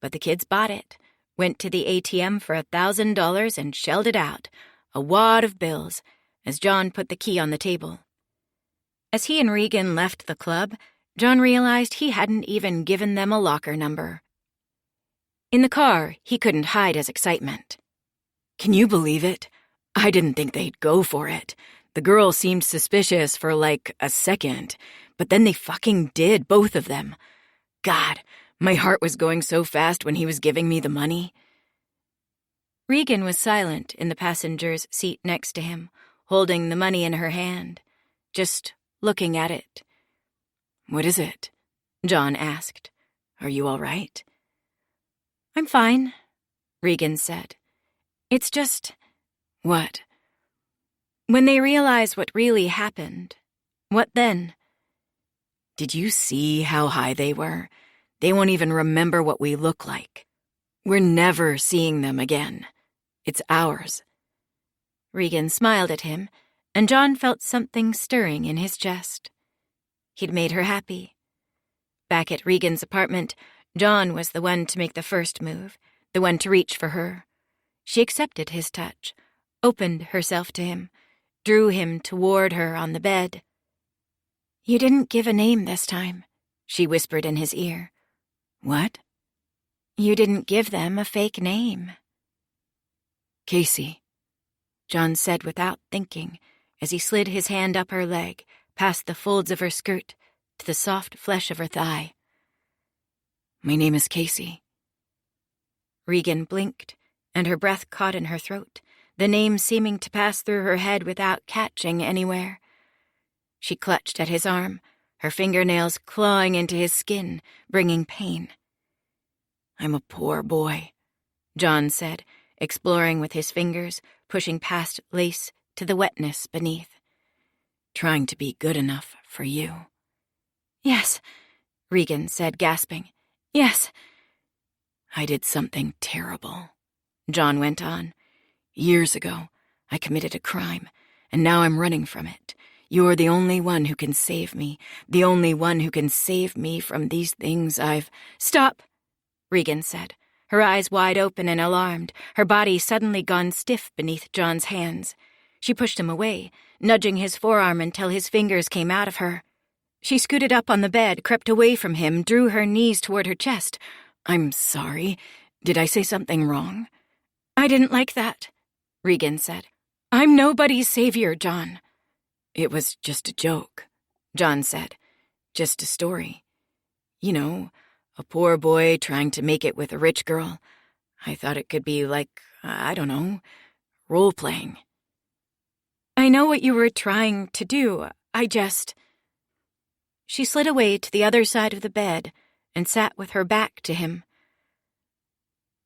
but the kids bought it, went to the ATM for $1,000 and shelled it out, a wad of bills, as John put the key on the table. As he and Regan left the club, John realized he hadn't even given them a locker number. In the car, he couldn't hide his excitement. Can you believe it? I didn't think they'd go for it. The girl seemed suspicious for like a second, but then they fucking did, both of them. God, my heart was going so fast when he was giving me the money. Regan was silent in the passenger's seat next to him, holding the money in her hand, just looking at it. What is it? John asked. Are you all right? I'm fine, Regan said. It's just... What? When they realize what really happened, what then? Did you see how high they were? They won't even remember what we look like. We're never seeing them again. It's ours. Regan smiled at him, and John felt something stirring in his chest. He'd made her happy. Back at Regan's apartment, John was the one to make the first move, the one to reach for her. She accepted his touch, opened herself to him, drew him toward her on the bed. "You didn't give a name this time," she whispered in his ear. "What?" "You didn't give them a fake name." "Casey," John said without thinking, as he slid his hand up her leg, past the folds of her skirt, to the soft flesh of her thigh. "My name is Casey." Regan blinked, and her breath caught in her throat, the name seeming to pass through her head without catching anywhere. She clutched at his arm, her fingernails clawing into his skin, bringing pain. "I'm a poor boy," John said, exploring with his fingers, pushing past lace to the wetness beneath. "Trying to be good enough for you." "Yes," Regan said, gasping. "Yes." "I did something terrible," John went on. "Years ago, I committed a crime, and now I'm running from it. You're the only one who can save me, the only one who can save me from these things I've—" "Stop," Regan said, her eyes wide open and alarmed, her body suddenly gone stiff beneath John's hands. She pushed him away, nudging his forearm until his fingers came out of her. She scooted up on the bed, crept away from him, drew her knees toward her chest. "I'm sorry. Did I say something wrong?" "I didn't like that," Regan said. "I'm nobody's savior, John." "It was just a joke," John said. "Just a story. You know, a poor boy trying to make it with a rich girl. I thought it could be like, I don't know, role-playing." "I know what you were trying to do. I just—" She slid away to the other side of the bed and sat with her back to him.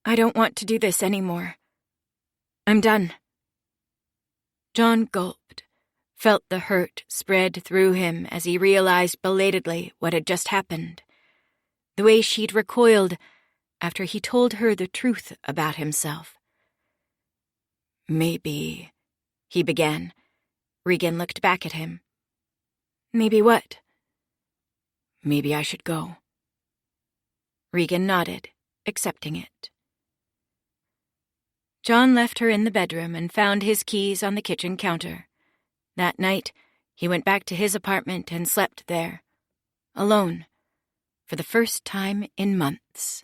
"I don't want to do this anymore. I'm done." John gulped, felt the hurt spread through him as he realized belatedly what had just happened. The way she'd recoiled after he told her the truth about himself. "Maybe," he began. Regan looked back at him. "Maybe what?" "Maybe I should go." Regan nodded, accepting it. John left her in the bedroom and found his keys on the kitchen counter. That night, he went back to his apartment and slept there, alone, for the first time in months.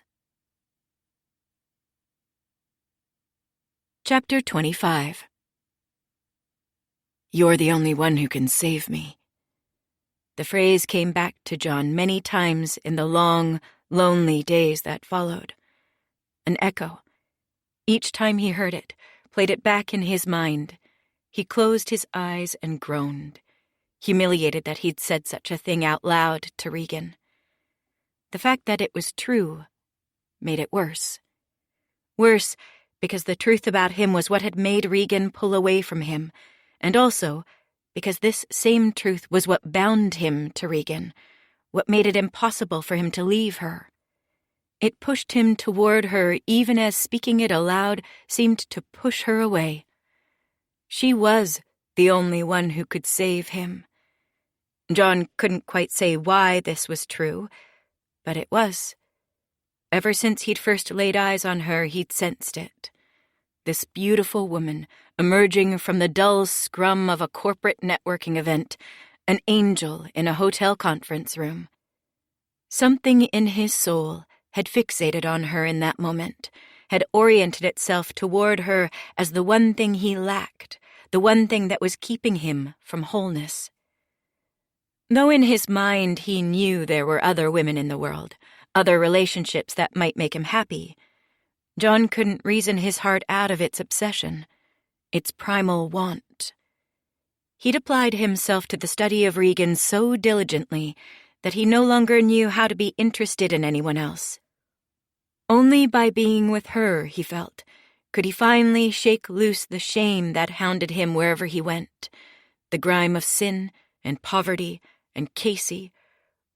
Chapter 25. "You're the only one who can save me." The phrase came back to John many times in the long, lonely days that followed. An echo. Each time he heard it, played it back in his mind, he closed his eyes and groaned, humiliated that he'd said such a thing out loud to Regan. The fact that it was true made it worse. Worse because the truth about him was what had made Regan pull away from him, and also because this same truth was what bound him to Regan, what made it impossible for him to leave her. It pushed him toward her even as speaking it aloud seemed to push her away. She was the only one who could save him. John couldn't quite say why this was true, but it was. Ever since he'd first laid eyes on her, he'd sensed it. This beautiful woman, emerging from the dull scrum of a corporate networking event, an angel in a hotel conference room. Something in his soul had fixated on her in that moment, had oriented itself toward her as the one thing he lacked, the one thing that was keeping him from wholeness. Though in his mind he knew there were other women in the world, other relationships that might make him happy, John couldn't reason his heart out of its obsession, its primal want. He'd applied himself to the study of Regan so diligently that he no longer knew how to be interested in anyone else. Only by being with her, he felt, could he finally shake loose the shame that hounded him wherever he went, the grime of sin and poverty and Casey,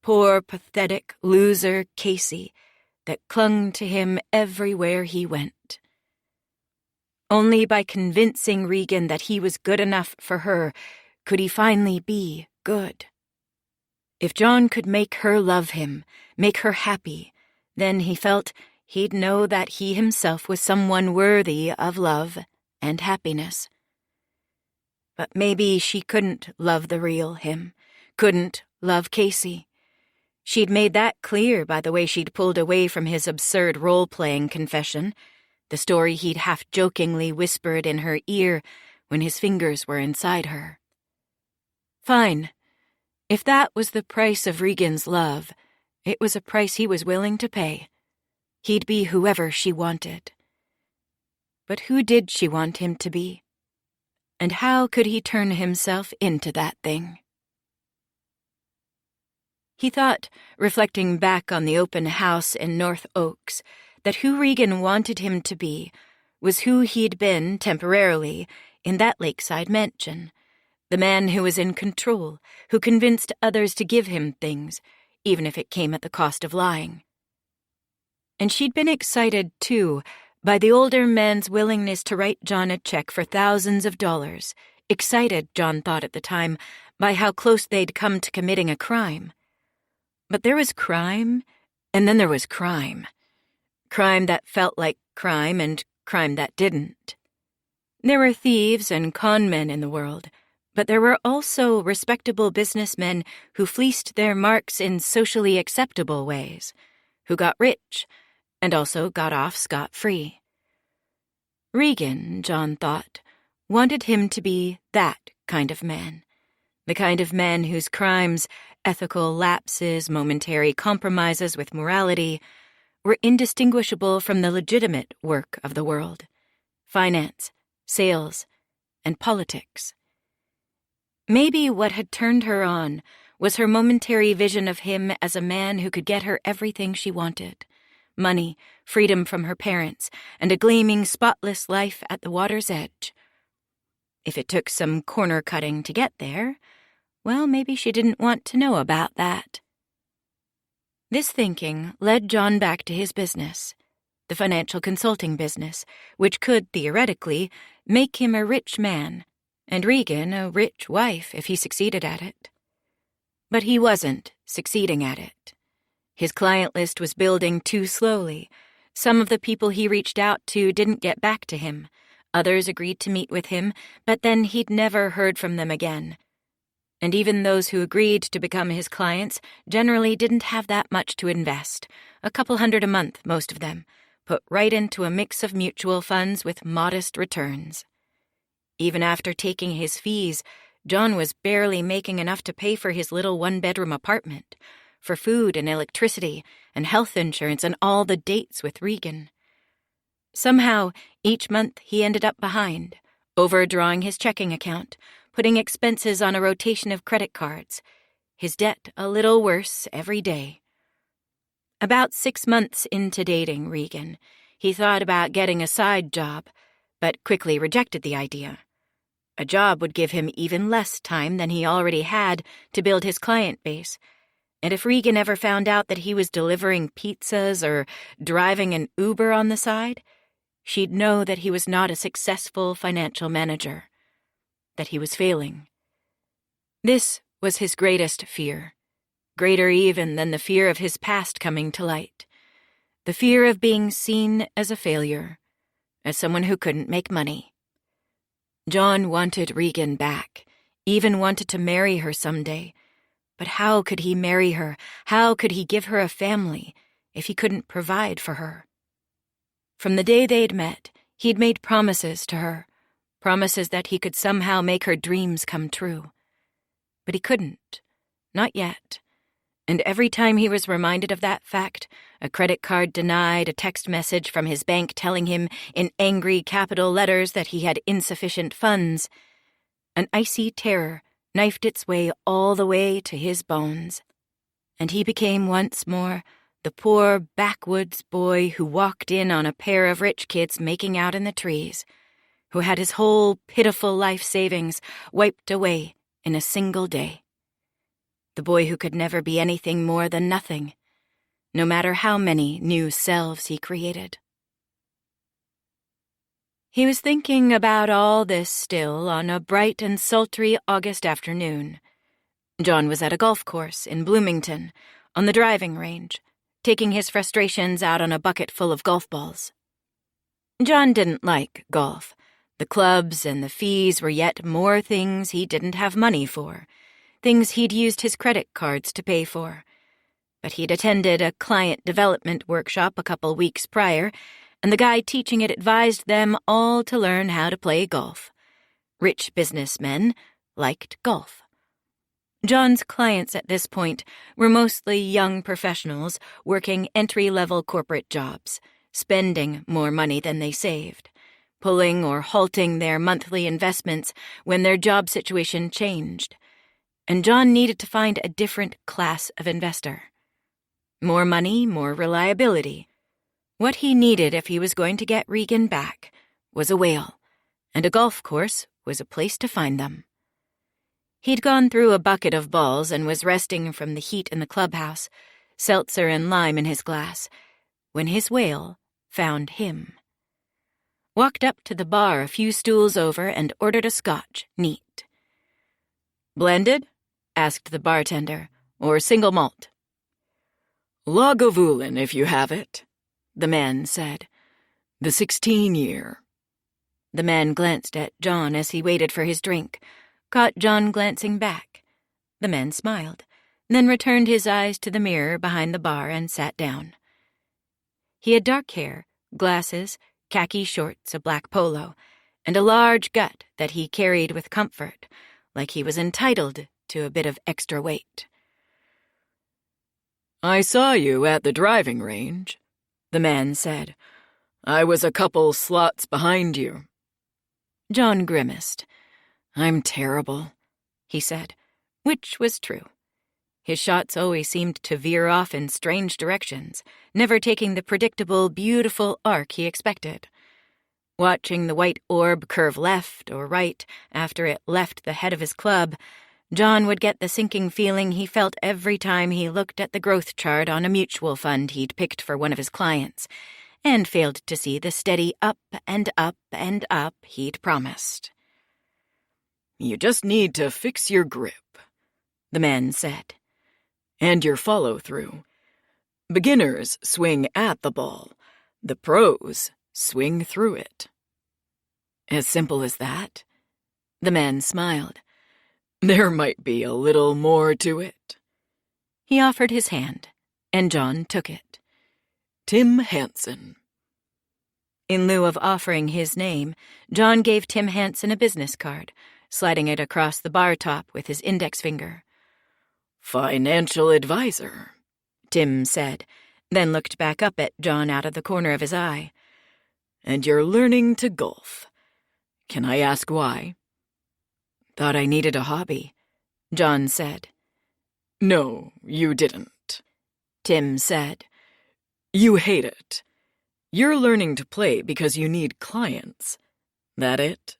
poor, pathetic, loser Casey, that clung to him everywhere he went. Only by convincing Regan that he was good enough for her could he finally be good. If John could make her love him, make her happy, then he felt he'd know that he himself was someone worthy of love and happiness. But maybe she couldn't love the real him, couldn't love Casey. She'd made that clear by the way she'd pulled away from his absurd role-playing confession, the story he'd half-jokingly whispered in her ear when his fingers were inside her. Fine. If that was the price of Regan's love, it was a price he was willing to pay. He'd be whoever she wanted. But who did she want him to be? And how could he turn himself into that thing? He thought, reflecting back on the open house in North Oaks, that who Regan wanted him to be was who he'd been, temporarily, in that lakeside mansion. The man who was in control, who convinced others to give him things, even if it came at the cost of lying. And she'd been excited, too, by the older man's willingness to write John a check for thousands of dollars, excited, John thought at the time, by how close they'd come to committing a crime. But there was crime, and then there was crime. Crime that felt like crime and crime that didn't. There were thieves and con men in the world, but there were also respectable businessmen who fleeced their marks in socially acceptable ways, who got rich and also got off scot-free. Regan, John thought, wanted him to be that kind of man, the kind of man whose crimes, ethical lapses, momentary compromises with morality, were indistinguishable from the legitimate work of the world: finance, sales, and politics. Maybe what had turned her on was her momentary vision of him as a man who could get her everything she wanted: money, freedom from her parents, and a gleaming, spotless life at the water's edge. If it took some corner-cutting to get there, well, maybe she didn't want to know about that. This thinking led John back to his business, the financial consulting business, which could, theoretically, make him a rich man, and Regan a rich wife if he succeeded at it. But he wasn't succeeding at it. His client list was building too slowly. Some of the people he reached out to didn't get back to him. Others agreed to meet with him, but then he'd never heard from them again. And even those who agreed to become his clients generally didn't have that much to invest, a couple $100 a month, most of them, put right into a mix of mutual funds with modest returns. Even after taking his fees, John was barely making enough to pay for his little one-bedroom apartment, for food and electricity and health insurance and all the dates with Regan. Somehow, each month he ended up behind, overdrawing his checking account, putting expenses on a rotation of credit cards, his debt a little worse every day. About 6 months into dating Regan, he thought about getting a side job, but quickly rejected the idea. A job would give him even less time than he already had to build his client base, and if Regan ever found out that he was delivering pizzas or driving an Uber on the side, she'd know that he was not a successful financial manager, that he was failing. This was his greatest fear, greater even than the fear of his past coming to light, the fear of being seen as a failure, as someone who couldn't make money. John wanted Regan back, even wanted to marry her someday, but how could he marry her? How could he give her a family if he couldn't provide for her? From the day they'd met, he'd made promises to her, promises that he could somehow make her dreams come true. But he couldn't, not yet. And every time he was reminded of that fact, a credit card denied, a text message from his bank telling him in angry capital letters that he had insufficient funds, an icy terror knifed its way all the way to his bones. And he became once more the poor backwoods boy who walked in on a pair of rich kids making out in the trees, who had his whole pitiful life savings wiped away in a single day. The boy who could never be anything more than nothing, no matter how many new selves he created. He was thinking about all this still on a bright and sultry August afternoon. John was at a golf course in Bloomington, on the driving range, taking his frustrations out on a bucket full of golf balls. John didn't like golf. The clubs and the fees were yet more things he didn't have money for, things he'd used his credit cards to pay for. But he'd attended a client development workshop a couple weeks prior, and the guy teaching it advised them all to learn how to play golf. Rich businessmen liked golf. John's clients at this point were mostly young professionals working entry-level corporate jobs, spending more money than they saved, pulling or halting their monthly investments when their job situation changed. And John needed to find a different class of investor. More money, more reliability. What he needed if he was going to get Regan back was a whale, and a golf course was a place to find them. He'd gone through a bucket of balls and was resting from the heat in the clubhouse, seltzer and lime in his glass, when his whale found him. Walked up to the bar a few stools over and ordered a scotch, neat. "Blended?" asked the bartender, "or single malt?" "Lagavulin, if you have it," the man said. "The 16-year. The man glanced at John as he waited for his drink, caught John glancing back. The man smiled, then returned his eyes to the mirror behind the bar and sat down. He had dark hair, glasses, khaki shorts, a black polo, and a large gut that he carried with comfort, like he was entitled to a bit of extra weight. "I saw you at the driving range," the man said. "I was a couple slots behind you." John grimaced. "I'm terrible," he said, which was true. His shots always seemed to veer off in strange directions, never taking the predictable, beautiful arc he expected. Watching the white orb curve left or right after it left the head of his club, John would get the sinking feeling he felt every time he looked at the growth chart on a mutual fund he'd picked for one of his clients, and failed to see the steady up and up and up he'd promised. "You just need to fix your grip," the man said, "and your follow-through. Beginners swing at the ball. The pros swing through it." "As simple as that?" The man smiled. "There might be a little more to it." He offered his hand, and John took it. "Tim Hansen." In lieu of offering his name, John gave Tim Hansen a business card, sliding it across the bar top with his index finger. "Financial advisor," Tim said, then looked back up at John out of the corner of his eye. "And you're learning to golf. Can I ask why?" "Thought I needed a hobby," John said. "No, you didn't," Tim said. "You hate it. You're learning to play because you need clients. That it?"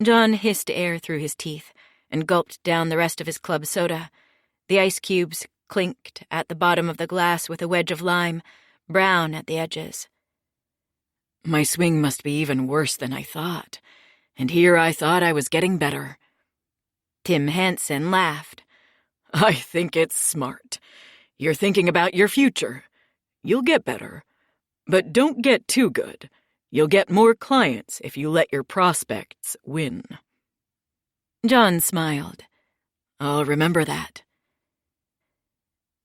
John hissed air through his teeth and gulped down the rest of his club soda. The ice cubes clinked at the bottom of the glass with a wedge of lime, brown at the edges. "My swing must be even worse than I thought, and here I thought I was getting better." Tim Hansen laughed. "I think it's smart. You're thinking about your future. You'll get better. But don't get too good. You'll get more clients if you let your prospects win." John smiled. "I'll remember that."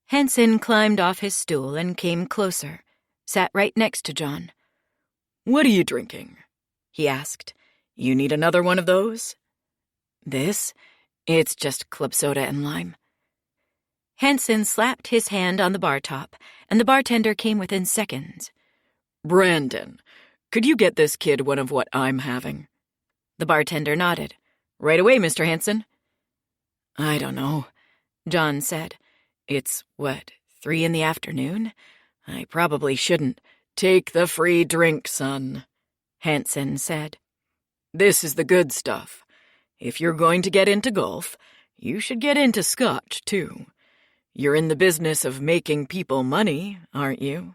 Hansen climbed off his stool and came closer, sat right next to John. "What are you drinking?" he asked. "You need another one of those?" "This? It's just club soda and lime." Hansen slapped his hand on the bar top, and the bartender came within seconds. "Brandon, could you get this kid one of what I'm having?" The bartender nodded. "Right away, Mr. Hansen." "I don't know," John said. "It's, 3 in the afternoon? I probably shouldn't." "Take the free drink, son," Hansen said. "This is the good stuff. If you're going to get into golf, you should get into scotch, too. You're in the business of making people money, aren't you?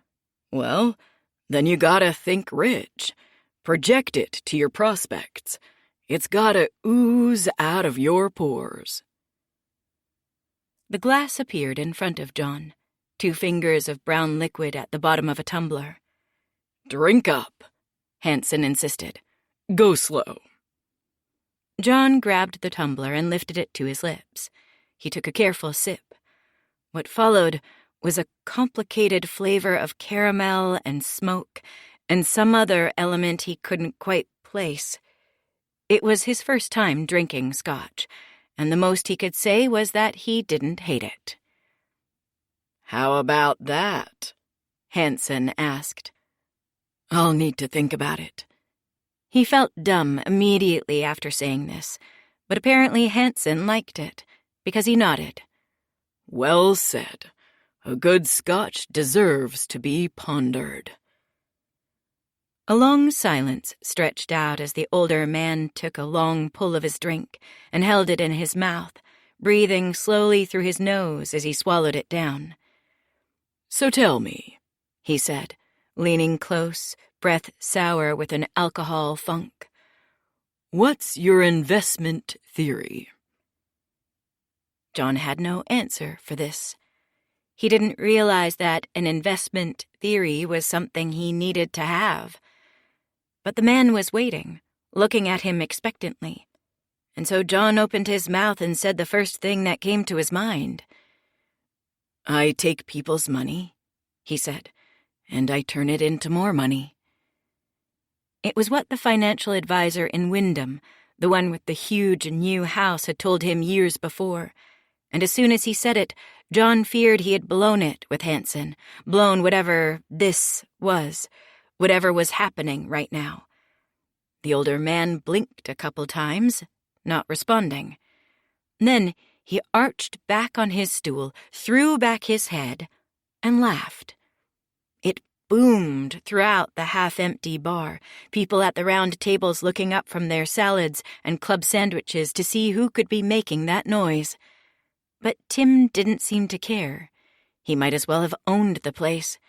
Well, then you gotta think rich. Project it to your prospects. It's gotta ooze out of your pores. The glass appeared in front of John, 2 fingers of brown liquid at the bottom of a tumbler. Drink up, Hansen insisted. Go slow. John grabbed the tumbler and lifted it to his lips. He took a careful sip. What followed was a complicated flavor of caramel and smoke and some other element he couldn't quite place. It was his first time drinking scotch, and the most he could say was that he didn't hate it. How about that? Hansen asked. I'll need to think about it. He felt dumb immediately after saying this, but apparently Hansen liked it, because he nodded. Well said. A good scotch deserves to be pondered. A long silence stretched out as the older man took a long pull of his drink and held it in his mouth, breathing slowly through his nose as he swallowed it down. So tell me, he said, leaning close, breath sour with an alcohol funk. What's your investment theory? John had no answer for this. He didn't realize that an investment theory was something he needed to have. But the man was waiting, looking at him expectantly. And so John opened his mouth and said the first thing that came to his mind. I take people's money, he said, and I turn it into more money. It was what the financial advisor in Wyndham, the one with the huge new house, had told him years before. And as soon as he said it, John feared he had blown it with Hansen, blown whatever this was, whatever was happening right now. The older man blinked a couple times, not responding. Then he arched back on his stool, threw back his head, and laughed. It boomed throughout the half-empty bar, people at the round tables looking up from their salads and club sandwiches to see who could be making that noise. But Tim didn't seem to care. He might as well have owned the place.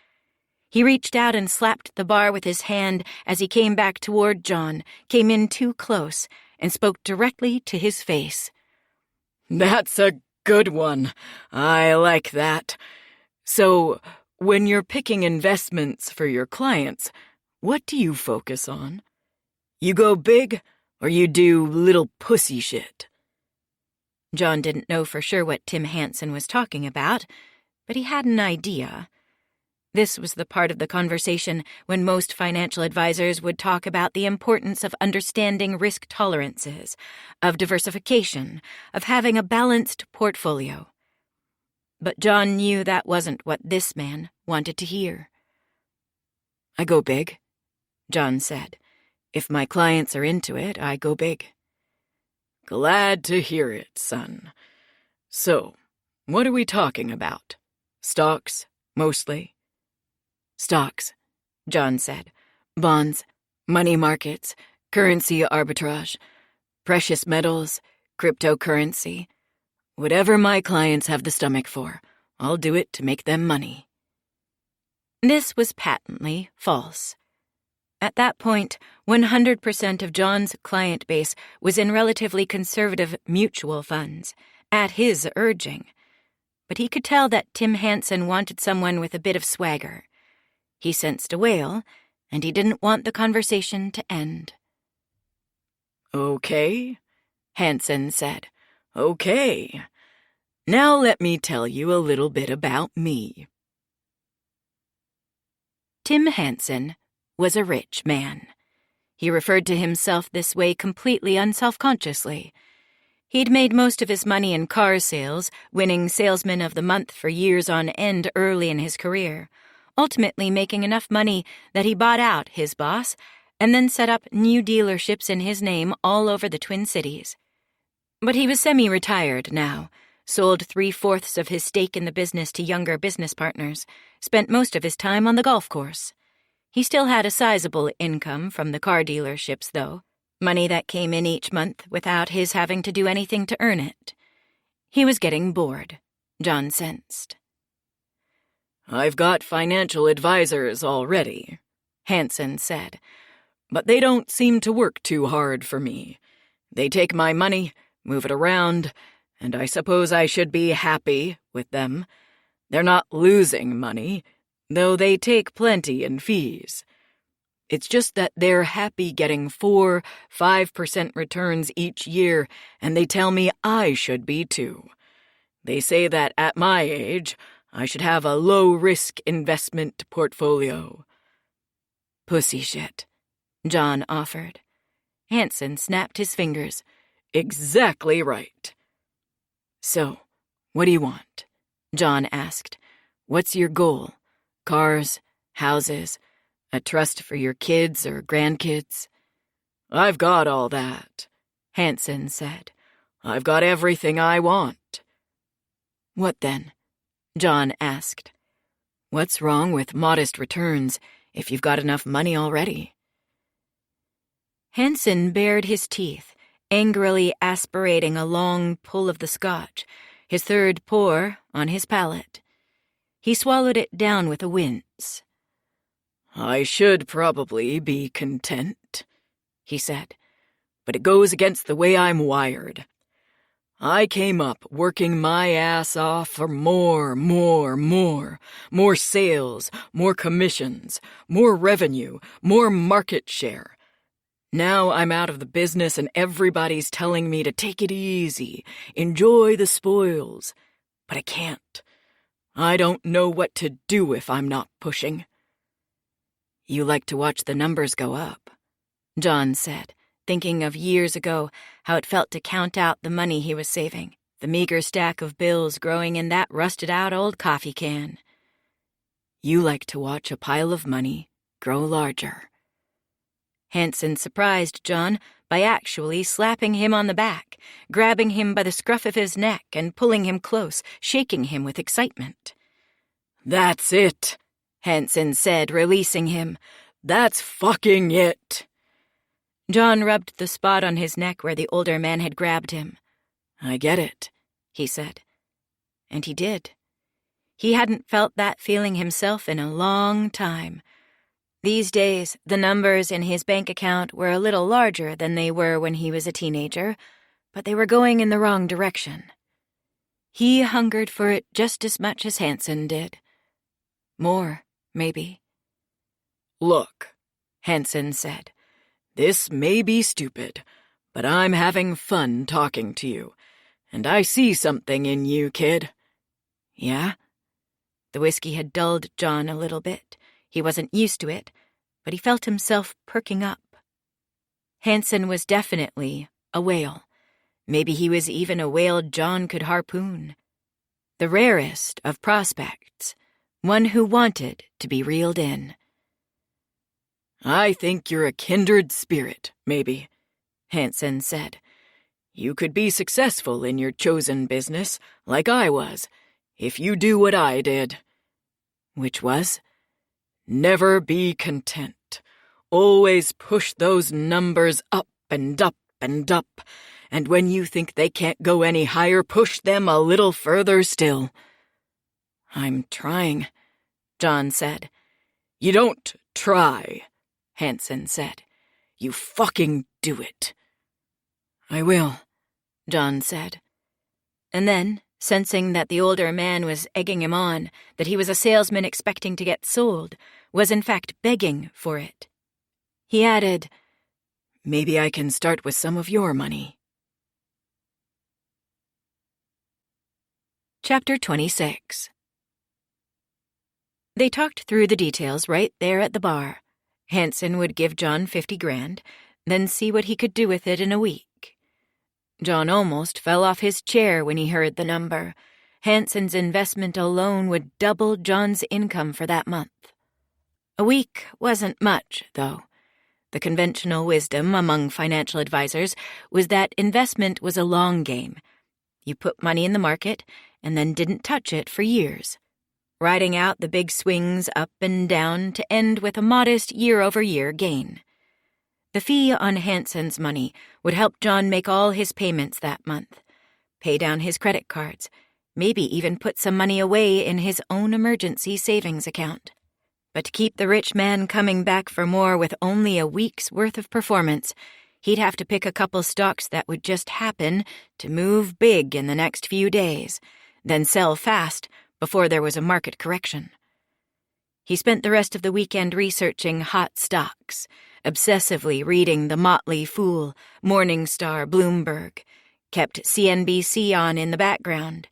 He reached out and slapped the bar with his hand as he came back toward John, came in too close, and spoke directly to his face. That's a good one. I like that. So, when you're picking investments for your clients, what do you focus on? You go big, or you do little pussy shit? John didn't know for sure what Tim Hansen was talking about, but he had an idea. This was the part of the conversation when most financial advisors would talk about the importance of understanding risk tolerances, of diversification, of having a balanced portfolio. But John knew that wasn't what this man wanted to hear. I go big, John said. If my clients are into it, I go big. Glad to hear it, son. So, what are we talking about? Stocks, mostly? Stocks, John said. Bonds, money markets, currency arbitrage, precious metals, cryptocurrency. Whatever my clients have the stomach for, I'll do it to make them money. This was patently false. At that point, 100% of John's client base was in relatively conservative mutual funds, at his urging. But he could tell that Tim Hansen wanted someone with a bit of swagger. He sensed a whale, and he didn't want the conversation to end. Okay, Hansen said. Okay. Now let me tell you a little bit about me. Tim Hansen was a rich man. He referred to himself this way completely unselfconsciously. He'd made most of his money in car sales, winning Salesman of the Month for years on end early in his career, ultimately making enough money that he bought out his boss and then set up new dealerships in his name all over the Twin Cities. But he was semi-retired now, sold 3/4 of his stake in the business to younger business partners, spent most of his time on the golf course. He still had a sizable income from the car dealerships, though, money that came in each month without his having to do anything to earn it. He was getting bored, John sensed. I've got financial advisors already, Hansen said, but they don't seem to work too hard for me. They take my money, move it around, and I suppose I should be happy with them. They're not losing money, though they take plenty in fees. It's just that they're happy getting 4-5% returns each year, and they tell me I should be too. They say that at my age, I should have a low-risk investment portfolio. Pussy shit, John offered. Hanson snapped his fingers. Exactly right. So, what do you want? John asked. What's your goal? Cars, houses, a trust for your kids or grandkids? I've got all that, Hanson said. I've got everything I want. What then? John asked. What's wrong with modest returns if you've got enough money already? Hanson bared his teeth, angrily aspirating a long pull of the scotch, his third pour on his palate. He swallowed it down with a wince. I should probably be content, he said, but it goes against the way I'm wired. I came up working my ass off for more sales, more commissions, more revenue, more market share. Now I'm out of the business and everybody's telling me to take it easy, enjoy the spoils. But I can't. I don't know what to do if I'm not pushing. You like to watch the numbers go up, John said, thinking of years ago how it felt to count out the money he was saving, the meager stack of bills growing in that rusted-out old coffee can. You like to watch a pile of money grow larger. Hanson surprised John by actually slapping him on the back, grabbing him by the scruff of his neck and pulling him close, shaking him with excitement. That's it, Hanson said, releasing him. That's fucking it. John rubbed the spot on his neck where the older man had grabbed him. I get it, he said. And he did. He hadn't felt that feeling himself in a long time. These days, the numbers in his bank account were a little larger than they were when he was a teenager, but they were going in the wrong direction. He hungered for it just as much as Hanson did. More, maybe. Look, Hanson said. This may be stupid, but I'm having fun talking to you, and I see something in you, kid. Yeah? The whiskey had dulled John a little bit. He wasn't used to it, but he felt himself perking up. Hanson was definitely a whale. Maybe he was even a whale John could harpoon. The rarest of prospects, one who wanted to be reeled in. I think you're a kindred spirit, maybe, Hanson said. You could be successful in your chosen business, like I was, if you do what I did. Which was? Never be content. Always push those numbers up and up and up, and when you think they can't go any higher, push them a little further still. I'm trying, John said. You don't try, Hanson said. You fucking do it. I will, John said. And then, sensing that the older man was egging him on, that he was a salesman expecting to get sold, was in fact begging for it, he added, Maybe I can start with some of your money. Chapter 26. They talked through the details right there at the bar. Hanson would give John $50,000, then see what he could do with it in a week. John almost fell off his chair when he heard the number. Hanson's investment alone would double John's income for that month. A week wasn't much, though. The conventional wisdom among financial advisors was that investment was a long game. You put money in the market and then didn't touch it for years, riding out the big swings up and down to end with a modest year-over-year gain. The fee on Hanson's money would help John make all his payments that month, pay down his credit cards, maybe even put some money away in his own emergency savings account. But to keep the rich man coming back for more with only a week's worth of performance, he'd have to pick a couple stocks that would just happen to move big in the next few days, then sell fast before there was a market correction. He spent the rest of the weekend researching hot stocks, obsessively reading The Motley Fool, Morningstar, Bloomberg, kept CNBC on in the background.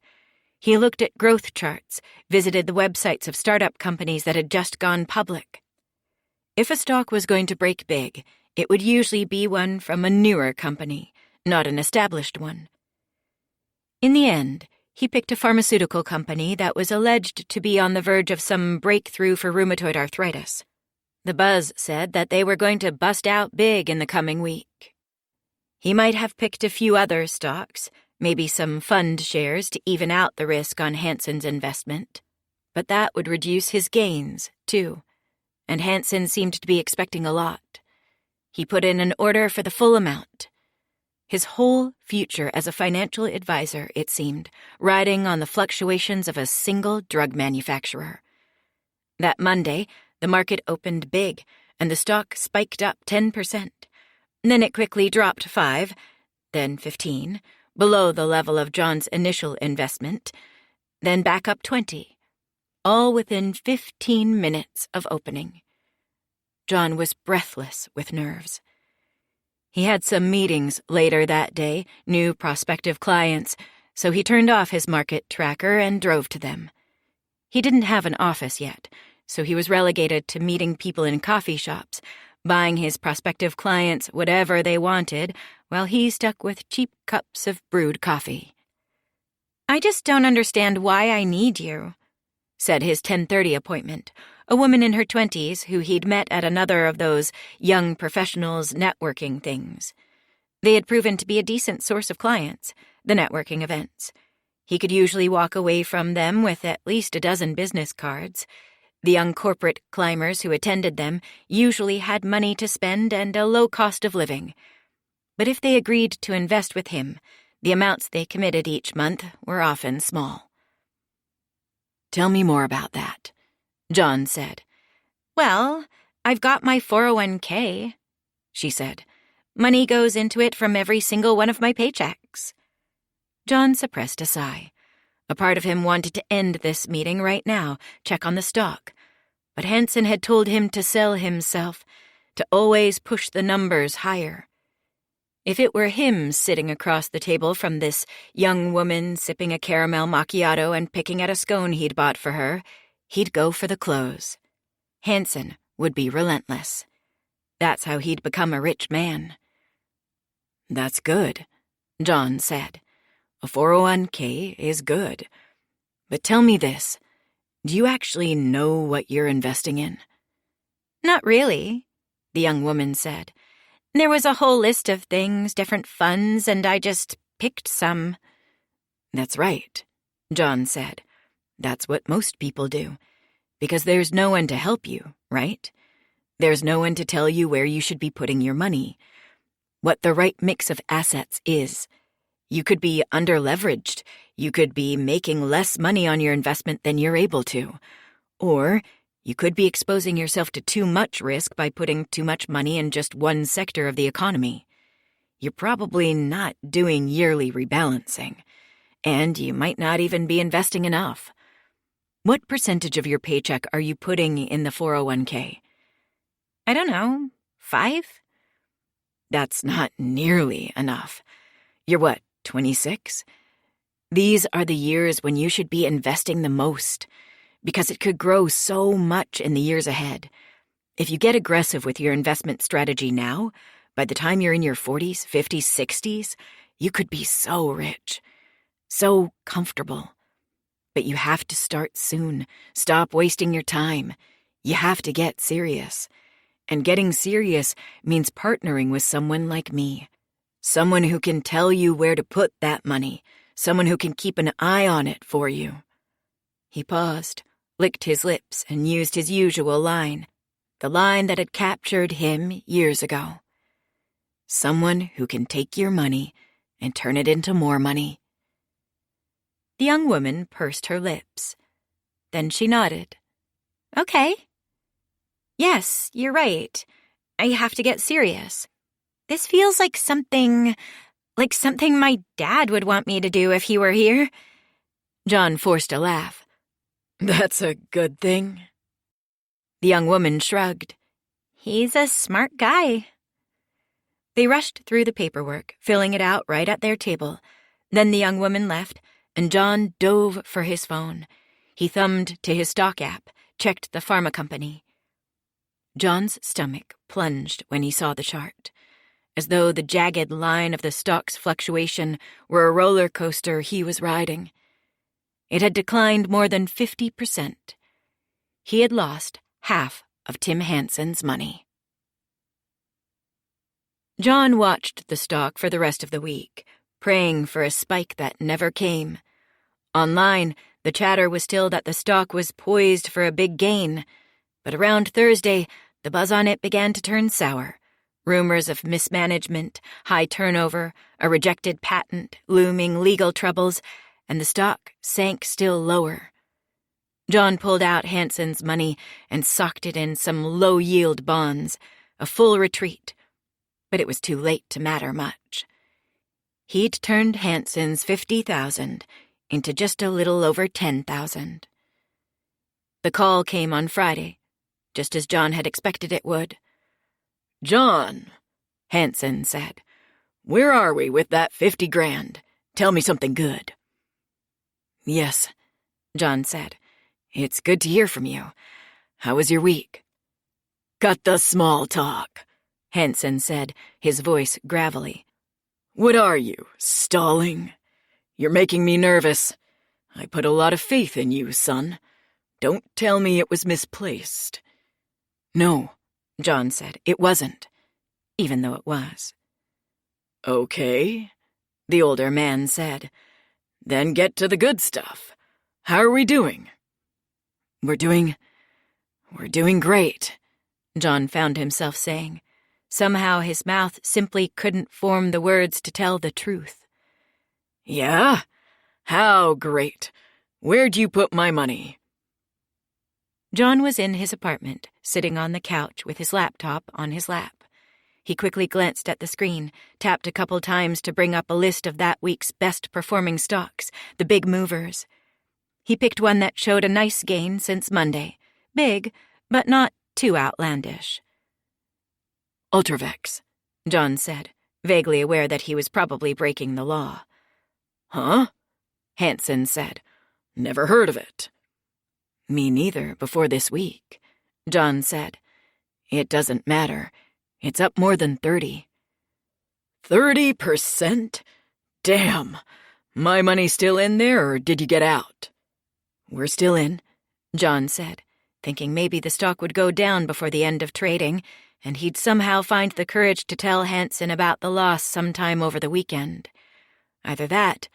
He looked at growth charts, visited the websites of startup companies that had just gone public. If a stock was going to break big, it would usually be one from a newer company, not an established one. In the end, he picked a pharmaceutical company that was alleged to be on the verge of some breakthrough for rheumatoid arthritis. The buzz said that they were going to bust out big in the coming week. He might have picked a few other stocks, maybe some fund shares to even out the risk on Hansen's investment. But that would reduce his gains, too, and Hansen seemed to be expecting a lot. He put in an order for the full amount. His whole future as a financial advisor, it seemed, riding on the fluctuations of a single drug manufacturer. That Monday, the market opened big, and the stock spiked up 10%. Then it quickly dropped 5, then 15, below the level of John's initial investment, then back up 20, all within 15 minutes of opening. John was breathless with nerves. He had some meetings later that day, new prospective clients, so he turned off his market tracker and drove to them. He didn't have an office yet, so he was relegated to meeting people in coffee shops, buying his prospective clients whatever they wanted, while he stuck with cheap cups of brewed coffee. "I just don't understand why I need you," said his 10:30 appointment, a woman in her 20s who he'd met at another of those young professionals networking things. They had proven to be a decent source of clients, the networking events. He could usually walk away from them with at least a dozen business cards. The young corporate climbers who attended them usually had money to spend and a low cost of living. But if they agreed to invest with him, the amounts they committed each month were often small. "Tell me more about that," John said. "Well, I've got my 401k, she said. "Money goes into it from every single one of my paychecks." John suppressed a sigh. A part of him wanted to end this meeting right now, check on the stock. But Hansen had told him to sell himself, to always push the numbers higher. If it were him sitting across the table from this young woman sipping a caramel macchiato and picking at a scone he'd bought for her, he'd go for the close. Hansen would be relentless. That's how he'd become a rich man. "That's good," John said. "A 401k is good. But tell me this, do you actually know what you're investing in?" "Not really," the young woman said. "There was a whole list of things, different funds, and I just picked some." "That's right," John said. "That's what most people do. Because there's no one to help you, right? There's no one to tell you where you should be putting your money, what the right mix of assets is. You could be underleveraged. You could be making less money on your investment than you're able to. Or you could be exposing yourself to too much risk by putting too much money in just one sector of the economy. You're probably not doing yearly rebalancing, and you might not even be investing enough. What percentage of your paycheck are you putting in the 401k? "I don't know, 5? That's not nearly enough. You're what, 26? These are the years when you should be investing the most, because it could grow so much in the years ahead. If you get aggressive with your investment strategy now, by the time you're in your 40s, 50s, 60s, you could be so rich, so comfortable. But you have to start soon. Stop wasting your time. You have to get serious. And getting serious means partnering with someone like me. Someone who can tell you where to put that money. Someone who can keep an eye on it for you." He paused, licked his lips, and used his usual line, the line that had captured him years ago. "Someone who can take your money and turn it into more money." The young woman pursed her lips. Then she nodded. "Okay." Yes, you're right. I have to get serious. This feels like something my dad would want me to do if he were here. John forced a laugh. That's a good thing. The young woman shrugged. He's a smart guy. They rushed through the paperwork, filling it out right at their table. Then the young woman left, and John dove for his phone. He thumbed to his stock app, checked the pharma company. John's stomach plunged when he saw the chart, as though the jagged line of the stock's fluctuation were a roller coaster he was riding. It had declined more than 50%. He had lost half of Tim Hansen's money. John watched the stock for the rest of the week, praying for a spike that never came. Online, the chatter was still that the stock was poised for a big gain, but around Thursday, the buzz on it began to turn sour. Rumors of mismanagement, high turnover, a rejected patent, looming legal troubles, and the stock sank still lower. John pulled out Hansen's money and socked it in some low-yield bonds, a full retreat. But it was too late to matter much. He'd turned Hansen's $50,000 into just a little over $10,000. The call came on Friday, just as John had expected it would. John, Hansen said. Where are we with that 50 grand? Tell me something good. Yes, John said. It's good to hear from you. How was your week? Cut the small talk, Hansen said, his voice gravelly. What are you, stalling? You're making me nervous. I put a lot of faith in you, son. Don't tell me it was misplaced. No, John said, it wasn't, even though it was. Okay, the older man said. Then get to the good stuff. How are we doing? We're doing great, John found himself saying. Somehow his mouth simply couldn't form the words to tell the truth. Yeah? How great. Where'd you put my money? John was in his apartment, sitting on the couch with his laptop on his lap. He quickly glanced at the screen, tapped a couple times to bring up a list of that week's best-performing stocks, the big movers. He picked one that showed a nice gain since Monday. Big, but not too outlandish. Ultravex, John said, vaguely aware that he was probably breaking the law. Huh? Hansen said. Never heard of it. Me neither before this week, John said. It doesn't matter. It's up more than 30. 30%? Damn. My money's still in there, or did you get out? We're still in, John said, thinking maybe the stock would go down before the end of trading, and he'd somehow find the courage to tell Hansen about the loss sometime over the weekend. Either that,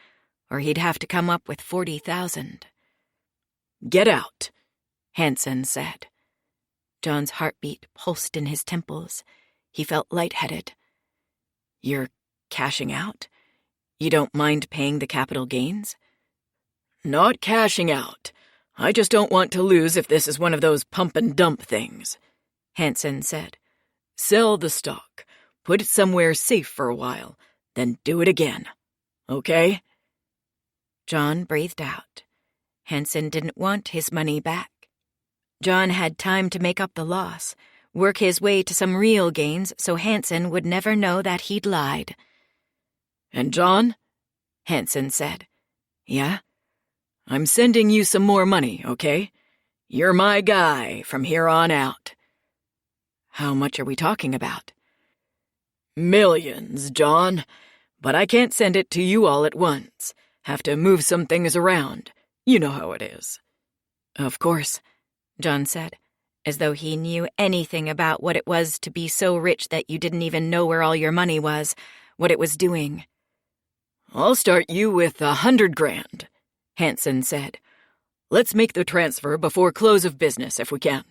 or he'd have to come up with 40,000. Get out, Hansen said. John's heartbeat pulsed in his temples. He felt lightheaded. You're cashing out? You don't mind paying the capital gains? Not cashing out. I just don't want to lose if this is one of those pump and dump things, Hansen said. Sell the stock, put it somewhere safe for a while, then do it again. Okay? John breathed out. Hansen didn't want his money back. John had time to make up the loss, work his way to some real gains so Hansen would never know that he'd lied. And John? Hansen said. Yeah? I'm sending you some more money, okay? You're my guy from here on out. How much are we talking about? Millions, John. But I can't send it to you all at once. Have to move some things around. You know how it is. Of course, John said, as though he knew anything about what it was to be so rich that you didn't even know where all your money was, what it was doing. I'll start you with 100 grand, Hansen said. Let's make the transfer before close of business if we can.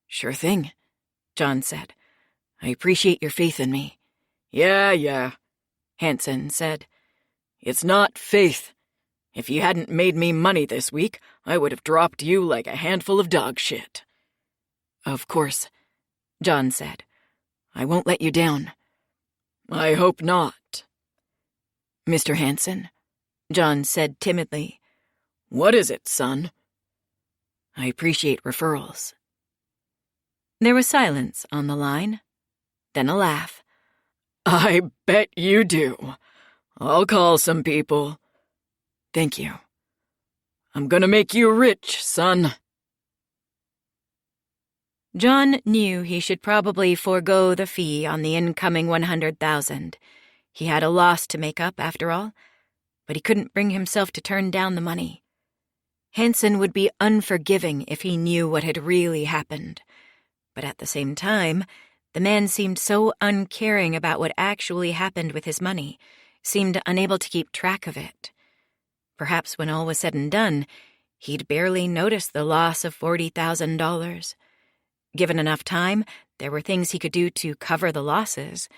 Sure thing, John said. I appreciate your faith in me. Yeah, Hansen said. It's not faith. If you hadn't made me money this week, I would have dropped you like a handful of dog shit. Of course, John said. I won't let you down. I hope not. Mr. Hanson, John said timidly. What is it, son? I appreciate referrals. There was silence on the line, then a laugh. I bet you do. I'll call some people. Thank you. I'm gonna make you rich, son. John knew he should probably forego the fee on the incoming $100,000. He had a loss to make up, after all, but he couldn't bring himself to turn down the money. Hanson would be unforgiving if he knew what had really happened. But at the same time, the man seemed so uncaring about what actually happened with his money, seemed unable to keep track of it. Perhaps when all was said and done, he'd barely noticed the loss of $40,000. Given enough time, there were things he could do to cover the losses.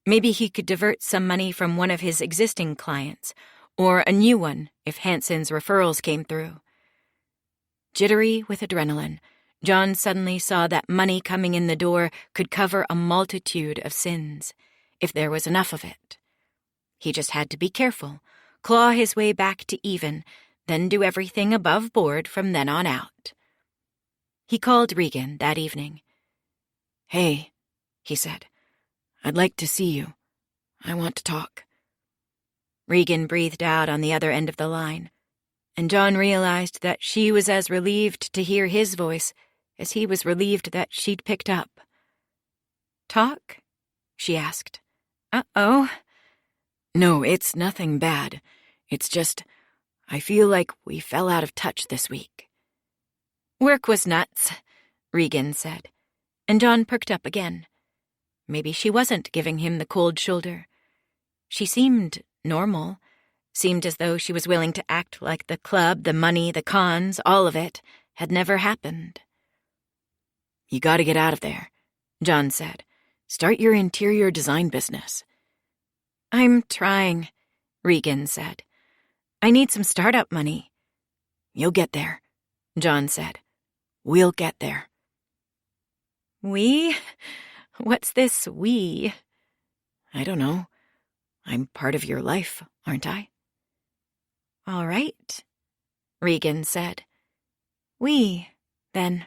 Maybe he could divert some money from one of his existing clients, or a new one if Hanson's referrals came through. Jittery with adrenaline, John suddenly saw that money coming in the door could cover a multitude of sins, if there was enough of it. He just had to be careful, claw his way back to even, then do everything above board from then on out. He called Regan that evening. Hey, he said, I'd like to see you. I want to talk. Regan breathed out on the other end of the line, and John realized that she was as relieved to hear his voice as he was relieved that she'd picked up. Talk? She asked. Uh-oh. No, it's nothing bad. It's just, I feel like we fell out of touch this week. Work was nuts, Regan said, and John perked up again. Maybe she wasn't giving him the cold shoulder. She seemed normal, seemed as though she was willing to act like the club, the money, the cons, all of it, had never happened. You gotta get out of there, John said. Start your interior design business. I'm trying, Regan said. I need some startup money. You'll get there, John said. We'll get there. We? What's this we? I don't know. I'm part of your life, aren't I? All right, Regan said. We, then.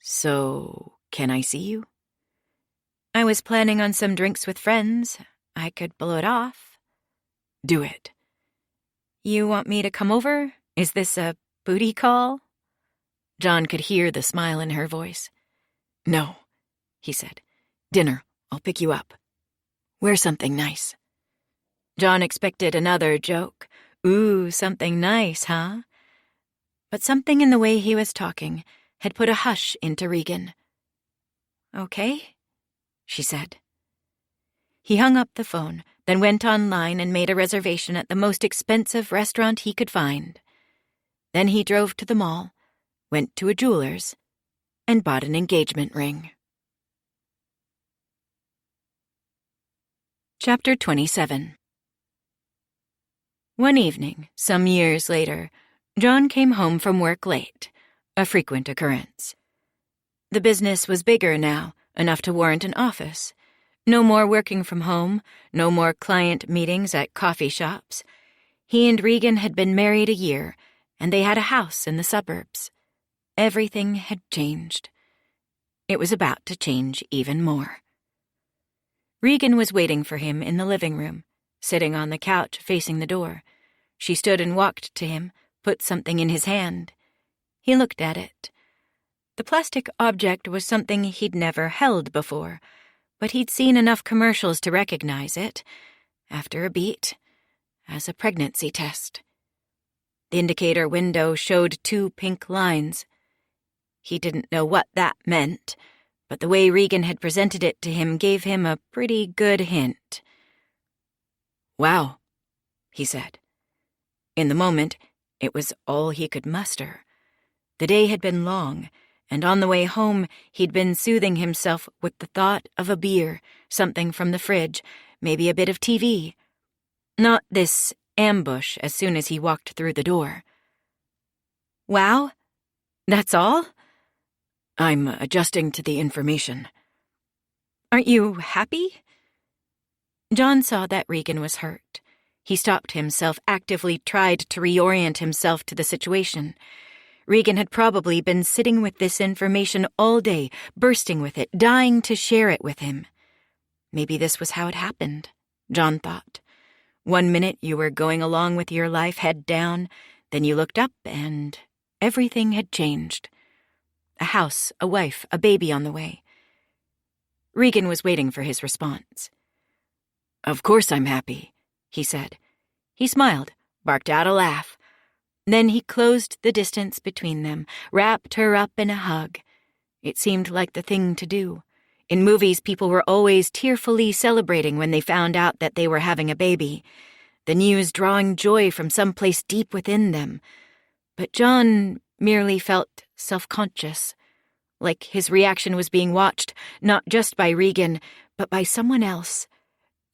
So, can I see you? I was planning on some drinks with friends. I could blow it off. Do it. You want me to come over? Is this a booty call? John could hear the smile in her voice. No, he said. Dinner. I'll pick you up. Wear something nice. John expected another joke. Ooh, something nice, huh? But something in the way he was talking had put a hush into Regan. Okay, she said. He hung up the phone, then went online and made a reservation at the most expensive restaurant he could find. Then he drove to the mall, went to a jeweler's, and bought an engagement ring. Chapter 27. One evening, some years later, John came home from work late, a frequent occurrence. The business was bigger now, enough to warrant an office. No more working from home, no more client meetings at coffee shops. He and Regan had been married a year, and they had a house in the suburbs. Everything had changed. It was about to change even more. Regan was waiting for him in the living room, sitting on the couch facing the door. She stood and walked to him, put something in his hand. He looked at it. The plastic object was something he'd never held before, but he'd seen enough commercials to recognize it, after a beat, as a pregnancy test. The indicator window showed 2 pink lines. He didn't know what that meant, but the way Regan had presented it to him gave him a pretty good hint. Wow, he said. In the moment, it was all he could muster. The day had been long, and on the way home he'd been soothing himself with the thought of a beer, something from the fridge, maybe a bit of TV. Not this ambush as soon as he walked through the door. Wow? That's all? I'm adjusting to the information. Aren't you happy? John saw that Regan was hurt. He stopped himself, actively tried to reorient himself to the situation. Regan had probably been sitting with this information all day, bursting with it, dying to share it with him. Maybe this was how it happened, John thought. 1 minute you were going along with your life head down, then you looked up and everything had changed. A house, a wife, a baby on the way. Regan was waiting for his response. Of course I'm happy, he said. He smiled, barked out a laugh. Then he closed the distance between them, wrapped her up in a hug. It seemed like the thing to do. In movies, people were always tearfully celebrating when they found out that they were having a baby, the news drawing joy from someplace deep within them. But John merely felt self-conscious, like his reaction was being watched, not just by Regan, but by someone else.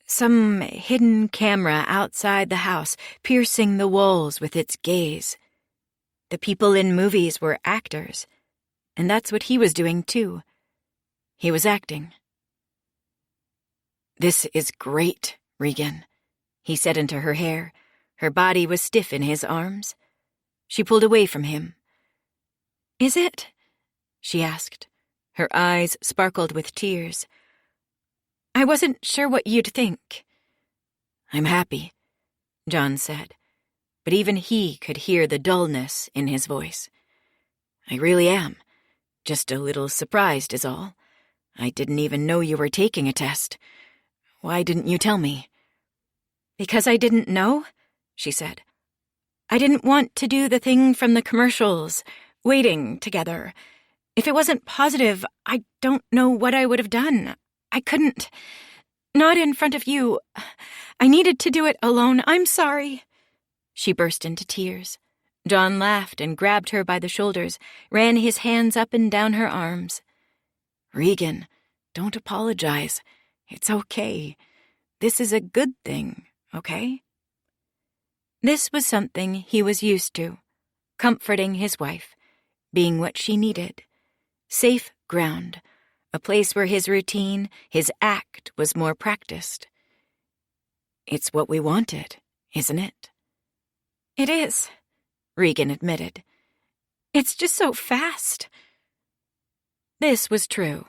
Some hidden camera outside the house, piercing the walls with its gaze. The people in movies were actors, and that's what he was doing too. He was acting. This is great, Regan, he said into her hair. Her body was stiff in his arms. She pulled away from him. Is it? She asked. Her eyes sparkled with tears. I wasn't sure what you'd think. I'm happy, John said, but even he could hear the dullness in his voice. I really am. Just a little surprised is all. I didn't even know you were taking a test. Why didn't you tell me? Because I didn't know, she said. I didn't want to do the thing from the commercials, waiting together. If it wasn't positive, I don't know what I would have done. I couldn't. Not in front of you. I needed to do it alone. I'm sorry. She burst into tears. John laughed and grabbed her by the shoulders, ran his hands up and down her arms. Regan, don't apologize. It's okay. This is a good thing, okay? This was something he was used to, comforting his wife, being what she needed. Safe ground, a place where his routine, his act was more practiced. It's what we wanted, isn't it? It is, Regan admitted. It's just so fast. This was true.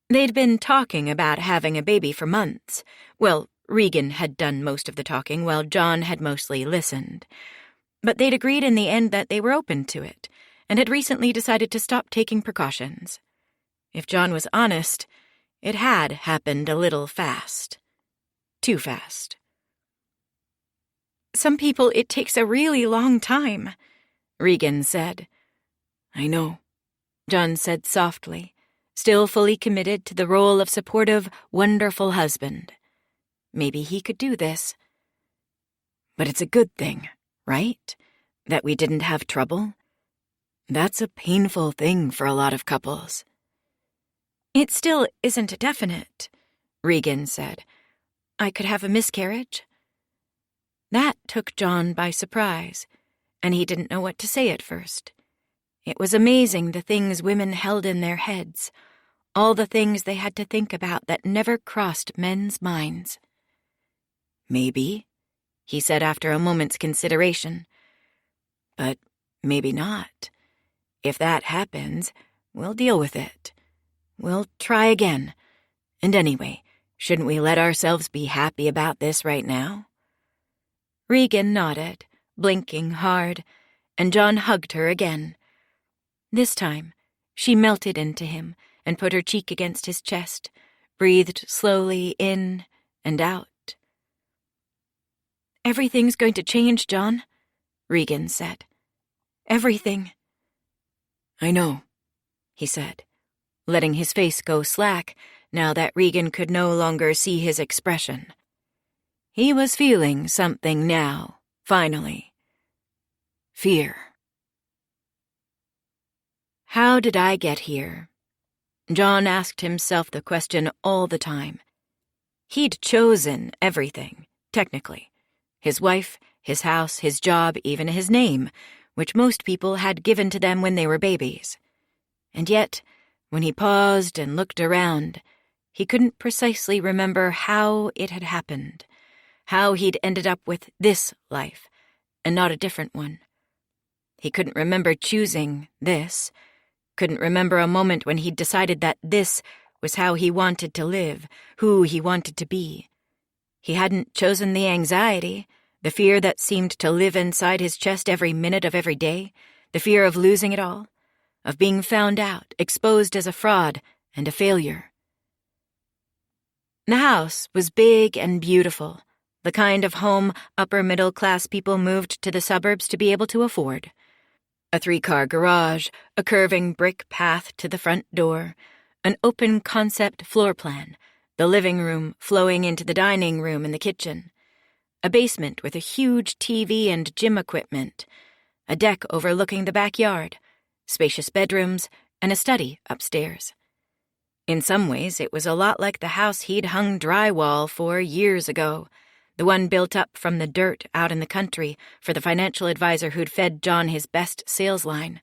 They'd been talking about having a baby for months. Well, Regan had done most of the talking while John had mostly listened. But they'd agreed in the end that they were open to it, and had recently decided to stop taking precautions. If John was honest, it had happened a little fast. Too fast. Some people, it takes a really long time, Regan said. I know, John said softly, still fully committed to the role of supportive, wonderful husband. Maybe he could do this. But it's a good thing, right? That we didn't have trouble? That's a painful thing for a lot of couples. It still isn't a definite, Regan said. I could have a miscarriage. That took John by surprise, and he didn't know what to say at first. It was amazing the things women held in their heads, all the things they had to think about that never crossed men's minds. Maybe, he said after a moment's consideration. But maybe not. If that happens, we'll deal with it. We'll try again. And anyway, shouldn't we let ourselves be happy about this right now? Regan nodded, blinking hard, and John hugged her again. This time, she melted into him and put her cheek against his chest, breathed slowly in and out. Everything's going to change, John, Regan said. Everything. I know, he said, letting his face go slack now that Regan could no longer see his expression. He was feeling something now, finally. Fear. How did I get here? John asked himself the question all the time. He'd chosen everything, technically. His wife, his house, his job, even his name, which most people had given to them when they were babies. And yet, When he paused and looked around, he couldn't precisely remember how it had happened, how he'd ended up with this life and not a different one. He couldn't remember choosing this, couldn't remember a moment when he'd decided that this was how he wanted to live, who he wanted to be. He hadn't chosen the anxiety, the fear that seemed to live inside his chest every minute of every day, the fear of losing it all, of being found out, exposed as a fraud and a failure. The house was big and beautiful, the kind of home upper-middle-class people moved to the suburbs to be able to afford. A 3-car garage, a curving brick path to the front door, an open-concept floor plan, the living room flowing into the dining room and the kitchen, a basement with a huge TV and gym equipment, a deck overlooking the backyard, spacious bedrooms, and a study upstairs. In some ways, it was a lot like the house he'd hung drywall for years ago, the one built up from the dirt out in the country for the financial advisor who'd fed John his best sales line.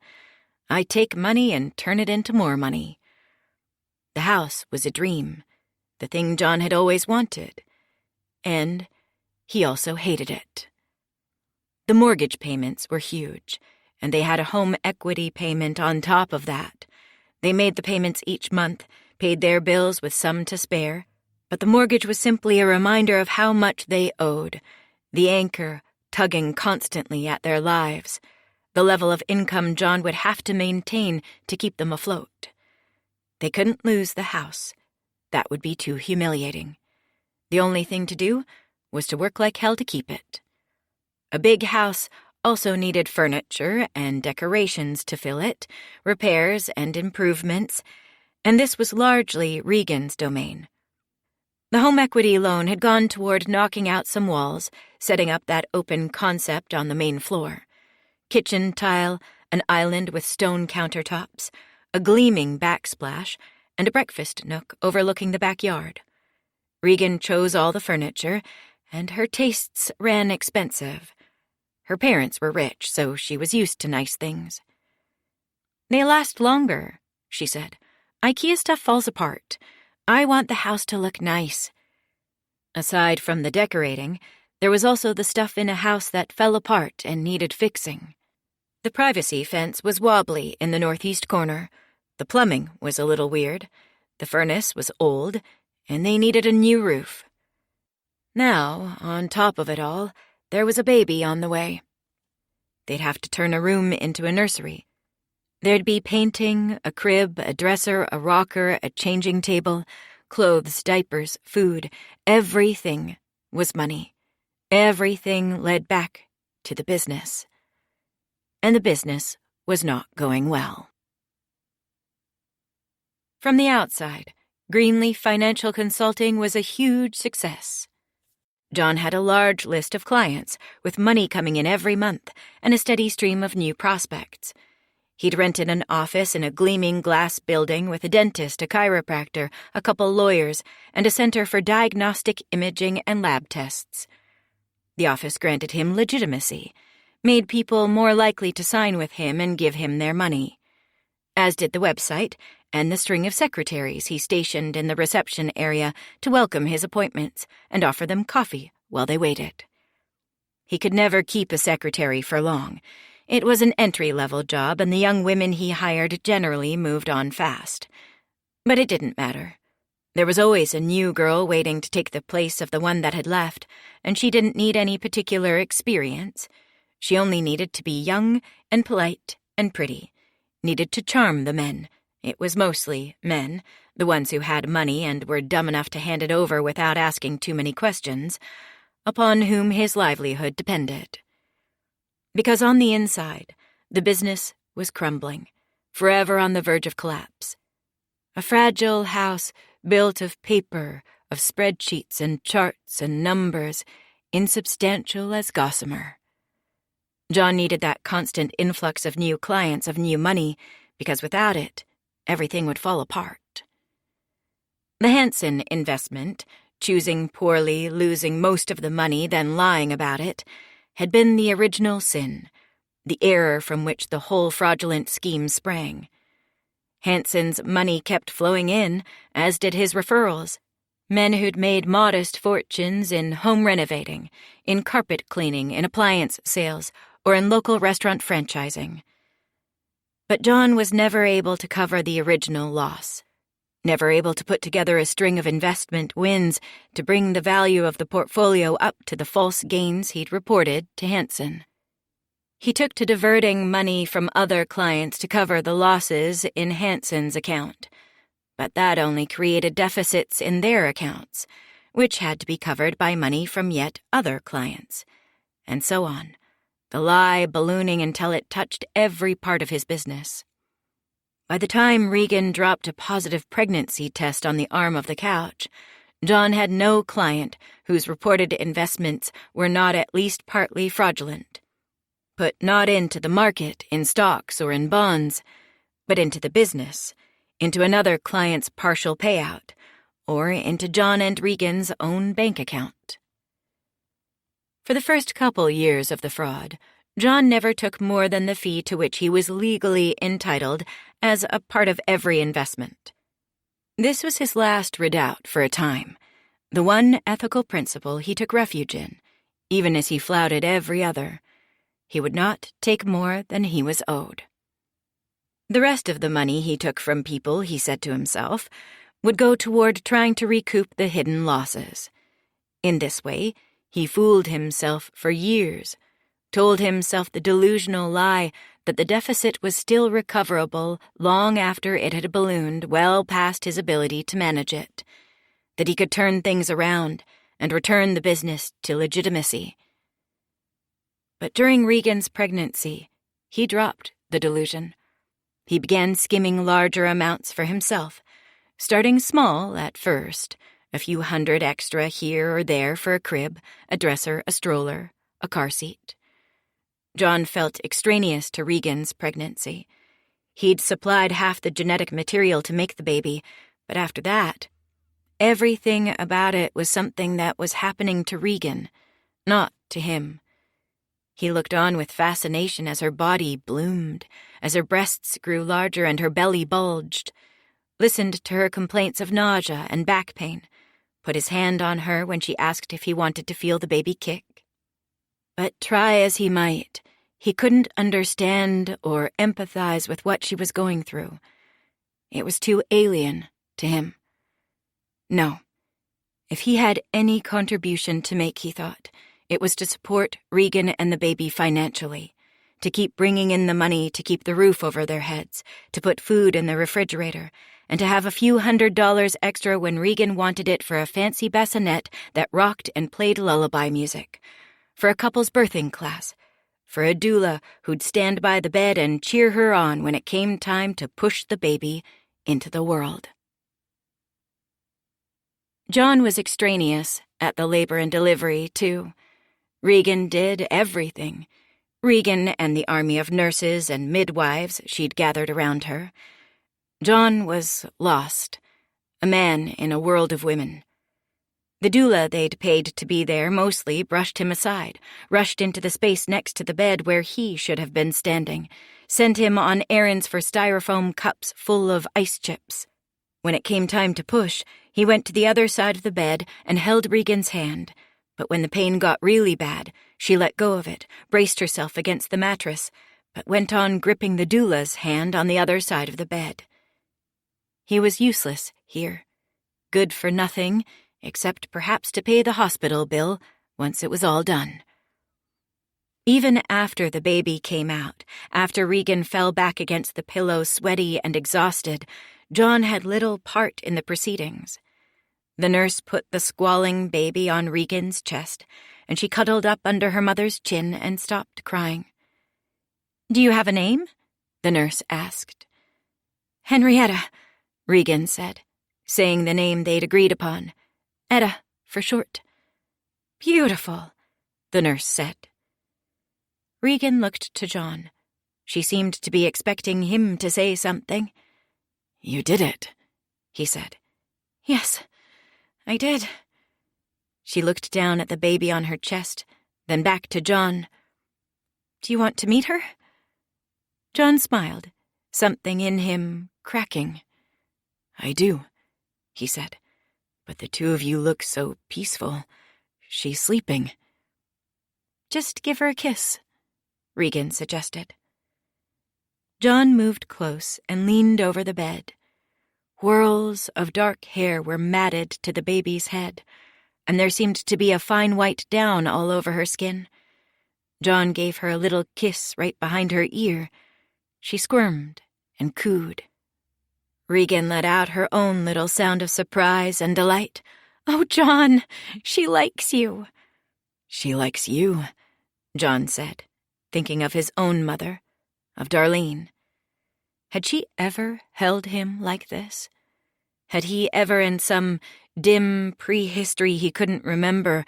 I take money and turn it into more money. The house was a dream, the thing John had always wanted. And he also hated it. The mortgage payments were huge, and they had a home equity payment on top of that. They made the payments each month, paid their bills with some to spare, but the mortgage was simply a reminder of how much they owed, the anchor tugging constantly at their lives, the level of income John would have to maintain to keep them afloat. They couldn't lose the house. That would be too humiliating. The only thing to do was to work like hell to keep it. A big house also needed furniture and decorations to fill it, repairs and improvements, and this was largely Regan's domain. The home equity loan had gone toward knocking out some walls, setting up that open concept on the main floor. Kitchen tile, an island with stone countertops, a gleaming backsplash, and a breakfast nook overlooking the backyard. Regan chose all the furniture, and her tastes ran expensive. Her parents were rich, so she was used to nice things. "They last longer," she said. "IKEA stuff falls apart. I want the house to look nice." Aside from the decorating, there was also the stuff in a house that fell apart and needed fixing. The privacy fence was wobbly in the northeast corner. The plumbing was a little weird. The furnace was old, and they needed a new roof. Now, on top of it all, there was a baby on the way. They'd have to turn a room into a nursery. There'd be painting, a crib, a dresser, a rocker, a changing table, clothes, diapers, food. Everything was money. Everything led back to the business. And the business was not going well. From the outside, Greenleaf Financial Consulting was a huge success. John had a large list of clients, with money coming in every month and a steady stream of new prospects. He'd rented an office in a gleaming glass building with a dentist, a chiropractor, a couple lawyers, and a center for diagnostic imaging and lab tests. The office granted him legitimacy, made people more likely to sign with him and give him their money, as did the website and the string of secretaries he stationed in the reception area to welcome his appointments and offer them coffee while they waited. He could never keep a secretary for long. It was an entry-level job, and the young women he hired generally moved on fast. But it didn't matter. There was always a new girl waiting to take the place of the one that had left, and she didn't need any particular experience. She only needed to be young and polite and pretty, needed to charm the men. It was mostly men, the ones who had money and were dumb enough to hand it over without asking too many questions, upon whom his livelihood depended. Because on the inside, the business was crumbling, forever on the verge of collapse. A fragile house built of paper, of spreadsheets and charts and numbers, insubstantial as gossamer. John needed that constant influx of new clients, of new money, because without it, everything would fall apart. The Hansen investment, choosing poorly, losing most of the money, then lying about it, had been the original sin, the error from which the whole fraudulent scheme sprang. Hanson's money kept flowing in, as did his referrals. Men who'd made modest fortunes in home renovating, in carpet cleaning, in appliance sales, or in local restaurant franchising. But John was never able to cover the original loss, never able to put together a string of investment wins to bring the value of the portfolio up to the false gains he'd reported to Hanson. He took to diverting money from other clients to cover the losses in Hanson's account, but that only created deficits in their accounts, which had to be covered by money from yet other clients, and so on, the lie ballooning until it touched every part of his business. By the time Regan dropped a positive pregnancy test on the arm of the couch, John had no client whose reported investments were not at least partly fraudulent. Put not into the market, in stocks or in bonds, but into the business, into another client's partial payout, or into John and Regan's own bank account. For the first couple years of the fraud, John never took more than the fee to which he was legally entitled as a part of every investment. This was his last redoubt for a time, the one ethical principle he took refuge in, even as he flouted every other. He would not take more than he was owed. The rest of the money he took from people, he said to himself, would go toward trying to recoup the hidden losses. In this way, he fooled himself for years, told himself the delusional lie that the deficit was still recoverable long after it had ballooned well past his ability to manage it, that he could turn things around and return the business to legitimacy. But during Regan's pregnancy, he dropped the delusion. He began skimming larger amounts for himself, starting small at first, a few hundred extra here or there for a crib, a dresser, a stroller, a car seat. John felt extraneous to Regan's pregnancy. He'd supplied half the genetic material to make the baby, but after that, everything about it was something that was happening to Regan, not to him. He looked on with fascination as her body bloomed, as her breasts grew larger and her belly bulged, listened to her complaints of nausea and back pain, put his hand on her when she asked if he wanted to feel the baby kick. But try as he might, he couldn't understand or empathize with what she was going through. It was too alien to him. No. If he had any contribution to make, he thought, it was to support Regan and the baby financially, to keep bringing in the money to keep the roof over their heads, to put food in the refrigerator, and to have a few $100s extra when Regan wanted it for a fancy bassinet that rocked and played lullaby music, for a couple's birthing class, for a doula who'd stand by the bed and cheer her on when it came time to push the baby into the world. John was extraneous at the labor and delivery, too. Regan did everything. Regan and the army of nurses and midwives she'd gathered around her. John was lost, a man in a world of women. The doula they'd paid to be there mostly brushed him aside, rushed into the space next to the bed where he should have been standing, sent him on errands for styrofoam cups full of ice chips. When it came time to push, he went to the other side of the bed and held Regan's hand. But when the pain got really bad, she let go of it, braced herself against the mattress, but went on gripping the doula's hand on the other side of the bed. He was useless here, good for nothing, except perhaps to pay the hospital bill once it was all done. Even after the baby came out, after Regan fell back against the pillow sweaty and exhausted, John had little part in the proceedings. The nurse put the squalling baby on Regan's chest, and she cuddled up under her mother's chin and stopped crying. "Do you have a name?" the nurse asked. "Henrietta," Regan said, saying the name they'd agreed upon. "Etta, for short." "Beautiful," the nurse said. Regan looked to John. She seemed to be expecting him to say something. "You did it," he said. "Yes, I did." She looked down at the baby on her chest, then back to John. "Do you want to meet her?" John smiled, something in him cracking. "I do," he said. "But the two of you look so peaceful. She's sleeping." "Just give her a kiss," Regan suggested. John moved close and leaned over the bed. Whirls of dark hair were matted to the baby's head, and there seemed to be a fine white down all over her skin. John gave her a little kiss right behind her ear. She squirmed and cooed. Regan let out her own little sound of surprise and delight. "Oh, John, she likes you." "She likes you," John said, thinking of his own mother, of Darlene. Had she ever held him like this? Had he ever, in some dim prehistory he couldn't remember,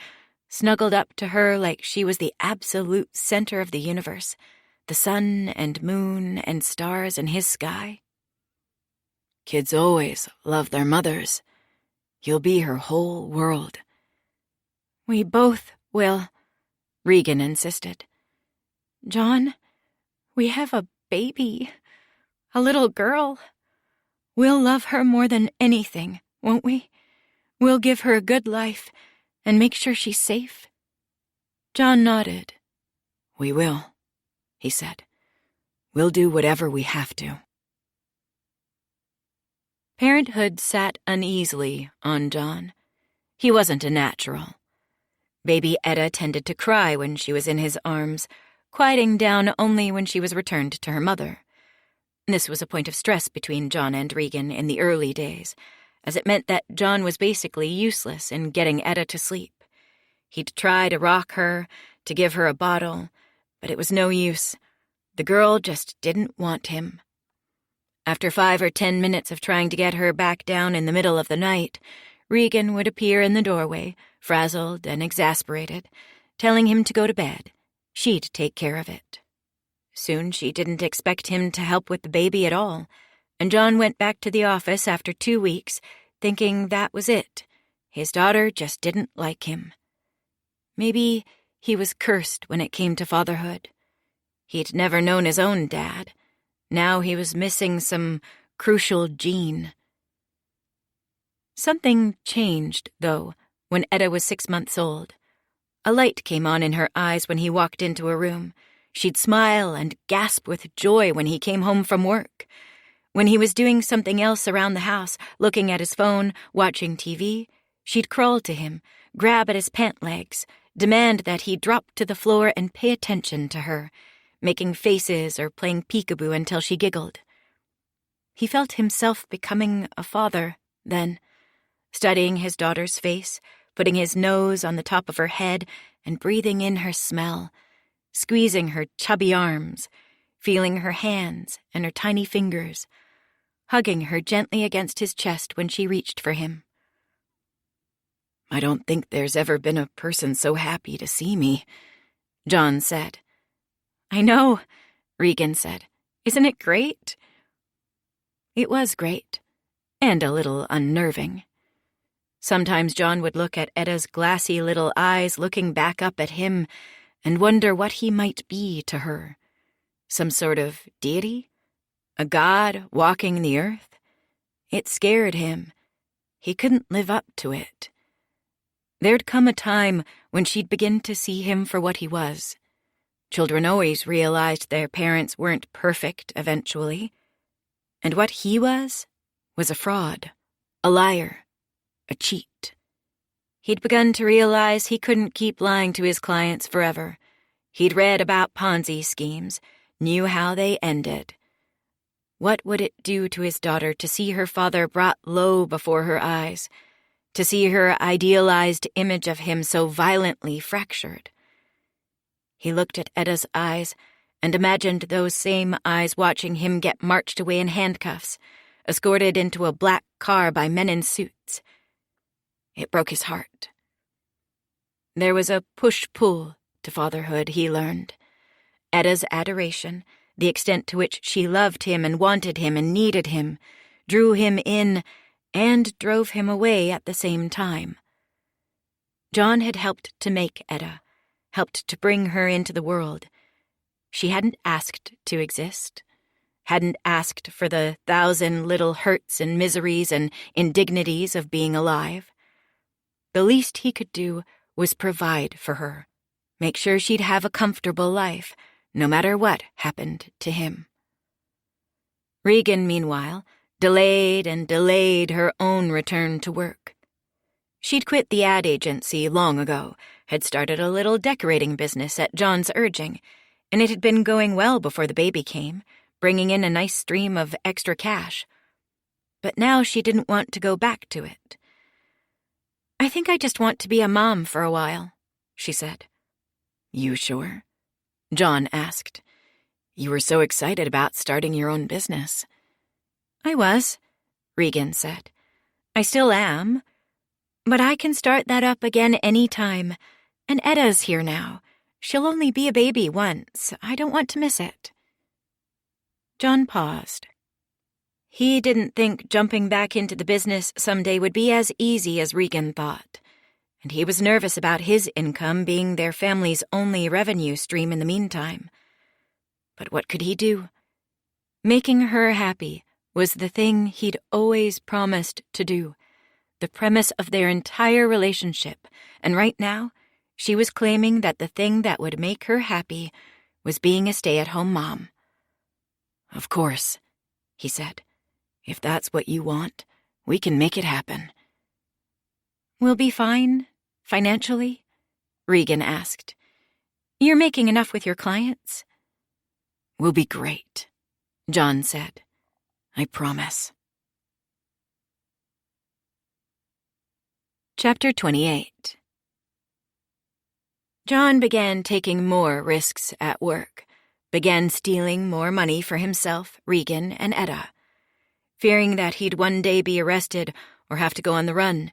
snuggled up to her like she was the absolute center of the universe, the sun and moon and stars in his sky? "Kids always love their mothers. You'll be her whole world." "We both will," Regan insisted. "John, we have a baby, a little girl. We'll love her more than anything, won't we? We'll give her a good life and make sure she's safe." John nodded. "We will," he said. "We'll do whatever we have to." Parenthood sat uneasily on John. He wasn't a natural. Baby Etta tended to cry when she was in his arms, quieting down only when she was returned to her mother. This was a point of stress between John and Regan in the early days, as it meant that John was basically useless in getting Etta to sleep. He'd try to rock her, to give her a bottle, but it was no use. The girl just didn't want him. After 5 or 10 minutes of trying to get her back down in the middle of the night, Regan would appear in the doorway, frazzled and exasperated, telling him to go to bed. She'd take care of it. Soon she didn't expect him to help with the baby at all, and John went back to the office after 2 weeks, thinking that was it. His daughter just didn't like him. Maybe he was cursed when it came to fatherhood. He'd never known his own dad. Now he was missing some crucial gene. Something changed, though, when Etta was 6 months old. A light came on in her eyes when he walked into a room. She'd smile and gasp with joy when he came home from work. When he was doing something else around the house, looking at his phone, watching TV, she'd crawl to him, grab at his pant legs, demand that he drop to the floor and pay attention to her, making faces or playing peekaboo until she giggled. He felt himself becoming a father, then, studying his daughter's face, putting his nose on the top of her head and breathing in her smell, squeezing her chubby arms, feeling her hands and her tiny fingers, hugging her gently against his chest when she reached for him. "I don't think there's ever been a person so happy to see me," John said. "I know," Regan said. "Isn't it great?" It was great, and a little unnerving. Sometimes John would look at Etta's glassy little eyes looking back up at him and wonder what he might be to her. Some sort of deity? A god walking the earth? It scared him. He couldn't live up to it. There'd come a time when she'd begin to see him for what he was. Children always realized their parents weren't perfect eventually. And what he was a fraud, a liar, a cheat. He'd begun to realize he couldn't keep lying to his clients forever. He'd read about Ponzi schemes, knew how they ended. What would it do to his daughter to see her father brought low before her eyes, to see her idealized image of him so violently fractured? He looked at Etta's eyes and imagined those same eyes watching him get marched away in handcuffs, escorted into a black car by men in suits. It broke his heart. There was a push-pull to fatherhood, he learned. Etta's adoration, the extent to which she loved him and wanted him and needed him, drew him in and drove him away at the same time. John had helped to make Etta, helped to bring her into the world. She hadn't asked to exist. hadn't asked for the 1,000 little hurts and miseries and indignities of being alive. The least he could do was provide for her, make sure she'd have a comfortable life, no matter what happened to him. Regan, meanwhile, delayed and delayed her own return to work. She'd quit the ad agency long ago, had started a little decorating business at John's urging, and it had been going well before the baby came, bringing in a nice stream of extra cash. But now she didn't want to go back to it. "I think I just want to be a mom for a while," she said. "You sure?" John asked. "You were so excited about starting your own business." "I was," Regan said. "I still am. But I can start that up again any time. And Etta's here now. She'll only be a baby once. I don't want to miss it." John paused. He didn't think jumping back into the business someday would be as easy as Regan thought, and he was nervous about his income being their family's only revenue stream in the meantime. But what could he do? Making her happy was the thing he'd always promised to do, the premise of their entire relationship, and right now, she was claiming that the thing that would make her happy was being a stay-at-home mom. "Of course," he said. "If that's what you want, we can make it happen." "We'll be fine, financially?" Regan asked. "You're making enough with your clients?" "We'll be great," John said. "I promise." Chapter 28. John began taking more risks at work, began stealing more money for himself, Regan, and Etta. Fearing that he'd one day be arrested or have to go on the run,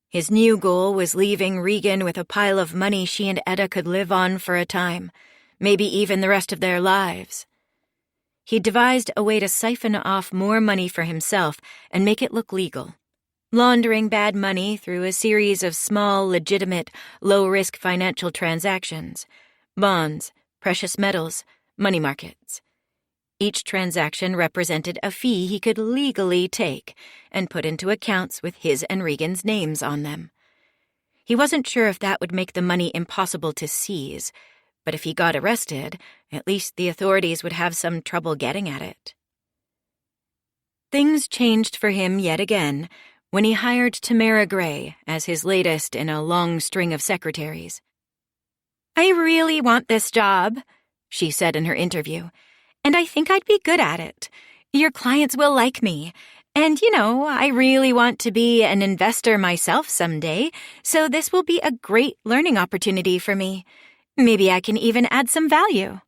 his new goal was leaving Regan with a pile of money she and Etta could live on for a time, maybe even the rest of their lives. He devised a way to siphon off more money for himself and make it look legal, laundering bad money through a series of small, legitimate, low-risk financial transactions, bonds, precious metals, money markets. Each transaction represented a fee he could legally take and put into accounts with his and Regan's names on them. He wasn't sure if that would make the money impossible to seize, but if he got arrested, at least the authorities would have some trouble getting at it. Things changed for him yet again when he hired Tamara Gray as his latest in a long string of secretaries. "I really want this job," she said in her interview, "and I think I'd be good at it. Your clients will like me. And, I really want to be an investor myself someday, so this will be a great learning opportunity for me. Maybe I can even add some value."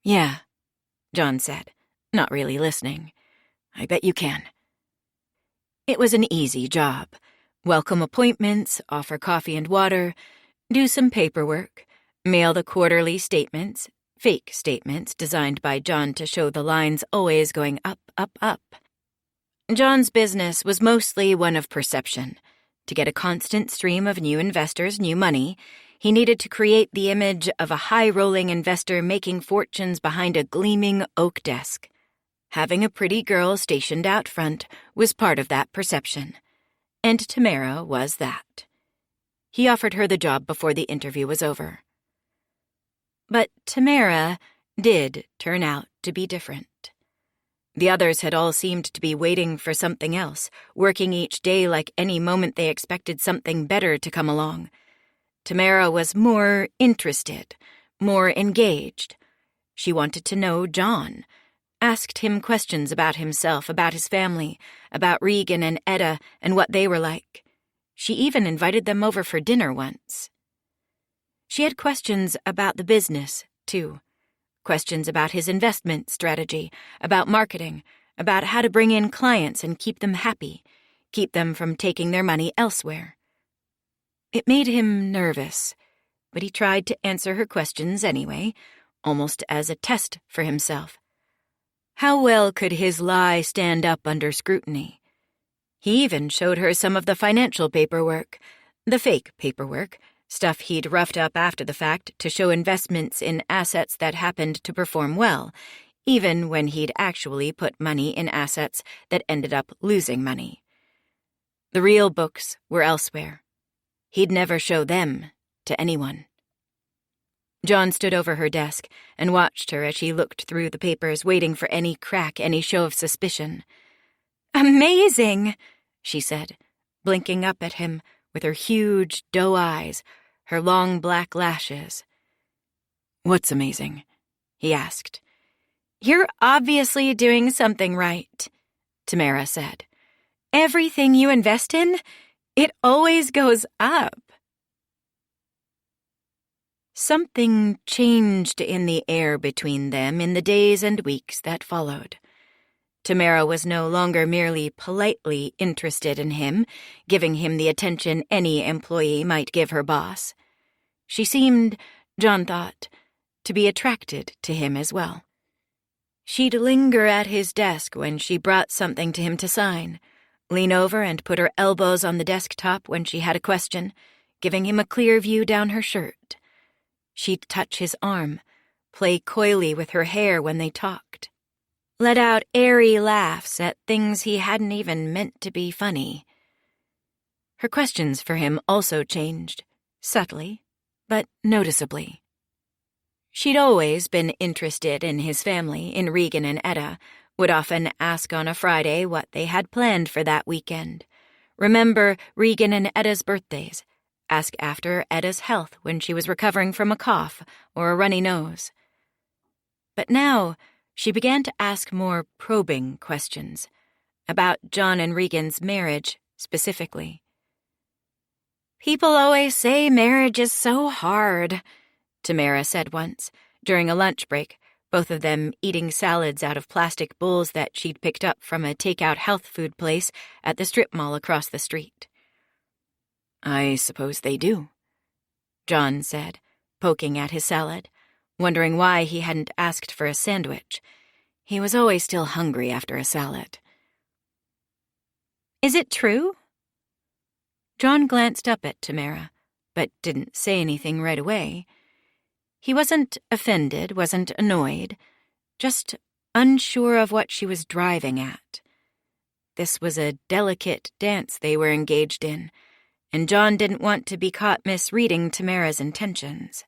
"Yeah," John said, not really listening. "I bet you can." It was an easy job. Welcome appointments, offer coffee and water, do some paperwork, mail the quarterly statements, fake statements designed by John to show the lines always going up, up, up. John's business was mostly one of perception. To get a constant stream of new investors, new money, he needed to create the image of a high-rolling investor making fortunes behind a gleaming oak desk. Having a pretty girl stationed out front was part of that perception, and Tamara was that. He offered her the job before the interview was over. But Tamara did turn out to be different. The others had all seemed to be waiting for something else, working each day like any moment they expected something better to come along. Tamara was more interested, more engaged. She wanted to know John, asked him questions about himself, about his family, about Regan and Etta and what they were like. She even invited them over for dinner once. She had questions about the business, too. Questions about his investment strategy, about marketing, about how to bring in clients and keep them happy, keep them from taking their money elsewhere. It made him nervous, but he tried to answer her questions anyway, almost as a test for himself. How well could his lie stand up under scrutiny? He even showed her some of the financial paperwork, the fake paperwork, stuff he'd roughed up after the fact to show investments in assets that happened to perform well, even when he'd actually put money in assets that ended up losing money. The real books were elsewhere. He'd never show them to anyone. John stood over her desk and watched her as she looked through the papers, waiting for any crack, any show of suspicion. "Amazing," she said, blinking up at him with her huge doe eyes, her long black lashes. "What's amazing?" he asked. "You're obviously doing something right," Tamara said. "Everything you invest in, it always goes up." Something changed in the air between them in the days and weeks that followed. Tamara was no longer merely politely interested in him, giving him the attention any employee might give her boss. She seemed, John thought, to be attracted to him as well. She'd linger at his desk when she brought something to him to sign, lean over and put her elbows on the desktop when she had a question, giving him a clear view down her shirt. She'd touch his arm, play coyly with her hair when they talked, let out airy laughs at things he hadn't even meant to be funny. Her questions for him also changed, subtly, but noticeably. She'd always been interested in his family, in Regan and Etta, would often ask on a Friday what they had planned for that weekend, remember Regan and Etta's birthdays, ask after Etta's health when she was recovering from a cough or a runny nose. But now she began to ask more probing questions about John and Regan's marriage specifically. "People always say marriage is so hard," Tamara said once, during a lunch break, both of them eating salads out of plastic bowls that she'd picked up from a takeout health food place at the strip mall across the street. "I suppose they do," John said, poking at his salad, wondering why he hadn't asked for a sandwich. He was always still hungry after a salad. "Is it true?" John glanced up at Tamara, but didn't say anything right away. He wasn't offended, wasn't annoyed, just unsure of what she was driving at. This was a delicate dance they were engaged in, and John didn't want to be caught misreading Tamara's intentions.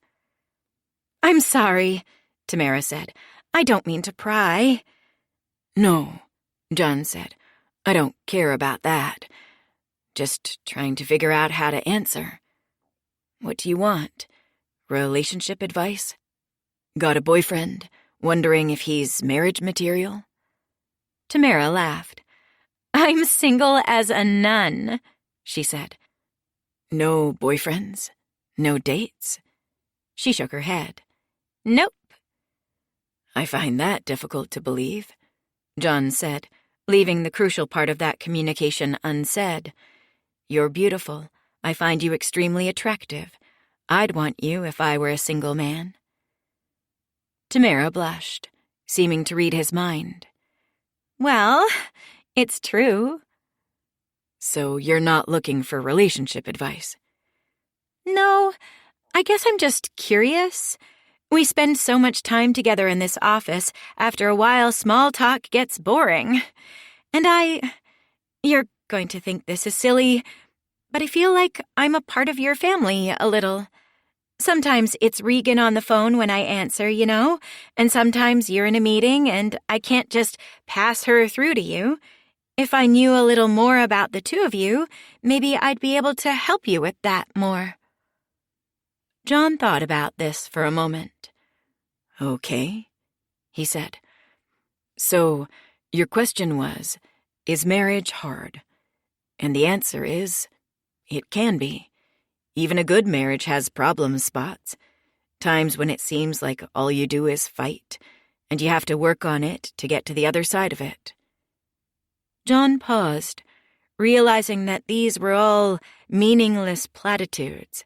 "I'm sorry," Tamara said. "I don't mean to pry." "No," John said. "I don't care about that. Just trying to figure out how to answer. What do you want? Relationship advice? Got a boyfriend? Wondering if he's marriage material?" Tamara laughed. "I'm single as a nun," she said. "No boyfriends? No dates?" She shook her head. "Nope." "I find that difficult to believe," John said, leaving the crucial part of that communication unsaid. "You're beautiful. I find you extremely attractive. I'd want you if I were a single man." Tamara blushed, seeming to read his mind. "Well, it's true." "So you're not looking for relationship advice?" "No, I guess I'm just curious. We spend so much time together in this office, after a while small talk gets boring. And you're going to think this is silly, but I feel like I'm a part of your family a little. Sometimes it's Regan on the phone when I answer, you know, and sometimes you're in a meeting and I can't just pass her through to you. If I knew a little more about the two of you, maybe I'd be able to help you with that more." John thought about this for a moment. "Okay," he said. "So, your question was, is marriage hard? And the answer is, it can be. Even a good marriage has problem spots, times when it seems like all you do is fight, and you have to work on it to get to the other side of it." John paused, realizing that these were all meaningless platitudes.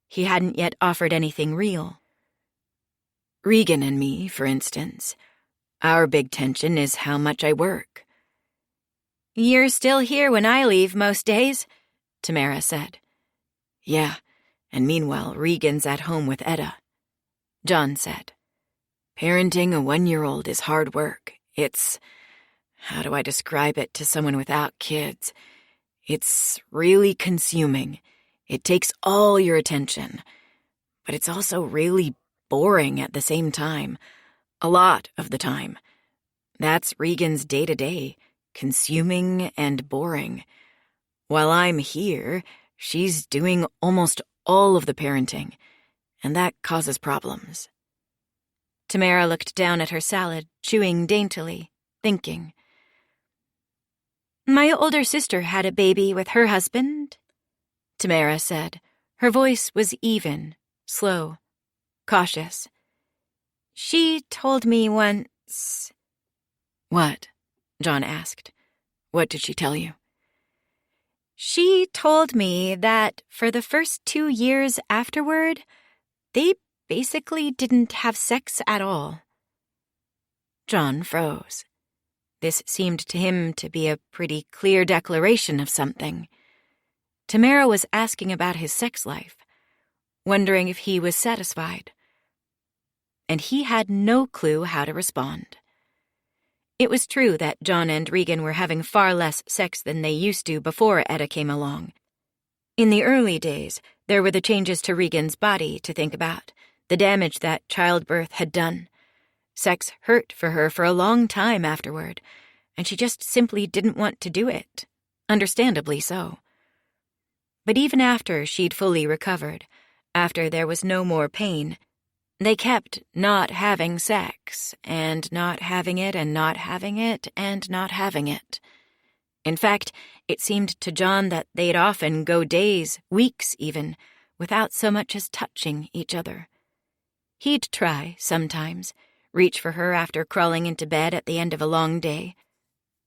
He hadn't yet offered anything real. "Regan and me, for instance, our big tension is how much I work." "You're still here when I leave most days," Tamara said. "Yeah, and meanwhile Regan's at home with Etta," John said. Parenting a 1-year-old is hard work. How do I describe it to someone without kids? It's really consuming. It takes all your attention. But it's also really boring at the same time. A lot of the time. That's Regan's day-to-day, consuming and boring. While I'm here, she's doing almost all of the parenting, and that causes problems. Tamara looked down at her salad, chewing daintily, thinking. My older sister had a baby with her husband, Tamara said. Her voice was even, slow, cautious. She told me once... What? John asked. What did she tell you? She told me that for the first 2 years afterward, they basically didn't have sex at all. John froze. This seemed to him to be a pretty clear declaration of something. Tamara was asking about his sex life, wondering if he was satisfied. And he had no clue how to respond. It was true that John and Regan were having far less sex than they used to before Etta came along. In the early days, there were the changes to Regan's body to think about, the damage that childbirth had done. Sex hurt for her for a long time afterward, and she just simply didn't want to do it, understandably so. But even after she'd fully recovered, after there was no more pain, they kept not having sex, and not having it, and not having it, and not having it. In fact, it seemed to John that they'd often go days, weeks even, without so much as touching each other. He'd try, sometimes, reach for her after crawling into bed at the end of a long day.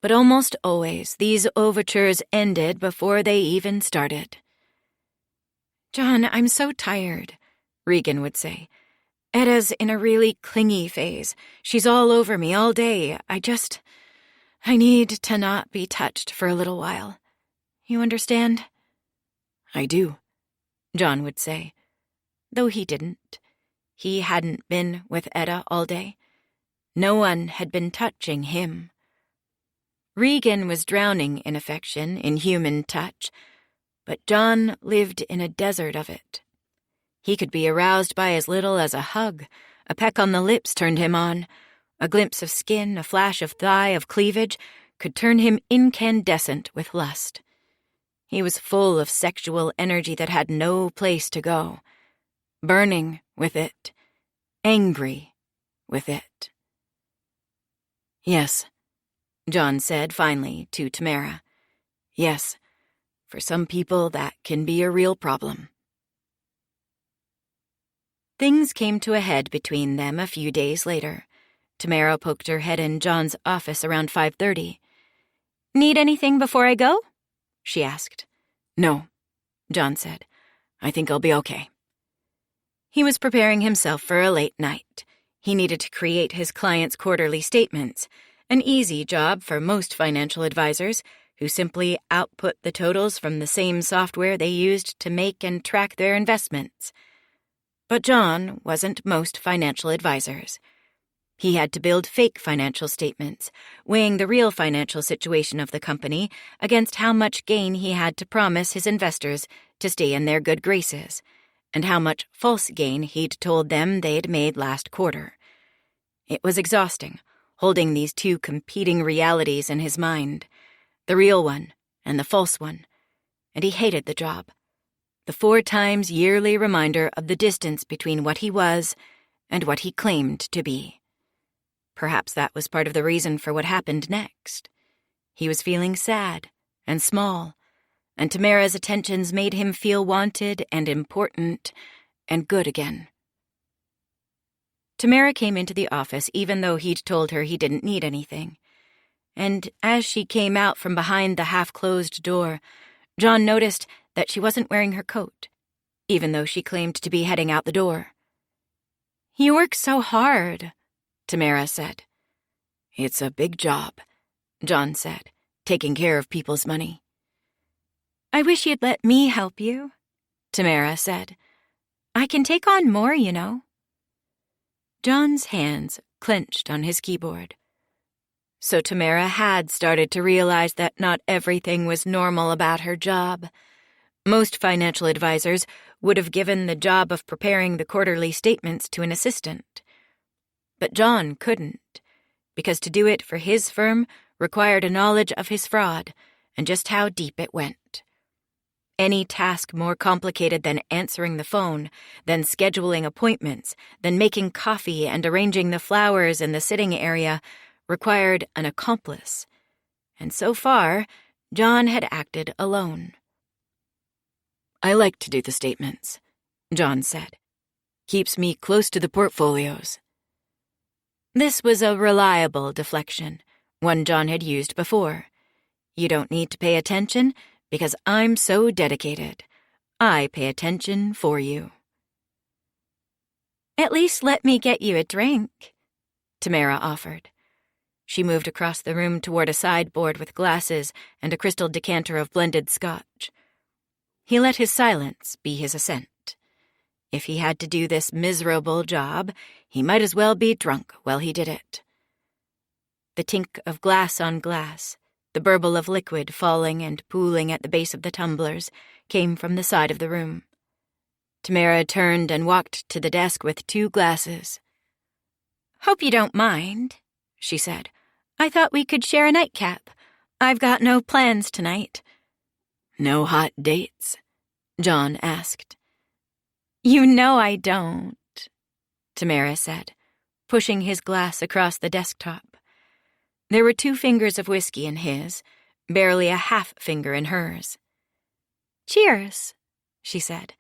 But almost always, these overtures ended before they even started. John, I'm so tired, Regan would say. Etta's in a really clingy phase. She's all over me all day. I need to not be touched for a little while. You understand? I do, John would say, though he didn't. He hadn't been with Etta all day. No one had been touching him. Regan was drowning in affection, in human touch, but John lived in a desert of it. He could be aroused by as little as a hug. A peck on the lips turned him on. A glimpse of skin, a flash of thigh, of cleavage, could turn him incandescent with lust. He was full of sexual energy that had no place to go. Burning with it. Angry with it. Yes, John said finally to Tamara. Yes, for some people that can be a real problem. Things came to a head between them a few days later. Tamara poked her head in John's office around 5:30. Need anything before I go? She asked. No, John said. I think I'll be okay. He was preparing himself for a late night. He needed to create his clients' quarterly statements, an easy job for most financial advisors who simply output the totals from the same software they used to make and track their investments. But John wasn't most financial advisors. He had to build fake financial statements, weighing the real financial situation of the company against how much gain he had to promise his investors to stay in their good graces, and how much false gain he'd told them they'd made last quarter. It was exhausting, holding these two competing realities in his mind, the real one and the false one, and he hated the job. The 4 times yearly reminder of the distance between what he was and what he claimed to be. Perhaps that was part of the reason for what happened next. He was feeling sad and small, and Tamara's attentions made him feel wanted and important and good again. Tamara came into the office even though he'd told her he didn't need anything. And as she came out from behind the half-closed door, John noticed that she wasn't wearing her coat, even though she claimed to be heading out the door. You work so hard, Tamara said. It's a big job, John said, taking care of people's money. I wish you'd let me help you, Tamara said. I can take on more, you know. John's hands clenched on his keyboard. So Tamara had started to realize that not everything was normal about her job. Most financial advisors would have given the job of preparing the quarterly statements to an assistant. But John couldn't, because to do it for his firm required a knowledge of his fraud and just how deep it went. Any task more complicated than answering the phone, than scheduling appointments, than making coffee and arranging the flowers in the sitting area required an accomplice. And so far, John had acted alone. I like to do the statements, John said. Keeps me close to the portfolios. This was a reliable deflection, one John had used before. You don't need to pay attention because I'm so dedicated. I pay attention for you. At least let me get you a drink, Tamara offered. She moved across the room toward a sideboard with glasses and a crystal decanter of blended scotch. He let his silence be his assent. If he had to do this miserable job, he might as well be drunk while he did it. The tink of glass on glass, the burble of liquid falling and pooling at the base of the tumblers, came from the side of the room. Tamara turned and walked to the desk with 2 glasses. "Hope you don't mind," she said. "I thought we could share a nightcap. I've got no plans tonight." No hot dates? John asked. "You know I don't," Tamara said, pushing his glass across the desktop. There were 2 fingers of whiskey in his, barely a half finger in hers. "Cheers," she said,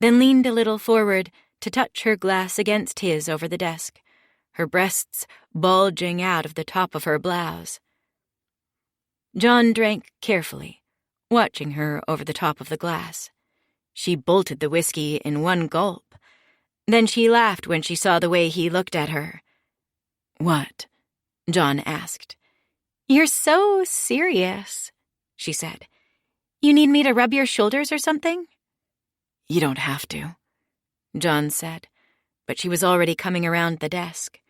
then leaned a little forward to touch her glass against his over the desk, her breasts bulging out of the top of her blouse. John drank carefully, watching her over the top of the glass. She bolted the whiskey in one gulp. Then she laughed when she saw the way he looked at her. What? John asked. "You're so serious," she said. "You need me to rub your shoulders or something?" You don't have to, John said, but she was already coming around the desk.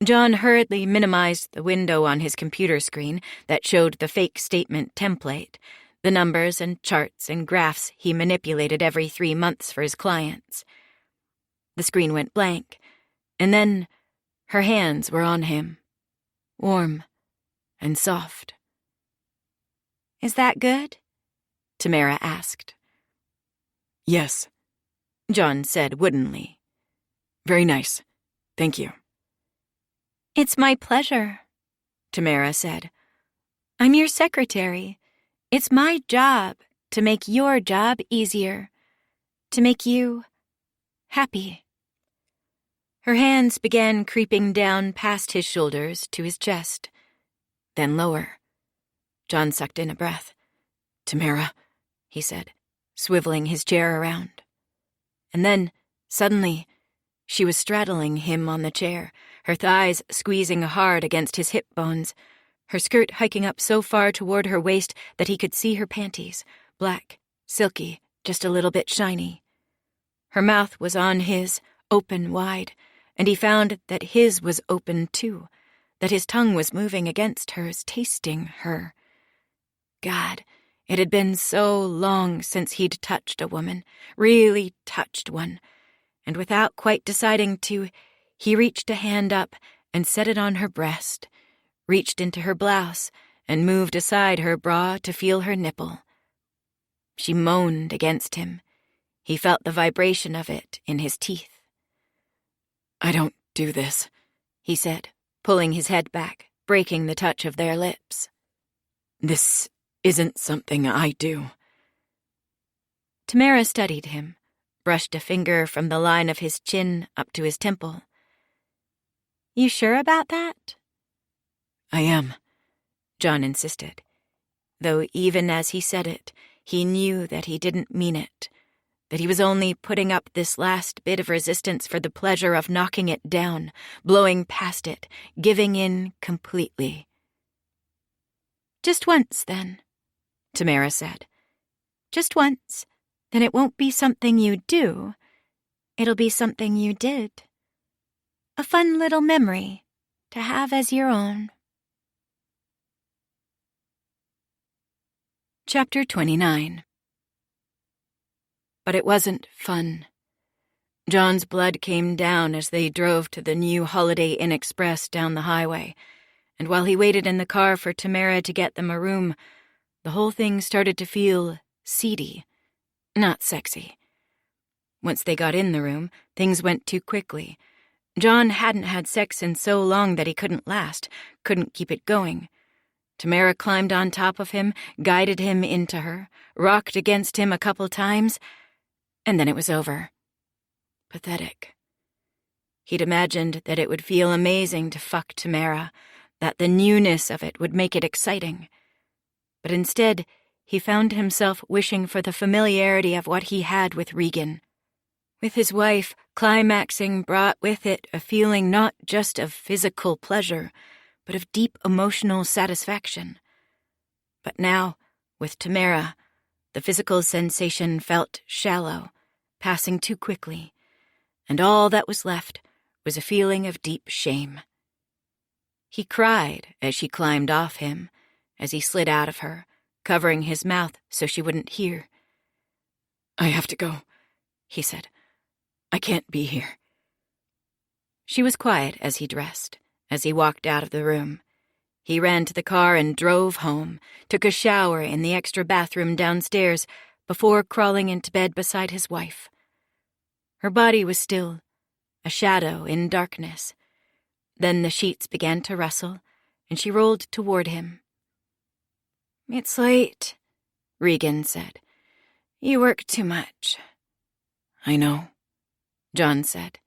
John hurriedly minimized the window on his computer screen that showed the fake statement template, the numbers and charts and graphs he manipulated every 3 months for his clients. The screen went blank, and then her hands were on him, warm and soft. "Is that good?" Tamara asked. Yes, John said woodenly. Very nice. Thank you. "It's my pleasure," Tamara said. "I'm your secretary. It's my job to make your job easier, to make you happy." Her hands began creeping down past his shoulders to his chest, then lower. John sucked in a breath. Tamara, he said, swiveling his chair around. And then, suddenly, she was straddling him on the chair, her thighs squeezing hard against his hip bones, her skirt hiking up so far toward her waist that he could see her panties, black, silky, just a little bit shiny. Her mouth was on his, open wide, and he found that his was open too, that his tongue was moving against hers, tasting her. God, it had been so long since he'd touched a woman, really touched one, and without quite deciding to, he reached a hand up and set it on her breast, reached into her blouse and moved aside her bra to feel her nipple. She moaned against him. He felt the vibration of it in his teeth. I don't do this, he said, pulling his head back, breaking the touch of their lips. This isn't something I do. Tamara studied him, brushed a finger from the line of his chin up to his temple. You sure about that? I am, John insisted, though even as he said it, he knew that he didn't mean it, that he was only putting up this last bit of resistance for the pleasure of knocking it down, blowing past it, giving in completely. Just once, then, Tamara said. Just once, then it won't be something you do. It'll be something you did. A fun little memory to have as your own. Chapter 29. But it wasn't fun. John's blood came down as they drove to the new Holiday Inn Express down the highway, and while he waited in the car for Tamara to get them a room, the whole thing started to feel seedy, not sexy. Once they got in the room, things went too quickly. John hadn't had sex in so long that he couldn't keep it going. Tamara climbed on top of him, guided him into her, rocked against him a couple times, and then it was over. Pathetic. He'd imagined that it would feel amazing to fuck Tamara, that the newness of it would make it exciting. But instead, he found himself wishing for the familiarity of what he had with Regan. With his wife, climaxing brought with it a feeling not just of physical pleasure, but of deep emotional satisfaction. But now, with Tamara, the physical sensation felt shallow, passing too quickly, and all that was left was a feeling of deep shame. He cried as she climbed off him, as he slid out of her, covering his mouth so she wouldn't hear. "I have to go," he said. "I can't be here." She was quiet as he dressed, as he walked out of the room. He ran to the car and drove home, took a shower in the extra bathroom downstairs before crawling into bed beside his wife. Her body was still, a shadow in darkness. Then the sheets began to rustle, and she rolled toward him. "It's late," Regan said. "You work too much." "I know," John said.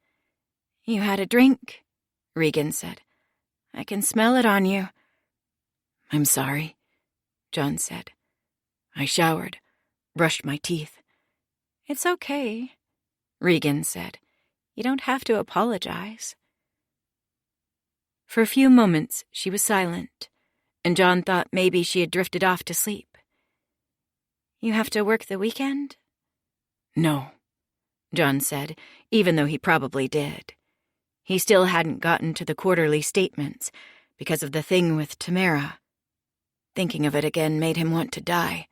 "You had a drink," Regan said. "I can smell it on you." "I'm sorry," John said. "I showered, brushed my teeth." "It's okay," Regan said. "You don't have to apologize." For a few moments, she was silent, and John thought maybe she had drifted off to sleep. "You have to work the weekend?" "No," John said, even though he probably did. He still hadn't gotten to the quarterly statements because of the thing with Tamara. Thinking of it again made him want to die.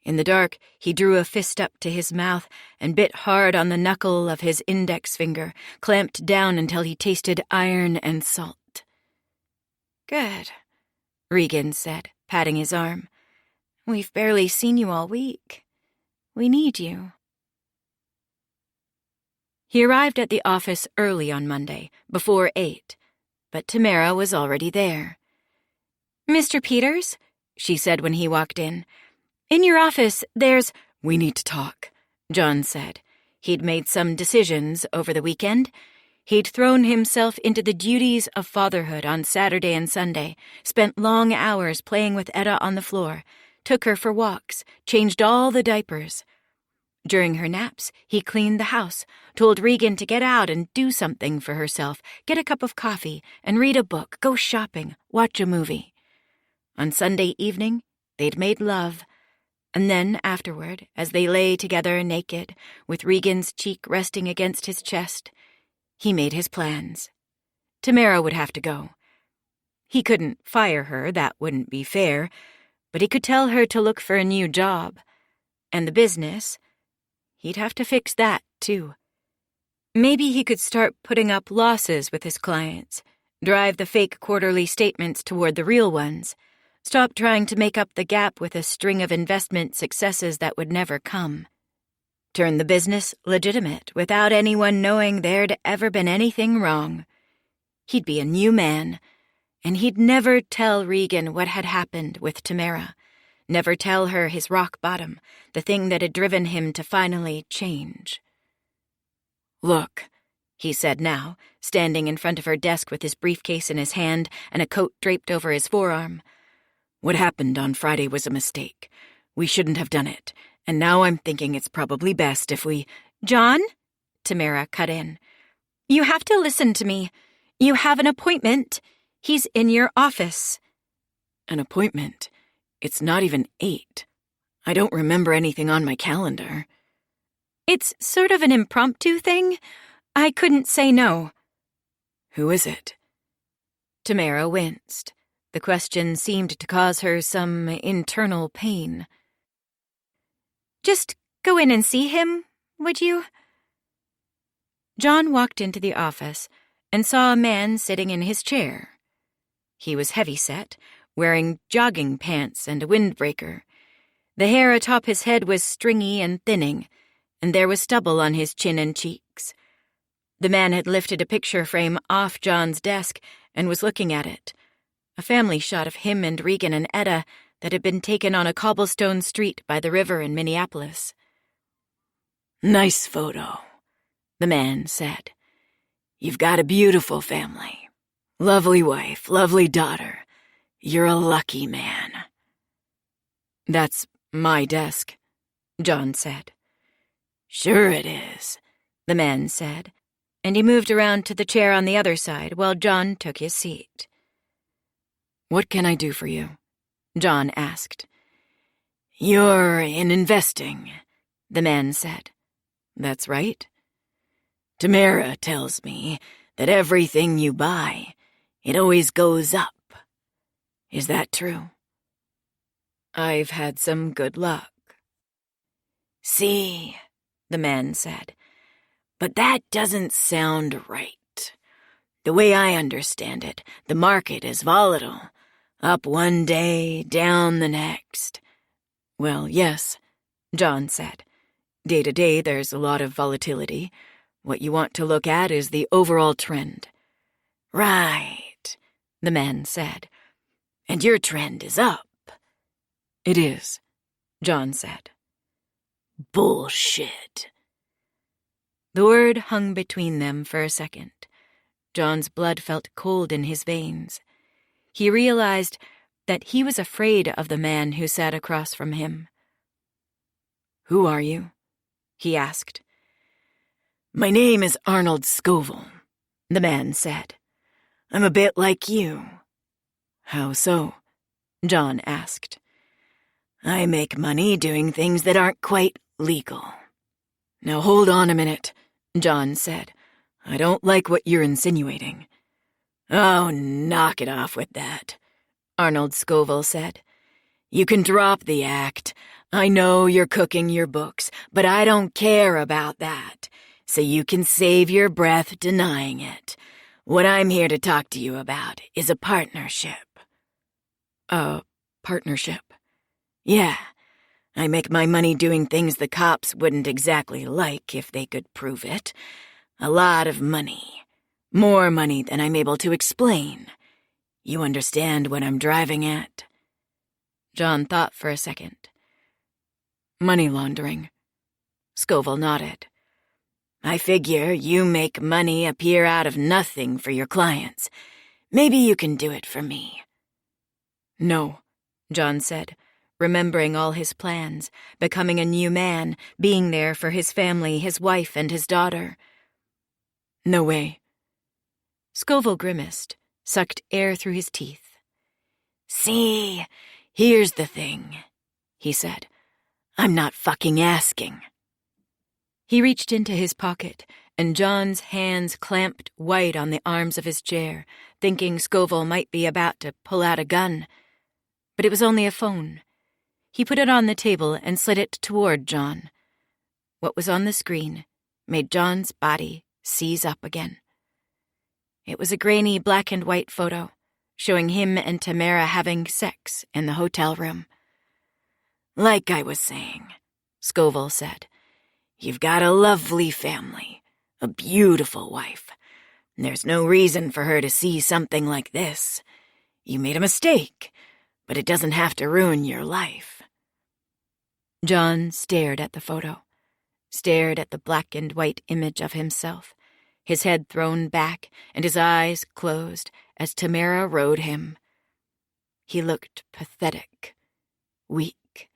In the dark, he drew a fist up to his mouth and bit hard on the knuckle of his index finger, clamped down until he tasted iron and salt. "Good," Regan said, patting his arm. "We've barely seen you all week. We need you." He arrived at the office early on Monday, before 8, but Tamara was already there. "Mr. Peters," she said when he walked in your office, there's—" "We need to talk," John said. He'd made some decisions over the weekend. He'd thrown himself into the duties of fatherhood on Saturday and Sunday, spent long hours playing with Etta on the floor, took her for walks, changed all the diapers. During her naps, he cleaned the house, told Regan to get out and do something for herself, get a cup of coffee, and read a book, go shopping, watch a movie. On Sunday evening, they'd made love, and then afterward, as they lay together naked, with Regan's cheek resting against his chest, he made his plans. Tamara would have to go. He couldn't fire her, that wouldn't be fair, but he could tell her to look for a new job. And the business, he'd have to fix that, too. Maybe he could start putting up losses with his clients, drive the fake quarterly statements toward the real ones, stop trying to make up the gap with a string of investment successes that would never come. Turn the business legitimate without anyone knowing there'd ever been anything wrong. He'd be a new man, and he'd never tell Regan what had happened with Tamara, never tell her his rock bottom, the thing that had driven him to finally change. "Look," he said now, standing in front of her desk with his briefcase in his hand and a coat draped over his forearm. "What happened on Friday was a mistake. We shouldn't have done it, and now I'm thinking it's probably best if we—" "John?" Tamara cut in. "You have to listen to me. You have an appointment. He's in your office." "An appointment? It's not even 8. I don't remember anything on my calendar." "It's sort of an impromptu thing. I couldn't say no." Who is it? Tamara winced. The question seemed to cause her some internal pain. Just go in and see him, would you? John walked into the office and saw a man sitting in his chair. He was heavy-set, wearing jogging pants and a windbreaker. The hair atop his head was stringy and thinning, and there was stubble on his chin and cheeks. The man had lifted a picture frame off John's desk and was looking at it, a family shot of him and Regan and Etta that had been taken on a cobblestone street by the river in Minneapolis. Nice photo, the man said. You've got a beautiful family. Lovely wife, lovely daughter. You're a lucky man. That's my desk, John said. Sure it is, the man said, and he moved around to the chair on the other side while John took his seat. What can I do for you? John asked. You're in investing, the man said. That's right. Tamara tells me that everything you buy, it always goes up. Is that true? I've had some good luck. See, the man said, but that doesn't sound right. The way I understand it, the market is volatile. Up one day, down the next. Well, yes, John said. Day to day, there's a lot of volatility. What you want to look at is the overall trend. Right, the man said. And your trend is up. It is, John said. Bullshit. The word hung between them for a second. John's blood felt cold in his veins. He realized that he was afraid of the man who sat across from him. Who are you? He asked. My name is Arnold Scoville, the man said. I'm a bit like you. How so? John asked. I make money doing things that aren't quite legal. Now hold on a minute, John said. I don't like what you're insinuating. Oh, knock it off with that, Arnold Scoville said. You can drop the act. I know you're cooking your books, but I don't care about that. So you can save your breath denying it. What I'm here to talk to you about is a partnership. A partnership? Yeah. I make my money doing things the cops wouldn't exactly like if they could prove it. A lot of money. More money than I'm able to explain. You understand what I'm driving at? John thought for a second. Money laundering. Scoville nodded. I figure you make money appear out of nothing for your clients. Maybe you can do it for me. No, John said, remembering all his plans, becoming a new man, being there for his family, his wife, and his daughter. No way. Scoville grimaced, sucked air through his teeth. See, here's the thing, he said. I'm not fucking asking. He reached into his pocket, and John's hands clamped white on the arms of his chair, thinking Scoville might be about to pull out a gun. But it was only a phone. He put it on the table and slid it toward John. What was on the screen made John's body seize up again. It was a grainy black and white photo, showing him and Tamara having sex in the hotel room. Like I was saying, Scoville said, you've got a lovely family, a beautiful wife. There's no reason for her to see something like this. You made a mistake, but it doesn't have to ruin your life. John stared at the photo, stared at the black and white image of himself, his head thrown back and his eyes closed as Tamara rode him. He looked pathetic, weak.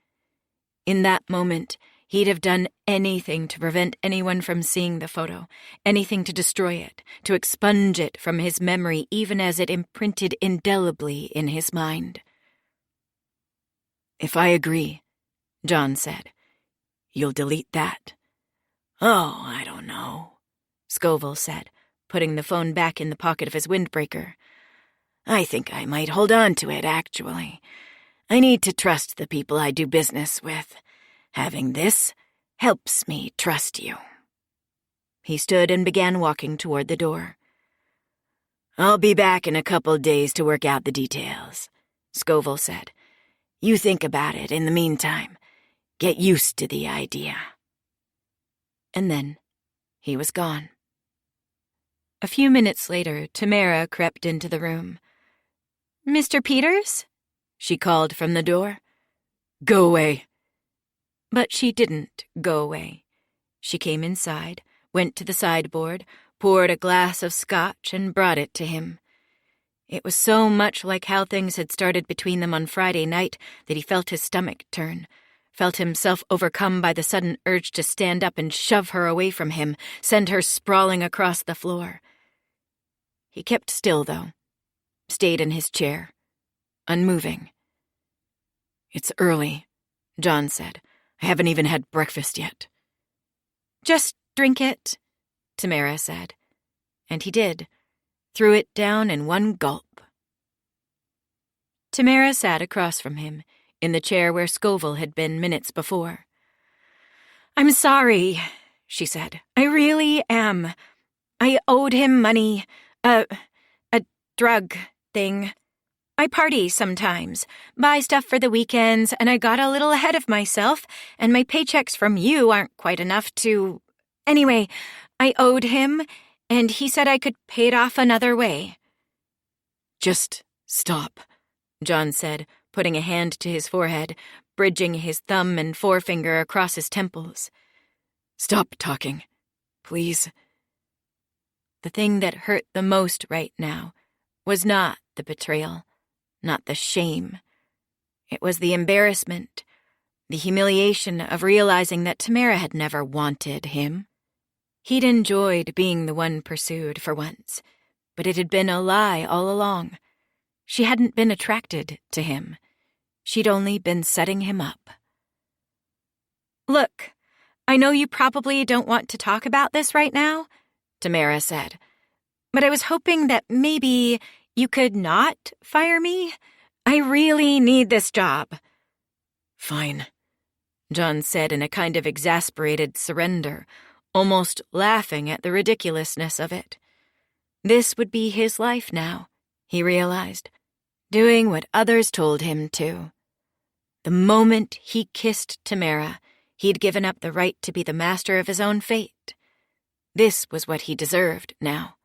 In that moment, he'd have done anything to prevent anyone from seeing the photo, anything to destroy it, to expunge it from his memory even as it imprinted indelibly in his mind. If I agree, John said, you'll delete that. Oh, I don't know, Scoville said. putting the phone back in the pocket of his windbreaker. "I think I might hold on to it, actually. I need to trust the people I do business with. Having this helps me trust you." He stood and began walking toward the door. "I'll be back in a couple days to work out the details," Scoville said. "You think about it in the meantime. Get used to the idea." And then he was gone. A few minutes later, Tamara crept into the room. "Mr. Peters?" she called from the door. "Go away." But she didn't go away. She came inside, went to the sideboard, poured a glass of scotch, and brought it to him. It was so much like how things had started between them on Friday night that he felt his stomach turn, felt himself overcome by the sudden urge to stand up and shove her away from him, send her sprawling across the floor. He kept still, though, stayed in his chair, unmoving. "It's early," John said. "I haven't even had breakfast yet." "Just drink it," Tamara said. And he did, threw it down in one gulp. Tamara sat across from him, in the chair where Scoville had been minutes before. "I'm sorry," she said. "I really am. I owed him money. A drug thing. I party sometimes, buy stuff for the weekends, and I got a little ahead of myself, and my paychecks from you aren't quite enough to... Anyway, I owed him, and he said I could pay it off another way." "Just stop," John said, putting a hand to his forehead, bridging his thumb and forefinger across his temples. "Stop talking, please." The thing that hurt the most right now was not the betrayal, not the shame. It was the embarrassment, the humiliation of realizing that Tamara had never wanted him. He'd enjoyed being the one pursued for once, but it had been a lie all along. She hadn't been attracted to him. She'd only been setting him up. "Look, I know you probably don't want to talk about this right now," Tamara said, "but I was hoping that maybe you could not fire me. I really need this job." "Fine," John said in a kind of exasperated surrender, almost laughing at the ridiculousness of it. This would be his life now, he realized, doing what others told him to. The moment he kissed Tamara, he'd given up the right to be the master of his own fate. This was what he deserved now.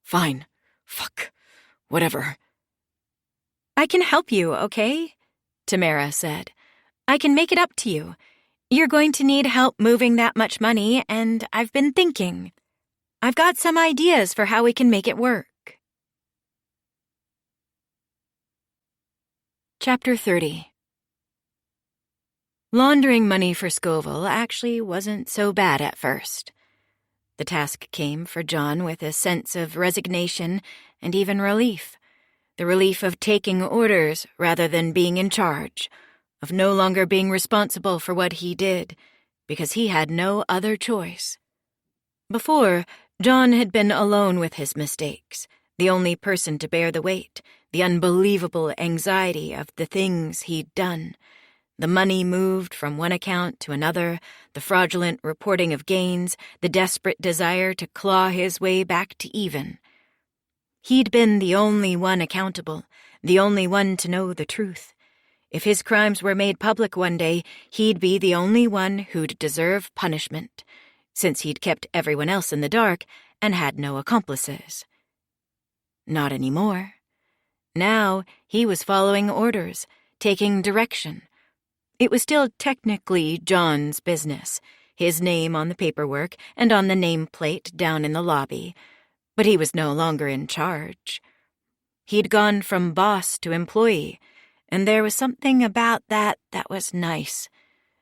"Fine. Fuck. Whatever." "I can help you, okay?" Tamara said. "I can make it up to you. You're going to need help moving that much money, and I've been thinking. I've got some ideas for how we can make it work." Chapter 30. Laundering money for Scoville actually wasn't so bad at first. The task came for John with a sense of resignation and even relief. The relief of taking orders rather than being in charge, of no longer being responsible for what he did, because he had no other choice. Before, John had been alone with his mistakes, the only person to bear the weight, the unbelievable anxiety of the things he'd done. The money moved from one account to another, the fraudulent reporting of gains, the desperate desire to claw his way back to even. He'd been the only one accountable, the only one to know the truth. If his crimes were made public one day, he'd be the only one who'd deserve punishment, since he'd kept everyone else in the dark and had no accomplices. Not anymore. Now he was following orders, taking direction. It was still technically John's business, his name on the paperwork and on the nameplate down in the lobby, but he was no longer in charge. He'd gone from boss to employee, and there was something about that was nice,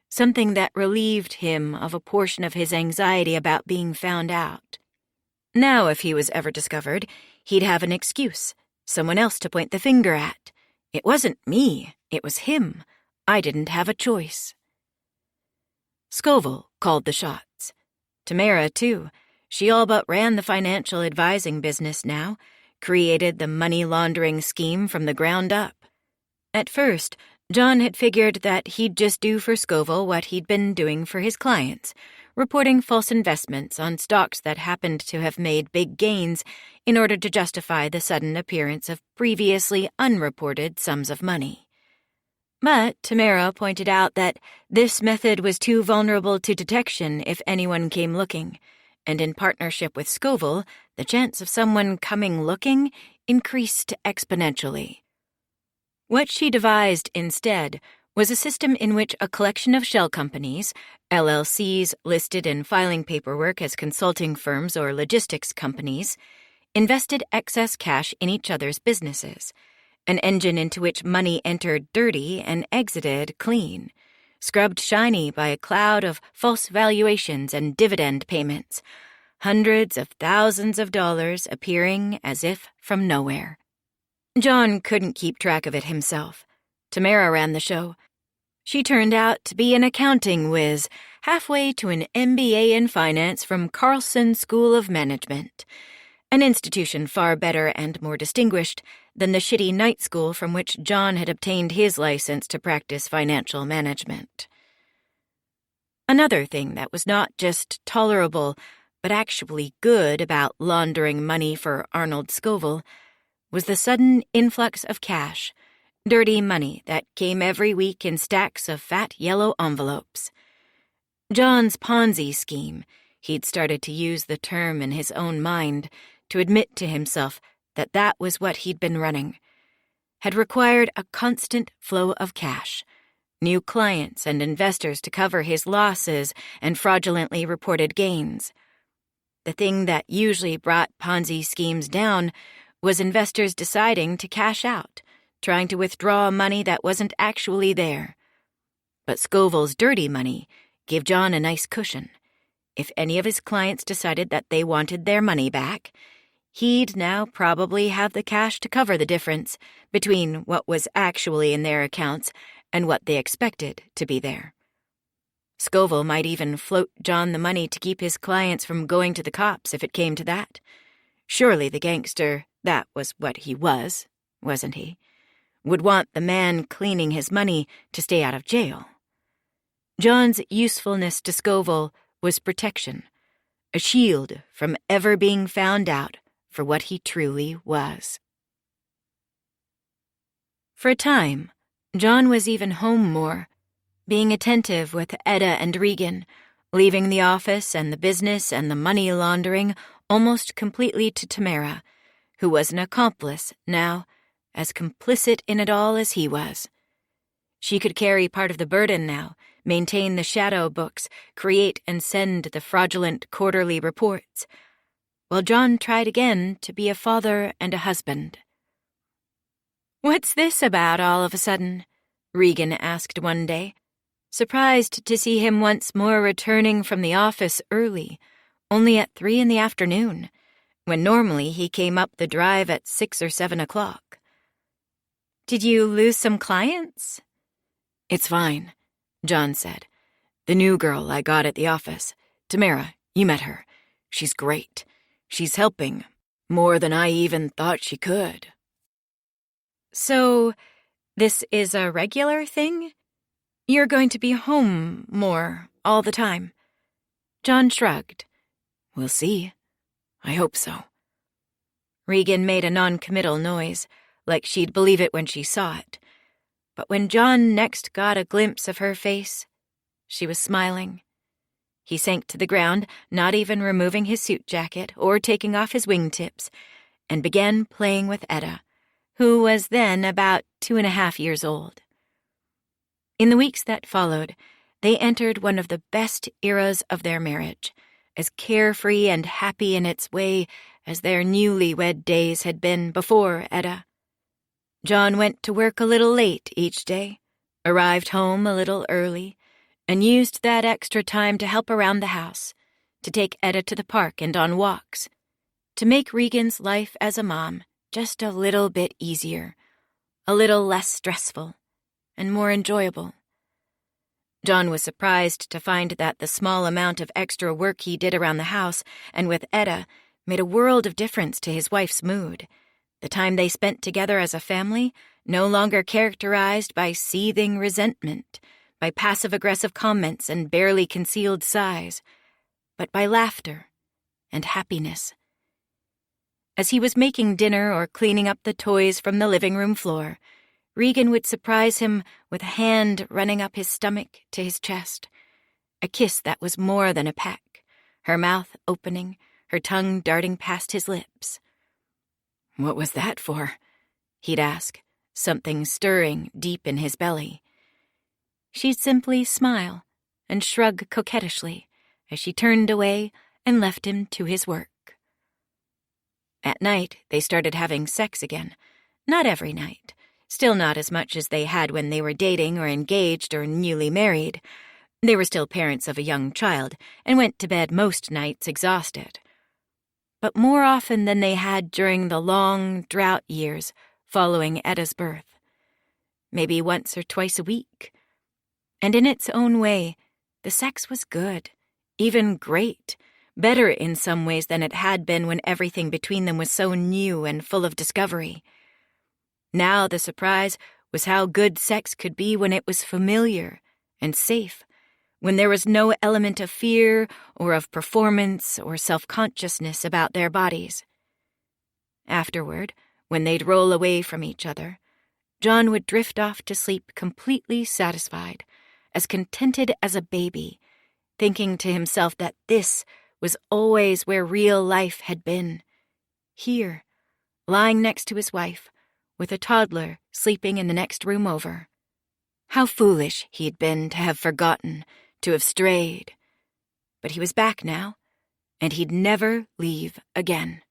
something that relieved him of a portion of his anxiety about being found out. Now, if he was ever discovered, he'd have an excuse, someone else to point the finger at. It wasn't me, it was him. I didn't have a choice. Scoville called the shots. Tamara, too. She all but ran the financial advising business now, created the money laundering scheme from the ground up. At first, John had figured that he'd just do for Scoville what he'd been doing for his clients, reporting false investments on stocks that happened to have made big gains in order to justify the sudden appearance of previously unreported sums of money. But Tamara pointed out that this method was too vulnerable to detection if anyone came looking, and in partnership with Scoville, the chance of someone coming looking increased exponentially. What she devised instead was a system in which a collection of shell companies, LLCs listed in filing paperwork as consulting firms or logistics companies, invested excess cash in each other's businesses, an engine into which money entered dirty and exited clean, scrubbed shiny by a cloud of false valuations and dividend payments, hundreds of thousands of dollars appearing as if from nowhere. John couldn't keep track of it himself. Tamara ran the show. She turned out to be an accounting whiz, halfway to an MBA in finance from Carlson School of Management, an institution far better and more distinguished than the shitty night school from which John had obtained his license to practice financial management. Another thing that was not just tolerable, but actually good about laundering money for Arnold Scoville was the sudden influx of cash, dirty money that came every week in stacks of fat yellow envelopes. John's Ponzi scheme, he'd started to use the term in his own mind to admit to himself that that was what he'd been running, had required a constant flow of cash, new clients and investors to cover his losses and fraudulently reported gains. The thing that usually brought Ponzi schemes down was investors deciding to cash out, trying to withdraw money that wasn't actually there. But Scoville's dirty money gave John a nice cushion. If any of his clients decided that they wanted their money back, he'd now probably have the cash to cover the difference between what was actually in their accounts and what they expected to be there. Scoville might even float John the money to keep his clients from going to the cops if it came to that. Surely the gangster, that was what he was, wasn't he, would want the man cleaning his money to stay out of jail. John's usefulness to Scoville was protection, a shield from ever being found out for what he truly was. For a time, John was even home more, being attentive with Etta and Regan, leaving the office and the business and the money laundering almost completely to Tamara, who was an accomplice now, as complicit in it all as he was. She could carry part of the burden now, maintain the shadow books, create and send the fraudulent quarterly reports, while John tried again to be a father and a husband. "What's this about all of a sudden?" Regan asked one day, surprised to see him once more returning from the office early, only at 3 in the afternoon, when normally he came up the drive at 6 or 7 o'clock. "Did you lose some clients?" "It's fine," John said. "The new girl I got at the office, Tamara, you met her. She's great. She's helping more than I even thought she could." "So, this is a regular thing? You're going to be home more all the time?" John shrugged. "We'll see. I hope so." Regan made a non-committal noise, like she'd believe it when she saw it. But when John next got a glimpse of her face, she was smiling. He sank to the ground, not even removing his suit jacket or taking off his wingtips, and began playing with Etta, who was then about 2.5 years old. In the weeks that followed, they entered one of the best eras of their marriage, as carefree and happy in its way as their newlywed days had been before Etta. John went to work a little late each day, arrived home a little early, and used that extra time to help around the house, to take Etta to the park and on walks, to make Regan's life as a mom just a little bit easier, a little less stressful, and more enjoyable. John was surprised to find that the small amount of extra work he did around the house and with Etta made a world of difference to his wife's mood. The time they spent together as a family no longer characterized by seething resentment, by passive-aggressive comments and barely concealed sighs, but by laughter and happiness. As he was making dinner or cleaning up the toys from the living room floor, Regan would surprise him with a hand running up his stomach to his chest, a kiss that was more than a peck, her mouth opening, her tongue darting past his lips. "What was that for?" he'd ask, something stirring deep in his belly. She'd simply smile and shrug coquettishly as she turned away and left him to his work. At night, they started having sex again. Not every night. Still not as much as they had when they were dating or engaged or newly married. They were still parents of a young child and went to bed most nights exhausted. But more often than they had during the long drought years following Etta's birth. Maybe once or twice a week. And in its own way, the sex was good, even great, better in some ways than it had been when everything between them was so new and full of discovery. Now the surprise was how good sex could be when it was familiar and safe, when there was no element of fear or of performance or self-consciousness about their bodies. Afterward, when they'd roll away from each other, John would drift off to sleep completely satisfied, as contented as a baby, thinking to himself that this was always where real life had been. Here, lying next to his wife, with a toddler sleeping in the next room over. How foolish he'd been to have forgotten, to have strayed. But he was back now, and he'd never leave again.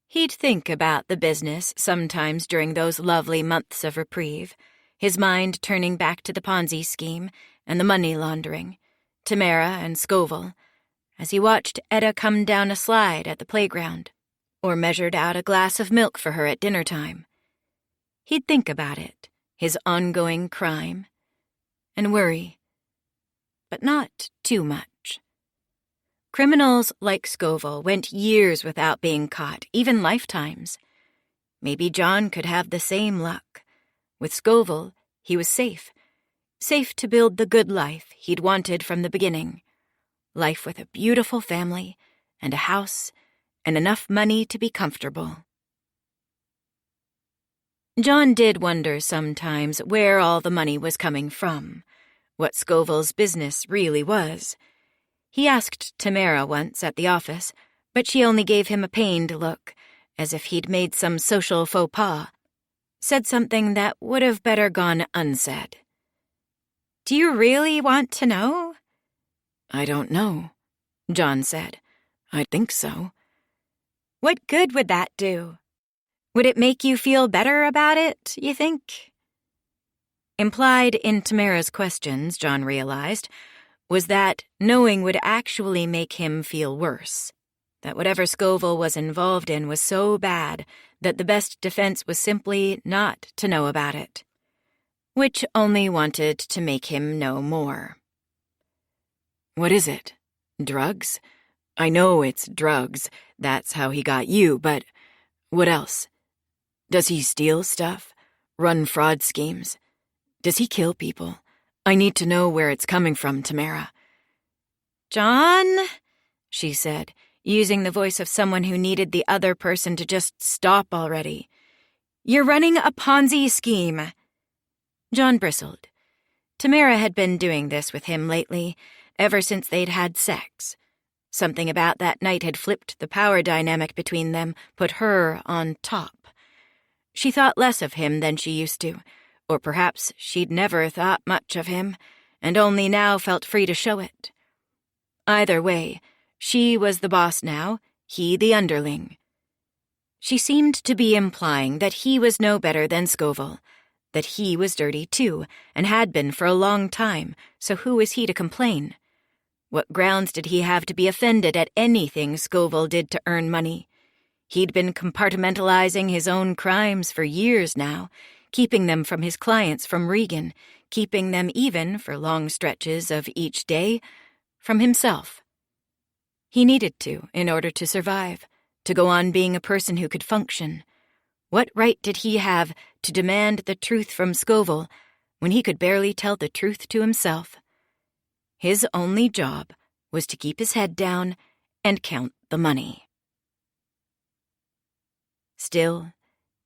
He'd think about the business sometimes during those lovely months of reprieve, his mind turning back to the Ponzi scheme and the money laundering, Tamara and Scoville, as he watched Etta come down a slide at the playground, or measured out a glass of milk for her at dinner time. He'd think about it, his ongoing crime, and worry, but not too much. Criminals like Scoville went years without being caught, even lifetimes. Maybe John could have the same luck. With Scoville, he was safe to build the good life he'd wanted from the beginning. Life with a beautiful family and a house and enough money to be comfortable. John did wonder sometimes where all the money was coming from, what Scoville's business really was. He asked Tamara once at the office, but she only gave him a pained look, as if he'd made some social faux pas, said something that would have better gone unsaid. "Do you really want to know?" "I don't know," John said. "I think so." "What good would that do? Would it make you feel better about it, you think?" Implied in Tamara's questions, John realized, was that knowing would actually make him feel worse, that whatever Scoville was involved in was so bad that the best defense was simply not to know about it, which only wanted to make him know more. "What is it? Drugs? I know it's drugs. That's how he got you, but what else? Does he steal stuff? Run fraud schemes? Does he kill people? I need to know where it's coming from, Tamara." "John," she said, using the voice of someone who needed the other person to just stop already. "You're running a Ponzi scheme." John bristled. Tamara had been doing this with him lately, ever since they'd had sex. Something about that night had flipped the power dynamic between them, put her on top. She thought less of him than she used to, or perhaps she'd never thought much of him, and only now felt free to show it. Either way, she was the boss now, he the underling. She seemed to be implying that he was no better than Scoville, that he was dirty too, and had been for a long time, so who was he to complain? What grounds did he have to be offended at anything Scoville did to earn money? He'd been compartmentalizing his own crimes for years now, keeping them from his clients from Regan, keeping them even, for long stretches of each day, from himself. He needed to in order to survive, to go on being a person who could function. What right did he have to demand the truth from Scoville when he could barely tell the truth to himself? His only job was to keep his head down and count the money. Still,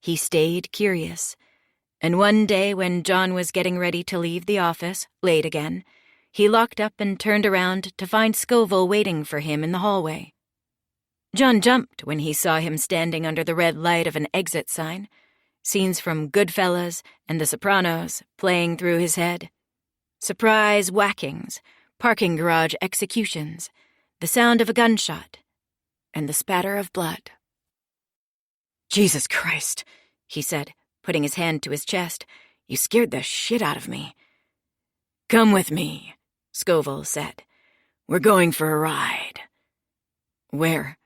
he stayed curious, and one day when John was getting ready to leave the office, late again, he locked up and turned around to find Scoville waiting for him in the hallway. John jumped when he saw him standing under the red light of an exit sign, scenes from Goodfellas and The Sopranos playing through his head. Surprise whackings, parking garage executions, the sound of a gunshot, and the spatter of blood. Jesus Christ, he said, putting his hand to his chest. You scared the shit out of me. Come with me, Scoville said. We're going for a ride. Where?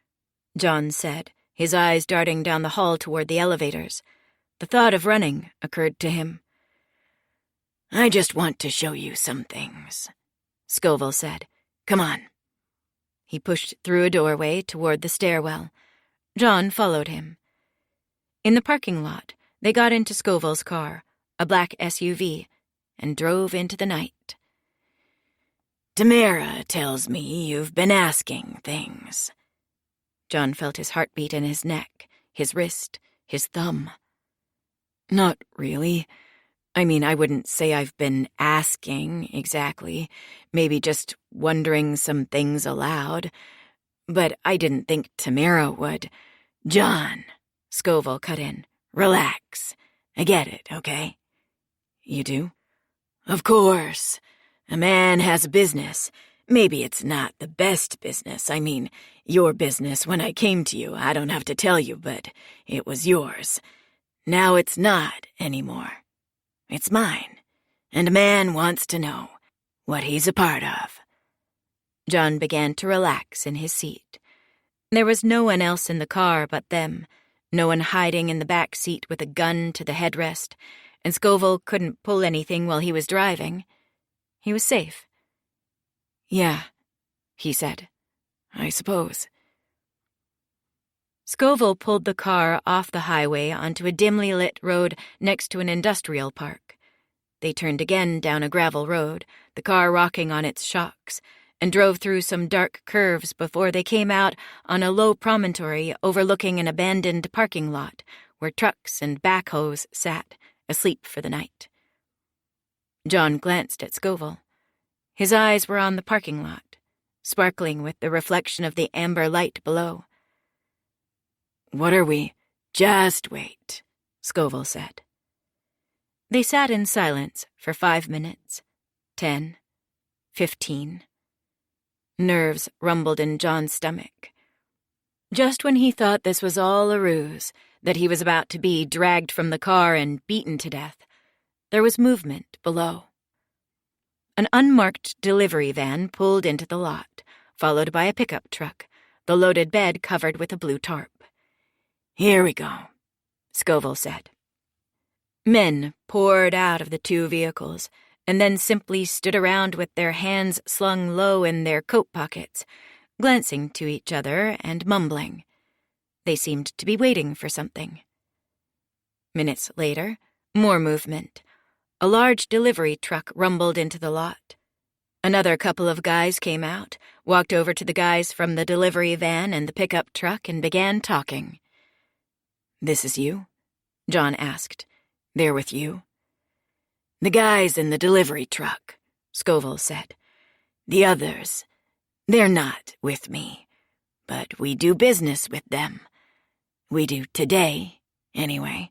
John said, his eyes darting down the hall toward the elevators. The thought of running occurred to him. I just want to show you some things, Scoville said. Come on. He pushed through a doorway toward the stairwell. John followed him. In the parking lot, they got into Scoville's car, a black SUV, and drove into the night. Tamara tells me you've been asking things. John felt his heartbeat in his neck, his wrist, his thumb. Not really. I mean, I wouldn't say I've been asking, exactly. Maybe just wondering some things aloud. But I didn't think Tamara would. John, Scoville cut in. Relax. I get it, okay? You do? Of course. A man has a business. Maybe it's not the best business. I mean, your business when I came to you. I don't have to tell you, but it was yours. Now it's not anymore. It's mine. And a man wants to know what he's a part of. John began to relax in his seat. There was no one else in the car but them, no one hiding in the back seat with a gun to the headrest, and Scoville couldn't pull anything while he was driving. He was safe. Yeah, he said. I suppose. Scoville pulled the car off the highway onto a dimly lit road next to an industrial park. They turned again down a gravel road, the car rocking on its shocks, and drove through some dark curves before they came out on a low promontory overlooking an abandoned parking lot where trucks and backhoes sat, asleep for the night. John glanced at Scoville. His eyes were on the parking lot, sparkling with the reflection of the amber light below. What are we? Just wait, Scoville said. They sat in silence for 5 minutes, 10, 15. Nerves rumbled in John's stomach. Just when he thought this was all a ruse, that he was about to be dragged from the car and beaten to death, there was movement below. An unmarked delivery van pulled into the lot, followed by a pickup truck, the loaded bed covered with a blue tarp. Here we go, Scoville said. Men poured out of the two vehicles, and then simply stood around with their hands slung low in their coat pockets, glancing to each other and mumbling. They seemed to be waiting for something. Minutes later, more movement. A large delivery truck rumbled into the lot. Another couple of guys came out, walked over to the guys from the delivery van and the pickup truck and began talking. This is you? John asked. They're with you? The guys in the delivery truck, Scoville said. The others, they're not with me, but we do business with them. We do today, anyway.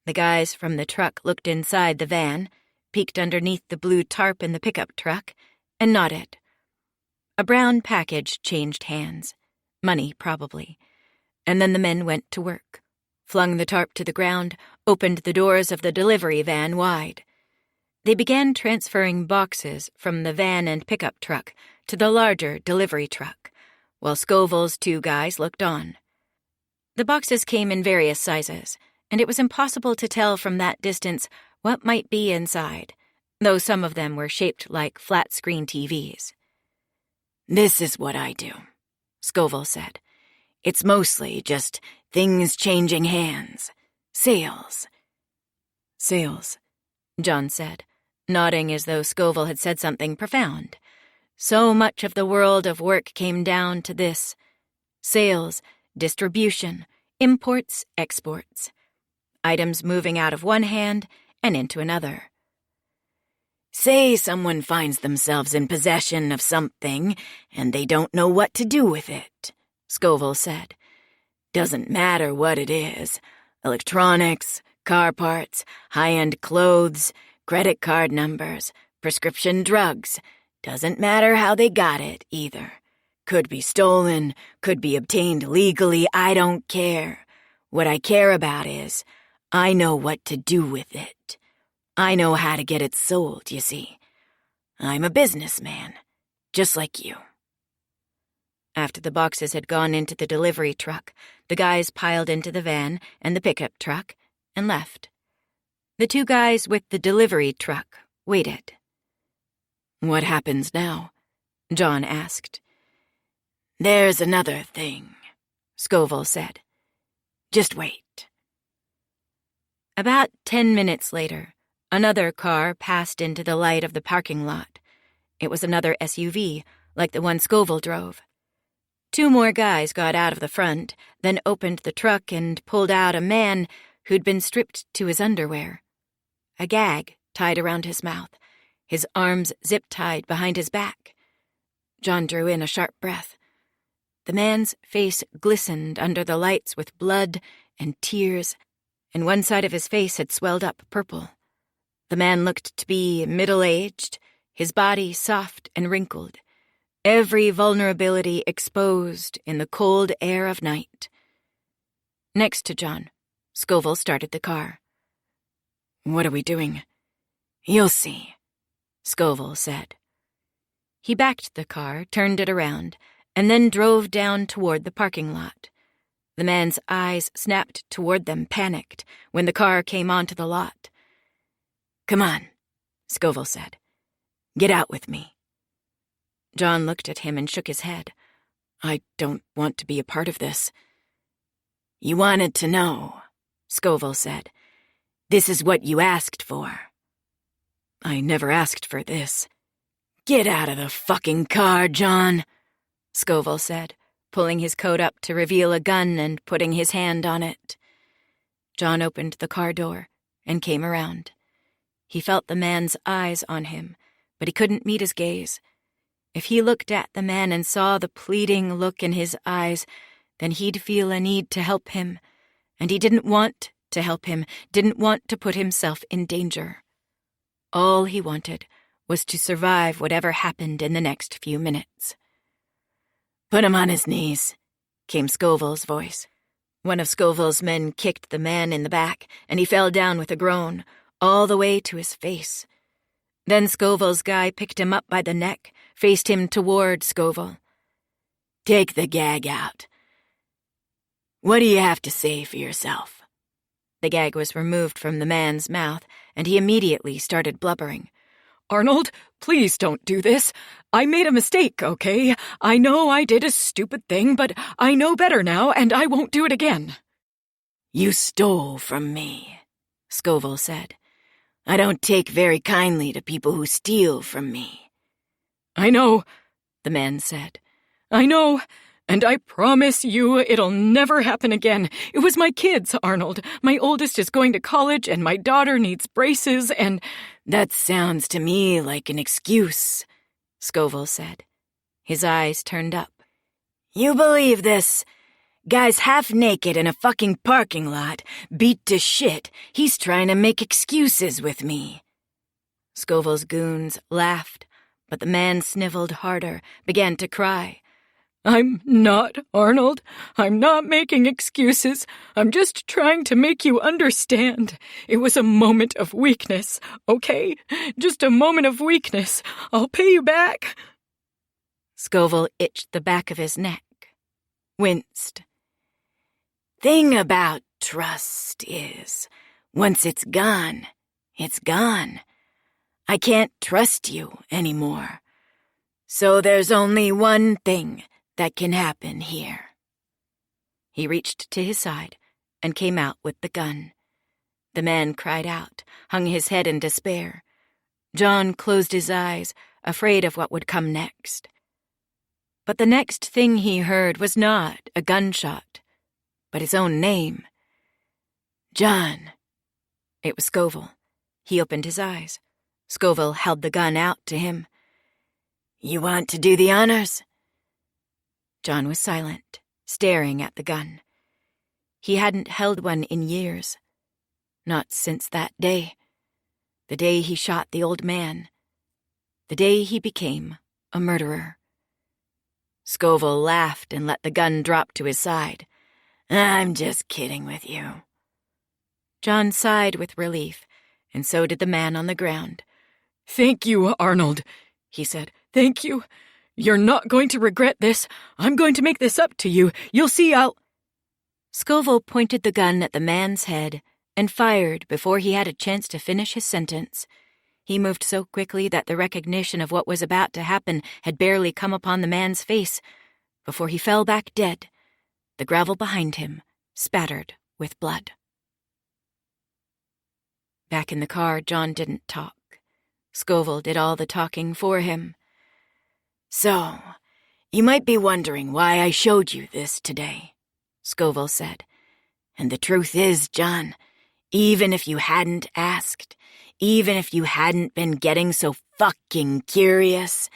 The guys from the truck looked inside the van, peeked underneath the blue tarp in the pickup truck, and nodded. A brown package changed hands. Money, probably. And then the men went to work, flung the tarp to the ground, opened the doors of the delivery van wide. They began transferring boxes from the van and pickup truck to the larger delivery truck, while Scoville's two guys looked on. The boxes came in various sizes, and it was impossible to tell from that distance what might be inside, though some of them were shaped like flat-screen TVs. "This is what I do," Scoville said. "It's mostly just things changing hands. Sales." "Sales," John said, nodding as though Scoville had said something profound. So much of the world of work came down to this: sales, distribution, imports, exports. Items moving out of one hand and into another. "Say someone finds themselves in possession of something and they don't know what to do with it," Scoville said. "Doesn't matter what it is. Electronics, car parts, high-end clothes, credit card numbers, prescription drugs. Doesn't matter how they got it, either. Could be stolen, could be obtained legally, I don't care. What I care about is, I know what to do with it. I know how to get it sold, you see. I'm a businessman, just like you." After the boxes had gone into the delivery truck, the guys piled into the van and the pickup truck and left. The two guys with the delivery truck waited. "What happens now?" John asked. "There's another thing," Scoville said. "Just wait." About 10 minutes later, another car passed into the light of the parking lot. It was another SUV, like the one Scoville drove. Two more guys got out of the front, then opened the truck and pulled out a man who'd been stripped to his underwear. A gag tied around his mouth, his arms zip-tied behind his back. John drew in a sharp breath. The man's face glistened under the lights with blood and tears, and one side of his face had swelled up purple. The man looked to be middle-aged, his body soft and wrinkled, every vulnerability exposed in the cold air of night. Next to John, Scoville started the car. "What are we doing?" "You'll see," Scoville said. He backed the car, turned it around, and then drove down toward the parking lot. The man's eyes snapped toward them, panicked, when the car came onto the lot. "Come on," Scoville said. "Get out with me." John looked at him and shook his head. "I don't want to be a part of this." "You wanted to know," Scoville said. "This is what you asked for." "I never asked for this." "Get out of the fucking car, John," Scoville said, pulling his coat up to reveal a gun and putting his hand on it. John opened the car door and came around. He felt the man's eyes on him, but he couldn't meet his gaze. If he looked at the man and saw the pleading look in his eyes, then he'd feel a need to help him, and he didn't want to help him, didn't want to put himself in danger. All he wanted was to survive whatever happened in the next few minutes. "Put him on his knees," came Scoville's voice. One of Scoville's men kicked the man in the back, and he fell down with a groan, all the way to his face. Then Scoville's guy picked him up by the neck, faced him toward Scoville. "Take the gag out. What do you have to say for yourself?" The gag was removed from the man's mouth, and he immediately started blubbering. "Arnold, please don't do this. I made a mistake, okay? I know I did a stupid thing, but I know better now, and I won't do it again." "You stole from me," Scoville said. "I don't take very kindly to people who steal from me." "I know," the man said. "I know, and I promise you it'll never happen again. It was my kids, Arnold. My oldest is going to college, and my daughter needs braces, and—" "That sounds to me like an excuse," Scoville said. His eyes turned up. "You believe this? Guy's half naked in a fucking parking lot, beat to shit. He's trying to make excuses with me." Scoville's goons laughed, but the man sniveled harder, began to cry. "I'm not, Arnold. I'm not making excuses. I'm just trying to make you understand. It was a moment of weakness, okay? Just a moment of weakness. I'll pay you back." Scoville itched the back of his neck, winced. "Thing about trust is. Once it's gone, it's gone. I can't trust you anymore. So there's only one thing that can happen here. He reached to his side and came out with the gun. The man cried out, hung his head in despair. John closed his eyes, afraid of what would come next. But the next thing he heard was not a gunshot, but his own name. John. It was Scoville. He opened his eyes. Scoville held the gun out to him. You want to do the honors? John was silent, staring at the gun. He hadn't held one in years. Not since that day. The day he shot the old man. The day he became a murderer. Scoville laughed and let the gun drop to his side. I'm just kidding with you. John sighed with relief, and so did the man on the ground. Thank you, Arnold, he said. Thank you. You're not going to regret this. I'm going to make this up to you. You'll see Scoville pointed the gun at the man's head and fired before he had a chance to finish his sentence. He moved so quickly that the recognition of what was about to happen had barely come upon the man's face before he fell back dead, the gravel behind him spattered with blood. Back in the car, John didn't talk. Scoville did all the talking for him. So, you might be wondering why I showed you this today, Scoville said. And the truth is, John, even if you hadn't asked, even if you hadn't been getting so fucking curious,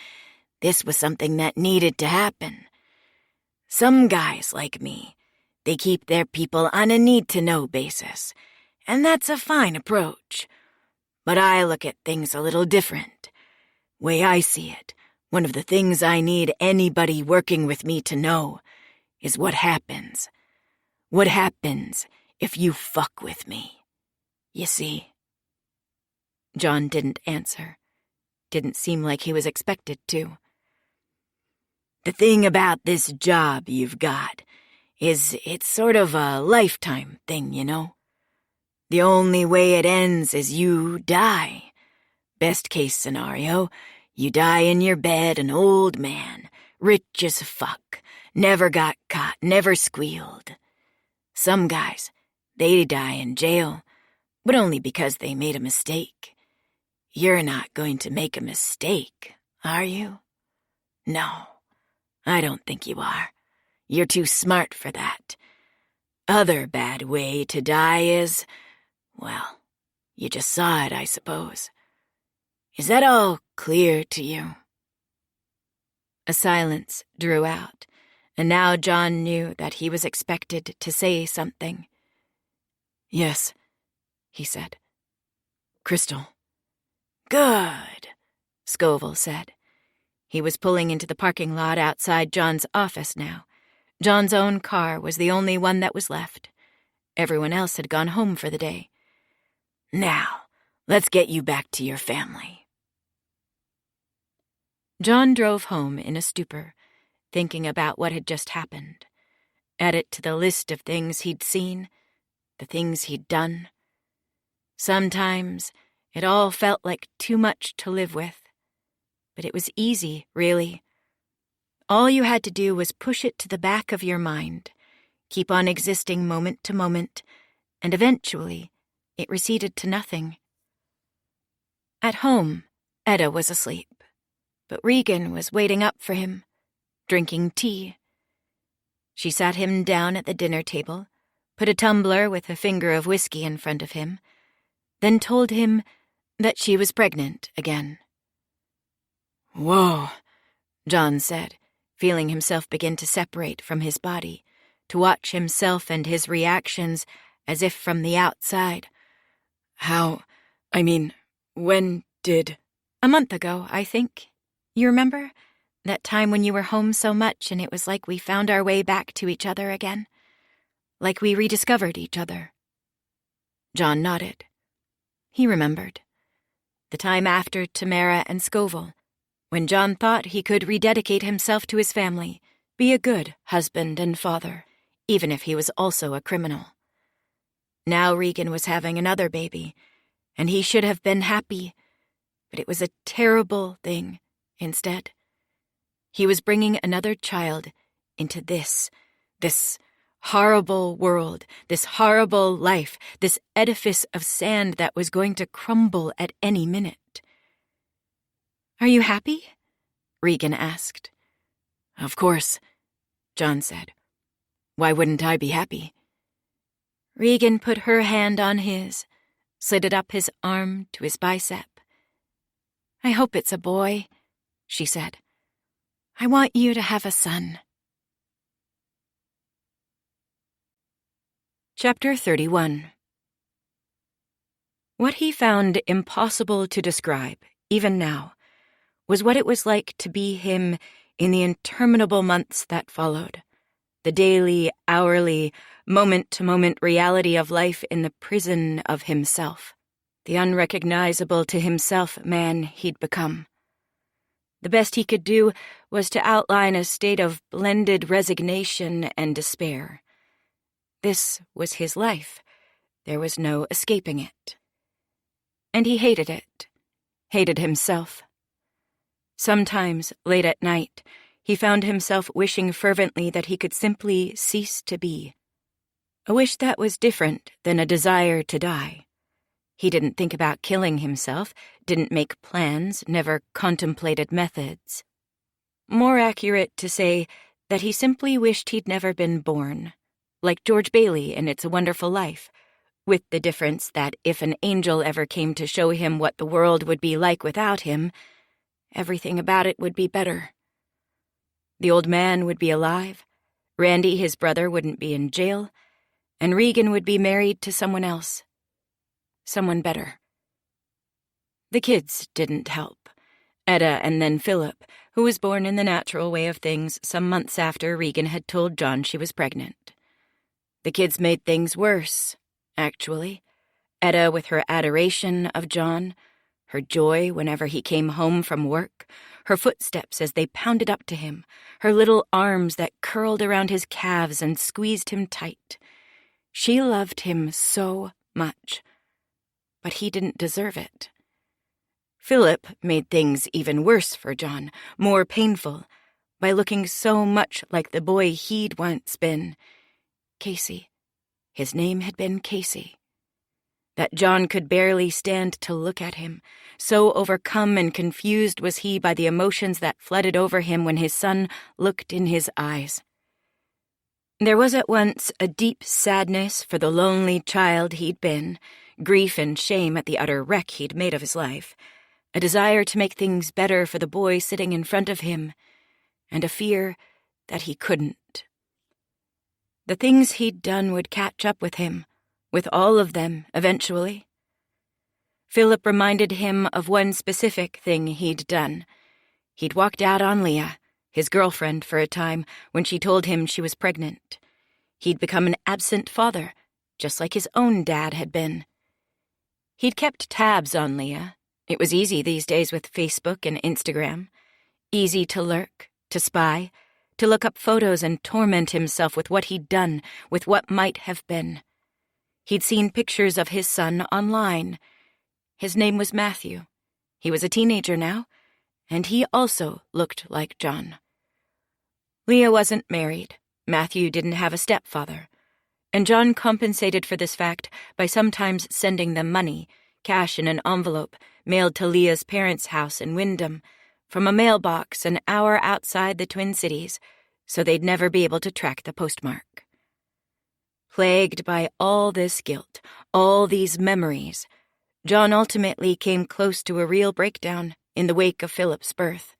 this was something that needed to happen. Some guys like me, they keep their people on a need-to-know basis, and that's a fine approach. But I look at things a little different. Way I see it, one of the things I need anybody working with me to know is what happens. What happens if you fuck with me? You see? John didn't answer. Didn't seem like he was expected to. The thing about this job you've got is it's sort of a lifetime thing, you know? The only way it ends is you die. Best case scenario, you die in your bed an old man, rich as fuck, never got caught, never squealed. Some guys, they die in jail, but only because they made a mistake. You're not going to make a mistake, are you? No, I don't think you are. You're too smart for that. Other bad way to die is, well, you just saw it, I suppose. Is that all clear to you? A silence drew out, and now John knew that he was expected to say something. Yes, he said. Crystal. Good, Scoville said. He was pulling into the parking lot outside John's office now. John's own car was the only one that was left. Everyone else had gone home for the day. Now, let's get you back to your family. John drove home in a stupor, thinking about what had just happened. Add it to the list of things he'd seen, the things he'd done. Sometimes it all felt like too much to live with. But it was easy, really. All you had to do was push it to the back of your mind, keep on existing moment to moment, and eventually it receded to nothing. At home, Etta was asleep, but Regan was waiting up for him, drinking tea. She sat him down at the dinner table, put a tumbler with a finger of whiskey in front of him, then told him that she was pregnant again. Whoa, John said, feeling himself begin to separate from his body, to watch himself and his reactions as if from the outside. When did... A month ago, I think. You remember? That time when you were home so much and it was like we found our way back to each other again? Like we rediscovered each other. John nodded. He remembered. The time after Tamara and Scoville, when John thought he could rededicate himself to his family, be a good husband and father, even if he was also a criminal. Now Regan was having another baby, and he should have been happy, but it was a terrible thing instead. He was bringing another child into this horrible world, this horrible life, this edifice of sand that was going to crumble at any minute. "Are you happy?" Regan asked. "Of course," John said. "Why wouldn't I be happy?" Regan put her hand on his, slid it up his arm to his bicep. "I hope it's a boy," she said. "I want you to have a son." Chapter 31. What he found impossible to describe, even now, was what it was like to be him in the interminable months that followed, the daily, hourly, moment-to-moment reality of life in the prison of himself, the unrecognizable to himself man he'd become. The best he could do was to outline a state of blended resignation and despair. This was his life. There was no escaping it. And he hated it, hated himself. Sometimes, late at night, he found himself wishing fervently that he could simply cease to be. A wish that was different than a desire to die. He didn't think about killing himself, didn't make plans, never contemplated methods. More accurate to say that he simply wished he'd never been born, like George Bailey in It's a Wonderful Life, with the difference that if an angel ever came to show him what the world would be like without him, everything about it would be better. The old man would be alive, Randy, his brother, wouldn't be in jail, and Regan would be married to someone else. Someone better. The kids didn't help. Etta and then Philip, who was born in the natural way of things some months after Regan had told John she was pregnant. The kids made things worse, actually. Etta with her adoration of John, her joy whenever he came home from work, her footsteps as they pounded up to him, her little arms that curled around his calves and squeezed him tight. She loved him so much, but he didn't deserve it. Philip made things even worse for John, more painful, by looking so much like the boy he'd once been. Casey. His name had been Casey. That John could barely stand to look at him. So overcome and confused was he by the emotions that flooded over him when his son looked in his eyes. There was at once a deep sadness for the lonely child he'd been, grief and shame at the utter wreck he'd made of his life, a desire to make things better for the boy sitting in front of him, and a fear that he couldn't. The things he'd done would catch up with him, with all of them, eventually. Philip reminded him of one specific thing he'd done. He'd walked out on Leah, his girlfriend for a time, when she told him she was pregnant. He'd become an absent father, just like his own dad had been. He'd kept tabs on Leah. It was easy these days with Facebook and Instagram. Easy to lurk, to spy, to look up photos and torment himself with what he'd done, with what might have been. He'd seen pictures of his son online. His name was Matthew. He was a teenager now, and he also looked like John. Leah wasn't married. Matthew didn't have a stepfather. And John compensated for this fact by sometimes sending them money, cash in an envelope, mailed to Leah's parents' house in Wyndham, from a mailbox an hour outside the Twin Cities, so they'd never be able to track the postmark. Plagued by all this guilt, all these memories, John ultimately came close to a real breakdown in the wake of Philip's birth.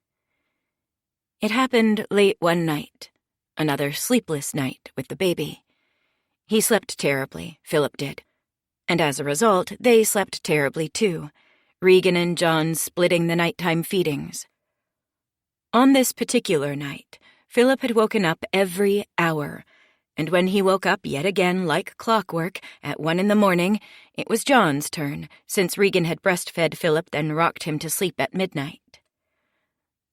It happened late one night, another sleepless night with the baby. He slept terribly, Philip did, and as a result, they slept terribly too, Regan and John splitting the nighttime feedings. On this particular night, Philip had woken up every hour, and when he woke up yet again like clockwork at 1 a.m, it was John's turn, since Regan had breastfed Philip then rocked him to sleep at midnight.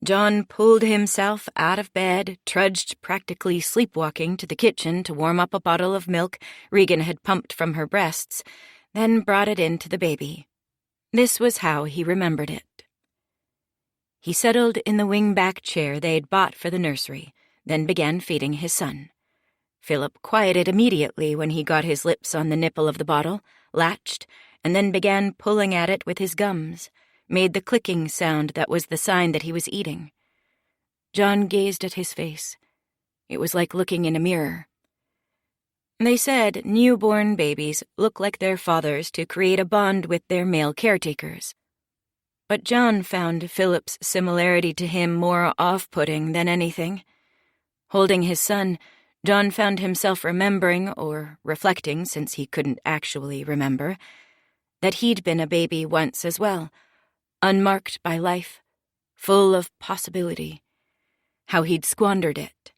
John pulled himself out of bed, trudged practically sleepwalking to the kitchen to warm up a bottle of milk Regan had pumped from her breasts, then brought it in to the baby. This was how he remembered it. He settled in the wing-back chair they'd bought for the nursery, then began feeding his son. Philip quieted immediately when he got his lips on the nipple of the bottle, latched, and then began pulling at it with his gums, made the clicking sound that was the sign that he was eating. John gazed at his face. It was like looking in a mirror. They said newborn babies look like their fathers to create a bond with their male caretakers. But John found Philip's similarity to him more off-putting than anything. Holding his son, John found himself remembering, or reflecting since he couldn't actually remember, that he'd been a baby once as well, unmarked by life, full of possibility. How he'd squandered it.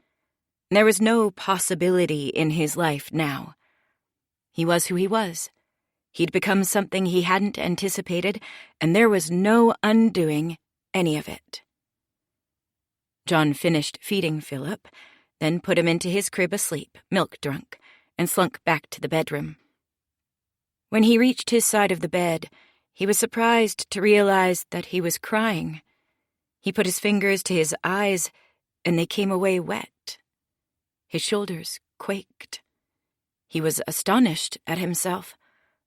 There was no possibility in his life now. He was who he was. He'd become something he hadn't anticipated, and there was no undoing any of it. John finished feeding Philip, then put him into his crib asleep, milk-drunk, and slunk back to the bedroom. When he reached his side of the bed, he was surprised to realize that he was crying. He put his fingers to his eyes, and they came away wet. His shoulders quaked. He was astonished at himself,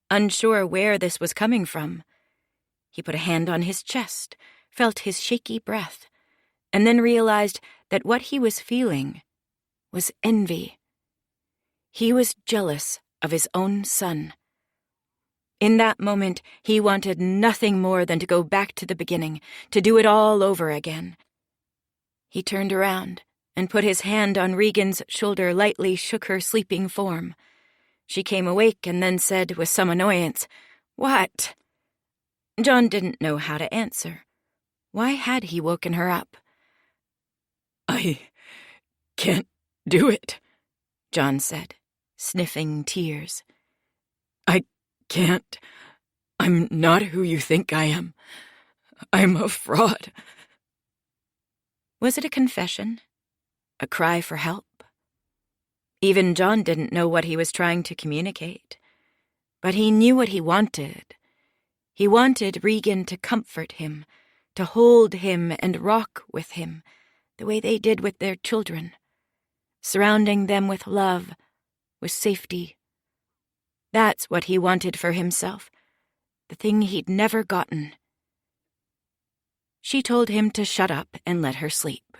unsure where this was coming from. He put a hand on his chest, felt his shaky breath, and then realized that what he was feeling was envy. He was jealous of his own son. In that moment, he wanted nothing more than to go back to the beginning, to do it all over again. He turned around and put his hand on Regan's shoulder, lightly shook her sleeping form. She came awake and then said with some annoyance, "What?" John didn't know how to answer. Why had he woken her up? "I can't do it," John said, sniffing tears. "I can't. I'm not who you think I am. I'm a fraud." Was it a confession? A cry for help? Even John didn't know what he was trying to communicate. But he knew what he wanted. He wanted Regan to comfort him, to hold him and rock with him, the way they did with their children, surrounding them with love, with safety. That's what he wanted for himself, the thing he'd never gotten. She told him to shut up and let her sleep.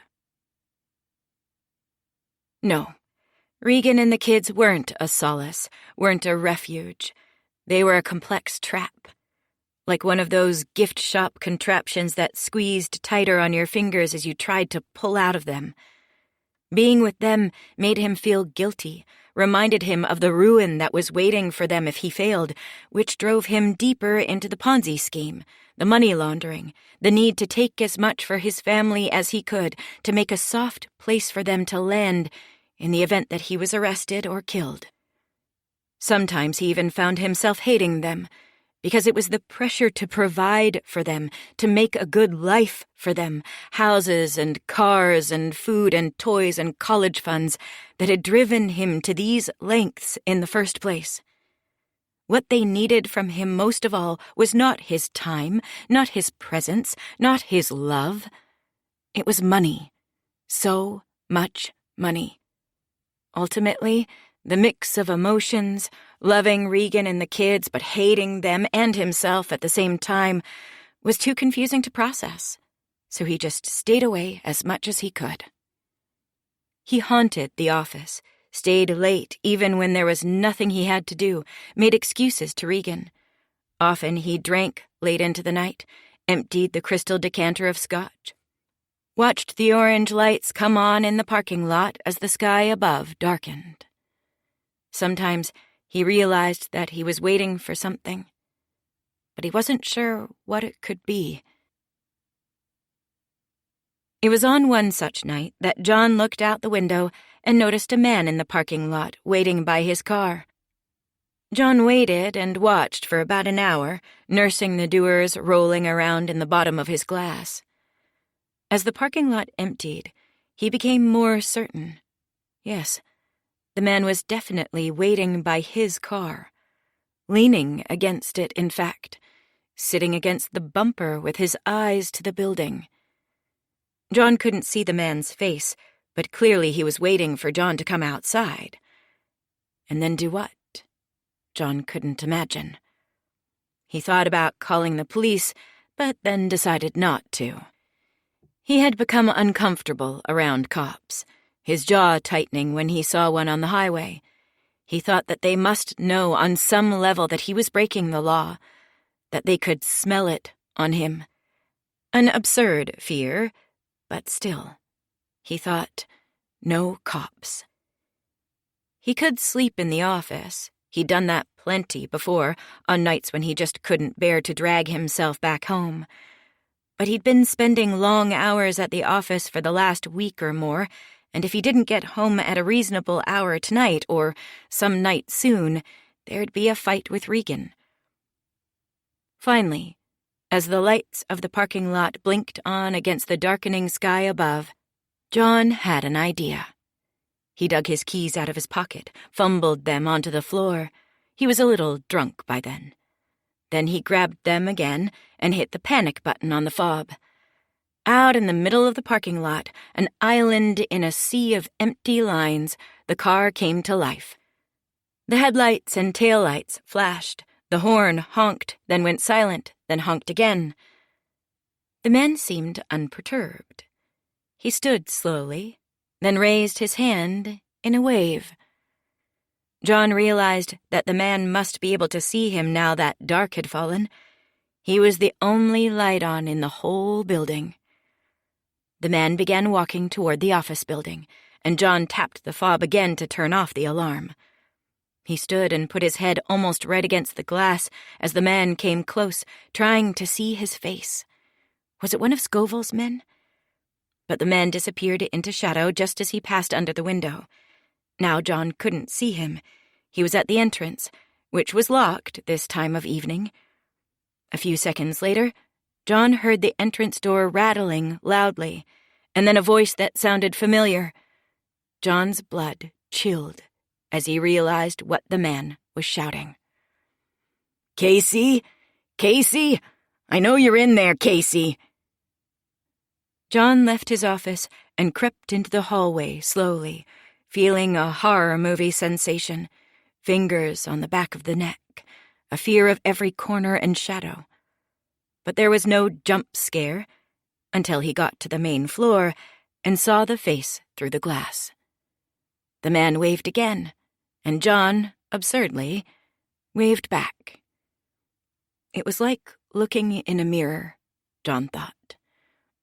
No, Regan and the kids weren't a solace, weren't a refuge. They were a complex trap, like one of those gift shop contraptions that squeezed tighter on your fingers as you tried to pull out of them. Being with them made him feel guilty, reminded him of the ruin that was waiting for them if he failed, which drove him deeper into the Ponzi scheme, the money laundering, the need to take as much for his family as he could, to make a soft place for them to land in the event that he was arrested or killed. Sometimes he even found himself hating them, because it was the pressure to provide for them, to make a good life for them, houses and cars and food and toys and college funds, that had driven him to these lengths in the first place. What they needed from him most of all was not his time, not his presence, not his love. It was money. So much money. Ultimately, the mix of emotions, loving Regan and the kids but hating them and himself at the same time, was too confusing to process, so he just stayed away as much as he could. He haunted the office, stayed late even when there was nothing he had to do, made excuses to Regan. Often he drank late into the night, emptied the crystal decanter of scotch, watched the orange lights come on in the parking lot as the sky above darkened. Sometimes he realized that he was waiting for something, but he wasn't sure what it could be. It was on one such night that John looked out the window and noticed a man in the parking lot waiting by his car. John waited and watched for about an hour, nursing the Dewars rolling around in the bottom of his glass. As the parking lot emptied, he became more certain. Yes, the man was definitely waiting by his car. Leaning against it, in fact, sitting against the bumper with his eyes to the building. John couldn't see the man's face, but clearly he was waiting for John to come outside. And then do what? John couldn't imagine. He thought about calling the police, but then decided not to. He had become uncomfortable around cops, his jaw tightening when he saw one on the highway. He thought that they must know on some level that he was breaking the law, that they could smell it on him. An absurd fear, but still, he thought, no cops. He could sleep in the office. He'd done that plenty before, on nights when he just couldn't bear to drag himself back home. But he'd been spending long hours at the office for the last week or more, and if he didn't get home at a reasonable hour tonight or some night soon, there'd be a fight with Regan. Finally, as the lights of the parking lot blinked on against the darkening sky above, John had an idea. He dug his keys out of his pocket, fumbled them onto the floor. He was a little drunk by then. Then he grabbed them again and hit the panic button on the fob. Out in the middle of the parking lot, an island in a sea of empty lines, the car came to life. The headlights and taillights flashed. The horn honked, then went silent, then honked again. The man seemed unperturbed. He stood slowly, then raised his hand in a wave. John realized that the man must be able to see him now that dark had fallen. He was the only light on in the whole building. The man began walking toward the office building, and John tapped the fob again to turn off the alarm. He stood and put his head almost right against the glass as the man came close, trying to see his face. Was it one of Scoville's men? But the man disappeared into shadow just as he passed under the window. Now John couldn't see him. He was at the entrance, which was locked this time of evening. A few seconds later, John heard the entrance door rattling loudly, and then a voice that sounded familiar. John's blood chilled as he realized what the man was shouting. "Casey? Casey? I know you're in there, Casey!" John left his office and crept into the hallway slowly, feeling a horror movie sensation, fingers on the back of the neck, a fear of every corner and shadow. But there was no jump scare until he got to the main floor and saw the face through the glass. The man waved again, and John, absurdly, waved back. It was like looking in a mirror, John thought.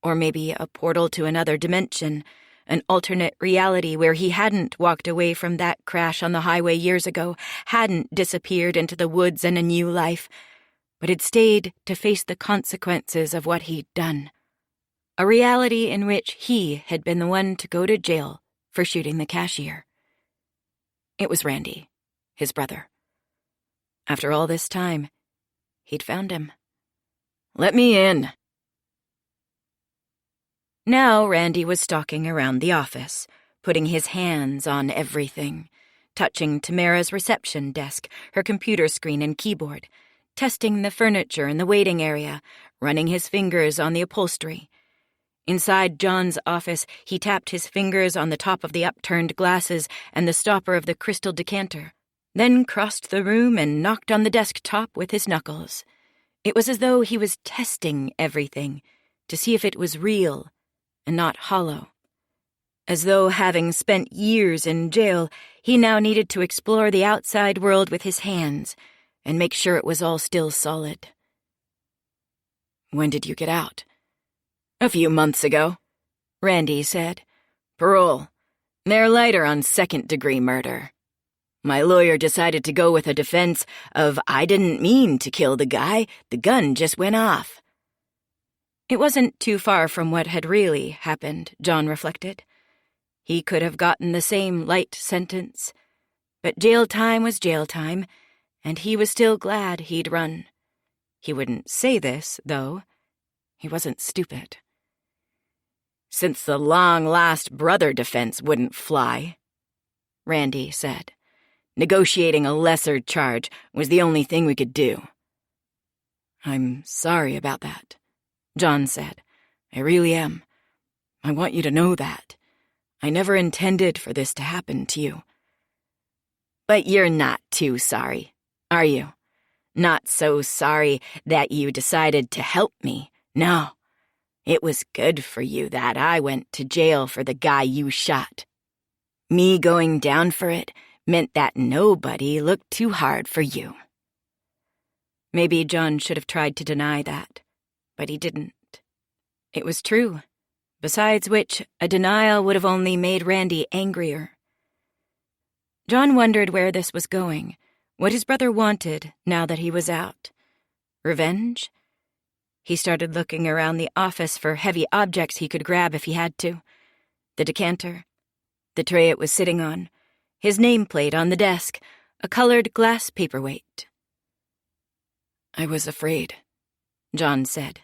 Or maybe a portal to another dimension, an alternate reality where he hadn't walked away from that crash on the highway years ago, hadn't disappeared into the woods and a new life, but had stayed to face the consequences of what he'd done. A reality in which he had been the one to go to jail for shooting the cashier. It was Randy, his brother. After all this time, he'd found him. "Let me in." Now Randy was stalking around the office, putting his hands on everything, touching Tamara's reception desk, her computer screen and keyboard, testing the furniture in the waiting area, running his fingers on the upholstery. Inside John's office, he tapped his fingers on the top of the upturned glasses and the stopper of the crystal decanter, then crossed the room and knocked on the desktop with his knuckles. It was as though he was testing everything to see if it was real and not hollow. As though, having spent years in jail, he now needed to explore the outside world with his hands and make sure it was all still solid. "When did you get out?" "A few months ago," Randy said. "Parole. They're lighter on second-degree murder. My lawyer decided to go with a defense of I didn't mean to kill the guy, the gun just went off." It wasn't too far from what had really happened, John reflected. He could have gotten the same light sentence. But jail time was jail time, and he was still glad he'd run. He wouldn't say this, though. He wasn't stupid. Since the long-lost brother defense wouldn't fly, Randy said. Negotiating a lesser charge was the only thing we could do. I'm sorry about that, John said. I really am. I want you to know that. I never intended for this to happen to you. But you're not too sorry, are you? Not so sorry that you decided to help me, no. It was good for you that I went to jail for the guy you shot. Me going down for it meant that nobody looked too hard for you. Maybe John should have tried to deny that, but he didn't. It was true, besides which a denial would have only made Randy angrier. John wondered where this was going, what his brother wanted now that he was out. Revenge? He started looking around the office for heavy objects he could grab if he had to. The decanter, the tray it was sitting on, his nameplate on the desk, a colored glass paperweight. I was afraid, John said,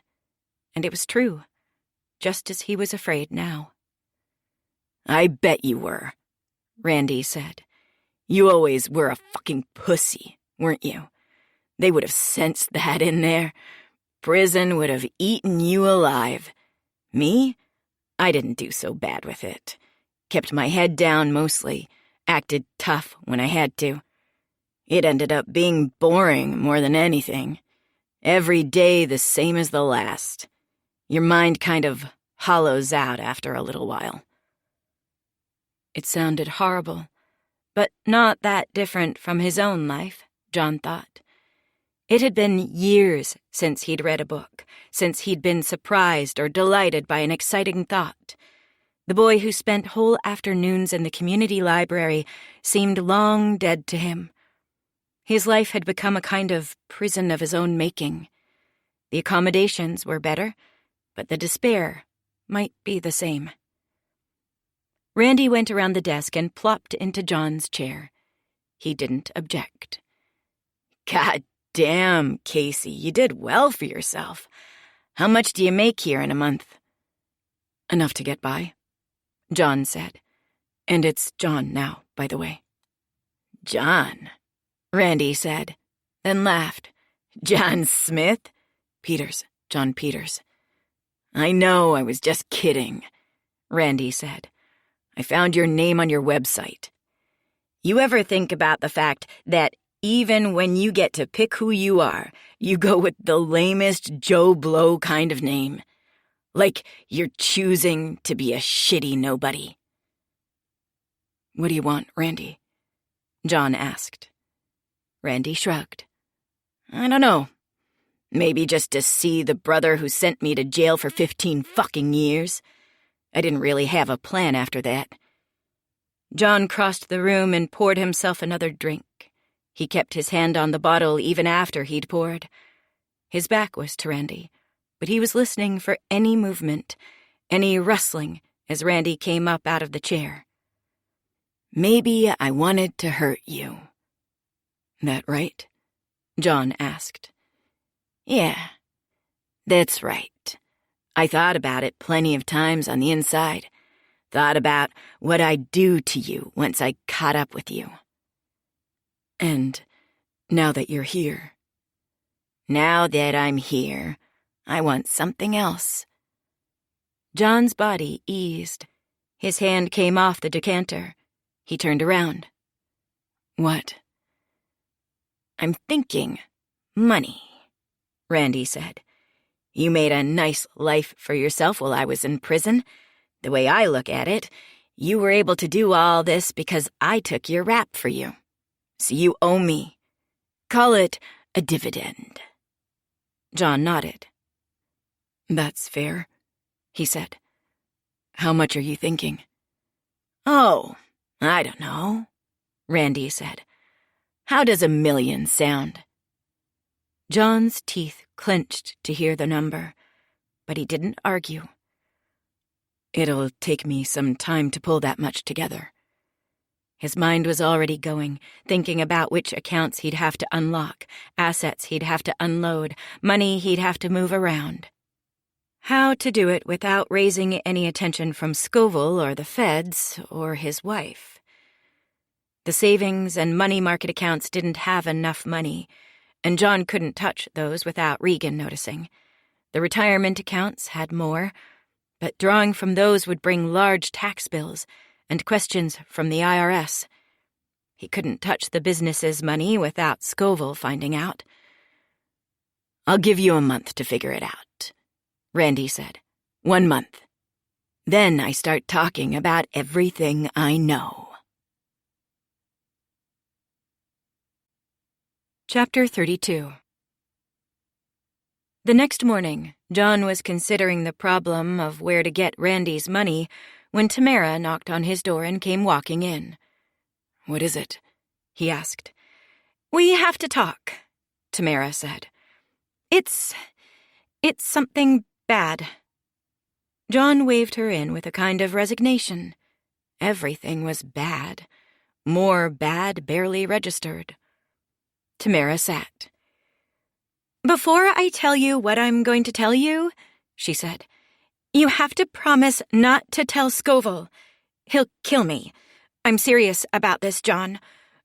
and it was true, just as he was afraid now. I bet you were, Randy said. You always were a fucking pussy, weren't you? They would have sensed that in there. Prison would have eaten you alive. Me? I didn't do so bad with it. Kept my head down mostly, acted tough when I had to. It ended up being boring more than anything. Every day the same as the last. Your mind kind of hollows out after a little while. It sounded horrible, but not that different from his own life, John thought. It had been years since he'd read a book, since he'd been surprised or delighted by an exciting thought. The boy who spent whole afternoons in the community library seemed long dead to him. His life had become a kind of prison of his own making. The accommodations were better, but the despair might be the same. Randy went around the desk and plopped into John's chair. He didn't object. God damn, Casey, you did well for yourself. How much do you make here in a month? Enough to get by, John said. And it's John now, by the way. John, Randy said, then laughed. John Smith? Peters, John Peters. I know, I was just kidding, Randy said. I found your name on your website. You ever think about the fact that even when you get to pick who you are, you go with the lamest Joe Blow kind of name? Like you're choosing to be a shitty nobody. What do you want, Randy? John asked. Randy shrugged. I don't know. Maybe just to see the brother who sent me to jail for 15 fucking years. I didn't really have a plan after that. John crossed the room and poured himself another drink. He kept his hand on the bottle even after he'd poured. His back was to Randy, but he was listening for any movement, any rustling as Randy came up out of the chair. Maybe I wanted to hurt you. That right? John asked. Yeah, that's right. I thought about it plenty of times on the inside. Thought about what I'd do to you once I caught up with you. And now that you're here? Now that I'm here, I want something else. John's body eased. His hand came off the decanter. He turned around. What? I'm thinking money, Randy said. You made a nice life for yourself while I was in prison. The way I look at it, you were able to do all this because I took your rap for you. So you owe me. Call it a dividend. John nodded. That's fair, he said. How much are you thinking? Oh, I don't know, Randy said. How does $1 million sound? John's teeth clenched to hear the number, but he didn't argue. It'll take me some time to pull that much together. His mind was already going, thinking about which accounts he'd have to unlock, assets he'd have to unload, money he'd have to move around. How to do it without raising any attention from Scoville or the feds or his wife. The savings and money market accounts didn't have enough money, and John couldn't touch those without Regan noticing. The retirement accounts had more, but drawing from those would bring large tax bills and questions from the IRS. He couldn't touch the business's money without Scoville finding out. "I'll give you a month to figure it out," Randy said. 1 month. Then I start talking about everything I know. Chapter 32. The next morning, John was considering the problem of where to get Randy's money when Tamara knocked on his door and came walking in. "What is it?" he asked. "We have to talk," Tamara said. It's something bad." John waved her in with a kind of resignation. Everything was bad. More bad barely registered. Tamara sat. "Before I tell you what I'm going to tell you," she said, "you have to promise not to tell Scoville. He'll kill me. I'm serious about this, John.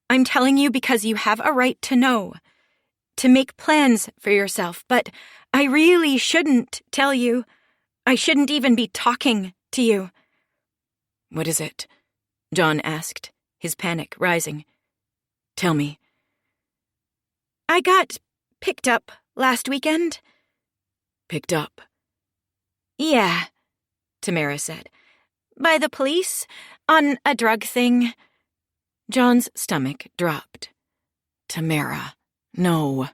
I'm telling you because you have a right to know. To make plans for yourself, but I really shouldn't tell you. I shouldn't even be talking to you." "What is it?" John asked, his panic rising. "Tell me." "I got picked up last weekend." "Picked up?" "Yeah," Tamara said. "By the police, on a drug thing." John's stomach dropped. "Tamara, no."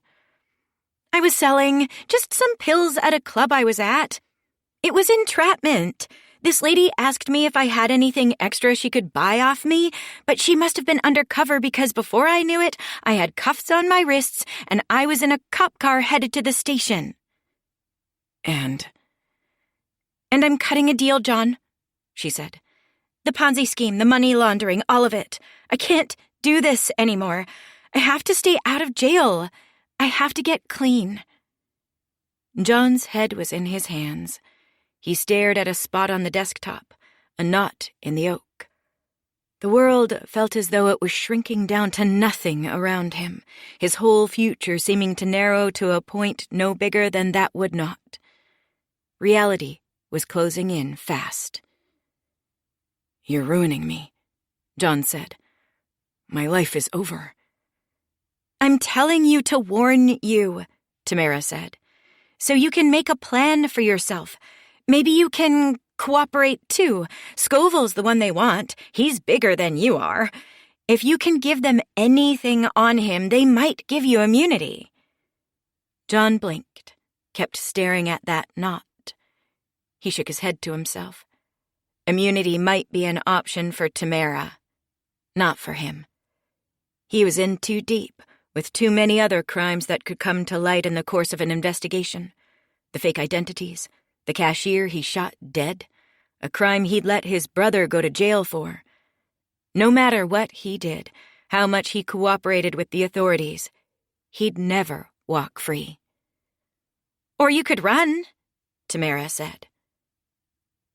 "I was selling just some pills at a club I was at. It was entrapment. This lady asked me if I had anything extra she could buy off me, but she must have been undercover because before I knew it, I had cuffs on my wrists and I was in a cop car headed to the station." And I'm cutting a deal, John," she said. "The Ponzi scheme, the money laundering, all of it. I can't do this anymore. I have to stay out of jail. I have to get clean." John's head was in his hands. He stared at a spot on the desktop, a knot in the oak. The world felt as though it was shrinking down to nothing around him, his whole future seeming to narrow to a point no bigger than that would not. Reality was closing in fast. "You're ruining me," John said. "My life is over." "I'm telling you to warn you," Tamara said, "so you can make a plan for yourself. Maybe you can cooperate, too. Scoville's the one they want. He's bigger than you are. If you can give them anything on him, they might give you immunity." John blinked, kept staring at that knot. He shook his head to himself. Immunity might be an option for Tamara, not for him. He was in too deep, with too many other crimes that could come to light in the course of an investigation. The fake identities, the cashier he shot dead, a crime he'd let his brother go to jail for. No matter what he did, how much he cooperated with the authorities, he'd never walk free. "Or you could run," Tamara said.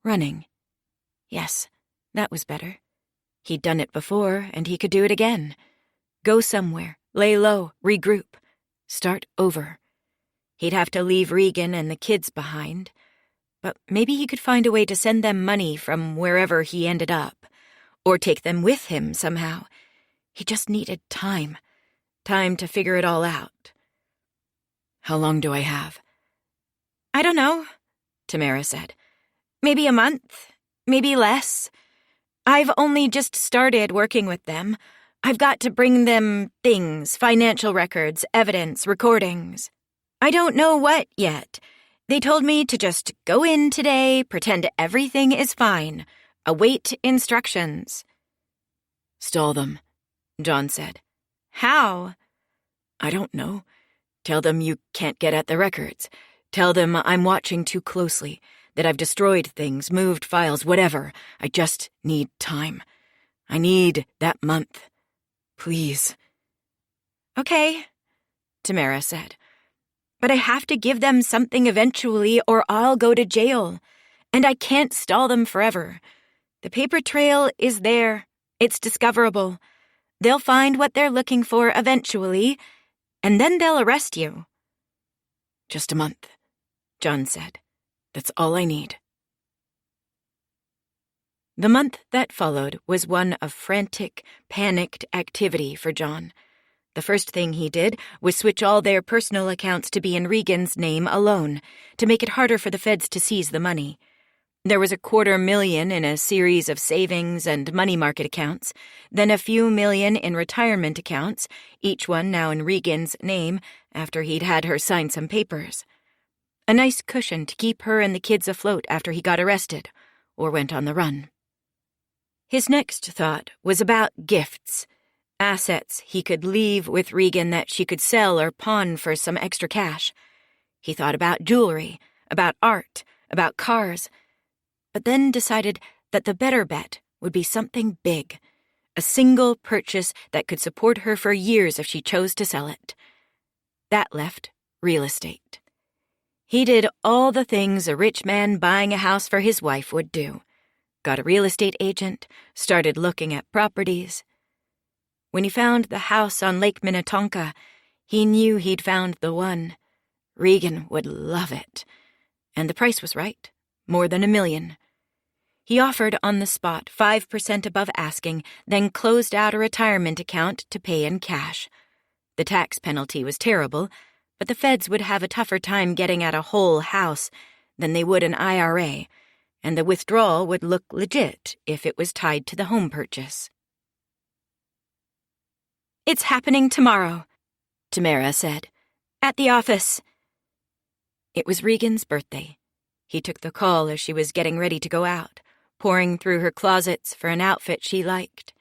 Running. Yes, that was better. He'd done it before, and he could do it again. Go somewhere, lay low, regroup, start over. He'd have to leave Regan and the kids behind, but maybe he could find a way to send them money from wherever he ended up, or take them with him somehow. He just needed time to figure it all out. "How long do I have?" "I don't know," Tamara said. "Maybe a month, maybe less. I've only just started working with them. I've got to bring them things, financial records, evidence, recordings. I don't know what yet. They told me to just go in today, pretend everything is fine, await instructions." "Stall them," John said. "How?" "I don't know. Tell them you can't get at the records. Tell them I'm watching too closely, that I've destroyed things, moved files, whatever. I just need time. I need that month. Please." "Okay," Tamara said. But I have to give them something eventually or I'll go to jail. And I can't stall them forever. The paper trail is there. It's discoverable. They'll find what they're looking for eventually, and then they'll arrest you." "Just a month," John said. "That's all I need." The month that followed was one of frantic, panicked activity for John. The first thing he did was switch all their personal accounts to be in Regan's name alone, to make it harder for the feds to seize the money. There was $250,000 in a series of savings and money market accounts, then a few million in retirement accounts, each one now in Regan's name after he'd had her sign some papers. A nice cushion to keep her and the kids afloat after he got arrested or went on the run. His next thought was about gifts, assets he could leave with Regan that she could sell or pawn for some extra cash. He thought about jewelry, about art, about cars, but then decided that the better bet would be something big, a single purchase that could support her for years if she chose to sell it. That left real estate. He did all the things a rich man buying a house for his wife would do. Got a real estate agent, started looking at properties. When he found the house on Lake Minnetonka, he knew he'd found the one. Regan would love it. And the price was right, more than $1 million. He offered on the spot 5% above asking, then closed out a retirement account to pay in cash. The tax penalty was terrible, but the feds would have a tougher time getting at a whole house than they would an IRA, and the withdrawal would look legit if it was tied to the home purchase. "It's happening tomorrow," Tamara said. "At the office." It was Regan's birthday. He took the call as she was getting ready to go out, pouring through her closets for an outfit she liked.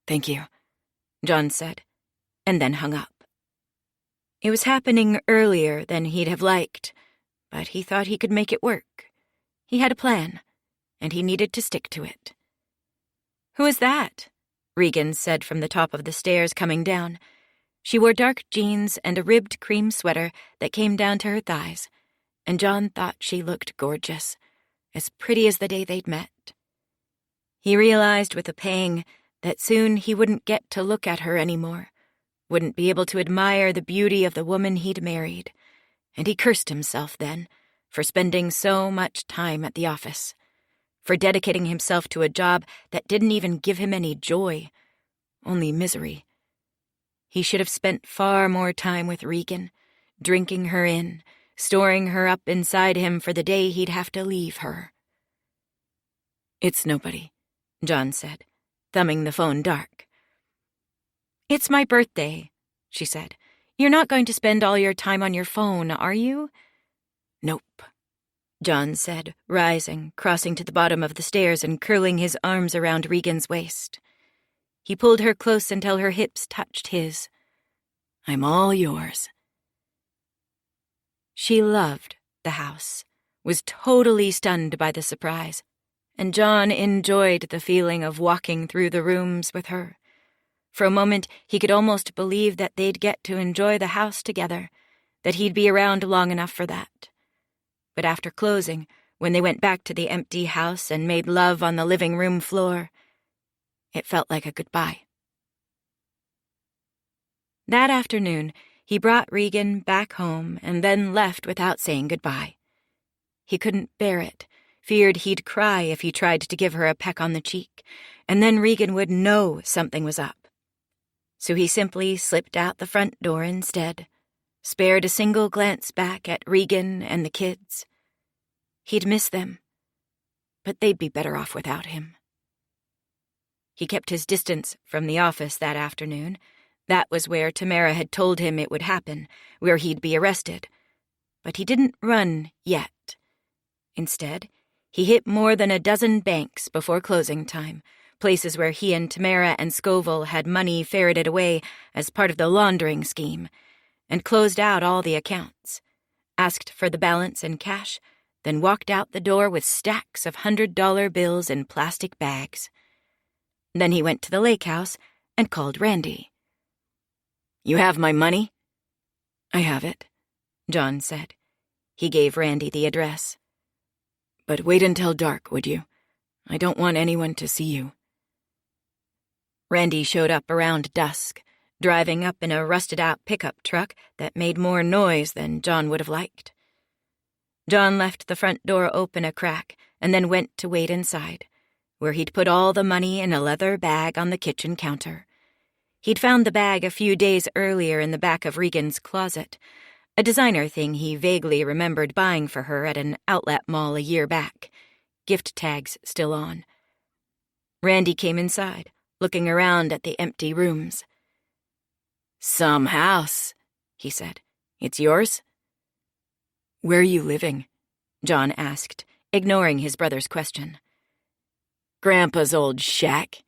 "Thank you," John said, and then hung up. It was happening earlier than he'd have liked, but he thought he could make it work. He had a plan, and he needed to stick to it. "Who is that?" Regan said from the top of the stairs coming down. She wore dark jeans and a ribbed cream sweater that came down to her thighs, and John thought she looked gorgeous, as pretty as the day they'd met. He realized with a pang that soon he wouldn't get to look at her anymore, wouldn't be able to admire the beauty of the woman he'd married, and he cursed himself then for spending so much time at the office, for dedicating himself to a job that didn't even give him any joy, only misery. He should have spent far more time with Regan, drinking her in, storing her up inside him for the day he'd have to leave her. "It's nobody," John said, thumbing the phone dark. "It's my birthday," she said. "You're not going to spend all your time on your phone, are you?" "Nope," John said, rising, crossing to the bottom of the stairs and curling his arms around Regan's waist. He pulled her close until her hips touched his. "I'm all yours." She loved the house, was totally stunned by the surprise, and John enjoyed the feeling of walking through the rooms with her. For a moment, he could almost believe that they'd get to enjoy the house together, that he'd be around long enough for that. But after closing, when they went back to the empty house and made love on the living room floor, it felt like a goodbye. That afternoon, he brought Regan back home and then left without saying goodbye. He couldn't bear it, feared he'd cry if he tried to give her a peck on the cheek, and then Regan would know something was up. So he simply slipped out the front door instead, spared a single glance back at Regan and the kids. He'd miss them, but they'd be better off without him. He kept his distance from the office that afternoon. That was where Tamara had told him it would happen, where he'd be arrested. But he didn't run yet. Instead, he hit more than a dozen banks before closing time, places where he and Tamara and Scoville had money ferreted away as part of the laundering scheme, and closed out all the accounts, asked for the balance in cash, then walked out the door with stacks of $100 bills in plastic bags. Then he went to the lake house and called Randy. "You have my money?" "I have it," John said. He gave Randy the address. But wait until dark, would you? I don't want anyone to see you. Randy showed up around dusk, driving up in a rusted-out pickup truck that made more noise than John would have liked. John left the front door open a crack and then went to wait inside, where he'd put all the money in a leather bag on the kitchen counter. He'd found the bag a few days earlier in the back of Regan's closet, a designer thing he vaguely remembered buying for her at an outlet mall a year back, gift tags still on. Randy came inside, looking around at the empty rooms. "Some house," he said. "It's yours?" "Where are you living?" John asked, ignoring his brother's question. "Grandpa's old shack,"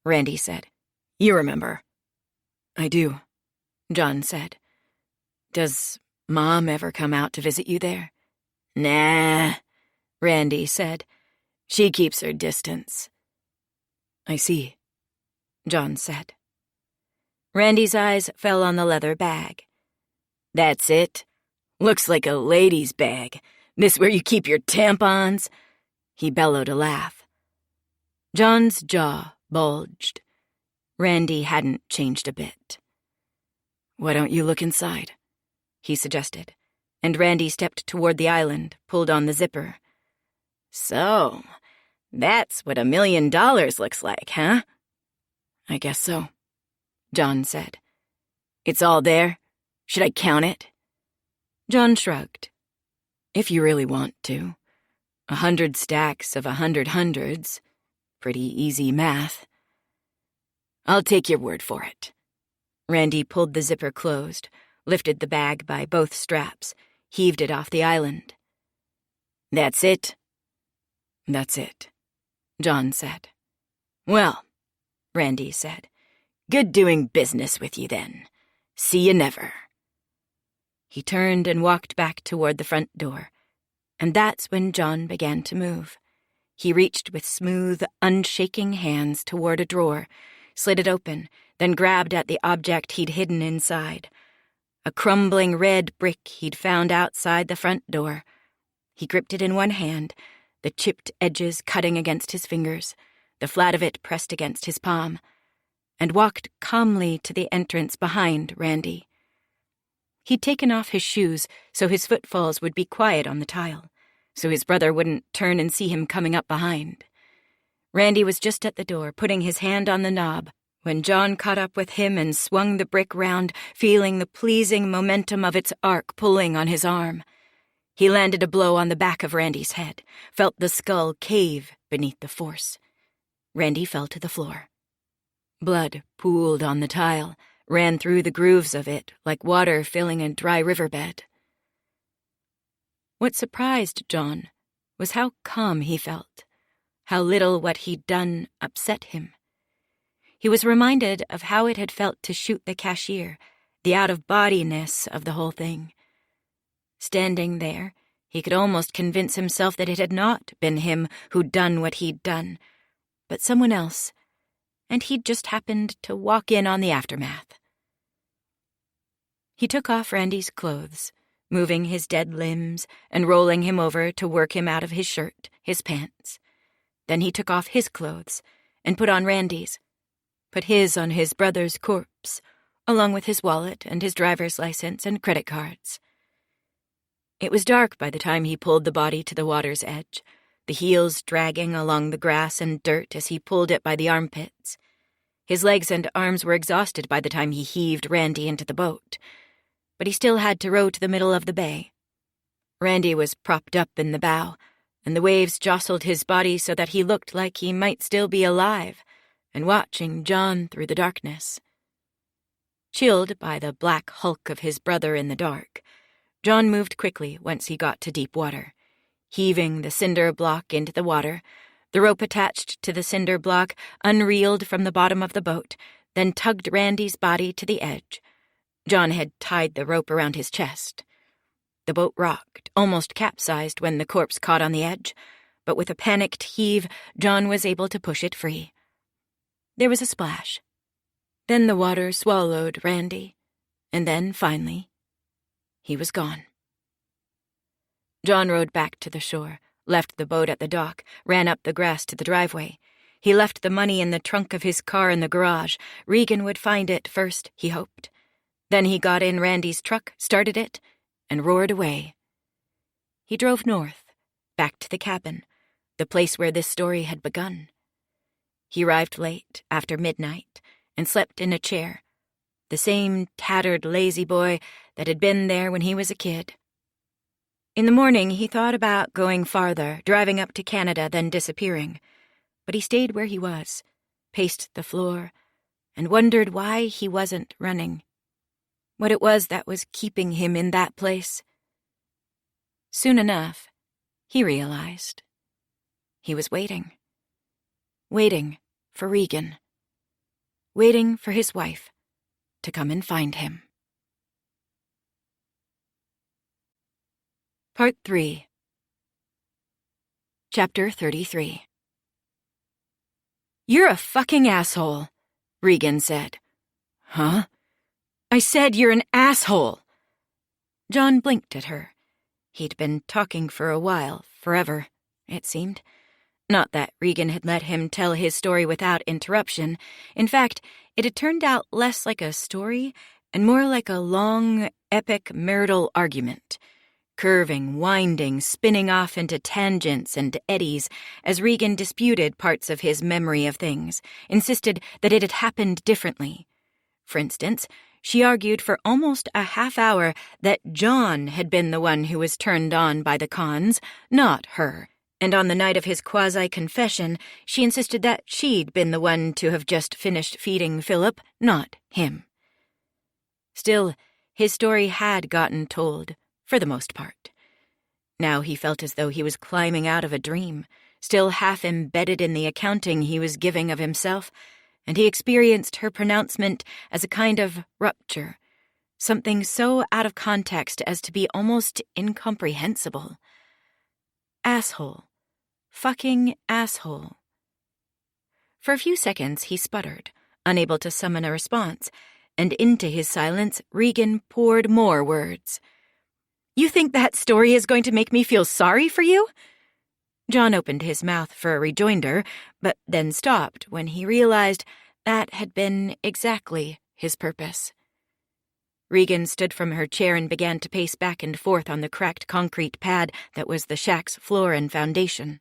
Randy said. "You remember." "I do," John said. "Does Mom ever come out to visit you there?" "Nah," Randy said. "She keeps her distance." "I see," John said. Randy's eyes fell on the leather bag. "That's it. Looks like a lady's bag. This where you keep your tampons?" He bellowed a laugh. John's jaw bulged. Randy hadn't changed a bit. "Why don't you look inside?" he suggested, and Randy stepped toward the island, pulled on the zipper. "So, that's what $1 million looks like, huh?" "I guess so," John said. "It's all there? Should I count it?" John shrugged. "If you really want to. 100 stacks of 100 hundreds. Pretty easy math." "I'll take your word for it." Randy pulled the zipper closed, lifted the bag by both straps, heaved it off the island. "That's it?" "That's it," John said. "Well," Randy said, "good doing business with you then. See you never." He turned and walked back toward the front door, and that's when John began to move. He reached with smooth, unshaking hands toward a drawer, slid it open, then grabbed at the object he'd hidden inside. A crumbling red brick he'd found outside the front door. He gripped it in one hand, the chipped edges cutting against his fingers, the flat of it pressed against his palm, and walked calmly to the entrance behind Randy. He'd taken off his shoes so his footfalls would be quiet on the tile, so his brother wouldn't turn and see him coming up behind. Randy was just at the door, putting his hand on the knob, when John caught up with him and swung the brick round, feeling the pleasing momentum of its arc pulling on his arm. He landed a blow on the back of Randy's head, felt the skull cave beneath the force. Randy fell to the floor. Blood pooled on the tile, ran through the grooves of it like water filling a dry riverbed. What surprised John was how calm he felt, how little what he'd done upset him. He was reminded of how it had felt to shoot the cashier, the out-of-bodiness of the whole thing. Standing there, he could almost convince himself that it had not been him who'd done what he'd done, but someone else, and he'd just happened to walk in on the aftermath. He took off Randy's clothes, moving his dead limbs and rolling him over to work him out of his shirt, his pants. Then he took off his clothes and put on Randy's, put his on his brother's corpse, along with his wallet and his driver's license and credit cards. It was dark by the time he pulled the body to the water's edge, the heels dragging along the grass and dirt as he pulled it by the armpits. His legs and arms were exhausted by the time he heaved Randy into the boat, but he still had to row to the middle of the bay. Randy was propped up in the bow, and the waves jostled his body so that he looked like he might still be alive and watching John through the darkness. Chilled by the black hulk of his brother in the dark, John moved quickly once he got to deep water, heaving the cinder block into the water, the rope attached to the cinder block unreeled from the bottom of the boat, then tugged Randy's body to the edge. John had tied the rope around his chest. The boat rocked, almost capsized when the corpse caught on the edge, but with a panicked heave, John was able to push it free. There was a splash. Then the water swallowed Randy, and then, finally, he was gone. John rowed back to the shore, left the boat at the dock, ran up the grass to the driveway. He left the money in the trunk of his car in the garage. Regan would find it first, he hoped. Then he got in Randy's truck, started it, and roared away. He drove north, back to the cabin, the place where this story had begun. He arrived late, after midnight, and slept in a chair, the same tattered lazy boy that had been there when he was a kid. In the morning, he thought about going farther, driving up to Canada, then disappearing. But he stayed where he was, paced the floor, and wondered why he wasn't running. What it was that was keeping him in that place. Soon enough, he realized. He was waiting. Waiting for Regan. Waiting for his wife to come and find him. Part 3. Chapter 33. "You're a fucking asshole," Regan said. "Huh?" "I said you're an asshole." John blinked at her. He'd been talking for a while, forever, it seemed. Not that Regan had let him tell his story without interruption. In fact, it had turned out less like a story and more like a long, epic marital argument. Curving, winding, spinning off into tangents and eddies as Regan disputed parts of his memory of things, insisted that it had happened differently. For instance, she argued for almost a half hour that John had been the one who was turned on by the cons, not her. And on the night of his quasi-confession, she insisted that she'd been the one to have just finished feeding Philip, not him. Still, his story had gotten told, for the most part. Now he felt as though he was climbing out of a dream, still half embedded in the accounting he was giving of himself, and he experienced her pronouncement as a kind of rupture, something so out of context as to be almost incomprehensible. Asshole. Fucking asshole. For a few seconds he sputtered, unable to summon a response, and into his silence Regan poured more words. "You think that story is going to make me feel sorry for you?" John opened his mouth for a rejoinder, but then stopped when he realized that had been exactly his purpose. Regan stood from her chair and began to pace back and forth on the cracked concrete pad that was the shack's floor and foundation.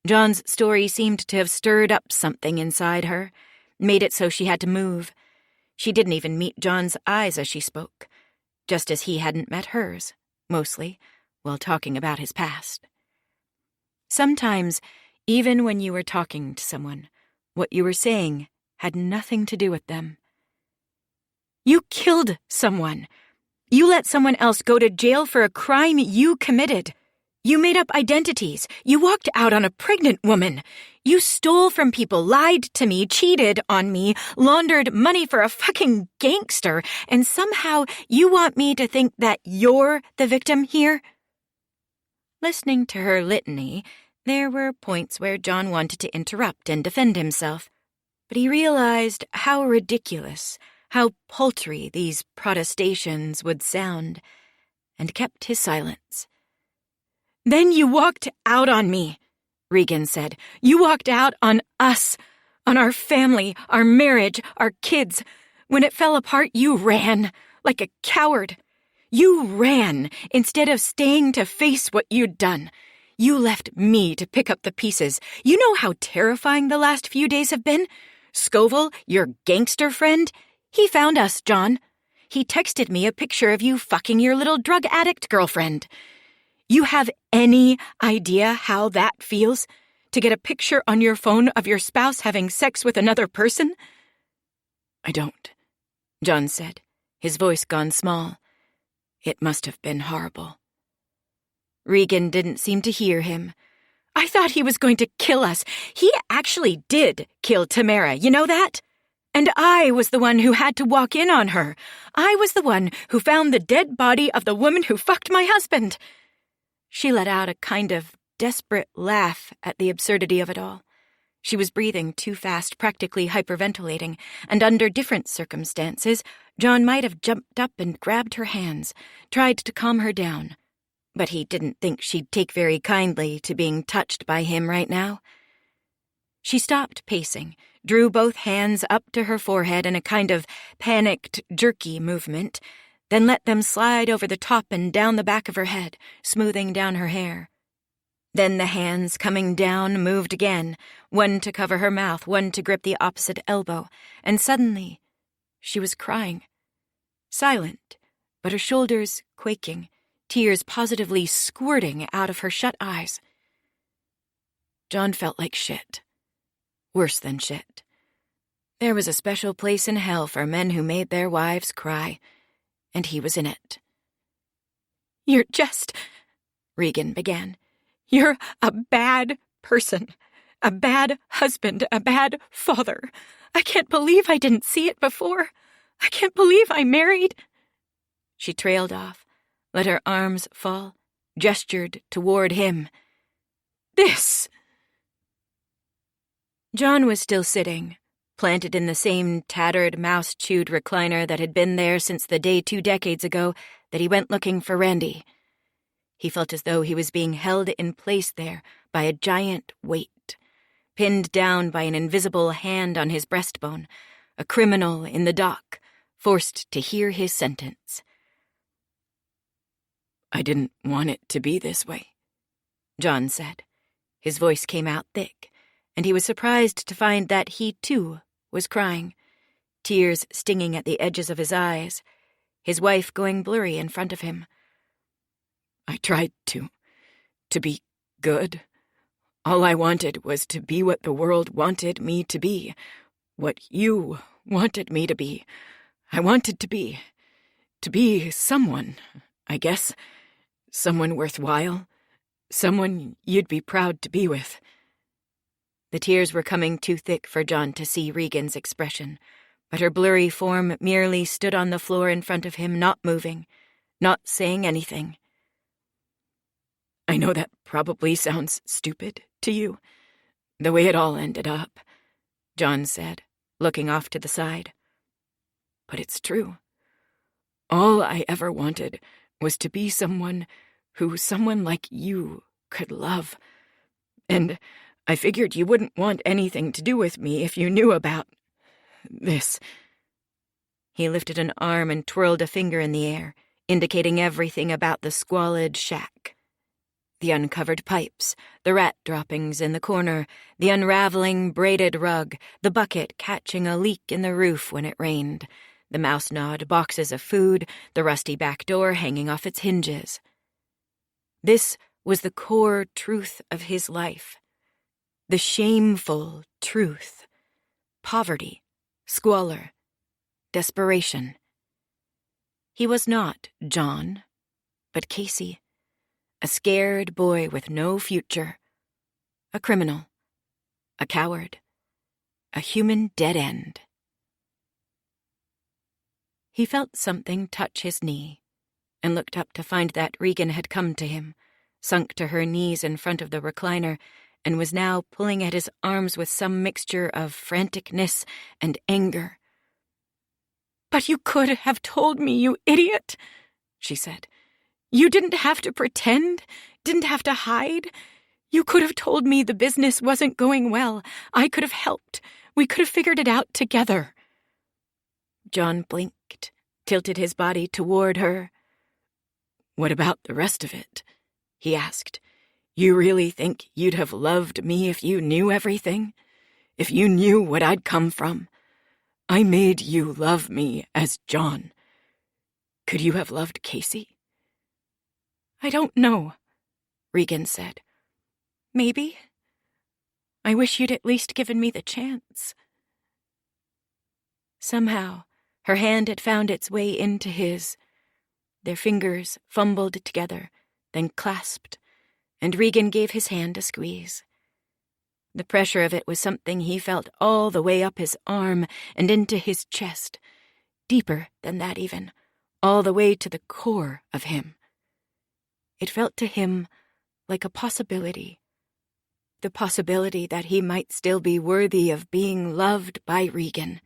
John's story seemed to have stirred up something inside her, made it so she had to move. She didn't even meet John's eyes as she spoke, just as he hadn't met hers, mostly, while talking about his past. Sometimes, even when you were talking to someone, what you were saying had nothing to do with them. You killed someone. You let someone else go to jail for a crime you committed. You made up identities. You walked out on a pregnant woman. You stole from people, lied to me, cheated on me, laundered money for a fucking gangster, and somehow you want me to think that you're the victim here? Listening to her litany, there were points where John wanted to interrupt and defend himself, but he realized how ridiculous, how paltry these protestations would sound, and kept his silence. "Then you walked out on me," Regan said. "You walked out on us, on our family, our marriage, our kids. When it fell apart, you ran, like a coward. You ran, instead of staying to face what you'd done. You left me to pick up the pieces. You know how terrifying the last few days have been? Scoville, your gangster friend, he found us, John. He texted me a picture of you fucking your little drug addict girlfriend. You have any idea how that feels? To get a picture on your phone of your spouse having sex with another person?" "I don't," John said, his voice gone small. "It must have been horrible." Regan didn't seem to hear him. "I thought he was going to kill us. He actually did kill Tamara, you know that? And I was the one who had to walk in on her. I was the one who found the dead body of the woman who fucked my husband." She let out a kind of desperate laugh at the absurdity of it all. She was breathing too fast, practically hyperventilating, and under different circumstances, John might have jumped up and grabbed her hands, tried to calm her down. but he didn't think she'd take very kindly to being touched by him right now. She stopped pacing, drew both hands up to her forehead in a kind of panicked, jerky movement, then let them slide over the top and down the back of her head, smoothing down her hair. Then the hands coming down moved again, one to cover her mouth, one to grip the opposite elbow, and suddenly she was crying. Silent, but her shoulders quaking, tears positively squirting out of her shut eyes. John felt like shit. Worse than shit. There was a special place in hell for men who made their wives cry, and he was in it. "You're just," Regan began. "You're a bad person. A bad husband, a bad father. I can't believe I didn't see it before. I can't believe I married." She trailed off, let her arms fall, gestured toward him. "This." John was still sitting, planted in the same tattered, mouse-chewed recliner that had been there since the day 2 decades ago that he went looking for Randy. He felt as though he was being held in place there by a giant weight, pinned down by an invisible hand on his breastbone, a criminal in the dock, forced to hear his sentence. "I didn't want it to be this way," John said. His voice came out thick, and he was surprised to find that he, too, was crying, tears stinging at the edges of his eyes, his wife going blurry in front of him. "I tried to be good. All I wanted was to be what the world wanted me to be, what you wanted me to be. I wanted to be someone, I guess. Someone worthwhile. Someone you'd be proud to be with." The tears were coming too thick for John to see Regan's expression, but her blurry form merely stood on the floor in front of him, not moving, not saying anything. "I know that probably sounds stupid to you, the way it all ended up," John said, looking off to the side. "But it's true. All I ever wanted was to be someone who someone like you could love. And I figured you wouldn't want anything to do with me if you knew about this." He lifted an arm and twirled a finger in the air, indicating everything about the squalid shack. The uncovered pipes, the rat droppings in the corner, the unraveling braided rug, the bucket catching a leak in the roof when it rained, the mouse-gnawed boxes of food, the rusty back door hanging off its hinges. This was the core truth of his life. The shameful truth. Poverty, squalor, desperation. He was not John, but Casey, a scared boy with no future, a criminal, a coward, a human dead end. He felt something touch his knee, and looked up to find that Regan had come to him, sunk to her knees in front of the recliner, and was now pulling at his arms with some mixture of franticness and anger. "But you could have told me, you idiot," she said. "You didn't have to pretend, didn't have to hide. You could have told me the business wasn't going well. I could have helped. We could have figured it out together." John blinked, tilted his body toward her. "What about the rest of it?" he asked. "You really think you'd have loved me if you knew everything? If you knew what I'd come from? I made you love me as John. Could you have loved Casey?" "I don't know," Regan said. "Maybe. I wish you'd at least given me the chance." Somehow, her hand had found its way into his. Their fingers fumbled together, then clasped, and Regan gave his hand a squeeze. The pressure of it was something he felt all the way up his arm and into his chest, deeper than that even, all the way to the core of him. It felt to him like a possibility, the possibility that he might still be worthy of being loved by Regan,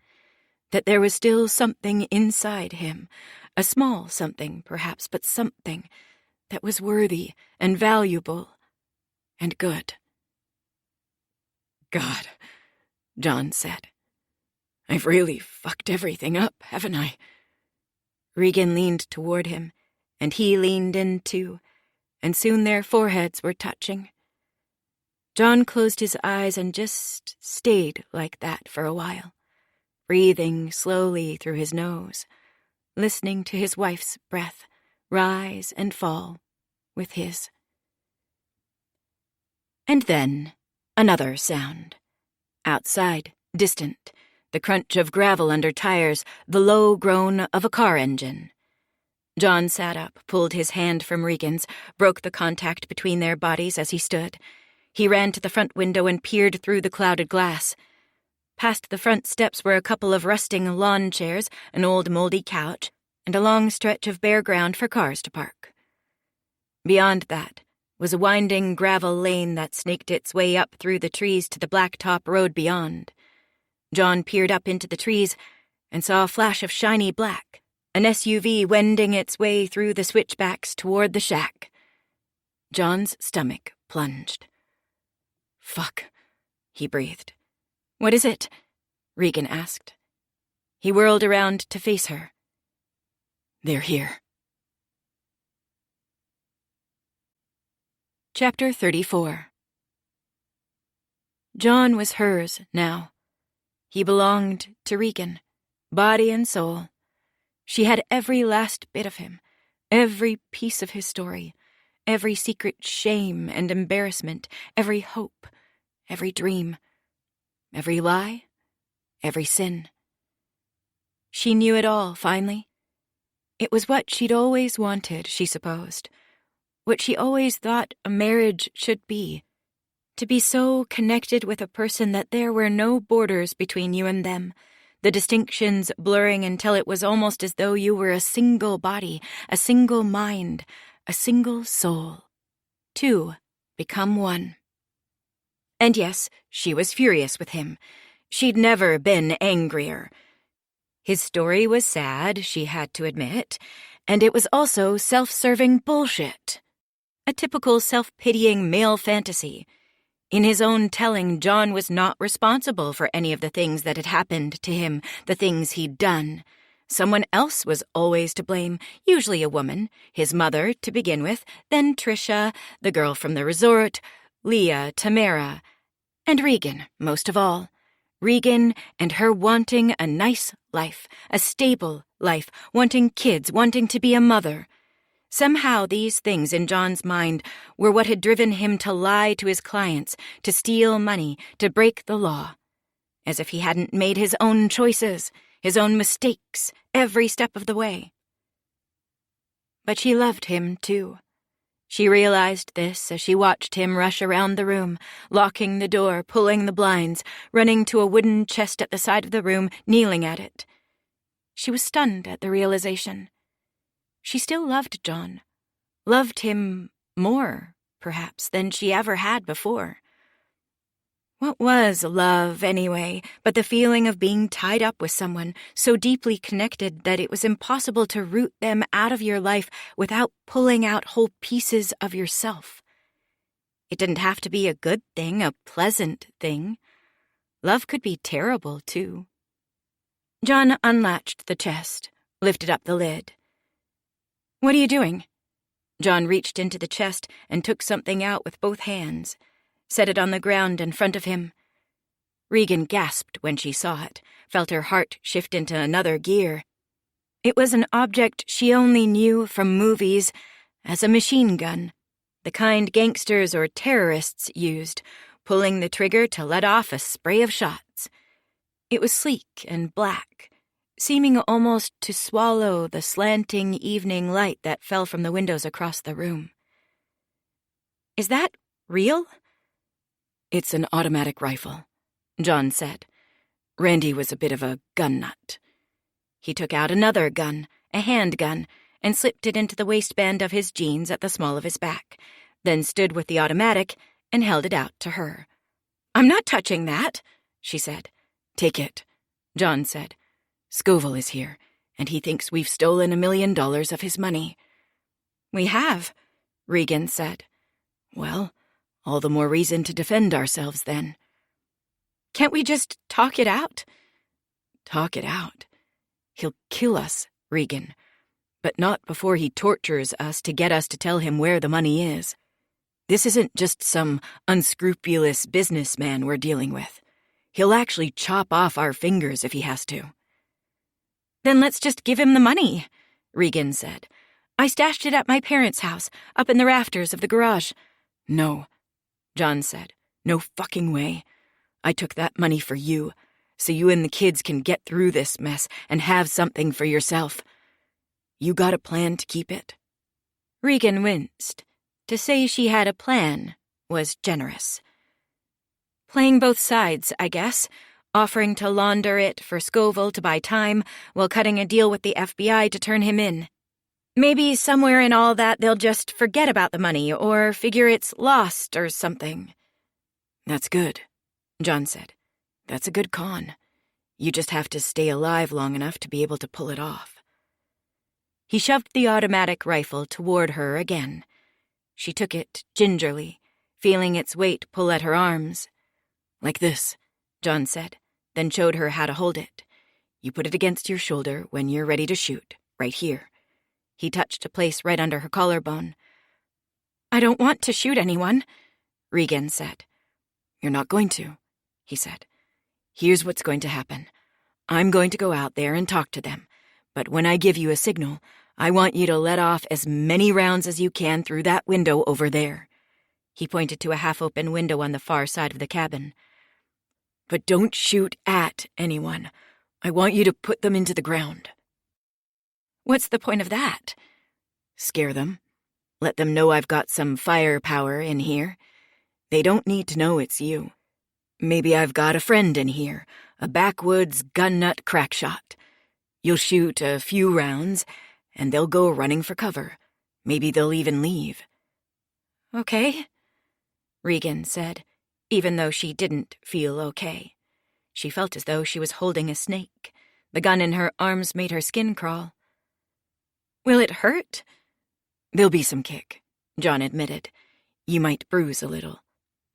that there was still something inside him, a small something perhaps, but something that was worthy and valuable and good. God, John said. I've really fucked everything up, haven't I? Regan leaned toward him, and he leaned in too, and soon their foreheads were touching. John closed his eyes and just stayed like that for a while, breathing slowly through his nose, listening to his wife's breath rise and fall with his. And then another sound. Outside, distant, the crunch of gravel under tires, the low groan of a car engine. John sat up, pulled his hand from Regan's, broke the contact between their bodies as he stood. He ran to the front window and peered through the clouded glass. Past the front steps were a couple of rusting lawn chairs, an old moldy couch, and a long stretch of bare ground for cars to park. Beyond that was a winding gravel lane that snaked its way up through the trees to the blacktop road beyond. John peered up into the trees and saw a flash of shiny black, an SUV wending its way through the switchbacks toward the shack. John's stomach plunged. "Fuck," he breathed. "What is it?" Regan asked. He whirled around to face her. "They're here." Chapter 34. John was hers now. He belonged to Regan, body and soul. She had every last bit of him, every piece of his story, every secret shame and embarrassment, every hope, every dream, every lie, every sin. She knew it all, finally. It was what she'd always wanted, she supposed, what she always thought a marriage should be, to be so connected with a person that there were no borders between you and them, the distinctions blurring until it was almost as though you were a single body, a single mind, a single soul. Two become one. And yes, she was furious with him. She'd never been angrier. His story was sad, she had to admit, and it was also self-serving bullshit. A typical self-pitying male fantasy. In his own telling, John was not responsible for any of the things that had happened to him, the things he'd done. Someone else was always to blame, usually a woman, his mother to begin with, then Tricia, the girl from the resort, Leah, Tamara, and Regan, most of all. Regan and her wanting a nice life, a stable life, wanting kids, wanting to be a mother. Somehow these things in John's mind were what had driven him to lie to his clients, to steal money, to break the law. As if he hadn't made his own choices, his own mistakes, every step of the way. But she loved him, too. She realized this as she watched him rush around the room, locking the door, pulling the blinds, running to a wooden chest at the side of the room, kneeling at it. She was stunned at the realization. She still loved John. Loved him more, perhaps, than she ever had before. What was love, anyway, but the feeling of being tied up with someone, so deeply connected that it was impossible to root them out of your life without pulling out whole pieces of yourself? It didn't have to be a good thing, a pleasant thing. Love could be terrible, too. John unlatched the chest, lifted up the lid. "What are you doing?" John reached into the chest and took something out with both hands, set it on the ground in front of him. Regan gasped when she saw it, felt her heart shift into another gear. It was an object she only knew from movies as a machine gun, the kind gangsters or terrorists used, pulling the trigger to let off a spray of shots. It was sleek and black, seeming almost to swallow the slanting evening light that fell from the windows across the room. "Is that real?" "It's an automatic rifle," John said. "Randy was a bit of a gun nut." He took out another gun, a handgun, and slipped it into the waistband of his jeans at the small of his back, then stood with the automatic and held it out to her. "I'm not touching that," she said. "Take it," John said. "Scoville is here, and he thinks we've stolen $1 million of his money." "We have," Regan said. Well, all the more reason to defend ourselves then. Can't we just talk it out? Talk it out? He'll kill us, Regan. But not before he tortures us to get us to tell him where the money is. This isn't just some unscrupulous businessman we're dealing with. He'll actually chop off our fingers if he has to. Then let's just give him the money, Regan said. I stashed it at my parents' house, up in the rafters of the garage. No, John said. No fucking way. I took that money for you, so you and the kids can get through this mess and have something for yourself. You got a plan to keep it? Regan winced. To say she had a plan was generous. Playing both sides, I guess, offering to launder it for Scoville to buy time while cutting a deal with the FBI to turn him in. Maybe somewhere in all that they'll just forget about the money or figure it's lost or something. That's good, John said. That's a good con. You just have to stay alive long enough to be able to pull it off. He shoved the automatic rifle toward her again. She took it gingerly, feeling its weight pull at her arms. Like this, John said, then showed her how to hold it. You put it against your shoulder when you're ready to shoot, right here. He touched a place right under her collarbone. I don't want to shoot anyone, Regan said. You're not going to, he said. Here's what's going to happen. I'm going to go out there and talk to them, but when I give you a signal, I want you to let off as many rounds as you can through that window over there. He pointed to a half-open window on the far side of the cabin. But don't shoot at anyone. I want you to put them into the ground. What's the point of that? Scare them. Let them know I've got some firepower in here. They don't need to know it's you. Maybe I've got a friend in here, a backwoods gun-nut crackshot. You'll shoot a few rounds, and they'll go running for cover. Maybe they'll even leave. Okay, Regan said, even though she didn't feel okay. She felt as though she was holding a snake. The gun in her arms made her skin crawl. Will it hurt? There'll be some kick, John admitted. You might bruise a little,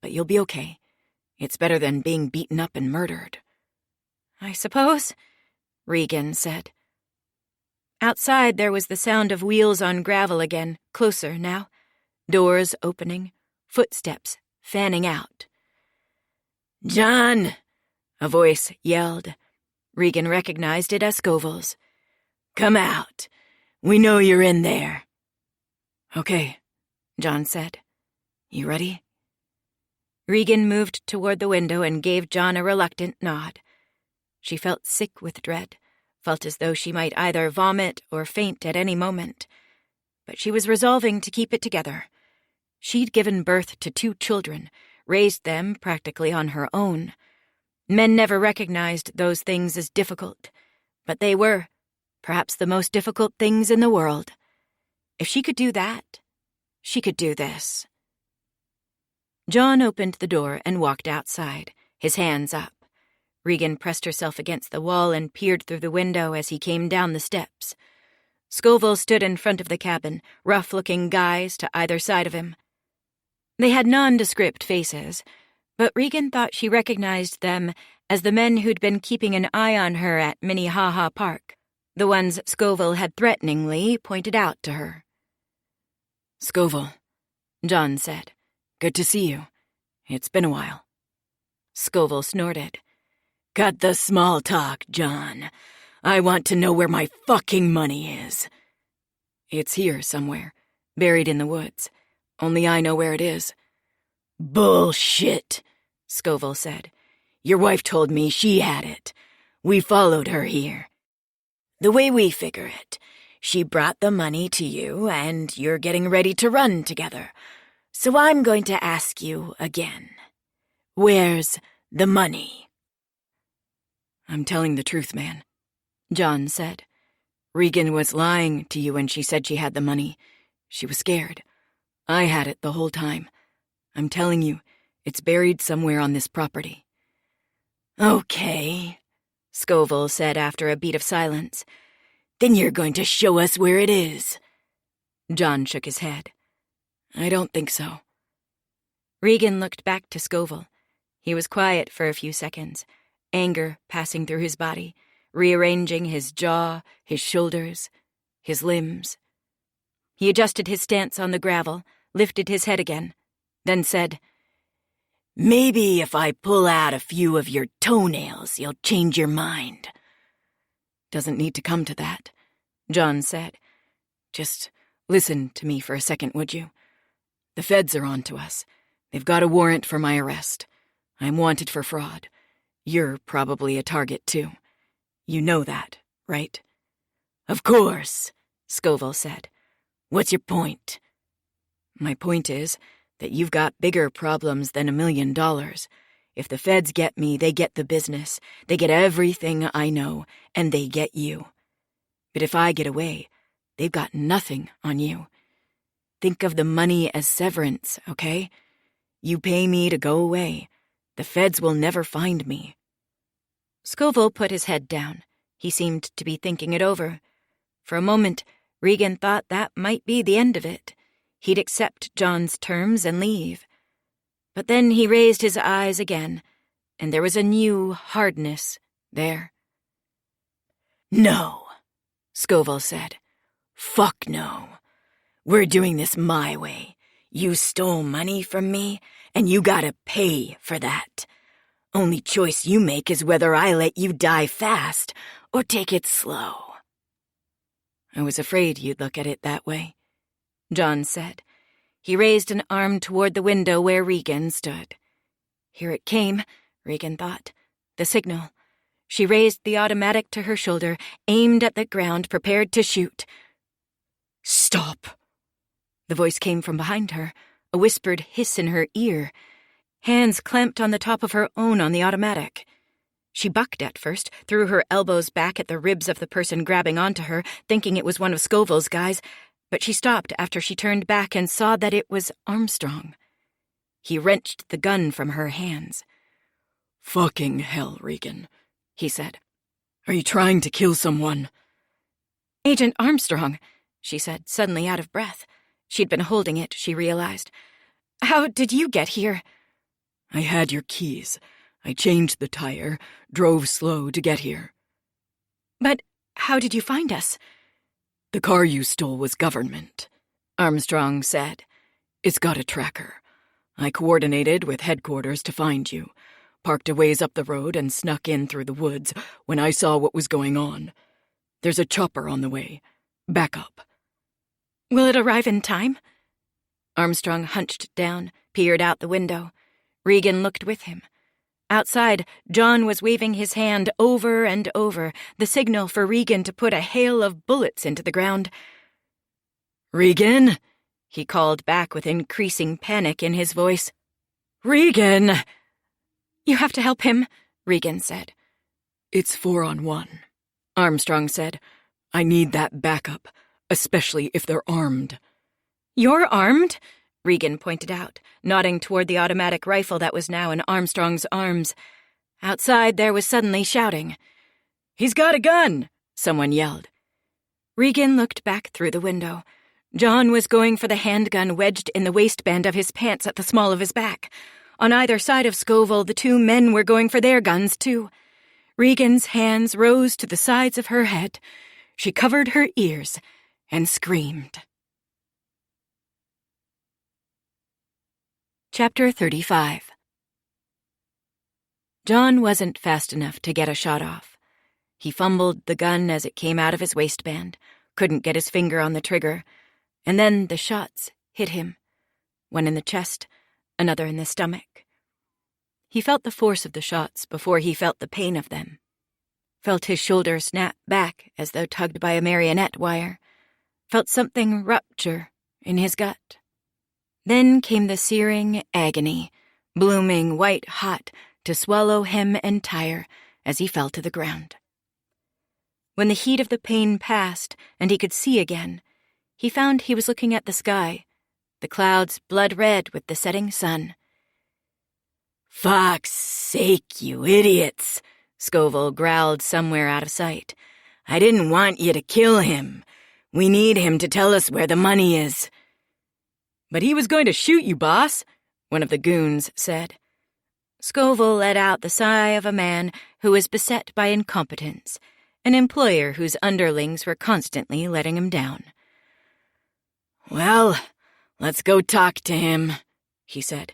but you'll be okay. It's better than being beaten up and murdered. I suppose, Regan said. Outside there was the sound of wheels on gravel again, closer now. Doors opening, footsteps fanning out. "John!" a voice yelled. Regan recognized it as Scoville's. "Come out. We know you're in there." "Okay," John said. "You ready?" Regan moved toward the window and gave John a reluctant nod. She felt sick with dread, felt as though she might either vomit or faint at any moment. But she was resolving to keep it together. She'd given birth to 2 children, raised them practically on her own. Men never recognized those things as difficult, but they were, perhaps the most difficult things in the world. If she could do that, she could do this. John opened the door and walked outside, his hands up. Regan pressed herself against the wall and peered through the window as he came down the steps. Scoville stood in front of the cabin, rough-looking guys to either side of him. They had nondescript faces, but Regan thought she recognized them as the men who'd been keeping an eye on her at Minnehaha Park, the ones Scoville had threateningly pointed out to her. "Scoville," John said. "Good to see you. It's been a while." Scoville snorted. "Cut the small talk, John. I want to know where my fucking money is." "It's here somewhere, buried in the woods. Only I know where it is." "Bullshit," Scoville said. "Your wife told me she had it. We followed her here. The way we figure it, she brought the money to you, and you're getting ready to run together. So I'm going to ask you again. Where's the money?" "I'm telling the truth, man," John said. "Regan was lying to you when she said she had the money. She was scared. I had it the whole time. I'm telling you, it's buried somewhere on this property." "Okay," Scoville said after a beat of silence. "Then you're going to show us where it is." John shook his head. I don't think so. Regan looked back to Scoville. He was quiet for a few seconds, anger passing through his body, rearranging his jaw, his shoulders, his limbs. He adjusted his stance on the gravel, lifted his head again, then said, "Maybe if I pull out a few of your toenails, you'll change your mind." "Doesn't need to come to that," John said. "Just listen to me for a second, would you? The feds are on to us. They've got a warrant for my arrest. I'm wanted for fraud. You're probably a target, too. You know that, right?" "Of course," Scoville said. "What's your point?" "My point is that you've got bigger problems than $1 million. If the feds get me, they get the business. They get everything I know, and they get you. But if I get away, they've got nothing on you. Think of the money as severance, okay? You pay me to go away. The feds will never find me." Scoville put his head down. He seemed to be thinking it over. For a moment, Regan thought that might be the end of it. He'd accept John's terms and leave. But then he raised his eyes again, and there was a new hardness there. "No," Scoville said. "Fuck no. We're doing this my way. You stole money from me, and you gotta pay for that. Only choice you make is whether I let you die fast or take it slow." "I was afraid you'd look at it that way," John said. He raised an arm toward the window where Regan stood. Here it came, Regan thought. The signal. She raised the automatic to her shoulder, aimed at the ground, prepared to shoot. "Stop!" The voice came from behind her, a whispered hiss in her ear. Hands clamped on the top of her own on the automatic. She bucked at first, threw her elbows back at the ribs of the person grabbing onto her, thinking it was one of Scoville's guys, but she stopped after she turned back and saw that it was Armstrong. He wrenched the gun from her hands. "Fucking hell, Regan," he said. "Are you trying to kill someone?" "Agent Armstrong," she said, suddenly out of breath. She'd been holding it, she realized. "How did you get here?" "I had your keys. I changed the tire, drove slow to get here." "But how did you find us?" "The car you stole was government," Armstrong said. "It's got a tracker. I coordinated with headquarters to find you, parked a ways up the road and snuck in through the woods when I saw what was going on. There's a chopper on the way. Back up." "Will it arrive in time?" Armstrong hunched down, peered out the window. Regan looked with him. Outside, John was waving his hand over and over, the signal for Regan to put a hail of bullets into the ground. "Regan?" he called back with increasing panic in his voice. "Regan!" "You have to help him," Regan said. "It's 4-on-1, Armstrong said. "I need that backup, especially if they're armed." "You're armed?" Regan pointed out, nodding toward the automatic rifle that was now in Armstrong's arms. Outside, there was suddenly shouting. "He's got a gun!" someone yelled. Regan looked back through the window. John was going for the handgun wedged in the waistband of his pants at the small of his back. On either side of Scoville, the two men were going for their guns, too. Regan's hands rose to the sides of her head. She covered her ears and screamed. Chapter 35. John wasn't fast enough to get a shot off. He fumbled the gun as it came out of his waistband, couldn't get his finger on the trigger, and then the shots hit him. One in the chest, another in the stomach. He felt the force of the shots before he felt the pain of them. Felt his shoulder snap back as though tugged by a marionette wire. Felt something rupture in his gut. Then came the searing agony, blooming white-hot to swallow him entire as he fell to the ground. When the heat of the pain passed and he could see again, he found he was looking at the sky, the clouds blood-red with the setting sun. "Fuck's sake, you idiots," Scoville growled somewhere out of sight. "I didn't want you to kill him. We need him to tell us where the money is." But he was going to shoot you, boss, one of the goons said. Scoville let out the sigh of a man who was beset by incompetence, an employer whose underlings were constantly letting him down. Well, let's go talk to him, he said,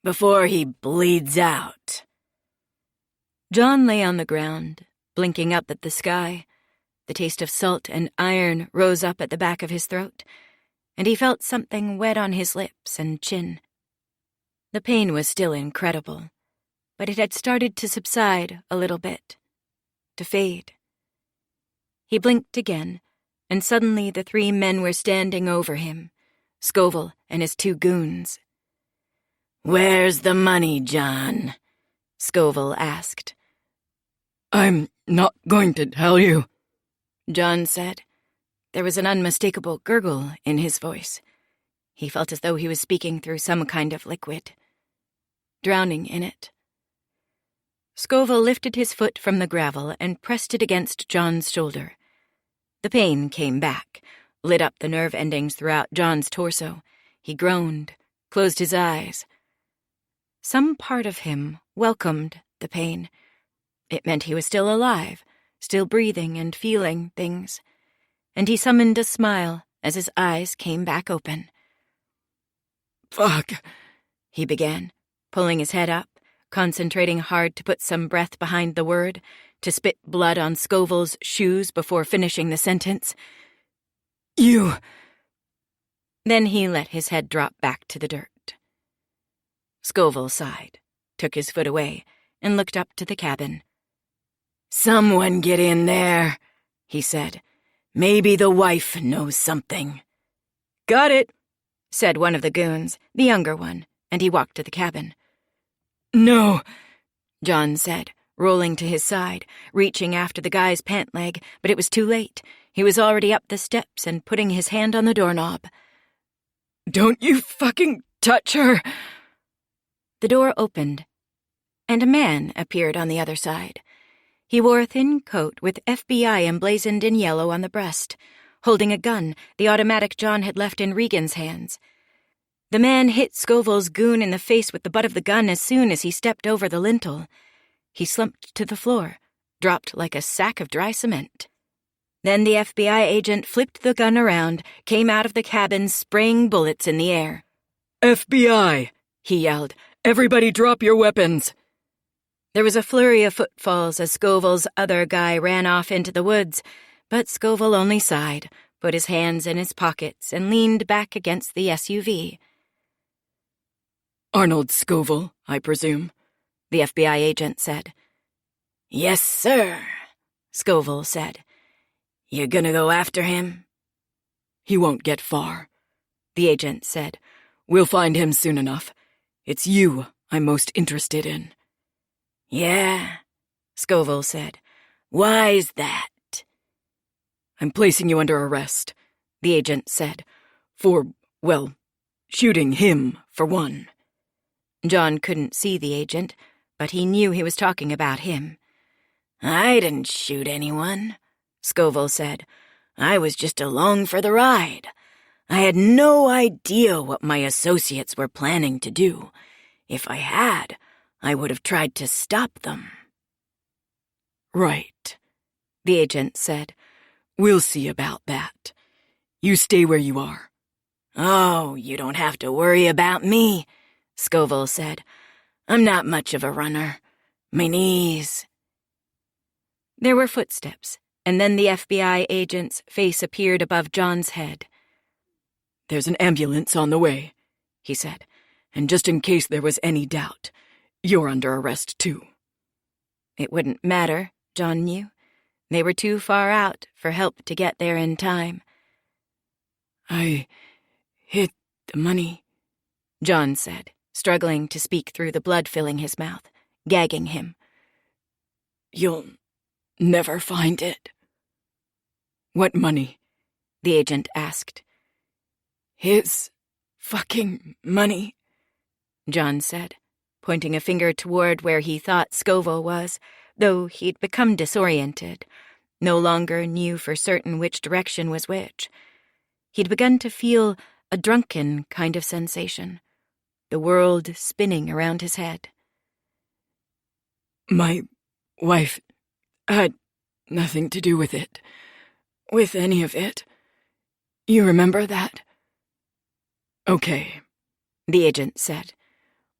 before he bleeds out. John lay on the ground, blinking up at the sky. The taste of salt and iron rose up at the back of his throat, and he felt something wet on his lips and chin. The pain was still incredible, but it had started to subside a little bit, to fade. He blinked again, and suddenly the 3 men were standing over him, Scoville and his 2 goons. "Where's the money, John?" Scoville asked. "I'm not going to tell you," John said. There was an unmistakable gurgle in his voice. He felt as though he was speaking through some kind of liquid, drowning in it. Scoville lifted his foot from the gravel and pressed it against John's shoulder. The pain came back, lit up the nerve endings throughout John's torso. He groaned, closed his eyes. Some part of him welcomed the pain. It meant he was still alive, still breathing and feeling things. And he summoned a smile as his eyes came back open. "Fuck," he began, pulling his head up, concentrating hard to put some breath behind the word, to spit blood on Scoville's shoes before finishing the sentence. "You..." Then he let his head drop back to the dirt. Scoville sighed, took his foot away, and looked up to the cabin. "Someone get in there," he said. "Maybe the wife knows something." "Got it," said one of the goons, the younger one, and he walked to the cabin. "No," John said, rolling to his side, reaching after the guy's pant leg, but it was too late. He was already up the steps and putting his hand on the doorknob. "Don't you fucking touch her!" The door opened, and a man appeared on the other side. He wore a thin coat with FBI emblazoned in yellow on the breast, holding a gun, the automatic John had left in Regan's hands. The man hit Scoville's goon in the face with the butt of the gun as soon as he stepped over the lintel. He slumped to the floor, dropped like a sack of dry cement. Then the FBI agent flipped the gun around, came out of the cabin spraying bullets in the air. "FBI!" he yelled. "Everybody drop your weapons!" There was a flurry of footfalls as Scoville's other guy ran off into the woods, but Scoville only sighed, put his hands in his pockets, and leaned back against the SUV. "Arnold Scoville, I presume," the FBI agent said. "Yes, sir," Scoville said. "You gonna go after him?" "He won't get far," the agent said. "We'll find him soon enough. It's you I'm most interested in." "Yeah," Scoville said. "Why's that?" "I'm placing you under arrest," the agent said. "For, well, shooting him, for one." John couldn't see the agent, but he knew he was talking about him. "I didn't shoot anyone," Scoville said. "I was just along for the ride. I had no idea what my associates were planning to do. If I had, I would have tried to stop them." "Right," the agent said. "We'll see about that. You stay where you are." "Oh, you don't have to worry about me," Scoville said. "I'm not much of a runner. My knees." There were footsteps, and then the FBI agent's face appeared above John's head. "There's an ambulance on the way," he said, "and just in case there was any doubt, you're under arrest too." It wouldn't matter, John knew. They were too far out for help to get there in time. "I hid the money," John said, struggling to speak through the blood filling his mouth, gagging him. "You'll never find it." "What money?" the agent asked. "His fucking money," John said, pointing a finger toward where he thought Scoville was, though he'd become disoriented, no longer knew for certain which direction was which. He'd begun to feel a drunken kind of sensation, the world spinning around his head. My wife had nothing to do with it, with any of it. You remember that? Okay, the agent said.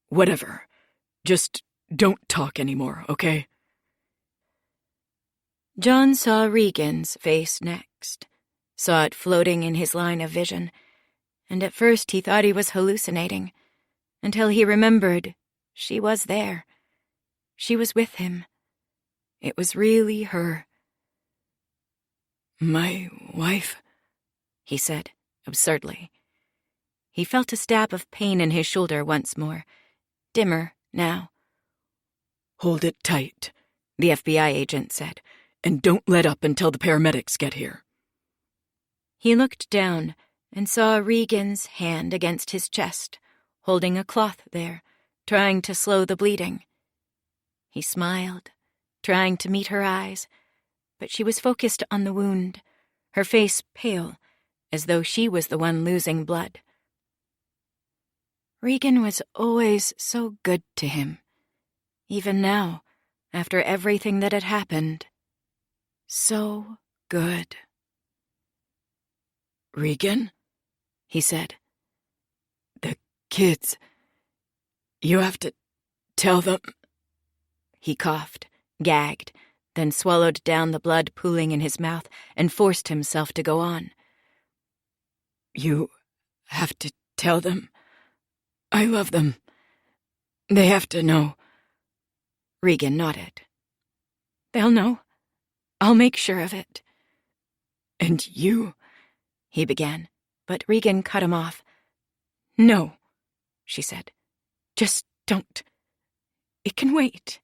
Whatever. Just don't talk anymore, okay? John saw Regan's face next, saw it floating in his line of vision, and at first he thought he was hallucinating, until he remembered she was there. She was with him. It was really her. My wife? He said, absurdly. He felt a stab of pain in his shoulder once more, dimmer now. Hold it tight, the FBI agent said, and don't let up until the paramedics get here. He looked down and saw Regan's hand against his chest, holding a cloth there, trying to slow the bleeding. He smiled, trying to meet her eyes, but she was focused on the wound, her face pale, as though she was the one losing blood. Regan was always so good to him, even now, after everything that had happened. So good. Regan? He said. The kids. You have to tell them. He coughed, gagged, then swallowed down the blood pooling in his mouth and forced himself to go on. You have to tell them. I love them. They have to know. Regan nodded. They'll know. I'll make sure of it. And you, he began, but Regan cut him off. No, she said. Just don't. It can wait.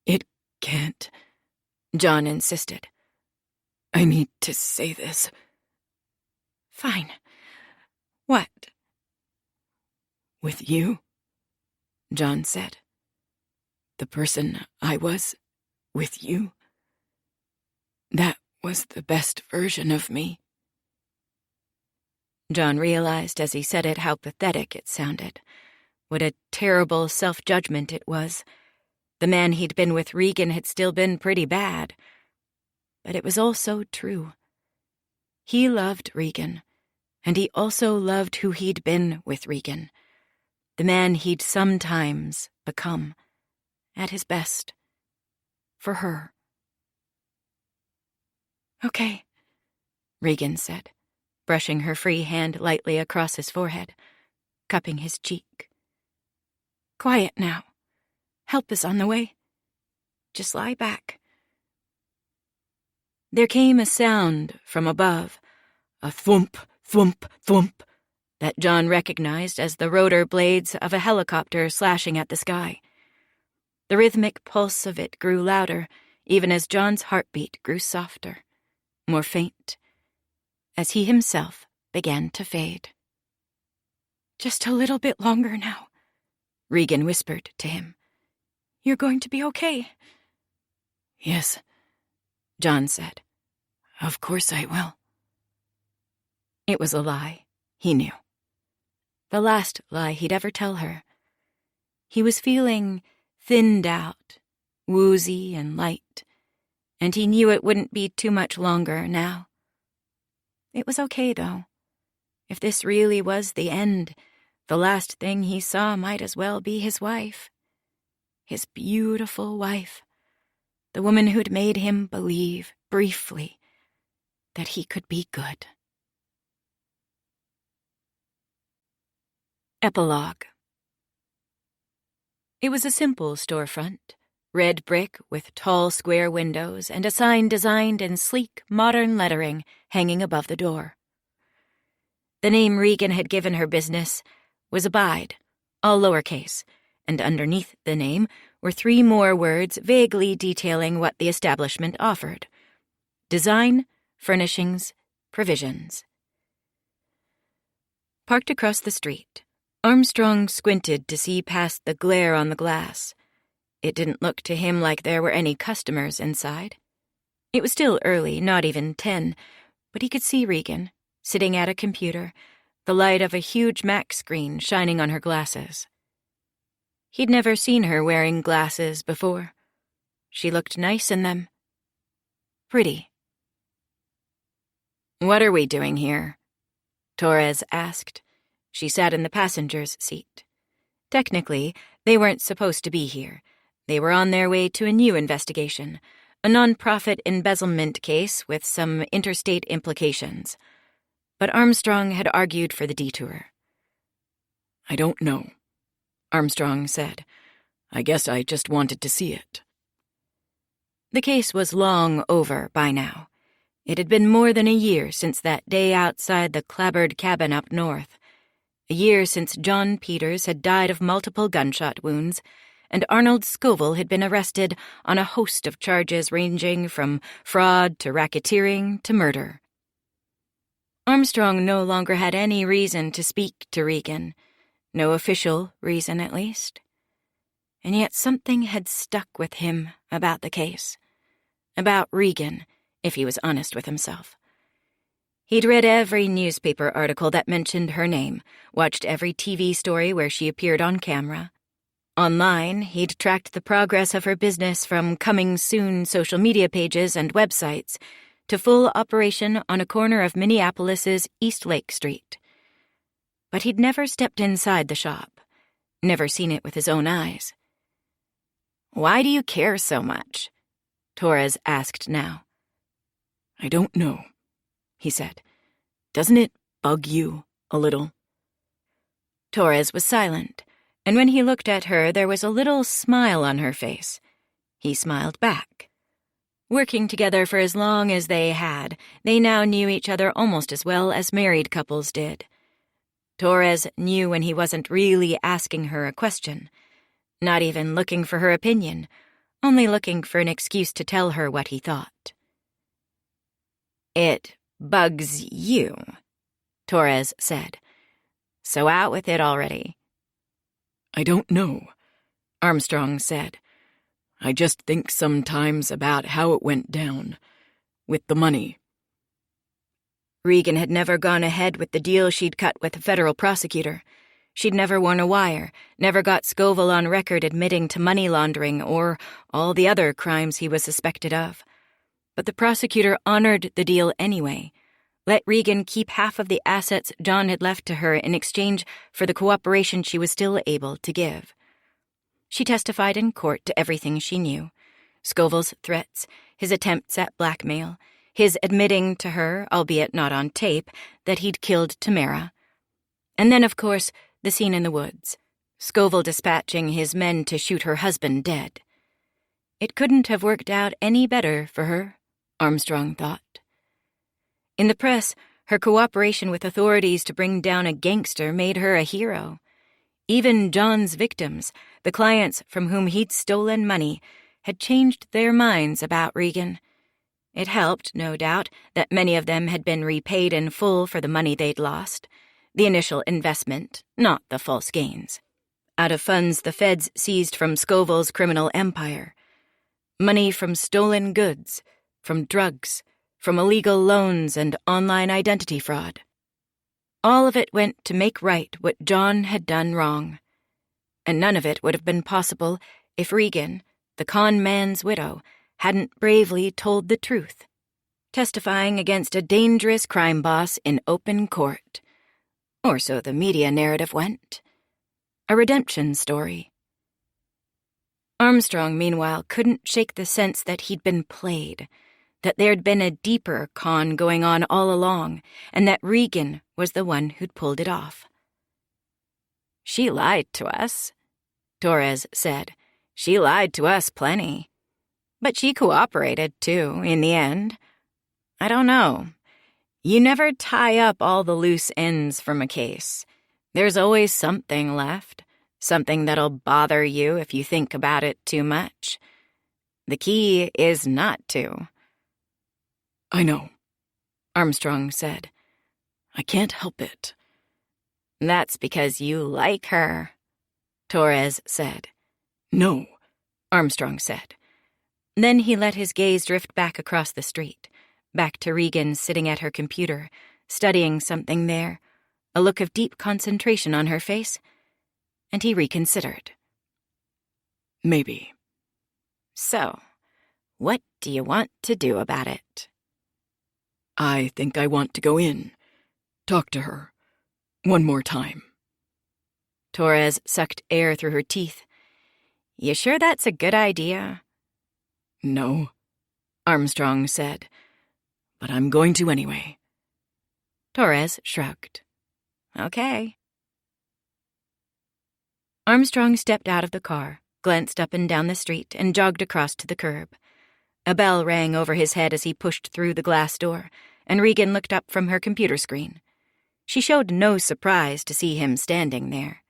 It can't, John insisted. I need to say this. Fine. What? With you, John said. The person I was with you. That was the best version of me. John realized as he said it how pathetic it sounded. What a terrible self-judgment it was. The man he'd been with Regan had still been pretty bad. But it was also true. He loved Regan, and he also loved who he'd been with Regan. The man he'd sometimes become, at his best, for her. Okay, Regan said, brushing her free hand lightly across his forehead, cupping his cheek. Quiet now. Help is on the way. Just lie back. There came a sound from above, a thwomp, thwomp, thwomp, that John recognized as the rotor blades of a helicopter slashing at the sky. The rhythmic pulse of it grew louder, even as John's heartbeat grew softer, more faint, as he himself began to fade. Just a little bit longer now, Regan whispered to him. You're going to be okay. Yes, John said. Of course I will. It was a lie, he knew. The last lie he'd ever tell her. He was feeling thinned out, woozy and light, and he knew it wouldn't be too much longer now. It was okay, though. If this really was the end, the last thing he saw might as well be his wife. His beautiful wife, the woman who'd made him believe, briefly, that he could be good. Epilogue. It was a simple storefront, red brick with tall square windows and a sign designed in sleek, modern lettering hanging above the door. The name Regan had given her business was Abide, all lowercase, and underneath the name were 3 more words vaguely detailing what the establishment offered: design, furnishings, provisions. Parked across the street, Armstrong squinted to see past the glare on the glass. It didn't look to him like there were any customers inside. It was still early, not even 10, but he could see Regan, sitting at a computer, the light of a huge Mac screen shining on her glasses. He'd never seen her wearing glasses before. She looked nice in them. Pretty. "What are we doing here?" Torres asked. She sat in the passenger's seat. Technically, they weren't supposed to be here. They were on their way to a new investigation, a non-profit embezzlement case with some interstate implications. But Armstrong had argued for the detour. "I don't know," Armstrong said. "I guess I just wanted to see it." The case was long over by now. It had been more than a year since that day outside the clapboard cabin up north. A year since John Peters had died of multiple gunshot wounds, and Arnold Scoville had been arrested on a host of charges ranging from fraud to racketeering to murder. Armstrong no longer had any reason to speak to Regan, no official reason at least. And yet something had stuck with him about the case, about Regan, if he was honest with himself. He'd read every newspaper article that mentioned her name, watched every TV story where she appeared on camera. Online, he'd tracked the progress of her business from coming soon social media pages and websites to full operation on a corner of Minneapolis's East Lake Street. But he'd never stepped inside the shop, never seen it with his own eyes. "Why do you care so much?" Torres asked now. "I don't know," he said. "Doesn't it bug you a little?" Torres was silent, and when he looked at her, there was a little smile on her face. He smiled back. Working together for as long as they had, they now knew each other almost as well as married couples did. Torres knew when he wasn't really asking her a question, not even looking for her opinion, only looking for an excuse to tell her what he thought. "It bugs you," Torres said. "So out with it already." "I don't know," Armstrong said. "I just think sometimes about how it went down, with the money." Regan had never gone ahead with the deal she'd cut with the federal prosecutor. She'd never worn a wire, never got Scoville on record admitting to money laundering or all the other crimes he was suspected of. But the prosecutor honored the deal anyway, let Regan keep half of the assets John had left to her in exchange for the cooperation she was still able to give. She testified in court to everything she knew: Scoville's threats, his attempts at blackmail, his admitting to her, albeit not on tape, that he'd killed Tamara. And then, of course, the scene in the woods, Scoville dispatching his men to shoot her husband dead. It couldn't have worked out any better for her, Armstrong thought. In the press, her cooperation with authorities to bring down a gangster made her a hero. Even John's victims, the clients from whom he'd stolen money, had changed their minds about Regan. It helped, no doubt, that many of them had been repaid in full for the money they'd lost, the initial investment, not the false gains, out of funds the feds seized from Scoville's criminal empire. Money from stolen goods, from drugs, from illegal loans and online identity fraud. All of it went to make right what John had done wrong. And none of it would have been possible if Regan, the con man's widow, hadn't bravely told the truth, testifying against a dangerous crime boss in open court. Or so the media narrative went. A redemption story. Armstrong, meanwhile, couldn't shake the sense that he'd been played, that there'd been a deeper con going on all along, and that Regan was the one who'd pulled it off. "She lied to us," Torres said. "She lied to us plenty. But she cooperated, too, in the end. I don't know. You never tie up all the loose ends from a case. There's always something left, something that'll bother you if you think about it too much. The key is not to." "I know," Armstrong said. "I can't help it." "That's because you like her," Torres said. "No," Armstrong said. Then he let his gaze drift back across the street, back to Regan sitting at her computer, studying something there, a look of deep concentration on her face, and he reconsidered. Maybe. So, what do you want to do about it? I think I want to go in, talk to her, one more time. Torres sucked air through her teeth. You sure that's a good idea? No, Armstrong said, but I'm going to anyway. Torres shrugged. Okay. Armstrong stepped out of the car, glanced up and down the street, and jogged across to the curb. A bell rang over his head as he pushed through the glass door, and Regan looked up from her computer screen. She showed no surprise to see him standing there.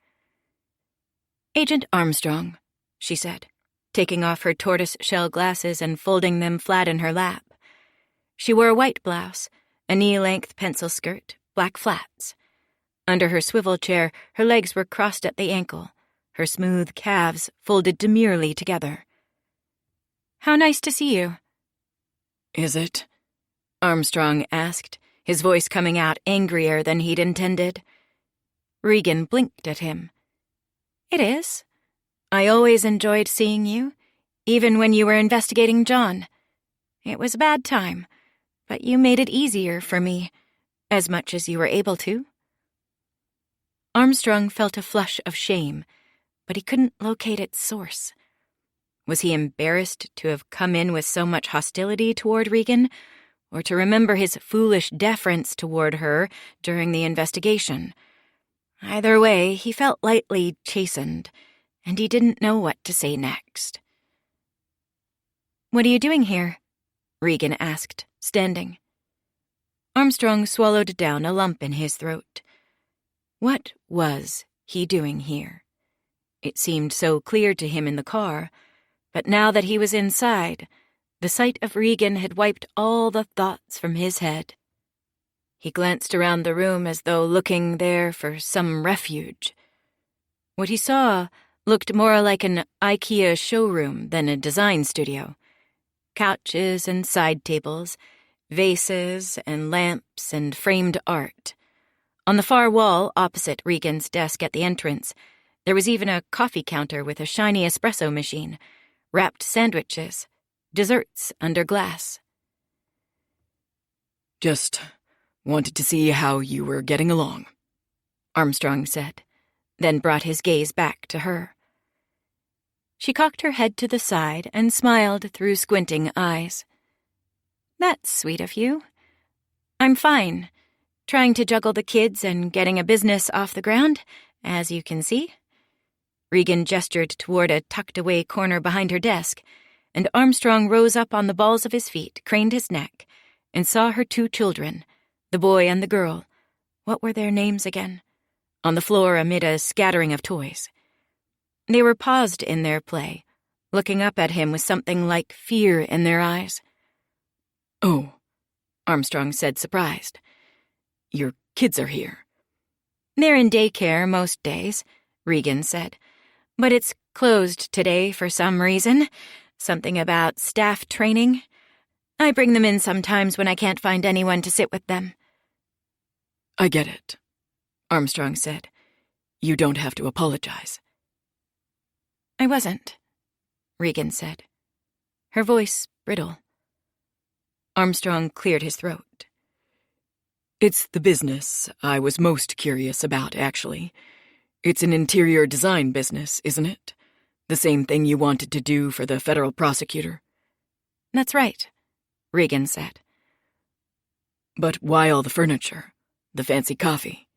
Agent Armstrong, she said, taking off her tortoise-shell glasses and folding them flat in her lap. She wore a white blouse, a knee-length pencil skirt, black flats. Under her swivel chair, her legs were crossed at the ankle, her smooth calves folded demurely together. How nice to see you. Is it? Armstrong asked, his voice coming out angrier than he'd intended. Regan blinked at him. It is. I always enjoyed seeing you, even when you were investigating John. It was a bad time, but you made it easier for me, as much as you were able to. Armstrong felt a flush of shame, but he couldn't locate its source. Was he embarrassed to have come in with so much hostility toward Regan, or to remember his foolish deference toward her during the investigation? Either way, he felt lightly chastened, and he didn't know what to say next. What are you doing here? Regan asked, standing. Armstrong swallowed down a lump in his throat. What was he doing here? It seemed so clear to him in the car, but now that he was inside, the sight of Regan had wiped all the thoughts from his head. He glanced around the room as though looking there for some refuge. What he saw looked more like an IKEA showroom than a design studio. Couches and side tables, vases and lamps and framed art. On the far wall opposite Regan's desk at the entrance, there was even a coffee counter with a shiny espresso machine, wrapped sandwiches, desserts under glass. Just wanted to see how you were getting along, Armstrong said, then brought his gaze back to her. She cocked her head to the side and smiled through squinting eyes. That's sweet of you. I'm fine, trying to juggle the kids and getting a business off the ground, as you can see. Regan gestured toward a tucked-away corner behind her desk, and Armstrong rose up on the balls of his feet, craned his neck, and saw her two children, the boy and the girl. What were their names again? On the floor amid a scattering of toys. They were paused in their play, looking up at him with something like fear in their eyes. Oh, Armstrong said, surprised. Your kids are here. They're in daycare most days, Regan said. But it's closed today for some reason. Something about staff training. I bring them in sometimes when I can't find anyone to sit with them. I get it, Armstrong said. You don't have to apologize. I wasn't, Regan said, her voice brittle. Armstrong cleared his throat. It's the business I was most curious about, actually. It's an interior design business, isn't it? The same thing you wanted to do for the federal prosecutor. That's right, Regan said. But why all the furniture? The fancy coffee?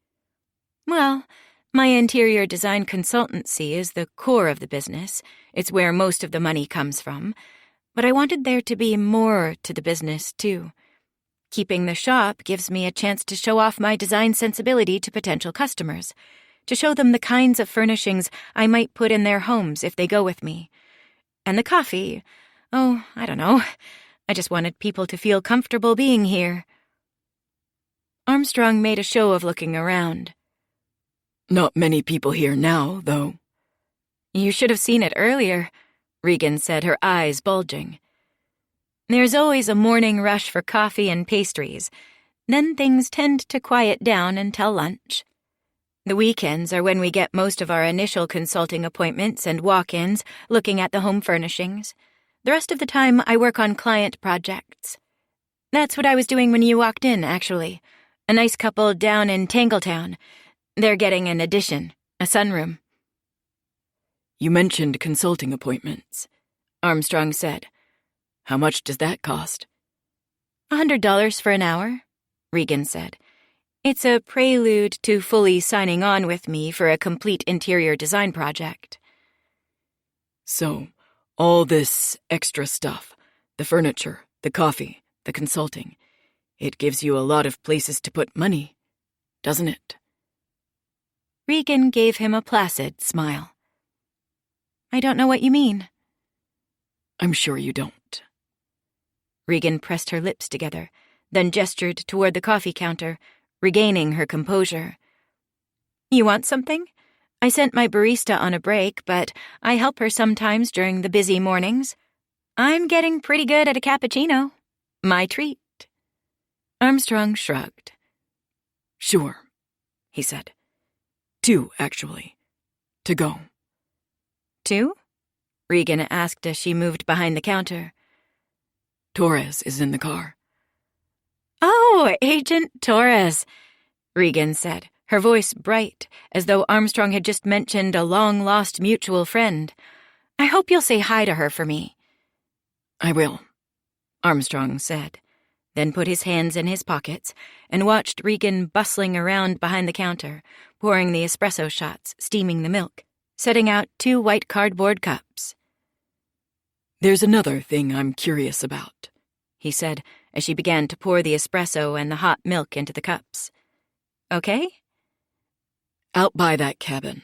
Well, my interior design consultancy is the core of the business. It's where most of the money comes from. But I wanted there to be more to the business, too. Keeping the shop gives me a chance to show off my design sensibility to potential customers, to show them the kinds of furnishings I might put in their homes if they go with me. And the coffee, oh, I don't know. I just wanted people to feel comfortable being here. Armstrong made a show of looking around. Not many people here now, though. You should have seen it earlier, Regan said, her eyes bulging. There's always a morning rush for coffee and pastries. Then things tend to quiet down until lunch. The weekends are when we get most of our initial consulting appointments and walk-ins looking at the home furnishings. The rest of the time, I work on client projects. That's what I was doing when you walked in, actually. A nice couple down in Tangletown. They're getting an addition, a sunroom. You mentioned consulting appointments, Armstrong said. How much does that cost? $100 for an hour, Regan said. It's a prelude to fully signing on with me for a complete interior design project. So, all this extra stuff, the furniture, the coffee, the consulting, it gives you a lot of places to put money, doesn't it? Regan gave him a placid smile. I don't know what you mean. I'm sure you don't. Regan pressed her lips together, then gestured toward the coffee counter, regaining her composure. You want something? I sent my barista on a break, but I help her sometimes during the busy mornings. I'm getting pretty good at a cappuccino. My treat. Armstrong shrugged. Sure, he said. 2, actually. To go. 2? Regan asked as she moved behind the counter. Torres is in the car. Oh, Agent Torres, Regan said, her voice bright, as though Armstrong had just mentioned a long-lost mutual friend. I hope you'll say hi to her for me. I will, Armstrong said, then put his hands in his pockets and watched Regan bustling around behind the counter, pouring the espresso shots, steaming the milk, setting out 2 white cardboard cups. There's another thing I'm curious about, he said as she began to pour the espresso and the hot milk into the cups. Okay? Out by that cabin,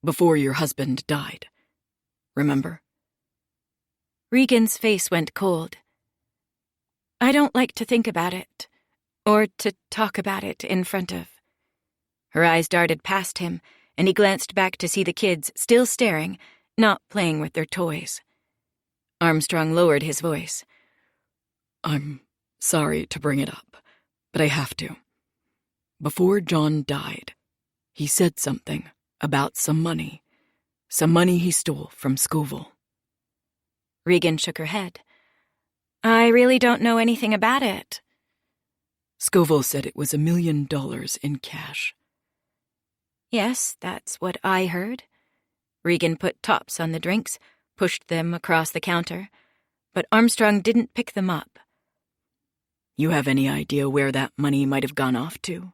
before your husband died. Remember? Regan's face went cold. I don't like to think about it, or to talk about it in front of. Her eyes darted past him, and he glanced back to see the kids still staring, not playing with their toys. Armstrong lowered his voice. I'm sorry to bring it up, but I have to. Before John died, he said something about some money he stole from Scoville. Regan shook her head. I really don't know anything about it. Scoville said it was $1 million in cash. Yes, that's what I heard. Regan put tops on the drinks, pushed them across the counter, but Armstrong didn't pick them up. You have any idea where that money might have gone off to?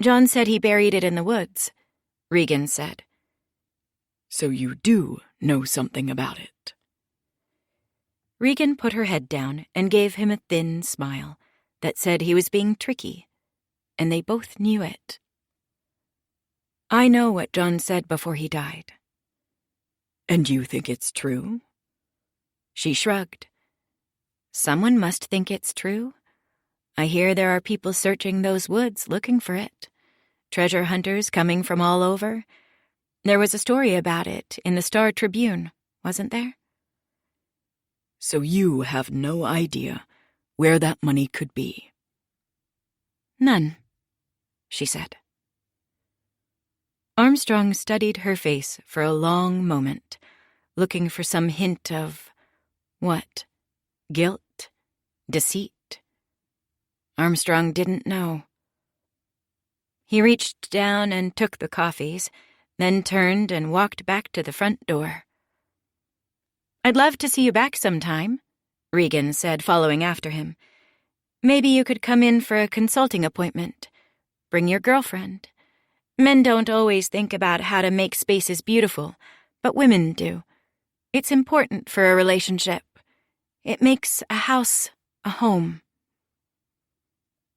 John said he buried it in the woods, Regan said. So you do know something about it. Regan put her head down and gave him a thin smile that said he was being tricky, and they both knew it. I know what John said before he died. And you think it's true? She shrugged. Someone must think it's true. I hear there are people searching those woods looking for it. Treasure hunters coming from all over. There was a story about it in the Star Tribune, wasn't there? So you have no idea where that money could be? None, she said. Armstrong studied her face for a long moment, looking for some hint of what? Guilt? Deceit? Armstrong didn't know. He reached down and took the coffees, then turned and walked back to the front door. I'd love to see you back sometime, Regan said, following after him. Maybe you could come in for a consulting appointment. Bring your girlfriend. Men don't always think about how to make spaces beautiful, but women do. It's important for a relationship. It makes a house a home.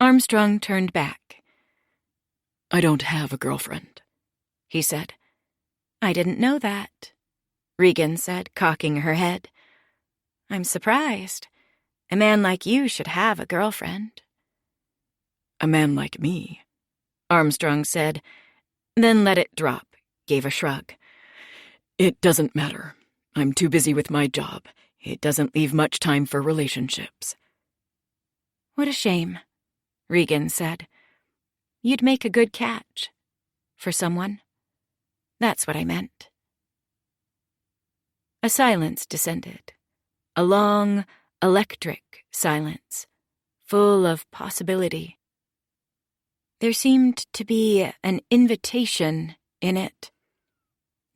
Armstrong turned back. I don't have a girlfriend, he said. I didn't know that, Regan said, cocking her head. I'm surprised. A man like you should have a girlfriend. A man like me, Armstrong said, then let it drop, gave a shrug. It doesn't matter. I'm too busy with my job. It doesn't leave much time for relationships. What a shame, Regan said. You'd make a good catch. for someone. That's what I meant. A silence descended. A long, electric silence, full of possibility. There seemed to be an invitation in it.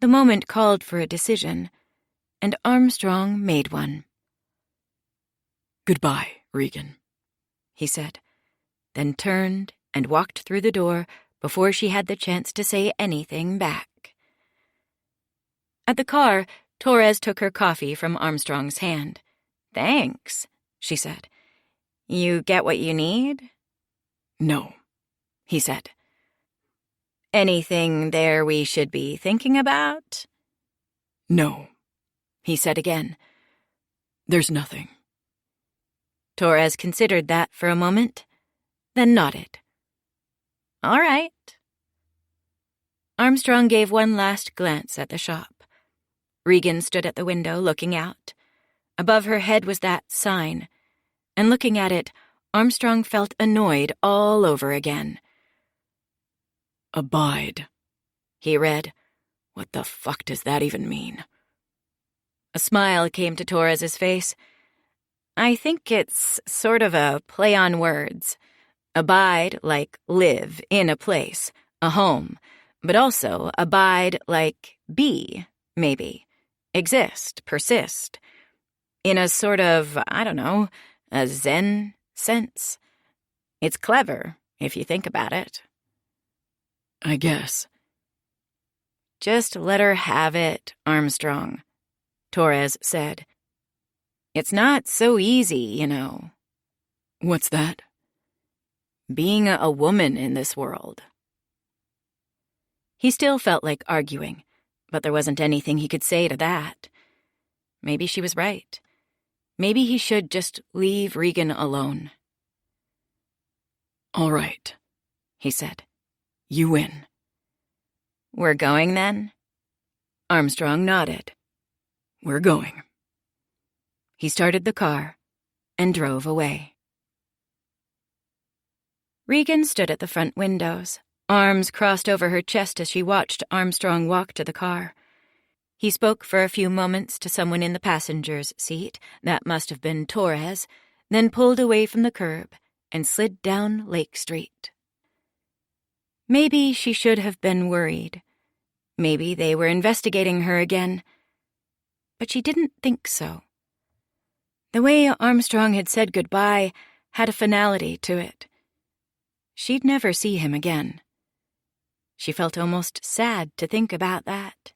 The moment called for a decision, and Armstrong made one. "Goodbye, Regan," he said, then turned and walked through the door before she had the chance to say anything back. At the car, Torres took her coffee from Armstrong's hand. "Thanks," she said. "You get what you need?" "No," he said. "Anything there we should be thinking about?" "No," he said again. "There's nothing." Torres considered that for a moment, then nodded. "All right." Armstrong gave one last glance at the shop. Regan stood at the window looking out. Above her head was that sign, and looking at it, Armstrong felt annoyed all over again. "Abide," he read. "What the fuck does that even mean?" A smile came to Torres's face. "I think it's sort of a play on words. Abide like live in a place, a home, but also abide like be, maybe, exist, persist. In a sort of, I don't know, a Zen sense. It's clever, if you think about it." "I guess." "Just let her have it, Armstrong," Torres said. "It's not so easy, you know." "What's that?" "Being a woman in this world." He still felt like arguing, but there wasn't anything he could say to that. Maybe she was right. Maybe he should just leave Regan alone. "All right," he said. "You win." "We're going then?" Armstrong nodded. "We're going." He started the car and drove away. Regan stood at the front windows, arms crossed over her chest as she watched Armstrong walk to the car. He spoke for a few moments to someone in the passenger's seat, that must have been Torres, then pulled away from the curb and slid down Lake Street. Maybe she should have been worried. Maybe they were investigating her again. But she didn't think so. The way Armstrong had said goodbye had a finality to it. She'd never see him again. She felt almost sad to think about that.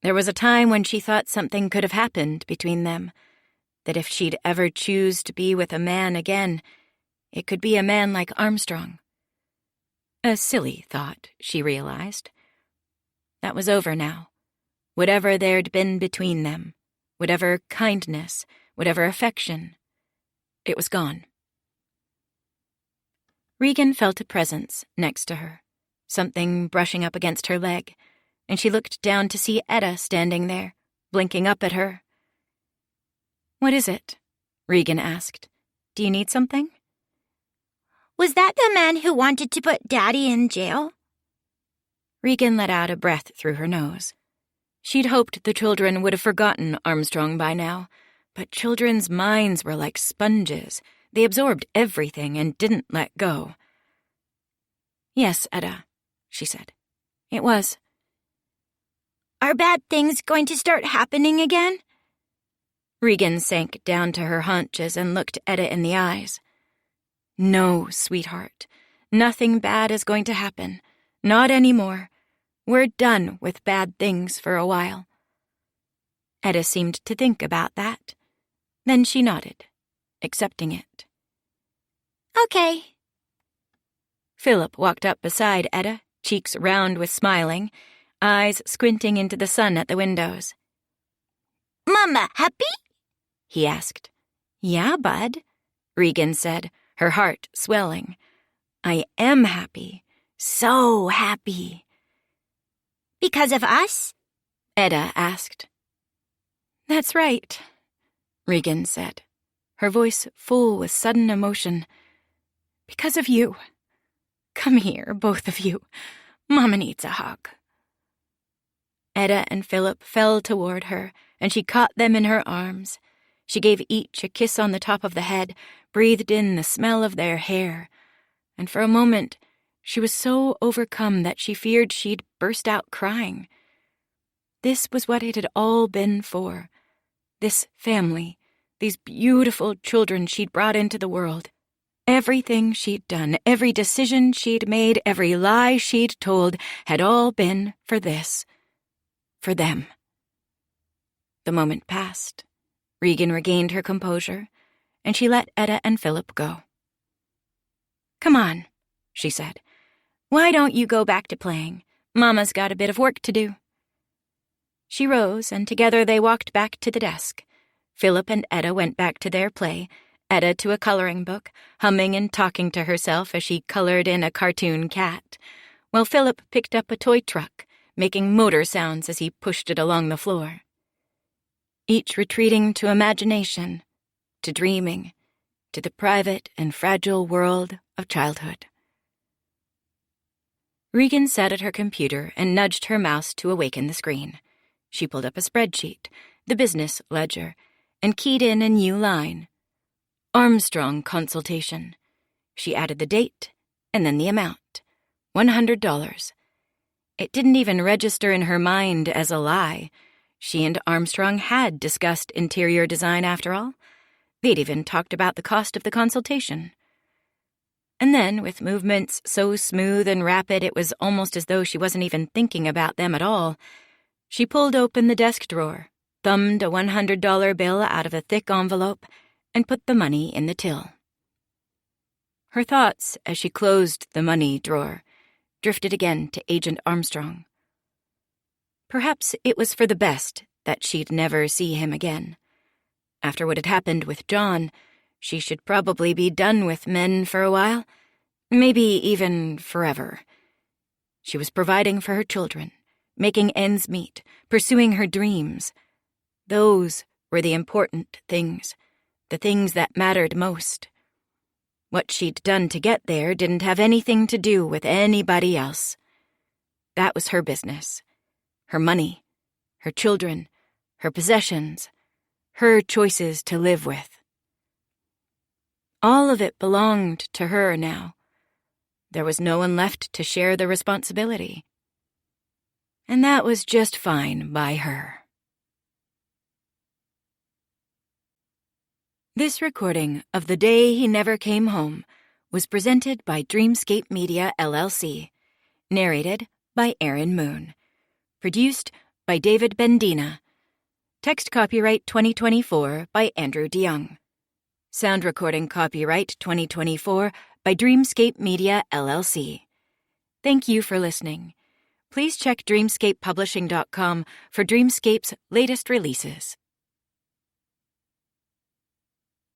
There was a time when she thought something could have happened between them, that if she'd ever choose to be with a man again, it could be a man like Armstrong. A silly thought, she realized. That was over now. Whatever there'd been between them, whatever kindness, whatever affection, it was gone. Regan felt a presence next to her, something brushing up against her leg, and she looked down to see Etta standing there, blinking up at her. "What is it?" Regan asked. "Do you need something?" Was that the man who wanted to put Daddy in jail? Regan let out a breath through her nose. She'd hoped the children would have forgotten Armstrong by now, but children's minds were like sponges. They absorbed everything and didn't let go. "Yes, Etta," she said. "It was." Are bad things going to start happening again? Regan sank down to her haunches and looked Etta in the eyes. "No, sweetheart. Nothing bad is going to happen. Not anymore. We're done with bad things for a while." Etta seemed to think about that. Then she nodded, accepting it. Okay. Philip walked up beside Etta, cheeks round with smiling, eyes squinting into the sun at the windows. Mama, happy? He asked. "Yeah, bud," Regan said, her heart swelling. "I am happy. So happy." Because of us? Etta asked. "That's right," Regan said, her voice full with sudden emotion. "Because of you. Come here, both of you. Mama needs a hug. Etta and Philip fell toward her, and she caught them in her arms. She gave each a kiss on the top of the head, breathed in the smell of their hair, and for a moment she was so overcome that she feared she'd burst out crying. This was what it had all been for. This family, these beautiful children she'd brought into the world. Everything she'd done, every decision she'd made, every lie she'd told had all been for this. For them. The moment passed. Regan regained her composure, and she let Etta and Philip go. "Come on," she said. "Why don't you go back to playing? Mama's got a bit of work to do." She rose, and together they walked back to the desk. Philip and Etta went back to their play, Etta to a coloring book, humming and talking to herself as she colored in a cartoon cat, while Philip picked up a toy truck, making motor sounds as he pushed it along the floor. Each retreating to imagination, to dreaming, to the private and fragile world of childhood. Regan sat at her computer and nudged her mouse to awaken the screen. She pulled up a spreadsheet, the business ledger, and keyed in a new line. Armstrong consultation. She added the date and then the amount, $100. It didn't even register in her mind as a lie. She and Armstrong had discussed interior design after all. They'd even talked about the cost of the consultation. And then, with movements so smooth and rapid it was almost as though she wasn't even thinking about them at all, she pulled open the desk drawer, thumbed a $100 bill out of a thick envelope, and put the money in the till. Her thoughts, as she closed the money drawer, drifted again to Agent Armstrong. Perhaps it was for the best that she'd never see him again. After what had happened with John, she should probably be done with men for a while, maybe even forever. She was providing for her children, making ends meet, pursuing her dreams. Those were the important things, the things that mattered most. What she'd done to get there didn't have anything to do with anybody else. That was her business. Her money, her children, her possessions, her choices to live with. All of it belonged to her now. There was no one left to share the responsibility. And that was just fine by her. This recording of The Day He Never Came Home was presented by Dreamscape Media, LLC. Narrated by Aaron Moon. Produced by David Bendina. Text copyright 2024 by Andrew DeYoung. Sound recording copyright 2024 by Dreamscape Media, LLC. Thank you for listening. Please check dreamscapepublishing.com for Dreamscape's latest releases.